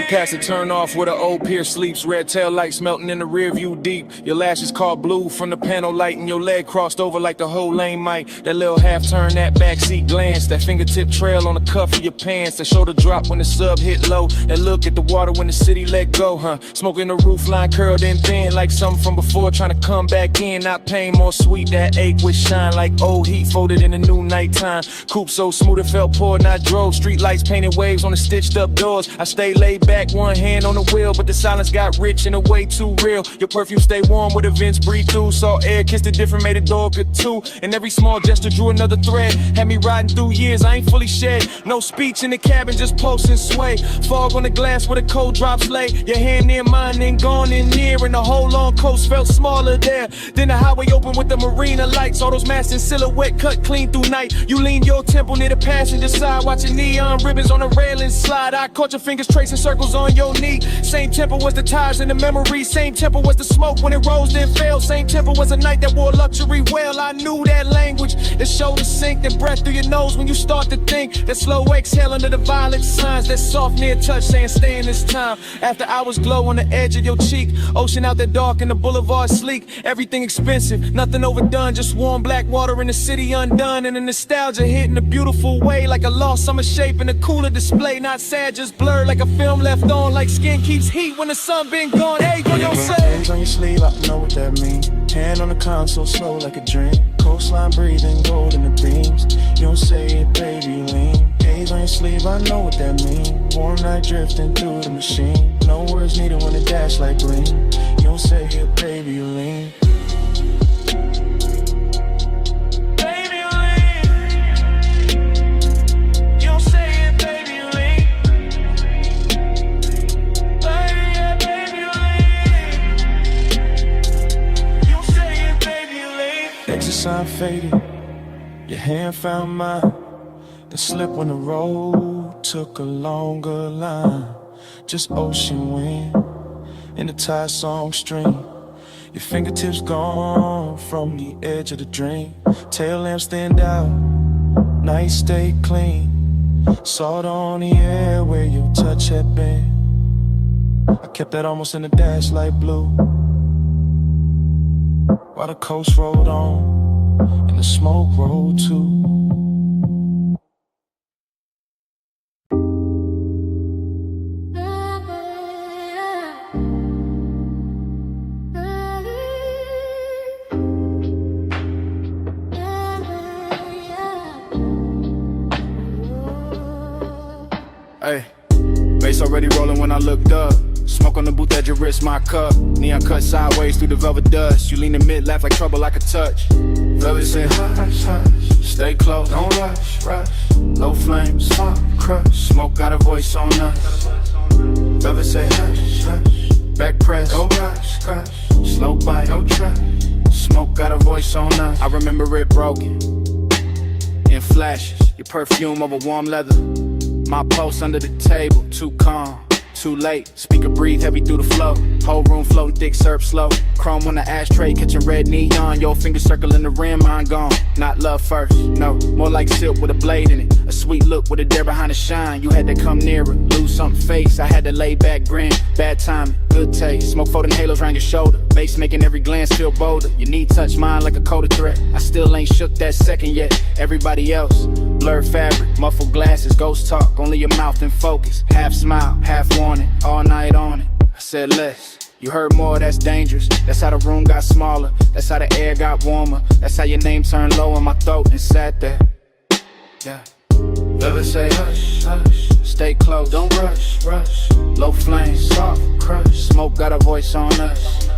past the turn off where the old pier sleeps. Red tail lights melting in the rear view deep. Your lashes caught blue from the panel light, and your leg crossed over like the whole lane might. That little half turn, that backseat glance, that fingertip trail on the cuff of your pants, that shoulder drop when the sub hit low, that look at the water when the city let go, huh? Smoking the roof line curled in thin like something from before, trying to come back in. Not pain, more sweet, that ache with shine like old heat folded in the new nighttime. Coupe so smooth it felt poor, and I drove. Street lights painted waves on the stitched up doors. I stayed laid back, one hand on the wheel, but the silence got rich and a way too real. Your perfume stay warm with events breathe through. Saw air, kissed it different, made a door good too. And every small gesture drew another thread. Had me riding through years, I ain't fully shed. No speech in the cabin, just pulse and sway. Fog on the glass where the cold drops lay. Your hand near mine, then gone in near, and the whole long coast felt smaller there. Then the highway opened with the marina lights. All those masts in silhouette cut clean through night. You leaned your temple near the passenger side, watching neon ribbons on the railing slide. I caught your fingers tracing circles on your knee. Same tempo was the tires in the memory. Same tempo was the smoke when it rose then fell. Same tempo was a night that wore luxury well. I knew that language, that shoulder sink, that breath through your nose when you start to think. That slow exhale under the violet signs. That soft near touch saying stay in this time. After hours glow on the edge of your cheek. Ocean out there dark and the boulevard sleek. Everything expensive, nothing overdone. Just warm black water in the city undone. And the nostalgia hit in a beautiful way, like a lost summer shape in a cooler display. Not sad, just blurred like a film left on. Like skin keeps heat when the sun been gone. Hey, what you say? Hands on your sleeve, I know what that means. Hand on the console, slow like a dream. Coastline breathing, gold in the beams. You don't say it, baby, lean. Haze on your sleeve, I know what that means. Warm night drifting through the machine. No words needed when it dash like green. You don't say it, baby, lean. Sign faded, your hand found mine. The slip when the road took a longer line. Just ocean wind in the tide song stream. Your fingertips gone from the edge of the dream. Tail lamp stand out, night stay clean. Salt on the air where your touch had been. I kept that almost in the dash light blue, while the coast rolled on and the smoke rolled too. Hey, bass already rolling when I looked up. Smoke on the booth at your wrist, my cup. Neon cut sideways through the velvet dust. You lean in mid, laugh like trouble I could touch. Velvet say hush, hush. Stay close, don't rush, rush. Low flame, smoke, crush. Smoke got a voice on us. Velvet say hush, hush. Back press, don't rush, crush. Slow bite, don't trust. Smoke got a voice on us. I remember it broken in flashes. Your perfume over warm leather. My pulse under the table, too calm. Too late, speaker breathe heavy through the flow. Whole room floating thick, serve slow. Chrome on the ashtray, catching red neon. Your finger circling the rim, mine gone. Not love first, no, more like silk with a blade in it. A sweet look with a dare behind the shine. You had to come nearer, lose something face. I had to lay back, grin, bad timing, good taste. Smoke floating halos around your shoulder. Bass making every glance feel bolder. Your knee touch mine like a coded threat. I still ain't shook that second yet. Everybody else, blurred fabric, muffled glasses, ghost talk. Only your mouth in focus. Half smile, half warning, all night on it. I said less. You heard more, that's dangerous. That's how the room got smaller. That's how the air got warmer. That's how your name turned low in my throat and sat there. Yeah. Never say hush, hush. Stay close, don't rush, rush. Low flame, soft crush. Smoke got a voice on us.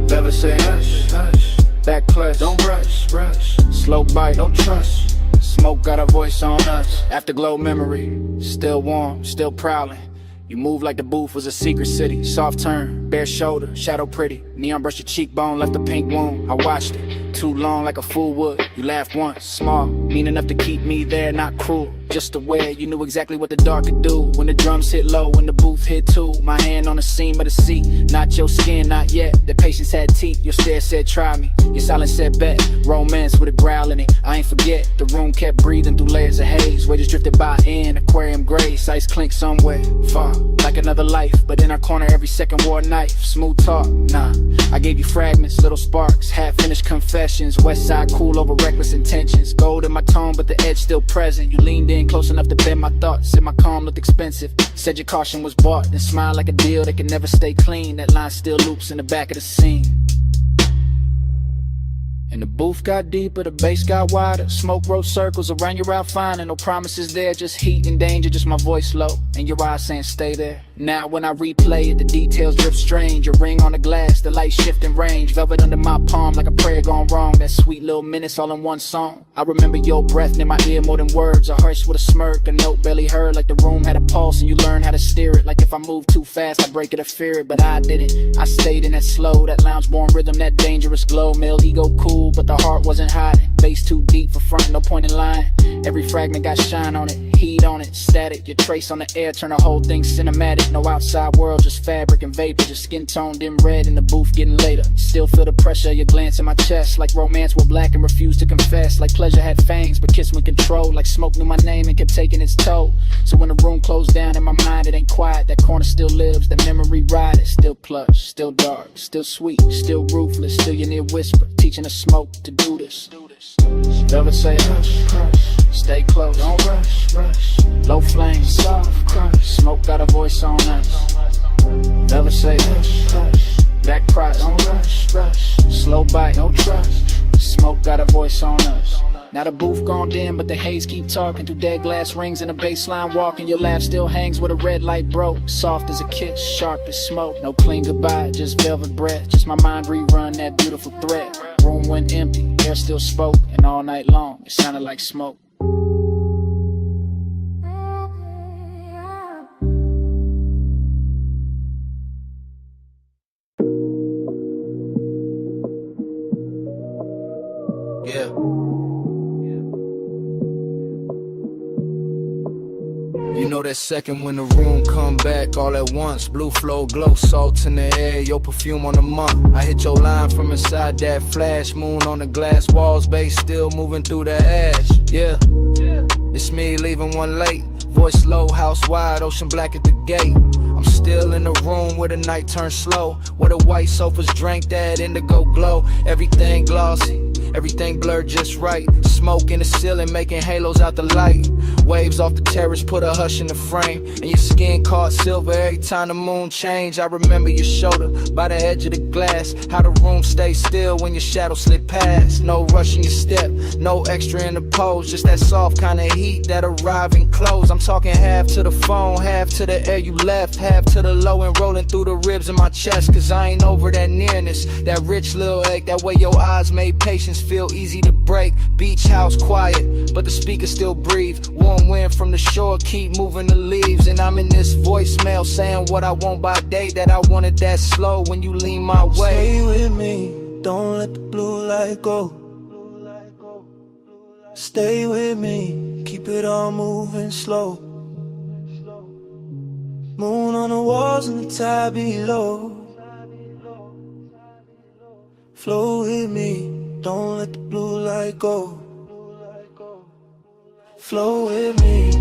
Never say hush, hush. Back clutch, don't rush, rush. Slow bite, don't trust. Smoke got a voice on us. Afterglow memory, still warm, still prowling. You move like the booth was a secret city. Soft turn, bare shoulder, shadow pretty. Neon brushed your cheekbone, left a pink wound. I watched it. too long like a fool would. You laughed once, small, mean enough to keep me there, not cruel. Just aware, you knew exactly what the dark could do. When the drums hit low, when the booth hit too. My hand on the seam of the seat, not your skin, not yet. The patience had teeth, your stare said try me. Your silence said bet, romance with a growl in it. I ain't forget, the room kept breathing through layers of haze. Waves drifted by in aquarium grace, ice clink somewhere far, like another life. But in our corner every second wore a knife. Smooth talk, nah, I gave you fragments, little sparks, half-finished confessions. West side cool over reckless intentions. Gold in my tone but the edge still present. You leaned in close enough to bend my thoughts. Said my calm looked expensive. Said your caution was bought. Then smiled like a deal that can never stay clean. That line still loops in the back of the scene. And the booth got deeper, the bass got wider. Smoke wrote circles around your outfine. And no promises there, just heat and danger. Just my voice low and your eyes saying stay there. Now when I replay it, the details drip strange. Your ring on the glass, the light shifting range. Velvet under my palm like a prayer gone wrong. That sweet little minutes all in one song. I remember your breath near my ear more than words. A hearse with a smirk, a note barely heard. Like the room had a pulse and you learned how to steer it. Like if I moved too fast, I break it or fear it. But I didn't, I stayed in that slow, that lounge-born rhythm, that dangerous glow. Male ego cool, but the heart wasn't hiding. Bass too deep for front, no point in lying. Every fragment got shine on it, heat on it, static. Your trace on the air, turn the whole thing cinematic. No outside world, just fabric and vapor. Just skin toned in red in the booth getting later. Still feel the pressure of your glance in my chest. Like romance were black and refused to confess. Like pleasure had fangs but kiss with control. Like smoke knew my name and kept taking its toll. So when the room closed down in my mind, it ain't quiet. That corner still lives, that memory ride. It's still plush, still dark, still sweet, still ruthless. Still your near whisper, teaching us smoke to do this. Velvet say hush, crush, stay close, don't rush, rush. Low flame, soft crush, smoke got a voice on us. Velvet say hush, hush, back price, don't rush, rush. Slow bite, no trust, smoke got a voice on us. Now the booth gone dim, but the haze keep talking through dead glass rings and a baseline walking. Your laugh still hangs where the red light broke. Soft as a kiss, sharp as smoke. No clean goodbye, just velvet breath. Just my mind rerun that beautiful thread. Room went empty, air still spoke, and all night long it sounded like smoke. Yeah. You know that second when the room come back all at once. Blue flow, glow, salt in the air, your perfume on the month. I hit your line from inside that flash. Moon on the glass walls, bass still moving through the ash. Yeah, it's me leaving one late. Voice low, house wide, ocean black at the gate. I'm still in the room where the night turns slow, where the white sofas drank that indigo glow. Everything glossy, everything blurred just right. Smoke in the ceiling making halos out the light. Waves off the terrace put a hush in the frame. And your skin caught silver every time the moon changed. I remember your shoulder by the edge of the glass. How the room stayed still when your shadow slid past. No rush in your step, no extra in the pose. Just that soft kind of heat that arrive and close. I'm talking half to the phone, half to the air you left, half to the low and rolling through the ribs in my chest. Cause I ain't over that nearness, that rich little ache. That way your eyes made patience feel easy to break. Beach house quiet, but the speakers still breathe. Warm wind from the shore keep moving the leaves. And I'm in this voicemail saying what I want by day. That I wanted that slow when you lean my way. Stay with me, don't let the blue light go. Stay with me, keep it all moving slow. Moon on the walls and the tide below. Flow with me, don't let the blue light go. Flow with me,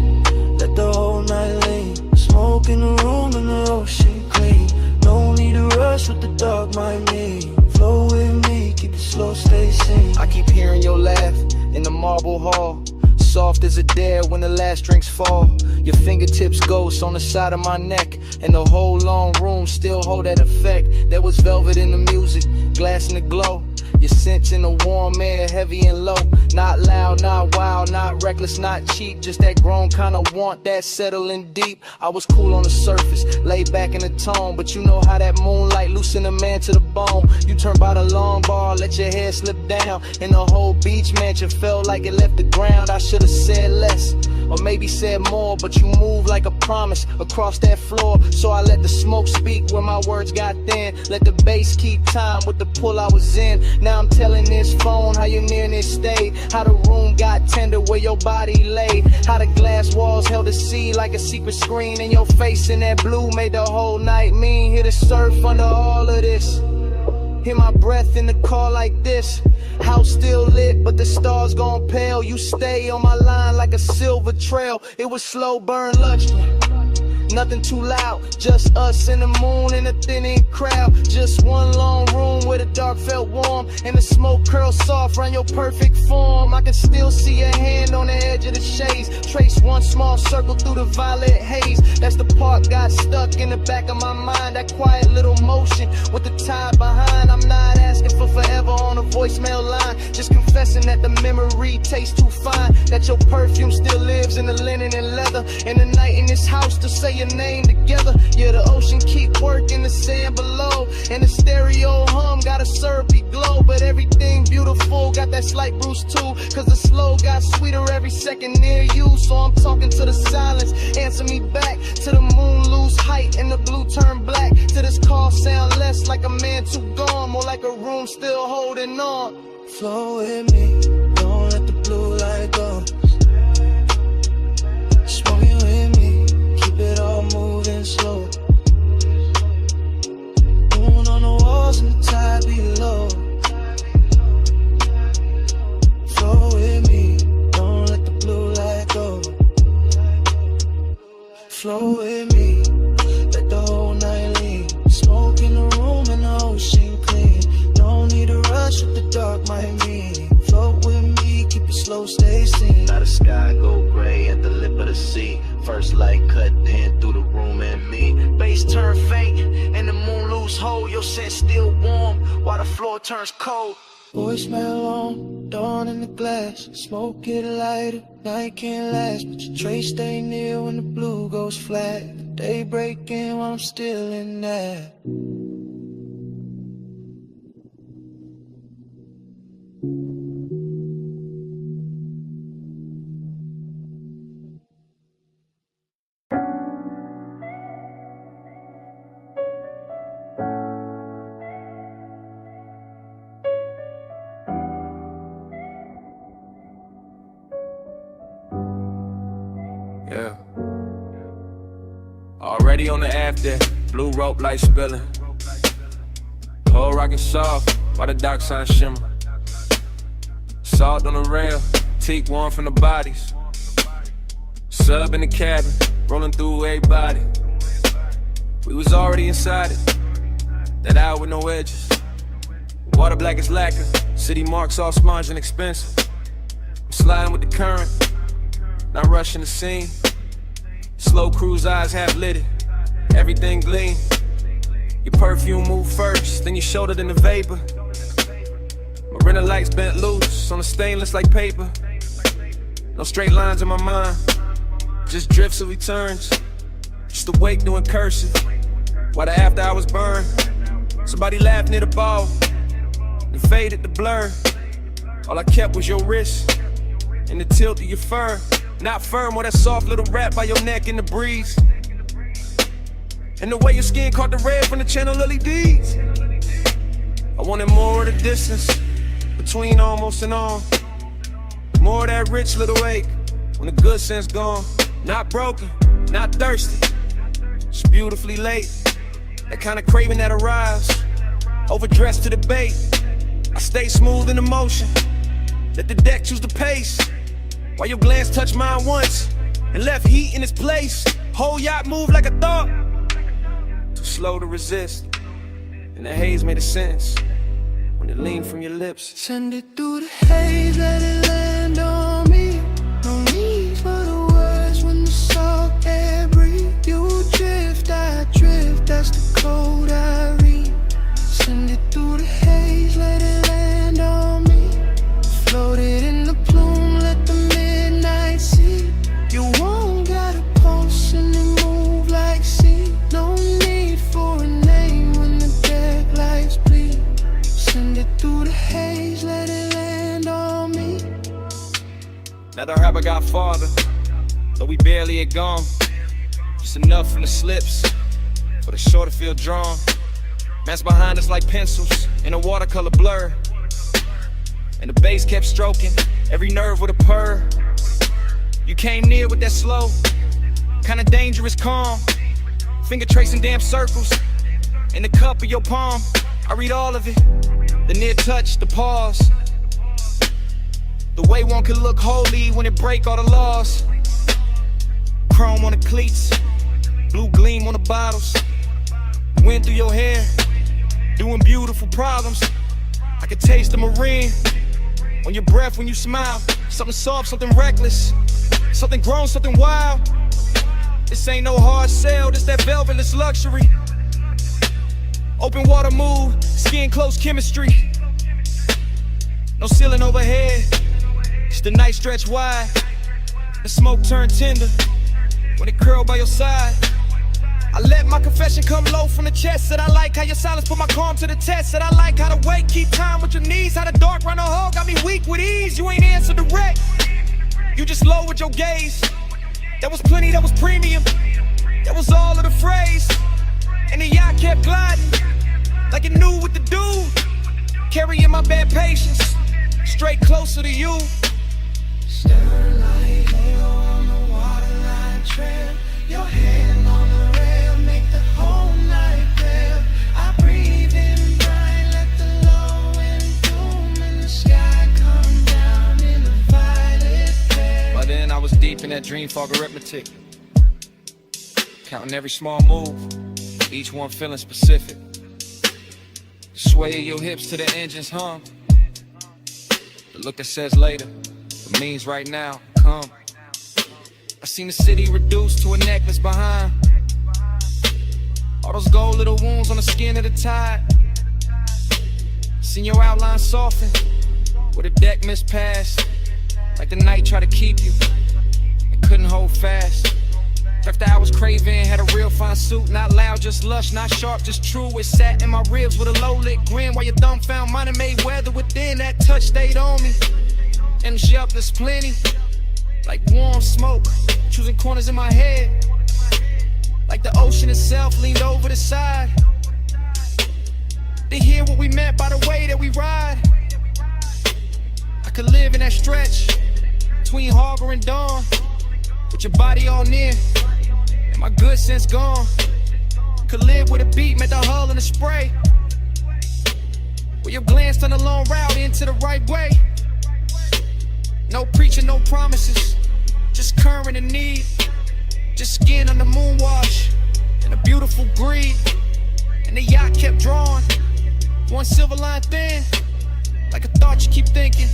let the whole night lean. Smoke in the room and the ocean clean. No need to rush with the dark mind me. Flow with me, keep it slow, stay sane. I keep hearing your laugh in the marble hall. Soft as a dare when the last drinks fall. Your fingertips ghost on the side of my neck. And the whole long room still hold that effect. There was velvet in the music, glass in the glow. Your scent in the warm air, heavy and low. Not loud, not wild, not reckless, not cheap. Just that grown kind of want, that settling deep. I was cool on the surface, laid back in the tone. But you know how that moonlight loosen a man to the bone. You turn by the long bar, let your hair slip down. And the whole beach mansion felt like it left the ground. I should've said less, or maybe said more, but you move like a promise across that floor. So I let the smoke speak when my words got thin. Let the bass keep time with the pull I was in. Now I'm telling this phone how your nearness stayed, how the room got tender where your body lay, how the glass walls held the sea like a secret screen, and your face in that blue made the whole night mean. Hear the surf under all of this, hear my breath in the car like this. House still lit, but the stars gone pale. You stay on my line like a silver trail. It was slow burn luxury, nothing too loud, just us and the moon and a thinning crowd. Just one long room where the dark felt warm and the smoke curled soft around your perfect form. I can still see your hand on the edge of the shades, trace one small circle through the violet haze. That's the part got stuck in the back of my mind, that quiet little motion with the tide behind. I'm not asking for forever on a voicemail line, just confessing that the memory tastes too fine, that your perfume still lives in the linen and leather, and the night in this house to say your name together. Yeah, the ocean keep working the sand below, and the stereo hum got a syrupy glow, but everything beautiful got that slight bruise too, cause the slow got sweeter every second near you. So I'm talking to the silence, answer me back, to the moon lose height and the blue turn black, to this call sound less like a man too gone, more like a room still holding on. Flow with me, don't let the blue light go. Smoking with me, keep it all moving slow. Moon on the walls and the tide below. Flow with me, don't let the blue light go. Flow with me, let the whole night lean. Smoke in the room and the ocean clean. No need to rush what the dark might mean. Float with me, keep it slow, stay seen. Now the sky go gray at the lip of the sea. First light cut in through the room and me. Bass turn faint and the moon lose hold. Your scent still warm while the floor turns cold. Voicemail on, dawn in the glass. Smoke get lighter, night can't last, but your trace stay near when the blue goes flat. The day breaking while I'm still in that. Yeah. Already on the after, blue rope light spilling. Whole rockin' soft, while the dark sign shimmer. Salt on the rail, teak warm from the bodies. Sub in the cabin, rolling through everybody. We was already inside it, that hour with no edges. Water black as lacquer, city marks all smudged and expensive. I'm sliding with the current, not rushing the scene. Slow cruise eyes half lit it, everything gleam. Your perfume move first, then your shoulder, then the vapor. Marina lights bent loose on the stainless like paper. No straight lines in my mind, just drifts of returns. Just awake doing cursive, while the after hours burn. Somebody laughed near the ball, and faded the blur. All I kept was your wrist, and the tilt of your fur. Not firm, or that soft little wrap by your neck in the breeze. And the way your skin caught the red from the channel LEDs. I wanted more of the distance between almost and on. More of that rich little ache when the good sense gone. Not broken, not thirsty, just beautifully late. That kind of craving that arrives, overdressed to the bait. I stay smooth in the motion, let the deck choose the pace. While your glance touched mine once and left heat in its place. Whole yacht moved like a thought, too slow to resist. And the haze made a sense when it leaned from your lips. Send it through the haze, let it land on me. No need for the words when the salt air breathe. You drift, I drift, that's the code I read. Send it through the haze, let it land on me. Floated in the plume, let the midnight see. You won't got a pulse and it move like sea. No need for a name when the deck lights bleed. Send it through the haze, let it land on me. Now the rapper got farther, though we barely had gone. Just enough from the slips for the shore to feel drawn. Man's behind us like pencils in a watercolor blur. And the bass kept stroking every nerve with a purr. You came near with that slow, kinda dangerous calm. Finger tracing damn circles in the cup of your palm. I read all of it, the near touch, the pause. The way one could look holy when it break all the laws. Chrome on the cleats, blue gleam on the bottles. Wind through your hair, doing beautiful problems. I could taste the marine on your breath when you smile. Something soft, something reckless, something grown, something wild. This ain't no hard sell, this that velvetless luxury. Open water move, skin close chemistry. No ceiling overhead, it's the night stretch wide. The smoke turn tender when it curl by your side. I let my confession come low from the chest. Said I like how your silence put my calm to the test. Said I like how the weight keep time with your knees. How the dark run a hole got me weak with ease. You ain't answer direct, you just lowered your gaze. That was plenty, that was premium, that was all of the phrase. And the yacht kept gliding like it knew what to do. Carrying my bad patience straight closer to you. Stern light, halo on the waterline trail. Your hand on the rail, make the whole night pale. I breathe in bright, let the low end doom in the sky come down in a violet flare. By then I was deep in that dream fog arithmetic, counting every small move, each one feeling specific. Sway your hips to the engine's hum. The look that says later, but means right now, come. I seen the city reduced to a necklace behind. All those gold little wounds on the skin of the tide. Seen your outline soften, where the deck missed past. Like the night tried to keep you, and couldn't hold fast. After I was craving, had a real fine suit. Not loud, just lush, not sharp, just true. It sat in my ribs with a low lit grin. While your thumb found mine and made weather within. That touch stayed on me, and shelf there's plenty. Like warm smoke, choosing corners in my head. Like the ocean itself leaned over the side to hear what we meant by the way that we ride. I could live in that stretch between harbor and dawn, with your body all near and my good sense gone. Could live with a beat, met the hull and the spray, where your glance turned a long route into the right way. No preaching, no promises, just current and need. Just skin on the moon wash and a beautiful greed. And the yacht kept drawing, one silver line thin, like a thought you keep thinking,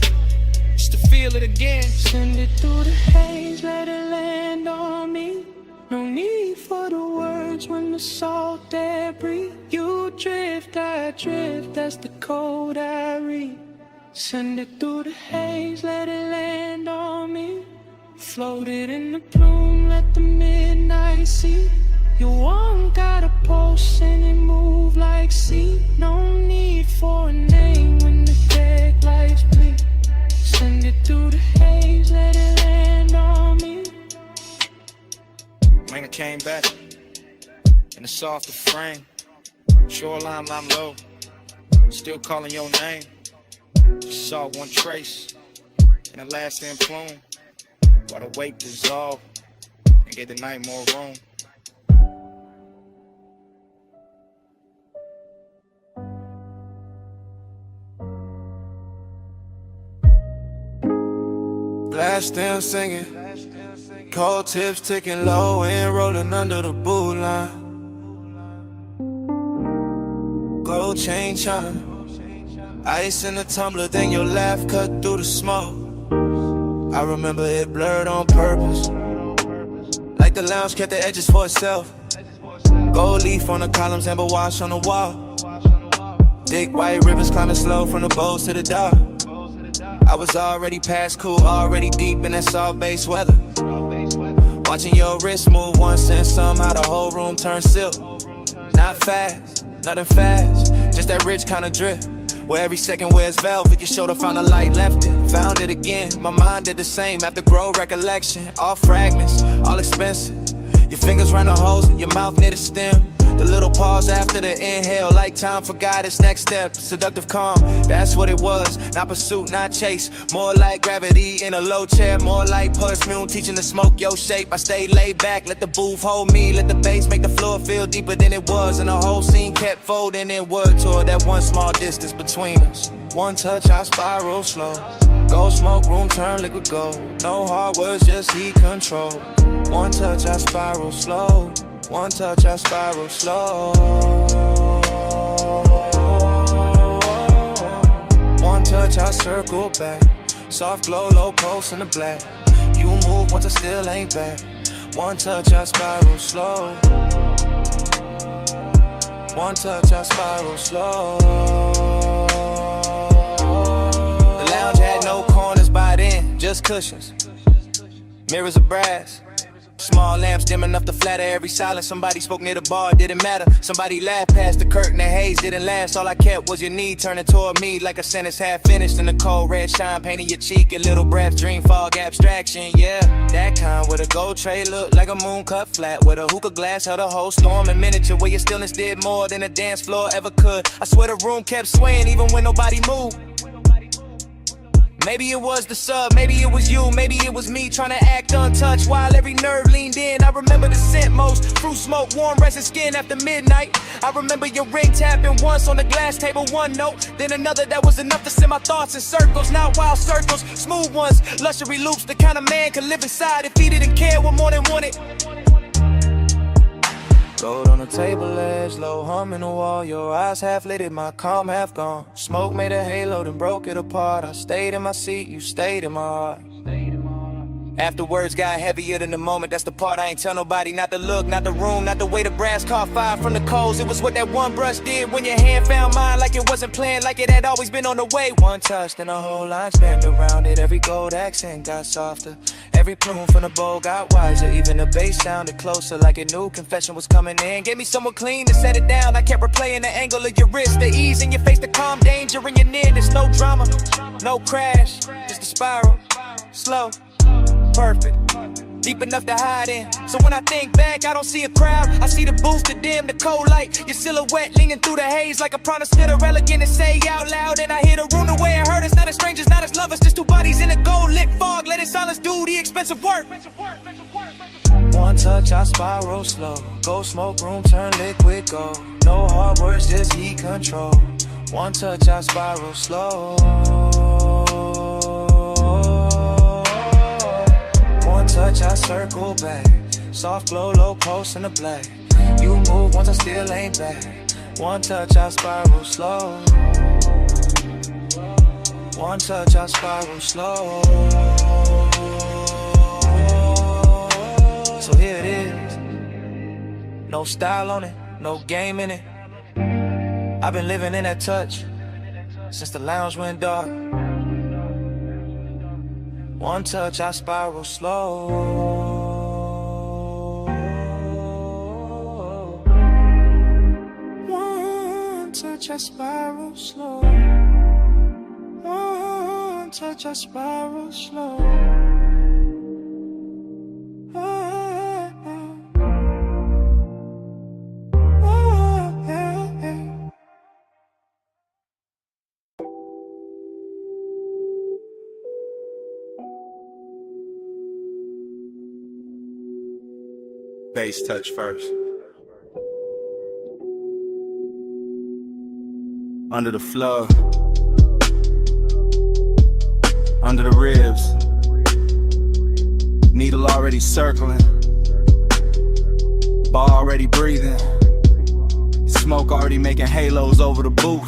just to feel it again. Send it through the haze, let it land on me. No need for the words when the salt air breathe. You drift, I drift, that's the code I read. Send it through the haze, let it land on me. Floated in the bloom, let the midnight see. You won't got a pulse and it move like sea. No need for a name when the deck lights bleed. Send it through the haze, let it land on me. Man, I came back in a softer frame. Shoreline, I'm low, still calling your name. Just saw one trace in the last end plume, while the weight dissolved and gave the night more room. Blast still singing, cold tips ticking low and rolling under the boot line. Gold chain chime, ice in the tumbler, then your laugh cut through the smoke. I remember it blurred on purpose, like the lounge kept the edges for itself. Gold leaf on the columns, amber wash on the wall. Thick white rivers climbing slow from the bows to the dock. I was already past cool, already deep in that soft base weather. Watching your wrist move once and somehow the whole room turned silk. Not fast, nothing fast, just that rich kind of drip. Where every second wears velvet, your shoulder found a light, left it, found it again. My mind did the same after grow recollection. All fragments, all expensive. Your fingers round the holes in your mouth near the stem. The little pause after the inhale, like time forgot its next step. Seductive calm, that's what it was. Not pursuit, not chase. More like gravity in a low chair. More like perfume, teaching to smoke your shape. I stayed laid back, let the booth hold me. Let the bass make the floor feel deeper than it was. And the whole scene kept folding inward toward that one small distance between us. One touch, I spiral slow. Go smoke room, turn liquid gold. No hard words, just heat control. One touch, I spiral slow. One touch, I spiral slow. One touch, I circle back. Soft glow, low pulse in the black. You move once I still ain't back. One touch, I spiral slow. One touch, I spiral slow. The lounge had no corners by then, just cushions. Mirrors of brass. Small lamps dim enough to flatter every silence. Somebody spoke near the bar, it didn't matter. Somebody laughed past the curtain, the haze didn't last. All I kept was your knee turning toward me like a sentence half finished. In the cold red shine painting your cheek. A little breath, dream fog, abstraction, yeah. That kind with a gold tray looked like a moon cut flat. With a hookah glass held a whole storm in miniature. Where your stillness did more than a dance floor ever could. I swear the room kept swaying even when nobody moved. Maybe it was the sub, maybe it was you, maybe it was me trying to act untouched while every nerve leaned in. I remember the scent most, fruit smoke, warm resin skin after midnight. I remember your ring tapping once on the glass table, one note, then another that was enough to send my thoughts in circles. Not wild circles, smooth ones, luxury loops. The kind of man could live inside if he didn't care what more than wanted. Gold on the table edge, low hum in the wall. Your eyes half lit, my calm half gone. Smoke made a halo, then broke it apart. I stayed in my seat, you stayed in my heart. After words got heavier than the moment, that's the part I ain't tell nobody. Not the look, not the room, not the way the brass caught fire from the coals. It was what that one brush did when your hand found mine. Like it wasn't planned, like it had always been on the way. One touch, then a whole line spanned around it. Every gold accent got softer. Every plume from the bowl got wiser. Even the bass sounded closer, like a new confession was coming in. Gave me somewhere clean to set it down. I kept replaying the angle of your wrist, the ease in your face, the calm danger in your nearness. No drama, no crash, just a spiral, slow, perfect, deep enough to hide in. So when I think back, I don't see a crowd. I see the booth, the dim, the cold light. Your silhouette leaning through the haze like a promise to the elegant and say out loud. And I hear the room the way it hurt us. Not as strangers, not as lovers, just two bodies in a gold lit fog. Let it silence do the expensive work. One touch, I spiral slow. Go smoke room, turn liquid gold. No hard words, just heat control. One touch, I spiral slow. One touch, I circle back. Soft glow, low pulse in the black. You move once I still ain't back. One touch, I spiral slow. One touch, I spiral slow. So here it is. No style on it, no game in it. I've been living in that touch since the lounge went dark. One touch, I spiral slow. One touch, I spiral slow. One touch, I spiral slow. Bass touch first. Under the floor, under the ribs, needle already circling, bar already breathing, smoke already making halos over the booth.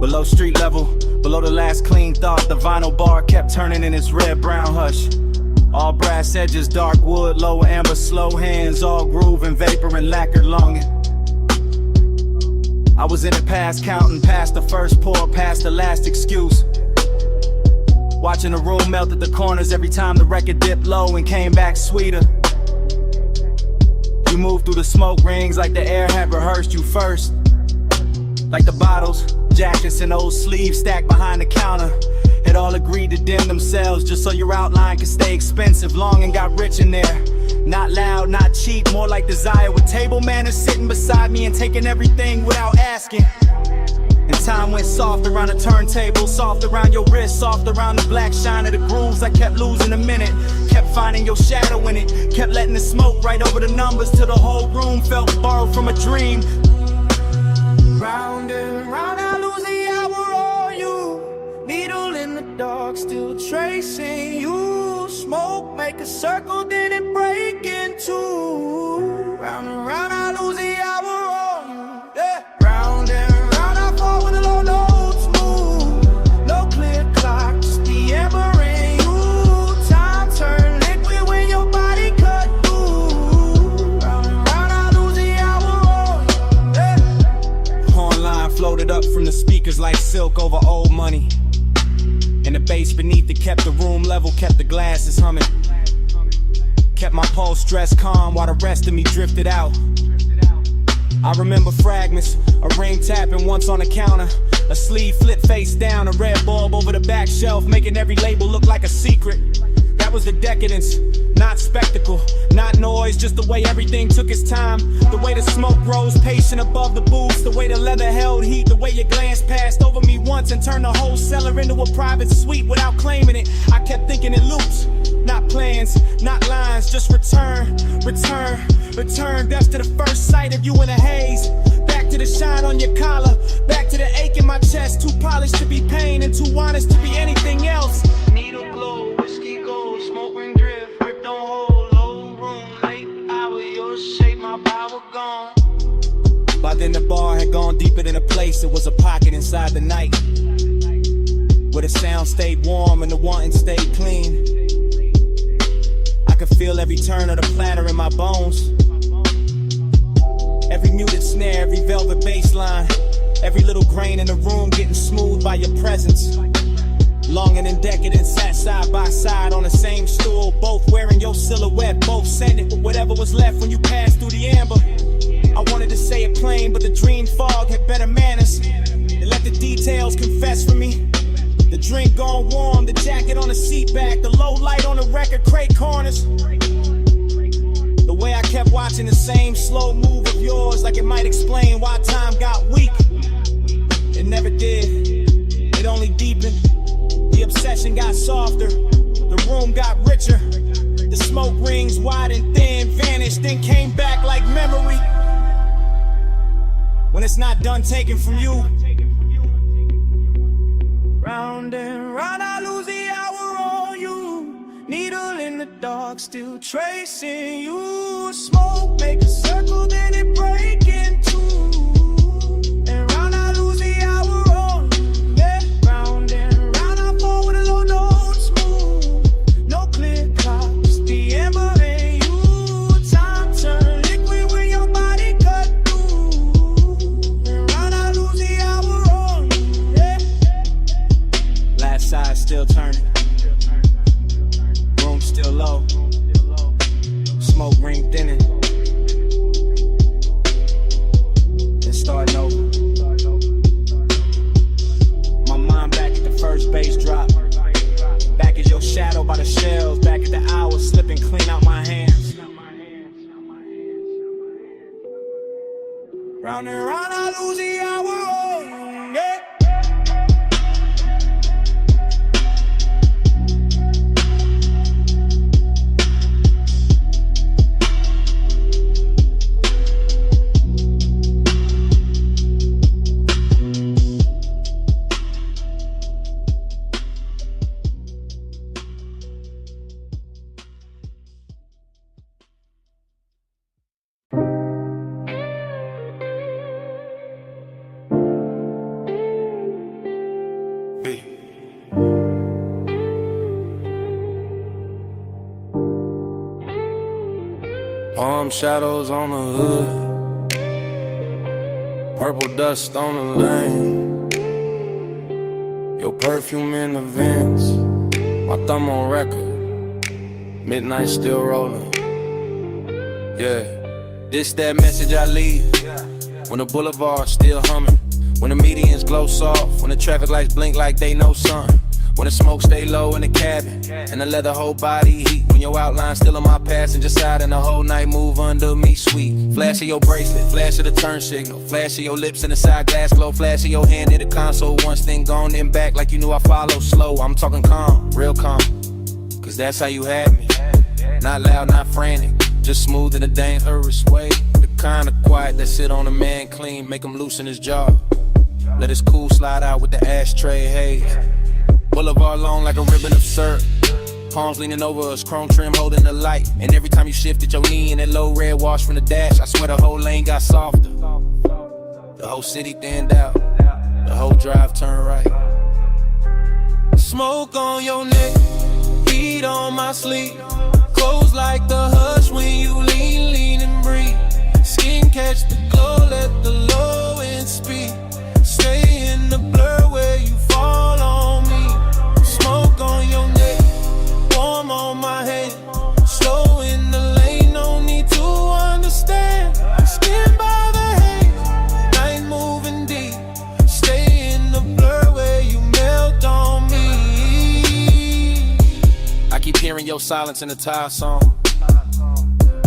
Below street level, below the last clean thought, the vinyl bar kept turning in its red-brown hush. All brass edges, dark wood, lower amber, slow hands, all groove and vapor and lacquered longing. I was in it past counting, past the first pour, past the last excuse. Watching the room melt at the corners every time the record dipped low and came back sweeter. You moved through the smoke rings like the air had rehearsed you first. Like the bottles, jackets and old sleeves stacked behind the counter. Had all agreed to dim themselves just so your outline could stay expensive. Long and got rich in there. Not loud, not cheap, more like desire. With table manners sitting beside me and taking everything without asking. And time went soft around the turntable, soft around your wrist, soft around the black shine of the grooves. I kept losing a minute, kept finding your shadow in it, kept letting the smoke right over the numbers till the whole room felt borrowed from a dream. Round and round, I lose the hour on you. Needle in the dark, still tracing you. Smoke, make a circle, then it break in two. Round and round, I lose the hour on you. Yeah. Round and round, I fall with the low notes move. No clear clock, just the ember in you. Time turn liquid when your body cut through. Round and round, I lose the hour on you. Yeah. Horn floated up from the speakers like silk over old money. And the bass beneath it kept the room level, kept the glasses humming. Kept my pulse dressed calm while the rest of me drifted out. I remember fragments, a ring tapping once on the counter, a sleeve flipped face down, a red bulb over the back shelf, making every label look like a secret. That was the decadence, not spectacle, not noise, just the way everything took its time. The way the smoke rose patient above the booths, the way the leather held heat, the way your glance passed over me once and turned the whole cellar into a private suite without claiming it. I kept thinking in loops, not plans, not lines, just return, return, return. That's to the first sight of you in a haze. Back to the shine on your collar, back to the ache in my chest. Too polished to be pain and too honest to be anything else. Needle glow, whiskey gold, smoke ring drift, grip don't hold, low room, late hour, your shape, my power gone. By then the bar had gone deeper than a place, it was a pocket inside the night, where the sound stayed warm and the wanting stayed clean. I could feel every turn of the platter in my bones, every muted snare, every velvet bass line, every little grain in the room getting smooth by your presence. Longing and decadent sat side by side on the same stool, both wearing your silhouette, both scented with whatever was left when you passed through the amber. I wanted to say it plain, but the dream fog had better manners. It let the details confess for me. The drink gone warm, the jacket on the seat back, the low light on the record crate corners. The way I kept watching the same slow move of yours, like it might explain why time got weak. It never did, it only deepened. The obsession got softer, the room got richer. The smoke rings wide and thin vanished, then came back like memory. When it's not done taken from you. Round and round, I lose the hour on you. Needle in the dark, still tracing you. Smoke, make a circle, then it break in two. And round, I lose the hour on you. Yeah. Round and round, I fall with a low notes move. No clear clock, just the ember in you. Time turn liquid when your body cut through. And round, I lose the hour on you. Yeah. Last side still turning, room still low, smoke ring thinning, and starting over. My mind back at the first bass drop, back as your shadow by the shelves, back at the hours slipping clean out my hands. Round and round, I lose the hour on you. Yeah. Palm shadows on the hood, purple dust on the lane, your perfume in the vents, my thumb on record, midnight still rolling. Yeah, this that message I leave, when the boulevard still humming, When the medians glow soft, when the traffic lights blink like they know something. When the smoke stay low in the cabin, and the leather whole body heat. When your outline still on my passenger side, and the whole night move under me sweet. Flash of your bracelet, flash of the turn signal, flash of your lips in the side glass glow, flash of your hand in the console. Once then gone then back like you knew I follow slow. I'm talking calm, real calm, cause that's how you had me. Not loud, not frantic, just smooth in a dangerous way. The kind of quiet that sit on a man clean, make him loosen his jaw. Let his cool slide out with the ashtray haze. Boulevard long like a ribbon of syrup. Palms leaning over us, chrome trim holding the light. And every time you shifted your knee in that low red wash from the dash, I swear the whole lane got softer. The whole city thinned out, the whole drive turned right. Smoke on your neck, heat on my sleeve. Close like the hush when you lean, lean and breathe. Skin catch the glow, let the low end speed. Stay in the blur where you fall on me. Smoke on your neck, warm on my hand. Slow in the lane, no need to understand. Skin by the haze, night moving deep. Stay in the blur where you melt on me. I keep hearing your silence in the tire song.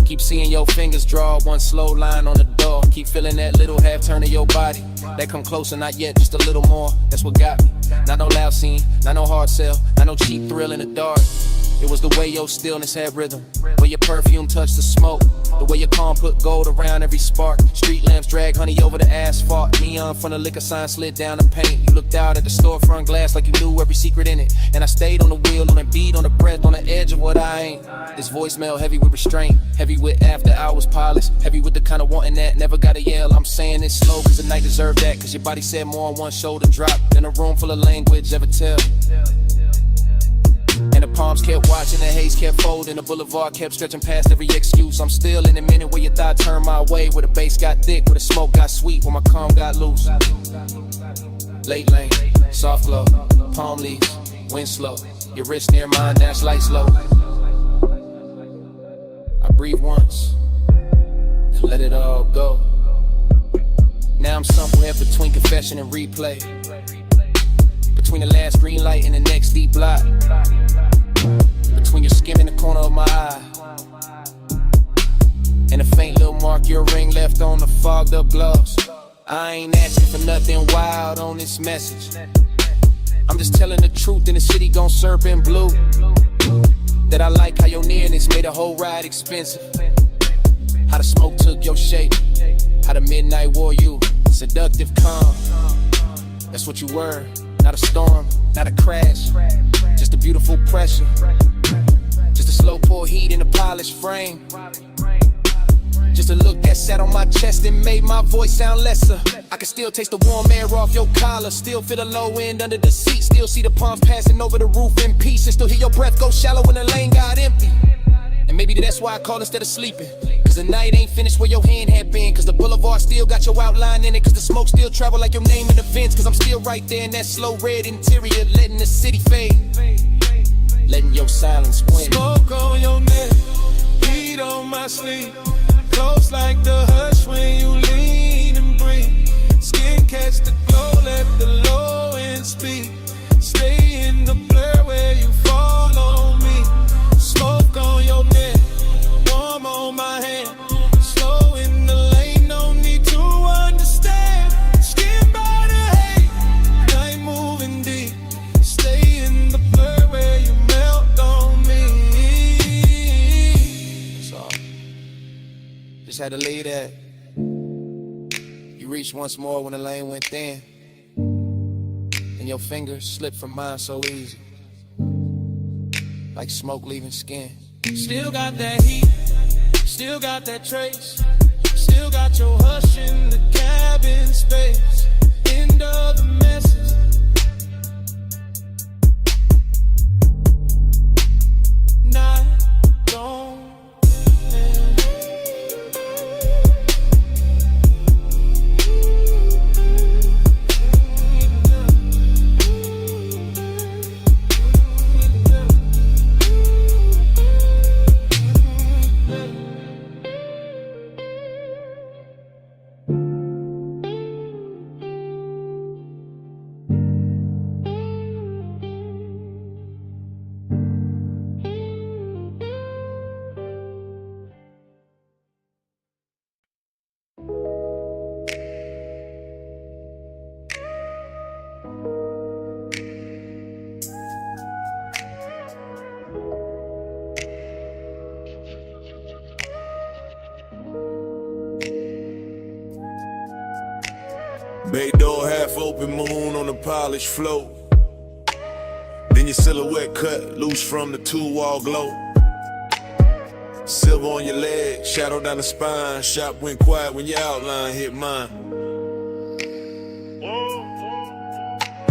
Keep seeing your fingers draw one slow line on the door. Keep feeling that little half turn of your body. That come closer, not yet, just a little more. That's what got me. Not no loud scene, not no hard sell, not no cheap thrill in the dark. It was the way your stillness had rhythm, where your perfume touched the smoke, the way your calm put gold around every spark. Street lamps drag honey over the asphalt. Neon from the liquor sign slid down the paint. You looked out at the storefront glass like you knew every secret in it. And I stayed on the wheel, on the beat, on the breath, on the edge of what I ain't. This voicemail heavy with restraint, heavy with after hours polish, heavy with the kind of wanting that never gotta yell. I'm saying it slow cause the night deserved that, cause your body said more on one shoulder drop than a room full of language ever tell. And the palms kept watching, the haze kept folding, the boulevard kept stretching past every excuse. I'm still in the minute where your thought turned my way, where the bass got thick, where the smoke got sweet, where my calm got loose. Late lane, soft glow, palm leaves, wind slow. Your wrist near mine, dash light slow. I breathe once, and let it all go. Now I'm somewhere between confession and replay, between the last green light and the next deep blot, between your skin and the corner of my eye, and a faint little mark your ring left on the fogged up gloss. I ain't asking for nothing wild on this message. I'm just telling the truth, and the city gon' serve in blue. That I like how your nearness made the whole ride expensive. How the smoke took your shape, how the midnight wore you. Seductive calm, that's what you were. Not a storm, not a crash, just a beautiful pressure. Just a slow pour heat in a polished frame. Just a look that sat on my chest and made my voice sound lesser. I can still taste the warm air off your collar, still feel the low end under the seat, still see the palms passing over the roof in peace, and still hear your breath go shallow when the lane got empty. And maybe that's why I call instead of sleeping, cause the night ain't finished where your hand had been, cause the boulevard still got your outline in it, cause the smoke still travel like your name in the vents, cause I'm still right there in that slow red interior, letting the city fade, letting your silence win. Smoke on your neck, heat on my sleeve. Close like the hush when you lean and breathe. Skin catch the glow, let the low end speak. Stay in the blur where you fall on me. Smoke on your neck, warm on my hand. Slow in the lane, no need to understand. Skin by the haze, night moving deep. Stay in the blur where you melt on me. That's all. Just had to leave that. You reached once more when the lane went thin, and your fingers slipped from mine so easy, like smoke leaving skin. Still got that heat, still got that trace. Still got your hush in the cabin space. End of the message. Night don't end. Bay door, half open, moon on the polished floor. Then your silhouette cut, loose from the two-wall glow. Silver on your leg, shadow down the spine. Shop went quiet when your outline hit mine.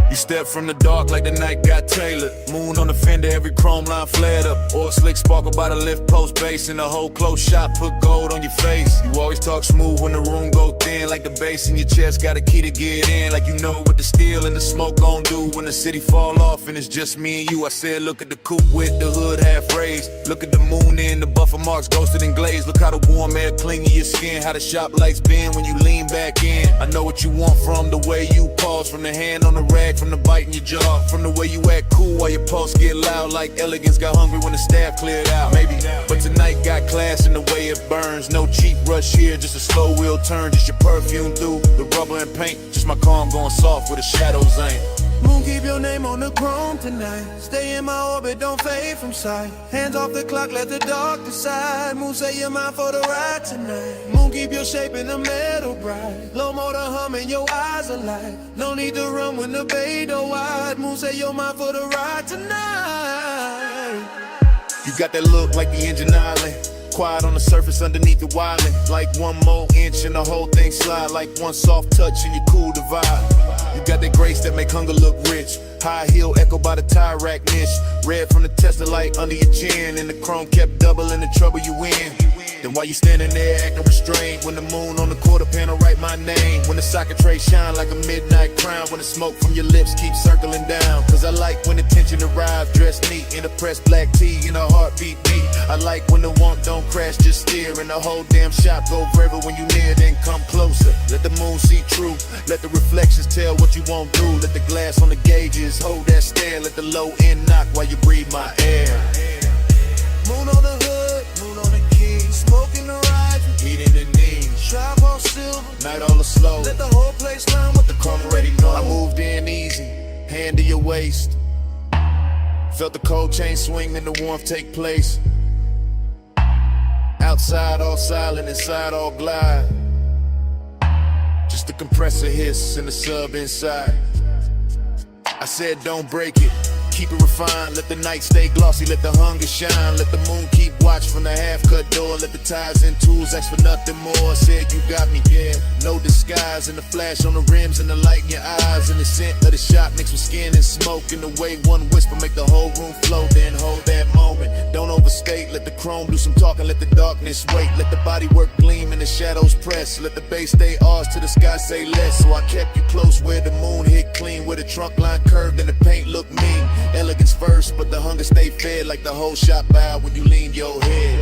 You step from the dark like the night got tailored. Moon on the fender, every chrome line flared up. Or slick sparkle by the lift post base. In the whole close shot, put gold on your face. You always talk smooth when the room go thin. Like the bass in your chest got a key to get in. Like you know what the steel and the smoke gon' do when the city fall off and it's just me and you. I said look at the coupe with the hood half raised. Look at the moon in the buffer marks ghosted and glazed. Look how the warm air cling to your skin. How the shop lights bend when you lean back in. I know what you want from the way you pause. From the hand on the rag, from the bite in your jaw, from the way you act cool while your pulse get loud. Like elegance got hungry when the staff cleared out. Maybe, but tonight got class in the way it burns. No cheap rush here, just a slow wheel turn. Just your perfume through the rubber and paint. Just my calm going soft where the shadows ain't. Moon, keep your name on the chrome tonight. Stay in my orbit, don't fade from sight. Hands off the clock, let the dark decide. Moon, say you're mine for the ride tonight. Moon, keep your shape in the metal bright. Low motor humming, your eyes alight. No need to run when the bay door wide. Moon, say you're mine for the ride tonight. You got that look like the engine island. Quiet on the surface underneath the wildin'. Like one more inch and the whole thing slide. Like one soft touch and you cool the vibe. You got that grace that make hunger look rich. High heel echo by the tire rack niche. Red from the Tesla light under your chin. And the chrome kept doubling the trouble you in. Then while you standing there acting restrained, when the moon on the quarter panel write my name. When the socket tray shine like a midnight crown. When the smoke from your lips keeps circling down. Cause I like when the tension arrives dressed neat in a pressed black tee and a heartbeat beat. I like when the warmth don't crash, just steer. And the whole damn shop go forever when you near, then come closer. Let the moon see true. Let the reflections tell what you won't do. Let the glass on the gauges hold that stare. Let the low end knock while you breathe my air. Moon on the hood, moon on the key. Smoking the ride, heat in the knees. Tripod silver, night all slow. Let the whole place learn what the come already know. I moved in easy, hand to your waist. Felt the cold chain swing and the warmth take place. Outside all silent, inside all glide. Just the compressor hiss and the sub inside. I said don't break it, keep it refined. Let the night stay glossy, let the hunger shine. Let the moon keep watch from the half-cut door. Let the ties and tools ask for nothing more. I said you got me, yeah, no disguise. And the flash on the rims and the light in your eyes. And the scent of the shop mixed with skin and smoke. And the way one whisper make the whole room flow. Then hold that moment, don't overstate. Let the chrome do some talking, let the darkness wait. Let the body work gleam and the shadows press. Let the bass stay ours till the sky say less. So I kept you close where the moon hit clean. Where the trunk line curved and the paint looked mean. Elegance first, but the hunger stay fed. Like the whole shop bowed when you lean your head.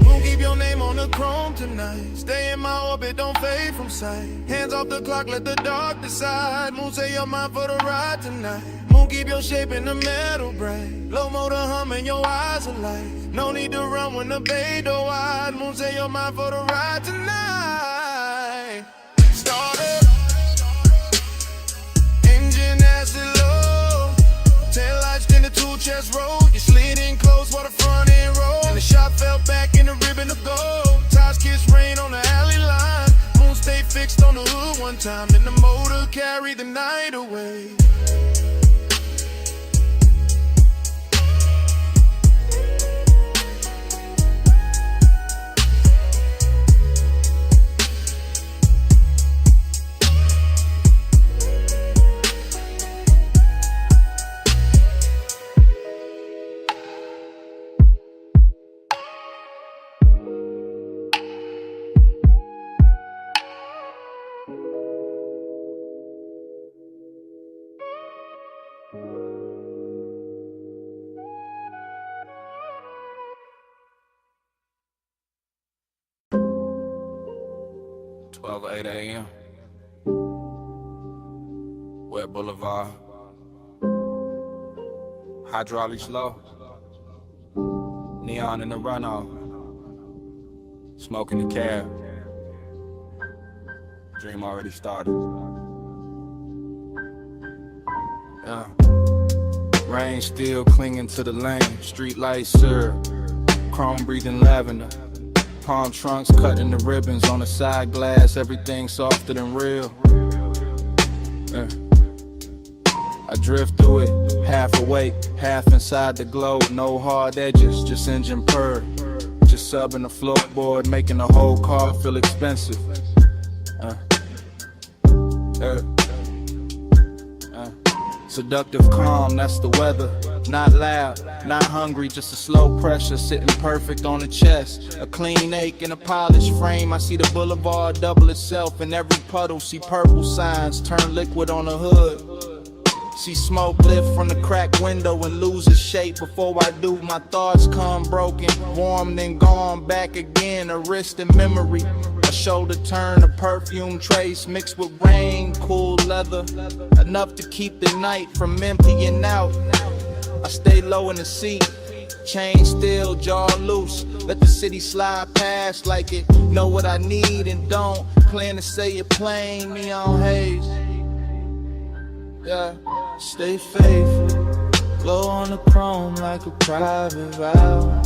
Moon, keep your name on the chrome tonight. Stay in my orbit, don't fade from sight. Hands off the clock, let the dark decide. Moon, say you're mine for the ride tonight. Moon, keep your shape in the metal bright. Low motor humming, your eyes alight. No need to run when the bay door wide. Moon, say you're mine for the ride tonight. Start up, engine acid low. Tail lights in the two-chest roll. You slid in close while the front end roll. And the shot fell back in the ribbon of gold. Ties kiss rain on the alley line. Moon stay fixed on the hood one time. Then the motor carried the night away. Twelve 8 a.m. West Boulevard. Hydraulics low. Neon in the runoff. Smoking the cab. Dream already started. Yeah. Rain still clinging to the lane. Street lights syrup. Chrome breathing lavender. Palm trunks cutting the ribbons on the side glass. Everything softer than real. I drift through it, half awake, half inside the glow. No hard edges, just engine purr. Just subbing the floorboard, making the whole car feel expensive. Seductive calm, that's the weather. Not loud, not hungry, just a slow pressure sitting perfect on the chest. A clean ache in a polished frame. I see the boulevard double itself in every puddle. See purple signs turn liquid on the hood. See smoke lift from the cracked window and lose its shape. Before I do, my thoughts come broken, warm then gone back again. A wrist and memory, a shoulder turn, a perfume trace mixed with rain, cool leather, enough to keep the night from emptying out. I stay low in the seat, chain still, jaw loose. Let the city slide past like it know what I need and don't. Plan to say it plain, neon haze. Yeah, stay faithful, glow on the chrome like a private vow.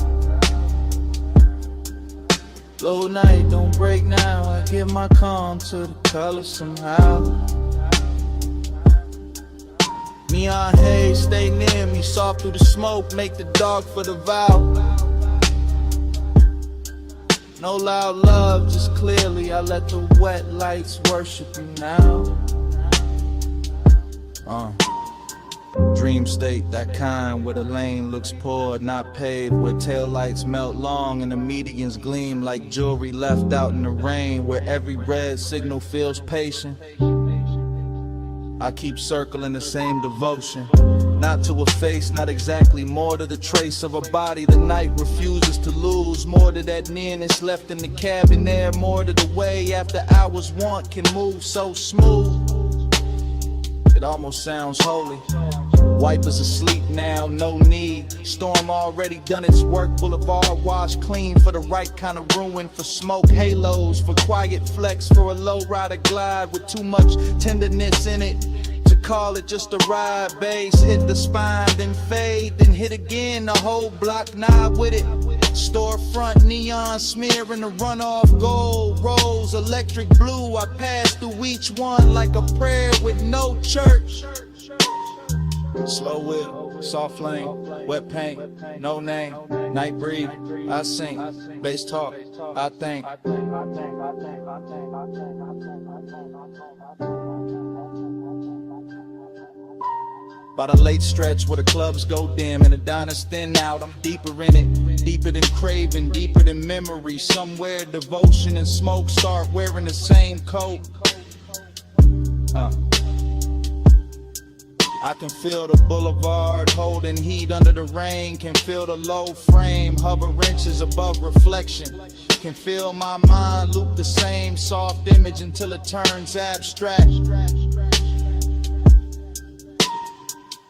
Low night, don't break now. I give my calm to the color somehow. Neon haze, stay near me, soft through the smoke, make the dark for the vow. No loud love, just clearly I let the wet lights worship you now. Dream state, that kind where the lane looks poured, not paved, where taillights melt long and the medians gleam like jewelry left out in the rain, where every red signal feels patient. I keep circling the same devotion, not to a face, not exactly, more to the trace of a body the night refuses to lose, more to that nearness left in the cabin air, more to the way after hours want can move so smooth. It almost sounds holy. Wipers asleep now, no need. Storm already done its work. Boulevard washed clean for the right kind of ruin. For smoke halos, for quiet flex, for a low rider glide with too much tenderness in it. To call it just a ride, bass hit the spine, then fade, then hit again. The whole block knob with it. Storefront neon smearing the runoff gold. Rose, electric blue, I pass through each one like a prayer with no church. Slow whip, soft flame, wet paint, no name, night breathe, I sing, bass talk, I think. By the late stretch where the clubs go dim and the diners thin out, I'm deeper in it, deeper than craving, deeper than memory. Somewhere devotion and smoke start wearing the same coat. I can feel the boulevard holding heat under the rain. Can feel the low frame hover inches above reflection. Can feel my mind loop the same soft image until it turns abstract.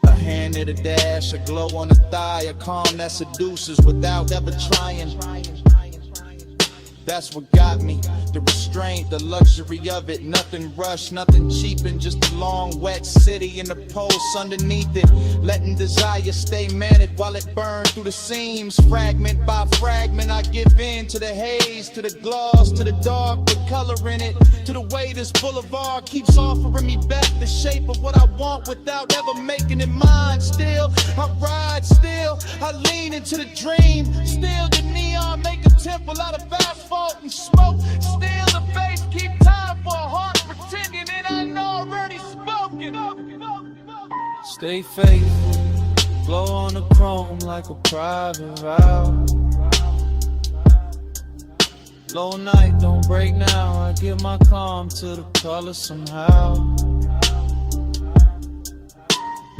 A hand at a dash, a glow on the thigh, a calm that seduces without ever trying. That's what got me, the restraint, the luxury of it. Nothing rushed, nothing cheapened, just a long wet city and the pulse underneath it. Letting desire stay managed while it burns through the seams. Fragment by fragment I give in to the haze, to the gloss, to the dark with color in it. To the way this boulevard keeps offering me back the shape of what I want without ever making it mine. Still, I ride, still, I lean into the dream. Still the neon make a temple out of asphalt and smoke. Still the bass keep time for a heart pretending it ain't already spoken. Stay faithful, glow on the chrome like a private vow. Low night, don't break now. I give my calm to the color somehow.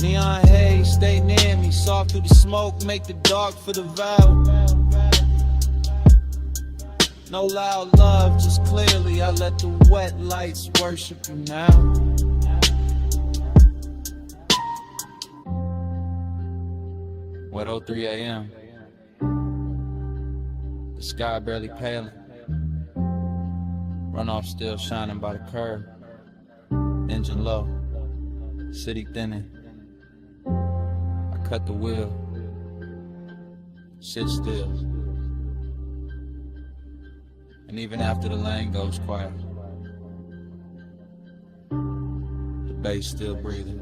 Neon haze, stay near me. Soft through the smoke, make the dark for the vow. No loud love, just clearly I let the wet lights worship you now. Wet 03 a.m. The sky barely paling. Runoff still shining by the curb. Engine low, city thinning. I cut the wheel, shit still. And even after the lane goes quiet, the Bass still breathing.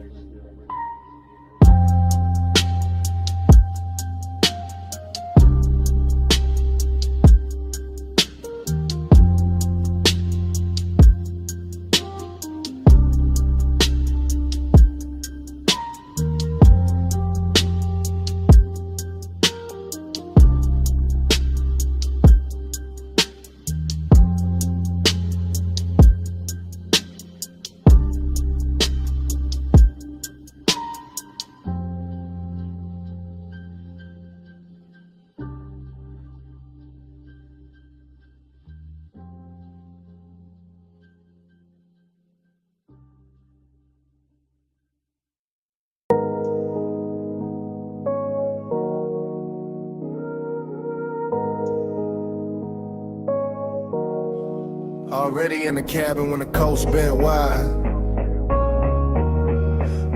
Already in the cabin when the coast bent wide.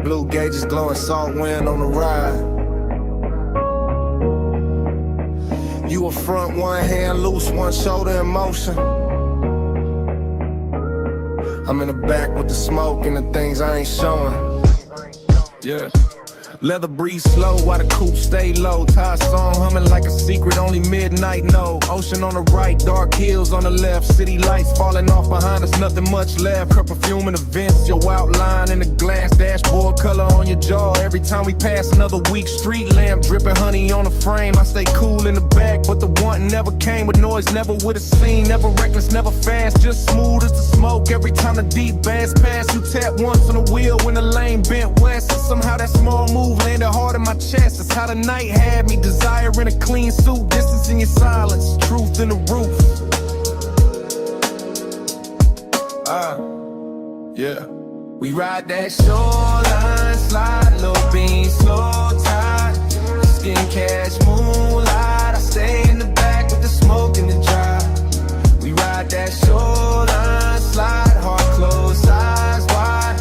Blue gauges glowing, salt wind on the ride. You a front, one hand loose, one shoulder in motion. I'm in the back with the smoke and the things I ain't showing. Yeah. Leather breeze slow while the coupe stay low. Ty song humming like a secret, only midnight know. Ocean on the right, dark hills on the left. City lights falling off behind us, nothing much left. Her perfume in the vents, your outline in the glass. Dashboard color on your jaw. Every time we pass another week, street lamp dripping honey on the frame. I stay cool in the back, but the want never came with noise. Never with a scene, never reckless, never fast. Just smooth as the smoke. Every time the deep bass pass, you tap once on the wheel when the lane bent west. Somehow that small move landed hard in my chest. That's how the night had me, desiring a clean suit. Distance in your silence, truth in the roof. Yeah. We ride that shoreline, slide, low beam, slow tide. Skin cash, moonlight. I stay in the back with the smoke and the drive. We ride that shoreline, slide, heart closed, eyes wide.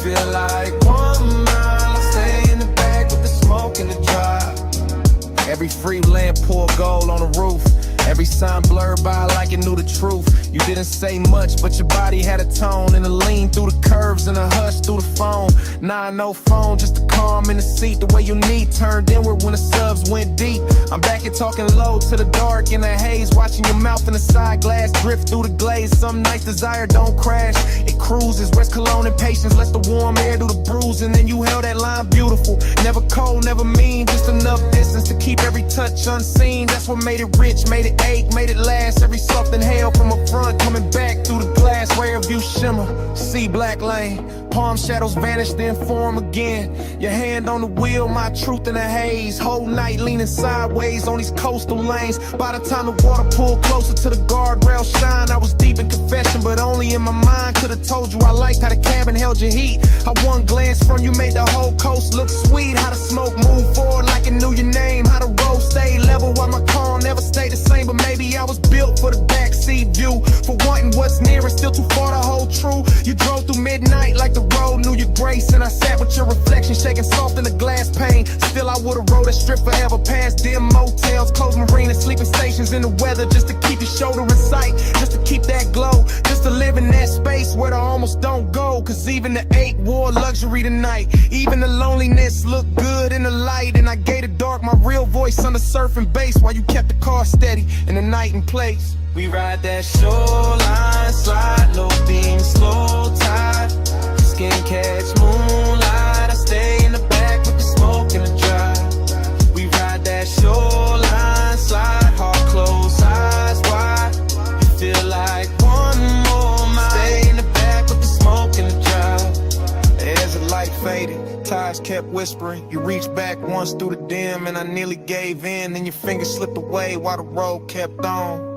Feel like 1 mile. I stay in the back with the smoke and the drive. Every free lamp pour gold on the roof. Every sign blurred by like it knew the truth. You didn't say much, but your body had a tone. And a lean through the curves and a hush through the phone. Nah, no phone, just a calm in the seat. The way you need turned inward when the subs went deep. I'm back here talking low to the dark in the haze. Watching your mouth in the side glass drift through the glaze. Some nights desire don't crash, it cruises. West cologne and patience, lets the warm air do the bruise. And then you held that line beautiful. Never cold, never mean, just enough distance to keep every touch unseen. That's what made it rich, made it ache, made it last. Every something held from a front, coming back through the glass. Rare view shimmer, see black lane. Palm shadows vanish, then form again. Your hand on the wheel, my truth in the haze. Whole night leaning sideways on these coastal lanes. By the time the water pulled closer to the guardrail shine, I was deep in confession, but only in my mind. Could've told you I liked how the cabin held your heat. How one glance from you made the whole coast look sweet. How the smoke moved forward like it knew your name. How the road stayed level while my car never stayed the same. But maybe I was built for the backseat view. For wanting what's near and still too far to hold true. You drove through midnight like the road knew your grace. And I sat with your reflection shaking soft in the glass pane. Still I would've rode that strip forever past dim motels, closed marinas, sleeping stations in the weather. Just to keep your shoulder in sight, just to keep that glow. Just to live in that space where the almost don't go. Cause even the ache wore luxury tonight. Even the loneliness looked good in the light. And I gave the dark my real voice under surfing bass. While you kept the car steady in the night and place. We ride that shoreline, slide, low beam, slow tide. Skin catch moonlight. I stay in the back with the smoke and the drive. We ride that shoreline, slide, heart closed, eyes wide. You feel like 1 more mile. Stay in the back with the smoke and the drive. As the light faded, ties kept whispering. You reached back once through the dim and I nearly gave in. Then your fingers slipped away while the road kept on.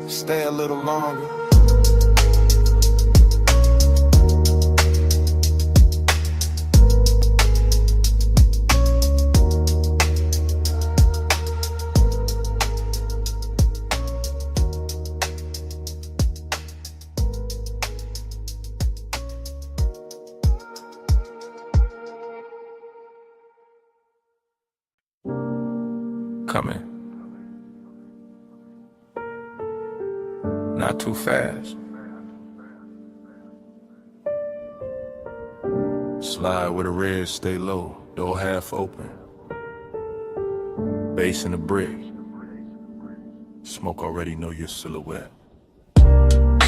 Stay a little longer. Coming. Not too fast. Slide with a red, stay low, door half open. Bass in the brick. Smoke already know your silhouette.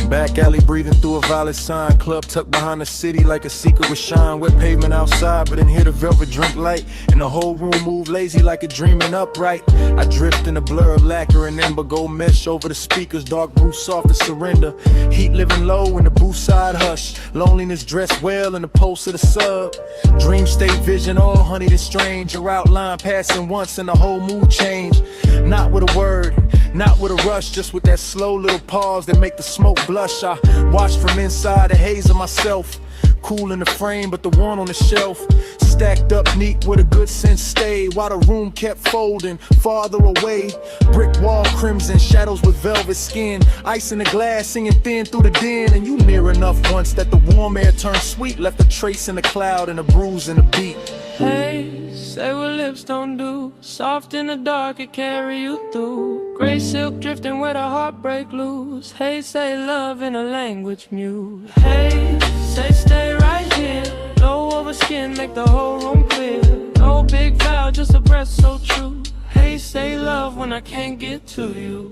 Back alley breathing through a violet sign. Club tucked behind the city like a secret with shine. Wet pavement outside, but in here the velvet drink light. And the whole room move lazy like a dreaming upright. I drift in a blur of lacquer and ember. Gold mesh over the speakers, dark blue soft to surrender. Heat living low in the booth side hush. Loneliness dressed well in the pulse of the sub. Dream state vision, all honeyed and strange. Your outline passing once and the whole mood change. Not with a word, not with a rush, just with that slow little pause that make the smoke blush. I watch from inside the haze of myself. Cool in the frame, but the one on the shelf stacked up neat with a good sense stayed. While the room kept folding farther away. Brick wall crimson, shadows with velvet skin. Ice in the glass singing thin through the den. And you near enough once that the warm air turned sweet. Left a trace in the cloud and a bruise in the beat. Hey, say what lips don't do. Soft in the dark, it carry you through. Gray silk drifting where the heartbreak loose. Hey, say love in a language mute. Hey, say stay right here. Low over skin, make the whole room clear. No big vow, just a breath so true. Hey, say love when I can't get to you.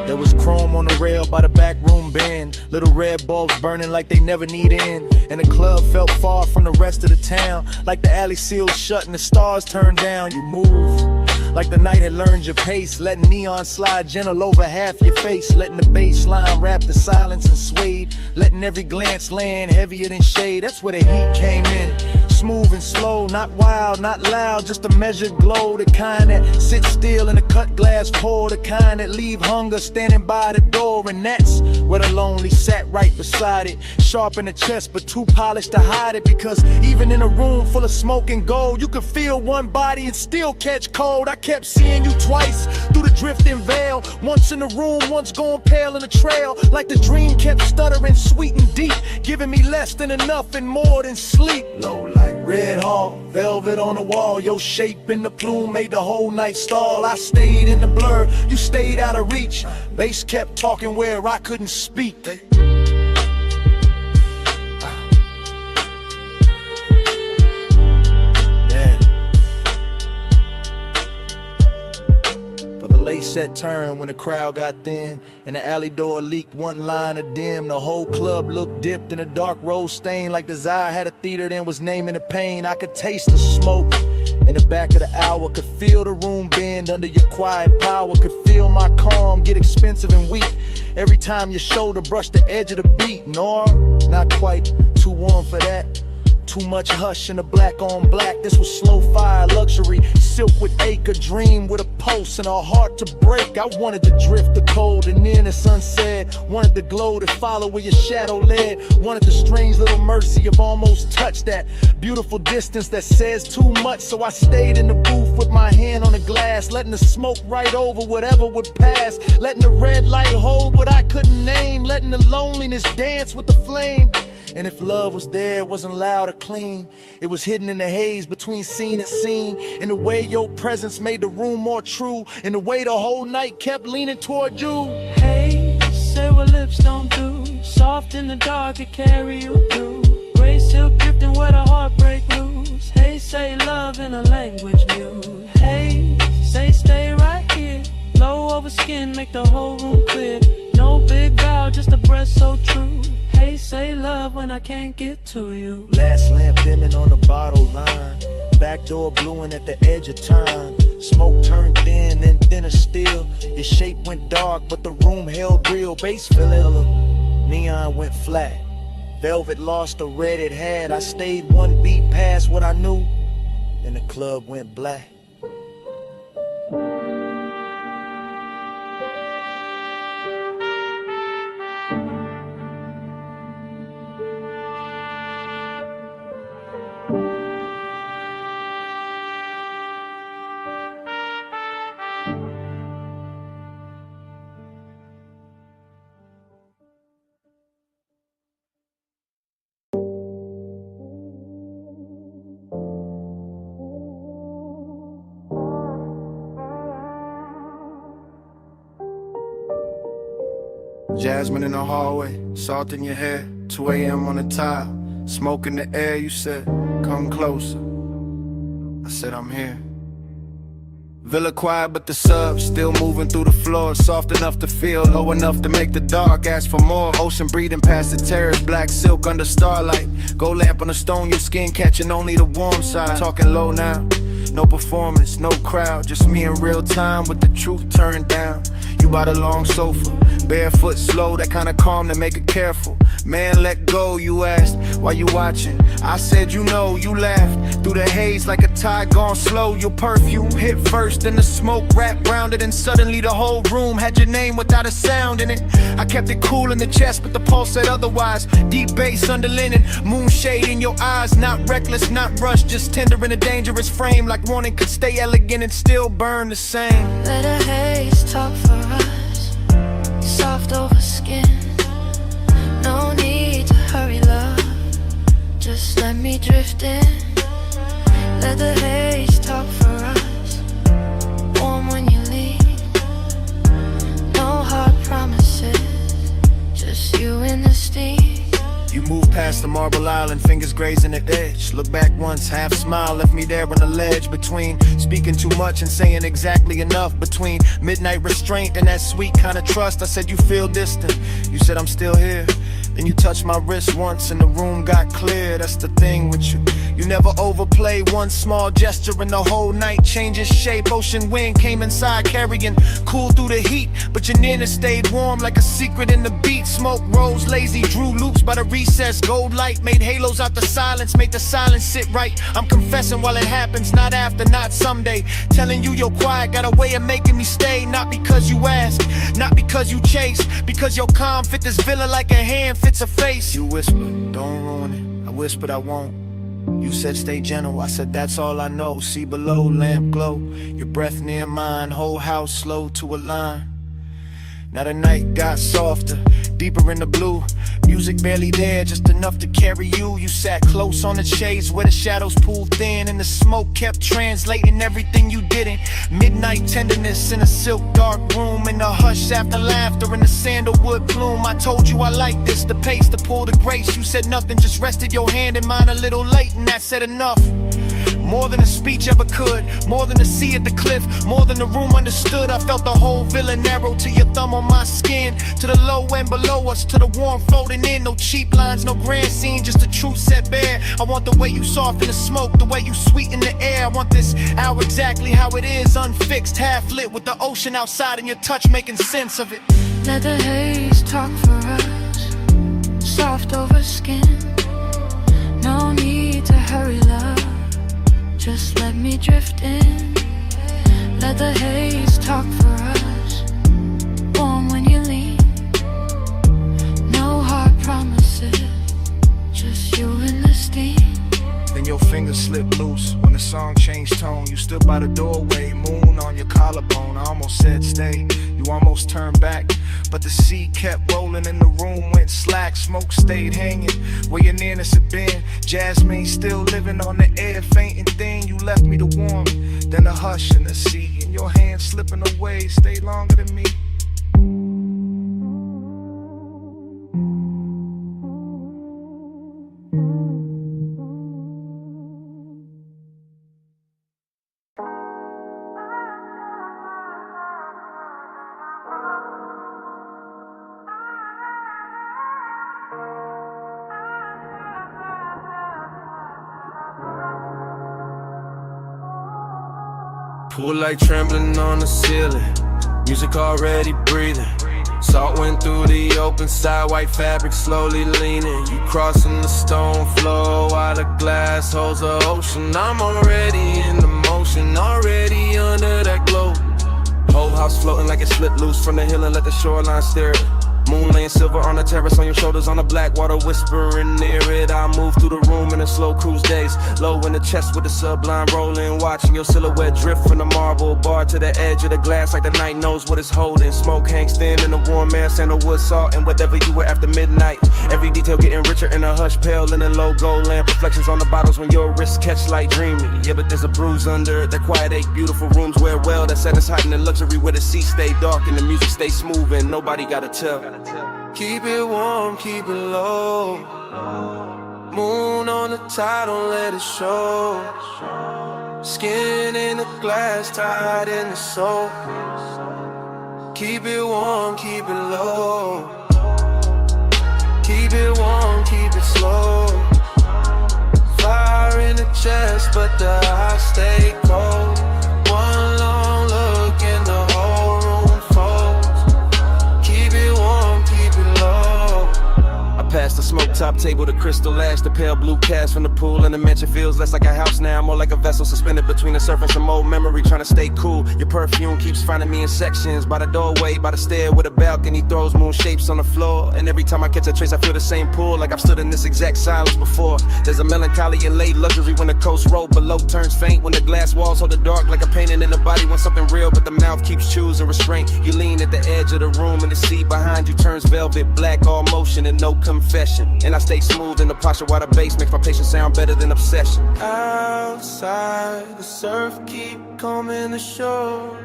There was chrome on the rail by the back room bend. Little red bulbs burning like they never need end. And the club felt far from the rest of the town. Like the alley sealed shut and the stars turned down. You move like the night had learned your pace. Letting neon slide gentle over half your face. Letting the bass line wrap the silence and swayed. Letting every glance land heavier than shade. That's where the heat came in. Smooth and slow, not wild, not loud, just a measured glow. The kind that sits still in a cut glass pour. The kind that leave hunger standing by the door. And that's where the lonely sat right beside it. Sharp in the chest, but too polished to hide it. Because even in a room full of smoke and gold, you could feel one body and still catch cold. I kept seeing you twice through the drifting veil. Once in the room, once going pale in the trail. Like the dream kept stuttering sweet and deep, giving me less than enough and more than sleep. Low like red hall, velvet on the wall. Your shape in the plume made the whole night stall. I stayed in the blur, you stayed out of reach. Bass kept talking where I couldn't speak. Late set turn when the crowd got thin and the alley door leaked one line of dim. The whole club looked dipped in a dark rose stain, like desire had a theater then was naming the pain. I could taste the smoke in the back of the hour, could feel the room bend under your quiet power, could feel my calm get expensive and weak every time your shoulder brushed the edge of the beat. Nor not quite too warm for that. Too much hush in the black on black. This was slow fire luxury, silk with ache, a dream with a pulse and a heart to break. I wanted to drift the cold and then the sunset. Wanted the glow to follow where your shadow led. Wanted the strange little mercy of almost touch, that beautiful distance that says too much. So I stayed in the booth with my hand on the glass, letting the smoke right over whatever would pass. Letting the red light hold what I couldn't name. Letting the loneliness dance with the flame. And if love was there, it wasn't loud or clean. It was hidden in the haze between scene and scene. In the way your presence made the room more true. In the way the whole night kept leaning toward you. Hey, say what lips don't do. Soft in the dark, it carry you through. Gray silk drifting where the heartbreak loose. Hey, say love in a language mute. Hey, say stay right here. Low over skin, make the whole room clear. No big vow, just a breath so true. Hey, say love when I can't get to you. Last lamp dimming on the bottle line. Back door bluing at the edge of time. Smoke turned thin and thinner still. Your shape went dark, but the room held real. Bass filling, neon went flat. Velvet lost the red it had. I stayed one beat past what I knew, and the club went black. Jasmine in the hallway, salt in your hair, 2 a.m. on the tile, smoke in the air. You said, come closer. I said, I'm here. Villa quiet, but the subs still moving through the floor. Soft enough to feel, low enough to make the dark ask for more. Ocean breathing past the terrace, black silk under starlight. Gold lamp on the stone, your skin catching only the warm side. Talking low now, no performance, no crowd, just me in real time with the truth turned down. You by the long sofa, barefoot slow, that kind of calm to make it careful. Man, let go, you asked, why you watching? I said, you know, you laughed through the haze like a tide gone slow. Your perfume hit first, then the smoke wrapped round it, and suddenly the whole room had your name without a sound in it. I kept it cool in the chest, but the pulse said otherwise. Deep bass under linen, moonshade in your eyes, not reckless, not rushed, just tender in a dangerous frame, like wanting could stay elegant and still burn the same. Let a haze talk for us, soft over skin. No need to hurry, love, just let me drift in. Let the haze talk for us, warm when you leave. No hard promises, just you and the steam. You moved past the marble island, fingers grazing the edge. Look back once, half smile, left me there on the ledge. Between speaking too much and saying exactly enough. Between midnight restraint and that sweet kind of trust. I said you feel distant, you said I'm still here. Then you touched my wrist once and the room got clear. That's the thing with you, you never overplay. One small gesture and the whole night changes shape. Ocean wind came inside carrying cool through the heat, but your nearness stayed warm like a secret in the beat. Smoke rose lazy, drew loops by the recess. Gold light made halos out the silence, made the silence sit right. I'm confessing while it happens, not after, not someday. Telling you your quiet got a way of making me stay. Not because you asked, not because you chased, because your calm fit this villa like a hand fits a face. You whispered, don't ruin it. I whispered, I won't. You said stay gentle, I said that's all I know. See below, lamp glow, your breath near mine. Whole house slow to a line. Now the night got softer, deeper in the blue. Music barely there, just enough to carry you. You sat close on the shades where the shadows pulled thin, and the smoke kept translating everything you didn't. Midnight tenderness in a silk dark room, in the hush after laughter in the sandalwood bloom. I told you I like this, the pace, the pull, the grace. You said nothing, just rested your hand in mine a little late, and that said enough. More than a speech ever could, more than a sea at the cliff, more than the room understood. I felt the whole villa narrow to your thumb on my skin, to the low end below us, to the warm folding in. No cheap lines, no grand scene, just the truth set bare. I want the way you soften the smoke, the way you sweeten the air. I want this hour exactly how it is, unfixed, half lit, with the ocean outside and your touch making sense of it. Let the haze talk for us, soft over skin. No need to hurry, love, just let me drift in. Let the haze talk for us, warm when you leave. No hard promises, just you and the steam. Then your fingers slipped loose when the song changed tone. You stood by the doorway, moon on your collarbone. I almost said stay, you almost turned back, but the sea kept rolling and the room went slack. Smoke stayed hanging where your nearness had been. Jasmine still living on the air, fainting thin. You left me to warm, then the hush in the sea, and your hand slipping away stayed longer than me. Pool light trembling on the ceiling, music already breathing. Salt went through the open side, white fabric slowly leaning. You crossing the stone floor while the glass holds the ocean. I'm already in the motion, already under that glow. Whole house floating like it slipped loose from the hill and let the shoreline stare it. Moon laying silver on the terrace, on your shoulders, on the black water whispering near it. I move through the room in a slow cruise days, low in the chest with the sublime rolling, watching your silhouette drift from the marble bar to the edge of the glass like the night knows what it's holding. Smoke hangs thin in the warm air, sandalwood salt and whatever you were after midnight. Every detail getting richer in a hush, pale in a low gold lamp, reflections on the bottles when your wrists catch light dreaming. Yeah, but there's a bruise under that quiet ache, beautiful rooms wear well, that set us hot in the luxury where the sea stay dark and the music stay smooth and nobody gotta tell. Keep it warm, keep it low. Moon on the tide, don't let it show. Skin in the glass, tied in the soul. Keep it warm, keep it low. Keep it warm, keep it slow. Fire in the chest, but the eyes stay cold. One long look and the whole room folds. Keep it warm, keep it low. I passed the smoke top table, the crystal ash, the pale blue cast from the pool, and the mansion feels less like a house now, more like a vessel suspended between the surf and some old memory, trying to stay cool. Your perfume keeps finding me in sections, by the doorway, by the stair with a balcony, throws moon shapes on the floor, and every time I catch a trace I feel the same pull, like I've stood in this exact silence before. There's a melancholy and late luxury when the coast road below turns faint, when the glass walls hold the dark like a painting in the body wants something real, but the mouth keeps choosing restraint. You lean at the edge of the room and the sea behind you turns velvet black, all motion and no confession, and I stay smooth in the posture while the bass makes my patience sound better than obsession. Outside, the surf keep coming ashore.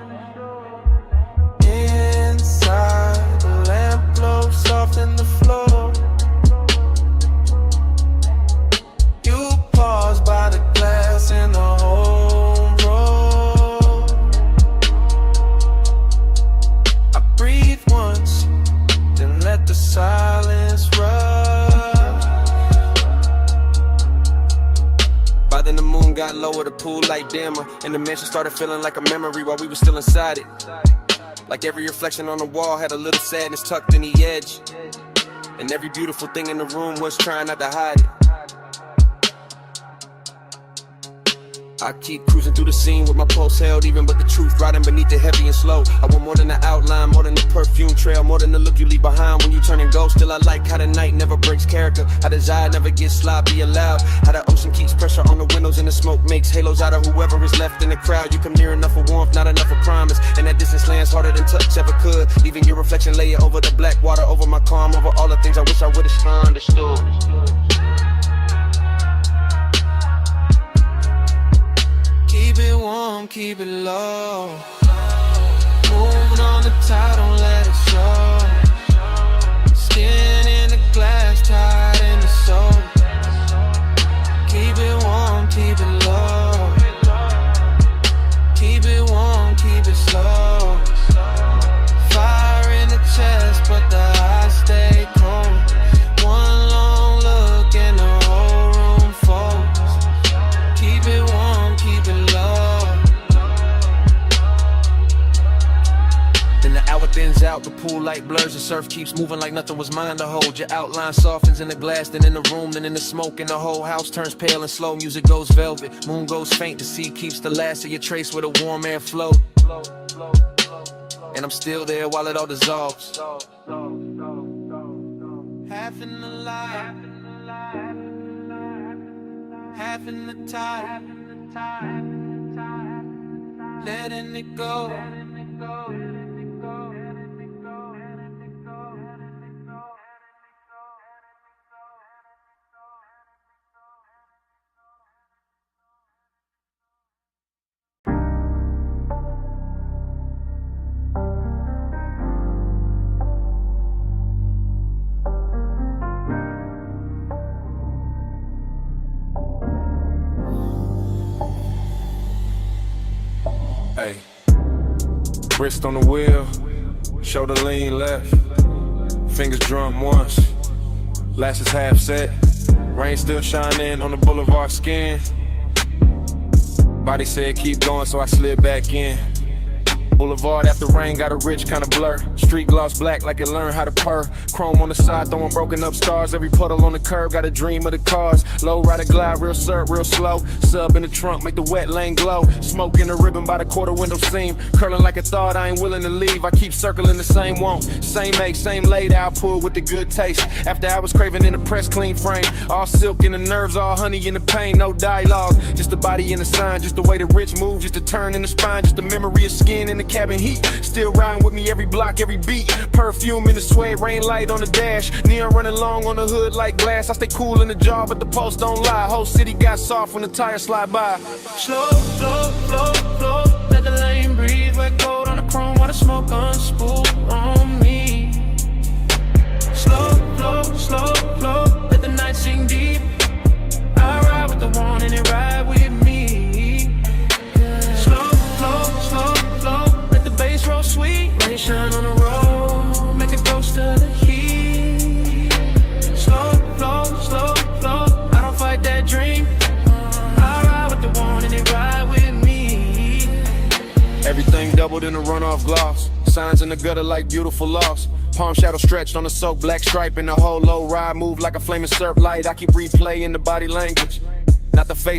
Inside, the lamp glow soft in the floor. You pause by the glass in the home row. I breathe once, then let the silence rush. By then the moon got lower, the pool light dimmer, and the mansion started feeling like a memory while we were still inside it. Like every reflection on the wall had a little sadness tucked in the edge, and every beautiful thing in the room was trying not to hide it. I keep cruising through the scene with my pulse held even, but the truth riding beneath it heavy and slow. I want more than the outline, more than the perfume trail, more than the look you leave behind when you turn and go. Still I like how the night never breaks character, how desire never gets sloppy allowed, how the ocean keeps pressure on the windows and the smoke makes halos out of whoever is left in the crowd. You come near enough for warmth, not enough for promise, and that distance lands harder than touch ever could. Leaving your reflection layer over the black water, over my calm, over all the things I wish I would've understood. Keep it warm, keep it low. Moving on the tide, don't let it show. Skin in the glass, tied in the soul. Keep it warm, keep it low. Keep it warm, keep it slow. Fire in the chest, but the eyes stay cold. One long look and the whole room folds. Keep it warm, keep it low. Then the hour thins out, the pool light blurs, the surf keeps moving like nothing was mine to hold. Your outline softens in the glass, then in the room, then in the smoke, and the whole house turns pale and slow. Music goes velvet, moon goes faint, the sea keeps the last of your trace with a warm air flow. And I'm still there while it all dissolves. Half in the light, half in the tide, letting it go. Hey, wrist on the wheel, shoulder lean left, fingers drum once, lashes half set, rain still shining on the boulevard skin. Body said keep going, so I slid back in. Boulevard after rain got a rich kind of blur. Street gloss black like it learned how to purr. Chrome on the side throwing broken up stars. Every puddle on the curb got a dream of the cars. Low rider glide real surf real slow. Sub in the trunk make the wet lane glow. Smoke in the ribbon by the quarter window seam. Curling like a thought I ain't willing to leave. I keep circling the same want. Same make, same laid out pull with the good taste. After I was craving in the press clean frame. All silk in the nerves, all honey in the pain. No dialogue, just the body and the sign. Just the way the rich move, just the turn in the spine. Just the memory of skin in the cabin heat. Still riding with me every block, every beat. Perfume in the suede, rain light on the dash. Neon running long on the hood like glass. I stay cool in the jar, but the post don't lie. Whole city got soft when the tires slide by. Slow, flow, flow, flow. Let the lane breathe. Wet cold on the chrome while the smoke unspool on me. Everything doubled in a runoff gloss. Signs in the gutter like beautiful loss. Palm shadow stretched on the soaked black stripe. And the whole low ride move like a flaming surf light. I keep replaying the body language, not the face.